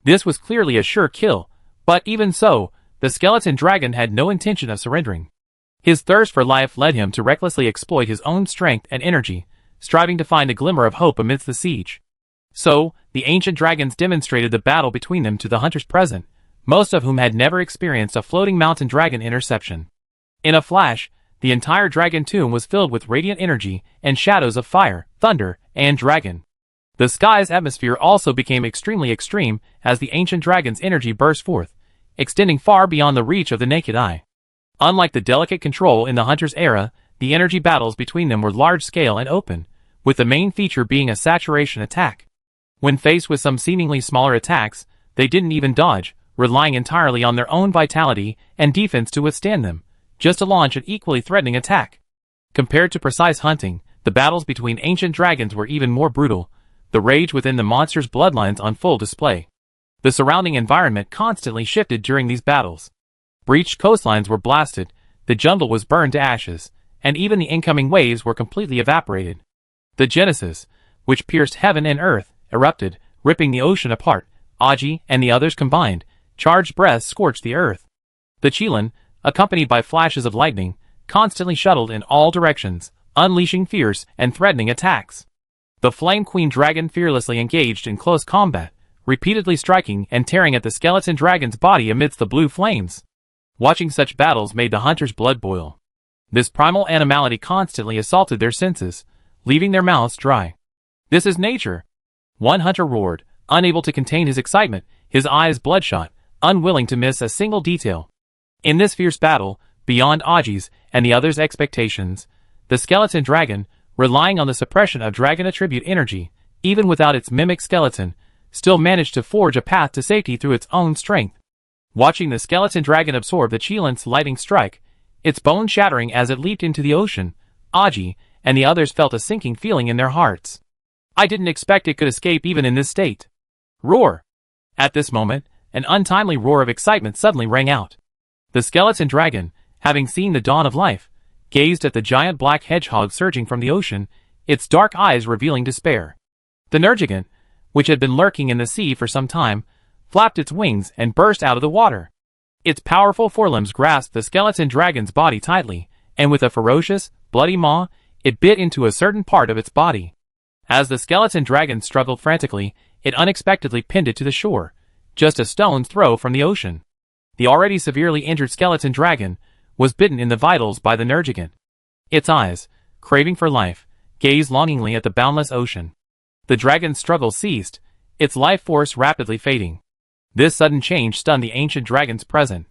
This was clearly a sure kill, but even so, the skeleton dragon had no intention of surrendering. His thirst for life led him to recklessly exploit his own strength and energy, striving to find a glimmer of hope amidst the siege. So, the ancient dragons demonstrated the battle between them to the hunters present, most of whom had never experienced a floating mountain dragon interception. In a flash, the entire dragon tomb was filled with radiant energy and shadows of fire, thunder, and dragon. The sky's atmosphere also became extremely extreme as the ancient dragon's energy burst forth, extending far beyond the reach of the naked eye. Unlike the delicate control in the hunter's era, the energy battles between them were large-scale and open, with the main feature being a saturation attack. When faced with some seemingly smaller attacks, they didn't even dodge, relying entirely on their own vitality and defense to withstand them, just to launch an equally threatening attack. Compared to precise hunting, the battles between ancient dragons were even more brutal, the rage within the monster's bloodlines on full display. The surrounding environment constantly shifted during these battles. Breached coastlines were blasted, the jungle was burned to ashes, and even the incoming waves were completely evaporated. The Genesis, which pierced heaven and earth, erupted, ripping the ocean apart. Aji and the others combined, charged breaths scorched the earth. The Chilan, accompanied by flashes of lightning, constantly shuttled in all directions, unleashing fierce and threatening attacks. The Flame Queen Dragon fearlessly engaged in close combat, repeatedly striking and tearing at the skeleton dragon's body amidst the blue flames. Watching such battles made the hunter's blood boil. This primal animality constantly assaulted their senses, leaving their mouths dry. This is nature. One hunter roared, unable to contain his excitement, his eyes bloodshot, unwilling to miss a single detail. In this fierce battle, beyond Aji's and the others' expectations, the skeleton dragon, relying on the suppression of dragon attribute energy, even without its mimic skeleton, still managed to forge a path to safety through its own strength. Watching the skeleton dragon absorb the Chilan's lightning strike, its bones shattering as it leaped into the ocean, Aji and the others felt a sinking feeling in their hearts. I didn't expect it could escape even in this state. Roar! At this moment, an untimely roar of excitement suddenly rang out. The skeleton dragon, having seen the dawn of life, gazed at the giant black hedgehog surging from the ocean, its dark eyes revealing despair. The Nergigant, which had been lurking in the sea for some time, flapped its wings and burst out of the water. Its powerful forelimbs grasped the skeleton dragon's body tightly, and with a ferocious, bloody maw, it bit into a certain part of its body. As the skeleton dragon struggled frantically, it unexpectedly pinned it to the shore, just a stone's throw from the ocean. The already severely injured skeleton dragon was bitten in the vitals by the Nergigant. Its eyes, craving for life, gazed longingly at the boundless ocean. The dragon's struggle ceased, its life force rapidly fading. This sudden change stunned the ancient dragons present.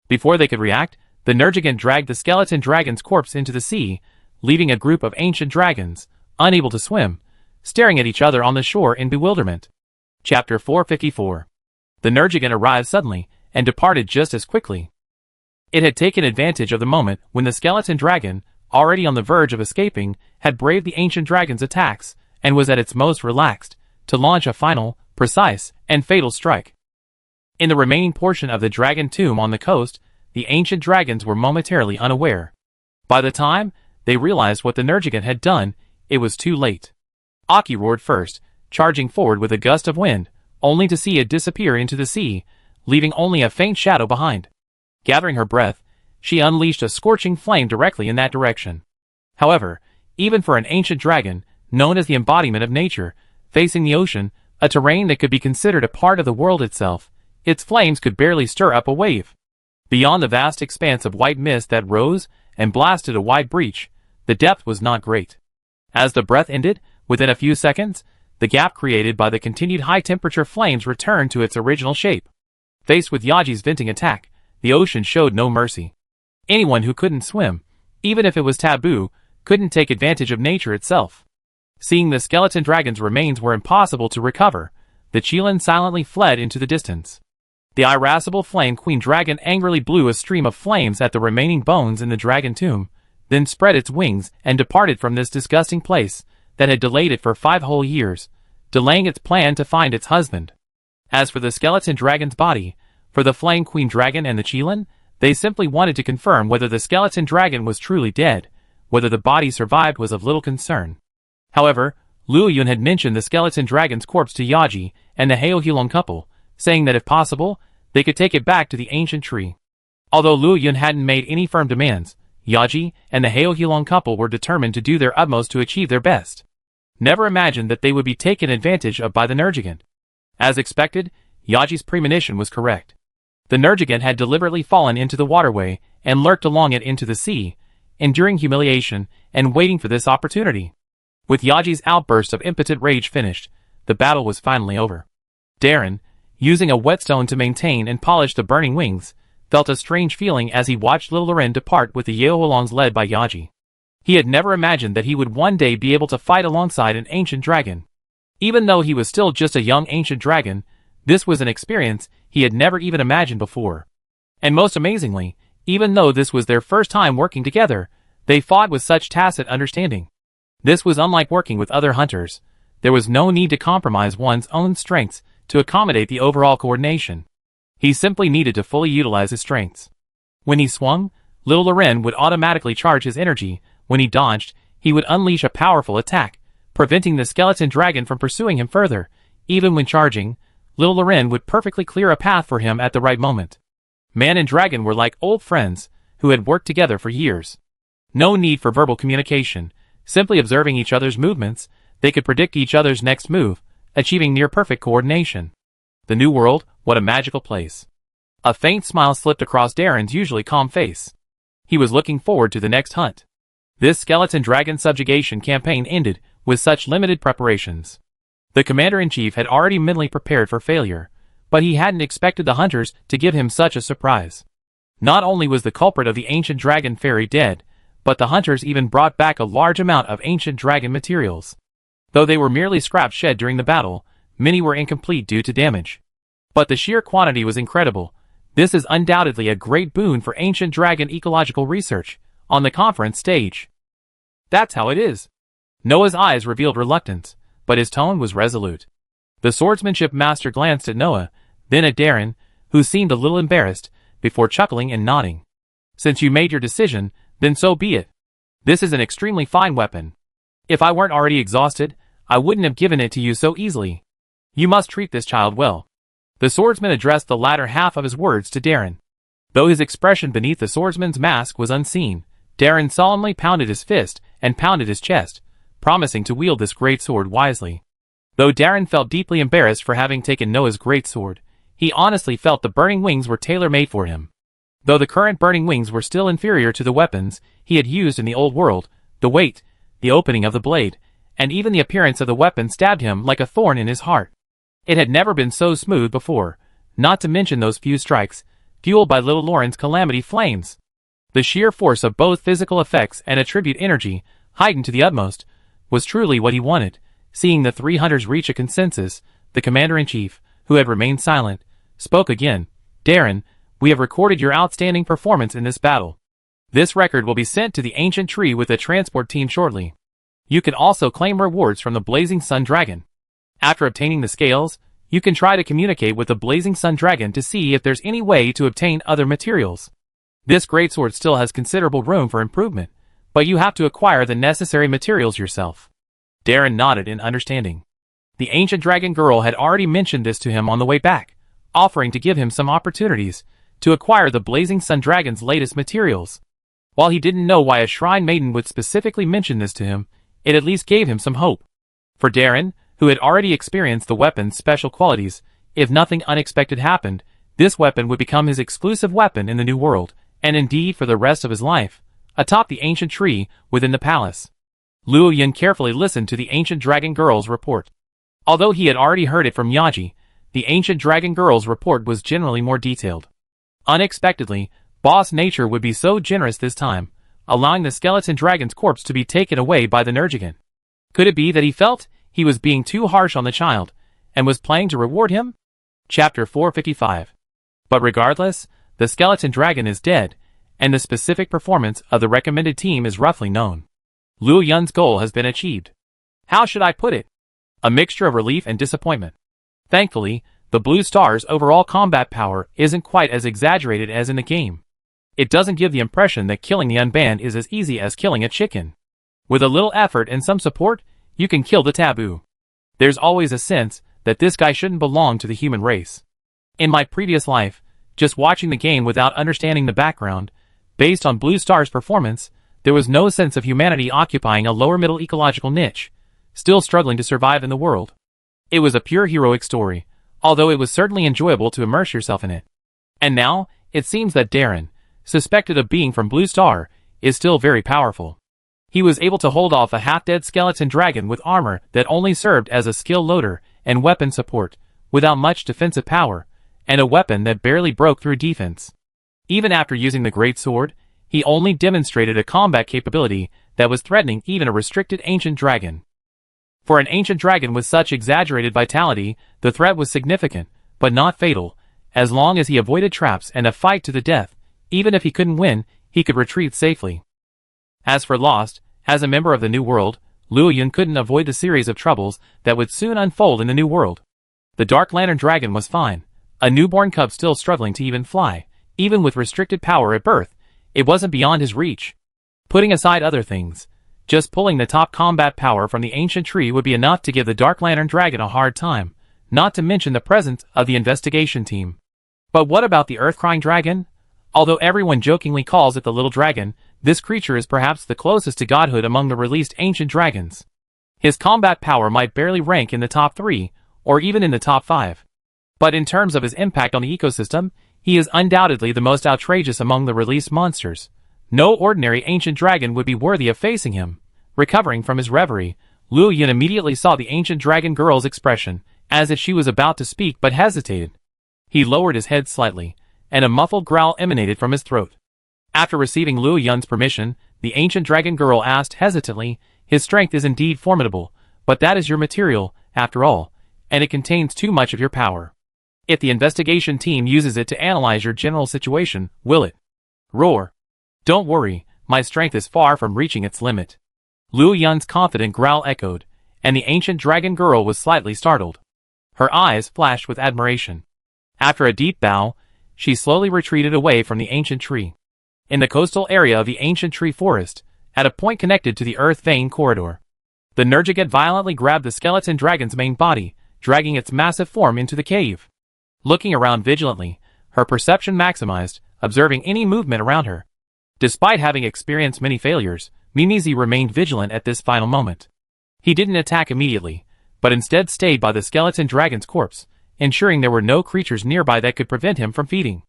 Before they could react, the Nergigant dragged the skeleton dragon's corpse into the sea, leaving a group of ancient dragons, unable to swim, staring at each other on the shore in bewilderment. Chapter 454. The Nergigant arrived suddenly, and departed just as quickly. It had taken advantage of the moment when the skeleton dragon, already on the verge of escaping, had braved the ancient dragon's attacks, and was at its most relaxed, to launch a final, precise, and fatal strike. In the remaining portion of the dragon tomb on the coast, the ancient dragons were momentarily unaware. By the time they realized what the Nergigant had done, it was too late. Aki roared first, charging forward with a gust of wind, only to see it disappear into the sea, leaving only a faint shadow behind. Gathering her breath, she unleashed a scorching flame directly in that direction. However, even for an ancient dragon, known as the embodiment of nature, facing the ocean, a terrain that could be considered a part of the world itself, its flames could barely stir up a wave. Beyond the vast expanse of white mist that rose and blasted a wide breach, the depth was not great. As the breath ended, within a few seconds, the gap created by the continued high-temperature flames returned to its original shape. Faced with Yaji's venting attack, the ocean showed no mercy. Anyone who couldn't swim, even if it was taboo, couldn't take advantage of nature itself. Seeing the skeleton dragon's remains were impossible to recover, the Qilin silently fled into the distance. The irascible flame queen dragon angrily blew a stream of flames at the remaining bones in the dragon tomb, then spread its wings and departed from this disgusting place that had delayed it for 5 whole years, delaying its plan to find its husband. As for the skeleton dragon's body, for the flame queen dragon and the Qilin, they simply wanted to confirm whether the skeleton dragon was truly dead. Whether the body survived was of little concern. However, Luo Yun had mentioned the skeleton dragon's corpse to Yaji and the Heohulong couple, saying that if possible, they could take it back to the ancient tree. Although Luo Yun hadn't made any firm demands, Yaji and the Heohulong couple were determined to do their utmost to achieve their best. Never imagined that they would be taken advantage of by the Nergigant. As expected, Yaji's premonition was correct. The Nergigant had deliberately fallen into the waterway and lurked along it into the sea, enduring humiliation and waiting for this opportunity. With Yaji's outburst of impotent rage finished, the battle was finally over. Darren, using a whetstone to maintain and polish the burning wings, felt a strange feeling as he watched little Loren depart with the Yeohulongs led by Yaji. He had never imagined that he would one day be able to fight alongside an ancient dragon. Even though he was still just a young ancient dragon, this was an experience he had never even imagined before. And most amazingly, even though this was their first time working together, they fought with such tacit understanding. This was unlike working with other hunters. There was no need to compromise one's own strengths to accommodate the overall coordination. He simply needed to fully utilize his strengths. When he swung, little Loren would automatically charge his energy. When he dodged, he would unleash a powerful attack, preventing the skeleton dragon from pursuing him further. Even when charging, little Loren would perfectly clear a path for him at the right moment. Man and dragon were like old friends who had worked together for years. No need for verbal communication. Simply observing each other's movements, they could predict each other's next move, achieving near-perfect coordination. The new world, what a magical place. A faint smile slipped across Darren's usually calm face. He was looking forward to the next hunt. This skeleton dragon subjugation campaign ended with such limited preparations. The commander-in-chief had already mentally prepared for failure, but he hadn't expected the hunters to give him such a surprise. Not only was the culprit of the ancient dragon fairy dead, but the hunters even brought back a large amount of ancient dragon materials. Though they were merely scraps shed during the battle, many were incomplete due to damage. But the sheer quantity was incredible. This is undoubtedly a great boon for ancient dragon ecological research on the conference stage. That's how it is. Noah's eyes revealed reluctance, but his tone was resolute. The swordsmanship master glanced at Noah, then at Darren, who seemed a little embarrassed, before chuckling and nodding. Since you made your decision, then so be it. This is an extremely fine weapon. If I weren't already exhausted, I wouldn't have given it to you so easily. You must treat this child well. The swordsman addressed the latter half of his words to Darren. Though his expression beneath the swordsman's mask was unseen, Darren solemnly pounded his fist and pounded his chest, promising to wield this great sword wisely. Though Darren felt deeply embarrassed for having taken Noah's great sword, he honestly felt the burning wings were tailor-made for him. Though the current burning wings were still inferior to the weapons he had used in the old world, the weight, the opening of the blade, and even the appearance of the weapon stabbed him like a thorn in his heart. It had never been so smooth before, not to mention those few strikes, fueled by little Lauren's calamity flames. The sheer force of both physical effects and attribute energy, heightened to the utmost, was truly what he wanted. Seeing the three hunters reach a consensus, the commander-in-chief, who had remained silent, spoke again. Darren, we have recorded your outstanding performance in this battle. This record will be sent to the ancient tree with a transport team shortly. You can also claim rewards from the Blazing Sun Dragon. After obtaining the scales, you can try to communicate with the Blazing Sun Dragon to see if there's any way to obtain other materials. This greatsword still has considerable room for improvement, but you have to acquire the necessary materials yourself. Darren nodded in understanding. The ancient dragon girl had already mentioned this to him on the way back, offering to give him some opportunities to acquire the Blazing Sun Dragon's latest materials. While he didn't know why a shrine maiden would specifically mention this to him, it at least gave him some hope. For Darren, who had already experienced the weapon's special qualities, if nothing unexpected happened, this weapon would become his exclusive weapon in the new world, and indeed for the rest of his life, atop the ancient tree within the palace. Luo Yun carefully listened to the ancient dragon girl's report. Although he had already heard it from Yaji, the ancient dragon girl's report was generally more detailed. Unexpectedly, Boss Nature would be so generous this time, allowing the skeleton dragon's corpse to be taken away by the Nergigan. Could it be that he felt he was being too harsh on the child, and was planning to reward him? Chapter 455. But regardless, the skeleton dragon is dead, and the specific performance of the recommended team is roughly known. Luo Yun's goal has been achieved. How should I put it? A mixture of relief and disappointment. Thankfully, the Blue Star's overall combat power isn't quite as exaggerated as in the game. It doesn't give the impression that killing the unbanned is as easy as killing a chicken. With a little effort and some support, you can kill the taboo. There's always a sense that this guy shouldn't belong to the human race. In my previous life, just watching the game without understanding the background, based on Blue Star's performance, there was no sense of humanity occupying a lower middle ecological niche, still struggling to survive in the world. It was a pure heroic story, although it was certainly enjoyable to immerse yourself in it. And now, it seems that Darren, suspected of being from Blue Star, is still very powerful. He was able to hold off a half-dead skeleton dragon with armor that only served as a skill loader and weapon support, without much defensive power, and a weapon that barely broke through defense. Even after using the great sword, he only demonstrated a combat capability that was threatening even a restricted ancient dragon. For an ancient dragon with such exaggerated vitality, the threat was significant, but not fatal. As long as he avoided traps and a fight to the death, even if he couldn't win, he could retreat safely. As for Lost, as a member of the New World, Luo Yun couldn't avoid the series of troubles that would soon unfold in the New World. The Dark Lantern Dragon was fine, a newborn cub still struggling to even fly. Even with restricted power at birth, it wasn't beyond his reach. Putting aside other things, just pulling the top combat power from the ancient tree would be enough to give the Dark Lantern Dragon a hard time, not to mention the presence of the investigation team. But what about the Earth-Crying Dragon? Although everyone jokingly calls it the Little Dragon, this creature is perhaps the closest to godhood among the released ancient dragons. His combat power might barely rank in the top 3, or even in the top 5. But in terms of his impact on the ecosystem, he is undoubtedly the most outrageous among the released monsters. No ordinary ancient dragon would be worthy of facing him. Recovering from his reverie, Luo Yun immediately saw the ancient dragon girl's expression, as if she was about to speak but hesitated. He lowered his head slightly, and a muffled growl emanated from his throat. After receiving Luo Yun's permission, the ancient dragon girl asked hesitantly, "His strength is indeed formidable, but that is your material, after all, and it contains too much of your power. If the investigation team uses it to analyze your general situation, will it?" Roar. "Don't worry, my strength is far from reaching its limit." Luo Yun's confident growl echoed, and the ancient dragon girl was slightly startled. Her eyes flashed with admiration. After a deep bow, she slowly retreated away from the ancient tree. In the coastal area of the ancient tree forest, at a point connected to the earth vein corridor, the Nergigan violently grabbed the skeleton dragon's main body, dragging its massive form into the cave. Looking around vigilantly, her perception maximized, observing any movement around her. Despite having experienced many failures, Mimizi remained vigilant at this final moment. He didn't attack immediately, but instead stayed by the skeleton dragon's corpse, ensuring there were no creatures nearby that could prevent him from feeding.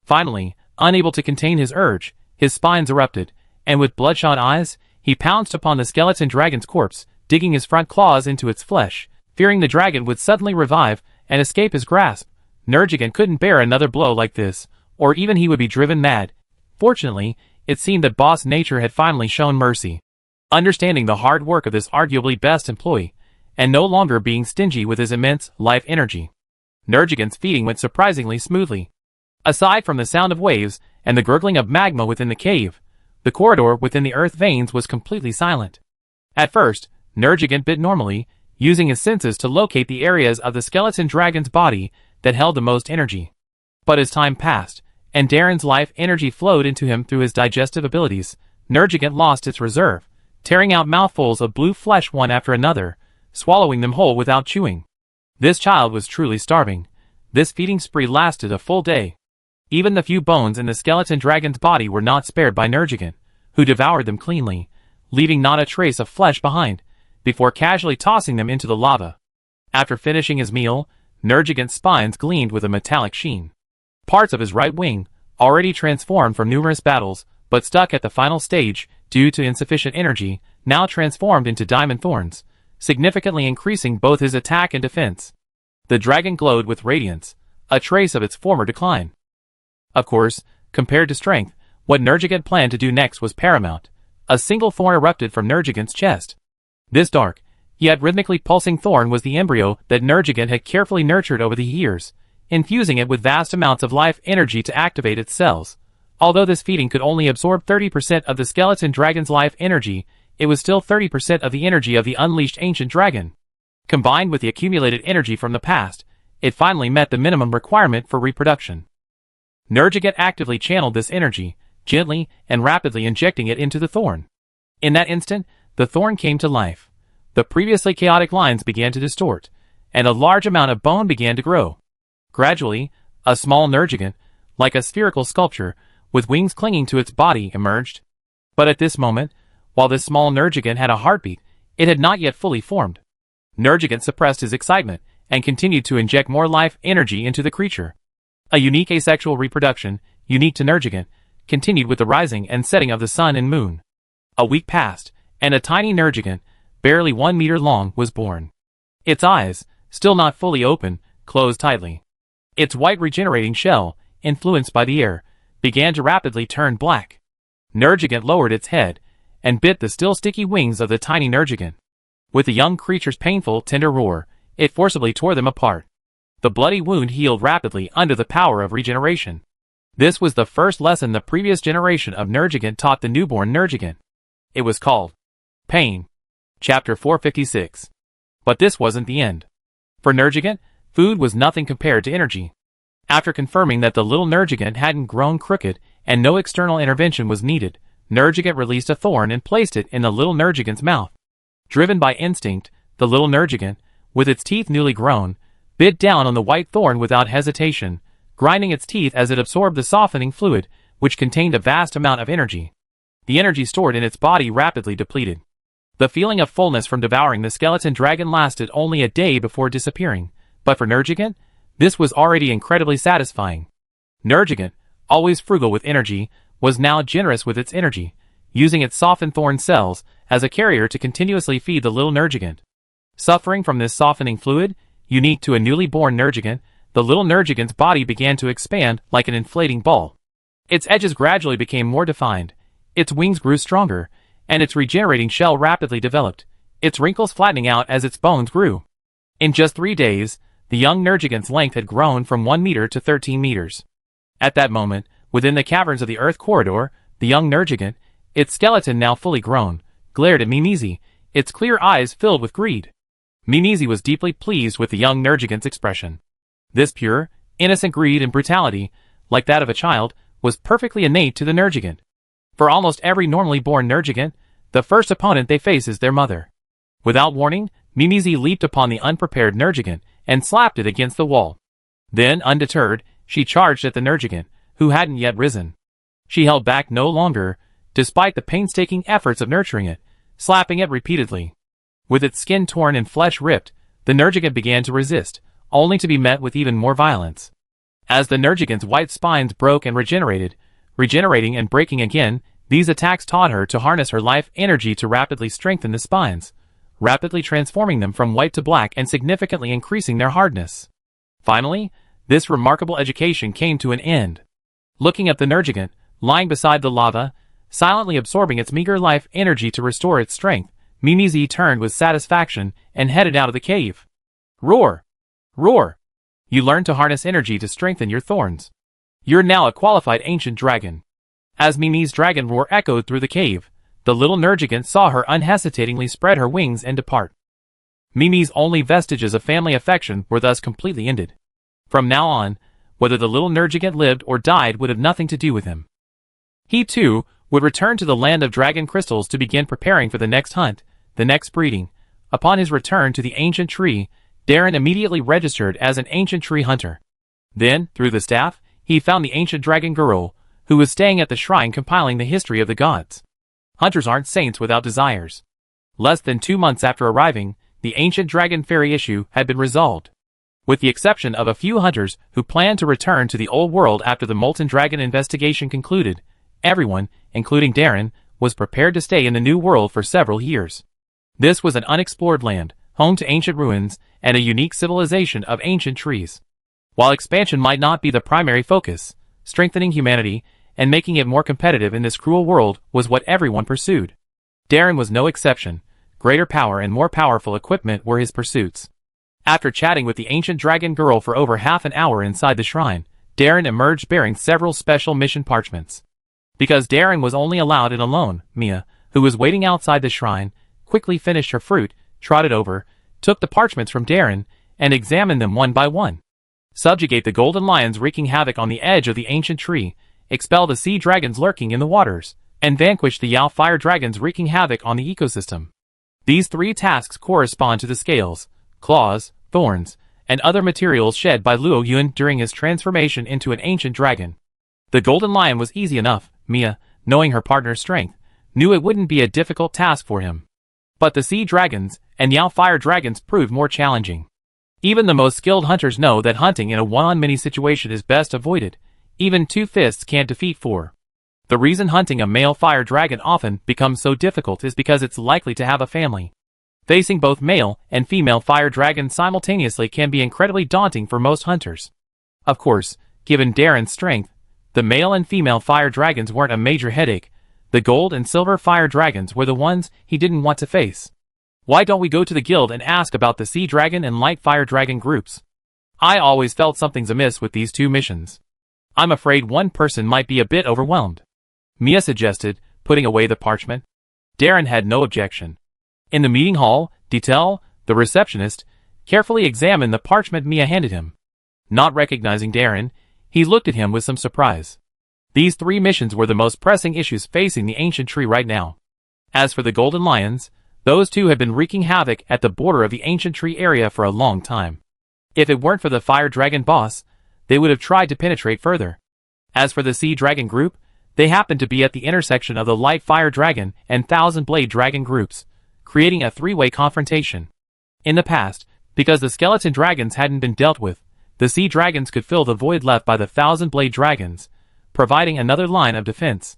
Finally, unable to contain his urge, his spines erupted, and with bloodshot eyes, he pounced upon the skeleton dragon's corpse, digging his front claws into its flesh, fearing the dragon would suddenly revive and escape his grasp. Nergigan couldn't bear another blow like this, or even he would be driven mad. Fortunately, it seemed that boss nature had finally shown mercy. Understanding the hard work of this arguably best employee, and no longer being stingy with his immense life energy, Nergigan's feeding went surprisingly smoothly. Aside from the sound of waves and the gurgling of magma within the cave, the corridor within the earth veins was completely silent. At first, Nergigan bit normally, using his senses to locate the areas of the skeleton dragon's body that held the most energy. But as time passed, and Darren's life energy flowed into him through his digestive abilities, Nergigan lost its reserve, tearing out mouthfuls of blue flesh one after another, swallowing them whole without chewing. This child was truly starving. This feeding spree lasted a full day. Even the few bones in the skeleton dragon's body were not spared by Nergigan, who devoured them cleanly, leaving not a trace of flesh behind, before casually tossing them into the lava. After finishing his meal, Nergigan's spines gleamed with a metallic sheen. Parts of his right wing, already transformed from numerous battles, but stuck at the final stage due to insufficient energy, now transformed into diamond thorns, significantly increasing both his attack and defense. The dragon glowed with radiance, a trace of its former decline. Of course, compared to strength, what Nergigan planned to do next was paramount. A single thorn erupted from Nergigan's chest. This dark, yet rhythmically pulsing thorn was the embryo that Nergigan had carefully nurtured over the years, infusing it with vast amounts of life energy to activate its cells. Although this feeding could only absorb 30% of the skeleton dragon's life energy, it was still 30% of the energy of the unleashed ancient dragon. Combined with the accumulated energy from the past, it finally met the minimum requirement for reproduction. Nergigan actively channeled this energy, gently and rapidly injecting it into the thorn. In that instant, the thorn came to life. The previously chaotic lines began to distort, and a large amount of bone began to grow. Gradually, a small Nergigan, like a spherical sculpture, with wings clinging to its body, emerged. But at this moment, while this small Nergigan had a heartbeat, it had not yet fully formed. Nergigan suppressed his excitement, and continued to inject more life energy into the creature. A unique asexual reproduction, unique to Nergigan, continued with the rising and setting of the sun and moon. A week passed, and a tiny Nergigan, barely 1 meter long, was born. Its eyes, still not fully open, closed tightly. Its white regenerating shell, influenced by the air, began to rapidly turn black. Nergigan lowered its head, and bit the still sticky wings of the tiny Nergigan. With the young creature's painful, tender roar, it forcibly tore them apart. The bloody wound healed rapidly under the power of regeneration. This was the first lesson the previous generation of Nergigan taught the newborn Nergigan. It was called Pain. Chapter 456. But this wasn't the end. For Nergigan, food was nothing compared to energy. After confirming that the little Nergigan hadn't grown crooked and no external intervention was needed, Nergigan released a thorn and placed it in the little Nergigan's mouth. Driven by instinct, the little Nergigan, with its teeth newly grown, bit down on the white thorn without hesitation, grinding its teeth as it absorbed the softening fluid, which contained a vast amount of energy. The energy stored in its body rapidly depleted. The feeling of fullness from devouring the skeleton dragon lasted only a day before disappearing, but for Nergigan, this was already incredibly satisfying. Nergigan, always frugal with energy, was now generous with its energy, using its softened thorn cells as a carrier to continuously feed the little Nergigan. Suffering from this softening fluid, unique to a newly born Nergigan, the little Nergigan's body began to expand like an inflating ball. Its edges gradually became more defined, its wings grew stronger, and its regenerating shell rapidly developed, its wrinkles flattening out as its bones grew. In just 3 days, the young Nergigan's length had grown from 1 meter to 13 meters. At that moment, within the caverns of the earth corridor, the young Nergigan, its skeleton now fully grown, glared at Mimizi, its clear eyes filled with greed. Mimizi was deeply pleased with the young Nergigan's expression. This pure, innocent greed and brutality, like that of a child, was perfectly innate to the Nergigan. For almost every normally born Nergigan, the first opponent they face is their mother. Without warning, Mimizi leaped upon the unprepared Nergigan and slapped it against the wall. Then, undeterred, she charged at the Nergigant, who hadn't yet risen. She held back no longer, despite the painstaking efforts of nurturing it, slapping it repeatedly. With its skin torn and flesh ripped, the Nergigant began to resist, only to be met with even more violence. As the Nergigant's white spines broke and regenerating and breaking again, these attacks taught her to harness her life energy to rapidly strengthen the spines, rapidly transforming them from white to black and significantly increasing their hardness. Finally, this remarkable education came to an end. Looking at the Nergigant, lying beside the lava, silently absorbing its meager life energy to restore its strength, Mimizi turned with satisfaction and headed out of the cave. Roar! Roar! You learned to harness energy to strengthen your thorns. You're now a qualified ancient dragon. As Mimi's dragon roar echoed through the cave, the little Nergigant saw her unhesitatingly spread her wings and depart. Mimi's only vestiges of family affection were thus completely ended. From now on, whether the little Nergigant lived or died would have nothing to do with him. He, too, would return to the land of dragon crystals to begin preparing for the next hunt, the next breeding. Upon his return to the ancient tree, Darren immediately registered as an ancient tree hunter. Then, through the staff, he found the ancient dragon girl, who was staying at the shrine compiling the history of the gods. Hunters aren't saints without desires. Less than 2 months after arriving, the ancient dragon fairy issue had been resolved. With the exception of a few hunters who planned to return to the old world after the molten dragon investigation concluded, everyone, including Darren, was prepared to stay in the new world for several years. This was an unexplored land, home to ancient ruins, and a unique civilization of ancient trees. While expansion might not be the primary focus, strengthening humanity and making it more competitive in this cruel world was what everyone pursued. Darren was no exception. Greater power and more powerful equipment were his pursuits. After chatting with the ancient dragon girl for over half an hour inside the shrine, Darren emerged bearing several special mission parchments. Because Darren was only allowed in alone, Mia, who was waiting outside the shrine, quickly finished her fruit, trotted over, took the parchments from Darren, and examined them one by one. Subjugate the golden lions wreaking havoc on the edge of the ancient tree, expel the sea dragons lurking in the waters, and vanquish the Yao fire dragons wreaking havoc on the ecosystem. These 3 tasks correspond to the scales, claws, thorns, and other materials shed by Luo Yun during his transformation into an ancient dragon. The golden lion was easy enough. Mia, knowing her partner's strength, knew it wouldn't be a difficult task for him. But the sea dragons and Yao fire dragons proved more challenging. Even the most skilled hunters know that hunting in a one-on-many situation is best avoided. Even 2 fists can't defeat 4. The reason hunting a male fire dragon often becomes so difficult is because it's likely to have a family. Facing both male and female fire dragons simultaneously can be incredibly daunting for most hunters. Of course, given Darren's strength, the male and female fire dragons weren't a major headache. The gold and silver fire dragons were the ones he didn't want to face. Why don't we go to the guild and ask about the sea dragon and light fire dragon groups? I always felt something's amiss with these 2 missions. I'm afraid one person might be a bit overwhelmed. Mia suggested, putting away the parchment. Darren had no objection. In the meeting hall, Detel, the receptionist, carefully examined the parchment Mia handed him. Not recognizing Darren, he looked at him with some surprise. These 3 missions were the most pressing issues facing the ancient tree right now. As for the golden lions, those 2 had been wreaking havoc at the border of the ancient tree area for a long time. If it weren't for the fire dragon boss, they would have tried to penetrate further. As for the sea dragon group, they happened to be at the intersection of the light fire dragon and thousand blade dragon groups, creating a 3-way confrontation. In the past, because the skeleton dragons hadn't been dealt with, the sea dragons could fill the void left by the thousand blade dragons, providing another line of defense.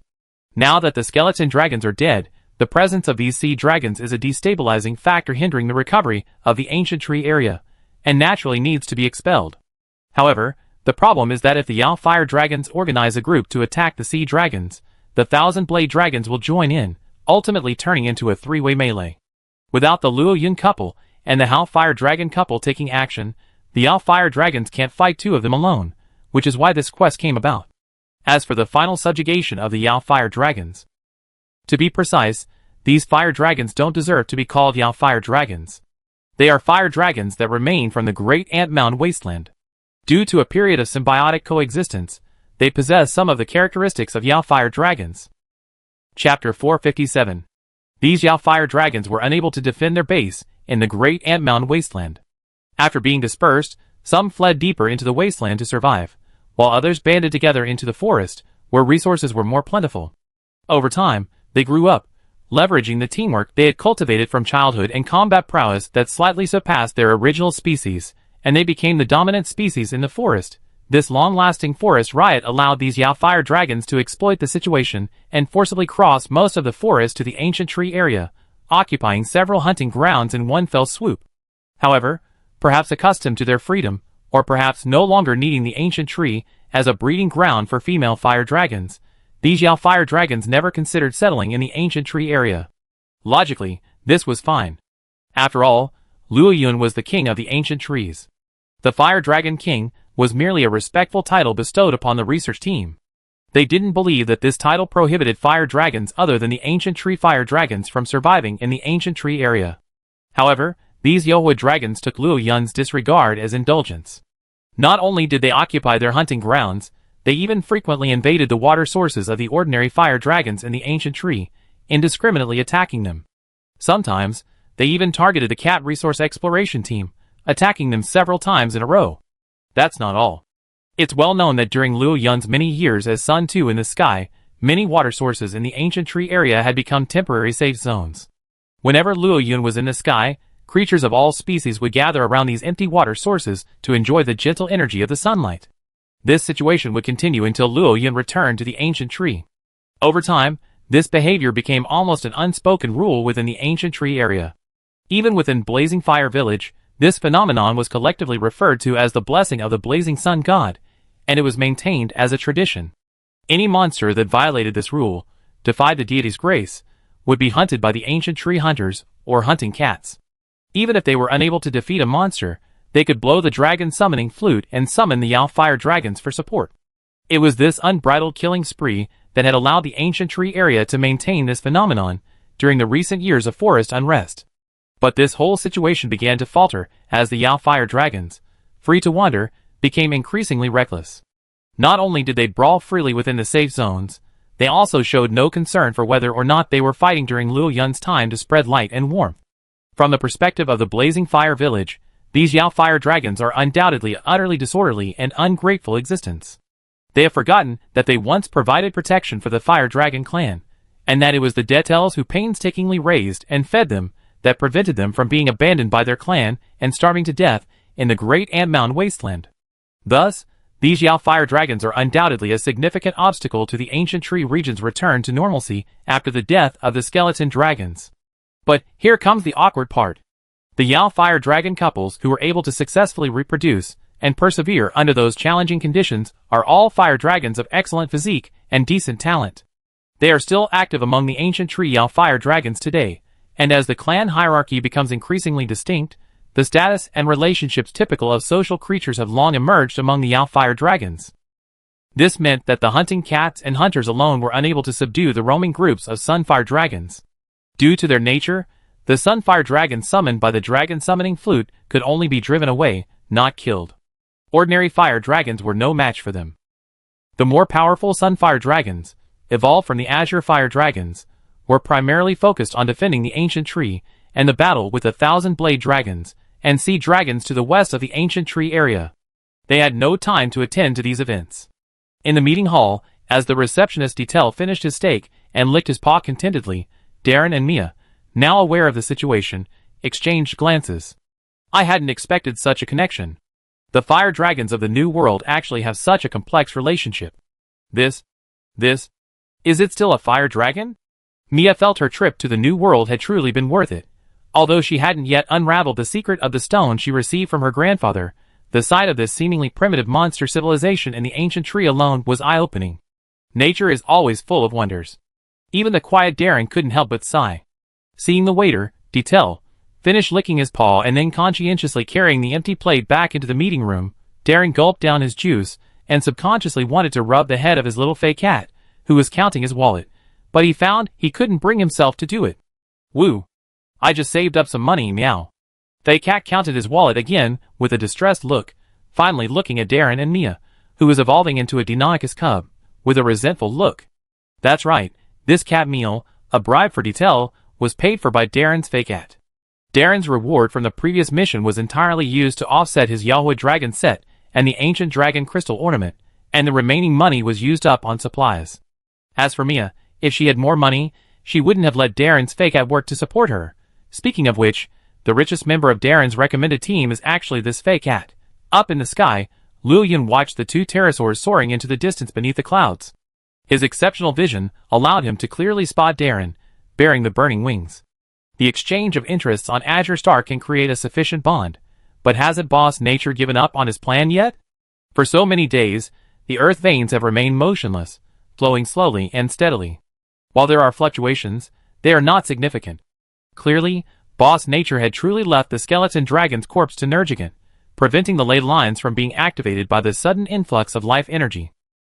Now that the skeleton dragons are dead, the presence of these sea dragons is a destabilizing factor hindering the recovery of the ancient tree area, and naturally needs to be expelled. However, the problem is that if the Yao fire dragons organize a group to attack the sea dragons, the thousand blade dragons will join in, ultimately turning into a 3-way melee. Without the Luo Yun couple and the Hao fire dragon couple taking action, the Yao fire dragons can't fight 2 of them alone, which is why this quest came about. As for the final subjugation of the Yao fire dragons, to be precise, these fire dragons don't deserve to be called Yao fire dragons. They are fire dragons that remain from the great Ant Mound wasteland. Due to a period of symbiotic coexistence, they possess some of the characteristics of Yao fire dragons. Chapter 457. These Yao fire dragons were unable to defend their base in the great Ant Mound wasteland. After being dispersed, Some fled deeper into the wasteland to survive, while others banded together into the forest, where resources were more plentiful. Over time, they grew up, leveraging the teamwork they had cultivated from childhood and combat prowess that slightly surpassed their original species, and they became the dominant species in the forest. This long-lasting forest riot allowed these Yao fire dragons to exploit the situation and forcibly cross most of the forest to the ancient tree area, occupying several hunting grounds in one fell swoop. However, perhaps accustomed to their freedom, or perhaps no longer needing the ancient tree as a breeding ground for female fire dragons, these Yao fire dragons never considered settling in the ancient tree area. Logically, this was fine. After all, Luo Yun was the king of the ancient trees. The Fire Dragon King was merely a respectful title bestowed upon the research team. They didn't believe that this title prohibited fire dragons other than the ancient tree fire dragons from surviving in the ancient tree area. However, these Yohua dragons took Luo Yun's disregard as indulgence. Not only did they occupy their hunting grounds, they even frequently invaded the water sources of the ordinary fire dragons in the ancient tree, indiscriminately attacking them. Sometimes, they even targeted the cat resource exploration team, attacking them several times in a row. That's not all. It's well known that during Luo Yun's many years as Sun 2 in the sky, many water sources in the ancient tree area had become temporary safe zones. Whenever Luo Yun was in the sky, creatures of all species would gather around these empty water sources to enjoy the gentle energy of the sunlight. This situation would continue until Luo Yun returned to the ancient tree. Over time, this behavior became almost an unspoken rule within the ancient tree area. Even within Blazing Fire Village, this phenomenon was collectively referred to as the blessing of the blazing sun god, and it was maintained as a tradition. Any monster that violated this rule, defied the deity's grace, would be hunted by the ancient tree hunters or hunting cats. Even if they were unable to defeat a monster, they could blow the dragon summoning flute and summon the Yao fire dragons for support. It was this unbridled killing spree that had allowed the ancient tree area to maintain this phenomenon during the recent years of forest unrest. But this whole situation began to falter as the Yao fire dragons, free to wander, became increasingly reckless. Not only did they brawl freely within the safe zones, they also showed no concern for whether or not they were fighting during Luo Yun's time to spread light and warmth. From the perspective of the Blazing Fire Village, these Yao fire dragons are undoubtedly an utterly disorderly and ungrateful existence. They have forgotten that they once provided protection for the Fire Dragon clan, and that it was the Rathalos who painstakingly raised and fed them that prevented them from being abandoned by their clan and starving to death in the great Ant Mountain wasteland. Thus, these Yao fire dragons are undoubtedly a significant obstacle to the ancient tree region's return to normalcy after the death of the skeleton dragons. But here comes the awkward part. The Yao fire dragon couples who were able to successfully reproduce and persevere under those challenging conditions are all fire dragons of excellent physique and decent talent. They are still active among the ancient tree Yao fire dragons today, and as the clan hierarchy becomes increasingly distinct, the status and relationships typical of social creatures have long emerged among the Yao fire dragons. This meant that the hunting cats and hunters alone were unable to subdue the roaming groups of sunfire dragons. Due to their nature, the sunfire dragons summoned by the dragon summoning flute could only be driven away, not killed. Ordinary fire dragons were no match for them. The more powerful sunfire dragons, evolved from the azure fire dragons, were primarily focused on defending the ancient tree and the battle with the thousand-blade dragons and sea dragons to the west of the ancient tree area. They had no time to attend to these events. In the meeting hall, as the receptionist Detail finished his steak and licked his paw contentedly, Darren and Mia, now aware of the situation, exchanged glances. I hadn't expected such a connection. The fire dragons of the New World actually have such a complex relationship. Is it still a fire dragon? Mia felt her trip to the New World had truly been worth it. Although she hadn't yet unraveled the secret of the stone she received from her grandfather, the sight of this seemingly primitive monster civilization in the ancient tree alone was eye-opening. Nature is always full of wonders. Even the quiet Darren couldn't help but sigh. Seeing the waiter, Detail, finish licking his paw and then conscientiously carrying the empty plate back into the meeting room, Darren gulped down his juice and subconsciously wanted to rub the head of his little fey cat, who was counting his wallet, but he found he couldn't bring himself to do it. Woo! I just saved up some money, meow. Fey cat counted his wallet again with a distressed look, finally looking at Darren and Mia, who was evolving into a Deinonychus cub, with a resentful look. That's right, this cat meal, a bribe for Detail, was paid for by Darren's fey cat. Darren's reward from the previous mission was entirely used to offset his Yahweh Dragon set and the Ancient Dragon Crystal Ornament, and the remaining money was used up on supplies. As for Mia, if she had more money, she wouldn't have let Darren's fake at work to support her. Speaking of which, the richest member of Darren's recommended team is actually this fake at. Up in the sky, Liu Yun watched the two pterosaurs soaring into the distance beneath the clouds. His exceptional vision allowed him to clearly spot Darren, bearing the burning wings. The exchange of interests on Azure Star can create a sufficient bond, but hasn't Boss Nature given up on his plan yet? For so many days, the Earth veins have remained motionless, flowing slowly and steadily. While there are fluctuations, they are not significant. Clearly, Boss Nature had truly left the skeleton dragon's corpse to Nergigant, preventing the ley lines from being activated by the sudden influx of life energy.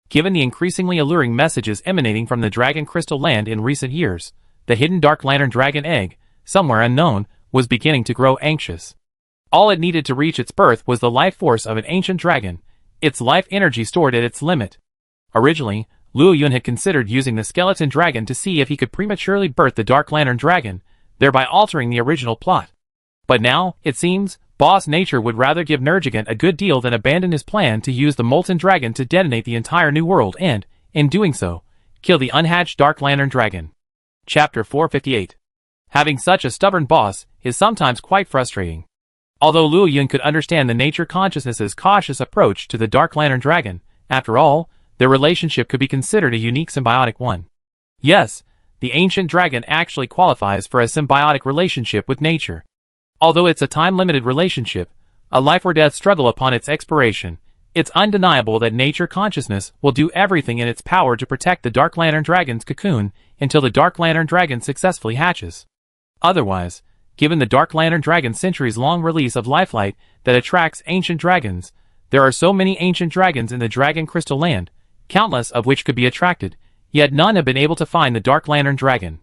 Given the increasingly alluring messages emanating from the Dragon Crystal Land in recent years, the hidden Dark Lantern Dragon egg, somewhere unknown, was beginning to grow anxious. All it needed to reach its birth was the life force of an ancient dragon, its life energy stored at its limit. Originally, Liu Yun had considered using the skeleton dragon to see if he could prematurely birth the Dark Lantern Dragon, thereby altering the original plot. But now, it seems, Boss Nature would rather give Nergigant a good deal than abandon his plan to use the Molten Dragon to detonate the entire New World and, in doing so, kill the unhatched Dark Lantern Dragon. Chapter 458. Having such a stubborn boss is sometimes quite frustrating. Although Liu Yun could understand the Nature Consciousness's cautious approach to the Dark Lantern Dragon, after all, their relationship could be considered a unique symbiotic one. Yes, the ancient dragon actually qualifies for a symbiotic relationship with nature. Although it's a time-limited relationship, a life-or-death struggle upon its expiration, it's undeniable that Nature Consciousness will do everything in its power to protect the Dark Lantern Dragon's cocoon until the Dark Lantern Dragon successfully hatches. Otherwise, given the Dark Lantern Dragon's centuries-long release of lifelight that attracts ancient dragons, there are so many ancient dragons in the Dragon Crystal Land, countless of which could be attracted, yet none have been able to find the Dark Lantern Dragon.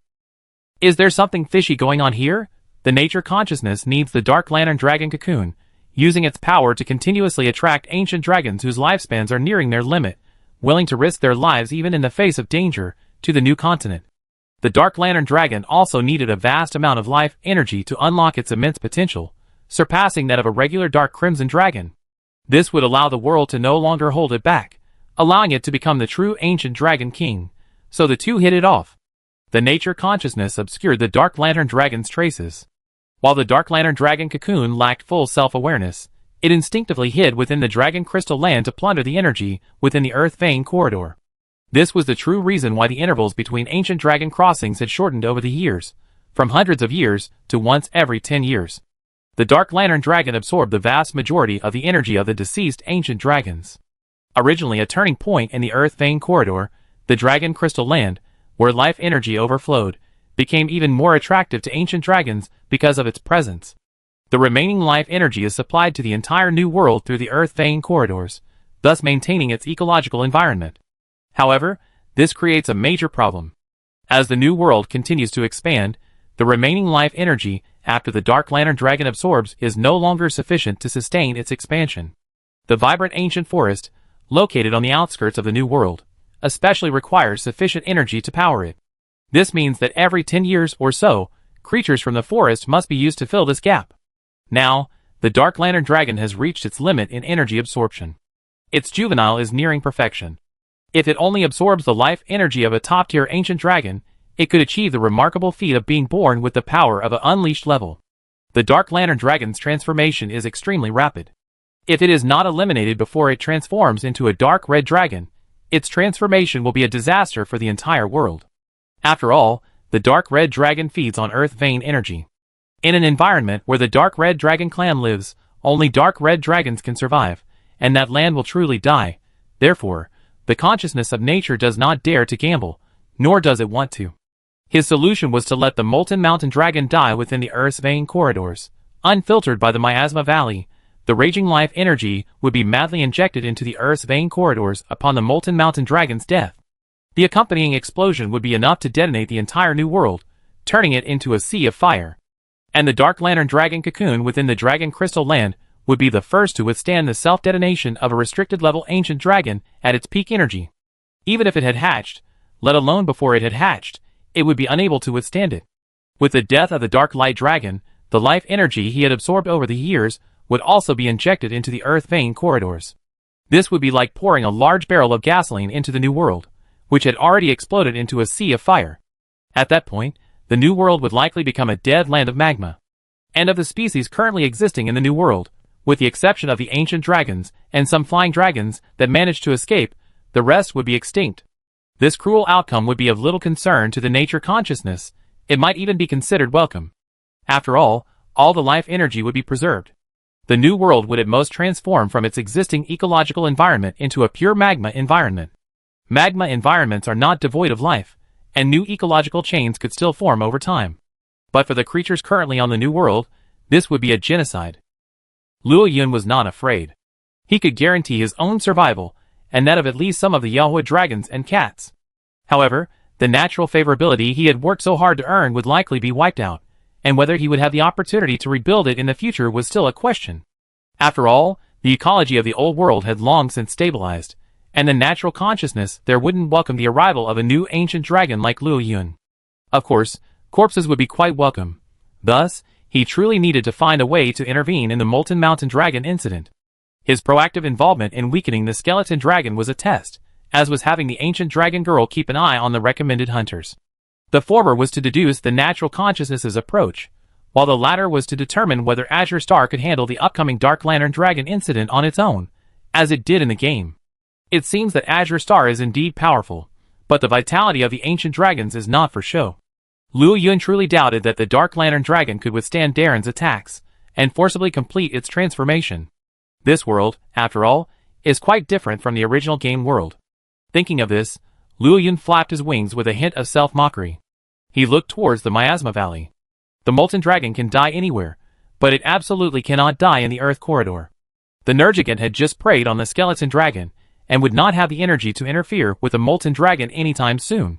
Is there something fishy going on here? The Nature Consciousness needs the Dark Lantern Dragon cocoon, using its power to continuously attract ancient dragons whose lifespans are nearing their limit, willing to risk their lives even in the face of danger, to the new continent. The Dark Lantern Dragon also needed a vast amount of life energy to unlock its immense potential, surpassing that of a regular Dark Crimson Dragon. This would allow the world to no longer hold it back, allowing it to become the true ancient Dragon King. So the two hit it off. The Nature Consciousness obscured the Dark Lantern Dragon's traces. While the Dark Lantern Dragon cocoon lacked full self-awareness, it instinctively hid within the Dragon Crystal Land to plunder the energy within the Earth Vein corridor. This was the true reason why the intervals between ancient dragon crossings had shortened over the years, from hundreds of years to once every 10 years. The Dark Lantern Dragon absorbed the vast majority of the energy of the deceased ancient dragons. Originally a turning point in the Earth Vein corridor, the Dragon Crystal Land, where life energy overflowed, became even more attractive to ancient dragons because of its presence. The remaining life energy is supplied to the entire New World through the Earth Vein corridors, thus maintaining its ecological environment. However, this creates a major problem. As the New World continues to expand, the remaining life energy after the Dark Lantern Dragon absorbs is no longer sufficient to sustain its expansion. The vibrant ancient forest, located on the outskirts of the New World, especially requires sufficient energy to power it. This means that every 10 years or so, creatures from the forest must be used to fill this gap. Now, the Dark Lantern Dragon has reached its limit in energy absorption. Its juvenile is nearing perfection. If it only absorbs the life energy of a top-tier ancient dragon, it could achieve the remarkable feat of being born with the power of an unleashed level. The Dark Lantern Dragon's transformation is extremely rapid. If it is not eliminated before it transforms into a dark red dragon, its transformation will be a disaster for the entire world. After all, the Dark Red Dragon feeds on Earth Vein energy. In an environment where the Dark Red Dragon clan lives, only Dark Red Dragons can survive, and that land will truly die. Therefore, the consciousness of nature does not dare to gamble, nor does it want to. His solution was to let the Molten Mountain Dragon die within the Earth's Vein corridors. Unfiltered by the Miasma Valley, the raging life energy would be madly injected into the Earth's Vein corridors upon the Molten Mountain Dragon's death. The accompanying explosion would be enough to detonate the entire New World, turning it into a sea of fire. And the Dark Lantern Dragon cocoon within the Dragon Crystal Land would be the first to withstand the self-detonation of a restricted-level ancient dragon at its peak energy. Even if it had hatched, let alone before it had hatched, it would be unable to withstand it. With the death of the Dark Light Dragon, the life energy he had absorbed over the years would also be injected into the earth vein corridors. This would be like pouring a large barrel of gasoline into the New World, which had already exploded into a sea of fire. At that point, the New World would likely become a dead land of magma. And of the species currently existing in the New World, with the exception of the ancient dragons and some flying dragons that managed to escape, the rest would be extinct. This cruel outcome would be of little concern to the nature consciousness. It might even be considered welcome. After all the life energy would be preserved. The New World would at most transform from its existing ecological environment into a pure magma environment. Magma environments are not devoid of life, and new ecological chains could still form over time. But for the creatures currently on the New World, this would be a genocide. Luo Yun was not afraid. He could guarantee his own survival, and that of at least some of the Yahui dragons and cats. However, the natural favorability he had worked so hard to earn would likely be wiped out, and whether he would have the opportunity to rebuild it in the future was still a question. After all, the ecology of the old world had long since stabilized, and the natural consciousness there wouldn't welcome the arrival of a new ancient dragon like Luo Yun. Of course, corpses would be quite welcome. Thus, he truly needed to find a way to intervene in the Molten Mountain Dragon incident. His proactive involvement in weakening the skeleton dragon was a test, as was having the ancient dragon girl keep an eye on the recommended hunters. The former was to deduce the natural consciousness's approach, while the latter was to determine whether Azure Star could handle the upcoming Dark Lantern Dragon incident on its own, as it did in the game. It seems that Azure Star is indeed powerful, but the vitality of the ancient dragons is not for show. Luo Yun truly doubted that the Dark Lantern Dragon could withstand Darren's attacks, and forcibly complete its transformation. This world, after all, is quite different from the original game world. Thinking of this, Luo Yun flapped his wings with a hint of self-mockery. He looked towards the Miasma Valley. The Molten Dragon can die anywhere, but it absolutely cannot die in the Earth Corridor. The Nergigant had just preyed on the Skeleton Dragon, and would not have the energy to interfere with the Molten Dragon anytime soon.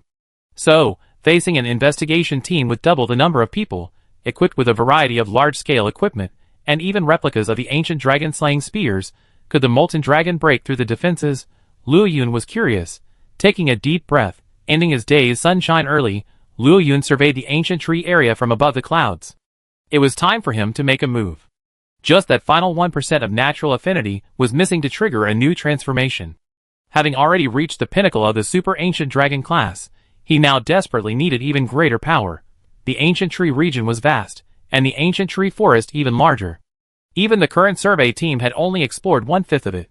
So, facing an investigation team with double the number of people, equipped with a variety of large-scale equipment, and even replicas of the ancient dragon-slaying spears, could the Molten Dragon break through the defenses? Luo Yun was curious. Taking a deep breath, ending his day's sunshine early, Luo Yun surveyed the ancient tree area from above the clouds. It was time for him to make a move. Just that final 1% of natural affinity was missing to trigger a new transformation. Having already reached the pinnacle of the super ancient dragon class, he now desperately needed even greater power. The ancient tree region was vast, and the ancient tree forest even larger. Even the current survey team had only explored 1/5 of it.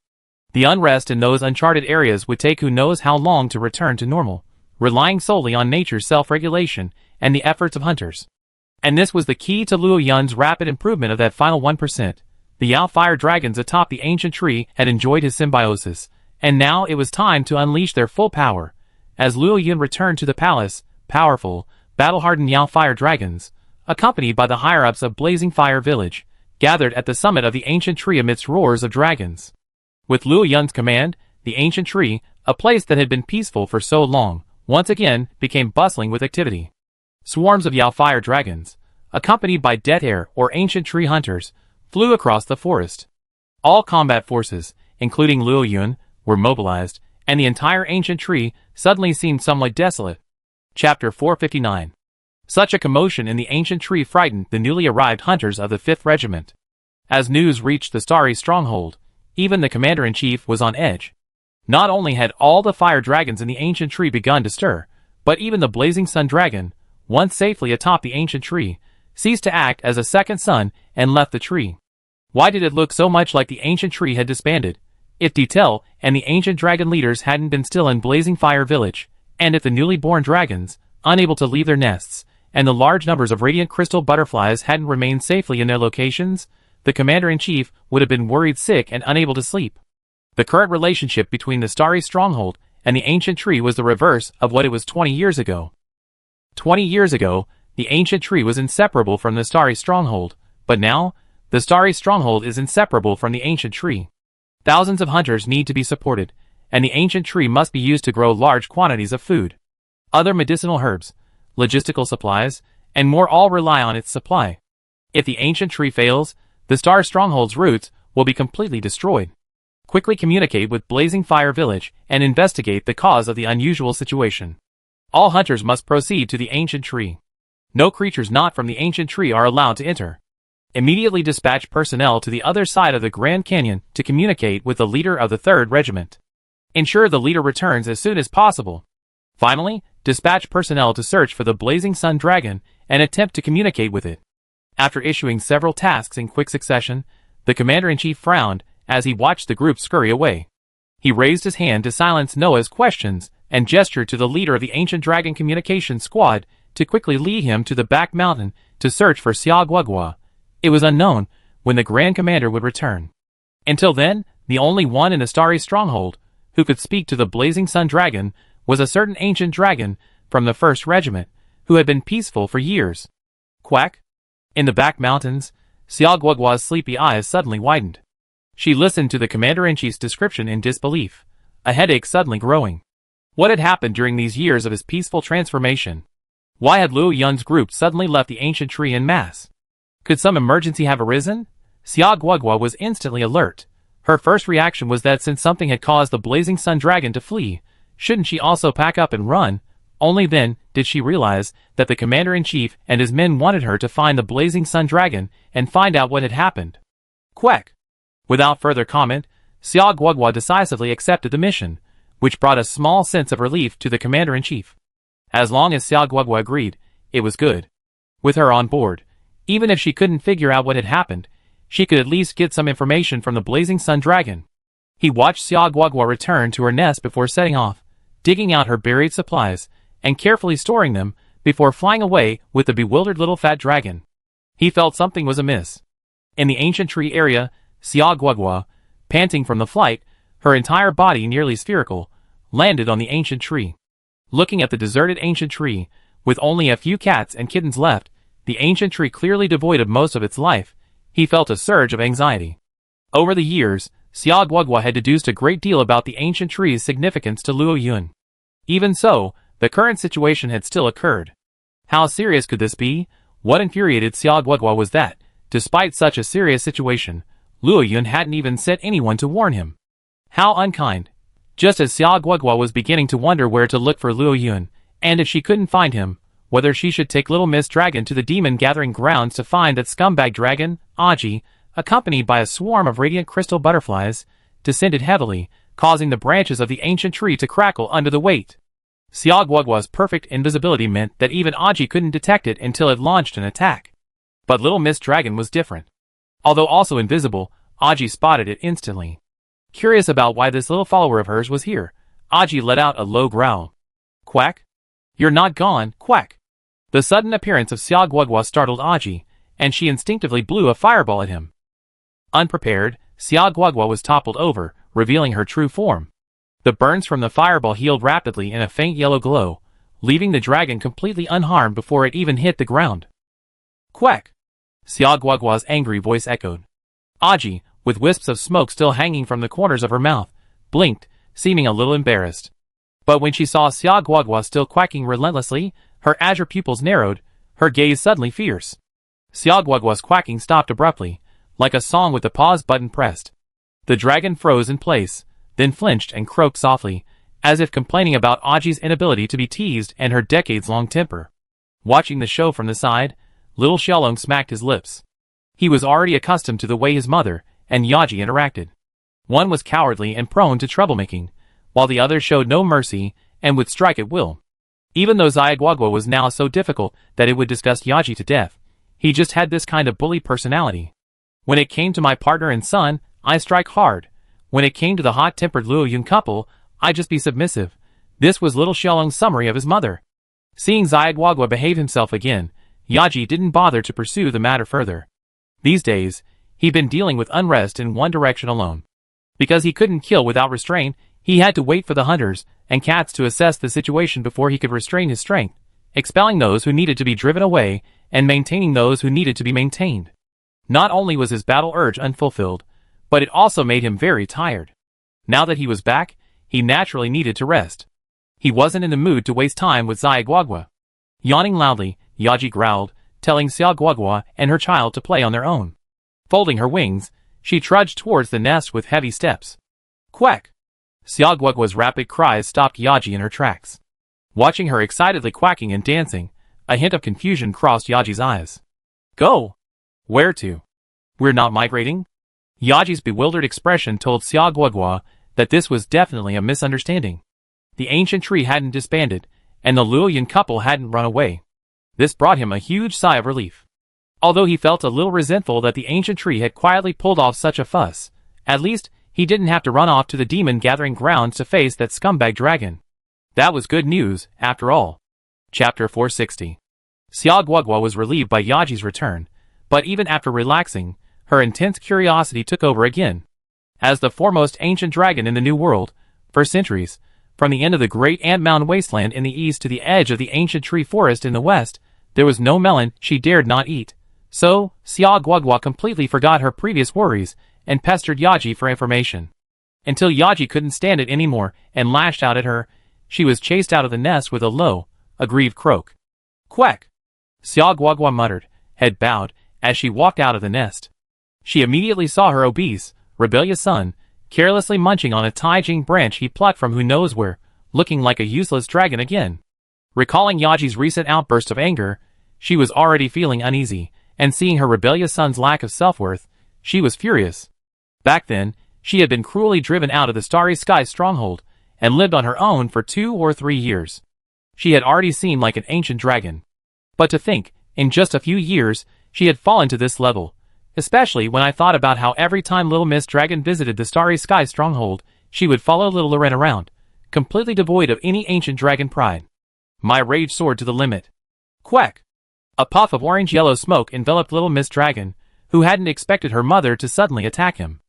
The unrest in those uncharted areas would take who knows how long to return to normal, relying solely on nature's self-regulation and the efforts of hunters. And this was the key to Luo Yun's rapid improvement of that final 1%. The Yao Fire Dragons atop the ancient tree had enjoyed his symbiosis, and now it was time to unleash their full power. As Luo Yun returned to the palace, powerful, battle-hardened Yao Fire Dragons, accompanied by the higher-ups of Blazing Fire Village, gathered at the summit of the ancient tree amidst roars of dragons. With Luo Yun's command, the ancient tree, a place that had been peaceful for so long, once again became bustling with activity. Swarms of Yao Fire Dragons, accompanied by dead air or ancient tree hunters, flew across the forest. All combat forces, including Luo Yun, were mobilized, and the entire ancient tree suddenly seemed somewhat desolate. Chapter 459. Such a commotion in the ancient tree frightened the newly arrived hunters of the 5th Regiment. As news reached the starry stronghold, even the commander-in-chief was on edge. Not only had all the fire dragons in the ancient tree begun to stir, but even the blazing sun dragon, once safely atop the ancient tree, ceased to act as a second sun and left the tree. Why did it look so much like the ancient tree had disbanded? If Detail and the ancient dragon leaders hadn't been still in Blazing Fire Village, and if the newly born dragons, unable to leave their nests, and the large numbers of radiant crystal butterflies hadn't remained safely in their locations, the commander-in-chief would have been worried sick and unable to sleep. The current relationship between the starry stronghold and the ancient tree was the reverse of what it was 20 years ago. 20 years ago, the ancient tree was inseparable from the starry stronghold, but now, the starry stronghold is inseparable from the ancient tree. Thousands of hunters need to be supported, and the ancient tree must be used to grow large quantities of food. Other medicinal herbs, logistical supplies, and more all rely on its supply. If the ancient tree fails, the Star Stronghold's roots will be completely destroyed. Quickly communicate with Blazing Fire Village and investigate the cause of the unusual situation. All hunters must proceed to the ancient tree. No creatures not from the ancient tree are allowed to enter. Immediately dispatch personnel to the other side of the Grand Canyon to communicate with the leader of the 3rd Regiment. Ensure the leader returns as soon as possible. Finally, dispatch personnel to search for the Blazing Sun Dragon and attempt to communicate with it. After issuing several tasks in quick succession, the Commander-in-Chief frowned as he watched the group scurry away. He raised his hand to silence Noah's questions and gestured to the leader of the Ancient Dragon Communications Squad to quickly lead him to the back mountain to search for Xiao Guogua. It was unknown when the Grand Commander would return. Until then, the only one in the Starry Stronghold who could speak to the Blazing Sun Dragon was a certain ancient dragon from the 1st Regiment who had been peaceful for years. Quack! In the back mountains, Xiao Guogua's sleepy eyes suddenly widened. She listened to the Commander-in-Chief's description in disbelief, a headache suddenly growing. What had happened during these years of his peaceful transformation? Why had Luo Yun's group suddenly left the ancient tree en masse? Could some emergency have arisen? Xiao Guogua was instantly alert. Her first reaction was that since something had caused the Blazing Sun Dragon to flee, shouldn't she also pack up and run? Only then did she realize that the Commander-in-Chief and his men wanted her to find the Blazing Sun Dragon and find out what had happened. Quack! Without further comment, Xiao Guogua decisively accepted the mission, which brought a small sense of relief to the Commander-in-Chief. As long as Xiao Guogua agreed, it was good. With her on board, even if she couldn't figure out what had happened, she could at least get some information from the Blazing Sun Dragon. He watched Xiao Guogua return to her nest before setting off, digging out her buried supplies, and carefully storing them before flying away with the bewildered little fat dragon. He felt something was amiss. In the ancient tree area, Xiao Guogua, panting from the flight, her entire body nearly spherical, landed on the ancient tree. Looking at the deserted ancient tree, with only a few cats and kittens left, the ancient tree clearly devoid of most of its life, he felt a surge of anxiety. Over the years, Xiao Guogua had deduced a great deal about the ancient tree's significance to Luo Yun. Even so, the current situation had still occurred. How serious could this be? What infuriated Xiao Guogua was that, despite such a serious situation, Luo Yun hadn't even sent anyone to warn him. How unkind. Just as Xiao Guogua was beginning to wonder where to look for Luo Yun, and if she couldn't find him, whether she should take Little Miss Dragon to the demon gathering grounds to find that scumbag dragon, Aji, accompanied by a swarm of radiant crystal butterflies, descended heavily, causing the branches of the ancient tree to crackle under the weight. Xiao Guogua's perfect invisibility meant that even Aji couldn't detect it until it launched an attack. But Little Miss Dragon was different. Although also invisible, Aji spotted it instantly. Curious about why this little follower of hers was here, Aji let out a low growl. Quack? You're not gone, quack. The sudden appearance of Xiao Guogua startled Aji, and she instinctively blew a fireball at him. Unprepared, Xiao Guogua was toppled over, revealing her true form. The burns from the fireball healed rapidly in a faint yellow glow, leaving the dragon completely unharmed before it even hit the ground. Quack! Xiao Guogua's angry voice echoed. Aji, with wisps of smoke still hanging from the corners of her mouth, blinked, seeming a little embarrassed. But when she saw Xiao Guogua still quacking relentlessly, her azure pupils narrowed, her gaze suddenly fierce. Xiao Guogua's quacking stopped abruptly, like a song with the pause button pressed. The dragon froze in place, then flinched and croaked softly, as if complaining about Aji's inability to be teased and her decades-long temper. Watching the show from the side, little Xiaolong smacked his lips. He was already accustomed to the way his mother and Yaji interacted. One was cowardly and prone to troublemaking, while the other showed no mercy and would strike at will. Even though Xiao Guogua was now so difficult that it would disgust Yaji to death, he just had this kind of bully personality. When it came to my partner and son, I strike hard. When it came to the hot-tempered Luo Yun couple, I'd just be submissive. This was little Xiaolong's summary of his mother. Seeing Xiao Guogua behave himself again, Yaji didn't bother to pursue the matter further. These days, he'd been dealing with unrest in one direction alone. Because he couldn't kill without restraint, he had to wait for the hunters and cats to assess the situation before he could restrain his strength, expelling those who needed to be driven away and maintaining those who needed to be maintained. Not only was his battle urge unfulfilled, but it also made him very tired. Now that he was back, he naturally needed to rest. He wasn't in the mood to waste time with Xiao Guogua. Yawning loudly, Yaji growled, telling Xiao Guogua and her child to play on their own. Folding her wings, she trudged towards the nest with heavy steps. Quack! Xiao Guogua's rapid cries stopped Yaji in her tracks. Watching her excitedly quacking and dancing, a hint of confusion crossed Yaji's eyes. Go! Where to? We're not migrating? Yaji's bewildered expression told Xia Guogua that this was definitely a misunderstanding. The ancient tree hadn't disbanded, and the Luoyuan couple hadn't run away. This brought him a huge sigh of relief. Although he felt a little resentful that the ancient tree had quietly pulled off such a fuss, at least he didn't have to run off to the demon-gathering grounds to face that scumbag dragon. That was good news, after all. Chapter 460. Xia Guogua was relieved by Yaji's return, but even after relaxing, her intense curiosity took over again. As the foremost ancient dragon in the New World, for centuries, from the end of the great Ant Mountain wasteland in the east to the edge of the ancient tree forest in the west, there was no melon she dared not eat. So, Xia Guogua completely forgot her previous worries and pestered Yaji for information. Until Yaji couldn't stand it anymore and lashed out at her, she was chased out of the nest with a low, aggrieved croak. Quack! Xia Guogua muttered, head bowed, as she walked out of the nest. She immediately saw her obese, rebellious son, carelessly munching on a Taijing branch he plucked from who knows where, looking like a useless dragon again. Recalling Yaji's recent outburst of anger, she was already feeling uneasy, and seeing her rebellious son's lack of self-worth, she was furious. Back then, she had been cruelly driven out of the Starry Sky stronghold, and lived on her own for 2 or 3 years. She had already seemed like an ancient dragon. But to think, in just a few years, she had fallen to this level, especially when I thought about how every time Little Miss Dragon visited the Starry Sky stronghold, she would follow little Loren around, completely devoid of any ancient dragon pride. My rage soared to the limit. Quack! A puff of orange-yellow smoke enveloped Little Miss Dragon, who hadn't expected her mother to suddenly attack him.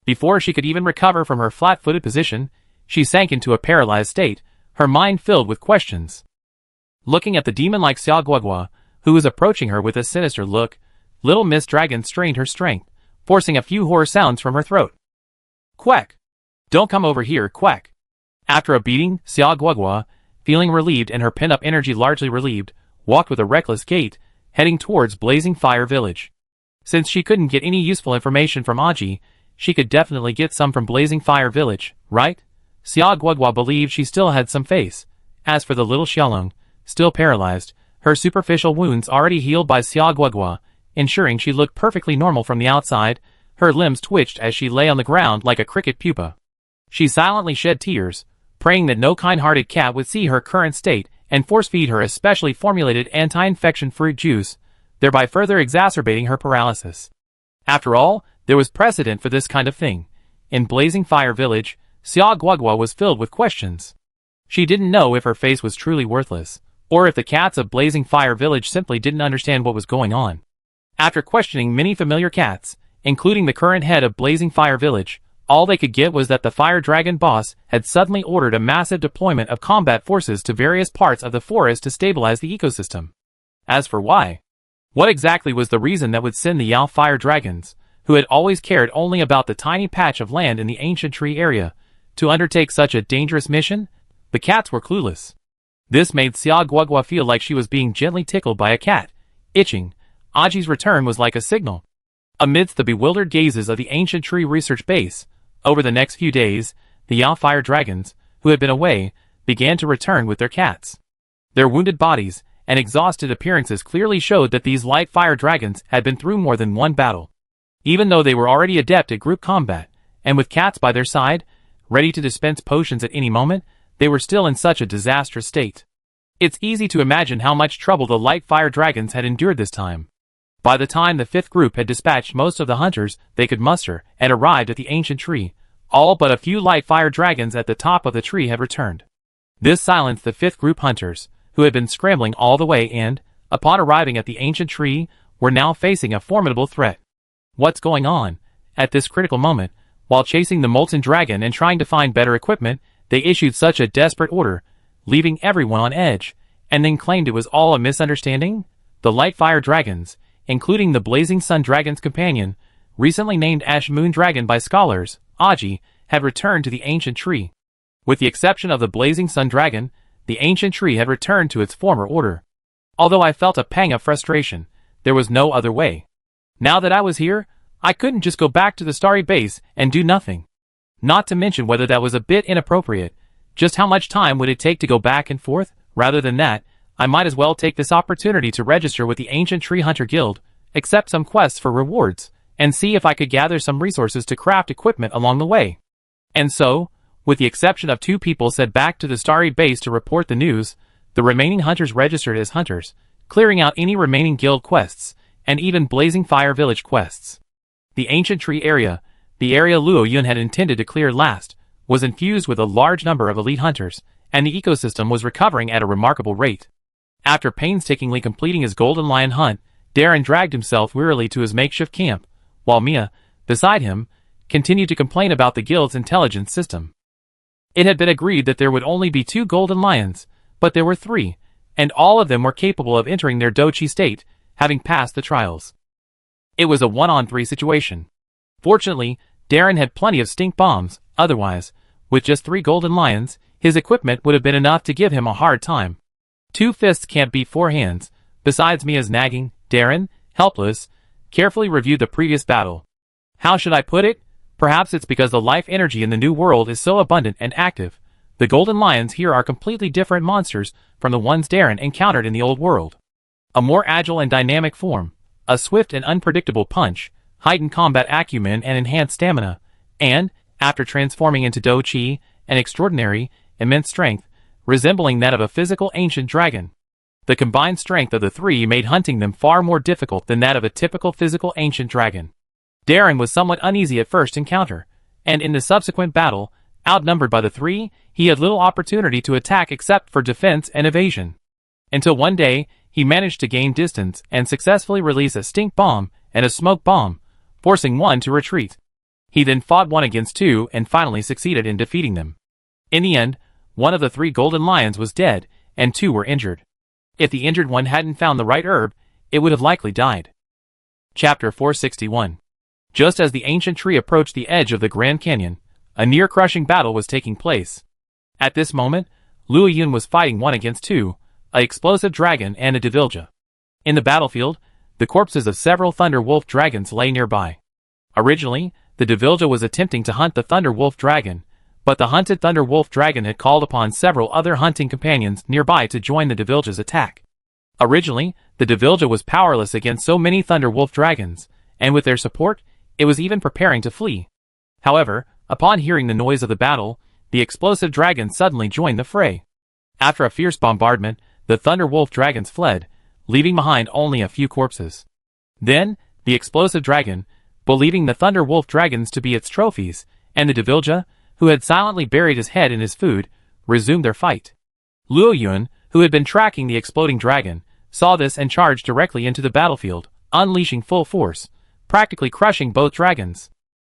Before she could even recover from her flat-footed position, she sank into a paralyzed state, her mind filled with questions. Looking at the demon-like Xia Guogua, who was approaching her with a sinister look, Little Miss Dragon strained her strength, forcing a few hoarse sounds from her throat. Quack! Don't come over here, quack! After a beating, Xia Guogua, feeling relieved and her pent-up energy largely relieved, walked with a reckless gait, heading towards Blazing Fire Village. Since she couldn't get any useful information from Aji, she could definitely get some from Blazing Fire Village, right? Xia Guogua believed she still had some face. As for the little Xiaolong, still paralyzed, her superficial wounds already healed by Xia Guogua, ensuring she looked perfectly normal from the outside, her limbs twitched as she lay on the ground like a cricket pupa. She silently shed tears, praying that no kind-hearted cat would see her current state and force-feed her a specially formulated anti-infection fruit juice, thereby further exacerbating her paralysis. After all, there was precedent for this kind of thing. In Blazing Fire Village, Xia Guogua was filled with questions. She didn't know if her face was truly worthless, or if the cats of Blazing Fire Village simply didn't understand what was going on. After questioning many familiar cats, including the current head of Blazing Fire Village, all they could get was that the Fire Dragon boss had suddenly ordered a massive deployment of combat forces to various parts of the forest to stabilize the ecosystem. As for why, what exactly was the reason that would send the Yao Fire Dragons, who had always cared only about the tiny patch of land in the ancient tree area, to undertake such a dangerous mission? The cats were clueless. This made Xia Guogua feel like she was being gently tickled by a cat, itching. Aji's return was like a signal. Amidst the bewildered gazes of the ancient tree research base, over the next few days, the Yao Fire Dragons, who had been away, began to return with their cats. Their wounded bodies and exhausted appearances clearly showed that these light fire dragons had been through more than one battle. Even though they were already adept at group combat, and with cats by their side, ready to dispense potions at any moment, they were still in such a disastrous state. It's easy to imagine how much trouble the light fire dragons had endured this time. By the time the 5th group had dispatched most of the hunters they could muster and arrived at the ancient tree, all but a few light fire dragons at the top of the tree had returned. This silenced the 5th group hunters, who had been scrambling all the way and, upon arriving at the ancient tree, were now facing a formidable threat. What's going on? At this critical moment, while chasing the molten dragon and trying to find better equipment, they issued such a desperate order, leaving everyone on edge, and then claimed it was all a misunderstanding? The light fire dragons, including the Blazing Sun Dragon's companion, recently named Ash Moon Dragon by scholars, Aji, had returned to the ancient tree. With the exception of the Blazing Sun Dragon, the ancient tree had returned to its former order. Although I felt a pang of frustration, there was no other way. Now that I was here, I couldn't just go back to the starry base and do nothing. Not to mention whether that was a bit inappropriate. Just how much time would it take to go back and forth? Rather than that, I might as well take this opportunity to register with the Ancient Tree Hunter Guild, accept some quests for rewards, and see if I could gather some resources to craft equipment along the way. And so, with the exception of 2 people sent back to the Starry base to report the news, the remaining hunters registered as hunters, clearing out any remaining guild quests, and even Blazing Fire Village quests. The ancient tree area, the area Luo Yun had intended to clear last, was infused with a large number of elite hunters, and the ecosystem was recovering at a remarkable rate. After painstakingly completing his golden lion hunt, Darren dragged himself wearily to his makeshift camp, while Mia, beside him, continued to complain about the guild's intelligence system. It had been agreed that there would only be 2 golden lions, but there were 3, and all of them were capable of entering their dochi state, having passed the trials. It was a 1-on-3 situation. Fortunately, Darren had plenty of stink bombs, otherwise, with just 3 golden lions, his equipment would have been enough to give him a hard time. 2 fists can't beat 4 hands. Besides Mia's nagging, Darren, helpless, carefully reviewed the previous battle. How should I put it? Perhaps it's because the life energy in the new world is so abundant and active. The golden lions here are completely different monsters from the ones Darren encountered in the old world. A more agile and dynamic form, a swift and unpredictable punch, heightened combat acumen and enhanced stamina, and, after transforming into Do Chi, an extraordinary, immense strength, resembling that of a physical ancient dragon. The combined strength of the 3 made hunting them far more difficult than that of a typical physical ancient dragon. Darren was somewhat uneasy at first encounter, and in the subsequent battle, outnumbered by the 3, he had little opportunity to attack except for defense and evasion. Until one day, he managed to gain distance and successfully release a stink bomb and a smoke bomb, forcing one to retreat. He then fought 1 against 2 and finally succeeded in defeating them. In the end, one of the 3 golden lions was dead, and 2 were injured. If the injured one hadn't found the right herb, it would have likely died. Chapter 461. Just as the ancient tree approached the edge of the Grand Canyon, a near-crushing battle was taking place. At this moment, Luo Yun was fighting 1 against 2, an explosive dragon and a Devilja. In the battlefield, the corpses of several Thunder Wolf dragons lay nearby. Originally, the Devilja was attempting to hunt the Thunder Wolf dragon, but the hunted Thunder Wolf dragon had called upon several other hunting companions nearby to join the Devilja's attack. Originally, the Devilja was powerless against so many Thunder Wolf dragons, and with their support, it was even preparing to flee. However, upon hearing the noise of the battle, the explosive dragon suddenly joined the fray. After a fierce bombardment, the Thunder Wolf dragons fled, leaving behind only a few corpses. Then, the explosive dragon, believing the Thunder Wolf dragons to be its trophies, and the Devilja, who had silently buried his head in his food, resumed their fight. Luo Yun, who had been tracking the exploding dragon, saw this and charged directly into the battlefield, unleashing full force, practically crushing both dragons.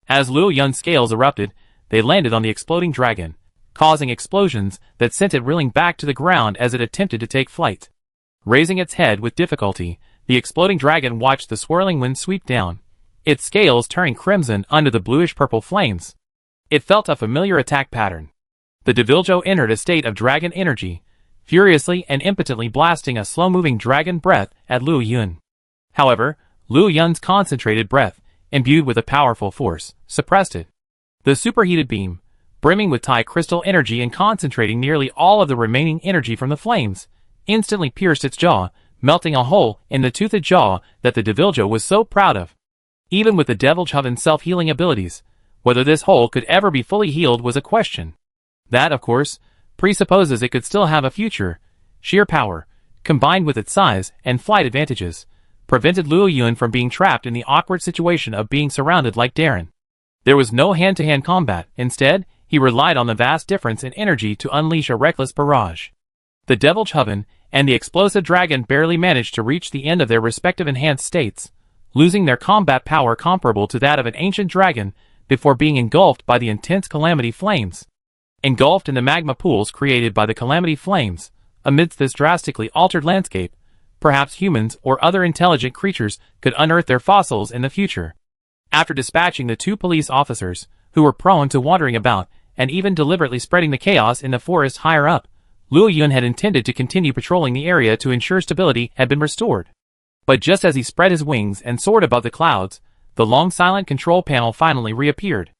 As Luo Yun's scales erupted, they landed on the exploding dragon, causing explosions that sent it reeling back to the ground as it attempted to take flight. Raising its head with difficulty, the exploding dragon watched the swirling wind sweep down, its scales turning crimson under the bluish-purple flames. It felt a familiar attack pattern. The Deviljo entered a state of dragon energy, furiously and impotently blasting a slow-moving dragon breath at Luo Yun. However, Luo Yun's concentrated breath, imbued with a powerful force, suppressed it. The superheated beam, brimming with Tai crystal energy and concentrating nearly all of the remaining energy from the flames, instantly pierced its jaw, melting a hole in the toothed jaw that the Deviljo was so proud of. Even with the Deviljoven's self-healing abilities, whether this hole could ever be fully healed was a question. That, of course, presupposes it could still have a future. Sheer power, combined with its size and flight advantages, prevented Luo Yun from being trapped in the awkward situation of being surrounded like Darren. There was no hand-to-hand combat. Instead, he relied on the vast difference in energy to unleash a reckless barrage. The Deviljoven and the explosive dragon barely managed to reach the end of their respective enhanced states, losing their combat power comparable to that of an ancient dragon before being engulfed by the intense calamity flames. Engulfed in the magma pools created by the calamity flames, amidst this drastically altered landscape, perhaps humans or other intelligent creatures could unearth their fossils in the future. After dispatching the 2 police officers, who were prone to wandering about and even deliberately spreading the chaos in the forest higher up, Luo Yun had intended to continue patrolling the area to ensure stability had been restored. But just as he spread his wings and soared above the clouds, the long silent control panel finally reappeared.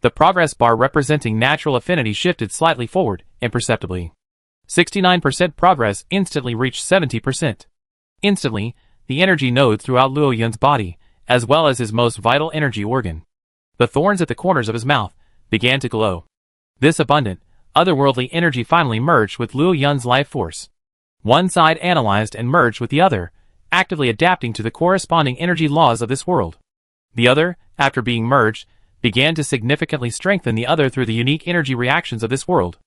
The progress bar representing natural affinity shifted slightly forward, imperceptibly. 69% progress instantly reached 70%. Instantly, the energy node throughout Luo Yun's body, as well as his most vital energy organ. The thorns at the corners of his mouth began to glow. This abundant, otherworldly energy finally merged with Luo Yun's life force. One side analyzed and merged with the other, actively adapting to the corresponding energy laws of this world. The other, after being merged, began to significantly strengthen the other through the unique energy reactions of this world.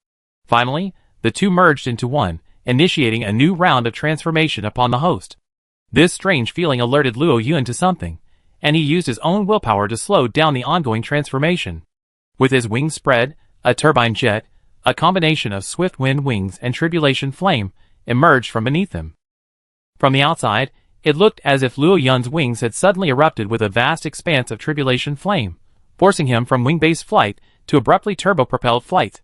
Finally, the two merged into one, initiating a new round of transformation upon the host. This strange feeling alerted Luo Yun to something, and he used his own willpower to slow down the ongoing transformation. With his wings spread, a turbine jet, a combination of swift wind wings and tribulation flame, emerged from beneath him. From the outside, it looked as if Luo Yun's wings had suddenly erupted with a vast expanse of tribulation flame, forcing him from wing-based flight to abruptly turbo-propelled flight.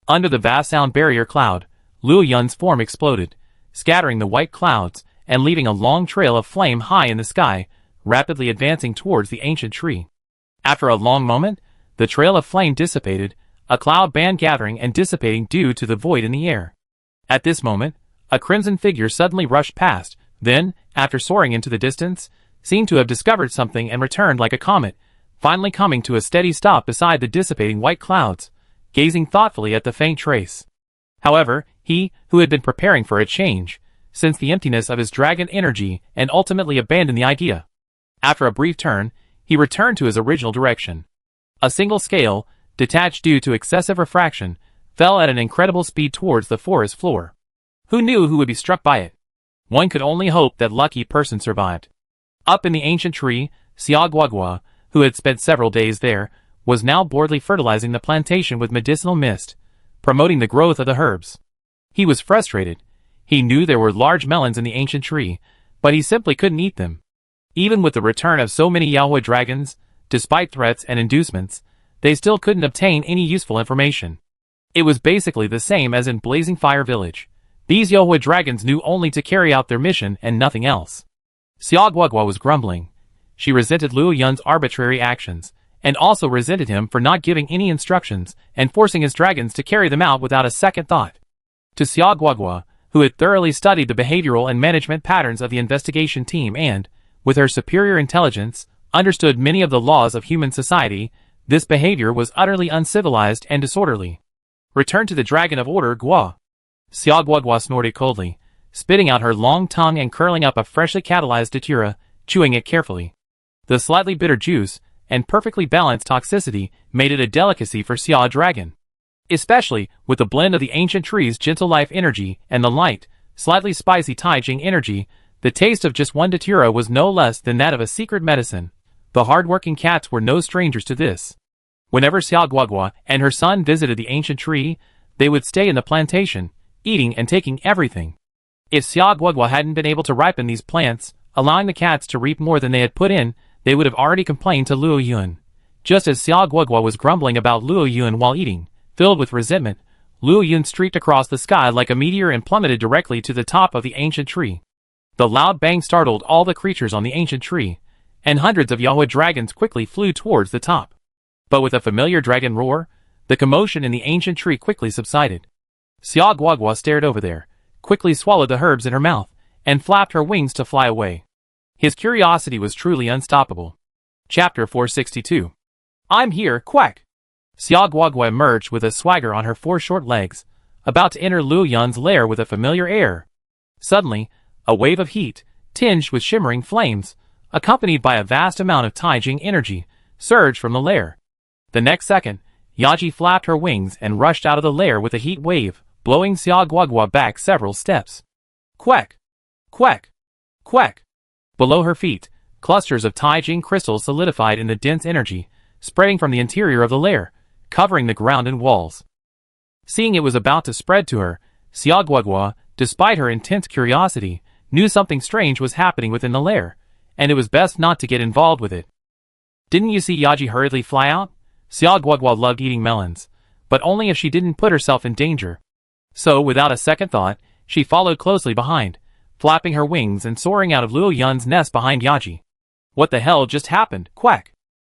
Under the vast sound barrier cloud, Luo Yun's form exploded, scattering the white clouds and leaving a long trail of flame high in the sky, rapidly advancing towards the ancient tree. After a long moment, the trail of flame dissipated, a cloud band gathering and dissipating due to the void in the air. At this moment, a crimson figure suddenly rushed past, then, after soaring into the distance, seemed to have discovered something and returned like a comet, finally coming to a steady stop beside the dissipating white clouds, gazing thoughtfully at the faint trace. However, he, who had been preparing for a change, sensed the emptiness of his dragon energy and ultimately abandoned the idea. After a brief turn, he returned to his original direction. A single scale, detached due to excessive refraction, fell at an incredible speed towards the forest floor. Who knew who would be struck by it? One could only hope that lucky person survived. Up in the ancient tree, Xiao Guogua, who had spent several days there, was now boredly fertilizing the plantation with medicinal mist, promoting the growth of the herbs. He was frustrated. He knew there were large melons in the ancient tree, but he simply couldn't eat them. Even with the return of so many Yaohui dragons, despite threats and inducements, they still couldn't obtain any useful information. It was basically the same as in Blazing Fire Village. These Yaohui dragons knew only to carry out their mission and nothing else. Xiao Guogua was grumbling. She resented Luo Yun's arbitrary actions, and also resented him for not giving any instructions and forcing his dragons to carry them out without a second thought. To Xiao Guogua, who had thoroughly studied the behavioral and management patterns of the investigation team and, with her superior intelligence, understood many of the laws of human society, this behavior was utterly uncivilized and disorderly. Return to the Dragon of Order, Gua. Xiao Guogua snorted coldly, spitting out her long tongue and curling up a freshly catalyzed datura, chewing it carefully. The slightly bitter juice and perfectly balanced toxicity made it a delicacy for Xiao Dragon. Especially with the blend of the ancient tree's gentle life energy and the light, slightly spicy Taijing energy, the taste of just one datura was no less than that of a secret medicine. The hard-working cats were no strangers to this. Whenever Xiao Guogua and her son visited the ancient tree, they would stay in the plantation, eating and taking everything. If Xiao Guogua hadn't been able to ripen these plants, allowing the cats to reap more than they had put in, they would have already complained to Luo Yun. Just as Xiao Guogua was grumbling about Luo Yun while eating, filled with resentment, Luo Yun streaked across the sky like a meteor and plummeted directly to the top of the ancient tree. The loud bang startled all the creatures on the ancient tree, and hundreds of Yaohui dragons quickly flew towards the top. But with a familiar dragon roar, the commotion in the ancient tree quickly subsided. Xiao Guogua stared over there, quickly swallowed the herbs in her mouth, and flapped her wings to fly away. His curiosity was truly unstoppable. Chapter 462. I'm here, quack! Xiao Guogua emerged with a swagger on her four short legs, about to enter Luo Yun's lair with a familiar air. Suddenly, a wave of heat, tinged with shimmering flames, accompanied by a vast amount of Taijing energy, surged from the lair. The next second, Yaji flapped her wings and rushed out of the lair with a heat wave, blowing Xiao Guogua back several steps. Quack! Quack! Quack! Below her feet, clusters of Taijing crystals solidified in the dense energy, spreading from the interior of the lair, covering the ground and walls. Seeing it was about to spread to her, Xiao Guogua, despite her intense curiosity, knew something strange was happening within the lair, and it was best not to get involved with it. Didn't you see Yaji hurriedly fly out? Xiao Guogua loved eating melons, but only if she didn't put herself in danger. So, without a second thought, she followed closely behind, flapping her wings and soaring out of Luo Yun's nest behind Yaji. What the hell just happened? Quack!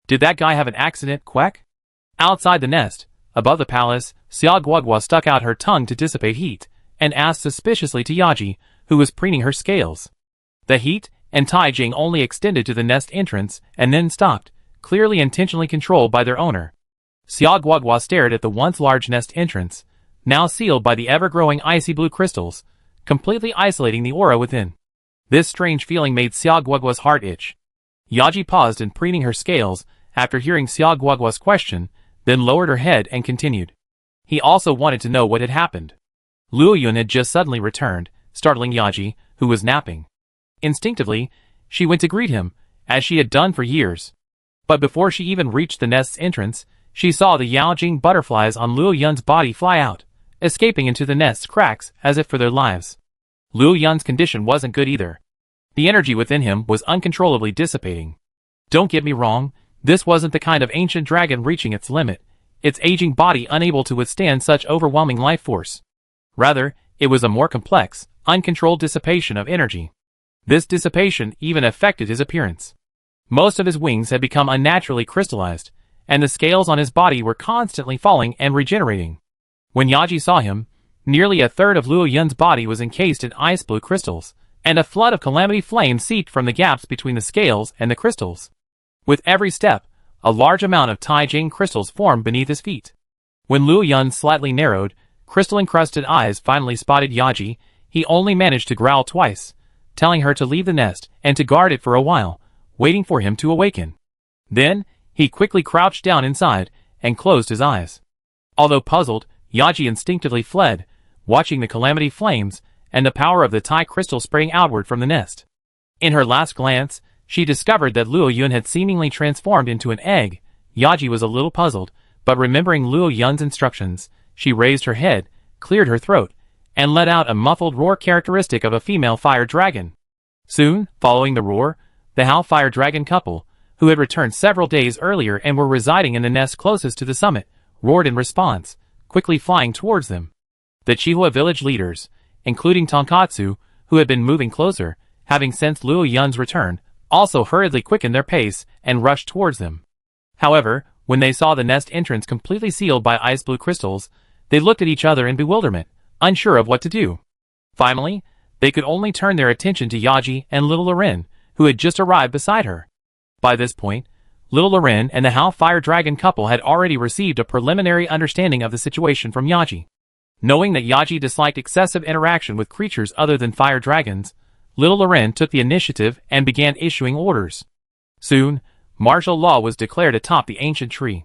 Did that guy have an accident? Quack! Outside the nest, above the palace, Xiao Guogua stuck out her tongue to dissipate heat, and asked suspiciously to Yaji, who was preening her scales. The heat and Tai Jing only extended to the nest entrance and then stopped, clearly intentionally controlled by their owner. Xia Guoguo stared at the once large nest entrance, now sealed by the ever-growing icy blue crystals, completely isolating the aura within. This strange feeling made Xia Guoguo's heart itch. Yaji paused in preening her scales after hearing Xia Guoguo's question, then lowered her head and continued. He also wanted to know what had happened. Luo Yun had just suddenly returned, startling Yaji, who was napping. Instinctively, she went to greet him, as she had done for years. But before she even reached the nest's entrance, she saw the Yaojing butterflies on Luo Yun's body fly out, escaping into the nest's cracks as if for their lives. Luo Yun's condition wasn't good either. The energy within him was uncontrollably dissipating. Don't get me wrong, this wasn't the kind of ancient dragon reaching its limit, its aging body unable to withstand such overwhelming life force. Rather, it was a more complex, uncontrolled dissipation of energy. This dissipation even affected his appearance. Most of his wings had become unnaturally crystallized, and the scales on his body were constantly falling and regenerating. When Yaji saw him, nearly a third of Luo Yun's body was encased in ice blue crystals, and a flood of calamity flame seeped from the gaps between the scales and the crystals. With every step, a large amount of Tai Jing crystals formed beneath his feet. When Luo Yun's slightly narrowed, crystal-encrusted eyes finally spotted Yaji, he only managed to growl twice, telling her to leave the nest and to guard it for a while, waiting for him to awaken. Then, he quickly crouched down inside and closed his eyes. Although puzzled, Yaji instinctively fled, watching the calamity flames and the power of the Tai crystal spraying outward from the nest. In her last glance, she discovered that Luo Yun had seemingly transformed into an egg. Yaji was a little puzzled, but remembering Luo Yun's instructions, she raised her head, cleared her throat, and let out a muffled roar characteristic of a female fire dragon. Soon, following the roar, the Hao fire dragon couple, who had returned several days earlier and were residing in the nest closest to the summit, roared in response, quickly flying towards them. The Chihua village leaders, including Tonkatsu, who had been moving closer, having sensed Luo Yun's return, also hurriedly quickened their pace and rushed towards them. However, when they saw the nest entrance completely sealed by ice blue crystals, they looked at each other in bewilderment, unsure of what to do. Finally, they could only turn their attention to Yaji and little Loren, who had just arrived beside her. By this point, little Loren and the Hao fire dragon couple had already received a preliminary understanding of the situation from Yaji. Knowing that Yaji disliked excessive interaction with creatures other than fire dragons, little Loren took the initiative and began issuing orders. Soon, martial law was declared atop the ancient tree.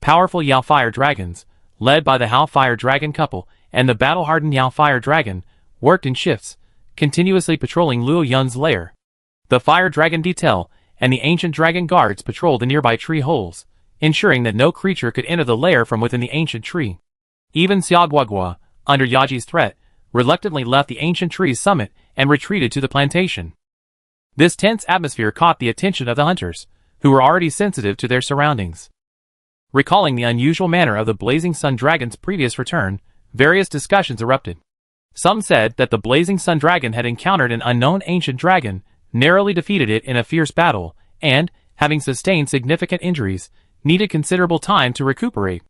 Powerful Yao fire dragons, led by the Hao fire dragon couple and the battle-hardened Yao fire dragon, worked in shifts, continuously patrolling Luo Yun's lair. The fire dragon detail and the ancient dragon guards patrolled the nearby tree holes, ensuring that no creature could enter the lair from within the ancient tree. Even Xia Guoguo, under Yaji's threat, reluctantly left the ancient tree's summit and retreated to the plantation. This tense atmosphere caught the attention of the hunters, who were already sensitive to their surroundings. Recalling the unusual manner of the Blazing Sun Dragon's previous return, various discussions erupted. Some said that the Blazing Sun Dragon had encountered an unknown ancient dragon, narrowly defeated it in a fierce battle, and, having sustained significant injuries, needed considerable time to recuperate.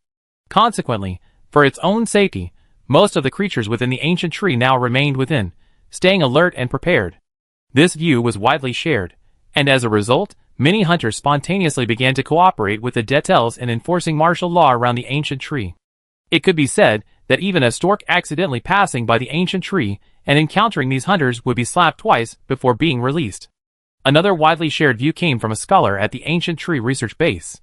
Consequently, for its own safety, most of the creatures within the ancient tree now remained within, staying alert and prepared. This view was widely shared, and as a result, many hunters spontaneously began to cooperate with the Detels in enforcing martial law around the ancient tree. It could be said that even a stork accidentally passing by the ancient tree and encountering these hunters would be slapped twice before being released. Another widely shared view came from a scholar at the ancient tree research base.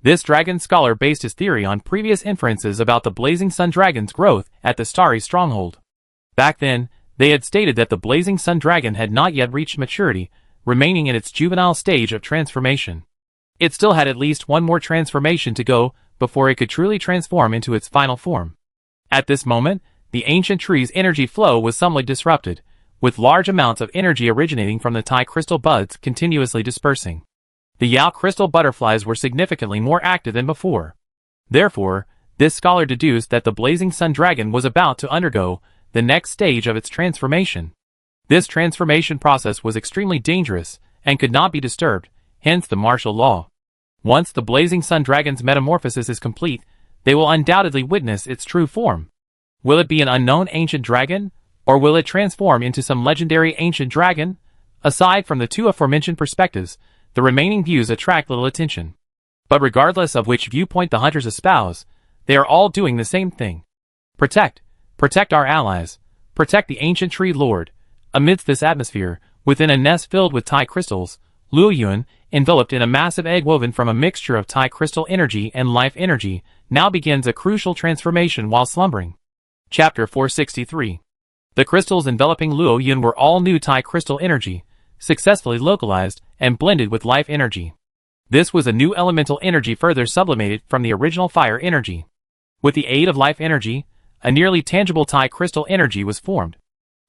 This dragon scholar based his theory on previous inferences about the Blazing Sun Dragon's growth at the Starry Stronghold. Back then, they had stated that the Blazing Sun Dragon had not yet reached maturity, remaining in its juvenile stage of transformation. It still had at least one more transformation to go before it could truly transform into its final form. At this moment, the ancient tree's energy flow was somewhat disrupted, with large amounts of energy originating from the Tai crystal buds continuously dispersing. The Yao crystal butterflies were significantly more active than before. Therefore, this scholar deduced that the Blazing Sun Dragon was about to undergo the next stage of its transformation. This transformation process was extremely dangerous and could not be disturbed, hence the martial law. Once the Blazing Sun Dragon's metamorphosis is complete, they will undoubtedly witness its true form. Will it be an unknown ancient dragon, or will it transform into some legendary ancient dragon? Aside from the two aforementioned perspectives, the remaining views attract little attention. But regardless of which viewpoint the hunters espouse, they are all doing the same thing. Protect our allies, protect the ancient tree lord. Amidst this atmosphere, within a nest filled with Tai crystals, Luo Yuan, enveloped in a massive egg woven from a mixture of Tai crystal energy and life energy, now begins a crucial transformation while slumbering. Chapter 463. The crystals enveloping Luo Yuan were all new Tai crystal energy, successfully localized and blended with life energy. This was a new elemental energy further sublimated from the original fire energy. With the aid of life energy, a nearly tangible Tai crystal energy was formed.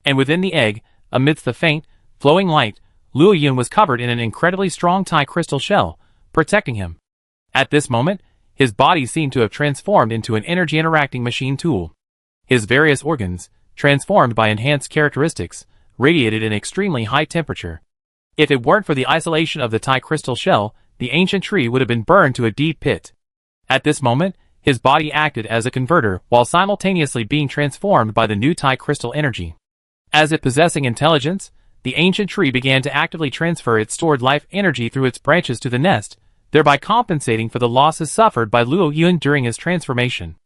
And within the egg, amidst the faint, flowing light, Luo Yuan was covered in an incredibly strong Tai crystal shell, protecting him. At this moment, his body seemed to have transformed into an energy-interacting machine tool. His various organs, transformed by enhanced characteristics, radiated an extremely high temperature. If it weren't for the isolation of the Tai crystal shell, the ancient tree would have been burned to a deep pit. At this moment, his body acted as a converter while simultaneously being transformed by the new Tai crystal energy. As if possessing intelligence, the ancient tree began to actively transfer its stored life energy through its branches to the nest, thereby compensating for the losses suffered by Luo Yuan during his transformation.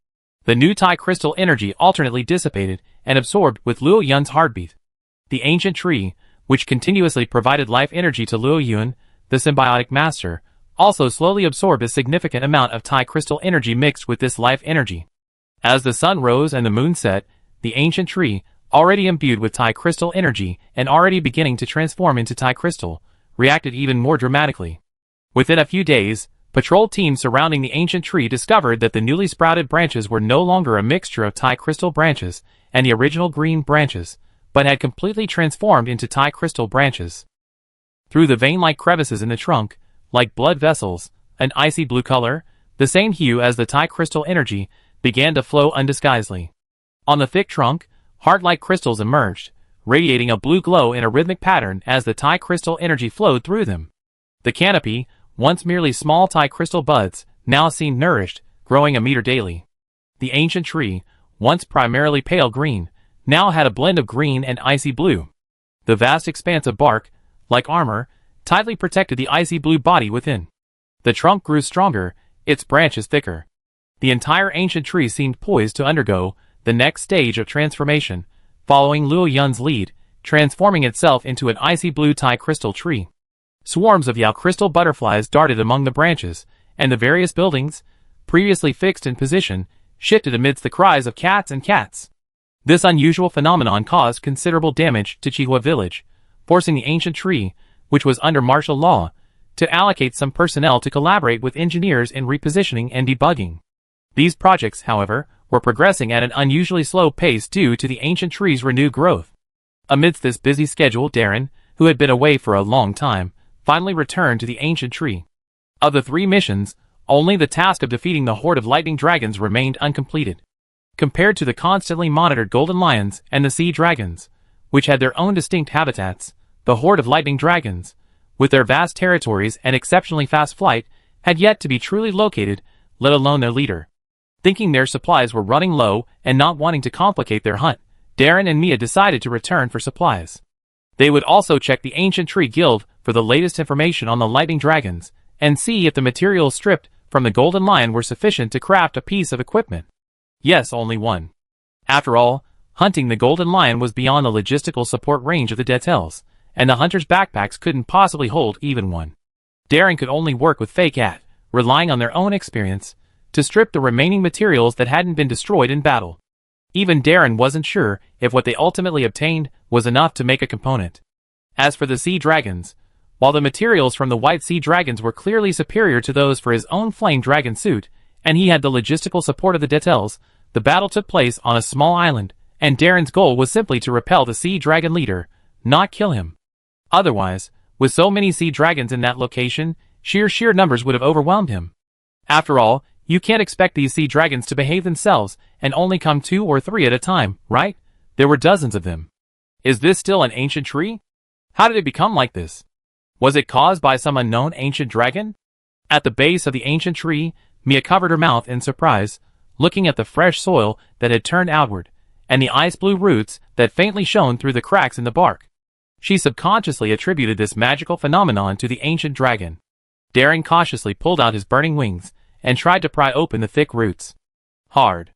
The new Tai crystal energy alternately dissipated and absorbed with Luo Yuan's heartbeat. The ancient tree, which continuously provided life energy to Luo Yuan, the symbiotic master, also slowly absorbed a significant amount of Tai crystal energy mixed with this life energy. As the sun rose and the moon set, the ancient tree, already imbued with Tai crystal energy and already beginning to transform into Tai crystal, reacted even more dramatically. Within a few days, patrol teams surrounding the ancient tree discovered that the newly sprouted branches were no longer a mixture of Tai crystal branches and the original green branches, but had completely transformed into Tai crystal branches. Through the vein-like crevices in the trunk, like blood vessels, an icy blue color, the same hue as the Tai crystal energy, began to flow undisguisedly. On the thick trunk, heart-like crystals emerged, radiating a blue glow in a rhythmic pattern as the Tai crystal energy flowed through them. The canopy, once merely small Tai crystal buds, now seemed nourished, growing a meter daily. The ancient tree, once primarily pale green, now had a blend of green and icy blue. The vast expanse of bark, like armor, tightly protected the icy blue body within. The trunk grew stronger, its branches thicker. The entire ancient tree seemed poised to undergo the next stage of transformation, following Luo Yuan's lead, transforming itself into an icy blue Tai crystal tree. Swarms of Yao crystal butterflies darted among the branches, and the various buildings, previously fixed in position, shifted amidst the cries of cats and cats. This unusual phenomenon caused considerable damage to Chihua village, forcing the ancient tree, which was under martial law, to allocate some personnel to collaborate with engineers in repositioning and debugging. These projects, however, were progressing at an unusually slow pace due to the ancient tree's renewed growth. Amidst this busy schedule, Darren, who had been away for a long time, finally returned to the ancient tree. Of the 3 missions, only the task of defeating the horde of lightning dragons remained uncompleted. Compared to the constantly monitored golden lions and the sea dragons, which had their own distinct habitats, the horde of lightning dragons, with their vast territories and exceptionally fast flight, had yet to be truly located, let alone their leader. Thinking their supplies were running low and not wanting to complicate their hunt, Darren and Mia decided to return for supplies. They would also check the Ancient Tree Guild for the latest information on the lightning dragons, and see if the materials stripped from the golden lion were sufficient to craft a piece of equipment. Yes, only one. After all, hunting the golden lion was beyond the logistical support range of the Rathalos, and the hunters' backpacks couldn't possibly hold even one. Darren could only work with Fake At, relying on their own experience, to strip the remaining materials that hadn't been destroyed in battle. Even Darren wasn't sure if what they ultimately obtained was enough to make a component. As for the sea dragons, while the materials from the white sea dragons were clearly superior to those for his own flame dragon suit, and he had the logistical support of the Rathalos, the battle took place on a small island, and Darren's goal was simply to repel the sea dragon leader, not kill him. Otherwise, with so many sea dragons in that location, sheer numbers would have overwhelmed him. After all, you can't expect these sea dragons to behave themselves and only come 2 or 3 at a time, right? There were dozens of them. Is this still an ancient tree? How did it become like this? Was it caused by some unknown ancient dragon? At the base of the ancient tree, Mia covered her mouth in surprise, looking at the fresh soil that had turned outward, and the ice-blue roots that faintly shone through the cracks in the bark. She subconsciously attributed this magical phenomenon to the ancient dragon. Darren cautiously pulled out his burning wings and tried to pry open the thick roots. Hard.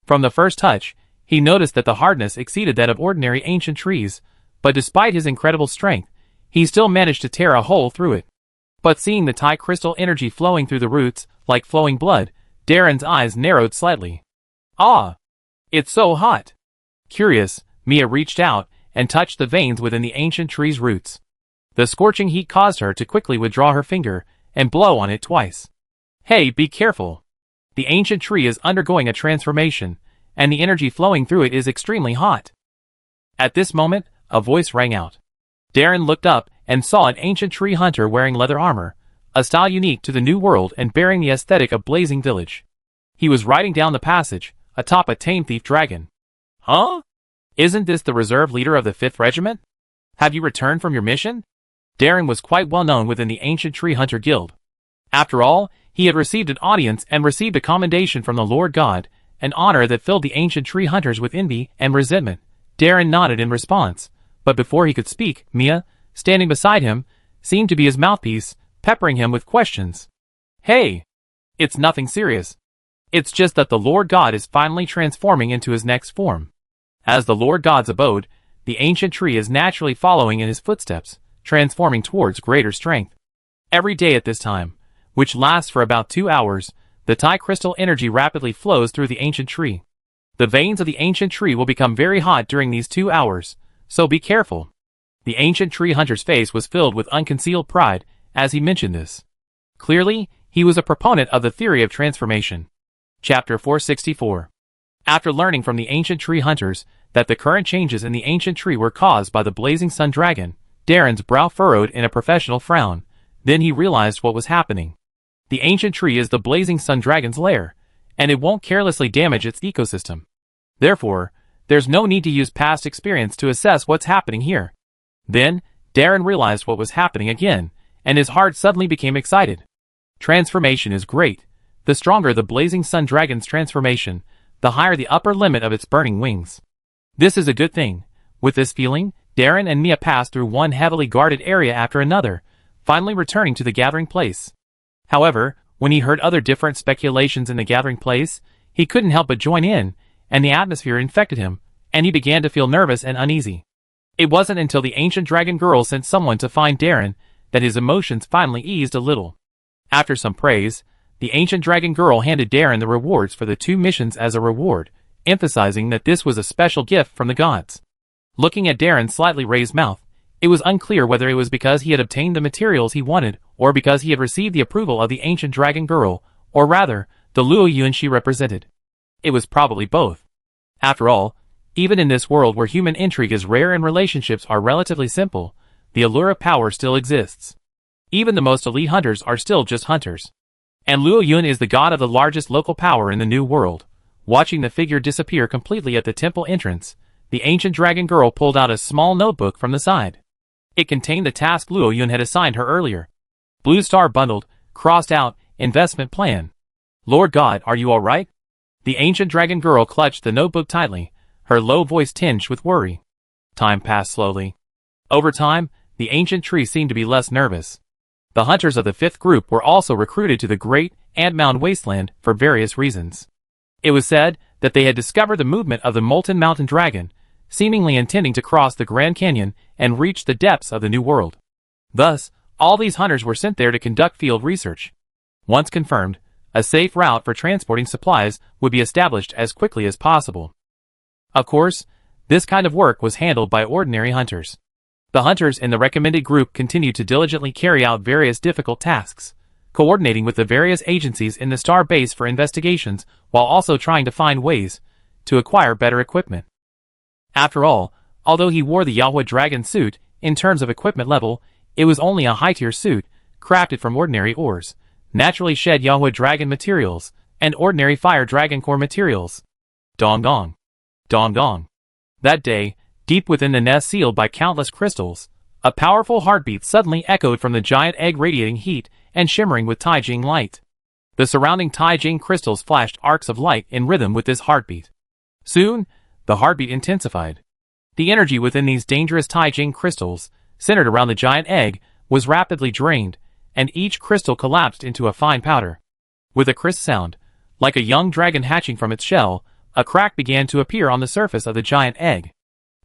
From the first touch, he noticed that the hardness exceeded that of ordinary ancient trees, but despite his incredible strength, he still managed to tear a hole through it. But seeing the Thai crystal energy flowing through the roots, like flowing blood, Darren's eyes narrowed slightly. Ah! It's so hot! Curious, Mia reached out and touched the veins within the ancient tree's roots. The scorching heat caused her to quickly withdraw her finger and blow on it twice. Hey, be careful! The ancient tree is undergoing a transformation, and the energy flowing through it is extremely hot. At this moment, a voice rang out. Darren looked up and saw an ancient tree hunter wearing leather armor, a style unique to the New World and bearing the aesthetic of Blazing Village. He was riding down the passage, atop a tame thief dragon. Huh? Isn't this the reserve leader of the 5th Regiment? Have you returned from your mission? Darren was quite well known within the ancient tree hunter guild. After all, he had received an audience and received a commendation from the Lord God, an honor that filled the ancient tree hunters with envy and resentment. Darren nodded in response, but before he could speak, Mia, standing beside him, seemed to be his mouthpiece, peppering him with questions. Hey! It's nothing serious. It's just that the Lord God is finally transforming into his next form. As the Lord God's abode, the ancient tree is naturally following in his footsteps, transforming towards greater strength. Every day at this time, which lasts for about 2 hours, the Thai crystal energy rapidly flows through the ancient tree. The veins of the ancient tree will become very hot during these 2 hours, so be careful. The ancient tree hunter's face was filled with unconcealed pride as he mentioned this. Clearly, he was a proponent of the theory of transformation. Chapter 464. After learning from the ancient tree hunters that the current changes in the ancient tree were caused by the blazing sun dragon, Darren's brow furrowed in a professional frown. Then he realized what was happening. The ancient tree is the blazing sun dragon's lair, and it won't carelessly damage its ecosystem. Therefore, there's no need to use past experience to assess what's happening here. Then, Darren realized what was happening again, and his heart suddenly became excited. Transformation is great. The stronger the blazing sun dragon's transformation, the higher the upper limit of its burning wings. This is a good thing. With this feeling, Darren and Mia passed through one heavily guarded area after another, finally returning to the gathering place. However, when he heard other different speculations in the gathering place, he couldn't help but join in, and the atmosphere infected him, and he began to feel nervous and uneasy. It wasn't until the ancient dragon girl sent someone to find Darren that his emotions finally eased a little. After some praise, the ancient dragon girl handed Darren the rewards for the 2 missions as a reward, emphasizing that this was a special gift from the gods. Looking at Darren's slightly raised mouth, it was unclear whether it was because he had obtained the materials he wanted, or because he had received the approval of the ancient dragon girl, or rather, the Luo Yun she represented. It was probably both. After all, even in this world where human intrigue is rare and relationships are relatively simple, the allure of power still exists. Even the most elite hunters are still just hunters. And Luo Yun is the god of the largest local power in the New World. Watching the figure disappear completely at the temple entrance, the ancient dragon girl pulled out a small notebook from the side. It contained the task Luo Yun had assigned her earlier. Blue star bundled, crossed out, investment plan. Lord God, are you alright? The ancient dragon girl clutched the notebook tightly, her low voice tinged with worry. Time passed slowly. Over time, the ancient tree seemed to be less nervous. The hunters of the 5th group were also recruited to the Great Ant-Mound Wasteland for various reasons. It was said that they had discovered the movement of the Molten Mountain Dragon, seemingly intending to cross the Grand Canyon and reach the depths of the New World. Thus, all these hunters were sent there to conduct field research. Once confirmed, a safe route for transporting supplies would be established as quickly as possible. Of course, this kind of work was handled by ordinary hunters. The hunters in the recommended group continued to diligently carry out various difficult tasks, coordinating with the various agencies in the star base for investigations while also trying to find ways to acquire better equipment. After all, although he wore the Yahweh Dragon suit, in terms of equipment level, it was only a high-tier suit, crafted from ordinary ores, naturally shed Yahweh Dragon materials, and ordinary Fire Dragon core materials. Dong dong. Dong dong. That day, deep within the nest sealed by countless crystals, a powerful heartbeat suddenly echoed from the giant egg radiating heat and shimmering with Taijing light. The surrounding Taijing crystals flashed arcs of light in rhythm with this heartbeat. Soon, the heartbeat intensified. The energy within these dangerous Taijing crystals, centered around the giant egg, was rapidly drained, and each crystal collapsed into a fine powder. With a crisp sound, like a young dragon hatching from its shell, a crack began to appear on the surface of the giant egg.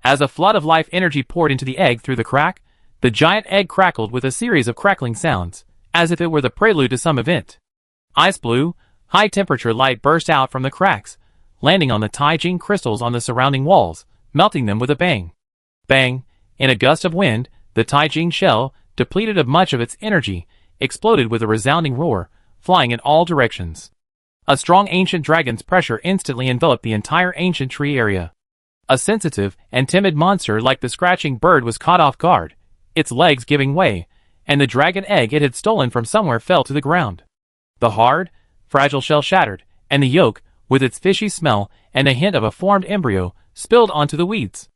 As a flood of life energy poured into the egg through the crack, the giant egg crackled with a series of crackling sounds, as if it were the prelude to some event. Ice blue, high-temperature light burst out from the cracks, landing on the Taijing crystals on the surrounding walls, melting them with a bang. Bang! In a gust of wind, the Taijing shell, depleted of much of its energy, exploded with a resounding roar, flying in all directions. A strong ancient dragon's pressure instantly enveloped the entire ancient tree area. A sensitive and timid monster like the scratching bird was caught off guard, its legs giving way, and the dragon egg it had stolen from somewhere fell to the ground. The hard, fragile shell shattered, and the yolk, with its fishy smell and a hint of a formed embryo, spilled onto the weeds.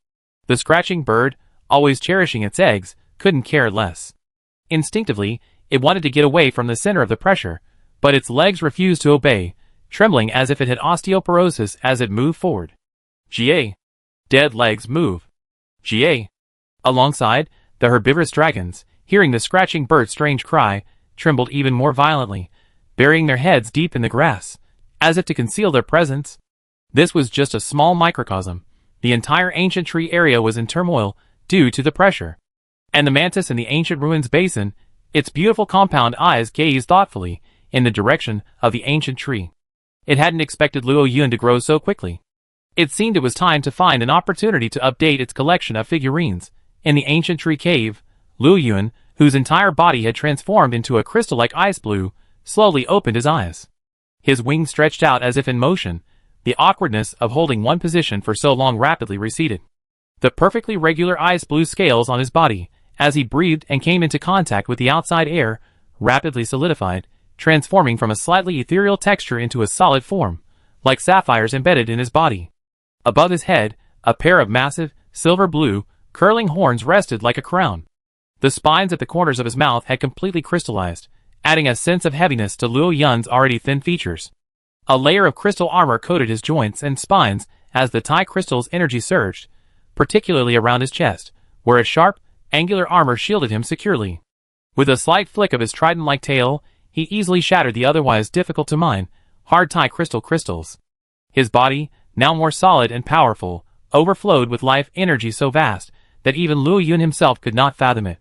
The scratching bird, always cherishing its eggs, couldn't care less. Instinctively, it wanted to get away from the center of the pressure, but its legs refused to obey, trembling as if it had osteoporosis as it moved forward. Ga! Dead legs move. Ga! Alongside, the herbivorous dragons, hearing the scratching bird's strange cry, trembled even more violently, burying their heads deep in the grass, as if to conceal their presence. This was just a small microcosm. The entire ancient tree area was in turmoil due to the pressure. And the mantis in the ancient ruins basin, its beautiful compound eyes gazed thoughtfully in the direction of the ancient tree. It hadn't expected Luo Yun to grow so quickly. It seemed it was time to find an opportunity to update its collection of figurines. In the ancient tree cave, Luo Yun, whose entire body had transformed into a crystal-like ice blue, slowly opened his eyes. His wings stretched out as if in motion. The awkwardness of holding one position for so long rapidly receded. The perfectly regular ice blue scales on his body, as he breathed and came into contact with the outside air, rapidly solidified, transforming from a slightly ethereal texture into a solid form, like sapphires embedded in his body. Above his head, a pair of massive, silver-blue, curling horns rested like a crown. The spines at the corners of his mouth had completely crystallized, adding a sense of heaviness to Luo Yun's already thin features. A layer of crystal armor coated his joints and spines as the Tai crystal's energy surged, particularly around his chest, where a sharp, angular armor shielded him securely. With a slight flick of his trident-like tail, he easily shattered the otherwise difficult-to-mine, hard Tai crystals. His body, now more solid and powerful, overflowed with life energy so vast that even Luo Yun himself could not fathom it.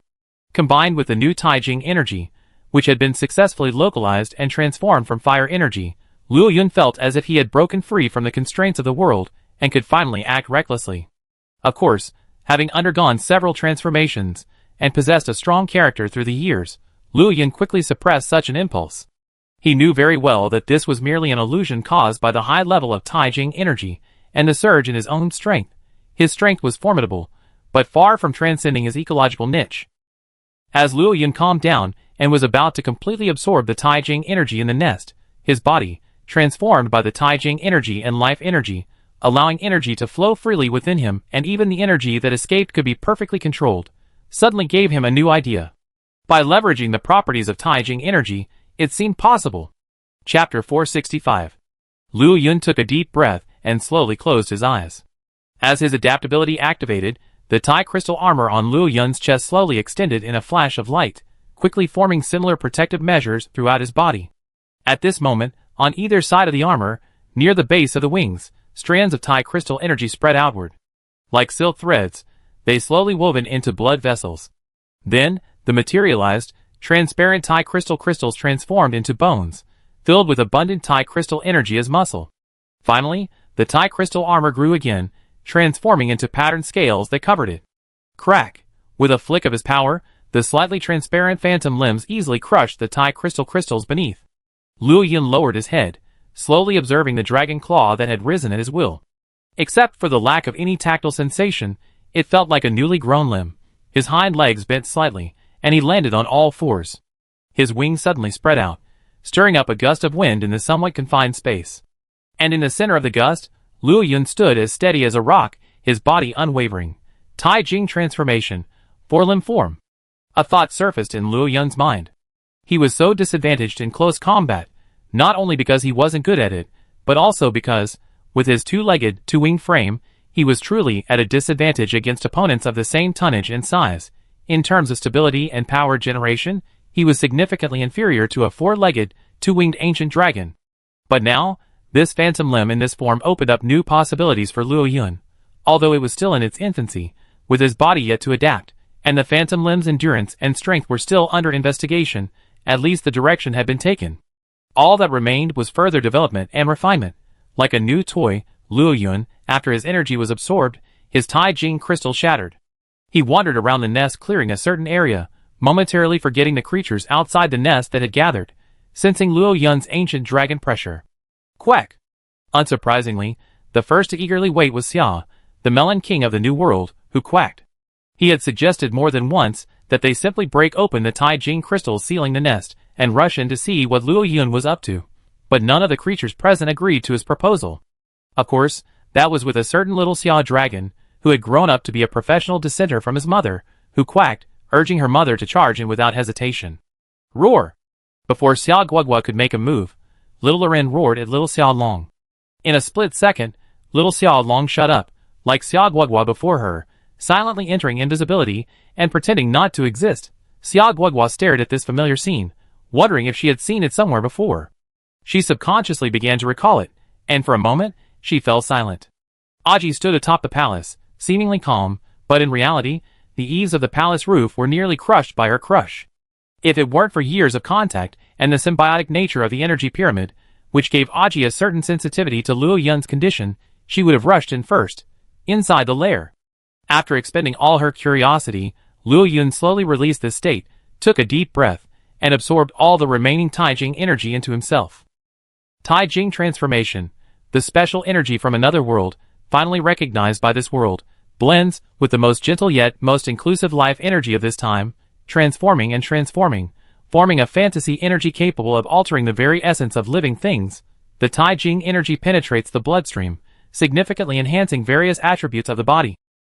Combined with the new Taijing energy, which had been successfully localized and transformed from fire energy, Luo Yun felt as if he had broken free from the constraints of the world and could finally act recklessly. Of course, having undergone several transformations and possessed a strong character through the years, Luo Yun quickly suppressed such an impulse. He knew very well that this was merely an illusion caused by the high level of Taijing energy and the surge in his own strength. His strength was formidable, but far from transcending his ecological niche. As Luo Yun calmed down and was about to completely absorb the Taijing energy in the nest, his body, transformed by the Taijing energy and life energy, allowing energy to flow freely within him and even the energy that escaped could be perfectly controlled, suddenly gave him a new idea. By leveraging the properties of Taijing energy, it seemed possible. Chapter 465. Luo Yun took a deep breath and slowly closed his eyes. As his adaptability activated, the Tai crystal armor on Luo Yun's chest slowly extended in a flash of light, quickly forming similar protective measures throughout his body. At this moment, on either side of the armor, near the base of the wings, strands of Tai crystal energy spread outward. Like silk threads, they slowly woven into blood vessels. Then, the materialized, transparent Tai crystals transformed into bones, filled with abundant Tai crystal energy as muscle. Finally, the Tai crystal armor grew again, transforming into patterned scales that covered it. Crack! With a flick of his power, the slightly transparent phantom limbs easily crushed the Tai crystals beneath. Luo Yun lowered his head, slowly observing the dragon claw that had risen at his will. Except for the lack of any tactile sensation, it felt like a newly grown limb. His hind legs bent slightly, and he landed on all fours. His wings suddenly spread out, stirring up a gust of wind in the somewhat confined space. And in the center of the gust, Luo Yun stood as steady as a rock, his body unwavering. Taijing transformation, four-limb form. A thought surfaced in Luo Yun's mind. He was so disadvantaged in close combat, not only because he wasn't good at it, but also because, with his two-legged, two-winged frame, he was truly at a disadvantage against opponents of the same tonnage and size. In terms of stability and power generation, he was significantly inferior to a four-legged, two-winged ancient dragon. But now, this phantom limb in this form opened up new possibilities for Luo Yun. Although it was still in its infancy, with his body yet to adapt, and the phantom limb's endurance and strength were still under investigation, at least the direction had been taken. All that remained was further development and refinement. Like a new toy, Luo Yun, after his energy was absorbed, his Tai Jing crystal shattered. He wandered around the nest clearing a certain area, momentarily forgetting the creatures outside the nest that had gathered, sensing Luo Yun's ancient dragon pressure. Quack! Unsurprisingly, the first to eagerly wait was Xia, the melon king of the New World, who quacked. He had suggested more than once that they simply break open the Tai Jing crystals sealing the nest and rush in to see what Luo Yun was up to, but none of the creatures present agreed to his proposal. Of course, that was with a certain little Xia dragon, who had grown up to be a professional dissenter from his mother, who quacked, urging her mother to charge in without hesitation. Roar! Before Xia Guogua could make a move, little Loren roared at little Xia Long. In a split second, little Xia Long shut up, like Xia Guogua before her, silently entering invisibility and pretending not to exist. Xia Guogua stared at this familiar scene, wondering if she had seen it somewhere before. She subconsciously began to recall it, and for a moment, she fell silent. Aji stood atop the palace, seemingly calm, but in reality, the eaves of the palace roof were nearly crushed by her crush. If it weren't for years of contact and the symbiotic nature of the energy pyramid, which gave Aji a certain sensitivity to Luo Yun's condition, she would have rushed in first, inside the lair. After expending all her curiosity, Luo Yun slowly released this state, took a deep breath, and absorbed all the remaining Tai Jing energy into himself. Tai Jing transformation, the special energy from another world, finally recognized by this world, blends with the most gentle yet most inclusive life energy of this time, transforming and transforming, forming a fantasy energy capable of altering the very essence of living things. The Tai Jing energy penetrates the bloodstream, significantly enhancing various attributes of the body,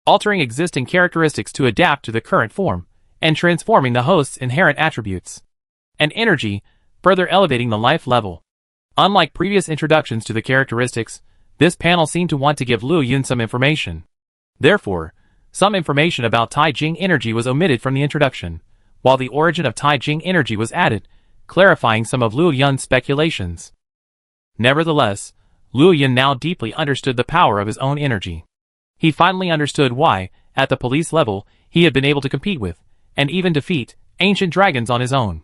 altering existing characteristics to adapt to the current form, and transforming the host's inherent attributes and energy, further elevating the life level. Unlike previous introductions to the characteristics, this panel seemed to want to give Luo Yun some information. Therefore, some information about Tai Jing energy was omitted from the introduction, while the origin of Tai Jing energy was added, clarifying some of Luo Yun's speculations. Nevertheless, Luo Yun now deeply understood the power of his own energy. He finally understood why, at the police level, he had been able to compete with, and even defeat, ancient dragons on his own.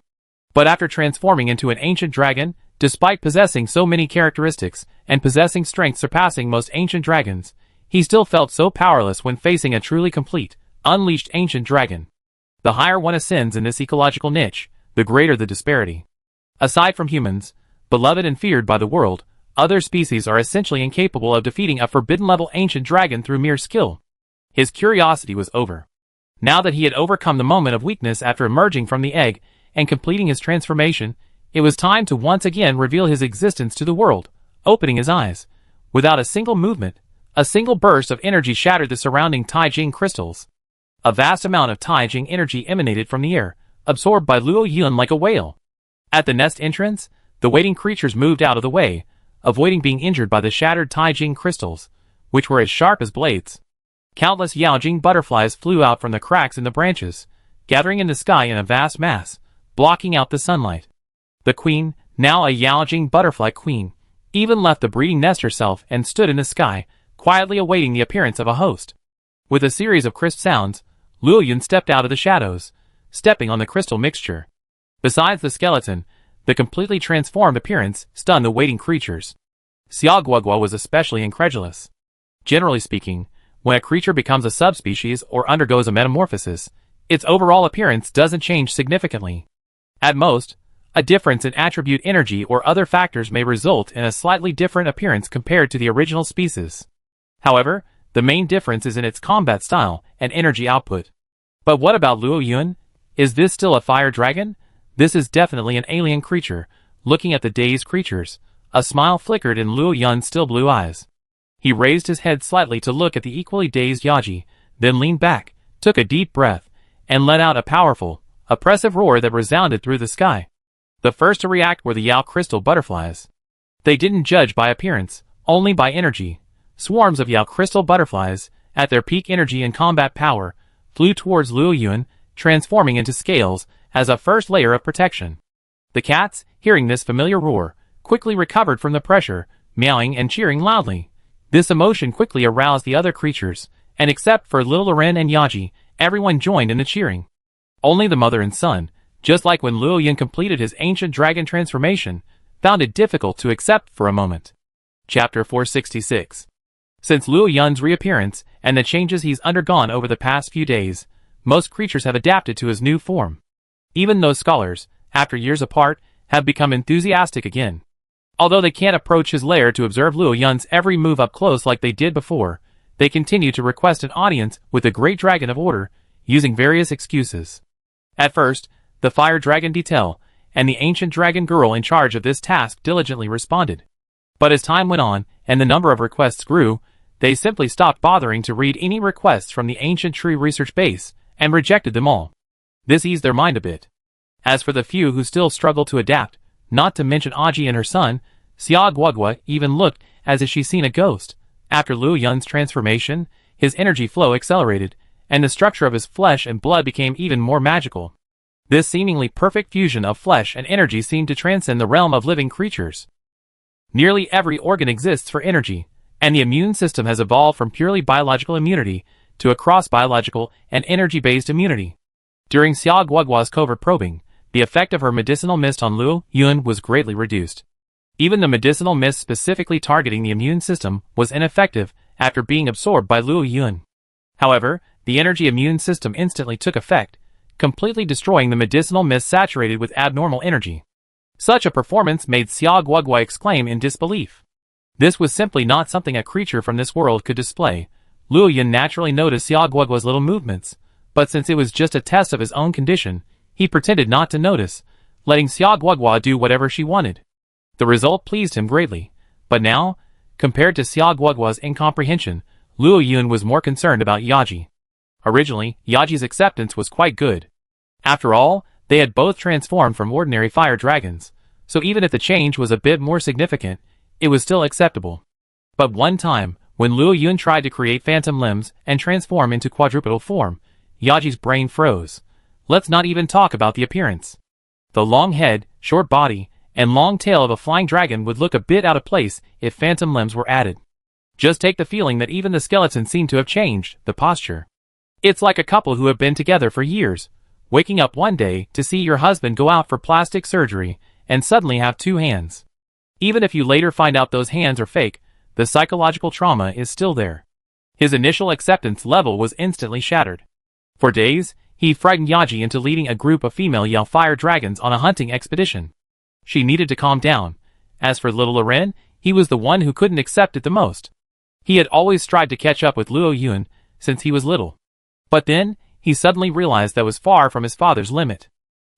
But after transforming into an ancient dragon, despite possessing so many characteristics, and possessing strength surpassing most ancient dragons, he still felt so powerless when facing a truly complete, unleashed ancient dragon. The higher one ascends in this ecological niche, the greater the disparity. Aside from humans, beloved and feared by the world, other species are essentially incapable of defeating a forbidden-level ancient dragon through mere skill. His curiosity was over. Now that he had overcome the moment of weakness after emerging from the egg and completing his transformation, it was time to once again reveal his existence to the world. Opening his eyes, without a single movement, a single burst of energy shattered the surrounding Tai Jing crystals. A vast amount of Tai Jing energy emanated from the air, absorbed by Luo Yun like a whale. At the nest entrance, the waiting creatures moved out of the way, avoiding being injured by the shattered Tai Jing crystals, which were as sharp as blades. Countless Yao Jing butterflies flew out from the cracks in the branches, gathering in the sky in a vast mass, blocking out the sunlight. The queen, now a Yao Jing butterfly queen, even left the breeding nest herself and stood in the sky, quietly awaiting the appearance of a host. With a series of crisp sounds, Luo Yun stepped out of the shadows, stepping on the crystal mixture. Besides the skeleton, the completely transformed appearance stunned the waiting creatures. Xia Guogua was especially incredulous. Generally speaking, when a creature becomes a subspecies or undergoes a metamorphosis, its overall appearance doesn't change significantly. At most, a difference in attribute energy or other factors may result in a slightly different appearance compared to the original species. However, the main difference is in its combat style and energy output. But what about Luo Yun? Is this still a fire dragon? This is definitely an alien creature. Looking at the dazed creatures, a smile flickered in Luo Yun's still blue eyes. He raised his head slightly to look at the equally dazed Yaji, then leaned back, took a deep breath, and let out a powerful, oppressive roar that resounded through the sky. The first to react were the Yao crystal butterflies. They didn't judge by appearance, only by energy. swarms of Yao crystal butterflies, at their peak energy and combat power, flew towards Luo Yun, transforming into scales as a first layer of protection. The cats, hearing this familiar roar, quickly recovered from the pressure, meowing and cheering loudly. This emotion quickly aroused the other creatures, and except for little Loren and Yaji, everyone joined in the cheering. Only the mother and son, just like when Luo Yun completed his ancient dragon transformation, found it difficult to accept for a moment. Chapter 466. Since Luo Yun's reappearance and the changes he's undergone over the past few days, most creatures have adapted to his new form. Even those scholars, after years apart, have become enthusiastic again. Although they can't approach his lair to observe Luo Yun's every move up close like they did before, they continue to request an audience with the Great Dragon of Order, using various excuses. At first, the Fire Dragon detail and the ancient dragon girl in charge of this task diligently responded. But as time went on and the number of requests grew, they simply stopped bothering to read any requests from the ancient tree research base and rejected them all. This eased their mind a bit. As for the few who still struggle to adapt, not to mention Aji and her son, Xia Guogua even looked as if she'd seen a ghost. After Luo Yun's transformation, his energy flow accelerated, and the structure of his flesh and blood became even more magical. This seemingly perfect fusion of flesh and energy seemed to transcend the realm of living creatures. Nearly every organ exists for energy, and the immune system has evolved from purely biological immunity to a cross-biological and energy-based immunity. During Xia Guogua's covert probing, the effect of her medicinal mist on Luo Yun was greatly reduced. Even the medicinal mist specifically targeting the immune system was ineffective after being absorbed by Luo Yun. However, the energy immune system instantly took effect, completely destroying the medicinal mist saturated with abnormal energy. Such a performance made Xia Guogua exclaim in disbelief. This was simply not something a creature from this world could display. Luo Yun naturally noticed Xia Guogua's little movements, but since it was just a test of his own condition, he pretended not to notice, letting Xia Guogua do whatever she wanted. The result pleased him greatly, but now, compared to Xia Guogua's incomprehension, Luo Yun was more concerned about Yaji. Originally, Yaji's acceptance was quite good. After all, they had both transformed from ordinary fire dragons, so even if the change was a bit more significant, it was still acceptable. But one time, when Luo Yun tried to create phantom limbs and transform into quadrupedal form, Yaji's brain froze. Let's not even talk about the appearance. The long head, short body, and long tail of a flying dragon would look a bit out of place if phantom limbs were added. Just take the feeling that even the skeleton seemed to have changed, the posture. It's like a couple who have been together for years, waking up one day to see your husband go out for plastic surgery and suddenly have two hands. Even if you later find out those hands are fake, the psychological trauma is still there. His initial acceptance level was instantly shattered. For days, he frightened Yaji into leading a group of female Yao fire dragons on a hunting expedition. She needed to calm down. As for little Loren, he was the one who couldn't accept it the most. He had always tried to catch up with Luo Yun since he was little. But then, he suddenly realized that was far from his father's limit.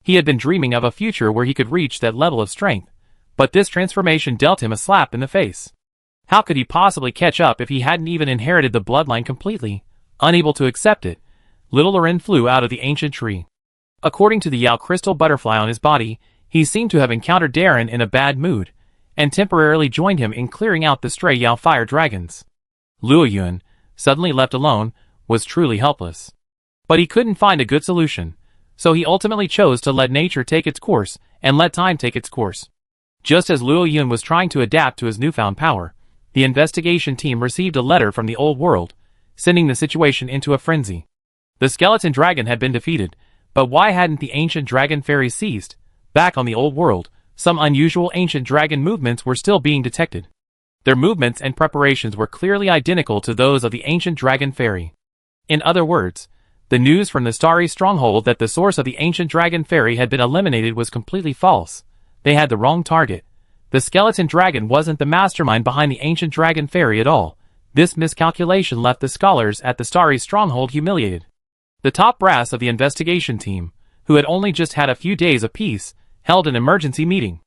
He had been dreaming of a future where he could reach that level of strength, but this transformation dealt him a slap in the face. How could he possibly catch up if he hadn't even inherited the bloodline completely? Unable to accept it, little Loren flew out of the ancient tree. According to the Yao crystal butterfly on his body, he seemed to have encountered Darren in a bad mood, and temporarily joined him in clearing out the stray Yao fire dragons. Luo Yun, suddenly left alone, was truly helpless. But he couldn't find a good solution, so he ultimately chose to let nature take its course and let time take its course. Just as Luo Yun was trying to adapt to his newfound power, the investigation team received a letter from the old world, sending the situation into a frenzy. The skeleton dragon had been defeated, but why hadn't the ancient dragon fairy ceased? Back on the old world, some unusual ancient dragon movements were still being detected. Their movements and preparations were clearly identical to those of the ancient dragon fairy. In other words, the news from the starry stronghold that the source of the ancient dragon fairy had been eliminated was completely false. They had the wrong target. The skeleton dragon wasn't the mastermind behind the ancient dragon fairy at all. This miscalculation left the scholars at the starry stronghold humiliated. The top brass of the investigation team, who had only just had a few days of peace, held an emergency meeting.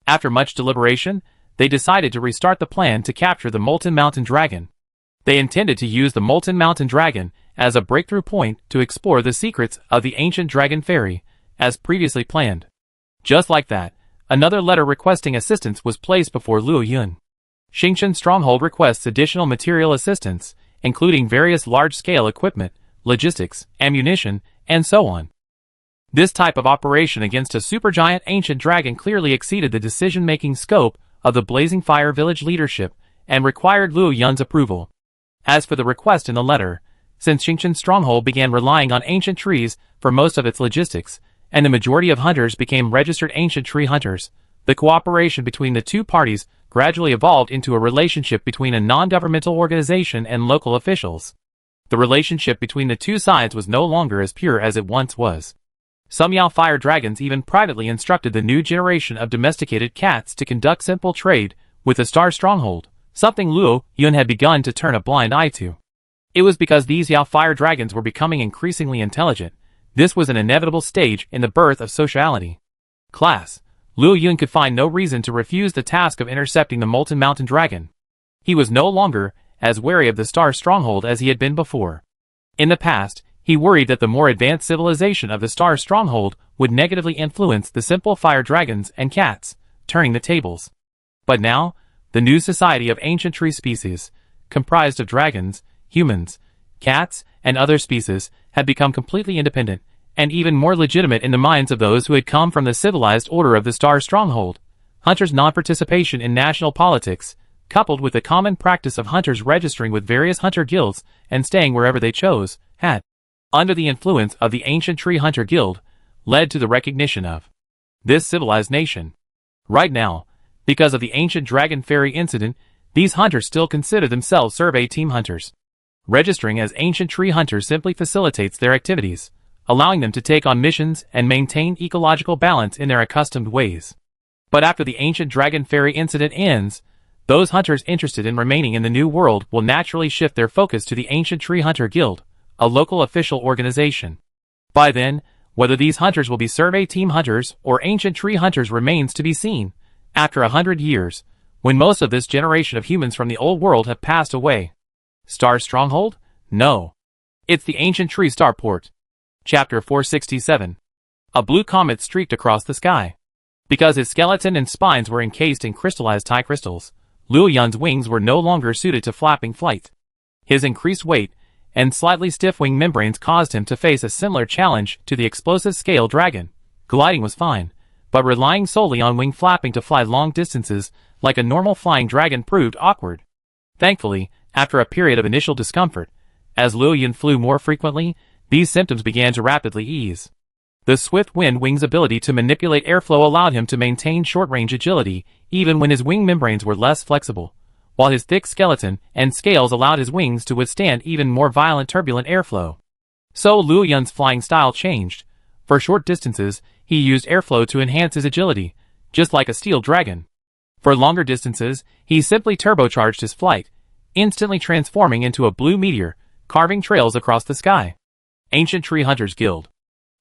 After much deliberation, they decided to restart the plan to capture the Molten Mountain Dragon. They intended to use the Molten Mountain Dragon as a breakthrough point to explore the secrets of the ancient dragon fairy, as previously planned. Just like that, another letter requesting assistance was placed before Luo Yun. Xingqian Stronghold requests additional material assistance, including various large-scale equipment, logistics, ammunition, and so on. This type of operation against a supergiant ancient dragon clearly exceeded the decision-making scope of the Blazing Fire Village leadership and required Luo Yun's approval. As for the request in the letter, since Xingqian Stronghold began relying on ancient trees for most of its logistics, and the majority of hunters became registered ancient tree hunters, the cooperation between the two parties gradually evolved into a relationship between a non-governmental organization and local officials. The relationship between the two sides was no longer as pure as it once was. Some Yao fire dragons even privately instructed the new generation of domesticated cats to conduct simple trade with the Star Stronghold, something Luo Yun had begun to turn a blind eye to. It was because these Yao fire dragons were becoming increasingly intelligent. This was an inevitable stage in the birth of sociality. Class. Luo Yun could find no reason to refuse the task of intercepting the Molten Mountain Dragon. He was no longer as wary of the Star Stronghold as he had been before. In the past, he worried that the more advanced civilization of the Star Stronghold would negatively influence the simple fire dragons and cats, turning the tables. But now, the new society of ancient tree species, comprised of dragons, humans, cats, and other species, had become completely independent, and even more legitimate in the minds of those who had come from the civilized order of the Star Stronghold. Hunters' non-participation in national politics, coupled with the common practice of hunters registering with various hunter guilds and staying wherever they chose, had, under the influence of the ancient tree hunter guild, led to the recognition of this civilized nation. Right now, because of the ancient dragon fairy incident, these hunters still consider themselves survey team hunters. Registering as ancient tree hunters simply facilitates their activities, allowing them to take on missions and maintain ecological balance in their accustomed ways. But after the ancient dragon fairy incident ends, those hunters interested in remaining in the new world will naturally shift their focus to the ancient tree hunter guild, a local official organization. By then, whether these hunters will be survey team hunters or ancient tree hunters remains to be seen. After 100 years, when most of this generation of humans from the old world have passed away. Star Stronghold? No. It's the ancient tree starport. Chapter 467. A blue comet streaked across the sky. Because his skeleton and spines were encased in crystallized tie crystals, Luo Yun's wings were no longer suited to flapping flight. His increased weight and slightly stiff wing membranes caused him to face a similar challenge to the explosive scale dragon. Gliding was fine, but relying solely on wing flapping to fly long distances like a normal flying dragon proved awkward. Thankfully, after a period of initial discomfort, as Luo Yun flew more frequently, these symptoms began to rapidly ease. The swift wind wing's ability to manipulate airflow allowed him to maintain short-range agility, even when his wing membranes were less flexible, while his thick skeleton and scales allowed his wings to withstand even more violent turbulent airflow. So Luo Yun's flying style changed. For short distances, he used airflow to enhance his agility, just like a steel dragon. For longer distances, he simply turbocharged his flight, instantly transforming into a blue meteor, carving trails across the sky. Ancient Tree Hunters Guild.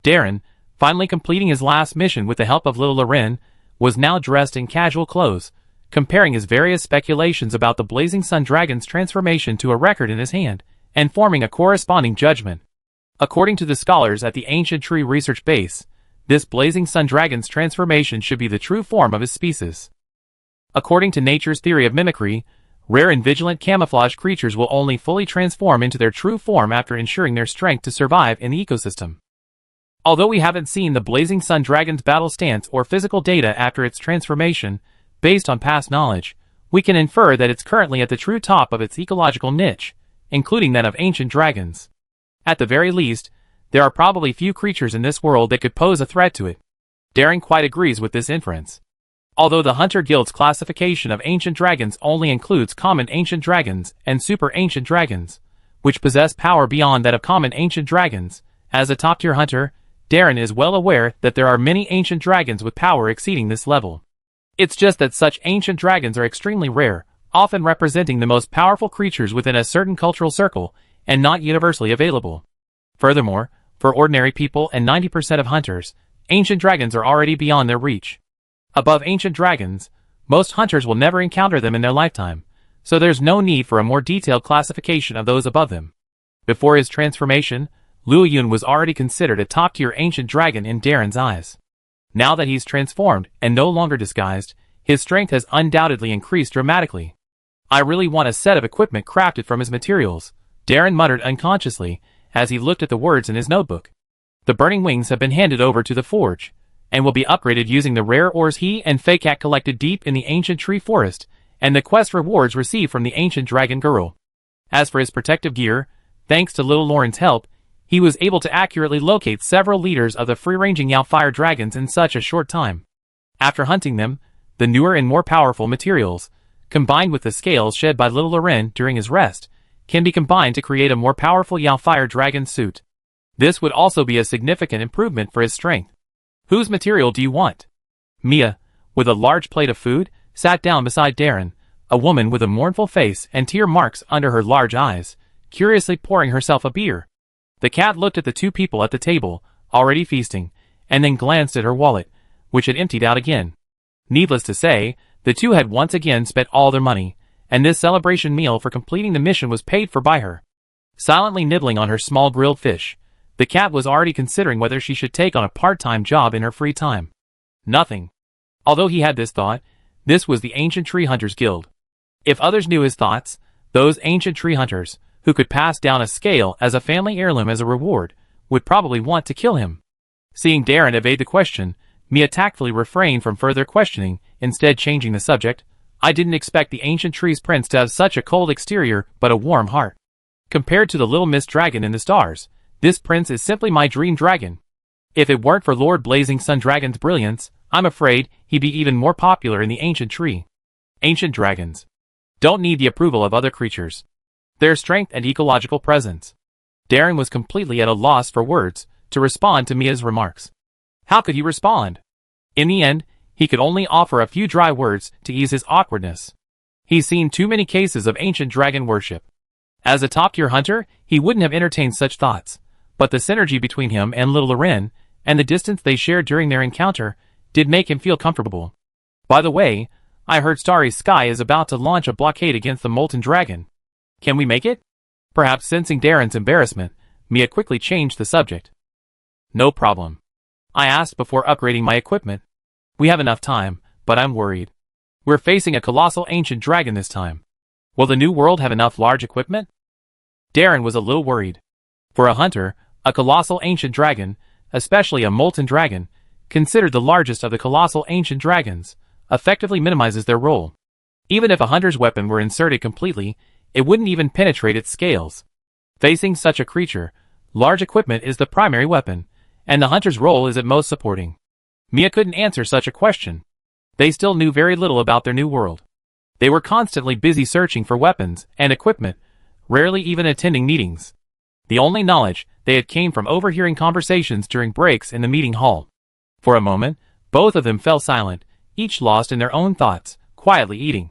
Darren, finally completing his last mission with the help of little Loren, was now dressed in casual clothes, comparing his various speculations about the Blazing Sun Dragon's transformation to a record in his hand, and forming a corresponding judgment. According to the scholars at the Ancient Tree Research Base, this Blazing Sun Dragon's transformation should be the true form of his species. According to nature's theory of mimicry, rare and vigilant camouflage creatures will only fully transform into their true form after ensuring their strength to survive in the ecosystem. Although we haven't seen the Blazing Sun Dragon's battle stance or physical data after its transformation, based on past knowledge, we can infer that it's currently at the true top of its ecological niche, including that of ancient dragons. At the very least, there are probably few creatures in this world that could pose a threat to it. Darren quite agrees with this inference. Although the Hunter Guild's classification of ancient dragons only includes common ancient dragons and super ancient dragons, which possess power beyond that of common ancient dragons, as a top-tier hunter, Darren is well aware that there are many ancient dragons with power exceeding this level. It's just that such ancient dragons are extremely rare, often representing the most powerful creatures within a certain cultural circle, and not universally available. Furthermore, for ordinary people and 90% of hunters, ancient dragons are already beyond their reach. Above ancient dragons, most hunters will never encounter them in their lifetime, so there's no need for a more detailed classification of those above them. Before his transformation, Luo Yun was already considered a top-tier ancient dragon in Darren's eyes. Now that he's transformed and no longer disguised, his strength has undoubtedly increased dramatically. I really want a set of equipment crafted from his materials, Darren muttered unconsciously as he looked at the words in his notebook. The burning wings have been handed over to the forge, and will be upgraded using the rare ores he and Feycat collected deep in the ancient tree forest, and the quest rewards received from the ancient dragon girl. As for his protective gear, thanks to little Lauren's help, he was able to accurately locate several leaders of the free-ranging Yao-fire dragons in such a short time. After hunting them, the newer and more powerful materials, combined with the scales shed by little Lauren during his rest, can be combined to create a more powerful Yao-fire dragon suit. This would also be a significant improvement for his strength. Whose material do you want? Mia, with a large plate of food, sat down beside Darren, a woman with a mournful face and tear marks under her large eyes, curiously pouring herself a beer. The cat looked at the two people at the table, already feasting, and then glanced at her wallet, which had emptied out again. Needless to say, the two had once again spent all their money, and this celebration meal for completing the mission was paid for by her. Silently nibbling on her small grilled fish, the cat was already considering whether she should take on a part-time job in her free time. Nothing. Although he had this thought, this was the Ancient Tree Hunters Guild. If others knew his thoughts, those ancient tree hunters, who could pass down a scale as a family heirloom as a reward, would probably want to kill him. Seeing Darren evade the question, Mia tactfully refrained from further questioning, instead changing the subject. I didn't expect the ancient tree's prince to have such a cold exterior but a warm heart. Compared to the little mist dragon in the stars, this prince is simply my dream dragon. If it weren't for Lord Blazing Sun Dragon's brilliance, I'm afraid he'd be even more popular in the ancient tree. Ancient dragons don't need the approval of other creatures. Their strength and ecological presence. Darren was completely at a loss for words to respond to Mia's remarks. How could he respond? In the end, he could only offer a few dry words to ease his awkwardness. He's seen too many cases of ancient dragon worship. As a top-tier hunter, he wouldn't have entertained such thoughts, but the synergy between him and little Loren, and the distance they shared during their encounter, did make him feel comfortable. By the way, I heard Starry Sky is about to launch a blockade against the Molten Dragon. Can we make it? Perhaps sensing Darren's embarrassment, Mia quickly changed the subject. No problem. I asked before upgrading my equipment. We have enough time, but I'm worried. We're facing a colossal ancient dragon this time. Will the new world have enough large equipment? Darren was a little worried. For a hunter, a colossal ancient dragon, especially a molten dragon, considered the largest of the colossal ancient dragons, effectively minimizes their role. Even if a hunter's weapon were inserted completely, it wouldn't even penetrate its scales. Facing such a creature, large equipment is the primary weapon, and the hunter's role is at most supporting. Mia couldn't answer such a question. They still knew very little about their new world. They were constantly busy searching for weapons and equipment, rarely even attending meetings. The only knowledge they had came from overhearing conversations during breaks in the meeting hall. For a moment, both of them fell silent, each lost in their own thoughts, quietly eating.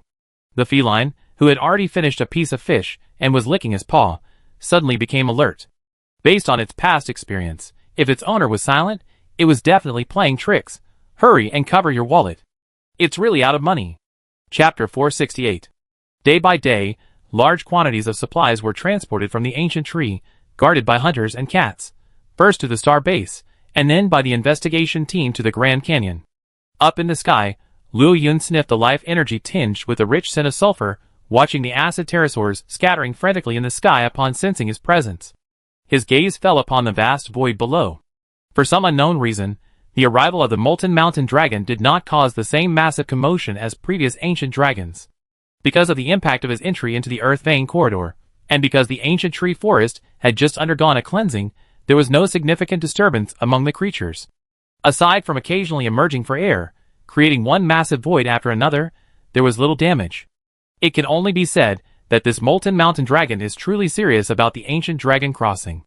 The feline, who had already finished a piece of fish and was licking his paw, suddenly became alert. Based on its past experience, if its owner was silent, it was definitely playing tricks. Hurry and cover your wallet. It's really out of money. Chapter 468. Day by day, large quantities of supplies were transported from the ancient tree, guarded by hunters and cats, first to the star base, and then by the investigation team to the Grand Canyon. Up in the sky, Liu Yun sniffed the life energy tinged with a rich scent of sulfur, watching the acid pterosaurs scattering frantically in the sky upon sensing his presence. His gaze fell upon the vast void below. For some unknown reason, the arrival of the molten mountain dragon did not cause the same massive commotion as previous ancient dragons. Because of the impact of his entry into the earth vein corridor, and because the ancient tree forest had just undergone a cleansing, there was no significant disturbance among the creatures. Aside from occasionally emerging for air, creating one massive void after another, there was little damage. It can only be said that this molten mountain dragon is truly serious about the ancient dragon crossing.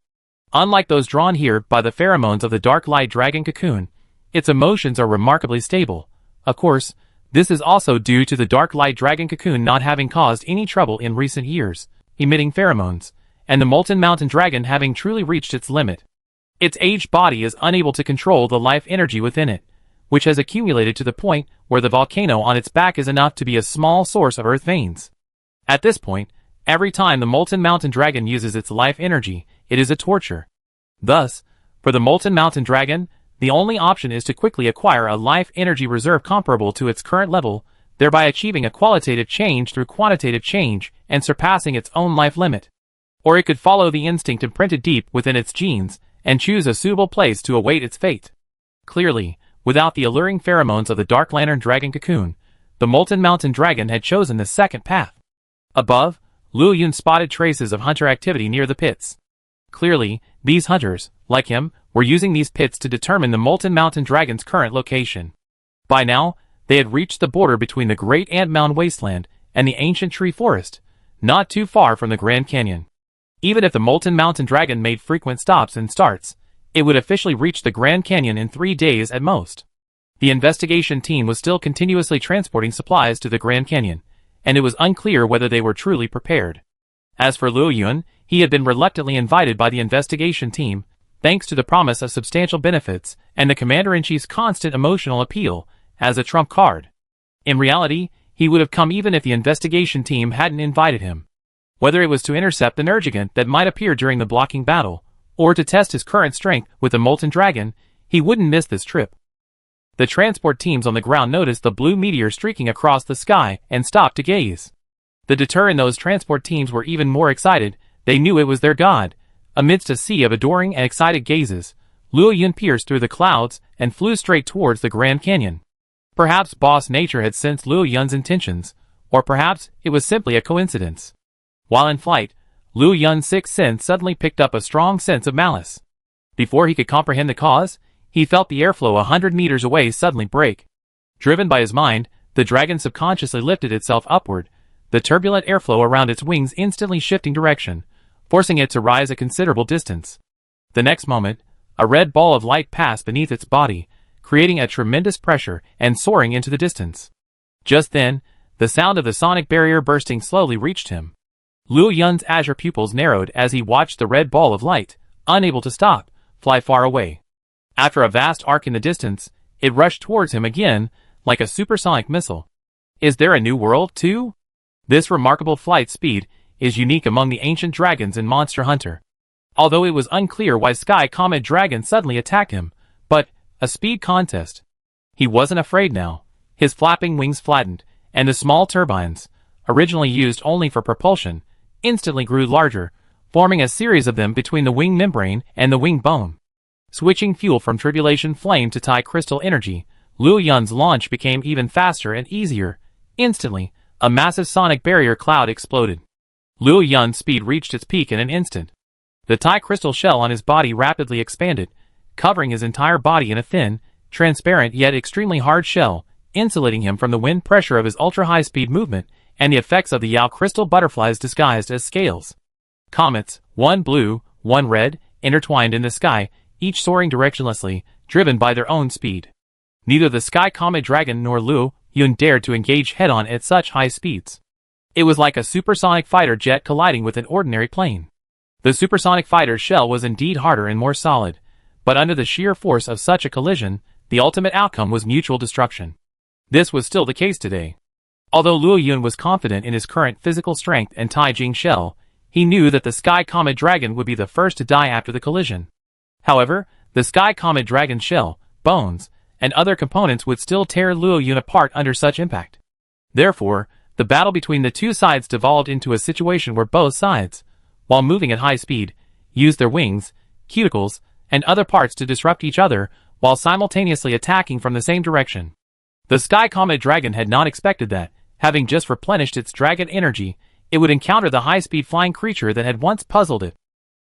Unlike those drawn here by the pheromones of the dark light dragon cocoon, its emotions are remarkably stable. Of course, this is also due to the dark light dragon cocoon not having caused any trouble in recent years, emitting pheromones, and the molten mountain dragon having truly reached its limit. Its aged body is unable to control the life energy within it, which has accumulated to the point where the volcano on its back is enough to be a small source of earth veins. At this point, every time the molten mountain dragon uses its life energy, it is a torture. Thus, for the molten mountain dragon, the only option is to quickly acquire a life energy reserve comparable to its current level, thereby achieving a qualitative change through quantitative change and surpassing its own life limit. Or it could follow the instinct imprinted deep within its genes and choose a suitable place to await its fate. Clearly, without the alluring pheromones of the dark lantern dragon cocoon, the molten mountain dragon had chosen the second path. Above, Luo Yun spotted traces of hunter activity near the pits. Clearly, these hunters, like him, were using these pits to determine the molten mountain dragon's current location. By now, they had reached the border between the Great Ant Mound Wasteland and the ancient tree forest, not too far from the Grand Canyon. Even if the molten mountain dragon made frequent stops and starts, it would officially reach the Grand Canyon in 3 days at most. The investigation team was still continuously transporting supplies to the Grand Canyon, and it was unclear whether they were truly prepared. As for Luo Yun, he had been reluctantly invited by the investigation team, thanks to the promise of substantial benefits and the Commander-in-Chief's constant emotional appeal as a trump card. In reality, he would have come even if the investigation team hadn't invited him. Whether it was to intercept the Nergigant that might appear during the blocking battle, or to test his current strength with the molten dragon, he wouldn't miss this trip. The transport teams on the ground noticed the blue meteor streaking across the sky and stopped to gaze. The deter in those transport teams were even more excited. They knew it was their god. Amidst a sea of adoring and excited gazes, Luo Yun pierced through the clouds and flew straight towards the Grand Canyon. Perhaps Boss Nature had sensed Luo Yun's intentions, or perhaps it was simply a coincidence. While in flight, Luo Yun's sixth sense suddenly picked up a strong sense of malice. Before he could comprehend the cause, he felt the airflow 100 meters away suddenly break. Driven by his mind, the dragon subconsciously lifted itself upward, the turbulent airflow around its wings instantly shifting direction, forcing it to rise a considerable distance. The next moment, a red ball of light passed beneath its body, creating a tremendous pressure and soaring into the distance. Just then, the sound of the sonic barrier bursting slowly reached him. Luo Yun's azure pupils narrowed as he watched the red ball of light, unable to stop, fly far away. After a vast arc in the distance, it rushed towards him again, like a supersonic missile. Is there a new world, too? This remarkable flight speed is unique among the ancient dragons in Monster Hunter. Although it was unclear why Sky Comet Dragon suddenly attacked him, but a speed contest. He wasn't afraid now. His flapping wings flattened, and the small turbines, originally used only for propulsion, instantly grew larger, forming a series of them between the wing membrane and the wing bone. Switching fuel from Tribulation Flame to Tai Crystal Energy, Luo Yun's launch became even faster and easier. Instantly, a massive sonic barrier cloud exploded. Luo Yun's speed reached its peak in an instant. The Tai Crystal shell on his body rapidly expanded, covering his entire body in a thin, transparent yet extremely hard shell, insulating him from the wind pressure of his ultra-high-speed movement and the effects of the Yao crystal butterflies disguised as scales. Comets, one blue, one red, intertwined in the sky, each soaring directionlessly, driven by their own speed. Neither the Sky Comet Dragon nor Luo Yun dared to engage head-on at such high speeds. It was like a supersonic fighter jet colliding with an ordinary plane. The supersonic fighter's shell was indeed harder and more solid, but under the sheer force of such a collision, the ultimate outcome was mutual destruction. This was still the case today. Although Luo Yun was confident in his current physical strength and Tai Jing shell, he knew that the Sky Comet Dragon would be the first to die after the collision. However, the Sky Comet Dragon's shell, bones, and other components would still tear Luo Yun apart under such impact. Therefore, the battle between the two sides devolved into a situation where both sides, while moving at high speed, used their wings, cuticles, and other parts to disrupt each other while simultaneously attacking from the same direction. The Sky Comet Dragon had not expected that, having just replenished its dragon energy, it would encounter the high-speed flying creature that had once puzzled it.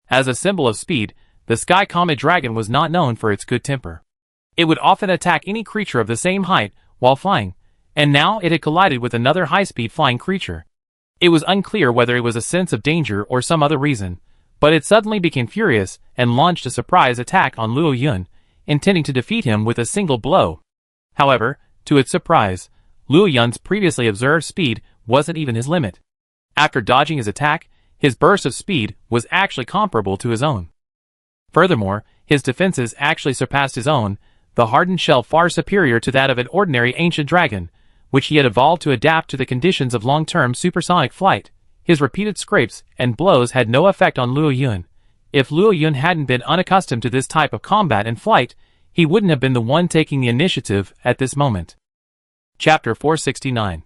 As a symbol of speed, the Sky Comet Dragon was not known for its good temper. It would often attack any creature of the same height while flying, and now it had collided with another high-speed flying creature. It was unclear whether it was a sense of danger or some other reason, but it suddenly became furious and launched a surprise attack on Luo Yun, intending to defeat him with a single blow. However, to its surprise, Luo Yun's previously observed speed wasn't even his limit. After dodging his attack, his burst of speed was actually comparable to his own. Furthermore, his defenses actually surpassed his own, the hardened shell far superior to that of an ordinary ancient dragon, which he had evolved to adapt to the conditions of long-term supersonic flight. His repeated scrapes and blows had no effect on Luo Yun. If Luo Yun hadn't been unaccustomed to this type of combat and flight, he wouldn't have been the one taking the initiative at this moment. Chapter 469.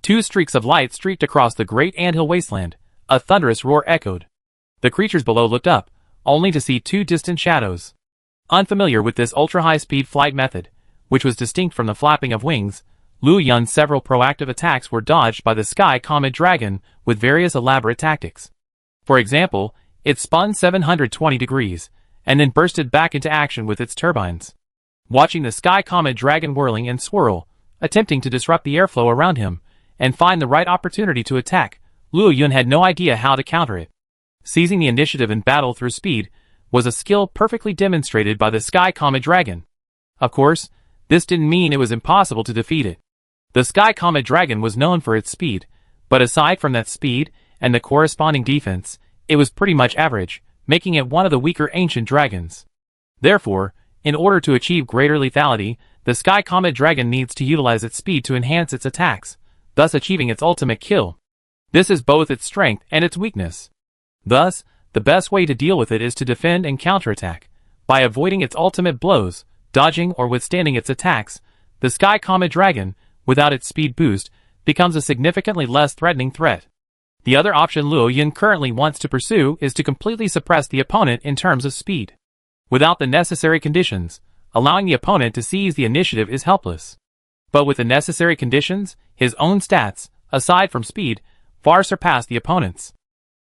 Two streaks of light streaked across the great anthill wasteland. A thunderous roar echoed. The creatures below looked up, only to see two distant shadows. Unfamiliar with this ultra-high-speed flight method, which was distinct from the flapping of wings, Lu Yun's several proactive attacks were dodged by the Sky Comet Dragon with various elaborate tactics. For example, it spun 720 degrees, and then bursted back into action with its turbines. Watching the Sky Comet Dragon whirling and swirl, attempting to disrupt the airflow around him, and find the right opportunity to attack, Lu Yun had no idea how to counter it. Seizing the initiative in battle through speed was a skill perfectly demonstrated by the Sky Comet Dragon. Of course, this didn't mean it was impossible to defeat it. The Sky Comet Dragon was known for its speed, but aside from that speed and the corresponding defense, it was pretty much average, making it one of the weaker ancient dragons. Therefore, in order to achieve greater lethality, the Sky Comet Dragon needs to utilize its speed to enhance its attacks, thus achieving its ultimate kill. This is both its strength and its weakness. Thus, the best way to deal with it is to defend and counterattack. By avoiding its ultimate blows, dodging or withstanding its attacks, the Sky Comet Dragon, without its speed boost, becomes a significantly less threatening threat. The other option Luo Yun currently wants to pursue is to completely suppress the opponent in terms of speed. Without the necessary conditions, allowing the opponent to seize the initiative is helpless. But with the necessary conditions, his own stats, aside from speed, far surpass the opponent's.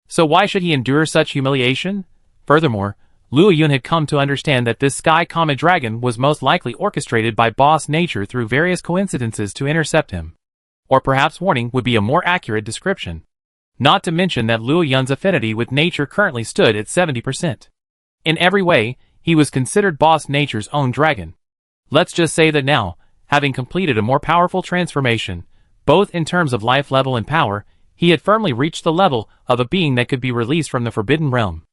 So why should he endure such humiliation? Furthermore, Luo Yun had come to understand that this Sky Comet Dragon was most likely orchestrated by Boss Nature through various coincidences to intercept him. Or perhaps warning would be a more accurate description. Not to mention that Luo Yun's affinity with nature currently stood at 70%. In every way, he was considered Boss Nature's own dragon. Let's just say that now, having completed a more powerful transformation, both in terms of life level and power, he had firmly reached the level of a being that could be released from the Forbidden Realm.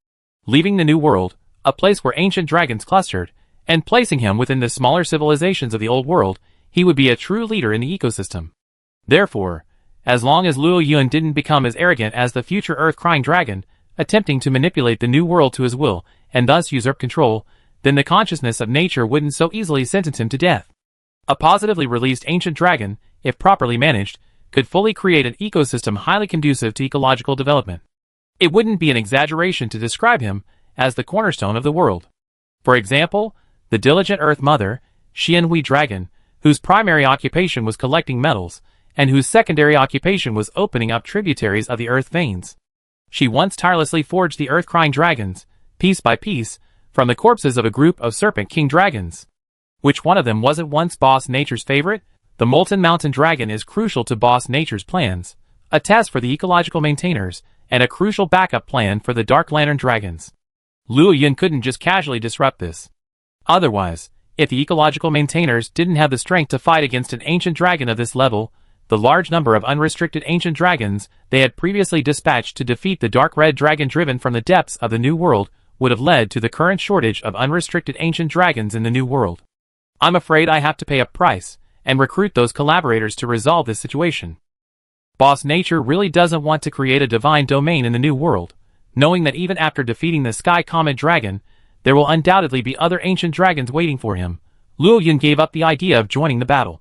Leaving the New World, a place where ancient dragons clustered, and placing him within the smaller civilizations of the Old World, he would be a true leader in the ecosystem. Therefore, as long as Luo Yun didn't become as arrogant as the future Earth-crying dragon, attempting to manipulate the New World to his will, and thus usurp control, then the consciousness of nature wouldn't so easily sentence him to death. A positively released ancient dragon, if properly managed, could fully create an ecosystem highly conducive to ecological development. It wouldn't be an exaggeration to describe him as the cornerstone of the world. For example, the diligent Earth Mother, Xianhui Dragon, whose primary occupation was collecting metals, and whose secondary occupation was opening up tributaries of the Earth veins. She once tirelessly forged the Earth-crying dragons, piece by piece, from the corpses of a group of Serpent King dragons. Which one of them wasn't once Boss Nature's favorite? The Molten Mountain Dragon is crucial to Boss Nature's plans, a test for the ecological maintainers, and a crucial backup plan for the Dark Lantern Dragons. Luo Yun couldn't just casually disrupt this. Otherwise, if the ecological maintainers didn't have the strength to fight against an ancient dragon of this level, the large number of unrestricted ancient dragons they had previously dispatched to defeat the Dark Red Dragon driven from the depths of the New World would have led to the current shortage of unrestricted ancient dragons in the New World. I'm afraid I have to pay a price and recruit those collaborators to resolve this situation. Boss Nature really doesn't want to create a divine domain in the New World, knowing that even after defeating the Sky Comet Dragon, there will undoubtedly be other ancient dragons waiting for him. Luo Yun gave up the idea of joining the battle.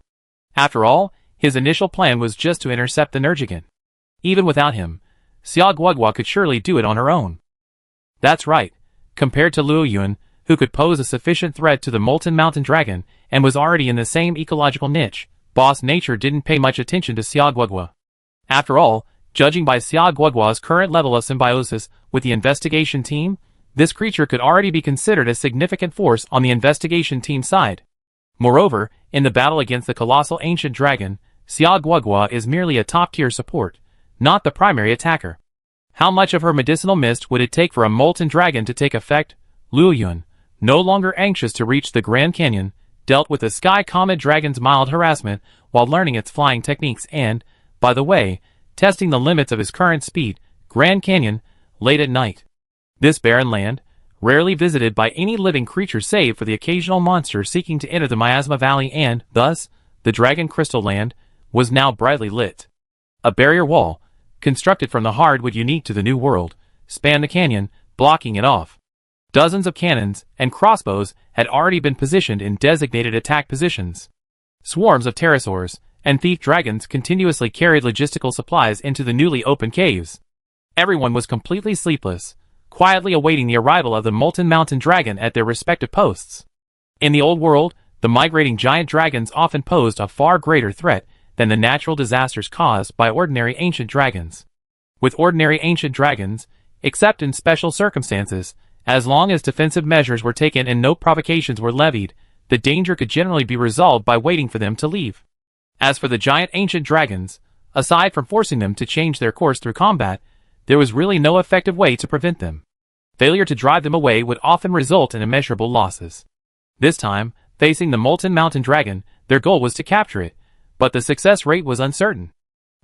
After all, his initial plan was just to intercept the Nergigant. Even without him, Xia Guoguo could surely do it on her own. That's right. Compared to Luo Yun, who could pose a sufficient threat to the Molten Mountain Dragon and was already in the same ecological niche, Boss Nature didn't pay much attention to Xia Guoguo. After all, judging by Xia Guoguo's current level of symbiosis with the investigation team, this creature could already be considered a significant force on the investigation team side. Moreover, in the battle against the colossal ancient dragon, Xia Guoguo is merely a top-tier support, not the primary attacker. How much of her medicinal mist would it take for a molten dragon to take effect? Luo Yun, no longer anxious to reach the Grand Canyon, dealt with the Sky Comet Dragon's mild harassment while learning its flying techniques and, by the way, testing the limits of his current speed, Grand Canyon, late at night. This barren land, rarely visited by any living creature save for the occasional monster seeking to enter the Miasma Valley and, thus, the Dragon Crystal Land, was now brightly lit. A barrier wall, constructed from the hardwood unique to the New World, spanned the canyon, blocking it off. Dozens of cannons and crossbows had already been positioned in designated attack positions. Swarms of pterosaurs and thief dragons continuously carried logistical supplies into the newly opened caves. Everyone was completely sleepless, quietly awaiting the arrival of the molten mountain dragon at their respective posts. In the old world, the migrating giant dragons often posed a far greater threat than the natural disasters caused by ordinary ancient dragons. With ordinary ancient dragons, except in special circumstances, as long as defensive measures were taken and no provocations were levied, the danger could generally be resolved by waiting for them to leave. As for the giant ancient dragons, aside from forcing them to change their course through combat, there was really no effective way to prevent them. Failure to drive them away would often result in immeasurable losses. This time, facing the molten mountain dragon, their goal was to capture it, but the success rate was uncertain.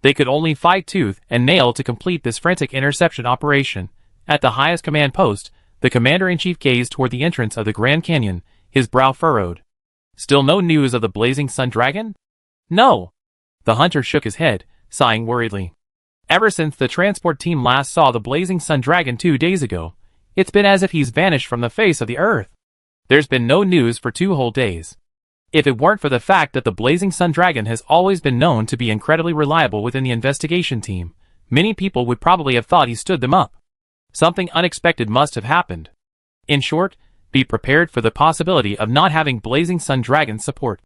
They could only fight tooth and nail to complete this frantic interception operation. At the highest command post, the commander-in-chief gazed toward the entrance of the Grand Canyon, his brow furrowed. Still no news of the blazing sun dragon? No. The hunter shook his head, sighing worriedly. Ever since the transport team last saw the blazing sun dragon 2 days ago, it's been as if he's vanished from the face of the earth. There's been no news for 2 whole days. If it weren't for the fact that the blazing sun dragon has always been known to be incredibly reliable within the investigation team, many people would probably have thought he stood them up. Something unexpected must have happened. In short, be prepared for the possibility of not having blazing sun dragon support.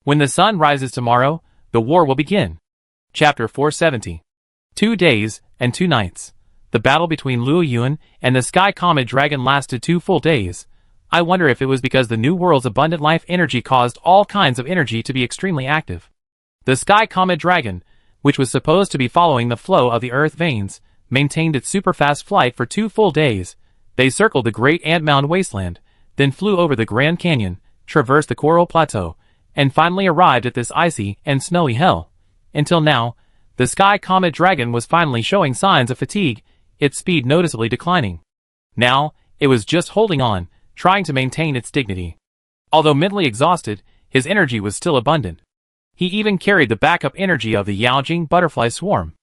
When the sun rises tomorrow, the war will begin. Chapter 470. 2 days and 2 nights. The battle between Luo Yuan and the Sky Comet Dragon lasted 2 full days. I wonder if it was because the new world's abundant life energy caused all kinds of energy to be extremely active. The Sky Comet Dragon, which was supposed to be following the flow of the Earth veins, maintained its super-fast flight for 2 full days. They circled the Great Ant Mound wasteland, then flew over the Grand Canyon, traversed the Coral Plateau, and finally arrived at this icy and snowy hell. Until now, the Sky Comet Dragon was finally showing signs of fatigue, its speed noticeably declining. Now, it was just holding on, trying to maintain its dignity. Although mentally exhausted, his energy was still abundant. He even carried the backup energy of the Yaojing butterfly swarm.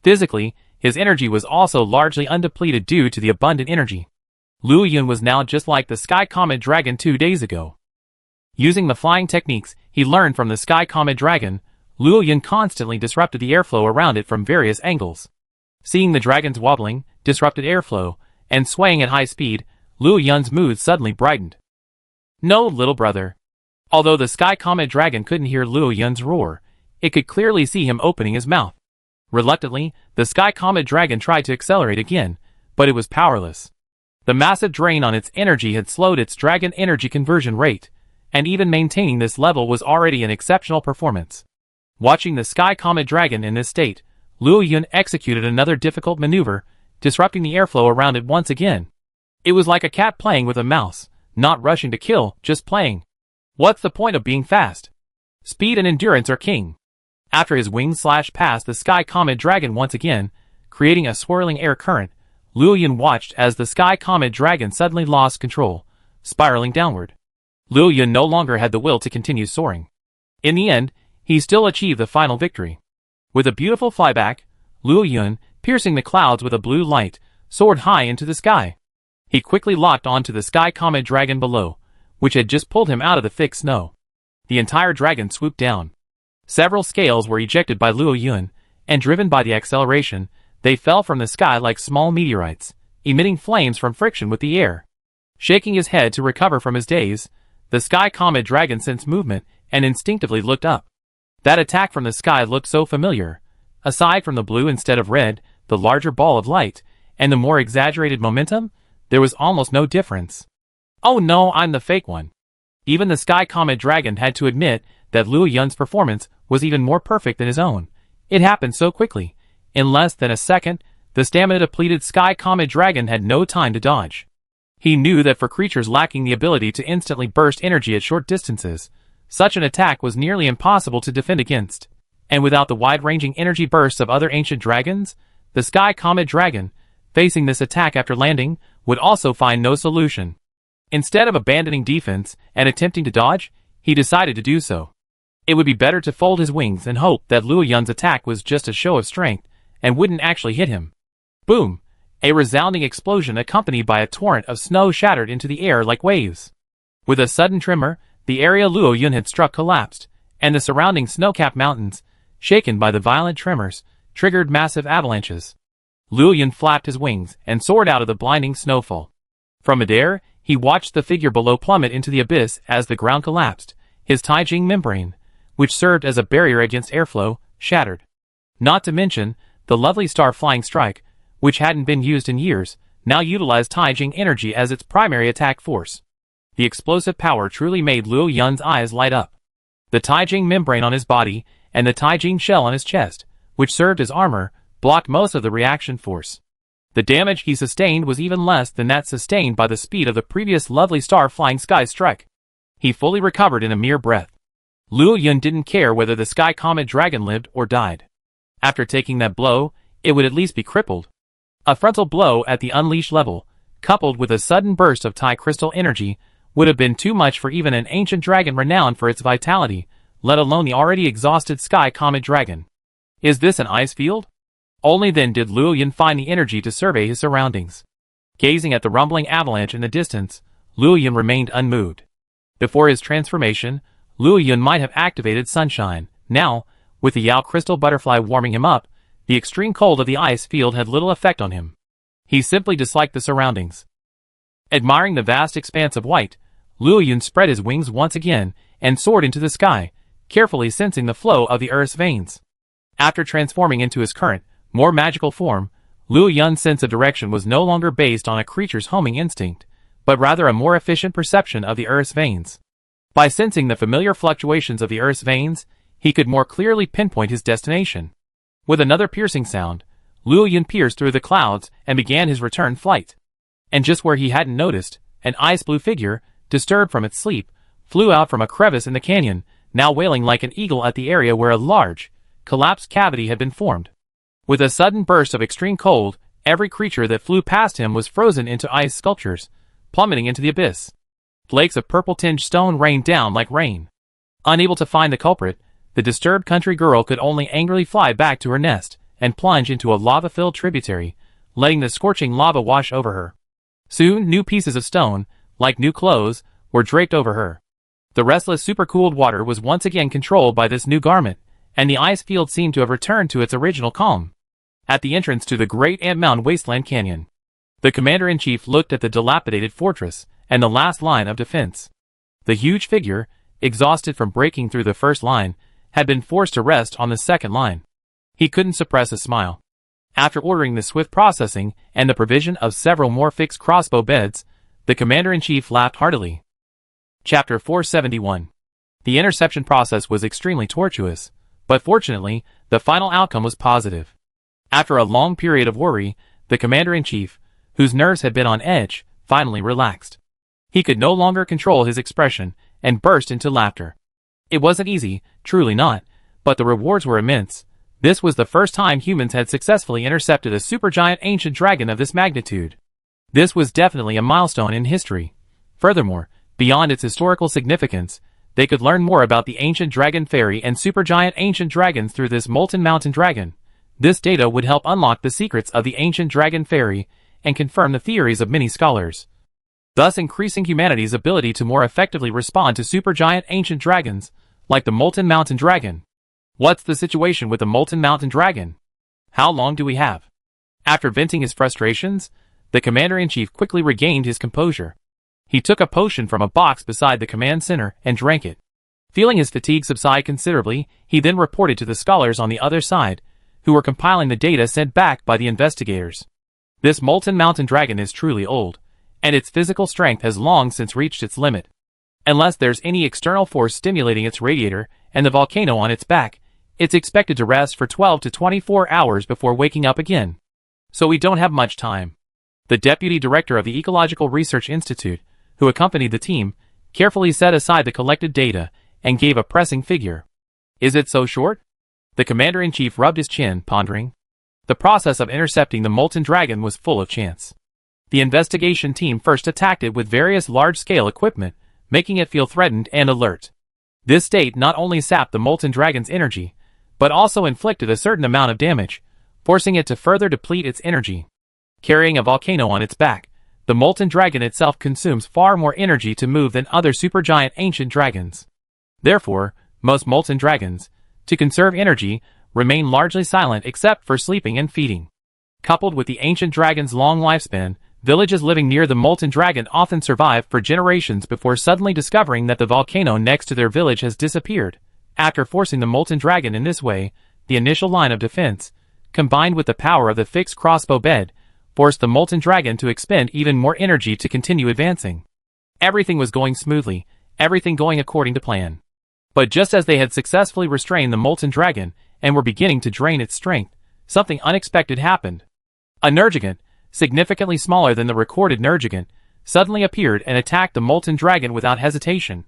Physically, his energy was also largely undepleted due to the abundant energy. Luo Yun was now just like the Sky Comet Dragon 2 days ago. Using the flying techniques he learned from the Sky Comet Dragon, Luo Yun constantly disrupted the airflow around it from various angles. Seeing the dragon's wobbling, disrupted airflow, and swaying at high speed, Luo Yun's mood suddenly brightened. No, little brother. Although the Sky Comet Dragon couldn't hear Luo Yun's roar, it could clearly see him opening his mouth. Reluctantly, the Sky Comet Dragon tried to accelerate again, but it was powerless. The massive drain on its energy had slowed its dragon energy conversion rate, and even maintaining this level was already an exceptional performance. Watching the Sky Comet Dragon in this state, Luo Yun executed another difficult maneuver, disrupting the airflow around it once again. It was like a cat playing with a mouse, not rushing to kill, just playing. What's the point of being fast? Speed and endurance are king. After his wings slashed past the Sky Comet Dragon once again, creating a swirling air current, Luo Yun watched as the Sky Comet Dragon suddenly lost control, spiraling downward. Luo Yun no longer had the will to continue soaring. In the end, he still achieved the final victory. With a beautiful flyback, Luo Yun, piercing the clouds with a blue light, soared high into the sky. He quickly locked onto the Sky Comet Dragon below, which had just pulled him out of the thick snow. The entire dragon swooped down. Several scales were ejected by Luo Yun, and driven by the acceleration, they fell from the sky like small meteorites, emitting flames from friction with the air. Shaking his head to recover from his daze, the Sky Comet Dragon sensed movement and instinctively looked up. That attack from the sky looked so familiar. Aside from the blue instead of red, the larger ball of light, and the more exaggerated momentum, there was almost no difference. Oh no, I'm the fake one. Even the Sky Comet Dragon had to admit that Luo Yun's performance was even more perfect than his own. It happened so quickly. In less than a second, the stamina-depleted Sky Comet Dragon had no time to dodge. He knew that for creatures lacking the ability to instantly burst energy at short distances, such an attack was nearly impossible to defend against. And without the wide-ranging energy bursts of other ancient dragons, the Sky Comet Dragon, facing this attack after landing, would also find no solution. Instead of abandoning defense and attempting to dodge, he decided to do so. It would be better to fold his wings and hope that Luo Yun's attack was just a show of strength and wouldn't actually hit him. Boom! A resounding explosion accompanied by a torrent of snow shattered into the air like waves. With a sudden tremor, the area Luo Yun had struck collapsed, and the surrounding snow-capped mountains, shaken by the violent tremors, triggered massive avalanches. Liu Yun flapped his wings and soared out of the blinding snowfall. From midair, he watched the figure below plummet into the abyss as the ground collapsed, his Taijing membrane, which served as a barrier against airflow, shattered. Not to mention, the lovely star flying strike, which hadn't been used in years, now utilized Taijing energy as its primary attack force. The explosive power truly made Liu Yun's eyes light up. The Taijing membrane on his body and the Taijing shell on his chest, which served as armor, blocked most of the reaction force. The damage he sustained was even less than that sustained by the speed of the previous lovely star flying sky strike. He fully recovered in a mere breath. Liu Yun didn't care whether the sky comet dragon lived or died. After taking that blow, it would at least be crippled. A frontal blow at the unleashed level, coupled with a sudden burst of Tai crystal energy, would have been too much for even an ancient dragon renowned for its vitality, let alone the already exhausted sky comet dragon. Is this an ice field? Only then did Liu Yun find the energy to survey his surroundings. Gazing at the rumbling avalanche in the distance, Liu Yun remained unmoved. Before his transformation, Liu Yun might have activated sunshine. Now, with the Yao crystal butterfly warming him up, the extreme cold of the ice field had little effect on him. He simply disliked the surroundings. Admiring the vast expanse of white, Liu Yun spread his wings once again and soared into the sky, carefully sensing the flow of the Earth's veins. After transforming into his current, more magical form, Liu Yun's sense of direction was no longer based on a creature's homing instinct, but rather a more efficient perception of the Earth's veins. By sensing the familiar fluctuations of the Earth's veins, he could more clearly pinpoint his destination. With another piercing sound, Liu Yun pierced through the clouds and began his return flight. And just where he hadn't noticed, an ice-blue figure, disturbed from its sleep, flew out from a crevice in the canyon, now wailing like an eagle at the area where a large, collapsed cavity had been formed. With a sudden burst of extreme cold, every creature that flew past him was frozen into ice sculptures, plummeting into the abyss. Flakes of purple-tinged stone rained down like rain. Unable to find the culprit, the disturbed country girl could only angrily fly back to her nest and plunge into a lava-filled tributary, letting the scorching lava wash over her. Soon, new pieces of stone, like new clothes, were draped over her. The restless supercooled water was once again controlled by this new garment, and the ice field seemed to have returned to its original calm. At the entrance to the great Ant Mound Wasteland Canyon, the commander-in-chief looked at the dilapidated fortress and the last line of defense. The huge figure, exhausted from breaking through the first line, had been forced to rest on the second line. He couldn't suppress a smile. After ordering the swift processing and the provision of several more fixed crossbow beds, the commander-in-chief laughed heartily. Chapter 471. The interception process was extremely tortuous, but fortunately, the final outcome was positive. After a long period of worry, the commander-in-chief, whose nerves had been on edge, finally relaxed. He could no longer control his expression and burst into laughter. It wasn't easy, truly not, but the rewards were immense. This was the first time humans had successfully intercepted a supergiant ancient dragon of this magnitude. This was definitely a milestone in history. Furthermore, beyond its historical significance, they could learn more about the ancient dragon fairy and supergiant ancient dragons through this molten mountain dragon. This data would help unlock the secrets of the ancient dragon fairy and confirm the theories of many scholars, thus increasing humanity's ability to more effectively respond to supergiant ancient dragons, like the molten mountain dragon. What's the situation with the molten mountain dragon? How long do we have? After venting his frustrations, the commander-in-chief quickly regained his composure. He took a potion from a box beside the command center and drank it. Feeling his fatigue subside considerably, he then reported to the scholars on the other side, who were compiling the data sent back by the investigators. This molten mountain dragon is truly old, and its physical strength has long since reached its limit. Unless there's any external force stimulating its radiator and the volcano on its back, it's expected to rest for 12 to 24 hours before waking up again. So we don't have much time. The deputy director of the Ecological Research Institute, who accompanied the team, carefully set aside the collected data and gave a pressing figure. Is it so short? The commander-in-chief rubbed his chin, pondering. The process of intercepting the molten dragon was full of chance. The investigation team first attacked it with various large-scale equipment, making it feel threatened and alert. This state not only sapped the molten dragon's energy, but also inflicted a certain amount of damage, forcing it to further deplete its energy. Carrying a volcano on its back, the molten dragon itself consumes far more energy to move than other supergiant ancient dragons. Therefore, most molten dragons, to conserve energy, remain largely silent except for sleeping and feeding. Coupled with the ancient dragon's long lifespan, villages living near the molten dragon often survive for generations before suddenly discovering that the volcano next to their village has disappeared. After forcing the molten dragon in this way, the initial line of defense, combined with the power of the fixed crossbow bed, forced the molten dragon to expend even more energy to continue advancing. Everything was going smoothly, everything going according to plan. But just as they had successfully restrained the molten dragon and were beginning to drain its strength, something unexpected happened. A Nergigant, significantly smaller than the recorded Nergigant, suddenly appeared and attacked the molten dragon without hesitation.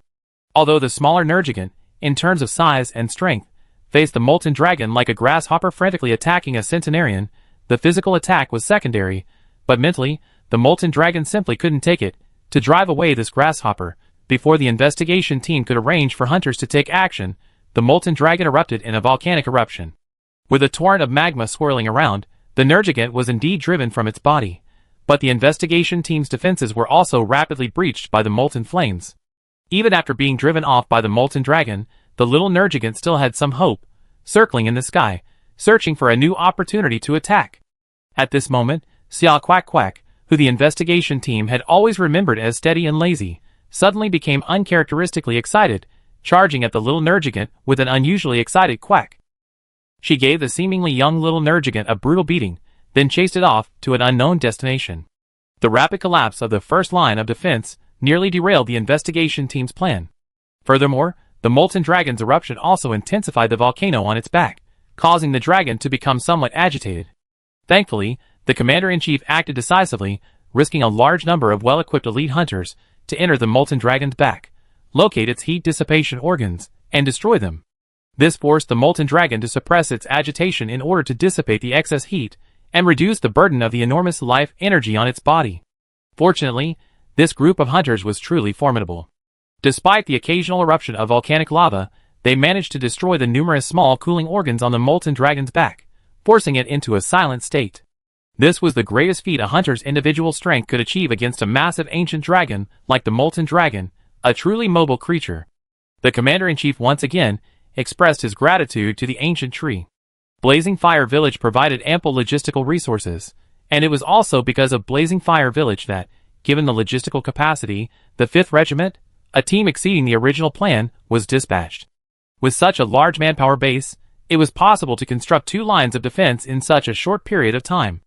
Although the smaller Nergigant, in terms of size and strength, faced the molten dragon like a grasshopper frantically attacking a centenarian, the physical attack was secondary, but mentally, the molten dragon simply couldn't take it. To drive away this grasshopper, before the investigation team could arrange for hunters to take action, the molten dragon erupted in a volcanic eruption. With a torrent of magma swirling around, the Nergigant was indeed driven from its body, but the investigation team's defenses were also rapidly breached by the molten flames. Even after being driven off by the molten dragon, the little Nergigant still had some hope, circling in the sky, searching for a new opportunity to attack. At this moment, Xiao Quack Quack, who the investigation team had always remembered as steady and lazy, suddenly became uncharacteristically excited, charging at the little Nergigant with an unusually excited quack. She gave the seemingly young little Nergigant a brutal beating, then chased it off to an unknown destination. The rapid collapse of the first line of defense nearly derailed the investigation team's plan. Furthermore, the molten dragon's eruption also intensified the volcano on its back, causing the dragon to become somewhat agitated. Thankfully, the commander-in-chief acted decisively, risking a large number of well-equipped elite hunters to enter the molten dragon's back, locate its heat dissipation organs, and destroy them. This forced the molten dragon to suppress its agitation in order to dissipate the excess heat and reduce the burden of the enormous life energy on its body. Fortunately, this group of hunters was truly formidable. Despite the occasional eruption of volcanic lava, they managed to destroy the numerous small cooling organs on the molten dragon's back, forcing it into a silent state. This was the greatest feat a hunter's individual strength could achieve against a massive ancient dragon like the molten dragon, a truly mobile creature. The commander-in-chief once again expressed his gratitude to the ancient tree. Blazing Fire Village provided ample logistical resources, and it was also because of Blazing Fire Village that, given the logistical capacity, the 5th Regiment, a team exceeding the original plan, was dispatched. With such a large manpower base, it was possible to construct 2 lines of defense in such a short period of time.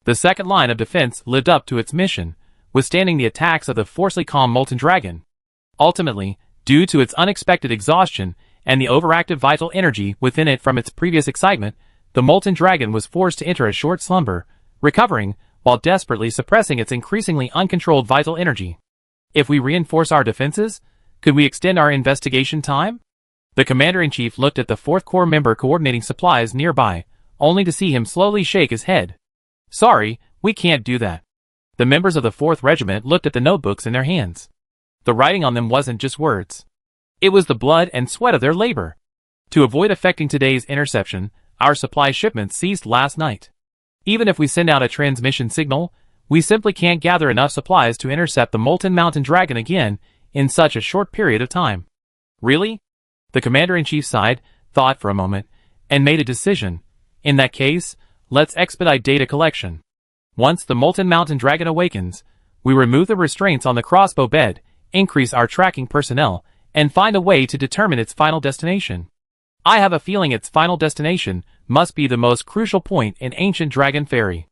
The second line of defense lived up to its mission, withstanding the attacks of the forcefully calm molten dragon. Ultimately, due to its unexpected exhaustion and the overactive vital energy within it from its previous excitement, the molten dragon was forced to enter a short slumber, recovering, while desperately suppressing its increasingly uncontrolled vital energy. If we reinforce our defenses, could we extend our investigation time? The commander-in-chief looked at the 4th Corps member coordinating supplies nearby, only to see him slowly shake his head. Sorry, we can't do that. The members of the 4th Regiment looked at the notebooks in their hands. The writing on them wasn't just words. It was the blood and sweat of their labor. To avoid affecting today's interception, our supply shipments ceased last night. Even if we send out a transmission signal, we simply can't gather enough supplies to intercept the molten mountain dragon again in such a short period of time. Really? The commander-in-chief sighed, thought for a moment, and made a decision. In that case, let's expedite data collection. Once the molten mountain dragon awakens, we remove the restraints on the crossbow bed, increase our tracking personnel, and find a way to determine its final destination. I have a feeling its final destination must be the most crucial point in ancient Dragon Ferry.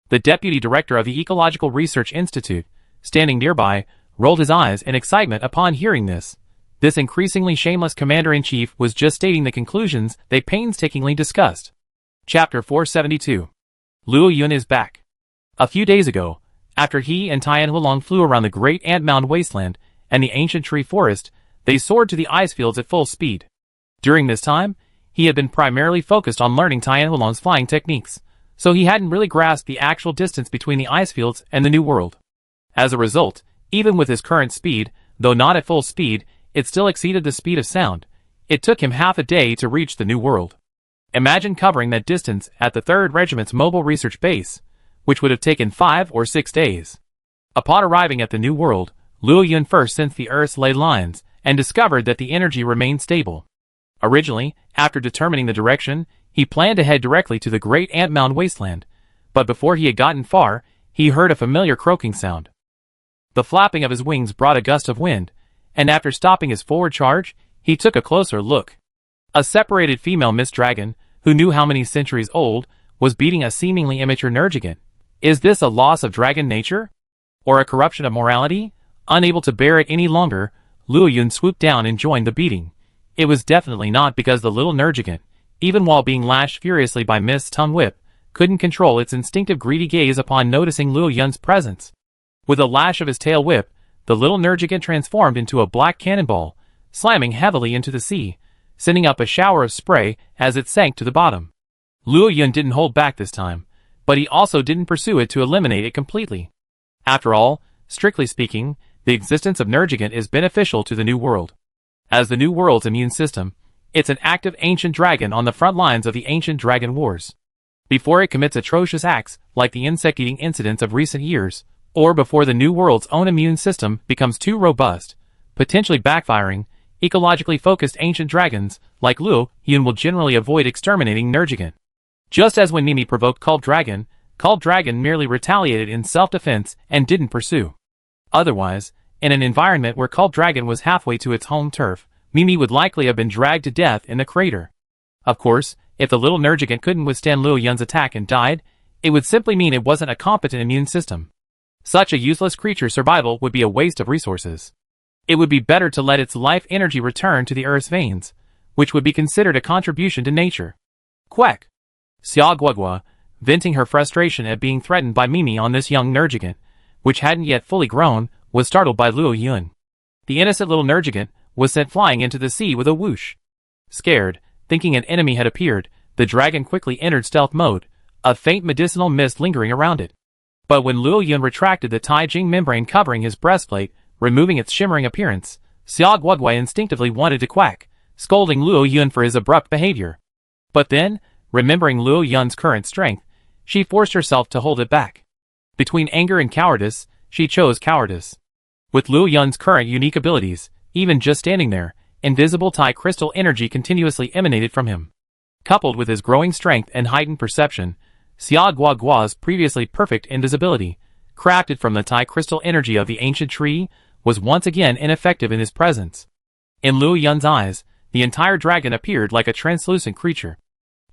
The deputy director of the Ecological Research Institute, standing nearby, rolled his eyes in excitement upon hearing this. This increasingly shameless commander-in-chief was just stating the conclusions they painstakingly discussed. Chapter 472. Luo Yun is back. A few days ago, after he and Tian Hualong flew around the great Ant Mound wasteland and the ancient tree forest, they soared to the ice fields at full speed. During this time, he had been primarily focused on learning Tian Hualong's flying techniques, so he hadn't really grasped the actual distance between the ice fields and the new world. As a result, even with his current speed, though not at full speed, it still exceeded the speed of sound. It took him half a day to reach the new world. Imagine covering that distance at the 3rd Regiment's mobile research base, which would have taken 5 or 6 days. Upon arriving at the new world, Luo Yun first sensed the Earth's ley lines and discovered that the energy remained stable. Originally, after determining the direction, he planned to head directly to the great Ant Mound wasteland, but before he had gotten far, he heard a familiar croaking sound. The flapping of his wings brought a gust of wind, and after stopping his forward charge, he took a closer look. A separated female mist dragon, who knew how many centuries old, was beating a seemingly immature Nergigant. Is this a loss of dragon nature? Or a corruption of morality? Unable to bear it any longer, Luo Yun swooped down and joined the beating. It was definitely not because the little Nergigant, even while being lashed furiously by Mist's tongue whip, couldn't control its instinctive greedy gaze upon noticing Luo Yun's presence. With a lash of his tail whip, the little Nergigant transformed into a black cannonball, slamming heavily into the sea, sending up a shower of spray as it sank to the bottom. Luo Yun didn't hold back this time, but he also didn't pursue it to eliminate it completely. After all, strictly speaking, the existence of Nergigant is beneficial to the New World. As the New World's immune system, it's an active ancient dragon on the front lines of the ancient dragon wars. Before it commits atrocious acts like the insect-eating incidents of recent years, or before the New World's own immune system becomes too robust, potentially backfiring, ecologically focused ancient dragons like Luo Yun will generally avoid exterminating Nergigant. Just as when Mimi provoked Called Dragon merely retaliated in self-defense and didn't pursue. Otherwise, in an environment where Called Dragon was halfway to its home turf, Mimi would likely have been dragged to death in the crater. Of course, if the little Nergigant couldn't withstand Luo Yun's attack and died, it would simply mean it wasn't a competent immune system. Such a useless creature's survival would be a waste of resources. It would be better to let its life energy return to the Earth's veins, which would be considered a contribution to nature. Quack! Xia Guogua, venting her frustration at being threatened by Mimi on this young Nergigant, which hadn't yet fully grown, was startled by Luo Yun. The innocent little Nergigant was sent flying into the sea with a whoosh. Scared, thinking an enemy had appeared, the dragon quickly entered stealth mode, a faint medicinal mist lingering around it. But when Luo Yun retracted the Taijing membrane covering his breastplate, removing its shimmering appearance, Xia Guogua instinctively wanted to quack, scolding Luo Yun for his abrupt behavior. But then, remembering Luo Yun's current strength, she forced herself to hold it back. Between anger and cowardice, she chose cowardice. With Luo Yun's current unique abilities, even just standing there, invisible Tai crystal energy continuously emanated from him. Coupled with his growing strength and heightened perception, Xia Guogua's previously perfect invisibility, crafted from the Tai crystal energy of the ancient tree, was once again ineffective in his presence. In Luo Yun's eyes, the entire dragon appeared like a translucent creature.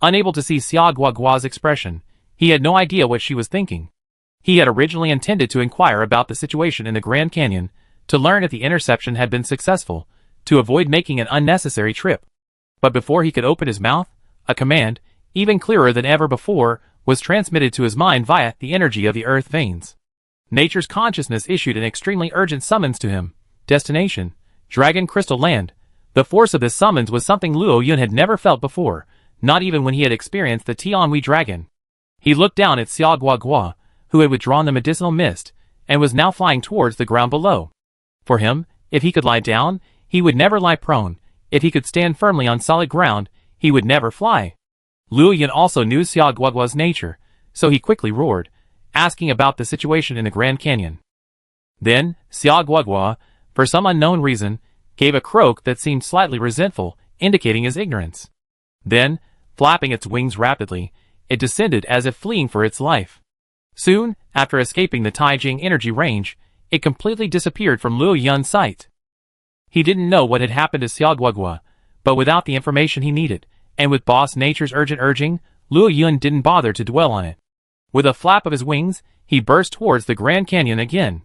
Unable to see Xia Guogua's expression, he had no idea what she was thinking. He had originally intended to inquire about the situation in the Grand Canyon, to learn if the interception had been successful, to avoid making an unnecessary trip. But before he could open his mouth, a command, even clearer than ever before, was transmitted to his mind via the energy of the earth veins. Nature's consciousness issued an extremely urgent summons to him. Destination: Dragon Crystal Land. The force of this summons was something Luo Yun had never felt before, not even when he had experienced the Tianhui dragon. He looked down at Xia Guogua, who had withdrawn the medicinal mist, and was now flying towards the ground below. For him, if he could lie down, he would never lie prone. If he could stand firmly on solid ground, he would never fly. Luo Yun also knew Xia Guogua's nature, so he quickly roared, asking about the situation in the Grand Canyon. Then, Xia Guogua, for some unknown reason, gave a croak that seemed slightly resentful, indicating his ignorance. Then, flapping its wings rapidly, it descended as if fleeing for its life. Soon, after escaping the Taijing energy range, it completely disappeared from Luo Yun's sight. He didn't know what had happened to Xia Guogua, but without the information he needed, and with Boss Nature's urgent urging, Luo Yun didn't bother to dwell on it. With a flap of his wings, he burst towards the Grand Canyon again.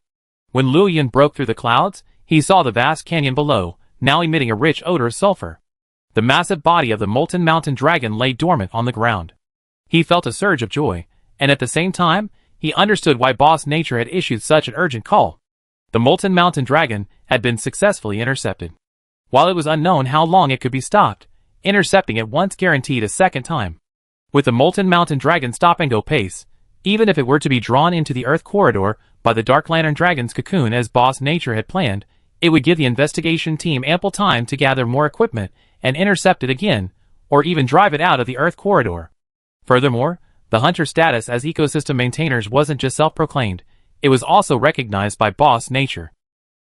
When Luo Yun broke through the clouds, he saw the vast canyon below, now emitting a rich odor of sulfur. The massive body of the molten mountain dragon lay dormant on the ground. He felt a surge of joy, and at the same time, he understood why Boss Nature had issued such an urgent call. The molten mountain dragon had been successfully intercepted. While it was unknown how long it could be stopped, intercepting it once guaranteed a second time. With the molten mountain dragon stop-and-go pace, even if it were to be drawn into the Earth corridor by the Dark Lantern Dragon's cocoon as Boss Nature had planned, it would give the investigation team ample time to gather more equipment and intercept it again, or even drive it out of the Earth corridor. Furthermore, the hunter status as ecosystem maintainers wasn't just self-proclaimed, it was also recognized by Boss Nature.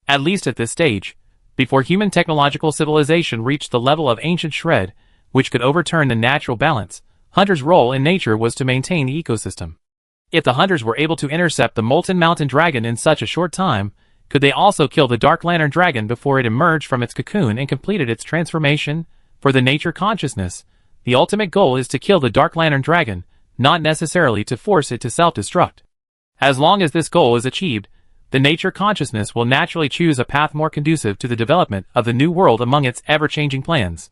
At least at this stage, Before human technological civilization reached the level of ancient shred, which could overturn the natural balance, hunters' role in nature was to maintain the ecosystem. If the hunters were able to intercept the molten mountain dragon in such a short time, could they also kill the dark lantern dragon before it emerged from its cocoon and completed its transformation? For the nature consciousness, the ultimate goal is to kill the dark lantern dragon, not necessarily to force it to self-destruct. As long as this goal is achieved, the nature consciousness will naturally choose a path more conducive to the development of the new world among its ever-changing plans.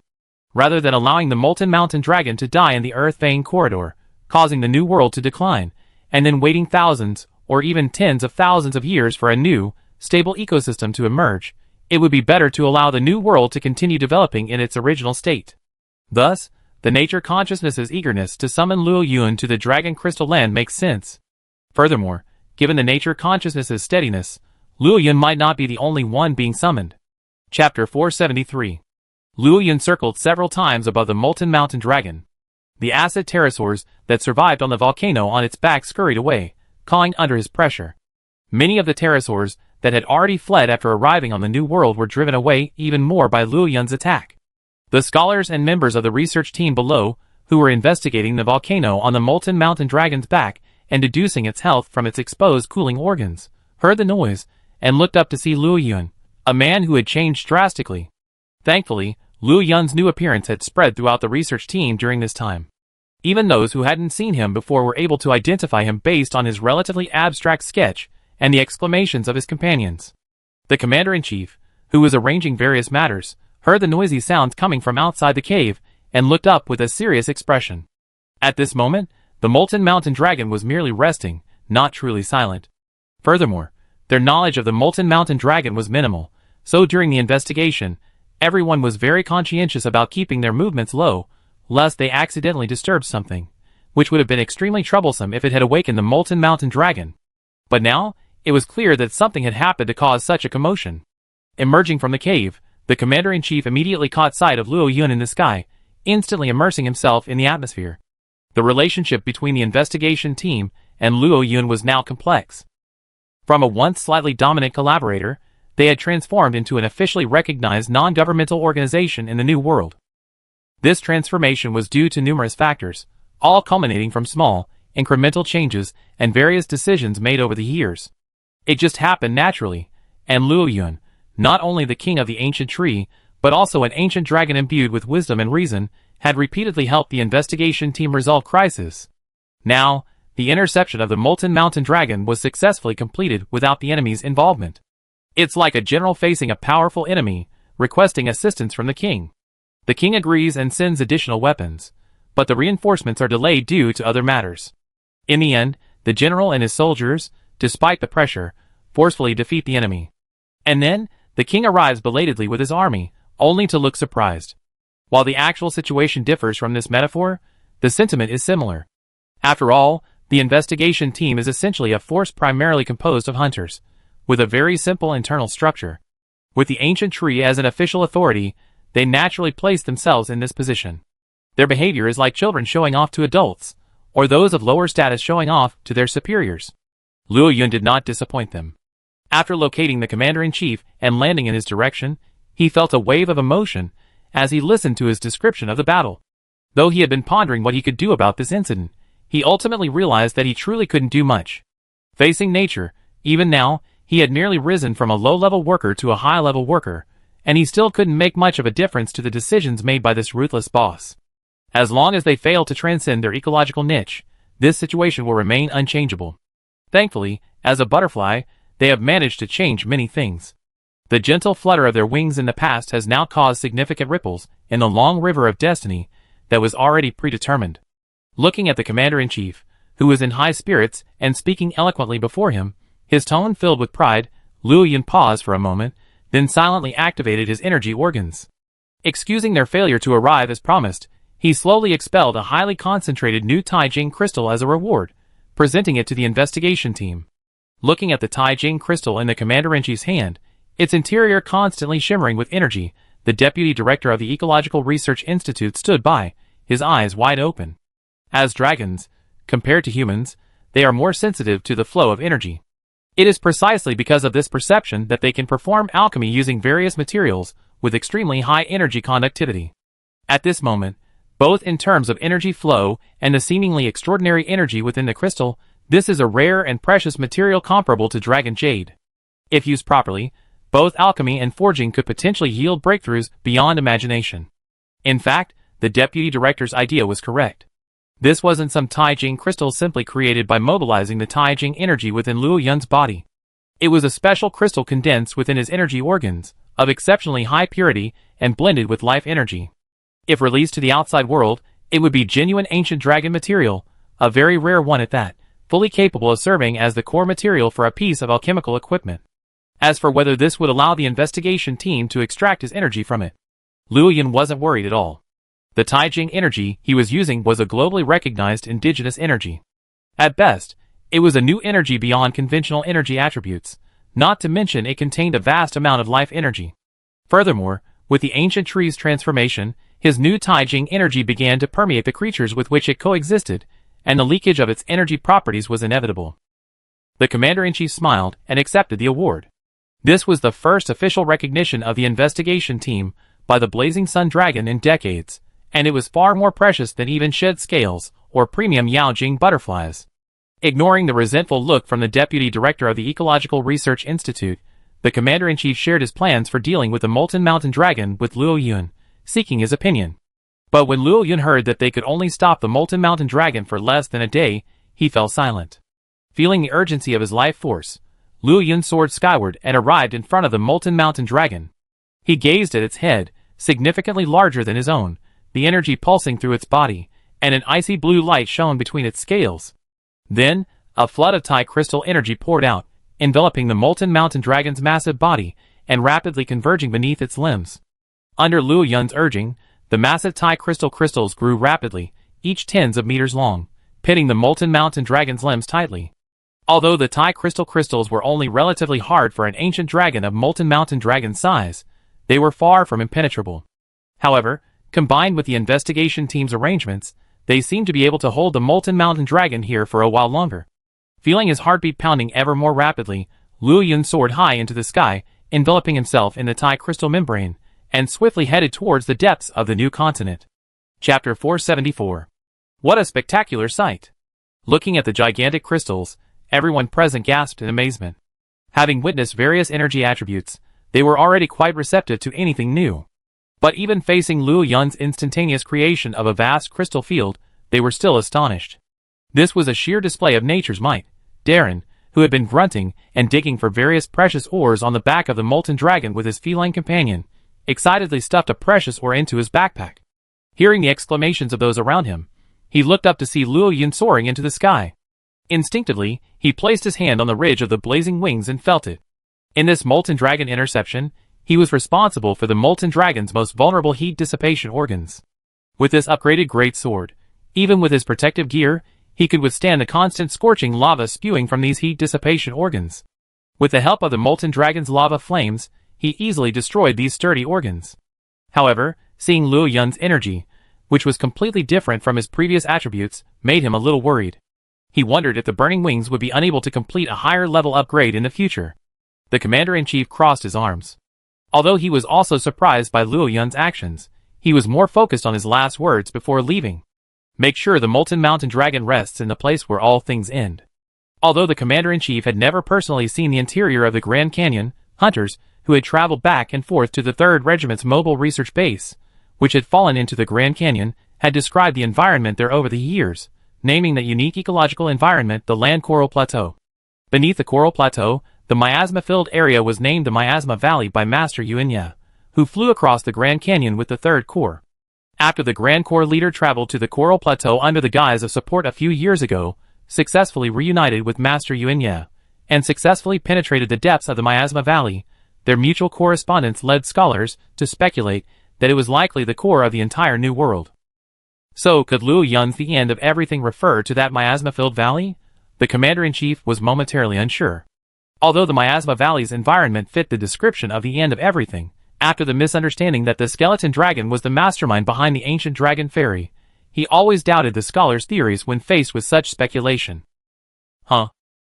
Rather than allowing the molten mountain dragon to die in the earth vein corridor, causing the new world to decline, and then waiting thousands, or even tens of thousands of years for a new, stable ecosystem to emerge, it would be better to allow the new world to continue developing in its original state. Thus, the nature consciousness's eagerness to summon Luo Yun to the Dragon Crystal Land makes sense. Furthermore, given the nature consciousness's steadiness, Luo Yun might not be the only one being summoned. Chapter 473. Luo Yun circled several times above the molten mountain dragon. The acid pterosaurs that survived on the volcano on its back scurried away, cawing under his pressure. Many of the pterosaurs that had already fled after arriving on the new world were driven away even more by Luo Yun's attack. The scholars and members of the research team below, who were investigating the volcano on the molten mountain dragon's back and deducing its health from its exposed cooling organs, heard the noise and looked up to see Luo Yun, a man who had changed drastically. Thankfully, Luo Yun's new appearance had spread throughout the research team during this time. Even those who hadn't seen him before were able to identify him based on his relatively abstract sketch and the exclamations of his companions. The commander-in-chief, who was arranging various matters, heard the noisy sounds coming from outside the cave and looked up with a serious expression. At this moment, the molten mountain dragon was merely resting, not truly silent. Furthermore, their knowledge of the molten mountain dragon was minimal, so during the investigation, everyone was very conscientious about keeping their movements low, lest they accidentally disturb something, which would have been extremely troublesome if it had awakened the molten mountain dragon. But now, it was clear that something had happened to cause such a commotion. Emerging from the cave, the commander-in-chief immediately caught sight of Luo Yun in the sky, instantly immersing himself in the atmosphere. The relationship between the investigation team and Luo Yun was now complex. From a once slightly dominant collaborator, they had transformed into an officially recognized non-governmental organization in the new world. This transformation was due to numerous factors, all culminating from small, incremental changes and various decisions made over the years. It just happened naturally, and Luo Yun, not only the king of the ancient tree, but also an ancient dragon imbued with wisdom and reason, had repeatedly helped the investigation team resolve crises. Now, the interception of the molten mountain dragon was successfully completed without the enemy's involvement. It's like a general facing a powerful enemy, requesting assistance from the king. The king agrees and sends additional weapons, but the reinforcements are delayed due to other matters. In the end, the general and his soldiers, despite the pressure, forcefully defeat the enemy. And then, the king arrives belatedly with his army, only to look surprised. While the actual situation differs from this metaphor, the sentiment is similar. After all, the investigation team is essentially a force primarily composed of hunters, with a very simple internal structure. With the ancient tree as an official authority, they naturally place themselves in this position. Their behavior is like children showing off to adults, or those of lower status showing off to their superiors. Luo Yun did not disappoint them. After locating the commander-in-chief and landing in his direction, he felt a wave of emotion as he listened to his description of the battle. Though he had been pondering what he could do about this incident, he ultimately realized that he truly couldn't do much. Facing nature, even now, he had merely risen from a low-level worker to a high-level worker, and he still couldn't make much of a difference to the decisions made by this ruthless boss. As long as they fail to transcend their ecological niche, this situation will remain unchangeable. Thankfully, as a butterfly, they have managed to change many things. The gentle flutter of their wings in the past has now caused significant ripples in the long river of destiny that was already predetermined. Looking at the commander-in-chief, who was in high spirits and speaking eloquently before him, his tone filled with pride, Luo Yun paused for a moment, then silently activated his energy organs. Excusing their failure to arrive as promised, he slowly expelled a highly concentrated new Taijing crystal as a reward, presenting it to the investigation team. Looking at the Taijing crystal in the commander-in-chief's hand, its interior constantly shimmering with energy, the deputy director of the Ecological Research Institute stood by, his eyes wide open. As dragons, compared to humans, they are more sensitive to the flow of energy. It is precisely because of this perception that they can perform alchemy using various materials with extremely high energy conductivity. At this moment, both in terms of energy flow and the seemingly extraordinary energy within the crystal, this is a rare and precious material comparable to dragon jade. If used properly, both alchemy and forging could potentially yield breakthroughs beyond imagination. In fact, the deputy director's idea was correct. This wasn't some Taijing crystal simply created by mobilizing the Taijing energy within Luo Yun's body. It was a special crystal condensed within his energy organs, of exceptionally high purity and blended with life energy. If released to the outside world, it would be genuine ancient dragon material, a very rare one at that, fully capable of serving as the core material for a piece of alchemical equipment. As for whether this would allow the investigation team to extract his energy from it, Luo Yun wasn't worried at all. The Taijing energy he was using was a globally recognized indigenous energy. At best, it was a new energy beyond conventional energy attributes, not to mention it contained a vast amount of life energy. Furthermore, with the ancient tree's transformation, his new Taijing energy began to permeate the creatures with which it coexisted, and the leakage of its energy properties was inevitable. The commander-in-chief smiled and accepted the award. This was the first official recognition of the investigation team by the Blazing Sun Dragon in decades, and it was far more precious than even shed scales or premium Yaojing butterflies. Ignoring the resentful look from the deputy director of the Ecological Research Institute, the commander-in-chief shared his plans for dealing with the Molten Mountain Dragon with Luo Yun, seeking his opinion. But when Luo Yun heard that they could only stop the Molten Mountain Dragon for less than a day, he fell silent. Feeling the urgency of his life force, Luo Yun soared skyward and arrived in front of the Molten Mountain Dragon. He gazed at its head, significantly larger than his own, the energy pulsing through its body, and an icy blue light shone between its scales. Then, a flood of Tai crystal energy poured out, enveloping the Molten Mountain Dragon's massive body and rapidly converging beneath its limbs. Under Luo Yun's urging, the massive Tai crystals grew rapidly, each tens of meters long, pitting the Molten Mountain Dragon's limbs tightly. Although the Tai crystals were only relatively hard for an ancient dragon of Molten Mountain Dragon size, they were far from impenetrable. However, combined with the investigation team's arrangements, they seemed to be able to hold the Molten Mountain Dragon here for a while longer. Feeling his heartbeat pounding ever more rapidly, Luo Yun soared high into the sky, enveloping himself in the Tai crystal membrane, and swiftly headed towards the depths of the new continent. Chapter 474. What a spectacular sight! Looking at the gigantic crystals, everyone present gasped in amazement. Having witnessed various energy attributes, they were already quite receptive to anything new. But even facing Luo Yun's instantaneous creation of a vast crystal field, they were still astonished. This was a sheer display of nature's might. Darren, who had been grunting and digging for various precious ores on the back of the Molten Dragon with his feline companion, excitedly stuffed a precious ore into his backpack. Hearing the exclamations of those around him, he looked up to see Luo Yun soaring into the sky. Instinctively, he placed his hand on the ridge of the blazing wings and felt it. In this Molten Dragon interception, he was responsible for the Molten Dragon's most vulnerable heat dissipation organs. With this upgraded great sword, even with his protective gear, he could withstand the constant scorching lava spewing from these heat dissipation organs. With the help of the Molten Dragon's lava flames, he easily destroyed these sturdy organs. However, seeing Luo Yun's energy, which was completely different from his previous attributes, made him a little worried. He wondered if the Burning Wings would be unable to complete a higher level upgrade in the future. The commander-in-chief crossed his arms. Although he was also surprised by Luo Yun's actions, he was more focused on his last words before leaving. Make sure the Molten Mountain Dragon rests in the place where all things end. Although the commander-in-chief had never personally seen the interior of the Grand Canyon, hunters, who had traveled back and forth to the 3rd Regiment's mobile research base, which had fallen into the Grand Canyon, had described the environment there over the years, naming that unique ecological environment the Land Coral Plateau. Beneath the Coral Plateau, the miasma-filled area was named the Miasma Valley by Master Yuanya, who flew across the Grand Canyon with the 3rd Corps. After the Grand Corps leader traveled to the Coral Plateau under the guise of support a few years ago, successfully reunited with Master Yuanya, and successfully penetrated the depths of the Miasma Valley, their mutual correspondence led scholars to speculate that it was likely the core of the entire New World. So, could Luo Yun's the end of everything refer to that miasma-filled valley? The commander-in-chief was momentarily unsure. Although the Miasma Valley's environment fit the description of the end of everything, after the misunderstanding that the skeleton dragon was the mastermind behind the ancient dragon fairy, he always doubted the scholar's theories when faced with such speculation.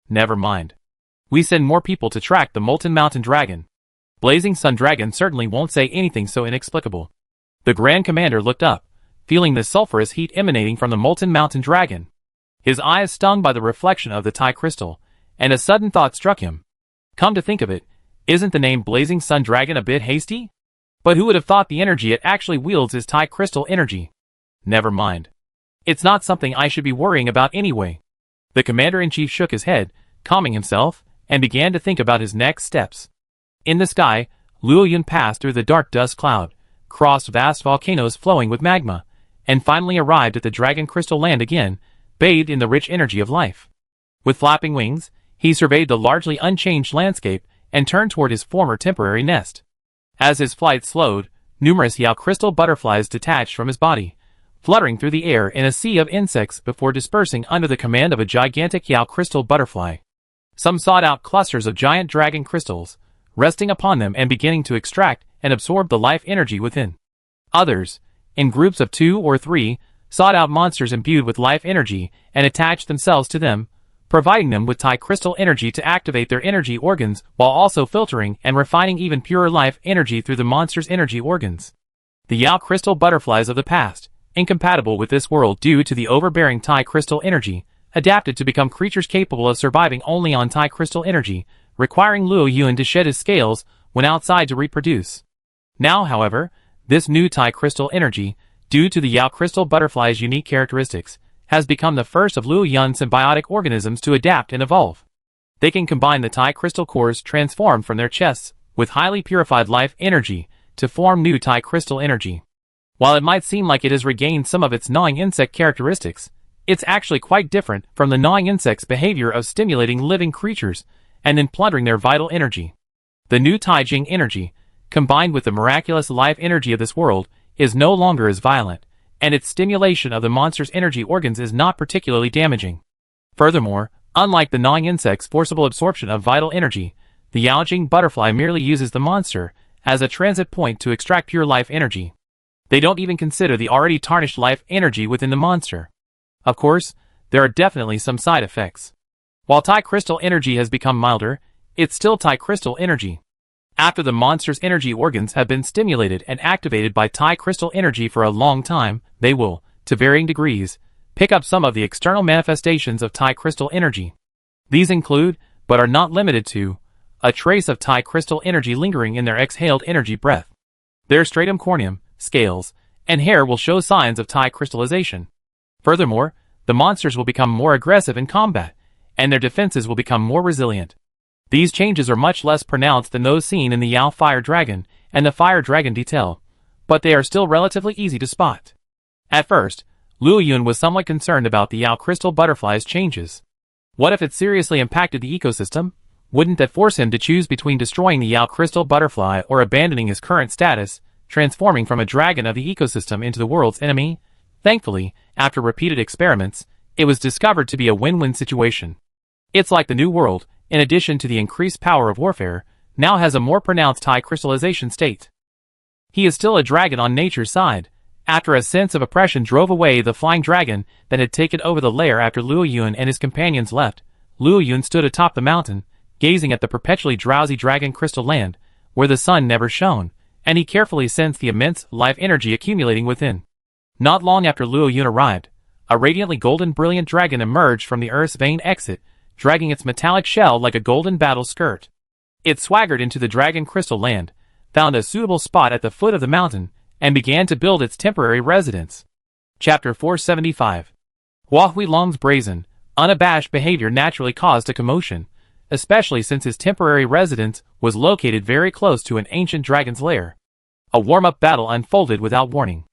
Never mind. We send more people to track the molten mountain dragon. Blazing Sun Dragon certainly won't say anything so inexplicable. The Grand Commander looked up, feeling the sulphurous heat emanating from the molten mountain dragon. His eyes stung by the reflection of the Tai crystal, and a sudden thought struck him. Come to think of it, isn't the name Blazing Sun Dragon a bit hasty? But who would have thought the energy it actually wields is Tai crystal energy? Never mind. It's not something I should be worrying about anyway. The Commander-in-Chief shook his head, calming himself, and began to think about his next steps. In the sky, Luo Yun passed through the dark dust cloud, crossed vast volcanoes flowing with magma, and finally arrived at the Dragon Crystal Land again, bathed in the rich energy of life. With flapping wings, he surveyed the largely unchanged landscape and turned toward his former temporary nest. As his flight slowed, numerous Yao crystal butterflies detached from his body, fluttering through the air in a sea of insects before dispersing under the command of a gigantic Yao crystal butterfly. Some sought out clusters of giant dragon crystals, resting upon them and beginning to extract and absorb the life energy within. Others, in groups of 2 or 3, sought out monsters imbued with life energy and attached themselves to them, providing them with Tai crystal energy to activate their energy organs while also filtering and refining even purer life energy through the monster's energy organs. The Yao crystal butterflies of the past, incompatible with this world due to the overbearing Tai crystal energy, adapted to become creatures capable of surviving only on Tai crystal energy, requiring Luo Yun to shed his scales when outside to reproduce. Now, however, this new Tai crystal energy, due to the Yao crystal butterfly's unique characteristics, has become the first of Luo Yun's symbiotic organisms to adapt and evolve. They can combine the Tai crystal cores transformed from their chests with highly purified life energy to form new Tai crystal energy. While it might seem like it has regained some of its gnawing insect characteristics, it's actually quite different from the gnawing insect's behavior of stimulating living creatures and then plundering their vital energy. The new Tai Jing energy, combined with the miraculous life energy of this world, is no longer as violent, and its stimulation of the monster's energy organs is not particularly damaging. Furthermore, unlike the gnawing insect's forcible absorption of vital energy, the Yao Jing butterfly merely uses the monster as a transit point to extract pure life energy. They don't even consider the already tarnished life energy within the monster. Of course, there are definitely some side effects. While Tai crystal energy has become milder, it's still Tai crystal energy. After the monster's energy organs have been stimulated and activated by Tai crystal energy for a long time, they will, to varying degrees, pick up some of the external manifestations of Tai crystal energy. These include, but are not limited to, a trace of Tai crystal energy lingering in their exhaled energy breath. Their stratum corneum, scales, and hair will show signs of Tai crystallization. Furthermore, the monsters will become more aggressive in combat, and their defenses will become more resilient. These changes are much less pronounced than those seen in the Yao Fire Dragon and the Fire Dragon detail, but they are still relatively easy to spot. At first, Luo Yun was somewhat concerned about the Yao Crystal Butterfly's changes. What if it seriously impacted the ecosystem? Wouldn't that force him to choose between destroying the Yao Crystal Butterfly or abandoning his current status, transforming from a dragon of the ecosystem into the world's enemy? Thankfully, after repeated experiments, it was discovered to be a win-win situation. It's like the New World, in addition to the increased power of warfare, now has a more pronounced Tai crystallization state. He is still a dragon on nature's side. After a sense of oppression drove away the flying dragon that had taken over the lair after Luo Yun and his companions left, Luo Yun stood atop the mountain, gazing at the perpetually drowsy dragon crystal land, where the sun never shone, and he carefully sensed the immense life energy accumulating within. Not long after Luo Yun arrived, a radiantly golden brilliant dragon emerged from the Earth's vein exit, dragging its metallic shell like a golden battle skirt. It swaggered into the dragon crystal land, found a suitable spot at the foot of the mountain, and began to build its temporary residence. Chapter 475. Hua Huilong's brazen, unabashed behavior naturally caused a commotion, especially since his temporary residence was located very close to an ancient dragon's lair. A warm-up battle unfolded without warning.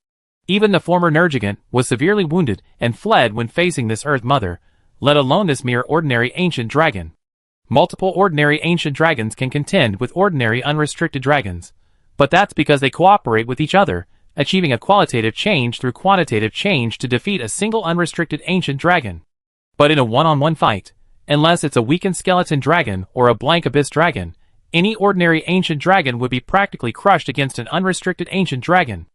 Even the former Nergigant was severely wounded and fled when facing this Earth Mother, let alone this mere ordinary ancient dragon. Multiple ordinary ancient dragons can contend with ordinary unrestricted dragons, but that's because they cooperate with each other, achieving a qualitative change through quantitative change to defeat a single unrestricted ancient dragon. But in a one-on-one fight, unless it's a weakened skeleton dragon or a blank abyss dragon, any ordinary ancient dragon would be practically crushed against an unrestricted ancient dragon.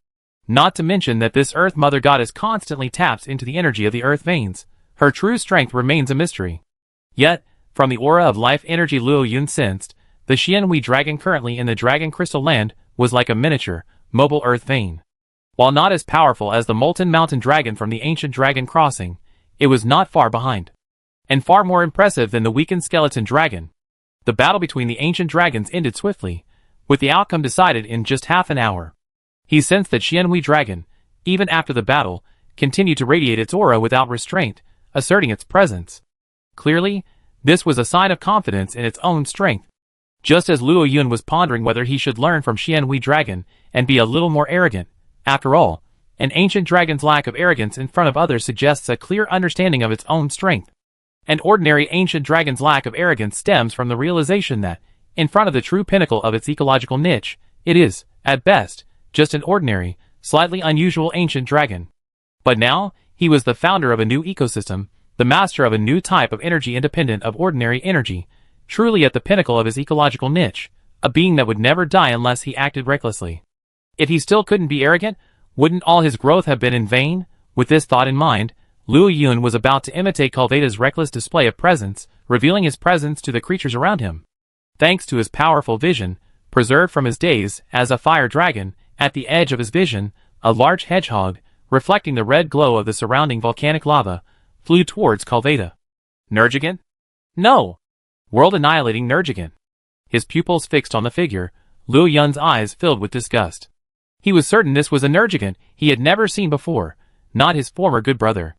Not to mention that this Earth Mother Goddess constantly taps into the energy of the Earth veins. Her true strength remains a mystery. Yet, From the aura of life energy Luo Yun sensed, the Xianhui dragon currently in the Dragon Crystal Land was like a miniature, mobile earth vein. While not as powerful as the molten mountain dragon from the ancient dragon crossing, it was not far behind. And far more impressive than the weakened skeleton dragon. The battle between the ancient dragons ended swiftly, with the outcome decided in just half an hour. He sensed that Xianhui dragon, even after the battle, continued to radiate its aura without restraint, asserting its presence. Clearly, this was a sign of confidence in its own strength. Just as Luo Yun was pondering whether he should learn from Xianhui dragon and be a little more arrogant. After all, an ancient dragon's lack of arrogance in front of others suggests a clear understanding of its own strength. An ordinary ancient dragon's lack of arrogance stems from the realization that, in front of the true pinnacle of its ecological niche, it is, at best, just an ordinary, slightly unusual ancient dragon. But now, he was the founder of a new ecosystem, the master of a new type of energy independent of ordinary energy, truly at the pinnacle of his ecological niche, a being that would never die unless he acted recklessly. If he still couldn't be arrogant, wouldn't all his growth have been in vain? With this thought in mind, Luo Yun was about to imitate Kalveda's reckless display of presence, revealing his presence to the creatures around him. Thanks to his powerful vision, preserved from his days as a fire dragon, at the edge of his vision, a large hedgehog, reflecting the red glow of the surrounding volcanic lava, flew towards Kalveda. Nergigant? No! World-annihilating Nergigant. His pupils fixed on the figure, Luo Yun's eyes filled with disgust. He was certain this was a Nergigant he had never seen before, not his former good brother.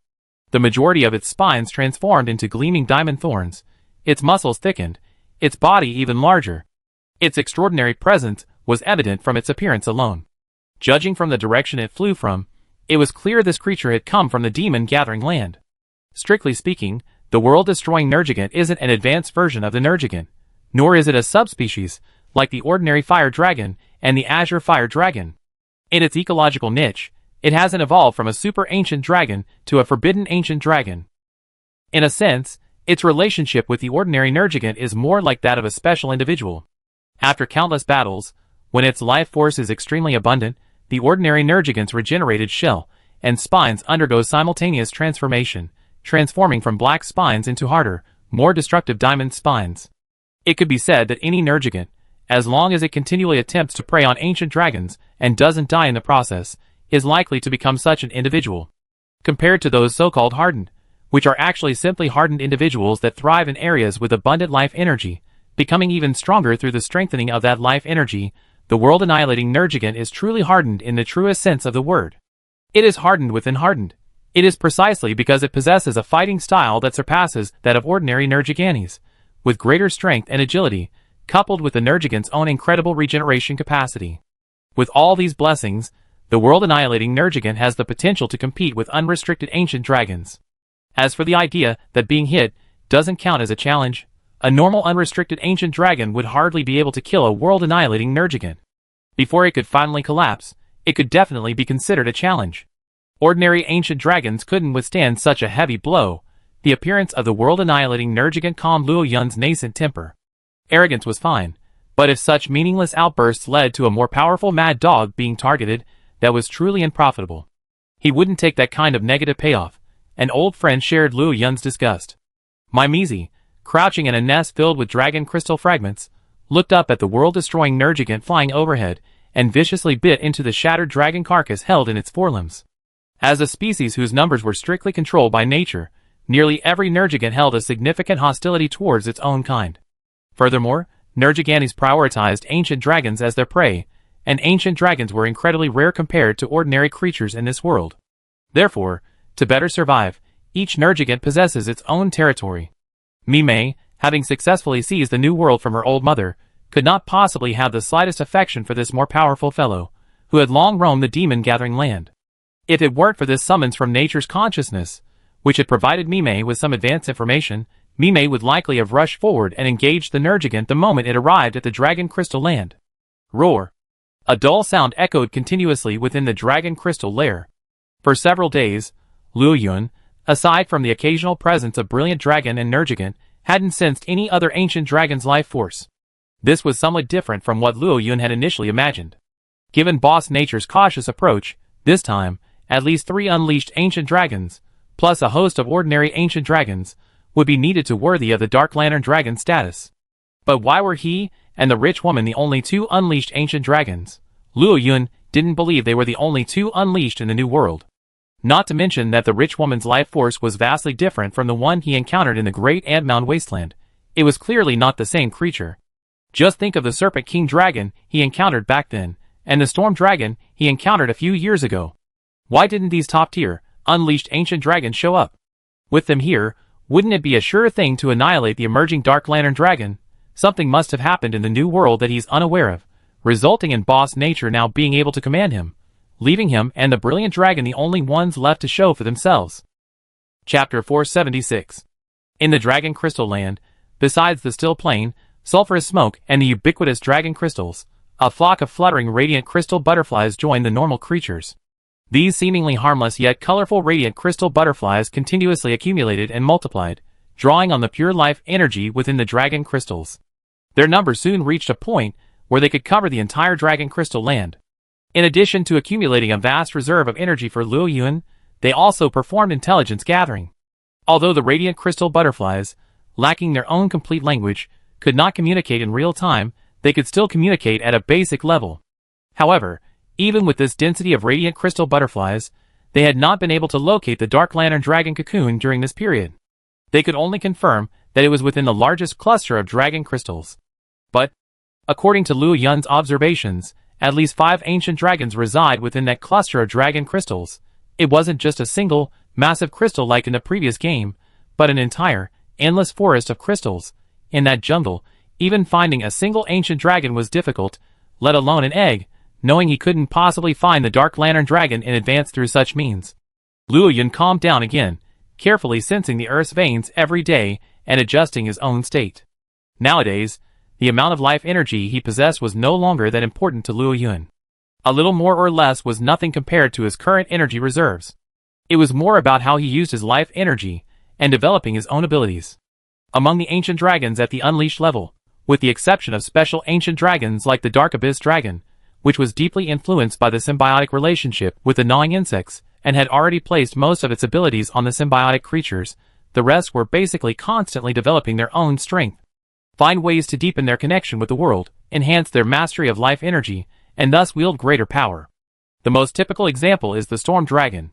The majority of its spines transformed into gleaming diamond thorns, its muscles thickened, its body even larger. Its extraordinary presence was evident from its appearance alone. Judging from the direction it flew from, it was clear this creature had come from the demon-gathering land. Strictly speaking, the world-destroying Nergigant isn't an advanced version of the Nergigant, nor is it a subspecies, like the ordinary fire dragon and the azure fire dragon. In its ecological niche, it hasn't evolved from a super-ancient dragon to a forbidden ancient dragon. In a sense, its relationship with the ordinary Nergigant is more like that of a special individual. After countless battles, when its life force is extremely abundant, the ordinary Nergigant's regenerated shell and spines undergo simultaneous transformation, transforming from black spines into harder, more destructive diamond spines. It could be said that any Nergigant, as long as it continually attempts to prey on ancient dragons and doesn't die in the process, is likely to become such an individual. Compared to those so-called hardened, which are actually simply hardened individuals that thrive in areas with abundant life energy, becoming even stronger through the strengthening of that life energy, the world-annihilating Nergigant is truly hardened in the truest sense of the word. It is hardened within hardened. It is precisely because it possesses a fighting style that surpasses that of ordinary Nergigantes, with greater strength and agility, coupled with the Nergigant's own incredible regeneration capacity. With all these blessings, the world-annihilating Nergigant has the potential to compete with unrestricted ancient dragons. As for the idea that being hit doesn't count as a challenge, a normal unrestricted ancient dragon would hardly be able to kill a world-annihilating Nergigant. Before it could finally collapse, it could definitely be considered a challenge. Ordinary ancient dragons couldn't withstand such a heavy blow. The appearance of the world-annihilating Nergigant calmed Luo Yun's nascent temper. Arrogance was fine, but if such meaningless outbursts led to a more powerful mad dog being targeted, that was truly unprofitable. He wouldn't take that kind of negative payoff. An old friend shared Luo Yun's disgust. Mimese, crouching in a nest filled with dragon crystal fragments, looked up at the world-destroying Nergigant flying overhead and viciously bit into the shattered dragon carcass held in its forelimbs. As a species whose numbers were strictly controlled by nature, nearly every Nergigant held a significant hostility towards its own kind. Furthermore, Nergigantes prioritized ancient dragons as their prey, and ancient dragons were incredibly rare compared to ordinary creatures in this world. Therefore, to better survive, each Nergigant possesses its own territory. Mimei, having successfully seized the new world from her old mother, could not possibly have the slightest affection for this more powerful fellow, who had long roamed the demon-gathering land. If it weren't for this summons from nature's consciousness, which had provided Mimei with some advanced information, Mimei would likely have rushed forward and engaged the Nergigant the moment it arrived at the Dragon Crystal Land. Roar! A dull sound echoed continuously within the Dragon Crystal lair. For several days, Luo Yun, aside from the occasional presence of Brilliant Dragon and Nergigant, hadn't sensed any other ancient dragon's life force. This was somewhat different from what Luo Yun had initially imagined. Given Boss Nature's cautious approach, this time, at least 3 unleashed ancient dragons, plus a host of ordinary ancient dragons, would be needed to worthy of the Dark Lantern Dragon status. But why were he and the rich woman the only two unleashed ancient dragons? Luo Yun didn't believe they were the only two unleashed in the New World. Not to mention that the rich woman's life force was vastly different from the one he encountered in the Great Ant-Mound Wasteland. It was clearly not the same creature. Just think of the Serpent King Dragon he encountered back then, and the Storm Dragon he encountered a few years ago. Why didn't these top-tier, unleashed ancient dragons show up? With them here, wouldn't it be a sure thing to annihilate the emerging Dark Lantern Dragon? Something must have happened in the New World that he's unaware of, resulting in Boss Nature now being able to command him, leaving him and the Brilliant Dragon the only ones left to show for themselves. Chapter 476. In the Dragon Crystal Land, besides the still plain, sulphurous smoke and the ubiquitous dragon crystals, a flock of fluttering radiant crystal butterflies joined the normal creatures. These seemingly harmless yet colorful radiant crystal butterflies continuously accumulated and multiplied, drawing on the pure life energy within the dragon crystals. Their number soon reached a point where they could cover the entire Dragon Crystal Land. In addition to accumulating a vast reserve of energy for Luo Yun, they also performed intelligence gathering. Although the radiant crystal butterflies, lacking their own complete language, could not communicate in real time, they could still communicate at a basic level. However, even with this density of radiant crystal butterflies, they had not been able to locate the Dark Lantern Dragon cocoon during this period. They could only confirm that it was within the largest cluster of dragon crystals. But, according to Luo Yun's observations, at least 5 ancient dragons reside within that cluster of dragon crystals. It wasn't just a single, massive crystal like in the previous game, but an entire, endless forest of crystals. In that jungle, even finding a single ancient dragon was difficult, let alone an egg, knowing he couldn't possibly find the Dark Lantern Dragon in advance through such means. Luo Yun calmed down again, carefully sensing the Earth's veins every day and adjusting his own state. Nowadays, the amount of life energy he possessed was no longer that important to Luo Yun. A little more or less was nothing compared to his current energy reserves. It was more about how he used his life energy and developing his own abilities. Among the ancient dragons at the unleashed level, with the exception of special ancient dragons like the Dark Abyss Dragon, which was deeply influenced by the symbiotic relationship with the gnawing insects and had already placed most of its abilities on the symbiotic creatures, the rest were basically constantly developing their own strength. Find ways to deepen their connection with the world, enhance their mastery of life energy, and thus wield greater power. The most typical example is the Storm Dragon.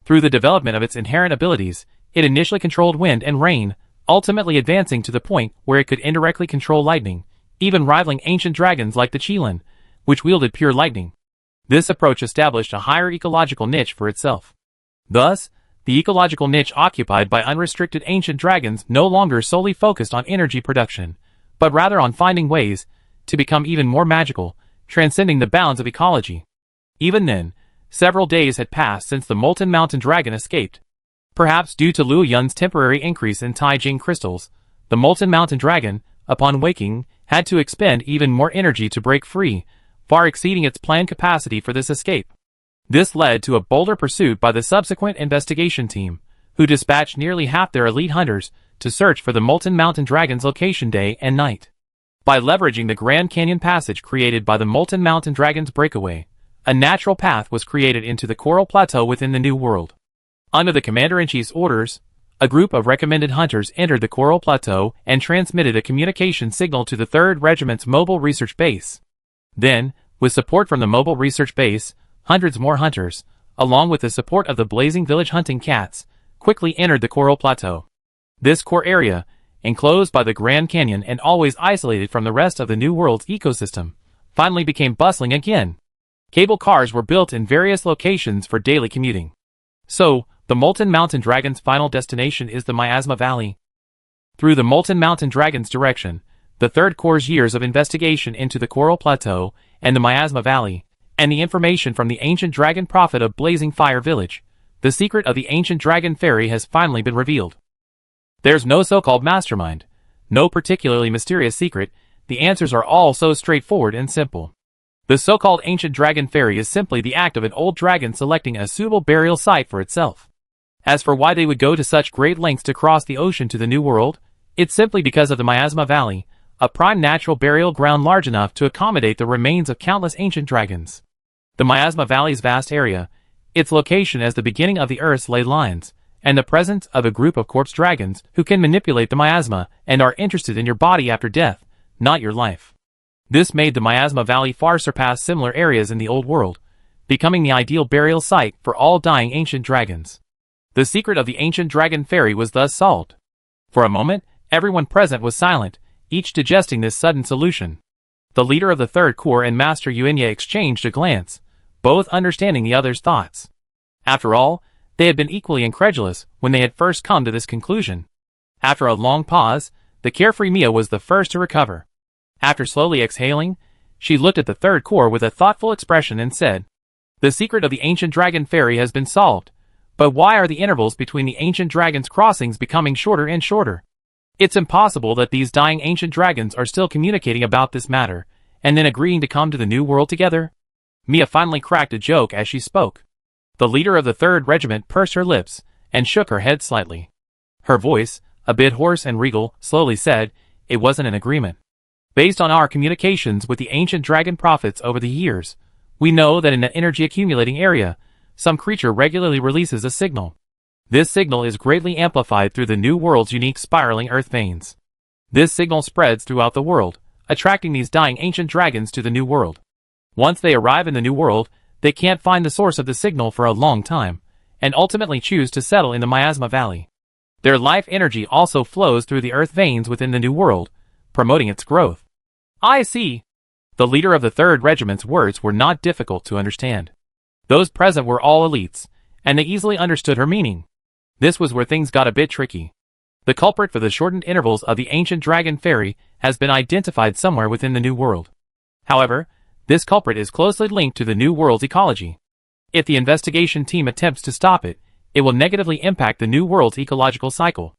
Through the development of its inherent abilities, it initially controlled wind and rain, ultimately advancing to the point where it could indirectly control lightning, even rivaling ancient dragons like the Qilin, which wielded pure lightning. This approach established a higher ecological niche for itself. Thus, the ecological niche occupied by unrestricted ancient dragons no longer solely focused on energy production, but rather on finding ways to become even more magical, transcending the bounds of ecology. Even then, several days had passed since the Molten Mountain Dragon escaped. Perhaps due to Luo Yun's temporary increase in Taijing crystals, the Molten Mountain Dragon, upon waking, had to expend even more energy to break free, far exceeding its planned capacity for this escape. This led to a bolder pursuit by the subsequent investigation team, who dispatched nearly half their elite hunters to search for the Molten Mountain Dragon's location day and night. By leveraging the Grand Canyon passage created by the Molten Mountain Dragon's breakaway, a natural path was created into the Coral Plateau within the New World. Under the Commander-in-Chief's orders, a group of recommended hunters entered the Coral Plateau and transmitted a communication signal to the 3rd Regiment's mobile research base. Then, with support from the mobile research base, hundreds more hunters, along with the support of the Blazing Village hunting cats, quickly entered the Coral Plateau. This core area, enclosed by the Grand Canyon and always isolated from the rest of the New World's ecosystem, finally became bustling again. Cable cars were built in various locations for daily commuting. So, the Molten Mountain Dragon's final destination is the Miasma Valley. Through the Molten Mountain Dragon's direction, the 3rd Corps' years of investigation into the Coral Plateau and the Miasma Valley, and the information from the ancient dragon prophet of Blazing Fire Village, the secret of the ancient dragon fairy has finally been revealed. There's no so-called mastermind, no particularly mysterious secret, the answers are all so straightforward and simple. The so-called ancient dragon fairy is simply the act of an old dragon selecting a suitable burial site for itself. As for why they would go to such great lengths to cross the ocean to the New World, it's simply because of the Miasma Valley, a prime natural burial ground large enough to accommodate the remains of countless ancient dragons. The Miasma Valley's vast area, its location as the beginning of the Earth's ley lines, and the presence of a group of corpse dragons who can manipulate the miasma and are interested in your body after death, not your life. This made the Miasma Valley far surpass similar areas in the old world, becoming the ideal burial site for all dying ancient dragons. The secret of the ancient dragon fairy was thus solved. For a moment, everyone present was silent, each digesting this sudden solution. The leader of the Third Corps and Master Yuenya exchanged a glance, both understanding the other's thoughts. After all, they had been equally incredulous when they had first come to this conclusion. After a long pause, the carefree Mia was the first to recover. After slowly exhaling, she looked at the Third Corps with a thoughtful expression and said, "The secret of the ancient dragon fairy has been solved, but why are the intervals between the ancient dragons' crossings becoming shorter and shorter? It's impossible that these dying ancient dragons are still communicating about this matter, and then agreeing to come to the new world together." Mia finally cracked a joke as she spoke. The leader of the 3rd Regiment pursed her lips and shook her head slightly. Her voice, a bit hoarse and regal, slowly said, "It wasn't an agreement. Based on our communications with the ancient dragon prophets over the years, we know that in an energy accumulating area, some creature regularly releases a signal. This signal is greatly amplified through the new world's unique spiraling earth veins. This signal spreads throughout the world, attracting these dying ancient dragons to the new world. Once they arrive in the new world, they can't find the source of the signal for a long time, and ultimately choose to settle in the Miasma Valley. Their life energy also flows through the earth veins within the new world, promoting its growth." "I see." The leader of the 3rd Regiment's words were not difficult to understand. Those present were all elites, and they easily understood her meaning. This was where things got a bit tricky. The culprit for the shortened intervals of the ancient dragon fairy has been identified somewhere within the new world. However, this culprit is closely linked to the new world's ecology. If the investigation team attempts to stop it, it will negatively impact the new world's ecological cycle.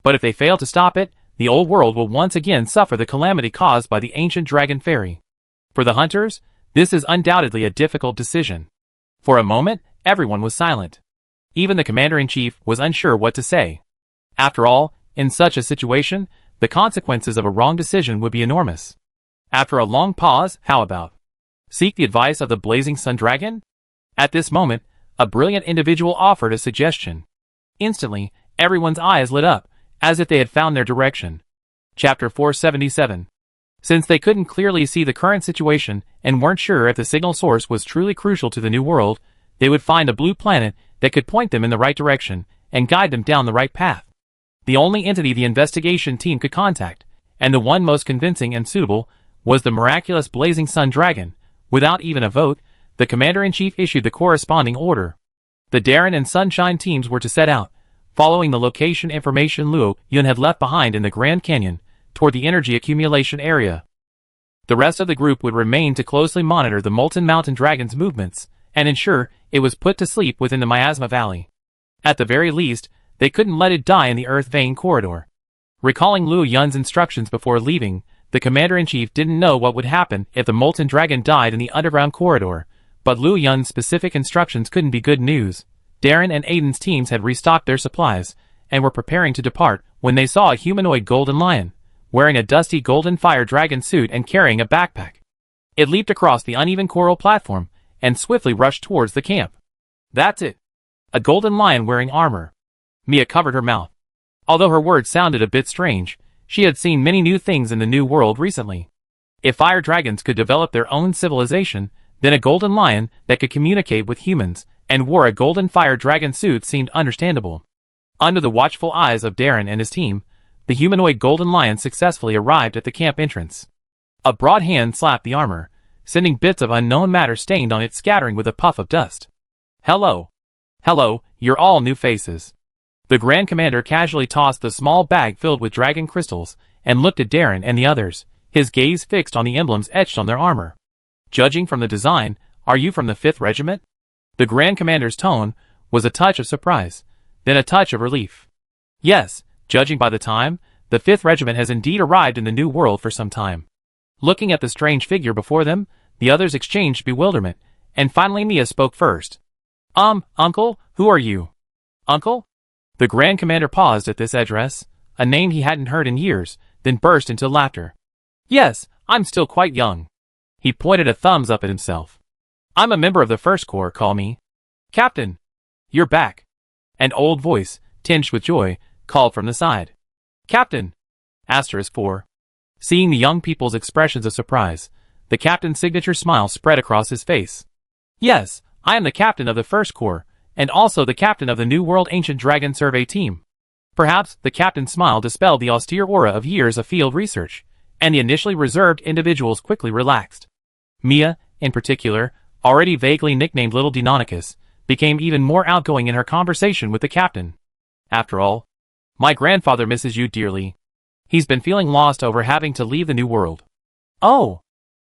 But if they fail to stop it, the old world will once again suffer the calamity caused by the ancient dragon fairy. For the hunters, this is undoubtedly a difficult decision. For a moment, everyone was silent. Even the commander-in-chief was unsure what to say. After all, in such a situation, the consequences of a wrong decision would be enormous. After a long pause, how about seek the advice of the blazing sun dragon? At this moment, a brilliant individual offered a suggestion. Instantly, everyone's eyes lit up, as if they had found their direction. Chapter 477. Since they couldn't clearly see the current situation and weren't sure if the signal source was truly crucial to the new world, they would find a blue planet that could point them in the right direction and guide them down the right path. The only entity the investigation team could contact, and the one most convincing and suitable, was the miraculous blazing sun dragon. Without even a vote, the commander-in-chief issued the corresponding order. The Darren and Sunshine teams were to set out, following the location information Luo Yun had left behind in the Grand Canyon, toward the energy accumulation area. The rest of the group would remain to closely monitor the Molten Mountain Dragon's movements, and ensure it was put to sleep within the Miasma Valley. At the very least, they couldn't let it die in the Earth Vein corridor. Recalling Luo Yun's instructions before leaving, the commander-in-chief didn't know what would happen if the Molten Dragon died in the underground corridor, but Luo Yun's specific instructions couldn't be good news. Darren and Aiden's teams had restocked their supplies, and were preparing to depart when they saw a humanoid golden lion, wearing a dusty golden fire dragon suit and carrying a backpack. It leaped across the uneven coral platform, and swiftly rushed towards the camp. "That's it. A golden lion wearing armor." Mia covered her mouth. Although her words sounded a bit strange, she had seen many new things in the new world recently. If fire dragons could develop their own civilization, then a golden lion that could communicate with humans and wore a golden fire dragon suit seemed understandable. Under the watchful eyes of Darren and his team, the humanoid golden lion successfully arrived at the camp entrance. A broad hand slapped the armor, sending bits of unknown matter stained on it scattering with a puff of dust. "Hello. Hello, you're all new faces." The Grand Commander casually tossed the small bag filled with dragon crystals, and looked at Darren and the others, his gaze fixed on the emblems etched on their armor. "Judging from the design, are you from the 5th Regiment?" The Grand Commander's tone was a touch of surprise, then a touch of relief. "Yes, judging by the time, the 5th Regiment has indeed arrived in the new world for some time." Looking at the strange figure before them, the others exchanged bewilderment, and finally Mia spoke first. Uncle, who are you?" "Uncle?" The Grand Commander paused at this address, a name he hadn't heard in years, then burst into laughter. "Yes, I'm still quite young." He pointed a thumbs up at himself. "I'm a member of the 1st Corps, call me Captain." "You're back." An old voice, tinged with joy, called from the side. "Captain!" *4. Seeing the young people's expressions of surprise, the captain's signature smile spread across his face. "Yes, I am the captain of the First Corps, and also the captain of the New World Ancient Dragon Survey Team." Perhaps the captain's smile dispelled the austere aura of years of field research, and the initially reserved individuals quickly relaxed. Mia, in particular, already vaguely nicknamed Little Deinonychus, became even more outgoing in her conversation with the captain. "After all, my grandfather misses you dearly. He's been feeling lost over having to leave the New World." "Oh,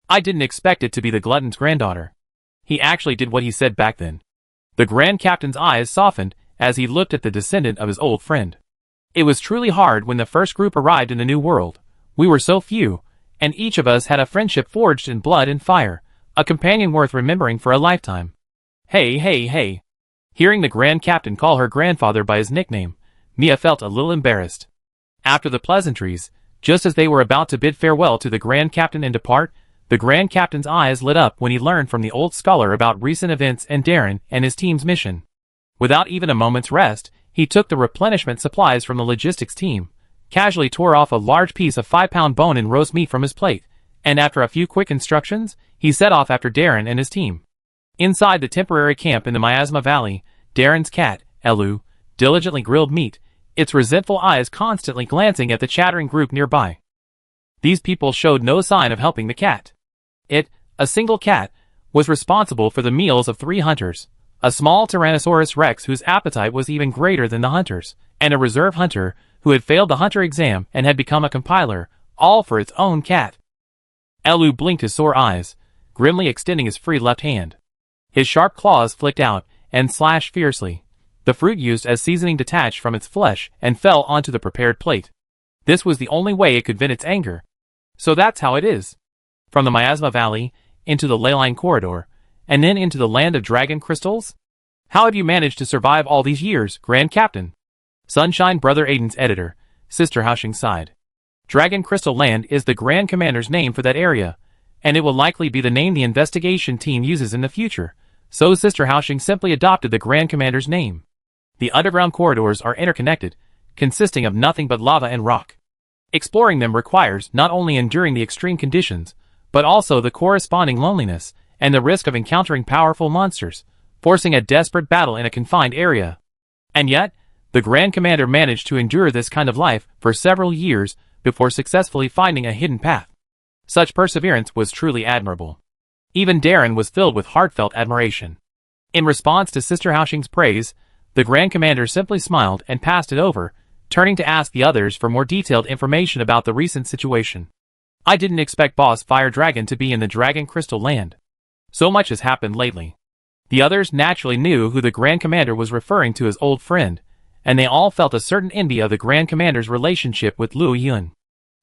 I didn't expect it to be the glutton's granddaughter." He actually did what he said back then. The Grand Captain's eyes softened as he looked at the descendant of his old friend. "It was truly hard when the first group arrived in the New World. We were so few, and each of us had a friendship forged in blood and fire, a companion worth remembering for a lifetime." Hey. Hearing the Grand Captain call her grandfather by his nickname, Mia felt a little embarrassed. After the pleasantries, just as they were about to bid farewell to the Grand Captain and depart, the Grand Captain's eyes lit up when he learned from the old scholar about recent events and Darren and his team's mission. Without even a moment's rest, he took the replenishment supplies from the logistics team, casually tore off a large piece of 5-pound bone and roast meat from his plate, and after a few quick instructions, he set off after Darren and his team. Inside the temporary camp in the Miasma Valley, Darren's cat, Elu, diligently grilled meat, its resentful eyes constantly glancing at the chattering group nearby. These people showed no sign of helping the cat. It, a single cat, was responsible for the meals of 3 hunters, a small Tyrannosaurus Rex whose appetite was even greater than the hunters, and a reserve hunter who had failed the hunter exam and had become a compiler, all for its own cat. Elu blinked his sore eyes, grimly extending his free left hand. His sharp claws flicked out and slashed fiercely. The fruit used as seasoning detached from its flesh and fell onto the prepared plate. This was the only way it could vent its anger. So that's how it is. From the Miasma Valley, into the Leyline Corridor, and then into the land of dragon crystals? How have you managed to survive all these years, Grand Captain? Sunshine Brother Aiden's editor, Sister Houshing sighed. Dragon Crystal Land is the Grand Commander's name for that area, and it will likely be the name the investigation team uses in the future, so Sister Houshing simply adopted the Grand Commander's name. The underground corridors are interconnected, consisting of nothing but lava and rock. Exploring them requires not only enduring the extreme conditions, but also the corresponding loneliness and the risk of encountering powerful monsters, forcing a desperate battle in a confined area. And yet, the Grand Commander managed to endure this kind of life for several years before successfully finding a hidden path. Such perseverance was truly admirable. Even Darren was filled with heartfelt admiration. In response to Sister Houshing's praise, the Grand Commander simply smiled and passed it over, turning to ask the others for more detailed information about the recent situation. "I didn't expect Boss Fire Dragon to be in the Dragon Crystal Land. So much has happened lately." The others naturally knew who the Grand Commander was referring to as old friend, and they all felt a certain envy of the Grand Commander's relationship with Luo Yun.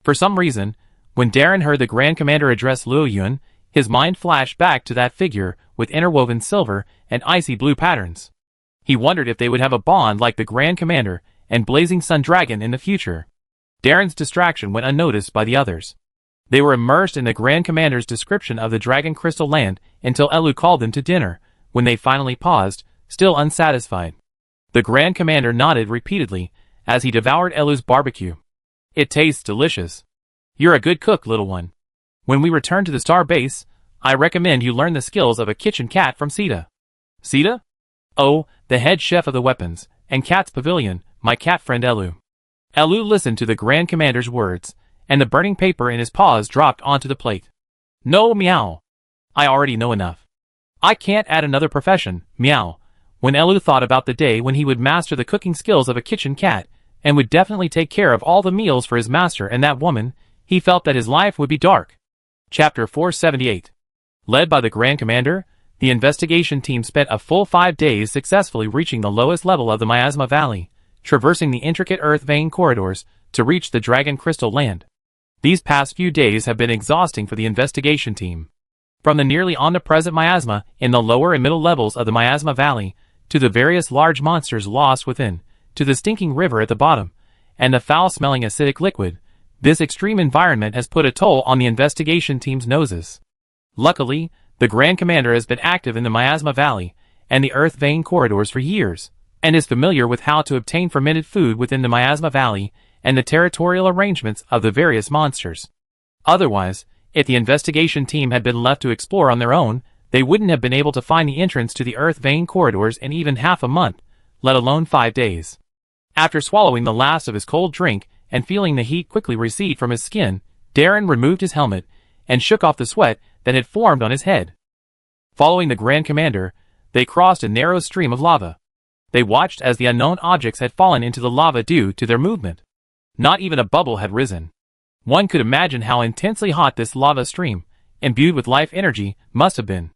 For some reason, when Darren heard the Grand Commander address Luo Yun, his mind flashed back to that figure with interwoven silver and icy blue patterns. He wondered if they would have a bond like the Grand Commander and Blazing Sun Dragon in the future. Darren's distraction went unnoticed by the others. They were immersed in the Grand Commander's description of the Dragon Crystal Land until Elu called them to dinner, when they finally paused, still unsatisfied. The Grand Commander nodded repeatedly as he devoured Elu's barbecue. "It tastes delicious. You're a good cook, little one. When we return to the Star Base, I recommend you learn the skills of a kitchen cat from Sita." "Sita?" "Oh, the head chef of the weapons and cat's pavilion, my cat friend Elu." Elu listened to the Grand Commander's words, and the burning paper in his paws dropped onto the plate. "No, meow. I already know enough. I can't add another profession, meow." When Elu thought about the day when he would master the cooking skills of a kitchen cat, and would definitely take care of all the meals for his master and that woman, he felt that his life would be dark. Chapter 478. Led by the Grand Commander, the investigation team spent a full 5 days successfully reaching the lowest level of the Miasma Valley, traversing the intricate earth vein corridors to reach the Dragon Crystal Land. These past few days have been exhausting for the investigation team. From the nearly omnipresent miasma in the lower and middle levels of the Miasma Valley, to the various large monsters lost within, to the stinking river at the bottom, and the foul-smelling acidic liquid, this extreme environment has put a toll on the investigation team's noses. Luckily, the Grand Commander has been active in the Miasma Valley and the earth vein corridors for years, and is familiar with how to obtain fermented food within the Miasma Valley and the territorial arrangements of the various monsters. Otherwise, if the investigation team had been left to explore on their own, they wouldn't have been able to find the entrance to the Earth vein corridors in even half a month, let alone 5 days. After swallowing the last of his cold drink and feeling the heat quickly recede from his skin, Darren removed his helmet and shook off the sweat that had formed on his head. Following the Grand Commander, they crossed a narrow stream of lava. They watched as the unknown objects had fallen into the lava due to their movement. Not even a bubble had risen. One could imagine how intensely hot this lava stream, imbued with life energy, must have been.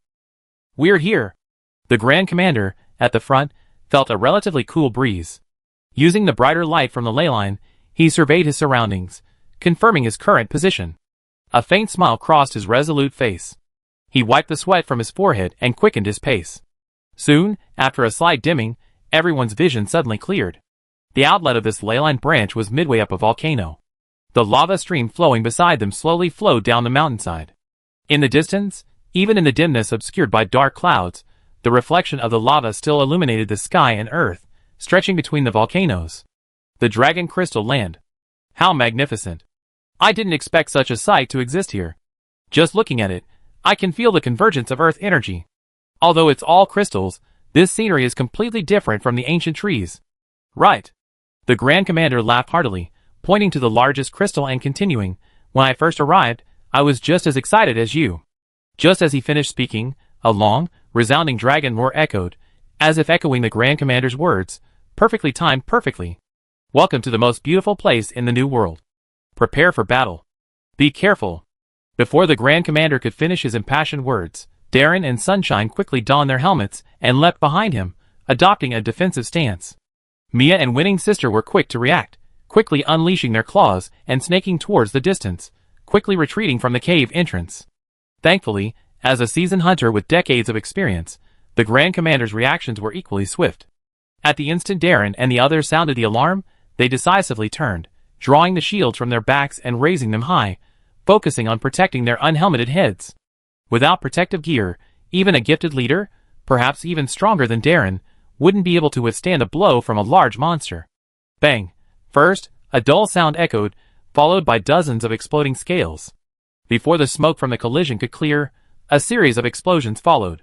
Weird here. The Grand Commander, at the front, felt a relatively cool breeze. Using the brighter light from the ley line, he surveyed his surroundings, confirming his current position. A faint smile crossed his resolute face. He wiped the sweat from his forehead and quickened his pace. Soon, after a slight dimming, everyone's vision suddenly cleared. The outlet of this ley line branch was midway up a volcano. The lava stream flowing beside them slowly flowed down the mountainside. In the distance, even in the dimness obscured by dark clouds, the reflection of the lava still illuminated the sky and earth, stretching between the volcanoes. The Dragon Crystal Land. How magnificent. I didn't expect such a sight to exist here. Just looking at it, I can feel the convergence of earth energy. Although it's all crystals, this scenery is completely different from the ancient trees. Right. The Grand Commander laughed heartily, pointing to the largest crystal and continuing, when I first arrived, I was just as excited as you. Just as he finished speaking, a long, resounding dragon roar echoed, as if echoing the Grand Commander's words, perfectly timed perfectly. Welcome to the most beautiful place in the New World. Prepare for battle. Be careful. Before the Grand Commander could finish his impassioned words, Darren and Sunshine quickly donned their helmets and leapt behind him, adopting a defensive stance. Mia and Winning's sister were quick to react, quickly unleashing their claws and snaking towards the distance, quickly retreating from the cave entrance. Thankfully, as a seasoned hunter with decades of experience, the Grand Commander's reactions were equally swift. At the instant Darren and the others sounded the alarm, they decisively turned, drawing the shields from their backs and raising them high, focusing on protecting their unhelmeted heads. Without protective gear, even a gifted leader, perhaps even stronger than Darren, wouldn't be able to withstand a blow from a large monster. Bang! First, a dull sound echoed, followed by dozens of exploding scales. Before the smoke from the collision could clear, a series of explosions followed.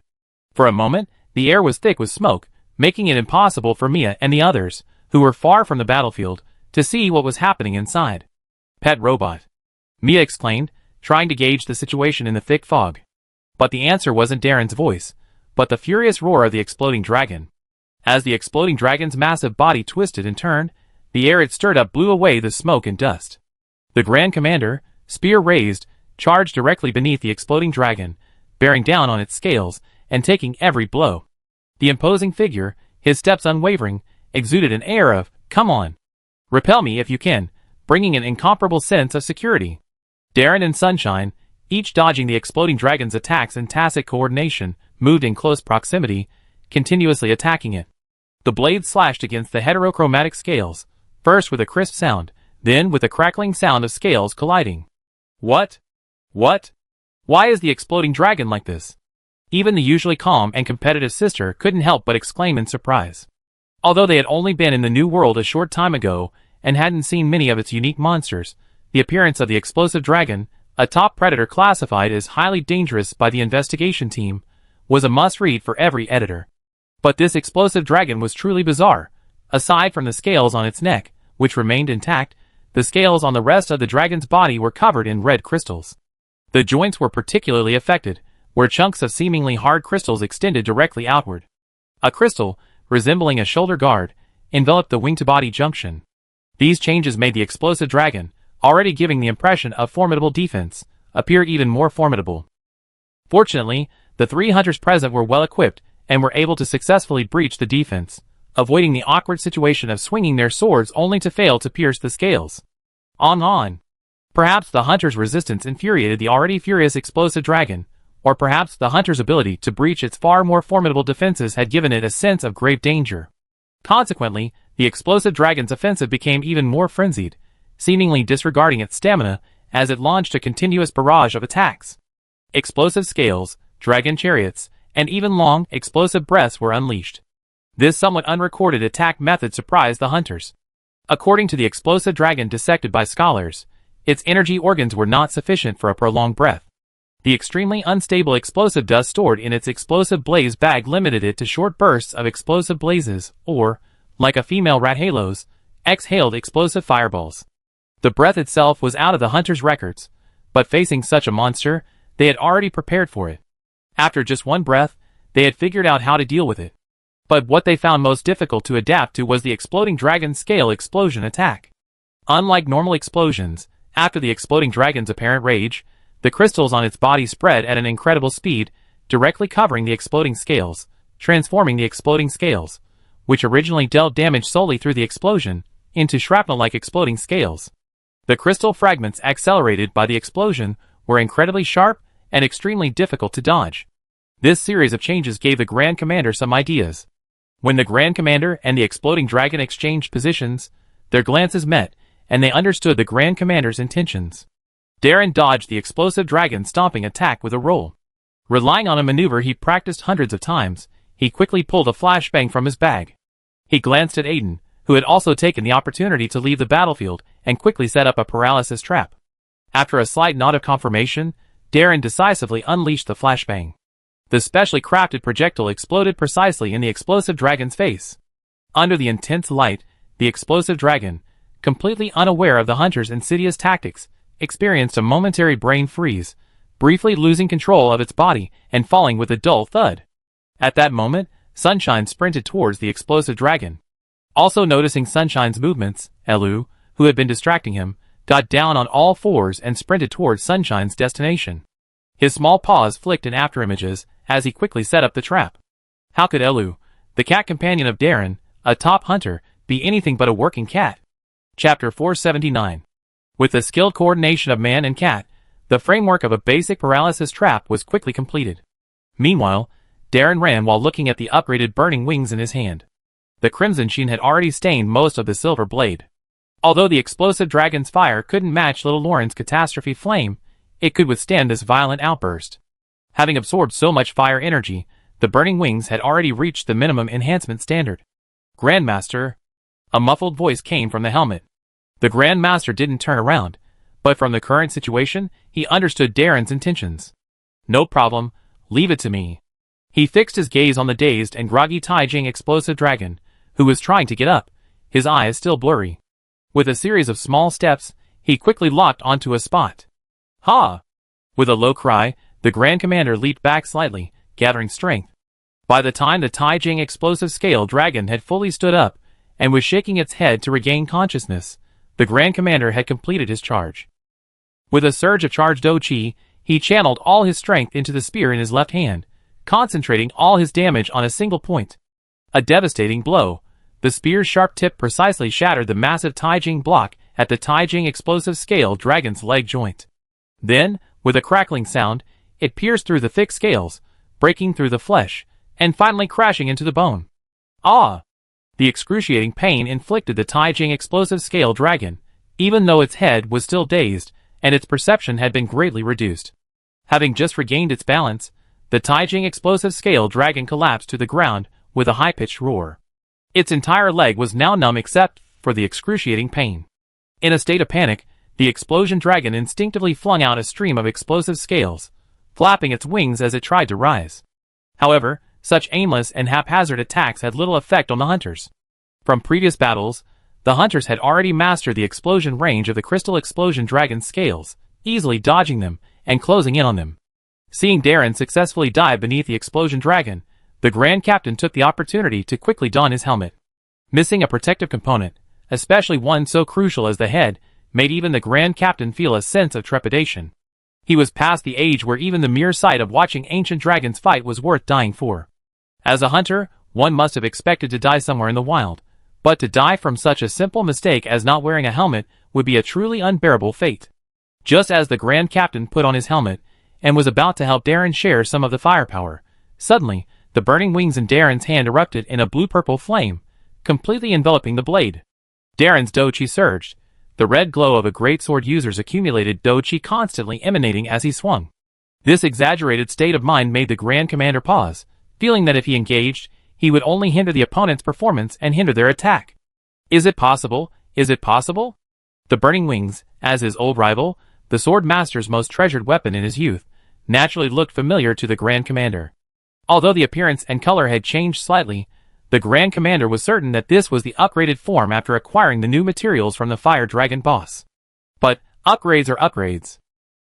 For a moment, the air was thick with smoke, making it impossible for Mia and the others, who were far from the battlefield, to see what was happening inside. Pet robot. Mia exclaimed, trying to gauge the situation in the thick fog. But the answer wasn't Darren's voice, but the furious roar of the exploding dragon. As the exploding dragon's massive body twisted and turned, the air it stirred up blew away the smoke and dust. The Grand Commander, spear raised, charged directly beneath the exploding dragon, bearing down on its scales and taking every blow. The imposing figure, his steps unwavering, exuded an air of, "Come on. Repel me if you can," bringing an incomparable sense of security. Darren and Sunshine, each dodging the exploding dragon's attacks in tacit coordination, moved in close proximity, continuously attacking it. The blades slashed against the heterochromatic scales, first with a crisp sound, then with a crackling sound of scales colliding. What? What? Why is the exploding dragon like this? Even the usually calm and competitive sister couldn't help but exclaim in surprise. Although they had only been in the New World a short time ago and hadn't seen many of its unique monsters, the appearance of the explosive dragon, a top predator classified as highly dangerous by the investigation team, was a must-read for every editor. But this explosive dragon was truly bizarre. Aside from the scales on its neck, which remained intact, the scales on the rest of the dragon's body were covered in red crystals. The joints were particularly affected, where chunks of seemingly hard crystals extended directly outward. A crystal, resembling a shoulder guard, enveloped the wing-to-body junction. These changes made the explosive dragon, already giving the impression of formidable defense, appear even more formidable. Fortunately, the 3 hunters present were well equipped and were able to successfully breach the defense, avoiding the awkward situation of swinging their swords only to fail to pierce the scales. On. Perhaps the hunter's resistance infuriated the already furious explosive dragon, or perhaps the hunter's ability to breach its far more formidable defenses had given it a sense of grave danger. Consequently, the explosive dragon's offensive became even more frenzied, seemingly disregarding its stamina as it launched a continuous barrage of attacks. Explosive scales, dragon chariots, and even long, explosive breaths were unleashed. This somewhat unrecorded attack method surprised the hunters. According to the explosive dragon dissected by scholars, its energy organs were not sufficient for a prolonged breath. The extremely unstable explosive dust stored in its explosive blaze bag limited it to short bursts of explosive blazes, or, like a female Rathalos, exhaled explosive fireballs. The breath itself was out of the hunters' records, but facing such a monster, they had already prepared for it. After just one breath, they had figured out how to deal with it. But what they found most difficult to adapt to was the exploding dragon scale explosion attack. Unlike normal explosions, after the exploding dragon's apparent rage, the crystals on its body spread at an incredible speed, directly covering the exploding scales, transforming the exploding scales, which originally dealt damage solely through the explosion, into shrapnel-like exploding scales. The crystal fragments accelerated by the explosion were incredibly sharp and extremely difficult to dodge. This series of changes gave the Grand Commander some ideas. When the Grand Commander and the exploding dragon exchanged positions, their glances met, and they understood the Grand Commander's intentions. Darren dodged the explosive dragon stomping attack with a roll. Relying on a maneuver he practiced hundreds of times, he quickly pulled a flashbang from his bag. He glanced at Aiden, who had also taken the opportunity to leave the battlefield, and quickly set up a paralysis trap. After a slight nod of confirmation, Darren decisively unleashed the flashbang. The specially crafted projectile exploded precisely in the explosive dragon's face. Under the intense light, the explosive dragon, completely unaware of the hunter's insidious tactics, experienced a momentary brain freeze, briefly losing control of its body and falling with a dull thud. At that moment, Sunshine sprinted towards the explosive dragon. Also noticing Sunshine's movements, Elu, who had been distracting him, got down on all fours and sprinted towards Sunshine's destination. His small paws flicked in afterimages as he quickly set up the trap. How could Elu, the cat companion of Darren, a top hunter, be anything but a working cat? Chapter 479. With the skilled coordination of man and cat, the framework of a basic paralysis trap was quickly completed. Meanwhile, Darren ran while looking at the upgraded burning wings in his hand. The crimson sheen had already stained most of the silver blade. Although the explosive dragon's fire couldn't match little Lauren's catastrophe flame, it could withstand this violent outburst. Having absorbed so much fire energy, the burning wings had already reached the minimum enhancement standard. Grandmaster. A muffled voice came from the helmet. The Grandmaster didn't turn around, but from the current situation, he understood Darren's intentions. No problem, leave it to me. He fixed his gaze on the dazed and groggy Taijing explosive dragon, who was trying to get up, his eyes still blurry. With a series of small steps, he quickly locked onto a spot. Ha! With a low cry, the Grand Commander leaped back slightly, gathering strength. By the time the Taijing explosive scale dragon had fully stood up, and was shaking its head to regain consciousness, the Grand Commander had completed his charge. With a surge of charged Qi, he channeled all his strength into the spear in his left hand, concentrating all his damage on a single point. A devastating blow. The spear's sharp tip precisely shattered the massive Taijing block at the Taijing explosive scale dragon's leg joint. Then, with a crackling sound, it pierced through the thick scales, breaking through the flesh, and finally crashing into the bone. Ah! The excruciating pain inflicted the Taijing explosive scale dragon, even though its head was still dazed, and its perception had been greatly reduced. Having just regained its balance, the Taijing explosive scale dragon collapsed to the ground with a high-pitched roar. Its entire leg was now numb except for the excruciating pain. In a state of panic, the explosion dragon instinctively flung out a stream of explosive scales, flapping its wings as it tried to rise. However, such aimless and haphazard attacks had little effect on the hunters. From previous battles, the hunters had already mastered the explosion range of the crystal explosion dragon's scales, easily dodging them and closing in on them. Seeing Darren successfully dive beneath the explosion dragon, the Grand Captain took the opportunity to quickly don his helmet. Missing a protective component, especially one so crucial as the head, made even the Grand Captain feel a sense of trepidation. He was past the age where even the mere sight of watching ancient dragons fight was worth dying for. As a hunter, one must have expected to die somewhere in the wild, but to die from such a simple mistake as not wearing a helmet would be a truly unbearable fate. Just as the Grand Captain put on his helmet, and was about to help Darren share some of the firepower, suddenly, the burning wings in Darren's hand erupted in a blue-purple flame, completely enveloping the blade. Darren's Qi surged. The red glow of a greatsword user's accumulated Qi constantly emanating as he swung. This exaggerated state of mind made the Grand Commander pause, feeling that if he engaged, he would only hinder the opponent's performance and hinder their attack. Is it possible? Is it possible? The Burning Wings, as his old rival, the Sword Master's most treasured weapon in his youth, naturally looked familiar to the Grand Commander. Although the appearance and color had changed slightly, the Grand Commander was certain that this was the upgraded form after acquiring the new materials from the Fire Dragon boss. But, upgrades are upgrades.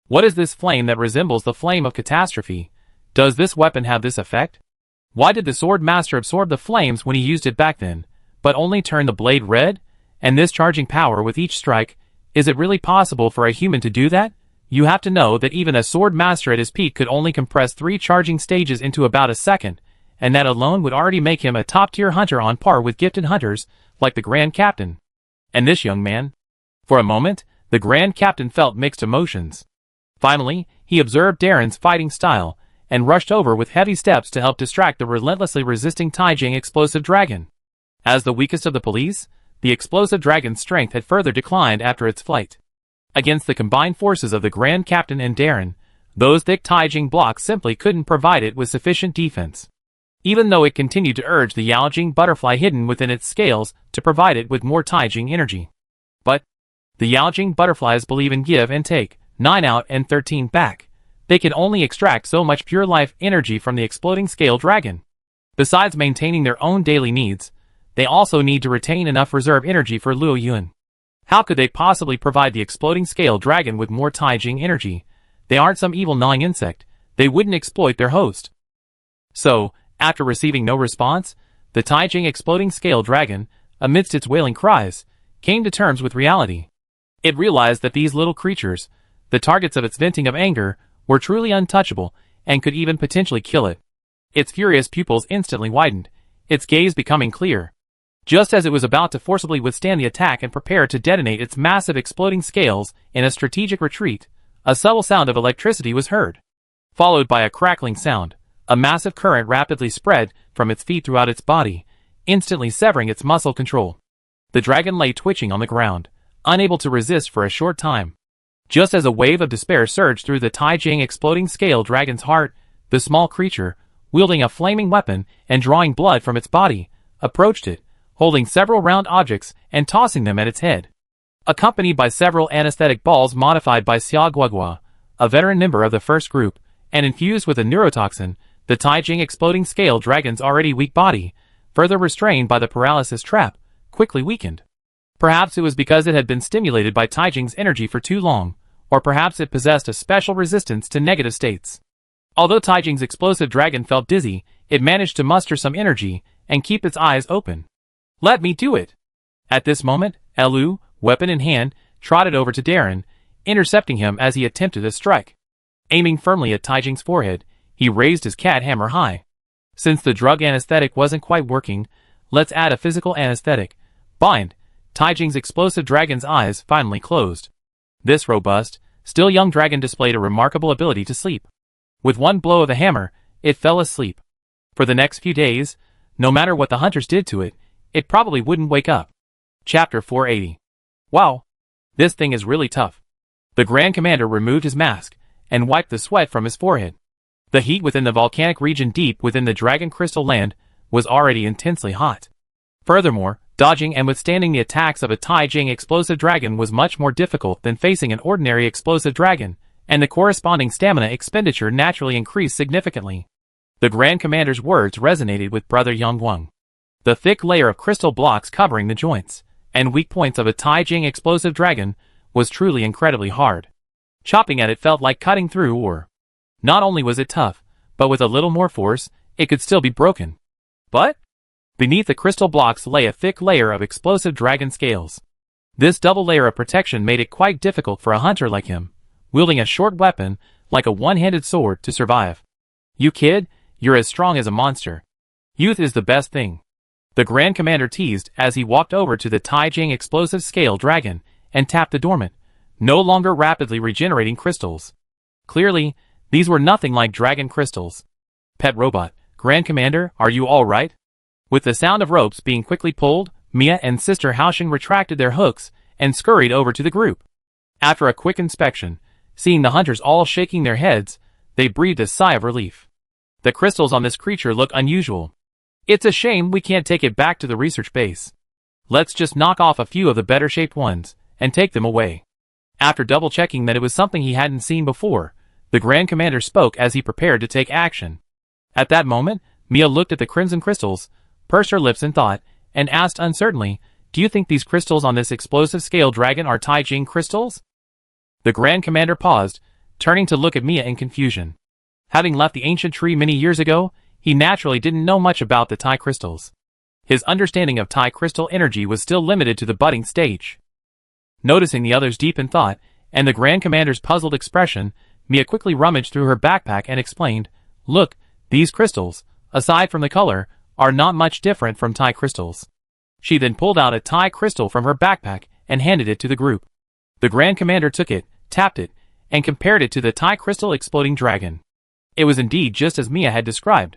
What is this flame that resembles the flame of catastrophe? Does this weapon have this effect? Why did the Sword Master absorb the flames when he used it back then, but only turn the blade red? And this charging power with each strike, is it really possible for a human to do that? You have to know that even a Sword Master at his peak could only compress 3 charging stages into about a second, and that alone would already make him a top-tier hunter on par with gifted hunters, like the Grand Captain. And this young man? For a moment, the Grand Captain felt mixed emotions. Finally, he observed Darren's fighting style, and rushed over with heavy steps to help distract the relentlessly resisting Taijing Explosive Dragon. As the weakest of the police, the Explosive Dragon's strength had further declined after its flight. Against the combined forces of the Grand Captain and Darren, those thick Taijing blocks simply couldn't provide it with sufficient defense. Even though it continued to urge the Yaojing butterfly hidden within its scales to provide it with more Taijing energy. But the Yaojing butterflies believe in give and take, 9 out and 13 back. They can only extract so much pure life energy from the exploding scale dragon. Besides maintaining their own daily needs, they also need to retain enough reserve energy for Luo Yun. How could they possibly provide the exploding scale dragon with more Taijing energy? They aren't some evil gnawing insect. They wouldn't exploit their host. So, after receiving no response, the Taijing exploding scale dragon, amidst its wailing cries, came to terms with reality. It realized that these little creatures, the targets of its venting of anger, were truly untouchable, and could even potentially kill it. Its furious pupils instantly widened, its gaze becoming clear. Just as it was about to forcibly withstand the attack and prepare to detonate its massive exploding scales in a strategic retreat, a subtle sound of electricity was heard. Followed by a crackling sound, a massive current rapidly spread from its feet throughout its body, instantly severing its muscle control. The dragon lay twitching on the ground, unable to resist for a short time. Just as a wave of despair surged through the Taijing exploding scale dragon's heart, the small creature, wielding a flaming weapon and drawing blood from its body, approached it, holding several round objects and tossing them at its head. Accompanied by several anesthetic balls modified by Xia Guogua, a veteran member of the first group, and infused with a neurotoxin, the Taijing exploding scale dragon's already weak body, further restrained by the paralysis trap, quickly weakened. Perhaps it was because it had been stimulated by Taijing's energy for too long, or perhaps it possessed a special resistance to negative states. Although Taijing's explosive dragon felt dizzy, it managed to muster some energy and keep its eyes open. Let me do it! At this moment, Elu, weapon in hand, trotted over to Darren, intercepting him as he attempted a strike. Aiming firmly at Taijing's forehead, he raised his cat hammer high. Since the drug anesthetic wasn't quite working, let's add a physical anesthetic. Bind! Taijing's explosive dragon's eyes finally closed. This robust, still young dragon displayed a remarkable ability to sleep. With one blow of the hammer, it fell asleep. For the next few days, no matter what the hunters did to it, it probably wouldn't wake up. Chapter 480. Wow! This thing is really tough. The Grand Commander removed his mask, and wiped the sweat from his forehead. The heat within the volcanic region deep within the Dragon Crystal Land was already intensely hot. Furthermore, dodging and withstanding the attacks of a Taijing explosive dragon was much more difficult than facing an ordinary explosive dragon, and the corresponding stamina expenditure naturally increased significantly. The Grand Commander's words resonated with Brother Yongguang. The thick layer of crystal blocks covering the joints and weak points of a Taijing explosive dragon was truly incredibly hard. Chopping at it felt like cutting through ore. Not only was it tough, but with a little more force, it could still be broken. But beneath the crystal blocks lay a thick layer of explosive dragon scales. This double layer of protection made it quite difficult for a hunter like him, wielding a short weapon like a one-handed sword, to survive. You kid, you're as strong as a monster. Youth is the best thing. The Grand Commander teased as he walked over to the Taijing explosive scale dragon and tapped the dormant, no longer rapidly regenerating crystals. Clearly, these were nothing like dragon crystals. Pet robot, Grand Commander, are you all right? With the sound of ropes being quickly pulled, Mia and Sister Haosheng retracted their hooks and scurried over to the group. After a quick inspection, seeing the hunters all shaking their heads, they breathed a sigh of relief. The crystals on this creature look unusual. It's a shame we can't take it back to the research base. Let's just knock off a few of the better-shaped ones, and take them away." After double-checking that it was something he hadn't seen before, the Grand Commander spoke as he prepared to take action. At that moment, Mia looked at the crimson crystals, pursed her lips in thought, and asked uncertainly, "Do you think these crystals on this explosive scale dragon are Tai Jing crystals?" The Grand Commander paused, turning to look at Mia in confusion. Having left the ancient tree many years ago, he naturally didn't know much about the Tai crystals. His understanding of Tai crystal energy was still limited to the budding stage. Noticing the other's deep in thought, and the Grand Commander's puzzled expression, Mia quickly rummaged through her backpack and explained, "Look, these crystals, aside from the color, are not much different from Tai crystals." She then pulled out a Tai crystal from her backpack and handed it to the group. The Grand Commander took it, tapped it, and compared it to the Tai crystal exploding dragon. It was indeed just as Mia had described.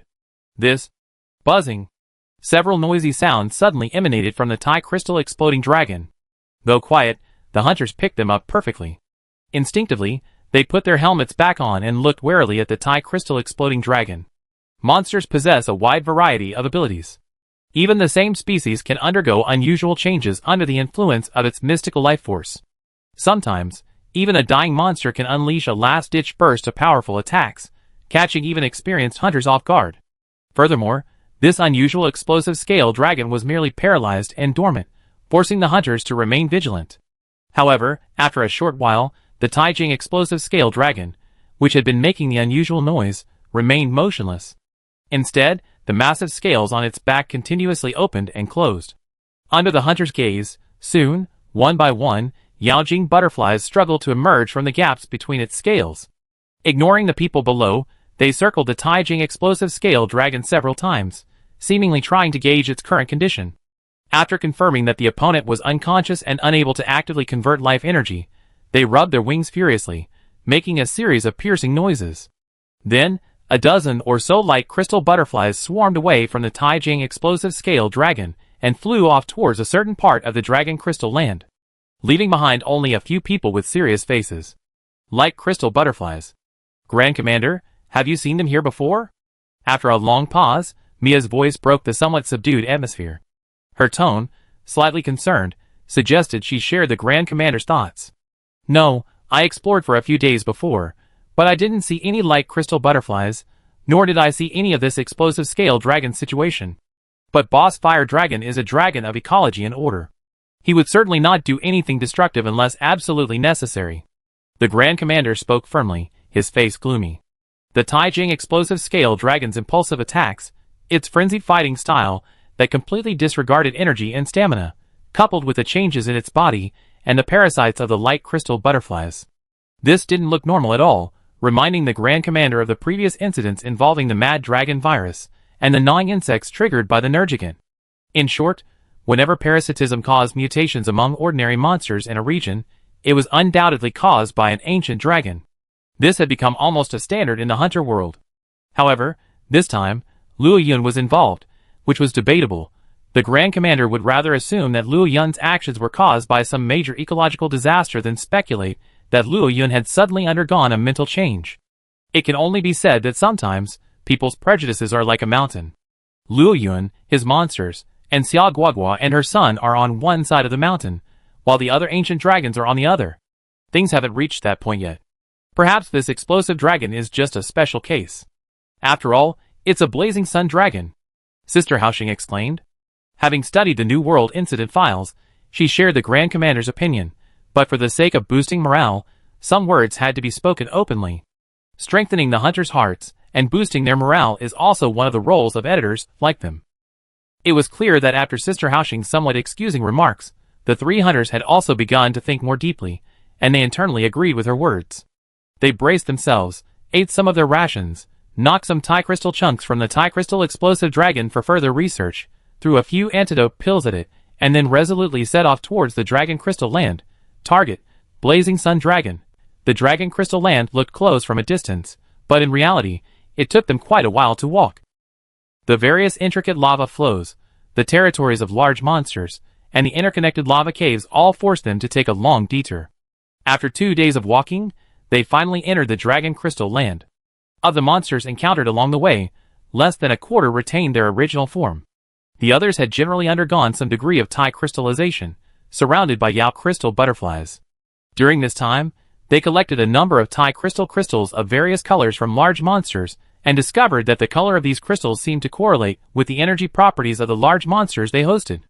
This buzzing, several noisy sounds suddenly emanated from the Tai crystal exploding dragon. Though quiet, the hunters picked them up perfectly. Instinctively, they put their helmets back on and looked warily at the Tai crystal exploding dragon. Monsters possess a wide variety of abilities. Even the same species can undergo unusual changes under the influence of its mystical life force. Sometimes, even a dying monster can unleash a last-ditch burst of powerful attacks, catching even experienced hunters off guard. Furthermore, this unusual explosive scale dragon was merely paralyzed and dormant, forcing the hunters to remain vigilant. However, after a short while, the Tai Jing explosive scale dragon, which had been making the unusual noise, remained motionless. Instead, the massive scales on its back continuously opened and closed. Under the hunter's gaze, soon, one by one, Yaojing butterflies struggled to emerge from the gaps between its scales. Ignoring the people below, they circled the Tai Jing explosive scale dragon several times, seemingly trying to gauge its current condition. After confirming that the opponent was unconscious and unable to actively convert life energy, they rubbed their wings furiously, making a series of piercing noises. Then, a dozen or so light crystal butterflies swarmed away from the Tai Jing explosive scale dragon and flew off towards a certain part of the dragon crystal land, leaving behind only a few people with serious faces. Light crystal butterflies. Grand Commander, have you seen them here before? After a long pause, Mia's voice broke the somewhat subdued atmosphere. Her tone, slightly concerned, suggested she shared the Grand Commander's thoughts. "No, I explored for a few days before, but I didn't see any light crystal butterflies, nor did I see any of this explosive scale dragon situation. But Boss Fire Dragon is a dragon of ecology and order. He would certainly not do anything destructive unless absolutely necessary." The Grand Commander spoke firmly, his face gloomy. The Tai Jing explosive scale dragon's impulsive attacks, its frenzied fighting style that completely disregarded energy and stamina, coupled with the changes in its body and the parasites of the light crystal butterflies. This didn't look normal at all, reminding the Grand Commander of the previous incidents involving the Mad Dragon virus and the gnawing insects triggered by the Nergigant. In short, whenever parasitism caused mutations among ordinary monsters in a region, it was undoubtedly caused by an ancient dragon. This had become almost a standard in the hunter world. However, this time, Luo Yun was involved, which was debatable. The Grand Commander would rather assume that Luo Yun's actions were caused by some major ecological disaster than speculate that Luo Yun had suddenly undergone a mental change. It can only be said that sometimes, people's prejudices are like a mountain. Luo Yun, his monsters, and Xia Guoguo and her son are on one side of the mountain, while the other ancient dragons are on the other. Things haven't reached that point yet. Perhaps this explosive dragon is just a special case. After all, it's a blazing sun dragon, Sister Haoxing exclaimed. Having studied the New World incident files, she shared the Grand Commander's opinion, but for the sake of boosting morale, some words had to be spoken openly. Strengthening the hunters' hearts and boosting their morale is also one of the roles of editors like them. It was clear that after Sister Haoxing's somewhat excusing remarks, the three hunters had also begun to think more deeply, and they internally agreed with her words. They braced themselves, ate some of their rations, knocked some Tai crystal chunks from the Tai crystal explosive dragon for further research, threw a few antidote pills at it, and then resolutely set off towards the dragon crystal land. Target, blazing sun dragon. The dragon crystal land looked close from a distance, but in reality, it took them quite a while to walk. The various intricate lava flows, the territories of large monsters, and the interconnected lava caves all forced them to take a long detour. After 2 days of walking, they finally entered the dragon crystal land. Of the monsters encountered along the way, less than a quarter retained their original form. The others had generally undergone some degree of Thai crystallization, surrounded by Yao crystal butterflies. During this time, they collected a number of Thai crystals of various colors from large monsters, and discovered that the color of these crystals seemed to correlate with the energy properties of the large monsters they hosted.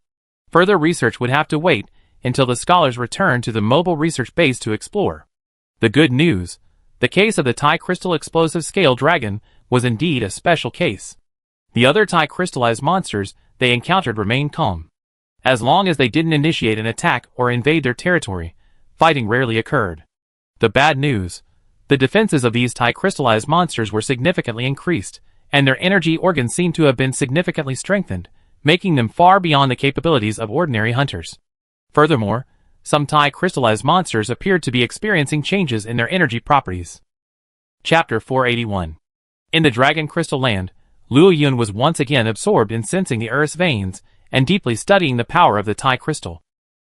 Further research would have to wait until the scholars returned to the mobile research base to explore. The good news: the case of the Thai crystal explosive scale dragon was indeed a special case. The other Thai crystallized monsters they encountered remained calm. As long as they didn't initiate an attack or invade their territory, fighting rarely occurred. The bad news: the defenses of these Thai crystallized monsters were significantly increased, and their energy organs seemed to have been significantly strengthened, making them far beyond the capabilities of ordinary hunters. Furthermore, some Thai crystallized monsters appeared to be experiencing changes in their energy properties. Chapter 481. In the Dragon Crystal Land, Luo Yun was once again absorbed in sensing the Earth's veins and deeply studying the power of the Thai crystal.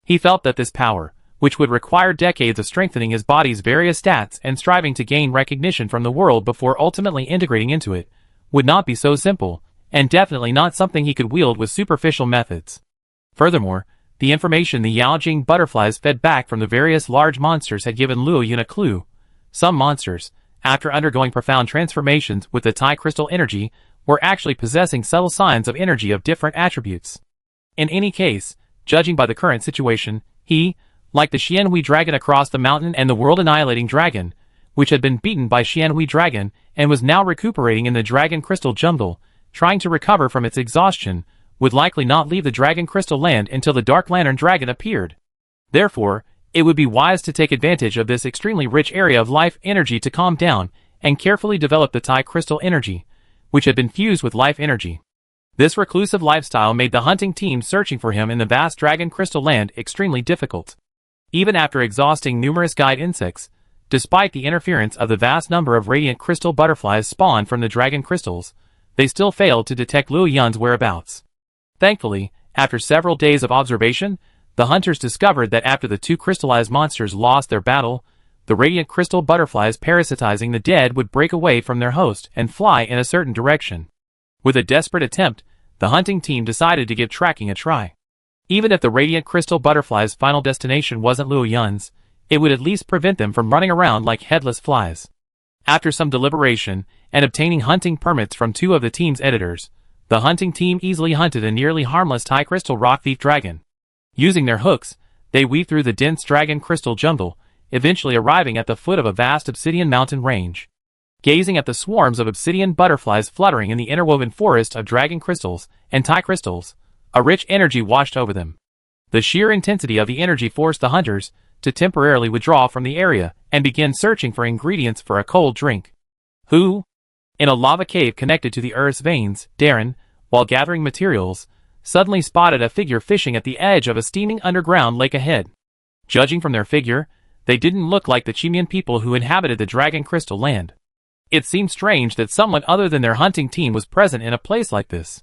He felt that this power, which would require decades of strengthening his body's various stats and striving to gain recognition from the world before ultimately integrating into it, would not be so simple, and definitely not something he could wield with superficial methods. Furthermore, the information the Yaojing butterflies fed back from the various large monsters had given Luo Yun a clue. Some monsters, after undergoing profound transformations with the Thai crystal energy, were actually possessing subtle signs of energy of different attributes. In any case, judging by the current situation, he, like the Xianhui dragon across the mountain and the world-annihilating dragon, which had been beaten by Xianhui dragon and was now recuperating in the Dragon Crystal jungle, trying to recover from its exhaustion, would likely not leave the Dragon Crystal land until the Dark Lantern dragon appeared. Therefore, it would be wise to take advantage of this extremely rich area of life energy to calm down and carefully develop the Thai crystal energy, which had been fused with life energy. This reclusive lifestyle made the hunting team searching for him in the vast Dragon Crystal land extremely difficult. Even after exhausting numerous guide insects, despite the interference of the vast number of radiant crystal butterflies spawned from the dragon crystals, they still failed to detect Luo Yun's whereabouts. Thankfully, after several days of observation, the hunters discovered that after the two crystallized monsters lost their battle, the radiant crystal butterflies parasitizing the dead would break away from their host and fly in a certain direction. With a desperate attempt, the hunting team decided to give tracking a try. Even if the radiant crystal butterflies' final destination wasn't Luo Yun's, it would at least prevent them from running around like headless flies. After some deliberation, and obtaining hunting permits from two of the team's editors, the hunting team easily hunted a nearly harmless Thai crystal rock thief dragon. Using their hooks, they weaved through the dense dragon crystal jungle, eventually arriving at the foot of a vast obsidian mountain range. Gazing at the swarms of obsidian butterflies fluttering in the interwoven forest of dragon crystals and Thai crystals, a rich energy washed over them. The sheer intensity of the energy forced the hunters to temporarily withdraw from the area and begin searching for ingredients for a cold drink. In a lava cave connected to the Earth's veins, Darren, while gathering materials, suddenly spotted a figure fishing at the edge of a steaming underground lake ahead. Judging from their figure, they didn't look like the Chimian people who inhabited the Dragon Crystal land. It seemed strange that someone other than their hunting team was present in a place like this.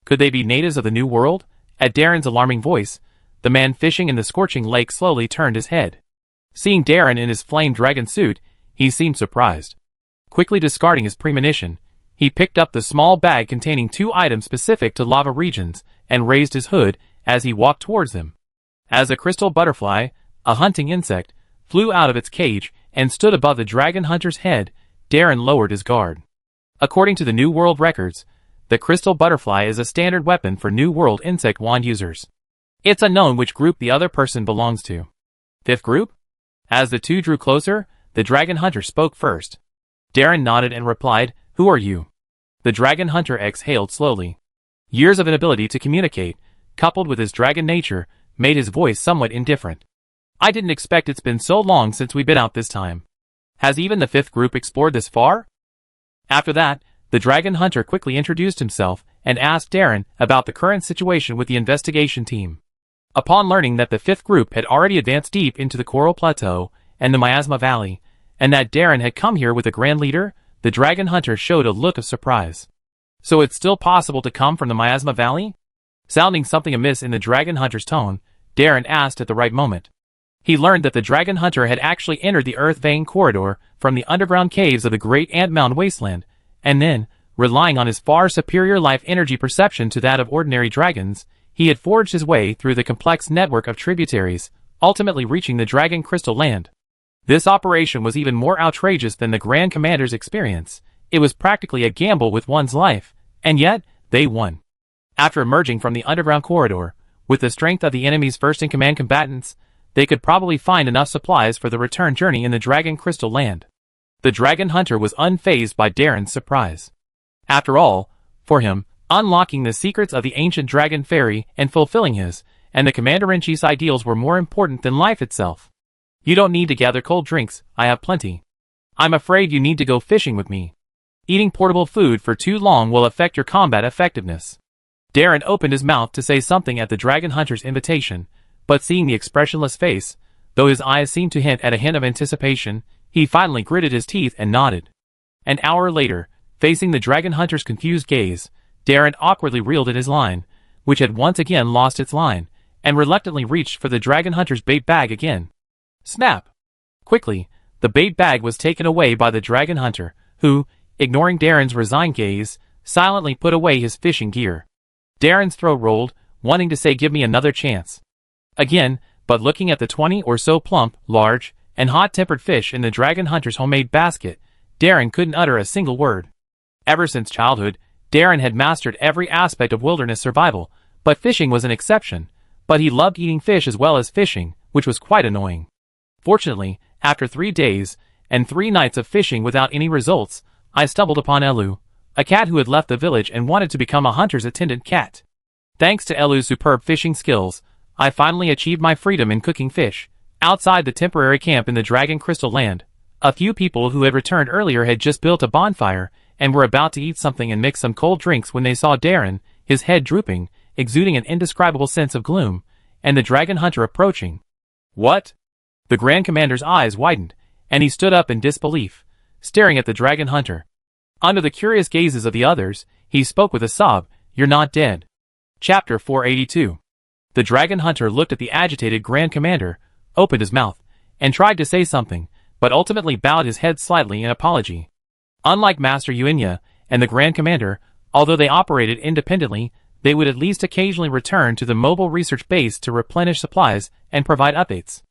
Could they be natives of the New World? At Darren's alarming voice, the man fishing in the scorching lake slowly turned his head. Seeing Darren in his flame dragon suit, he seemed surprised. Quickly discarding his premonition, he picked up the small bag containing two items specific to lava regions and raised his hood as he walked towards them. As a crystal butterfly, a hunting insect, flew out of its cage and stood above the dragon hunter's head, Darren lowered his guard. According to the New World records, the crystal butterfly is a standard weapon for New World insect wand users. It's unknown which group the other person belongs to. Fifth group? As the two drew closer, the dragon hunter spoke first. Darren nodded and replied, "Who are you?" The dragon hunter exhaled slowly. Years of inability to communicate, coupled with his dragon nature, made his voice somewhat indifferent. "I didn't expect it's been so long since we've been out this time. Has even the fifth group explored this far?" After that, the dragon hunter quickly introduced himself and asked Darren about the current situation with the investigation team. Upon learning that the fifth group had already advanced deep into the Coral Plateau and the Miasma Valley, and that Darren had come here with a grand leader, the dragon hunter showed a look of surprise. "So it's still possible to come from the Miasma Valley?" Sounding something amiss in the dragon hunter's tone, Darren asked at the right moment. He learned that the dragon hunter had actually entered the earth vein corridor from the underground caves of the Great Ant Mound Wasteland, and then, relying on his far superior life energy perception to that of ordinary dragons, he had forged his way through the complex network of tributaries, ultimately reaching the Dragon Crystal Land. This operation was even more outrageous than the Grand Commander's experience. It was practically a gamble with one's life, and yet, they won. After emerging from the underground corridor, with the strength of the enemy's first-in-command combatants, they could probably find enough supplies for the return journey in the Dragon Crystal Land. The Dragon Hunter was unfazed by Darren's surprise. After all, for him, unlocking the secrets of the ancient dragon fairy and fulfilling his and the Commander-in-Chief's ideals were more important than life itself. You don't need to gather cold drinks, I have plenty. I'm afraid you need to go fishing with me. Eating portable food for too long will affect your combat effectiveness. Darren opened his mouth to say something at the Dragon Hunter's invitation, but seeing the expressionless face, though his eyes seemed to hint at a hint of anticipation, he finally gritted his teeth and nodded. An hour later, facing the Dragon Hunter's confused gaze, Darren awkwardly reeled at his line, which had once again lost its line, and reluctantly reached for the Dragon Hunter's bait bag again. Snap! Quickly, the bait bag was taken away by the Dragon Hunter, who, ignoring Darren's resigned gaze, silently put away his fishing gear. Darren's throat rolled, wanting to say give me another chance. Again, but looking at the 20 or so plump, large, and hot-tempered fish in the Dragon Hunter's homemade basket, Darren couldn't utter a single word. Ever since childhood, Darren had mastered every aspect of wilderness survival, but fishing was an exception. But he loved eating fish as well as fishing, which was quite annoying. Fortunately, after 3 days and 3 nights of fishing without any results, I stumbled upon Elu, a cat who had left the village and wanted to become a hunter's attendant cat. Thanks to Elu's superb fishing skills, I finally achieved my freedom in cooking fish. Outside the temporary camp in the Dragon Crystal Land, a few people who had returned earlier had just built a bonfire and were about to eat something and mix some cold drinks when they saw Darren, his head drooping, exuding an indescribable sense of gloom, and the Dragon Hunter approaching. What? The Grand Commander's eyes widened, and he stood up in disbelief, staring at the Dragon Hunter. Under the curious gazes of the others, he spoke with a sob, "You're not dead." Chapter 482. The Dragon Hunter looked at the agitated Grand Commander, opened his mouth, and tried to say something, but ultimately bowed his head slightly in apology. Unlike Master Yuenya and the Grand Commander, although they operated independently, they would at least occasionally return to the mobile research base to replenish supplies and provide updates.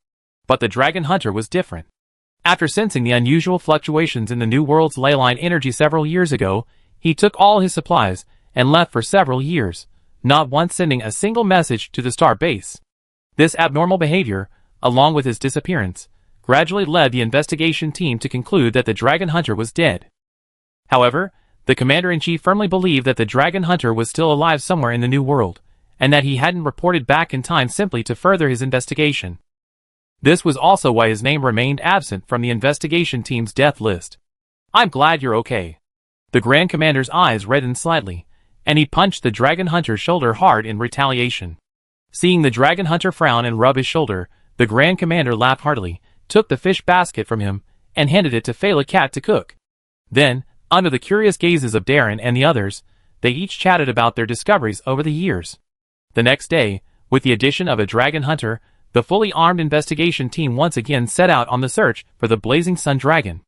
But the Dragon Hunter was different. After sensing the unusual fluctuations in the New World's ley line energy several years ago, he took all his supplies and left for several years, not once sending a single message to the star base. This abnormal behavior, along with his disappearance, gradually led the investigation team to conclude that the Dragon Hunter was dead. However, the Commander-in-Chief firmly believed that the Dragon Hunter was still alive somewhere in the New World, and that he hadn't reported back in time simply to further his investigation. This was also why his name remained absent from the investigation team's death list. "I'm glad you're okay." The Grand Commander's eyes reddened slightly, and he punched the Dragon Hunter's shoulder hard in retaliation. Seeing the Dragon Hunter frown and rub his shoulder, the Grand Commander laughed heartily, took the fish basket from him, and handed it to Fela Cat to cook. Then, under the curious gazes of Darren and the others, they each chatted about their discoveries over the years. The next day, with the addition of a Dragon Hunter, the fully armed investigation team once again set out on the search for the Blazing Sun Dragon.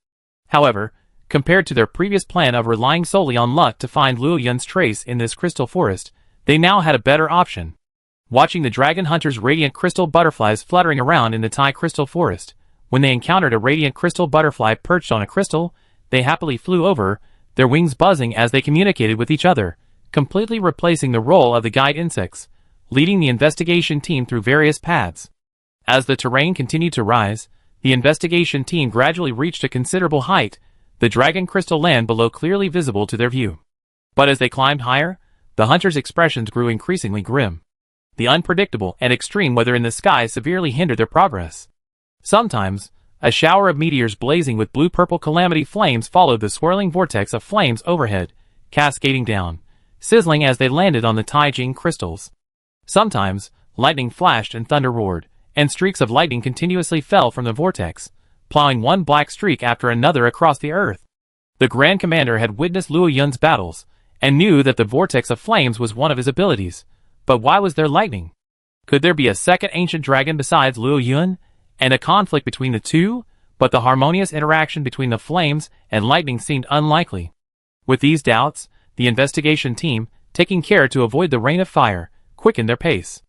However, compared to their previous plan of relying solely on luck to find Luo Yun's trace in this crystal forest, they now had a better option. Watching the Dragon Hunter's radiant crystal butterflies fluttering around in the Thai crystal forest, when they encountered a radiant crystal butterfly perched on a crystal, they happily flew over, their wings buzzing as they communicated with each other, completely replacing the role of the guide insects, leading the investigation team through various paths. As the terrain continued to rise, the investigation team gradually reached a considerable height, the Dragon Crystal Land below clearly visible to their view. But as they climbed higher, the hunters' expressions grew increasingly grim. The unpredictable and extreme weather in the sky severely hindered their progress. Sometimes, a shower of meteors blazing with blue-purple calamity flames followed the swirling vortex of flames overhead, cascading down, sizzling as they landed on the Taijing crystals. Sometimes, lightning flashed and thunder roared, and streaks of lightning continuously fell from the vortex, plowing one black streak after another across the earth. The Grand Commander had witnessed Luo Yun's battles, and knew that the vortex of flames was one of his abilities. But why was there lightning? Could there be a second ancient dragon besides Luo Yun, and a conflict between the two? But the harmonious interaction between the flames and lightning seemed unlikely. With these doubts, the investigation team, taking care to avoid the rain of fire, quickened their pace.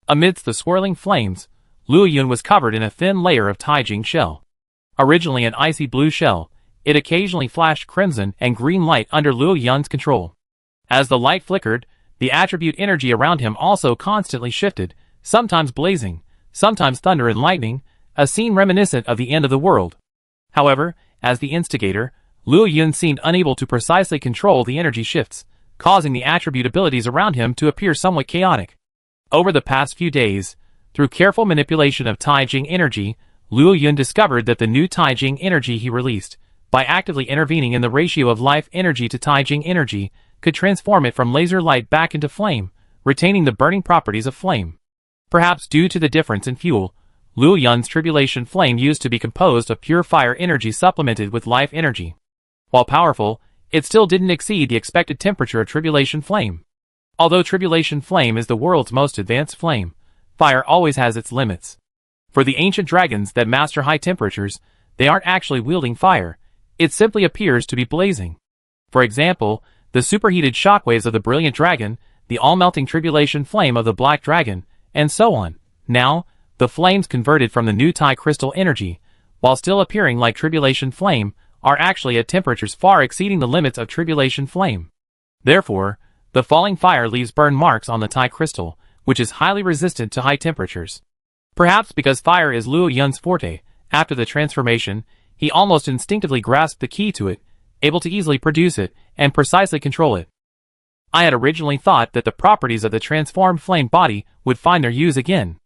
Amidst the swirling flames, Luo Yun was covered in a thin layer of Taijing shell. Originally an icy blue shell, it occasionally flashed crimson and green light under Luo Yun's control. As the light flickered, the attribute energy around him also constantly shifted, sometimes blazing, sometimes thunder and lightning, a scene reminiscent of the end of the world. However, as the instigator, Luo Yun seemed unable to precisely control the energy shifts, causing the attribute abilities around him to appear somewhat chaotic. Over the past few days, through careful manipulation of Taijing energy, Luo Yun discovered that the new Taijing energy he released, by actively intervening in the ratio of life energy to Taijing energy, could transform it from laser light back into flame, retaining the burning properties of flame. Perhaps due to the difference in fuel, Luo Yun's tribulation flame used to be composed of pure fire energy supplemented with life energy. While powerful, it still didn't exceed the expected temperature of tribulation flame. Although tribulation flame is the world's most advanced flame, fire always has its limits. For the ancient dragons that master high temperatures, they aren't actually wielding fire, it simply appears to be blazing. For example, the superheated shockwaves of the brilliant dragon, the all-melting tribulation flame of the black dragon, and so on. Now, the flames converted from the new Tai crystal energy, while still appearing like tribulation flame, are actually at temperatures far exceeding the limits of tribulation flame. Therefore, the falling fire leaves burn marks on the Tai crystal, which is highly resistant to high temperatures. Perhaps because fire is Luo Yun's forte, after the transformation, he almost instinctively grasped the key to it, able to easily produce it, and precisely control it. I had originally thought that the properties of the transformed flame body would find their use again.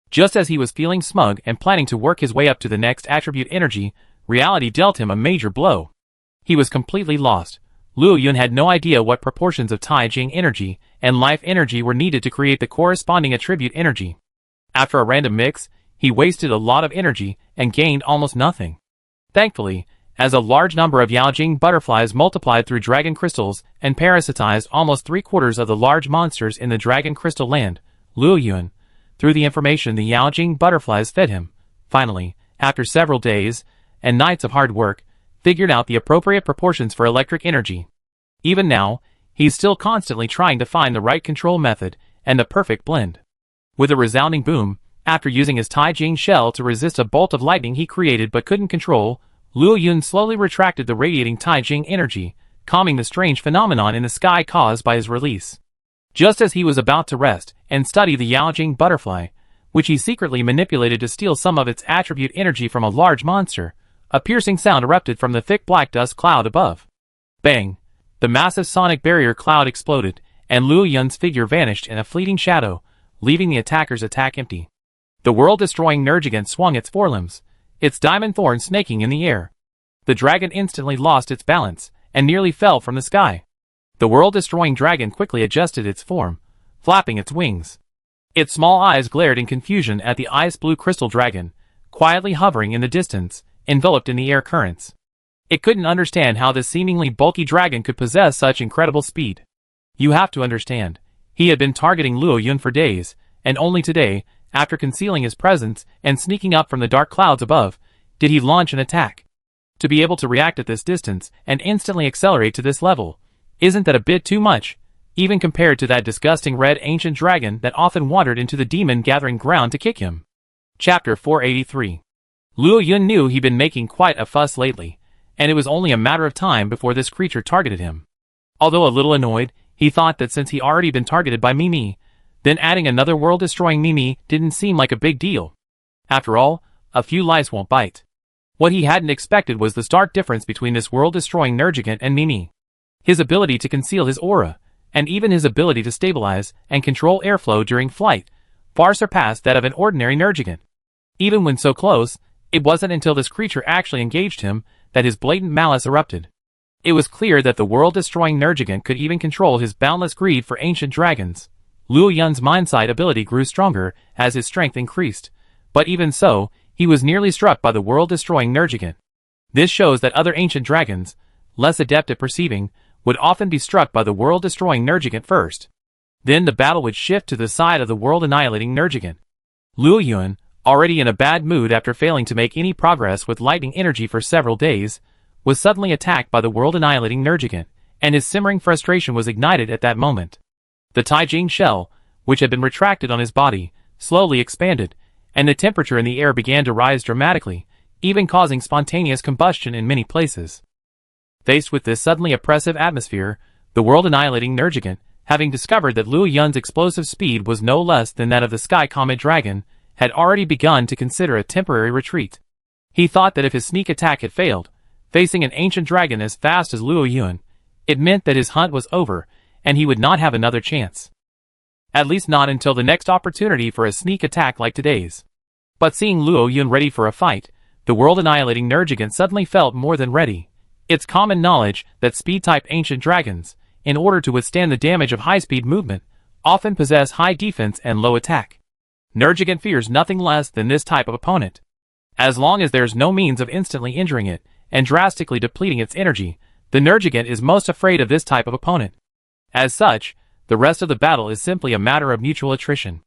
Just as he was feeling smug and planning to work his way up to the next attribute energy, reality dealt him a major blow. He was completely lost. Luo Yun had no idea what proportions of Taijing energy and life energy were needed to create the corresponding attribute energy. After a random mix, he wasted a lot of energy and gained almost nothing. Thankfully, as a large number of Yaojing butterflies multiplied through dragon crystals and parasitized almost 3/4 of the large monsters in the dragon crystal land, Luo Yun, through the information the Yaojing butterflies fed him, finally, after several days and nights of hard work, figured out the appropriate proportions for electric energy. Even now, he's still constantly trying to find the right control method and the perfect blend. With a resounding boom, after using his Taijing shell to resist a bolt of lightning he created but couldn't control, Luo Yun slowly retracted the radiating Taijing energy, calming the strange phenomenon in the sky caused by his release. Just as he was about to rest and study the Yaojing butterfly, which he secretly manipulated to steal some of its attribute energy from a large monster, a piercing sound erupted from the thick black dust cloud above. Bang! The massive sonic barrier cloud exploded, and Luo Yun's figure vanished in a fleeting shadow, leaving the attacker's attack empty. The world-destroying Nergigant swung its forelimbs, its diamond thorn snaking in the air. The dragon instantly lost its balance, and nearly fell from the sky. The world-destroying dragon quickly adjusted its form, flapping its wings. Its small eyes glared in confusion at the ice-blue crystal dragon, quietly hovering in the distance, enveloped in the air currents. It couldn't understand how this seemingly bulky dragon could possess such incredible speed. You have to understand, he had been targeting Luo Yun for days, and only today, after concealing his presence and sneaking up from the dark clouds above, did he launch an attack. To be able to react at this distance and instantly accelerate to this level, isn't that a bit too much, even compared to that disgusting red ancient dragon that often wandered into the demon gathering ground to kick him? Chapter 483. Luo Yun knew he'd been making quite a fuss lately, and it was only a matter of time before this creature targeted him. Although a little annoyed, he thought that since he'd already been targeted by Mimi, then adding another world-destroying Mimi didn't seem like a big deal. After all, a few lice won't bite. What he hadn't expected was the stark difference between this world-destroying Nergigant and Mimi. His ability to conceal his aura, and even his ability to stabilize and control airflow during flight, far surpassed that of an ordinary Nergigant. Even when so close, it wasn't until this creature actually engaged him that his blatant malice erupted. It was clear that the world-destroying Nergigant could even control his boundless greed for ancient dragons. Luo Yun's mindsight ability grew stronger as his strength increased, but even so, he was nearly struck by the world-destroying Nergigant. This shows that other ancient dragons, less adept at perceiving, would often be struck by the world-destroying Nergigant first. Then the battle would shift to the side of the world-annihilating Nergigant. Luo Yun, already in a bad mood after failing to make any progress with lightning energy for several days, was suddenly attacked by the world-annihilating Nergigant, and his simmering frustration was ignited at that moment. The Taijing shell, which had been retracted on his body, slowly expanded, and the temperature in the air began to rise dramatically, even causing spontaneous combustion in many places. Faced with this suddenly oppressive atmosphere, the world-annihilating Nergigant, having discovered that Luo Yun's explosive speed was no less than that of the Sky Comet Dragon, had already begun to consider a temporary retreat. He thought that if his sneak attack had failed, facing an ancient dragon as fast as Luo Yun, it meant that his hunt was over, and he would not have another chance. At least not until the next opportunity for a sneak attack like today's. But seeing Luo Yun ready for a fight, the world-annihilating Nergigant suddenly felt more than ready. It's common knowledge that speed-type ancient dragons, in order to withstand the damage of high-speed movement, often possess high defense and low attack. Nergigant fears nothing less than this type of opponent. As long as there's no means of instantly injuring it, and drastically depleting its energy, the Nergigant is most afraid of this type of opponent. As such, the rest of the battle is simply a matter of mutual attrition.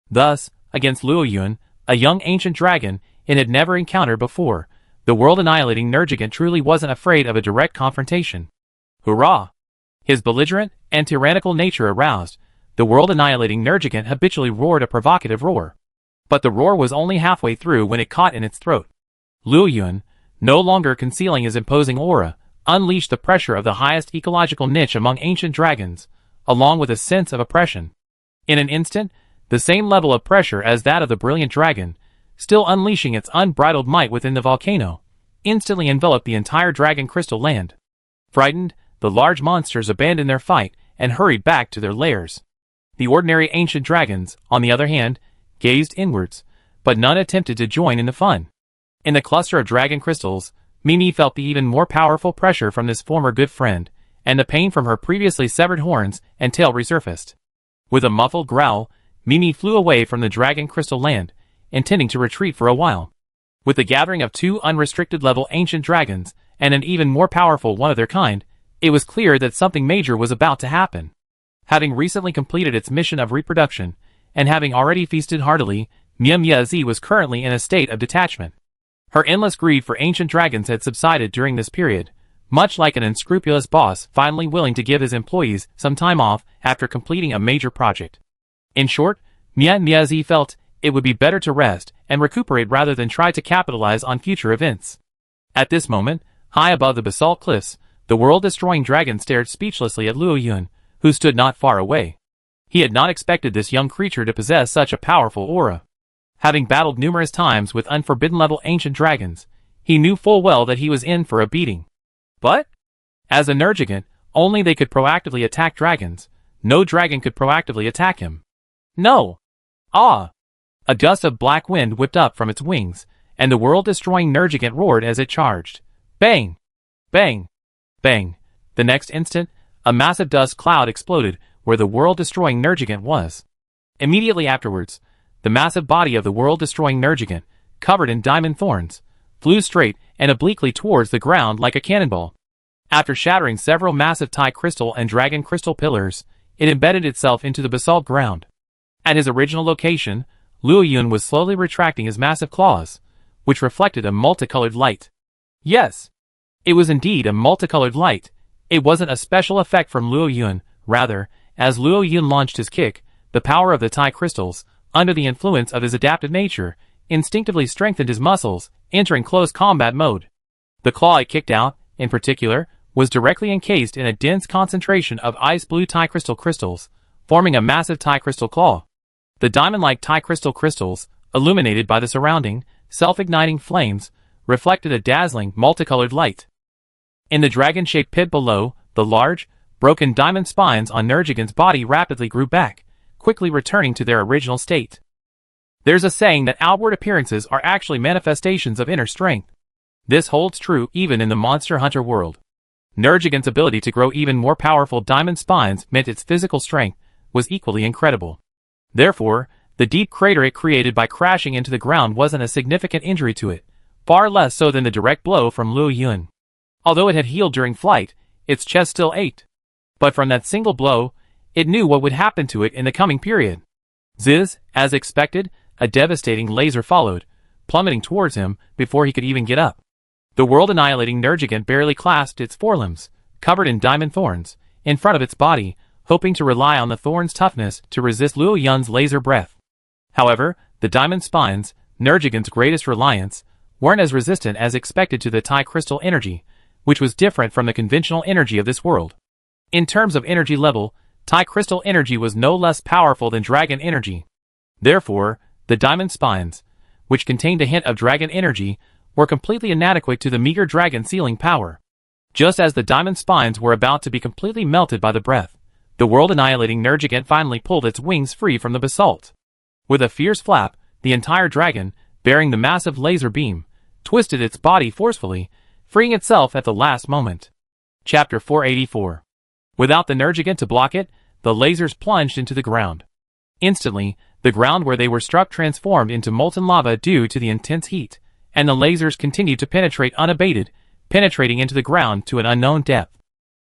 Thus, against Luo Yun, a young ancient dragon it had never encountered before, the world-annihilating Nergigant truly wasn't afraid of a direct confrontation. Hurrah! His belligerent and tyrannical nature aroused, the world-annihilating Nergigant habitually roared a provocative roar. But the roar was only halfway through when it caught in its throat. Luo Yun, no longer concealing his imposing aura, unleashed the pressure of the highest ecological niche among ancient dragons, along with a sense of oppression. In an instant, the same level of pressure as that of the brilliant dragon, still unleashing its unbridled might within the volcano, instantly enveloped the entire dragon crystal land. Frightened, the large monsters abandoned their fight and hurried back to their lairs. The ordinary ancient dragons, on the other hand, gazed inwards, but none attempted to join in the fun. In the cluster of dragon crystals, Mimi felt the even more powerful pressure from this former good friend, and the pain from her previously severed horns and tail resurfaced. With a muffled growl, Mimi flew away from the dragon crystal land, intending to retreat for a while. With the gathering of two unrestricted-level ancient dragons, and an even more powerful one of their kind, it was clear that something major was about to happen. Having recently completed its mission of reproduction, and having already feasted heartily, Miazi was currently in a state of detachment. Her endless greed for ancient dragons had subsided during this period, much like an unscrupulous boss finally willing to give his employees some time off after completing a major project. In short, Miazi felt it would be better to rest and recuperate rather than try to capitalize on future events. At this moment, high above the basalt cliffs, the world-destroying dragon stared speechlessly at Luo Yun, who stood not far away. He had not expected this young creature to possess such a powerful aura. Having battled numerous times with unforbidden-level ancient dragons, he knew full well that he was in for a beating. But, as a Nergigant, only they could proactively attack dragons. No dragon could proactively attack him. No! Ah! A gust of black wind whipped up from its wings, and the world-destroying Nergigant roared as it charged. Bang! Bang! Bang! The next instant, a massive dust cloud exploded where the world-destroying Nergigant was. Immediately afterwards, the massive body of the world-destroying Nergigant, covered in diamond thorns, flew straight and obliquely towards the ground like a cannonball. After shattering several massive Tai crystal and dragon crystal pillars, it embedded itself into the basalt ground. At his original location, Luo Yun was slowly retracting his massive claws, which reflected a multicolored light. Yes, it was indeed a multicolored light. It wasn't a special effect from Luo Yun, rather, as Luo Yun launched his kick, the power of the Tai crystals, under the influence of his adapted nature, instinctively strengthened his muscles, entering close combat mode. The claw it kicked out, in particular, was directly encased in a dense concentration of ice-blue Tai crystals, forming a massive Tai crystal claw. The diamond-like Tai crystals, illuminated by the surrounding, self-igniting flames, reflected a dazzling, multicolored light. In the dragon-shaped pit below, the large, broken diamond spines on Nergigant's body rapidly grew back, quickly returning to their original state. There's a saying that outward appearances are actually manifestations of inner strength. This holds true even in the monster hunter world. Nergigant's ability to grow even more powerful diamond spines meant its physical strength was equally incredible. Therefore, the deep crater it created by crashing into the ground wasn't a significant injury to it, far less so than the direct blow from Luo Yun. Although it had healed during flight, its chest still ached. But from that single blow, it knew what would happen to it in the coming period. Ziz, as expected, a devastating laser followed, plummeting towards him before he could even get up. The world-annihilating Nergigant barely clasped its forelimbs, covered in diamond thorns, in front of its body, hoping to rely on the thorns' toughness to resist Luo Yun's laser breath. However, the diamond spines, Nergigan's greatest reliance, weren't as resistant as expected to the Tai crystal energy, which was different from the conventional energy of this world. In terms of energy level, Tai crystal energy was no less powerful than dragon energy. Therefore, the diamond spines, which contained a hint of dragon energy, were completely inadequate to the meager dragon sealing power. Just as the diamond spines were about to be completely melted by the breath, the world-annihilating Nergigant finally pulled its wings free from the basalt. With a fierce flap, the entire dragon, bearing the massive laser beam, twisted its body forcefully, freeing itself at the last moment. Chapter 484. Without the Nergigant to block it, the lasers plunged into the ground. Instantly, the ground where they were struck transformed into molten lava due to the intense heat, and the lasers continued to penetrate unabated, penetrating into the ground to an unknown depth.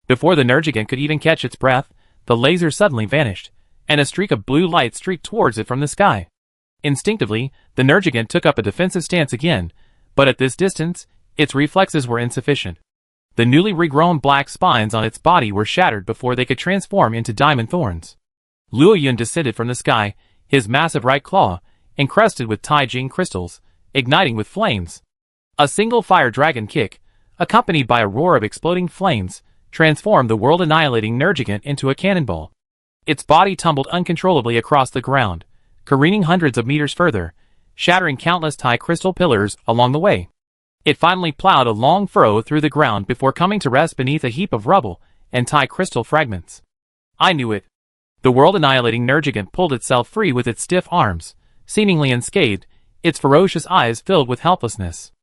Before the Nergigant could even catch its breath, the laser suddenly vanished, and a streak of blue light streaked towards it from the sky. Instinctively, the Nergigant took up a defensive stance again, but at this distance, its reflexes were insufficient. The newly regrown black spines on its body were shattered before they could transform into diamond thorns. Luo Yun descended from the sky, his massive right claw, encrusted with Tai Jing crystals, igniting with flames. A single fire dragon kick, accompanied by a roar of exploding flames, transformed the world-annihilating Nergigant into a cannonball. Its body tumbled uncontrollably across the ground, careening hundreds of meters further, shattering countless Tai crystal pillars along the way. It finally plowed a long furrow through the ground before coming to rest beneath a heap of rubble and Tai crystal fragments. I knew it. The world-annihilating Nergigant pulled itself free with its stiff arms, seemingly unscathed, its ferocious eyes filled with helplessness.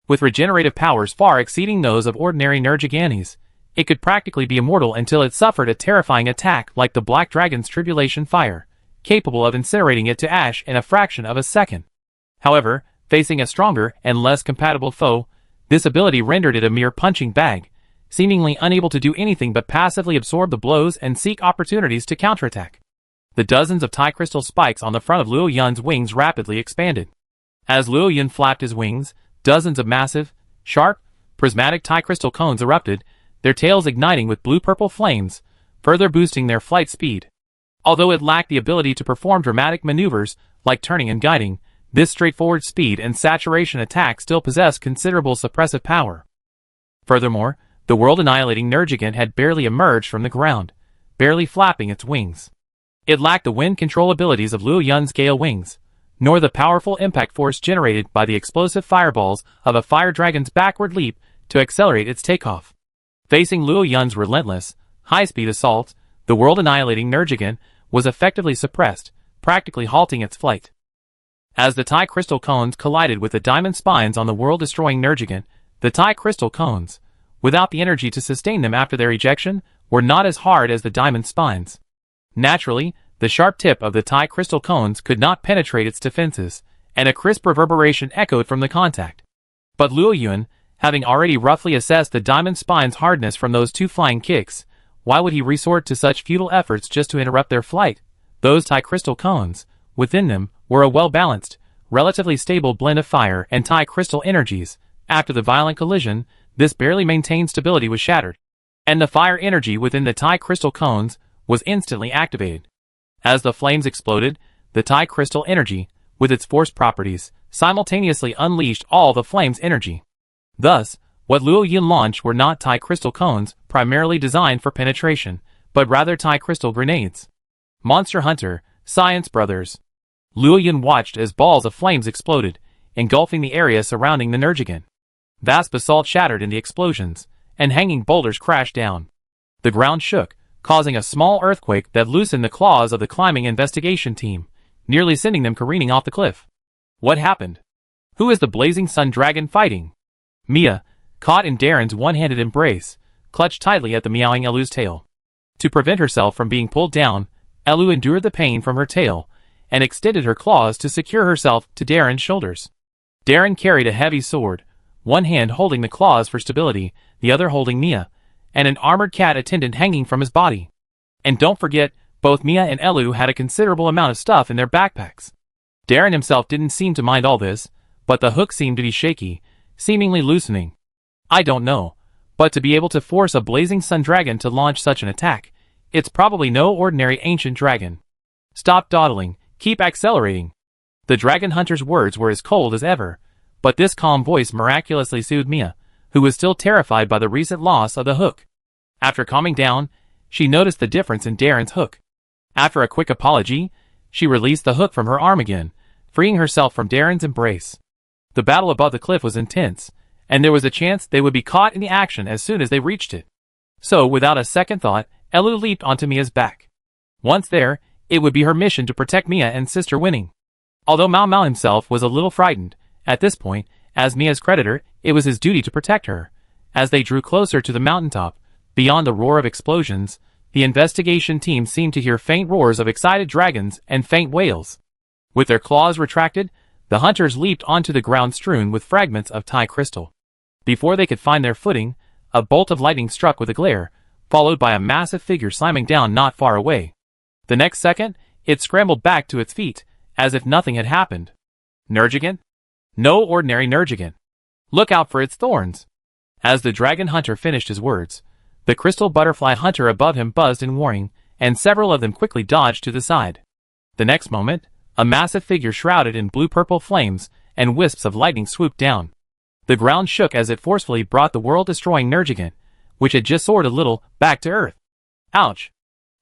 With regenerative powers far exceeding those of ordinary Nergiganes, it could practically be immortal until it suffered a terrifying attack like the Black Dragon's Tribulation Fire, capable of incinerating it to ash in a fraction of a second. However, facing a stronger and less compatible foe, this ability rendered it a mere punching bag, seemingly unable to do anything but passively absorb the blows and seek opportunities to counterattack. The dozens of Tai crystal spikes on the front of Luo Yun's wings rapidly expanded. As Luo Yun flapped his wings, dozens of massive, sharp, prismatic Tai crystal cones erupted, their tails igniting with blue-purple flames, further boosting their flight speed. Although it lacked the ability to perform dramatic maneuvers, like turning and guiding, this straightforward speed and saturation attack still possessed considerable suppressive power. Furthermore, the world-annihilating Nergigant had barely emerged from the ground, barely flapping its wings. It lacked the wind control abilities of Luo Yun's gale wings, nor the powerful impact force generated by the explosive fireballs of a fire dragon's backward leap to accelerate its takeoff. Facing Luo Yun's relentless, high-speed assault, the world-annihilating Nergigant was effectively suppressed, practically halting its flight. As the Tai crystal cones collided with the diamond spines on the world-destroying Nergigant, the Tai crystal cones, without the energy to sustain them after their ejection, were not as hard as the diamond spines. Naturally, the sharp tip of the Tai crystal cones could not penetrate its defenses, and a crisp reverberation echoed from the contact. But Luo Yun, having already roughly assessed the diamond spine's hardness from those two flying kicks, why would he resort to such futile efforts just to interrupt their flight? Those Tai crystal cones, within them, were a well-balanced, relatively stable blend of fire and Tai crystal energies. After the violent collision, this barely maintained stability was shattered, and the fire energy within the Tai crystal cones was instantly activated. As the flames exploded, the Tai crystal energy, with its force properties, simultaneously unleashed all the flame's energy. Thus, what Luo Yun launched were not Tai crystal cones primarily designed for penetration, but rather Tai crystal grenades. Monster Hunter, Science Brothers. Luo Yun watched as balls of flames exploded, engulfing the area surrounding the Nergigant. Vast basalt shattered in the explosions, and hanging boulders crashed down. The ground shook, causing a small earthquake that loosened the claws of the climbing investigation team, nearly sending them careening off the cliff. What happened? Who is the blazing sun dragon fighting? Mia, caught in Darren's one-handed embrace, clutched tightly at the meowing Elu's tail. To prevent herself from being pulled down, Elu endured the pain from her tail, and extended her claws to secure herself to Darren's shoulders. Darren carried a heavy sword, one hand holding the claws for stability, the other holding Mia, and an armored cat attendant hanging from his body. And don't forget, both Mia and Elu had a considerable amount of stuff in their backpacks. Darren himself didn't seem to mind all this, but the hook seemed to be shaky, seemingly loosening. I don't know, But to be able to force a blazing sun dragon to launch such an attack, it's probably no ordinary ancient dragon. Stop dawdling, keep accelerating. The dragon hunter's words were as cold as ever, but this calm voice miraculously soothed Mia, who was still terrified by the recent loss of the hook. After calming down, she noticed the difference in Darren's hook. After a quick apology, she released the hook from her arm again, freeing herself from Darren's embrace. The battle above the cliff was intense, and there was a chance they would be caught in the action as soon as they reached it. So, without a second thought, Elu leaped onto Mia's back. Once there, it would be her mission to protect Mia and sister winning. Although Mao Mao himself was a little frightened, at this point, as Mia's creditor, it was his duty to protect her. As they drew closer to the mountaintop, beyond the roar of explosions, the investigation team seemed to hear faint roars of excited dragons and faint wails. With their claws retracted, the hunters leaped onto the ground strewn with fragments of Thai crystal. Before they could find their footing, a bolt of lightning struck with a glare, followed by a massive figure slamming down not far away. The next second, it scrambled back to its feet, as if nothing had happened. Nergigant? No ordinary Nergigant. Look out for its thorns. As the dragon hunter finished his words, the crystal butterfly hunter above him buzzed in warning, and several of them quickly dodged to the side. The next moment, a massive figure shrouded in blue-purple flames and wisps of lightning swooped down. The ground shook as it forcefully brought the world-destroying Nergigant, which had just soared a little, back to earth. Ouch!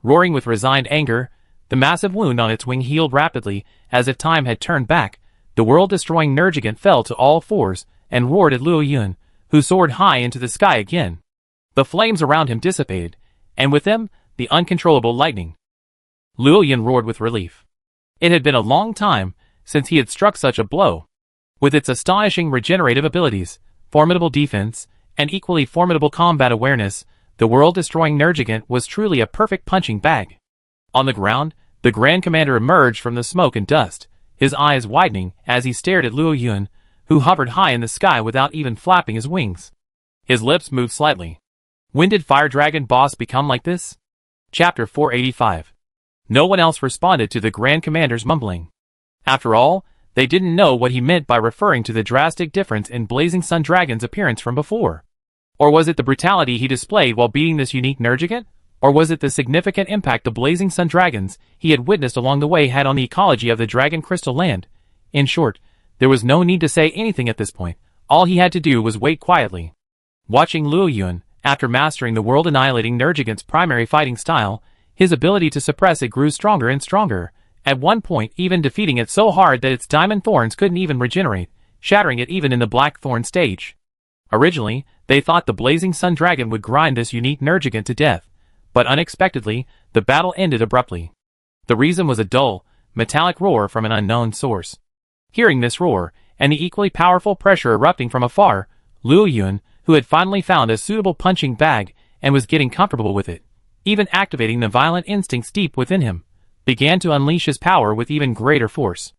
Roaring with resigned anger, the massive wound on its wing healed rapidly, as if time had turned back. The world-destroying Nergigant fell to all fours and roared at Luo Yun, who soared high into the sky again. The flames around him dissipated, and with them, the uncontrollable lightning. Luo Yun roared with relief. It had been a long time since he had struck such a blow. With its astonishing regenerative abilities, formidable defense, and equally formidable combat awareness, the world-destroying Nergigant was truly a perfect punching bag. On the ground, the Grand Commander emerged from the smoke and dust, his eyes widening as he stared at Luo Yun, who hovered high in the sky without even flapping his wings. His lips moved slightly. When did Fire Dragon Boss become like this? Chapter 485. No one else responded to the Grand Commander's mumbling. After all, they didn't know what he meant by referring to the drastic difference in Blazing Sun Dragon's appearance from before. Or was it the brutality he displayed while beating this unique Nergigant? Or was it the significant impact the Blazing Sun Dragons he had witnessed along the way had on the ecology of the Dragon Crystal Land? In short, there was no need to say anything at this point. All he had to do was wait quietly. Watching Luo Yun, after mastering the world-annihilating Nergigant's primary fighting style, his ability to suppress it grew stronger and stronger, at one point even defeating it so hard that its diamond thorns couldn't even regenerate, shattering it even in the black thorn stage. Originally, they thought the Blazing Sun Dragon would grind this unique Nergigant to death, but unexpectedly, the battle ended abruptly. The reason was a dull, metallic roar from an unknown source. Hearing this roar, and the equally powerful pressure erupting from afar, Luo Yun, who had finally found a suitable punching bag and was getting comfortable with it, even activating the violent instincts deep within him, began to unleash his power with even greater force.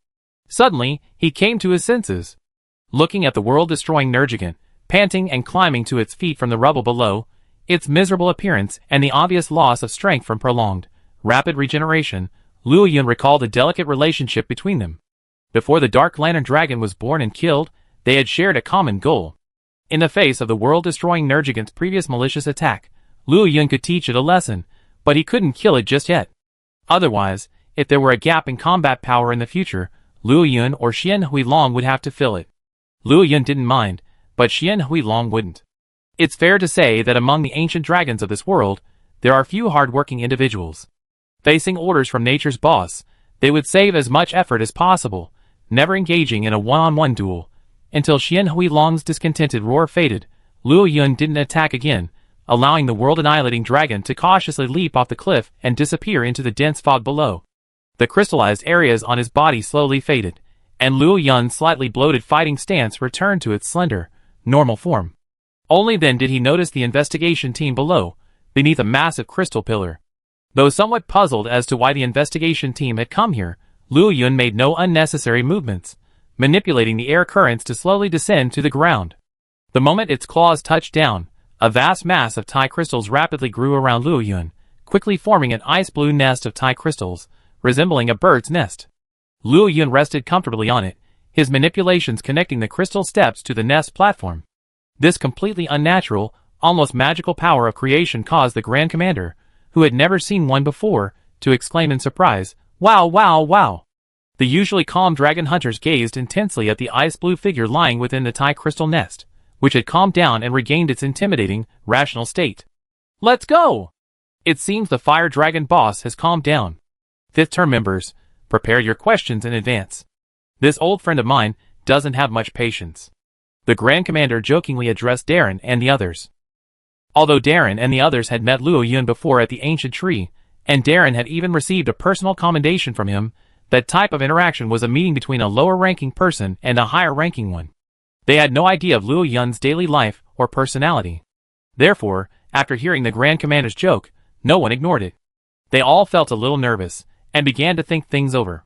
Suddenly, he came to his senses. Looking at the world-destroying Nergigant, panting and climbing to its feet from the rubble below, its miserable appearance and the obvious loss of strength from prolonged, rapid regeneration, Luo Yun recalled a delicate relationship between them. Before the Dark Lantern Dragon was born and killed, they had shared a common goal. In the face of the world-destroying Nergigant's previous malicious attack, Luo Yun could teach it a lesson, but he couldn't kill it just yet. Otherwise, if there were a gap in combat power in the future, Luo Yun or Xian Huilong would have to fill it. Luo Yun didn't mind, but Xian Huilong wouldn't. It's fair to say that among the ancient dragons of this world, there are few hard-working individuals. Facing orders from nature's boss, they would save as much effort as possible, never engaging in a one-on-one duel. Until Xian Huilong's discontented roar faded, Luo Yun didn't attack again, allowing the world-annihilating dragon to cautiously leap off the cliff and disappear into the dense fog below. The crystallized areas on his body slowly faded, and Luo Yun's slightly bloated fighting stance returned to its slender, normal form. Only then did he notice the investigation team below, beneath a massive crystal pillar. Though somewhat puzzled as to why the investigation team had come here, Luo Yun made no unnecessary movements, manipulating the air currents to slowly descend to the ground. The moment its claws touched down, a vast mass of Thai crystals rapidly grew around Luo Yun, quickly forming an ice-blue nest of Thai crystals, resembling a bird's nest. Luo Yun rested comfortably on it, his manipulations connecting the crystal steps to the nest platform. This completely unnatural, almost magical power of creation caused the Grand Commander, who had never seen one before, to exclaim in surprise, "Wow, wow, wow!" The usually calm dragon hunters gazed intensely at the ice-blue figure lying within the tie crystal nest, which had calmed down and regained its intimidating, rational state. "Let's go! It seems the fire dragon boss has calmed down. Fifth term members, prepare your questions in advance. This old friend of mine doesn't have much patience." The Grand Commander jokingly addressed Darren and the others. Although Darren and the others had met Luo Yun before at the ancient tree, and Darren had even received a personal commendation from him, that type of interaction was a meeting between a lower-ranking person and a higher-ranking one. They had no idea of Luo Yun's daily life or personality. Therefore, after hearing the Grand Commander's joke, no one ignored it. They all felt a little nervous, and began to think things over.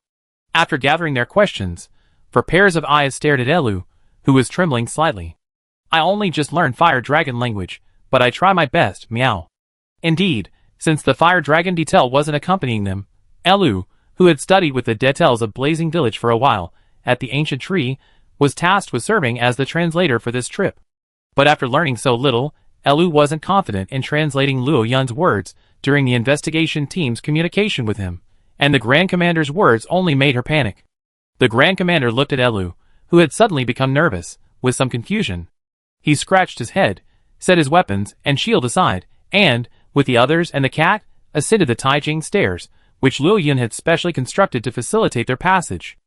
After gathering their questions, for pairs of eyes stared at Elu, who was trembling slightly. "I only just learned fire dragon language, but I try my best, meow." Indeed, since the fire dragon detail wasn't accompanying them, Elu, who had studied with the details of Blazing Village for a while, at the ancient tree, was tasked with serving as the translator for this trip. But after learning so little, Elu wasn't confident in translating Luo Yun's words during the investigation team's communication with him, and the Grand Commander's words only made her panic. The Grand Commander looked at Elu, who had suddenly become nervous, with some confusion. He scratched his head, set his weapons and shield aside, and, with the others and the cat, ascended the Taijing stairs, which Luo Yun had specially constructed to facilitate their passage.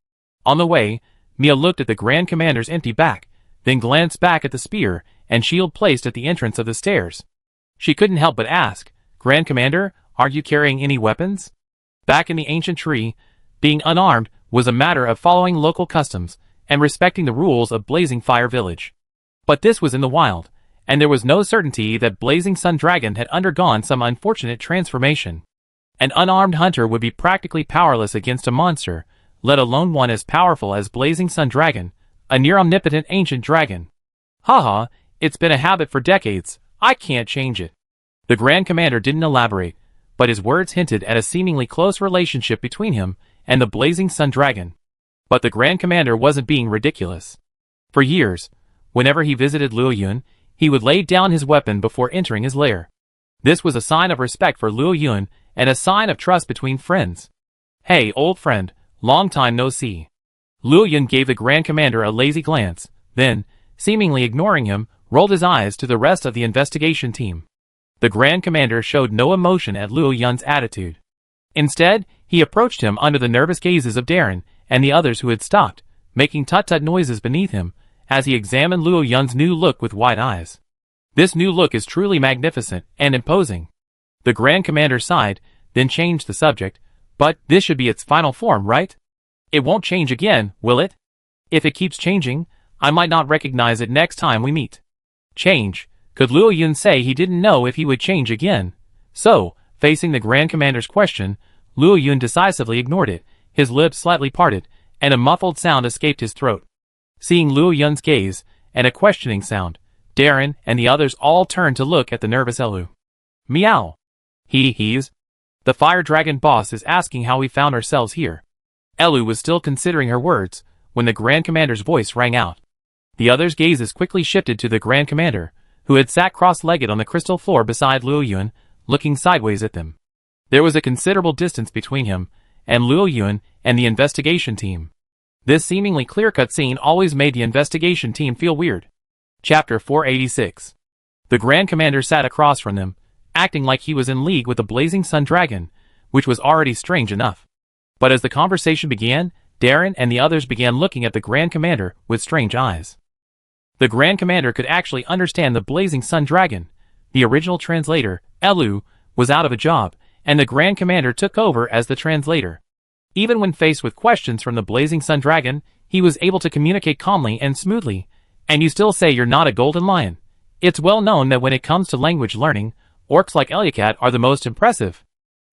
On the way, Mia looked at the Grand Commander's empty back, then glanced back at the spear and shield placed at the entrance of the stairs. She couldn't help but ask, "Grand Commander, aren't you carrying any weapons?" Back in the ancient tree, being unarmed was a matter of following local customs and respecting the rules of Blazing Fire Village. But this was in the wild, and there was no certainty that Blazing Sun Dragon had undergone some unfortunate transformation. An unarmed hunter would be practically powerless against a monster, let alone one as powerful as Blazing Sun Dragon, a near-omnipotent ancient dragon. "Haha, it's been a habit for decades, I can't change it." The Grand Commander didn't elaborate, but his words hinted at a seemingly close relationship between him and the Blazing Sun Dragon. But the Grand Commander wasn't being ridiculous. For years, whenever he visited Luo Yun, he would lay down his weapon before entering his lair. This was a sign of respect for Luo Yun and a sign of trust between friends. "Hey, old friend, long time no see." Luo Yun gave the Grand Commander a lazy glance, then, seemingly ignoring him, rolled his eyes to the rest of the investigation team. The Grand Commander showed no emotion at Luo Yun's attitude. Instead, he approached him under the nervous gazes of Darren and the others who had stopped, making tut-tut noises beneath him, as he examined Luo Yun's new look with wide eyes. This new look is truly magnificent and imposing. The Grand Commander sighed, then changed the subject, "But this should be its final form, right? It won't change again, will it? If it keeps changing, I might not recognize it next time we meet." Change? Could Luo Yun say he didn't know if he would change again? So, facing the Grand Commander's question, Luo Yun decisively ignored it, his lips slightly parted, and a muffled sound escaped his throat. Seeing Luo Yun's gaze, and a questioning sound, Darren and the others all turned to look at the nervous Elu. "Meow. He's. The fire dragon boss is asking how we found ourselves here." Elu was still considering her words, when the Grand Commander's voice rang out. The others' gazes quickly shifted to the Grand Commander, who had sat cross-legged on the crystal floor beside Luo Yun, looking sideways at them. There was a considerable distance between him and Luo Yun and the investigation team. This seemingly clear-cut scene always made the investigation team feel weird. Chapter 486. The Grand Commander sat across from them, acting like he was in league with the Blazing Sun Dragon, which was already strange enough. But as the conversation began, Darren and the others began looking at the Grand Commander with strange eyes. The Grand Commander could actually understand the Blazing Sun Dragon. The original translator, Elu, was out of a job, and the Grand Commander took over as the translator. Even when faced with questions from the Blazing Sun Dragon, he was able to communicate calmly and smoothly. And you still say you're not a golden lion. It's well known that when it comes to language learning, orcs like Elyakat are the most impressive.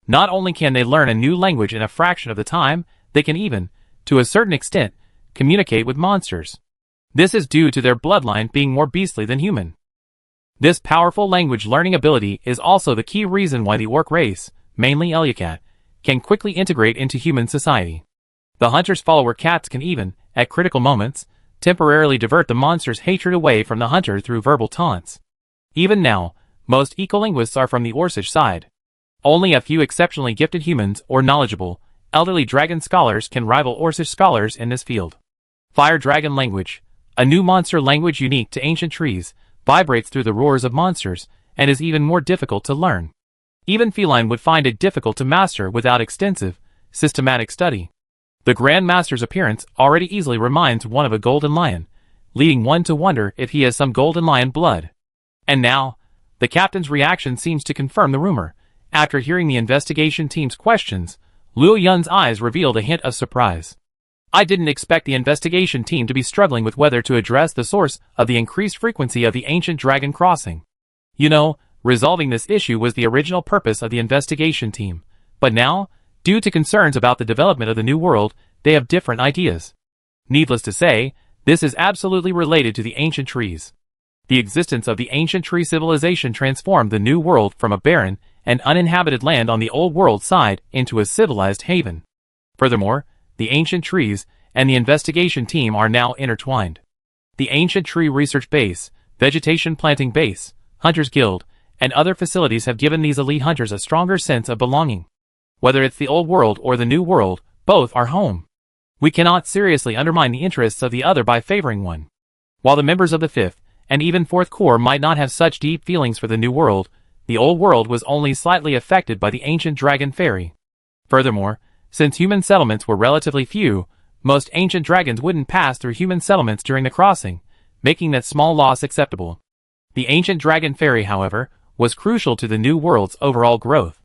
Not only can they learn a new language in a fraction of the time, they can even, to a certain extent, communicate with monsters. This is due to their bloodline being more beastly than human. This powerful language learning ability is also the key reason why the orc race, mainly Elyakat, can quickly integrate into human society. The hunter's follower cats can even, at critical moments, temporarily divert the monster's hatred away from the hunter through verbal taunts. Even now, most ecolinguists are from the Orcish side. Only a few exceptionally gifted humans or knowledgeable, elderly dragon scholars can rival Orcish scholars in this field. Fire Dragon Language, a new monster language unique to ancient trees, vibrates through the roars of monsters, and is even more difficult to learn. Even feline would find it difficult to master without extensive, systematic study. The Grand Master's appearance already easily reminds one of a golden lion, leading one to wonder if he has some golden lion blood. And now, the captain's reaction seems to confirm the rumor. After hearing the investigation team's questions, Luo Yun's eyes revealed a hint of surprise. I didn't expect the investigation team to be struggling with whether to address the source of the increased frequency of the ancient dragon crossing. You know, resolving this issue was the original purpose of the investigation team. But now, due to concerns about the development of the New World, they have different ideas. Needless to say, this is absolutely related to the ancient trees. The existence of the ancient tree civilization transformed the New World from a barren and uninhabited land on the Old World side into a civilized haven. Furthermore, the ancient trees and the investigation team are now intertwined. The ancient tree research base, vegetation planting base, Hunters Guild, and other facilities have given these elite hunters a stronger sense of belonging. Whether it's the Old World or the New World, both are home. We cannot seriously undermine the interests of the other by favoring one. While the members of the 5th and even 4th Corps might not have such deep feelings for the New World, the Old World was only slightly affected by the ancient dragon fairy. Furthermore, since human settlements were relatively few, most ancient dragons wouldn't pass through human settlements during the crossing, making that small loss acceptable. The ancient dragon fairy, however, was crucial to the New World's overall growth.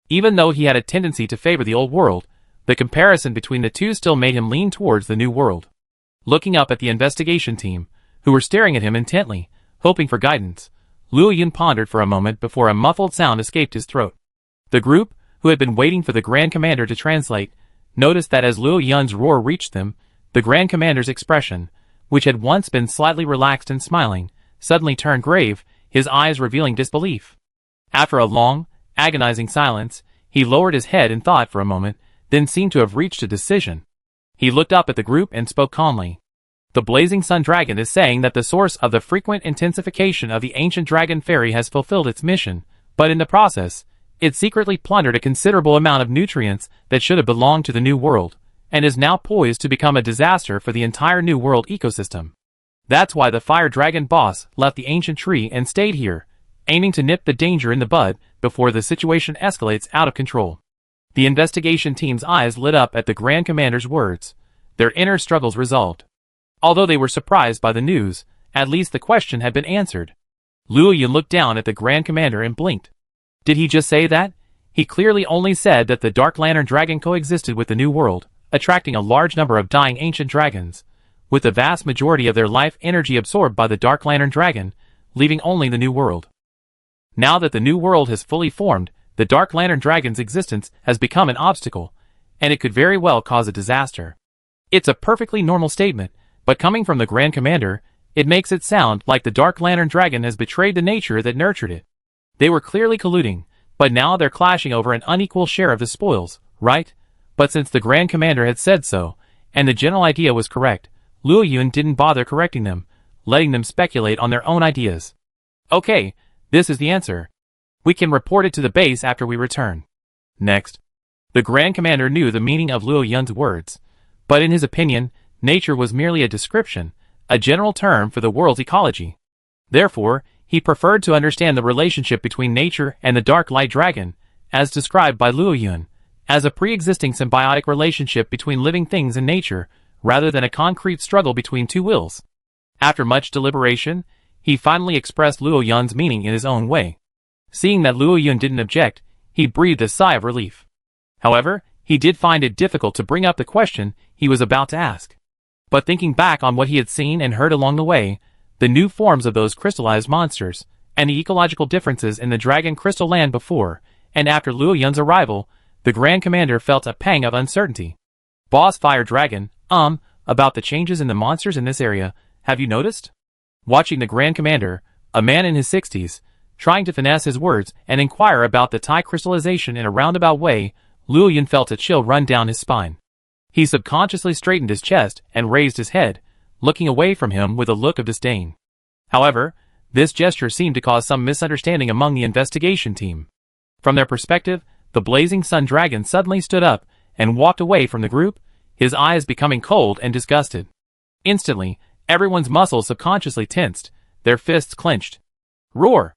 Even though he had a tendency to favor the Old World, the comparison between the two still made him lean towards the New World. Looking up at the investigation team, who were staring at him intently, hoping for guidance, Luo Yun pondered for a moment before a muffled sound escaped his throat. The group, who had been waiting for the Grand Commander to translate, noticed that as Luo Yun's roar reached them, the Grand Commander's expression, which had once been slightly relaxed and smiling, suddenly turned grave, his eyes revealing disbelief. After a long, agonizing silence, he lowered his head in thought for a moment, then seemed to have reached a decision. He looked up at the group and spoke calmly. The Blazing Sun Dragon is saying that the source of the frequent intensification of the ancient dragon fairy has fulfilled its mission, but in the process, it secretly plundered a considerable amount of nutrients that should have belonged to the New World, and is now poised to become a disaster for the entire New World ecosystem. That's why the Fire Dragon boss left the ancient tree and stayed here, aiming to nip the danger in the bud before the situation escalates out of control. The investigation team's eyes lit up at the Grand Commander's words, their inner struggles resolved. Although they were surprised by the news, at least the question had been answered. Luo Yun looked down at the Grand Commander and blinked. Did he just say that? He clearly only said that the Dark Lantern Dragon coexisted with the New World, attracting a large number of dying ancient dragons, with the vast majority of their life energy absorbed by the Dark Lantern Dragon, leaving only the New World. Now that the New World has fully formed, the Dark Lantern Dragon's existence has become an obstacle, and it could very well cause a disaster. It's a perfectly normal statement, but coming from the Grand Commander, it makes it sound like the Dark Lantern Dragon has betrayed the nature that nurtured it. They were clearly colluding, but now they're clashing over an unequal share of the spoils, right? But since the Grand Commander had said so, and the general idea was correct, Luo Yun didn't bother correcting them, letting them speculate on their own ideas. Okay, this is the answer. We can report it to the base after we return. Next. The Grand Commander knew the meaning of Luo Yun's words, but in his opinion, nature was merely a description, a general term for the world's ecology. Therefore, he preferred to understand the relationship between nature and the Dark Light Dragon, as described by Luo Yun, as a pre-existing symbiotic relationship between living things and nature, rather than a concrete struggle between two wills. After much deliberation, he finally expressed Luo Yun's meaning in his own way. Seeing that Luo Yun didn't object, he breathed a sigh of relief. However, he did find it difficult to bring up the question he was about to ask. But thinking back on what he had seen and heard along the way, the new forms of those crystallized monsters, and the ecological differences in the Dragon Crystal Land before and after Luo Yun's arrival, the Grand Commander felt a pang of uncertainty. Boss Fire Dragon, about the changes in the monsters in this area, have you noticed? Watching the Grand Commander, a man in his 60s, trying to finesse his words and inquire about the Thai crystallization in a roundabout way, Luo Yun felt a chill run down his spine. He subconsciously straightened his chest and raised his head, looking away from him with a look of disdain. However, This gesture seemed to cause some misunderstanding among the investigation team. From their perspective, the Blazing Sun Dragon suddenly stood up and walked away from the group, his eyes becoming cold and disgusted. Instantly, everyone's muscles subconsciously tensed, their fists clenched. Roar!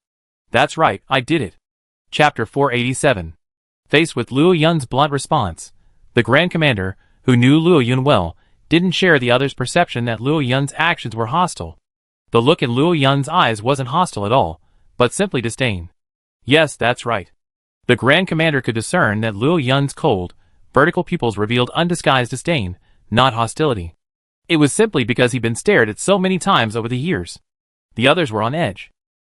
That's right, I did it. Chapter 487. Faced with Luo Yun's blunt response, the Grand Commander, who knew Luo Yun well, didn't share the others' perception that Luo Yun's actions were hostile. The look in Luo Yun's eyes wasn't hostile at all, but simply disdain. Yes, that's right. The Grand Commander could discern that Luo Yun's cold, vertical pupils revealed undisguised disdain, not hostility. It was simply because he'd been stared at so many times over the years. The others were on edge.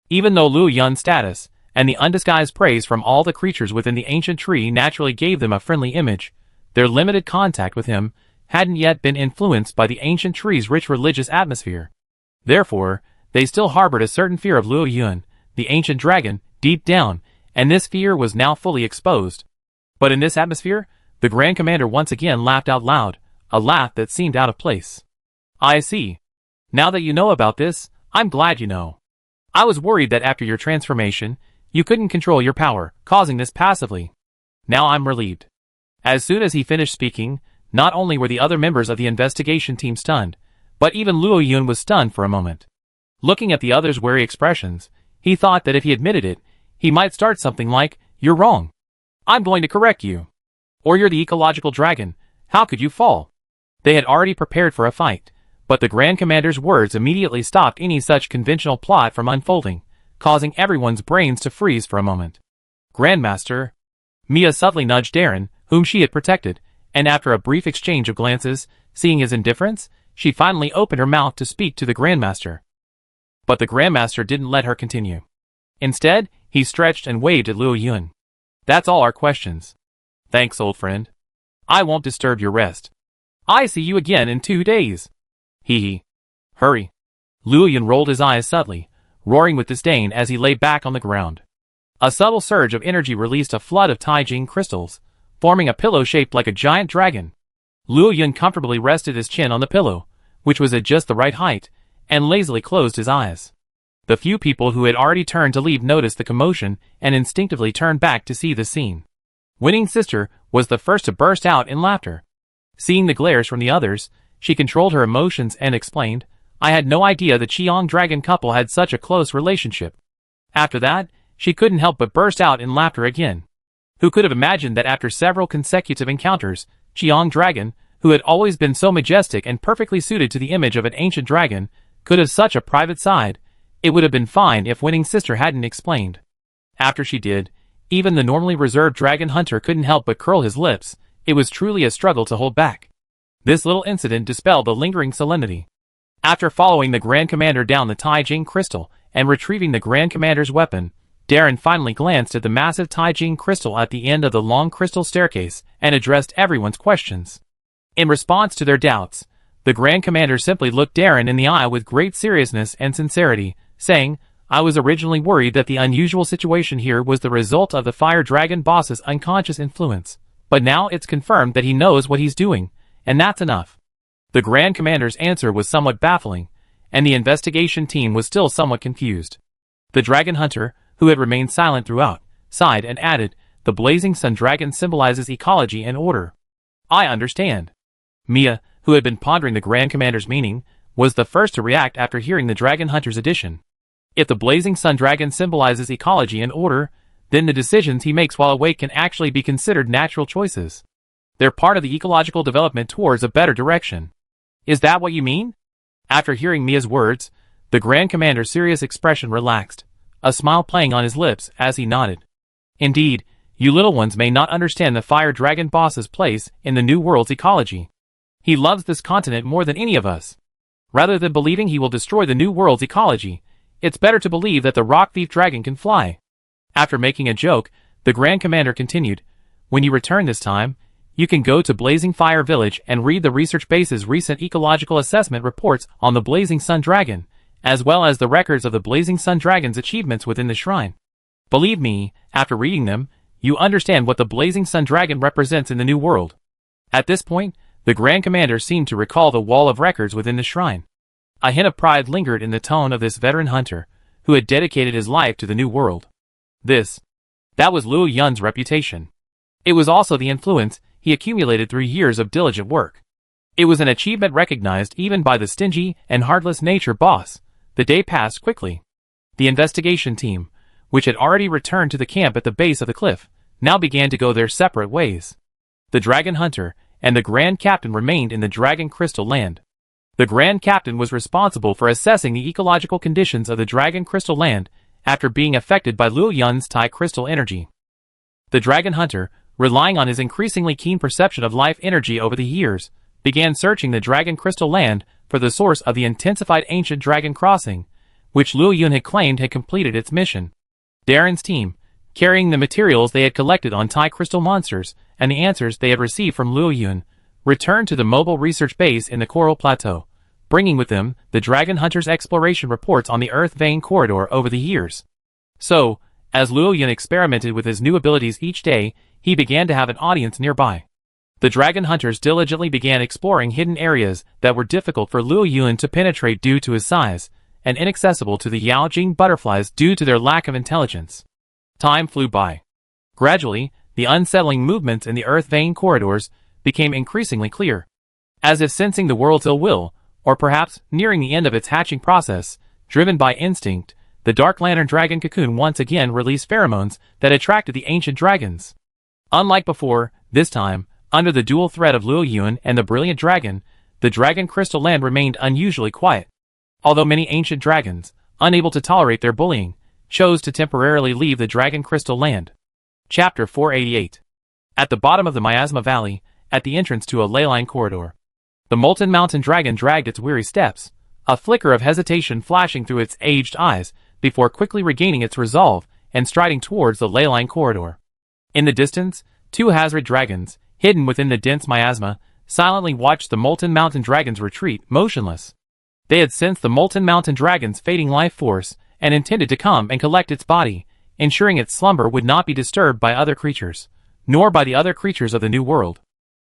Even though Luo Yun's status, and the undisguised praise from all the creatures within the ancient tree naturally gave them a friendly image, their limited contact with him hadn't yet been influenced by the ancient tree's rich religious atmosphere. Therefore, they still harbored a certain fear of Luo Yun, the ancient dragon, deep down, and this fear was now fully exposed. But in this atmosphere, the Grand Commander once again laughed out loud, a laugh that seemed out of place. I see. Now that you know about this, I'm glad you know. I was worried that after your transformation, you couldn't control your power, causing this passively. Now I'm relieved. As soon as he finished speaking, not only were the other members of the investigation team stunned, but even Luo Yun was stunned for a moment. Looking at the others' wary expressions, he thought that if he admitted it, he might start something like, "You're wrong. I'm going to correct you." Or "You're the ecological dragon. How could you fall?" They had already prepared for a fight, but the Grand Commander's words immediately stopped any such conventional plot from unfolding, causing everyone's brains to freeze for a moment. "Grandmaster." Mia subtly nudged Darren, whom she had protected, and after a brief exchange of glances, seeing his indifference, she finally opened her mouth to speak to the Grandmaster. But the Grandmaster didn't let her continue. Instead, he stretched and waved at Luo Yun. "That's all our questions. Thanks, old friend. I won't disturb your rest. I see you again in 2 days. Hee hee. Hurry." Luo Yun rolled his eyes subtly, roaring with disdain as he lay back on the ground. A subtle surge of energy released a flood of Taijing crystals, forming a pillow shaped like a giant dragon. Luo Yun comfortably rested his chin on the pillow, which was at just the right height, and lazily closed his eyes. The few people who had already turned to leave noticed the commotion and instinctively turned back to see the scene. Winning Sister was the first to burst out in laughter. Seeing the glares from the others, she controlled her emotions and explained, "I had no idea the Qiang dragon couple had such a close relationship." After that, she couldn't help but burst out in laughter again. Who could have imagined that after several consecutive encounters, Qiang dragon, who had always been so majestic and perfectly suited to the image of an ancient dragon, could have such a private side? It would have been fine if Winning Sister hadn't explained. After she did, even the normally reserved dragon hunter couldn't help but curl his lips. It was truly a struggle to hold back. This little incident dispelled the lingering solemnity. After following the Grand Commander down the Taijing crystal and retrieving the Grand Commander's weapon, Darren finally glanced at the massive Taijing crystal at the end of the long crystal staircase and addressed everyone's questions. In response to their doubts, the Grand Commander simply looked Darren in the eye with great seriousness and sincerity, saying, "I was originally worried that the unusual situation here was the result of the Fire Dragon boss's unconscious influence, but now it's confirmed that he knows what he's doing, and that's enough." The Grand Commander's answer was somewhat baffling, and the investigation team was still somewhat confused. The Dragon Hunter, who had remained silent throughout, sighed and added, "The Blazing Sun Dragon symbolizes ecology and order." "I understand." Mia, who had been pondering the Grand Commander's meaning, was the first to react after hearing the Dragon Hunter's addition. If the Blazing Sun Dragon symbolizes ecology and order, then the decisions he makes while awake can actually be considered natural choices. They're part of the ecological development towards a better direction. Is that what you mean? After hearing Mia's words, the Grand Commander's serious expression relaxed, a smile playing on his lips as he nodded. "Indeed, you little ones may not understand the Fire Dragon boss's place in the New World's ecology. He loves this continent more than any of us. Rather than believing he will destroy the New World's ecology, it's better to believe that the Rock Thief Dragon can fly." After making a joke, the Grand Commander continued, "When you return this time, you can go to Blazing Fire Village and read the research base's recent ecological assessment reports on the Blazing Sun Dragon, as well as the records of the Blazing Sun Dragon's achievements within the shrine. Believe me, after reading them, you understand what the Blazing Sun Dragon represents in the New World." At this point, the Grand Commander seemed to recall the wall of records within the shrine. A hint of pride lingered in the tone of this veteran hunter, who had dedicated his life to the new world. That was Luo Yun's reputation. It was also the influence he accumulated through years of diligent work. It was an achievement recognized even by the stingy and heartless nature boss. The day passed quickly. The investigation team, which had already returned to the camp at the base of the cliff, now began to go their separate ways. The Dragon Hunter and the Grand Captain remained in the Dragon Crystal Land. The Grand Captain was responsible for assessing the ecological conditions of the Dragon Crystal Land after being affected by Luo Yun's Tai crystal energy. The Dragon Hunter, relying on his increasingly keen perception of life energy over the years, began searching the Dragon Crystal Land for the source of the intensified ancient dragon crossing, which Luo Yun had claimed had completed its mission. Darren's team, carrying the materials they had collected on Tai crystal monsters and the answers they had received from Luo Yun, returned to the mobile research base in the Coral Plateau, bringing with them the Dragon Hunter's exploration reports on the Earth Vein corridor over the years. So, as Luo Yun experimented with his new abilities each day, he began to have an audience nearby. The Dragon Hunters diligently began exploring hidden areas that were difficult for Luo Yun to penetrate due to his size, and inaccessible to the Yaojing butterflies due to their lack of intelligence. Time flew by. Gradually, the unsettling movements in the Earth Vein corridors became increasingly clear. As if sensing the world's ill will, or perhaps nearing the end of its hatching process, driven by instinct, the Dark Lantern Dragon Cocoon once again released pheromones that attracted the ancient dragons. Unlike before, this time, under the dual threat of Luo Yun and the Brilliant Dragon, the Dragon Crystal Land remained unusually quiet. Although many ancient dragons, unable to tolerate their bullying, chose to temporarily leave the Dragon Crystal Land. Chapter 488. At the bottom of the Miasma Valley, at the entrance to a ley-line corridor, the Molten Mountain Dragon dragged its weary steps, a flicker of hesitation flashing through its aged eyes, before quickly regaining its resolve and striding towards the ley-line corridor. In the distance, two Hazard dragons, hidden within the dense miasma, silently watched the Molten Mountain Dragon's retreat, motionless. They had sensed the Molten Mountain Dragon's fading life force and intended to come and collect its body, ensuring its slumber would not be disturbed by other creatures, nor by the other creatures of the new world.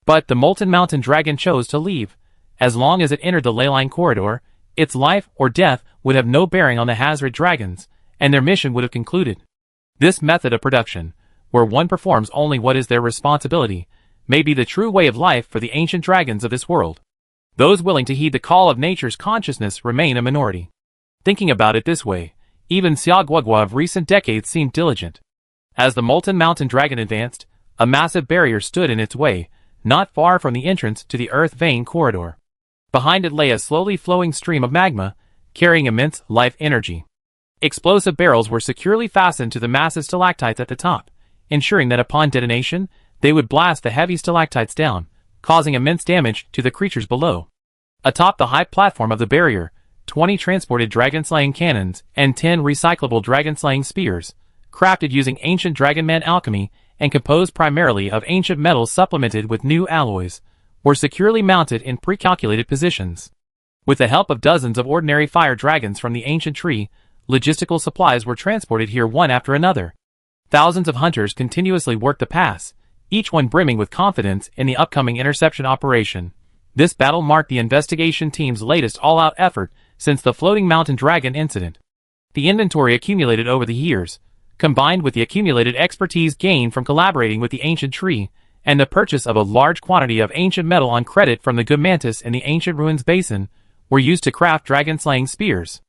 But the Molten Mountain Dragon chose to leave. As long as it entered the ley-line corridor, its life or death would have no bearing on the Hazard dragons, and their mission would have concluded. This method of production, where one performs only what is their responsibility, may be the true way of life for the ancient dragons of this world. Those willing to heed the call of nature's consciousness remain a minority. Thinking about it this way, even Xia Guogua of recent decades seemed diligent. As the Molten Mountain Dragon advanced, a massive barrier stood in its way, not far from the entrance to the Earth Vein corridor. Behind it lay a slowly flowing stream of magma, carrying immense life energy. Explosive barrels were securely fastened to the massive stalactites at the top, ensuring that upon detonation, they would blast the heavy stalactites down, causing immense damage to the creatures below. Atop the high platform of the barrier, 20 transported dragon-slaying cannons and 10 recyclable dragon-slaying spears, crafted using ancient Dragonman alchemy and composed primarily of ancient metals supplemented with new alloys, were securely mounted in pre-calculated positions. With the help of dozens of ordinary fire dragons from the ancient tree, logistical supplies were transported here one after another. Thousands of hunters continuously worked the pass, each one brimming with confidence in the upcoming interception operation. This battle marked the investigation team's latest all-out effort since the Floating Mountain Dragon incident. The inventory accumulated over the years, combined with the accumulated expertise gained from collaborating with the ancient tree, and the purchase of a large quantity of ancient metal on credit from the good mantis in the ancient ruins basin, were used to craft dragon-slaying spears.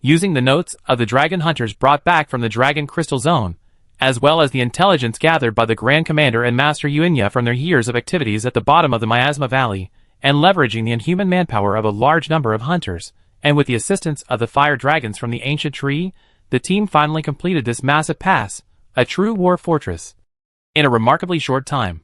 Using the notes of the dragon hunters brought back from the Dragon Crystal Zone, as well as the intelligence gathered by the Grand Commander and Master Yuenya from their years of activities at the bottom of the Miasma Valley, and leveraging the inhuman manpower of a large number of hunters, and with the assistance of the fire dragons from the ancient tree, the team finally completed this massive pass, a true war fortress, in a remarkably short time.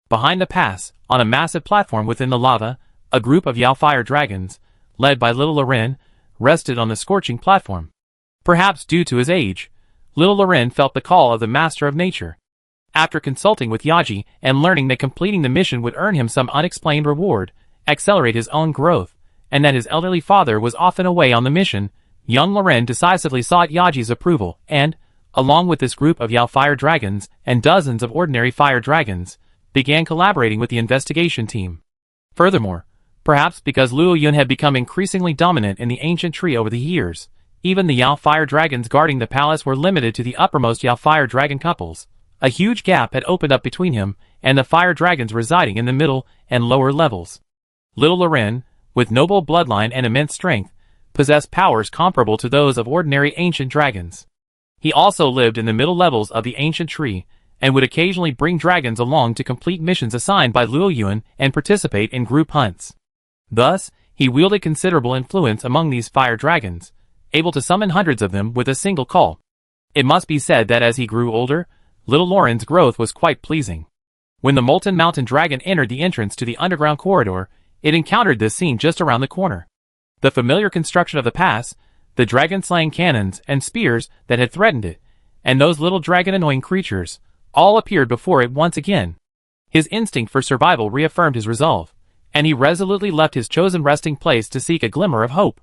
Behind the pass, on a massive platform within the lava, a group of Yao fire dragons, led by Little Loren, rested on the scorching platform. Perhaps due to his age, Little Loren felt the call of the Master of Nature. After consulting with Yaji and learning that completing the mission would earn him some unexplained reward, accelerate his own growth, and that his elderly father was often away on the mission, young Loren decisively sought Yaji's approval and, along with this group of Yao fire dragons and dozens of ordinary fire dragons, began collaborating with the investigation team. Furthermore, perhaps because Luo Yun had become increasingly dominant in the ancient tree over the years, Even the Yao fire dragons guarding the palace were limited to the uppermost Yao fire dragon couples. A huge gap had opened up between him and the fire dragons residing in the middle and lower levels. Little Loren, with noble bloodline and immense strength, possessed powers comparable to those of ordinary ancient dragons. He also lived in the middle levels of the ancient tree, and would occasionally bring dragons along to complete missions assigned by Luo Yuan and participate in group hunts. Thus, he wielded considerable influence among these fire dragons, able to summon hundreds of them with a single call. It must be said that as he grew older, little Loren's growth was quite pleasing. When the Molten Mountain Dragon entered the entrance to the underground corridor, it encountered this scene just around the corner. The familiar construction of the pass, the dragon-slaying cannons and spears that had threatened it, and those little dragon-annoying creatures, all appeared before it once again. His instinct for survival reaffirmed his resolve, and he resolutely left his chosen resting place to seek a glimmer of hope.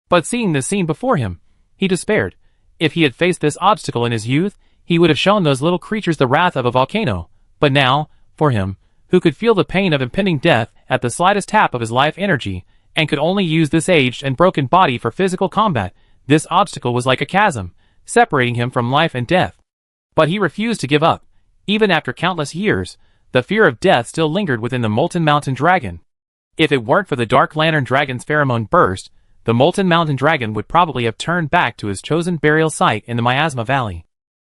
But seeing this scene before him, he despaired. If he had faced this obstacle in his youth, he would have shown those little creatures the wrath of a volcano. But now, for him, who could feel the pain of impending death at the slightest tap of his life energy, and could only use this aged and broken body for physical combat, this obstacle was like a chasm, separating him from life and death. But he refused to give up. Even after countless years, the fear of death still lingered within the Molten Mountain Dragon. If it weren't for the Dark Lantern Dragon's pheromone burst, the Molten Mountain Dragon would probably have turned back to his chosen burial site in the Miasma Valley.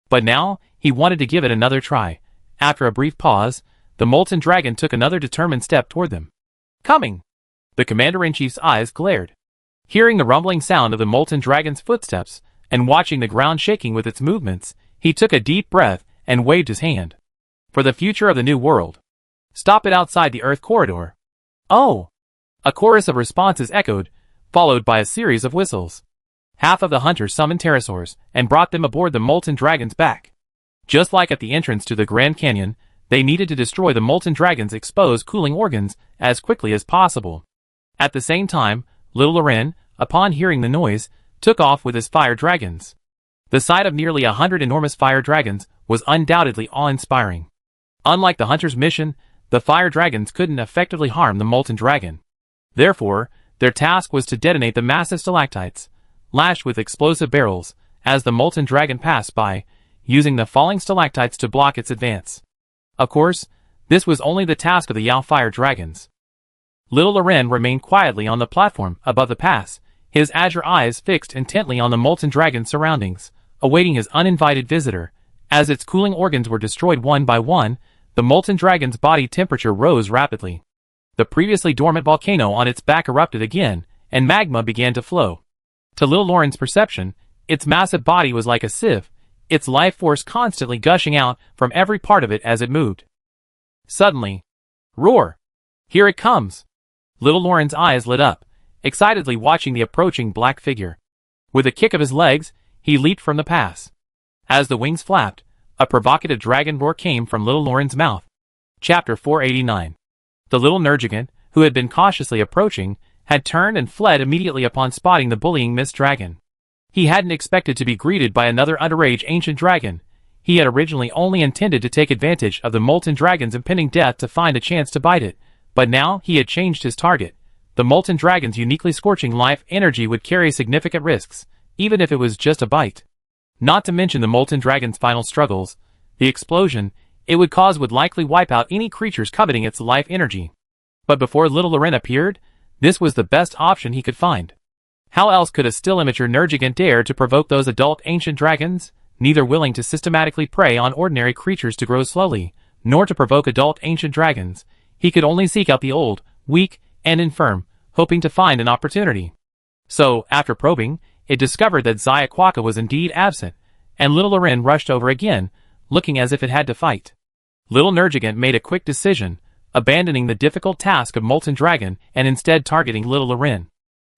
But now, he wanted to give it another try. After a brief pause, the Molten Dragon took another determined step toward them. Coming! The Commander-in-Chief's eyes glared. Hearing the rumbling sound of the Molten Dragon's footsteps, and watching the ground shaking with its movements, he took a deep breath and waved his hand. For the future of the new world. Stop it outside the Earth corridor. Oh! A chorus of responses echoed, followed by a series of whistles. Half of the hunters summoned pterosaurs, and brought them aboard the Molten Dragon's back. Just like at the entrance to the Grand Canyon, they needed to destroy the Molten Dragon's exposed cooling organs as quickly as possible. At the same time, little Loren, upon hearing the noise, took off with his fire dragons. The sight of nearly 100 enormous fire dragons was undoubtedly awe-inspiring. Unlike the hunter's mission, the fire dragons couldn't effectively harm the Molten Dragon. Therefore, their task was to detonate the massive stalactites, lashed with explosive barrels, as the Molten Dragon passed by, using the falling stalactites to block its advance. Of course, this was only the task of the Yao fire dragons. Little Loren remained quietly on the platform above the pass, his azure eyes fixed intently on the Molten Dragon's surroundings, awaiting his uninvited visitor. As its cooling organs were destroyed one by one, the Molten Dragon's body temperature rose rapidly. The previously dormant volcano on its back erupted again, and magma began to flow. To little Loren's perception, its massive body was like a sieve, its life force constantly gushing out from every part of it as it moved. Suddenly, roar! Here it comes! Little Loren's eyes lit up, excitedly watching the approaching black figure. With a kick of his legs, he leaped from the pass. As the wings flapped, a provocative dragon roar came from little Loren's mouth. Chapter 489. The little Nergigant, who had been cautiously approaching, had turned and fled immediately upon spotting the bullying Mist Dragon. He hadn't expected to be greeted by another underage ancient dragon. He had originally only intended to take advantage of the Molten Dragon's impending death to find a chance to bite it, but now he had changed his target. The Molten Dragon's uniquely scorching life energy would carry significant risks, even if it was just a bite. Not to mention the Molten Dragon's final struggles, the explosion it would cause would likely wipe out any creatures coveting its life energy. But before little Loren appeared, this was the best option he could find. How else could a still immature Nergigant dare to provoke those adult ancient dragons, neither willing to systematically prey on ordinary creatures to grow slowly, nor to provoke adult ancient dragons? He could only seek out the old, weak, and infirm, hoping to find an opportunity. So, after probing, it discovered that Xiaquaka was indeed absent, and little Loren rushed over again, looking as if it had to fight. Little Nergigant made a quick decision, abandoning the difficult task of Molten Dragon and instead targeting little Loren.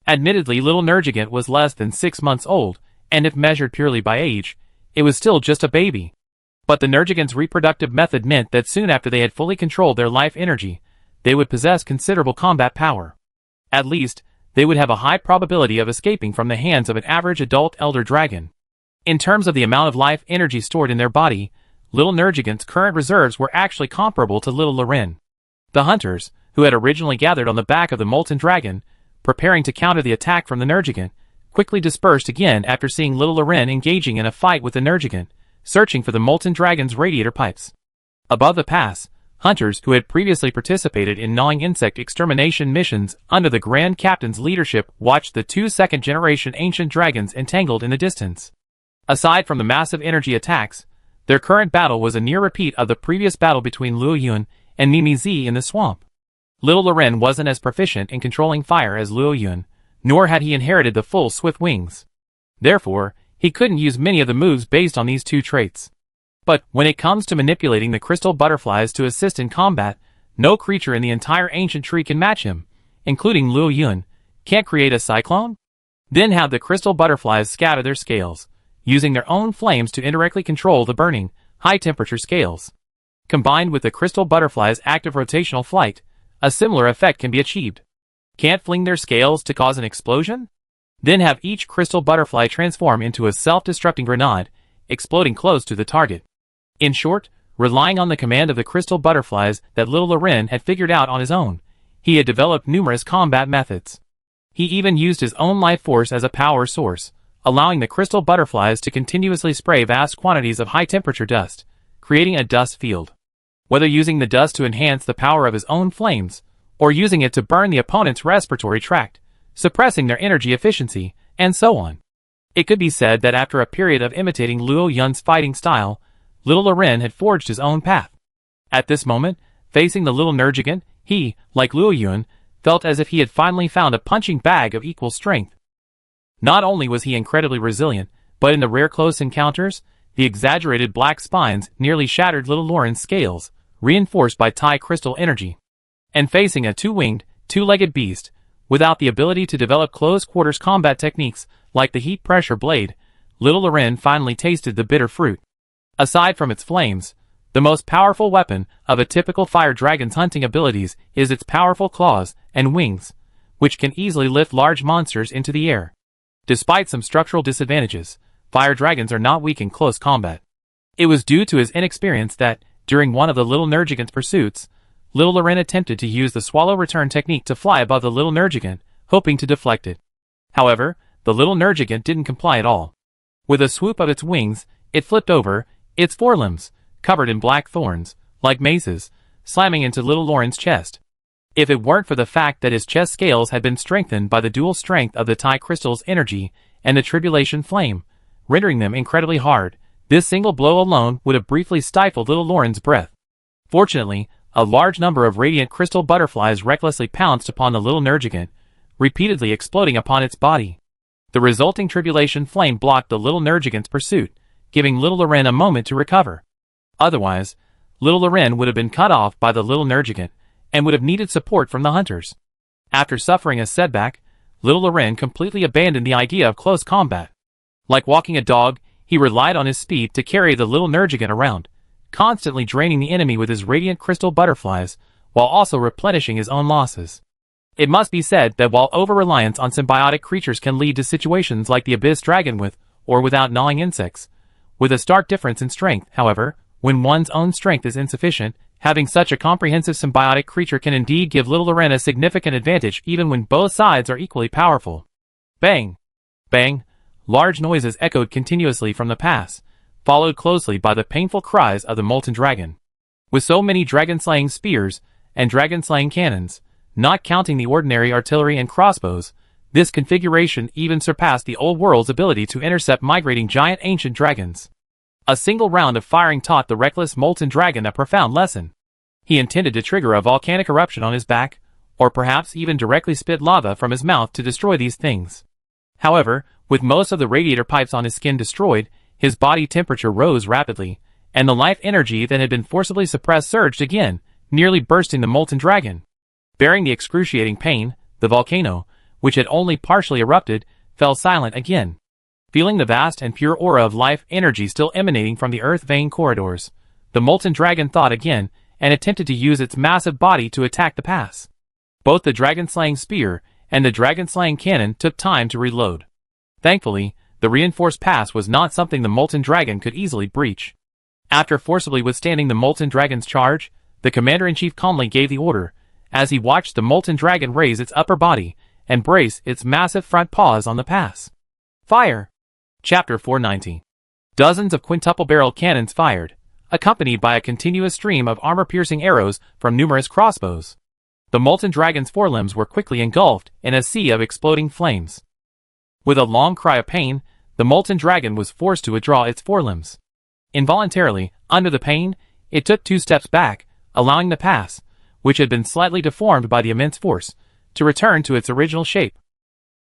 Admittedly, little Nergigant was less than 6 months old, and if measured purely by age, it was still just a baby. But the Nergigant's reproductive method meant that soon after they had fully controlled their life energy, they would possess considerable combat power. At least, they would have a high probability of escaping from the hands of an average adult elder dragon. In terms of the amount of life energy stored in their body, little Nergigant's current reserves were actually comparable to little Loren. The hunters, who had originally gathered on the back of the Molten Dragon, preparing to counter the attack from the Nergigant, quickly dispersed again after seeing little Loren engaging in a fight with the Nergigant, searching for the molten dragon's radiator pipes. Above the pass, hunters who had previously participated in gnawing insect extermination missions under the Grand Captain's leadership watched the two second-generation ancient dragons entangled in the distance. Aside from the massive energy attacks, their current battle was a near repeat of the previous battle between Luo Yun and Mimi Z in the swamp. Little Loren wasn't as proficient in controlling fire as Luo Yun, nor had he inherited the full swift wings. Therefore, he couldn't use many of the moves based on these two traits. But when it comes to manipulating the crystal butterflies to assist in combat, no creature in the entire ancient tree can match him, including Luo Yun. Can't create a cyclone? Then have the crystal butterflies scatter their scales, using their own flames to indirectly control the burning, high-temperature scales. Combined with the crystal butterflies' active rotational flight, a similar effect can be achieved. Can't fling their scales to cause an explosion? Then have each crystal butterfly transform into a self-destructing grenade, exploding close to the target. In short, relying on the command of the crystal butterflies that little Loren had figured out on his own, he had developed numerous combat methods. He even used his own life force as a power source, allowing the crystal butterflies to continuously spray vast quantities of high-temperature dust, creating a dust field. Whether using the dust to enhance the power of his own flames, or using it to burn the opponent's respiratory tract, suppressing their energy efficiency, and so on. It could be said that after a period of imitating Luo Yun's fighting style, little Loren had forged his own path. At this moment, facing the little Nergigant, he, like Luo Yun, felt as if he had finally found a punching bag of equal strength. Not only was he incredibly resilient, but in the rare close encounters, the exaggerated black spines nearly shattered little Loren's scales, reinforced by Tai crystal energy. And facing a two-winged, two-legged beast, without the ability to develop close-quarters combat techniques like the heat-pressure blade, little Loren finally tasted the bitter fruit. Aside from its flames, the most powerful weapon of a typical fire dragon's hunting abilities is its powerful claws and wings, which can easily lift large monsters into the air. Despite some structural disadvantages, fire dragons are not weak in close combat. It was due to his inexperience that, during one of the little Nergigant's pursuits, little Loren attempted to use the swallow return technique to fly above the little Nergigant, hoping to deflect it. However, the little Nergigant didn't comply at all. With a swoop of its wings, it flipped over, its forelimbs, covered in black thorns, like maces, slamming into little Loren's chest. If it weren't for the fact that his chest scales had been strengthened by the dual strength of the Tai crystal's energy and the tribulation flame, rendering them incredibly hard, this single blow alone would have briefly stifled little Loren's breath. Fortunately, a large number of radiant crystal butterflies recklessly pounced upon the little Nergigant, repeatedly exploding upon its body. The resulting tribulation flame blocked the little Nergigant's pursuit, giving little Loren a moment to recover. Otherwise, little Loren would have been cut off by the little Nergigant, and would have needed support from the hunters. After suffering a setback, little Loren completely abandoned the idea of close combat. Like walking a dog, he relied on his speed to carry the little Nergigant around, constantly draining the enemy with his radiant crystal butterflies, while also replenishing his own losses. It must be said that while over-reliance on symbiotic creatures can lead to situations like the Abyss Dragon with, or without gnawing insects, with a stark difference in strength, however, when one's own strength is insufficient, having such a comprehensive symbiotic creature can indeed give little Loren a significant advantage even when both sides are equally powerful. Bang! Bang! Large noises echoed continuously from the pass, followed closely by the painful cries of the molten dragon. With so many dragon-slaying spears and dragon-slaying cannons, not counting the ordinary artillery and crossbows, this configuration even surpassed the old world's ability to intercept migrating giant ancient dragons. A single round of firing taught the reckless molten dragon a profound lesson. He intended to trigger a volcanic eruption on his back, or perhaps even directly spit lava from his mouth to destroy these things. However, with most of the radiator pipes on his skin destroyed, his body temperature rose rapidly, and the life energy that had been forcibly suppressed surged again, nearly bursting the molten dragon. Bearing the excruciating pain, the volcano, which had only partially erupted, fell silent again. Feeling the vast and pure aura of life energy still emanating from the earth vein corridors, the molten dragon thought again and attempted to use its massive body to attack the pass. Both the dragon-slaying spear and the dragon-slaying cannon took time to reload. Thankfully, the reinforced pass was not something the molten dragon could easily breach. After forcibly withstanding the molten dragon's charge, the commander-in-chief calmly gave the order, as he watched the molten dragon raise its upper body and brace its massive front paws on the pass. Fire! Chapter 490. Dozens of quintuple-barreled cannons fired, accompanied by a continuous stream of armor-piercing arrows from numerous crossbows. The molten dragon's forelimbs were quickly engulfed in a sea of exploding flames. With a long cry of pain, the molten dragon was forced to withdraw its forelimbs. Involuntarily, under the pain, it took 2 steps back, allowing the pass, which had been slightly deformed by the immense force, to return to its original shape.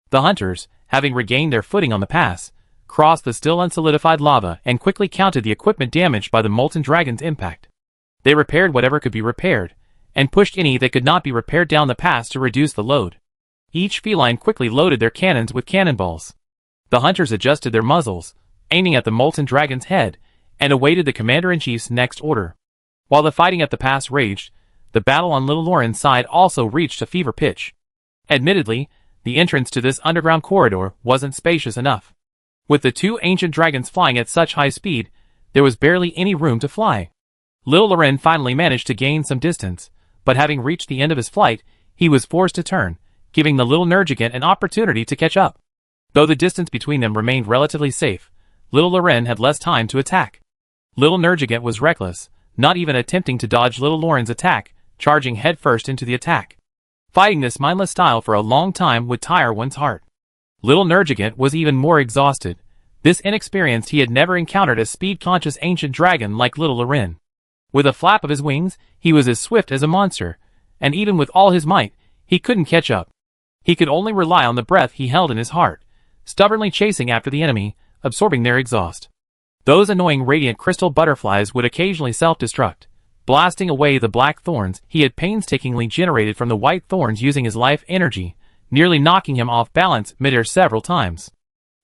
The hunters, having regained their footing on the pass, crossed the still unsolidified lava and quickly counted the equipment damaged by the molten dragon's impact. They repaired whatever could be repaired, and pushed any that could not be repaired down the pass to reduce the load. Each feline quickly loaded their cannons with cannonballs. The hunters adjusted their muzzles, aiming at the molten dragon's head, and awaited the commander-in-chief's next order. While the fighting at the pass raged, the battle on Little Lauren's side also reached a fever pitch. Admittedly, the entrance to this underground corridor wasn't spacious enough. With the 2 ancient dragons flying at such high speed, there was barely any room to fly. Little Loren finally managed to gain some distance, but having reached the end of his flight, he was forced to turn, giving the little Nergigant an opportunity to catch up. Though the distance between them remained relatively safe, Little Loren had less time to attack. Little Nergigant was reckless, not even attempting to dodge Little Loren's attack, charging headfirst into the attack. Fighting this mindless style for a long time would tire one's heart. Little Nergigant was even more exhausted. This inexperienced he had never encountered a speed-conscious ancient dragon like Little Loren. With a flap of his wings, he was as swift as a monster, and even with all his might, he couldn't catch up. He could only rely on the breath he held in his heart, stubbornly chasing after the enemy, absorbing their exhaust. Those annoying radiant crystal butterflies would occasionally self-destruct, blasting away the black thorns he had painstakingly generated from the white thorns using his life energy, nearly knocking him off balance midair several times.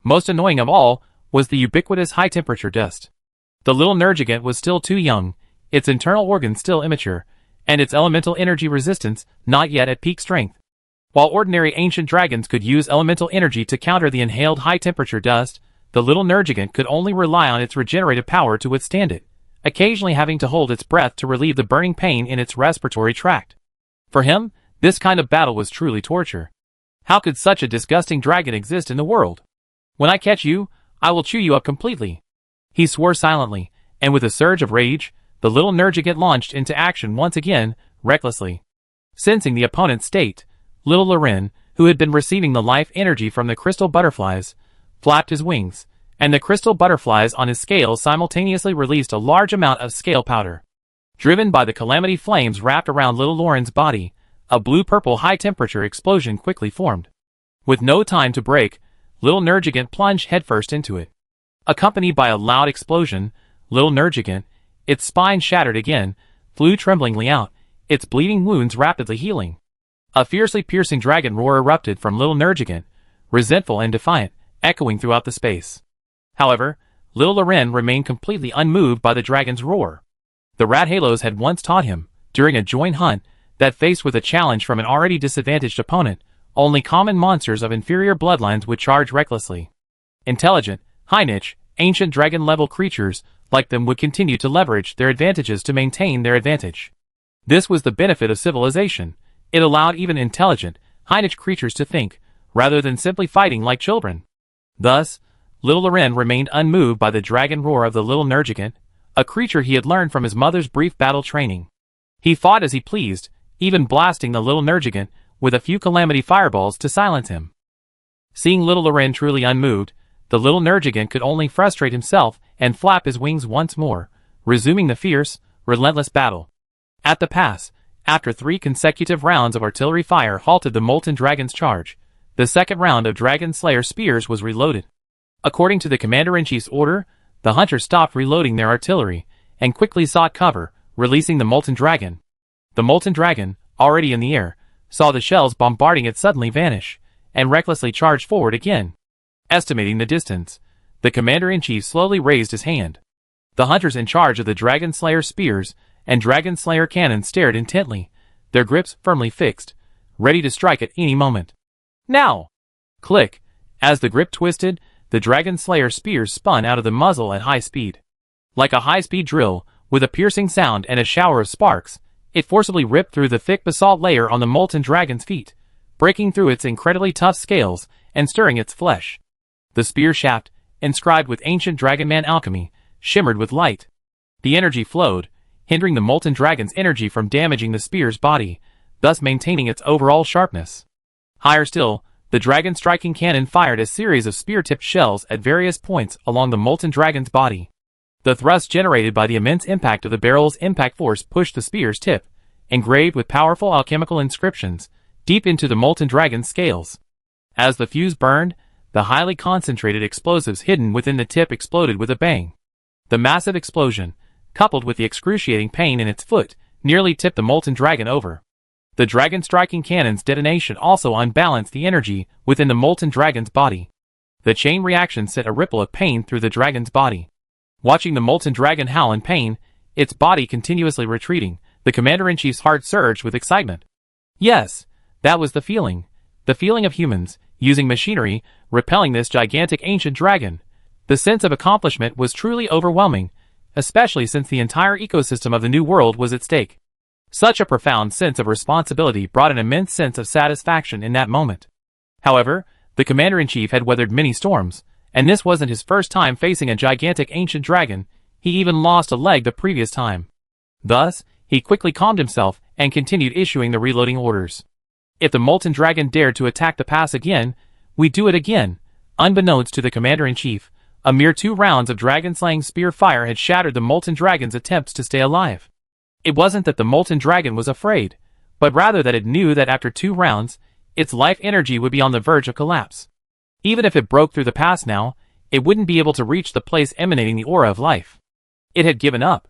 Most annoying of all was the ubiquitous high-temperature dust. The little Nergigant was still too young, its internal organs still immature, and its elemental energy resistance not yet at peak strength. While ordinary ancient dragons could use elemental energy to counter the inhaled high-temperature dust, the little Nergigant could only rely on its regenerative power to withstand it, occasionally having to hold its breath to relieve the burning pain in its respiratory tract. For him, this kind of battle was truly torture. How could such a disgusting dragon exist in the world? When I catch you, I will chew you up completely. He swore silently, and with a surge of rage, the little Nergigant launched into action once again, recklessly. Sensing the opponent's state, Little Loren, who had been receiving the life energy from the crystal butterflies, flapped his wings, and the crystal butterflies on his scales simultaneously released a large amount of scale powder. Driven by the calamity flames wrapped around Little Loren's body, a blue-purple high-temperature explosion quickly formed. With no time to break, Little Nergigant plunged headfirst into it. Accompanied by a loud explosion, Little Nergigant, its spine shattered again, flew tremblingly out, its bleeding wounds rapidly healing. A fiercely piercing dragon roar erupted from Little Nergigant, resentful and defiant, echoing throughout the space. However, Little Loren remained completely unmoved by the dragon's roar. The Rathalos had once taught him, during a joint hunt, that faced with a challenge from an already disadvantaged opponent, only common monsters of inferior bloodlines would charge recklessly. Intelligent, high-niche, ancient dragon-level creatures like them would continue to leverage their advantages to maintain their advantage. This was the benefit of civilization. It allowed even intelligent, high-niche creatures to think, rather than simply fighting like children. Thus, Little Loren remained unmoved by the dragon roar of the little Nergigant, a creature he had learned from his mother's brief battle training. He fought as he pleased, even blasting the little Nergigant with a few calamity fireballs to silence him. Seeing Little Loren truly unmoved, the little Nergigant could only frustrate himself and flap his wings once more, resuming the fierce, relentless battle. At the pass, after 3 consecutive rounds of artillery fire halted the molten dragon's charge, the second round of Dragon Slayer spears was reloaded. According to the Commander-in-Chief's order, the hunters stopped reloading their artillery, and quickly sought cover, releasing the molten dragon. The molten dragon, already in the air, saw the shells bombarding it suddenly vanish, and recklessly charged forward again. Estimating the distance, the Commander-in-Chief slowly raised his hand. The hunters in charge of the Dragon Slayer spears and Dragon Slayer cannons stared intently, their grips firmly fixed, ready to strike at any moment. Now! Click! As the grip twisted, the Dragon Slayer spears spun out of the muzzle at high speed. Like a high-speed drill, with a piercing sound and a shower of sparks, it forcibly ripped through the thick basalt layer on the molten dragon's feet, breaking through its incredibly tough scales and stirring its flesh. The spear shaft, inscribed with ancient dragonman alchemy, shimmered with light. The energy flowed, hindering the molten dragon's energy from damaging the spear's body, thus maintaining its overall sharpness. Higher still, the dragon-striking cannon fired a series of spear-tipped shells at various points along the molten dragon's body. The thrust generated by the immense impact of the barrel's impact force pushed the spear's tip, engraved with powerful alchemical inscriptions, deep into the molten dragon's scales. As the fuse burned, the highly concentrated explosives hidden within the tip exploded with a bang. The massive explosion, coupled with the excruciating pain in its foot, nearly tipped the molten dragon over. The dragon-striking cannon's detonation also unbalanced the energy within the molten dragon's body. The chain reaction sent a ripple of pain through the dragon's body. Watching the molten dragon howl in pain, its body continuously retreating, the commander-in-chief's heart surged with excitement. Yes, that was the feeling of humans, using machinery, repelling this gigantic ancient dragon. The sense of accomplishment was truly overwhelming, especially since the entire ecosystem of the New World was at stake. Such a profound sense of responsibility brought an immense sense of satisfaction in that moment. However, the commander-in-chief had weathered many storms, and this wasn't his first time facing a gigantic ancient dragon. He even lost a leg the previous time. Thus, he quickly calmed himself and continued issuing the reloading orders. If the molten dragon dared to attack the pass again, we'd do it again. Unbeknownst to the commander-in-chief, a mere 2 rounds of dragon-slaying spear fire had shattered the molten dragon's attempts to stay alive. It wasn't that the molten dragon was afraid, but rather that it knew that after 2 rounds, its life energy would be on the verge of collapse. Even if it broke through the pass now, it wouldn't be able to reach the place emanating the aura of life. It had given up.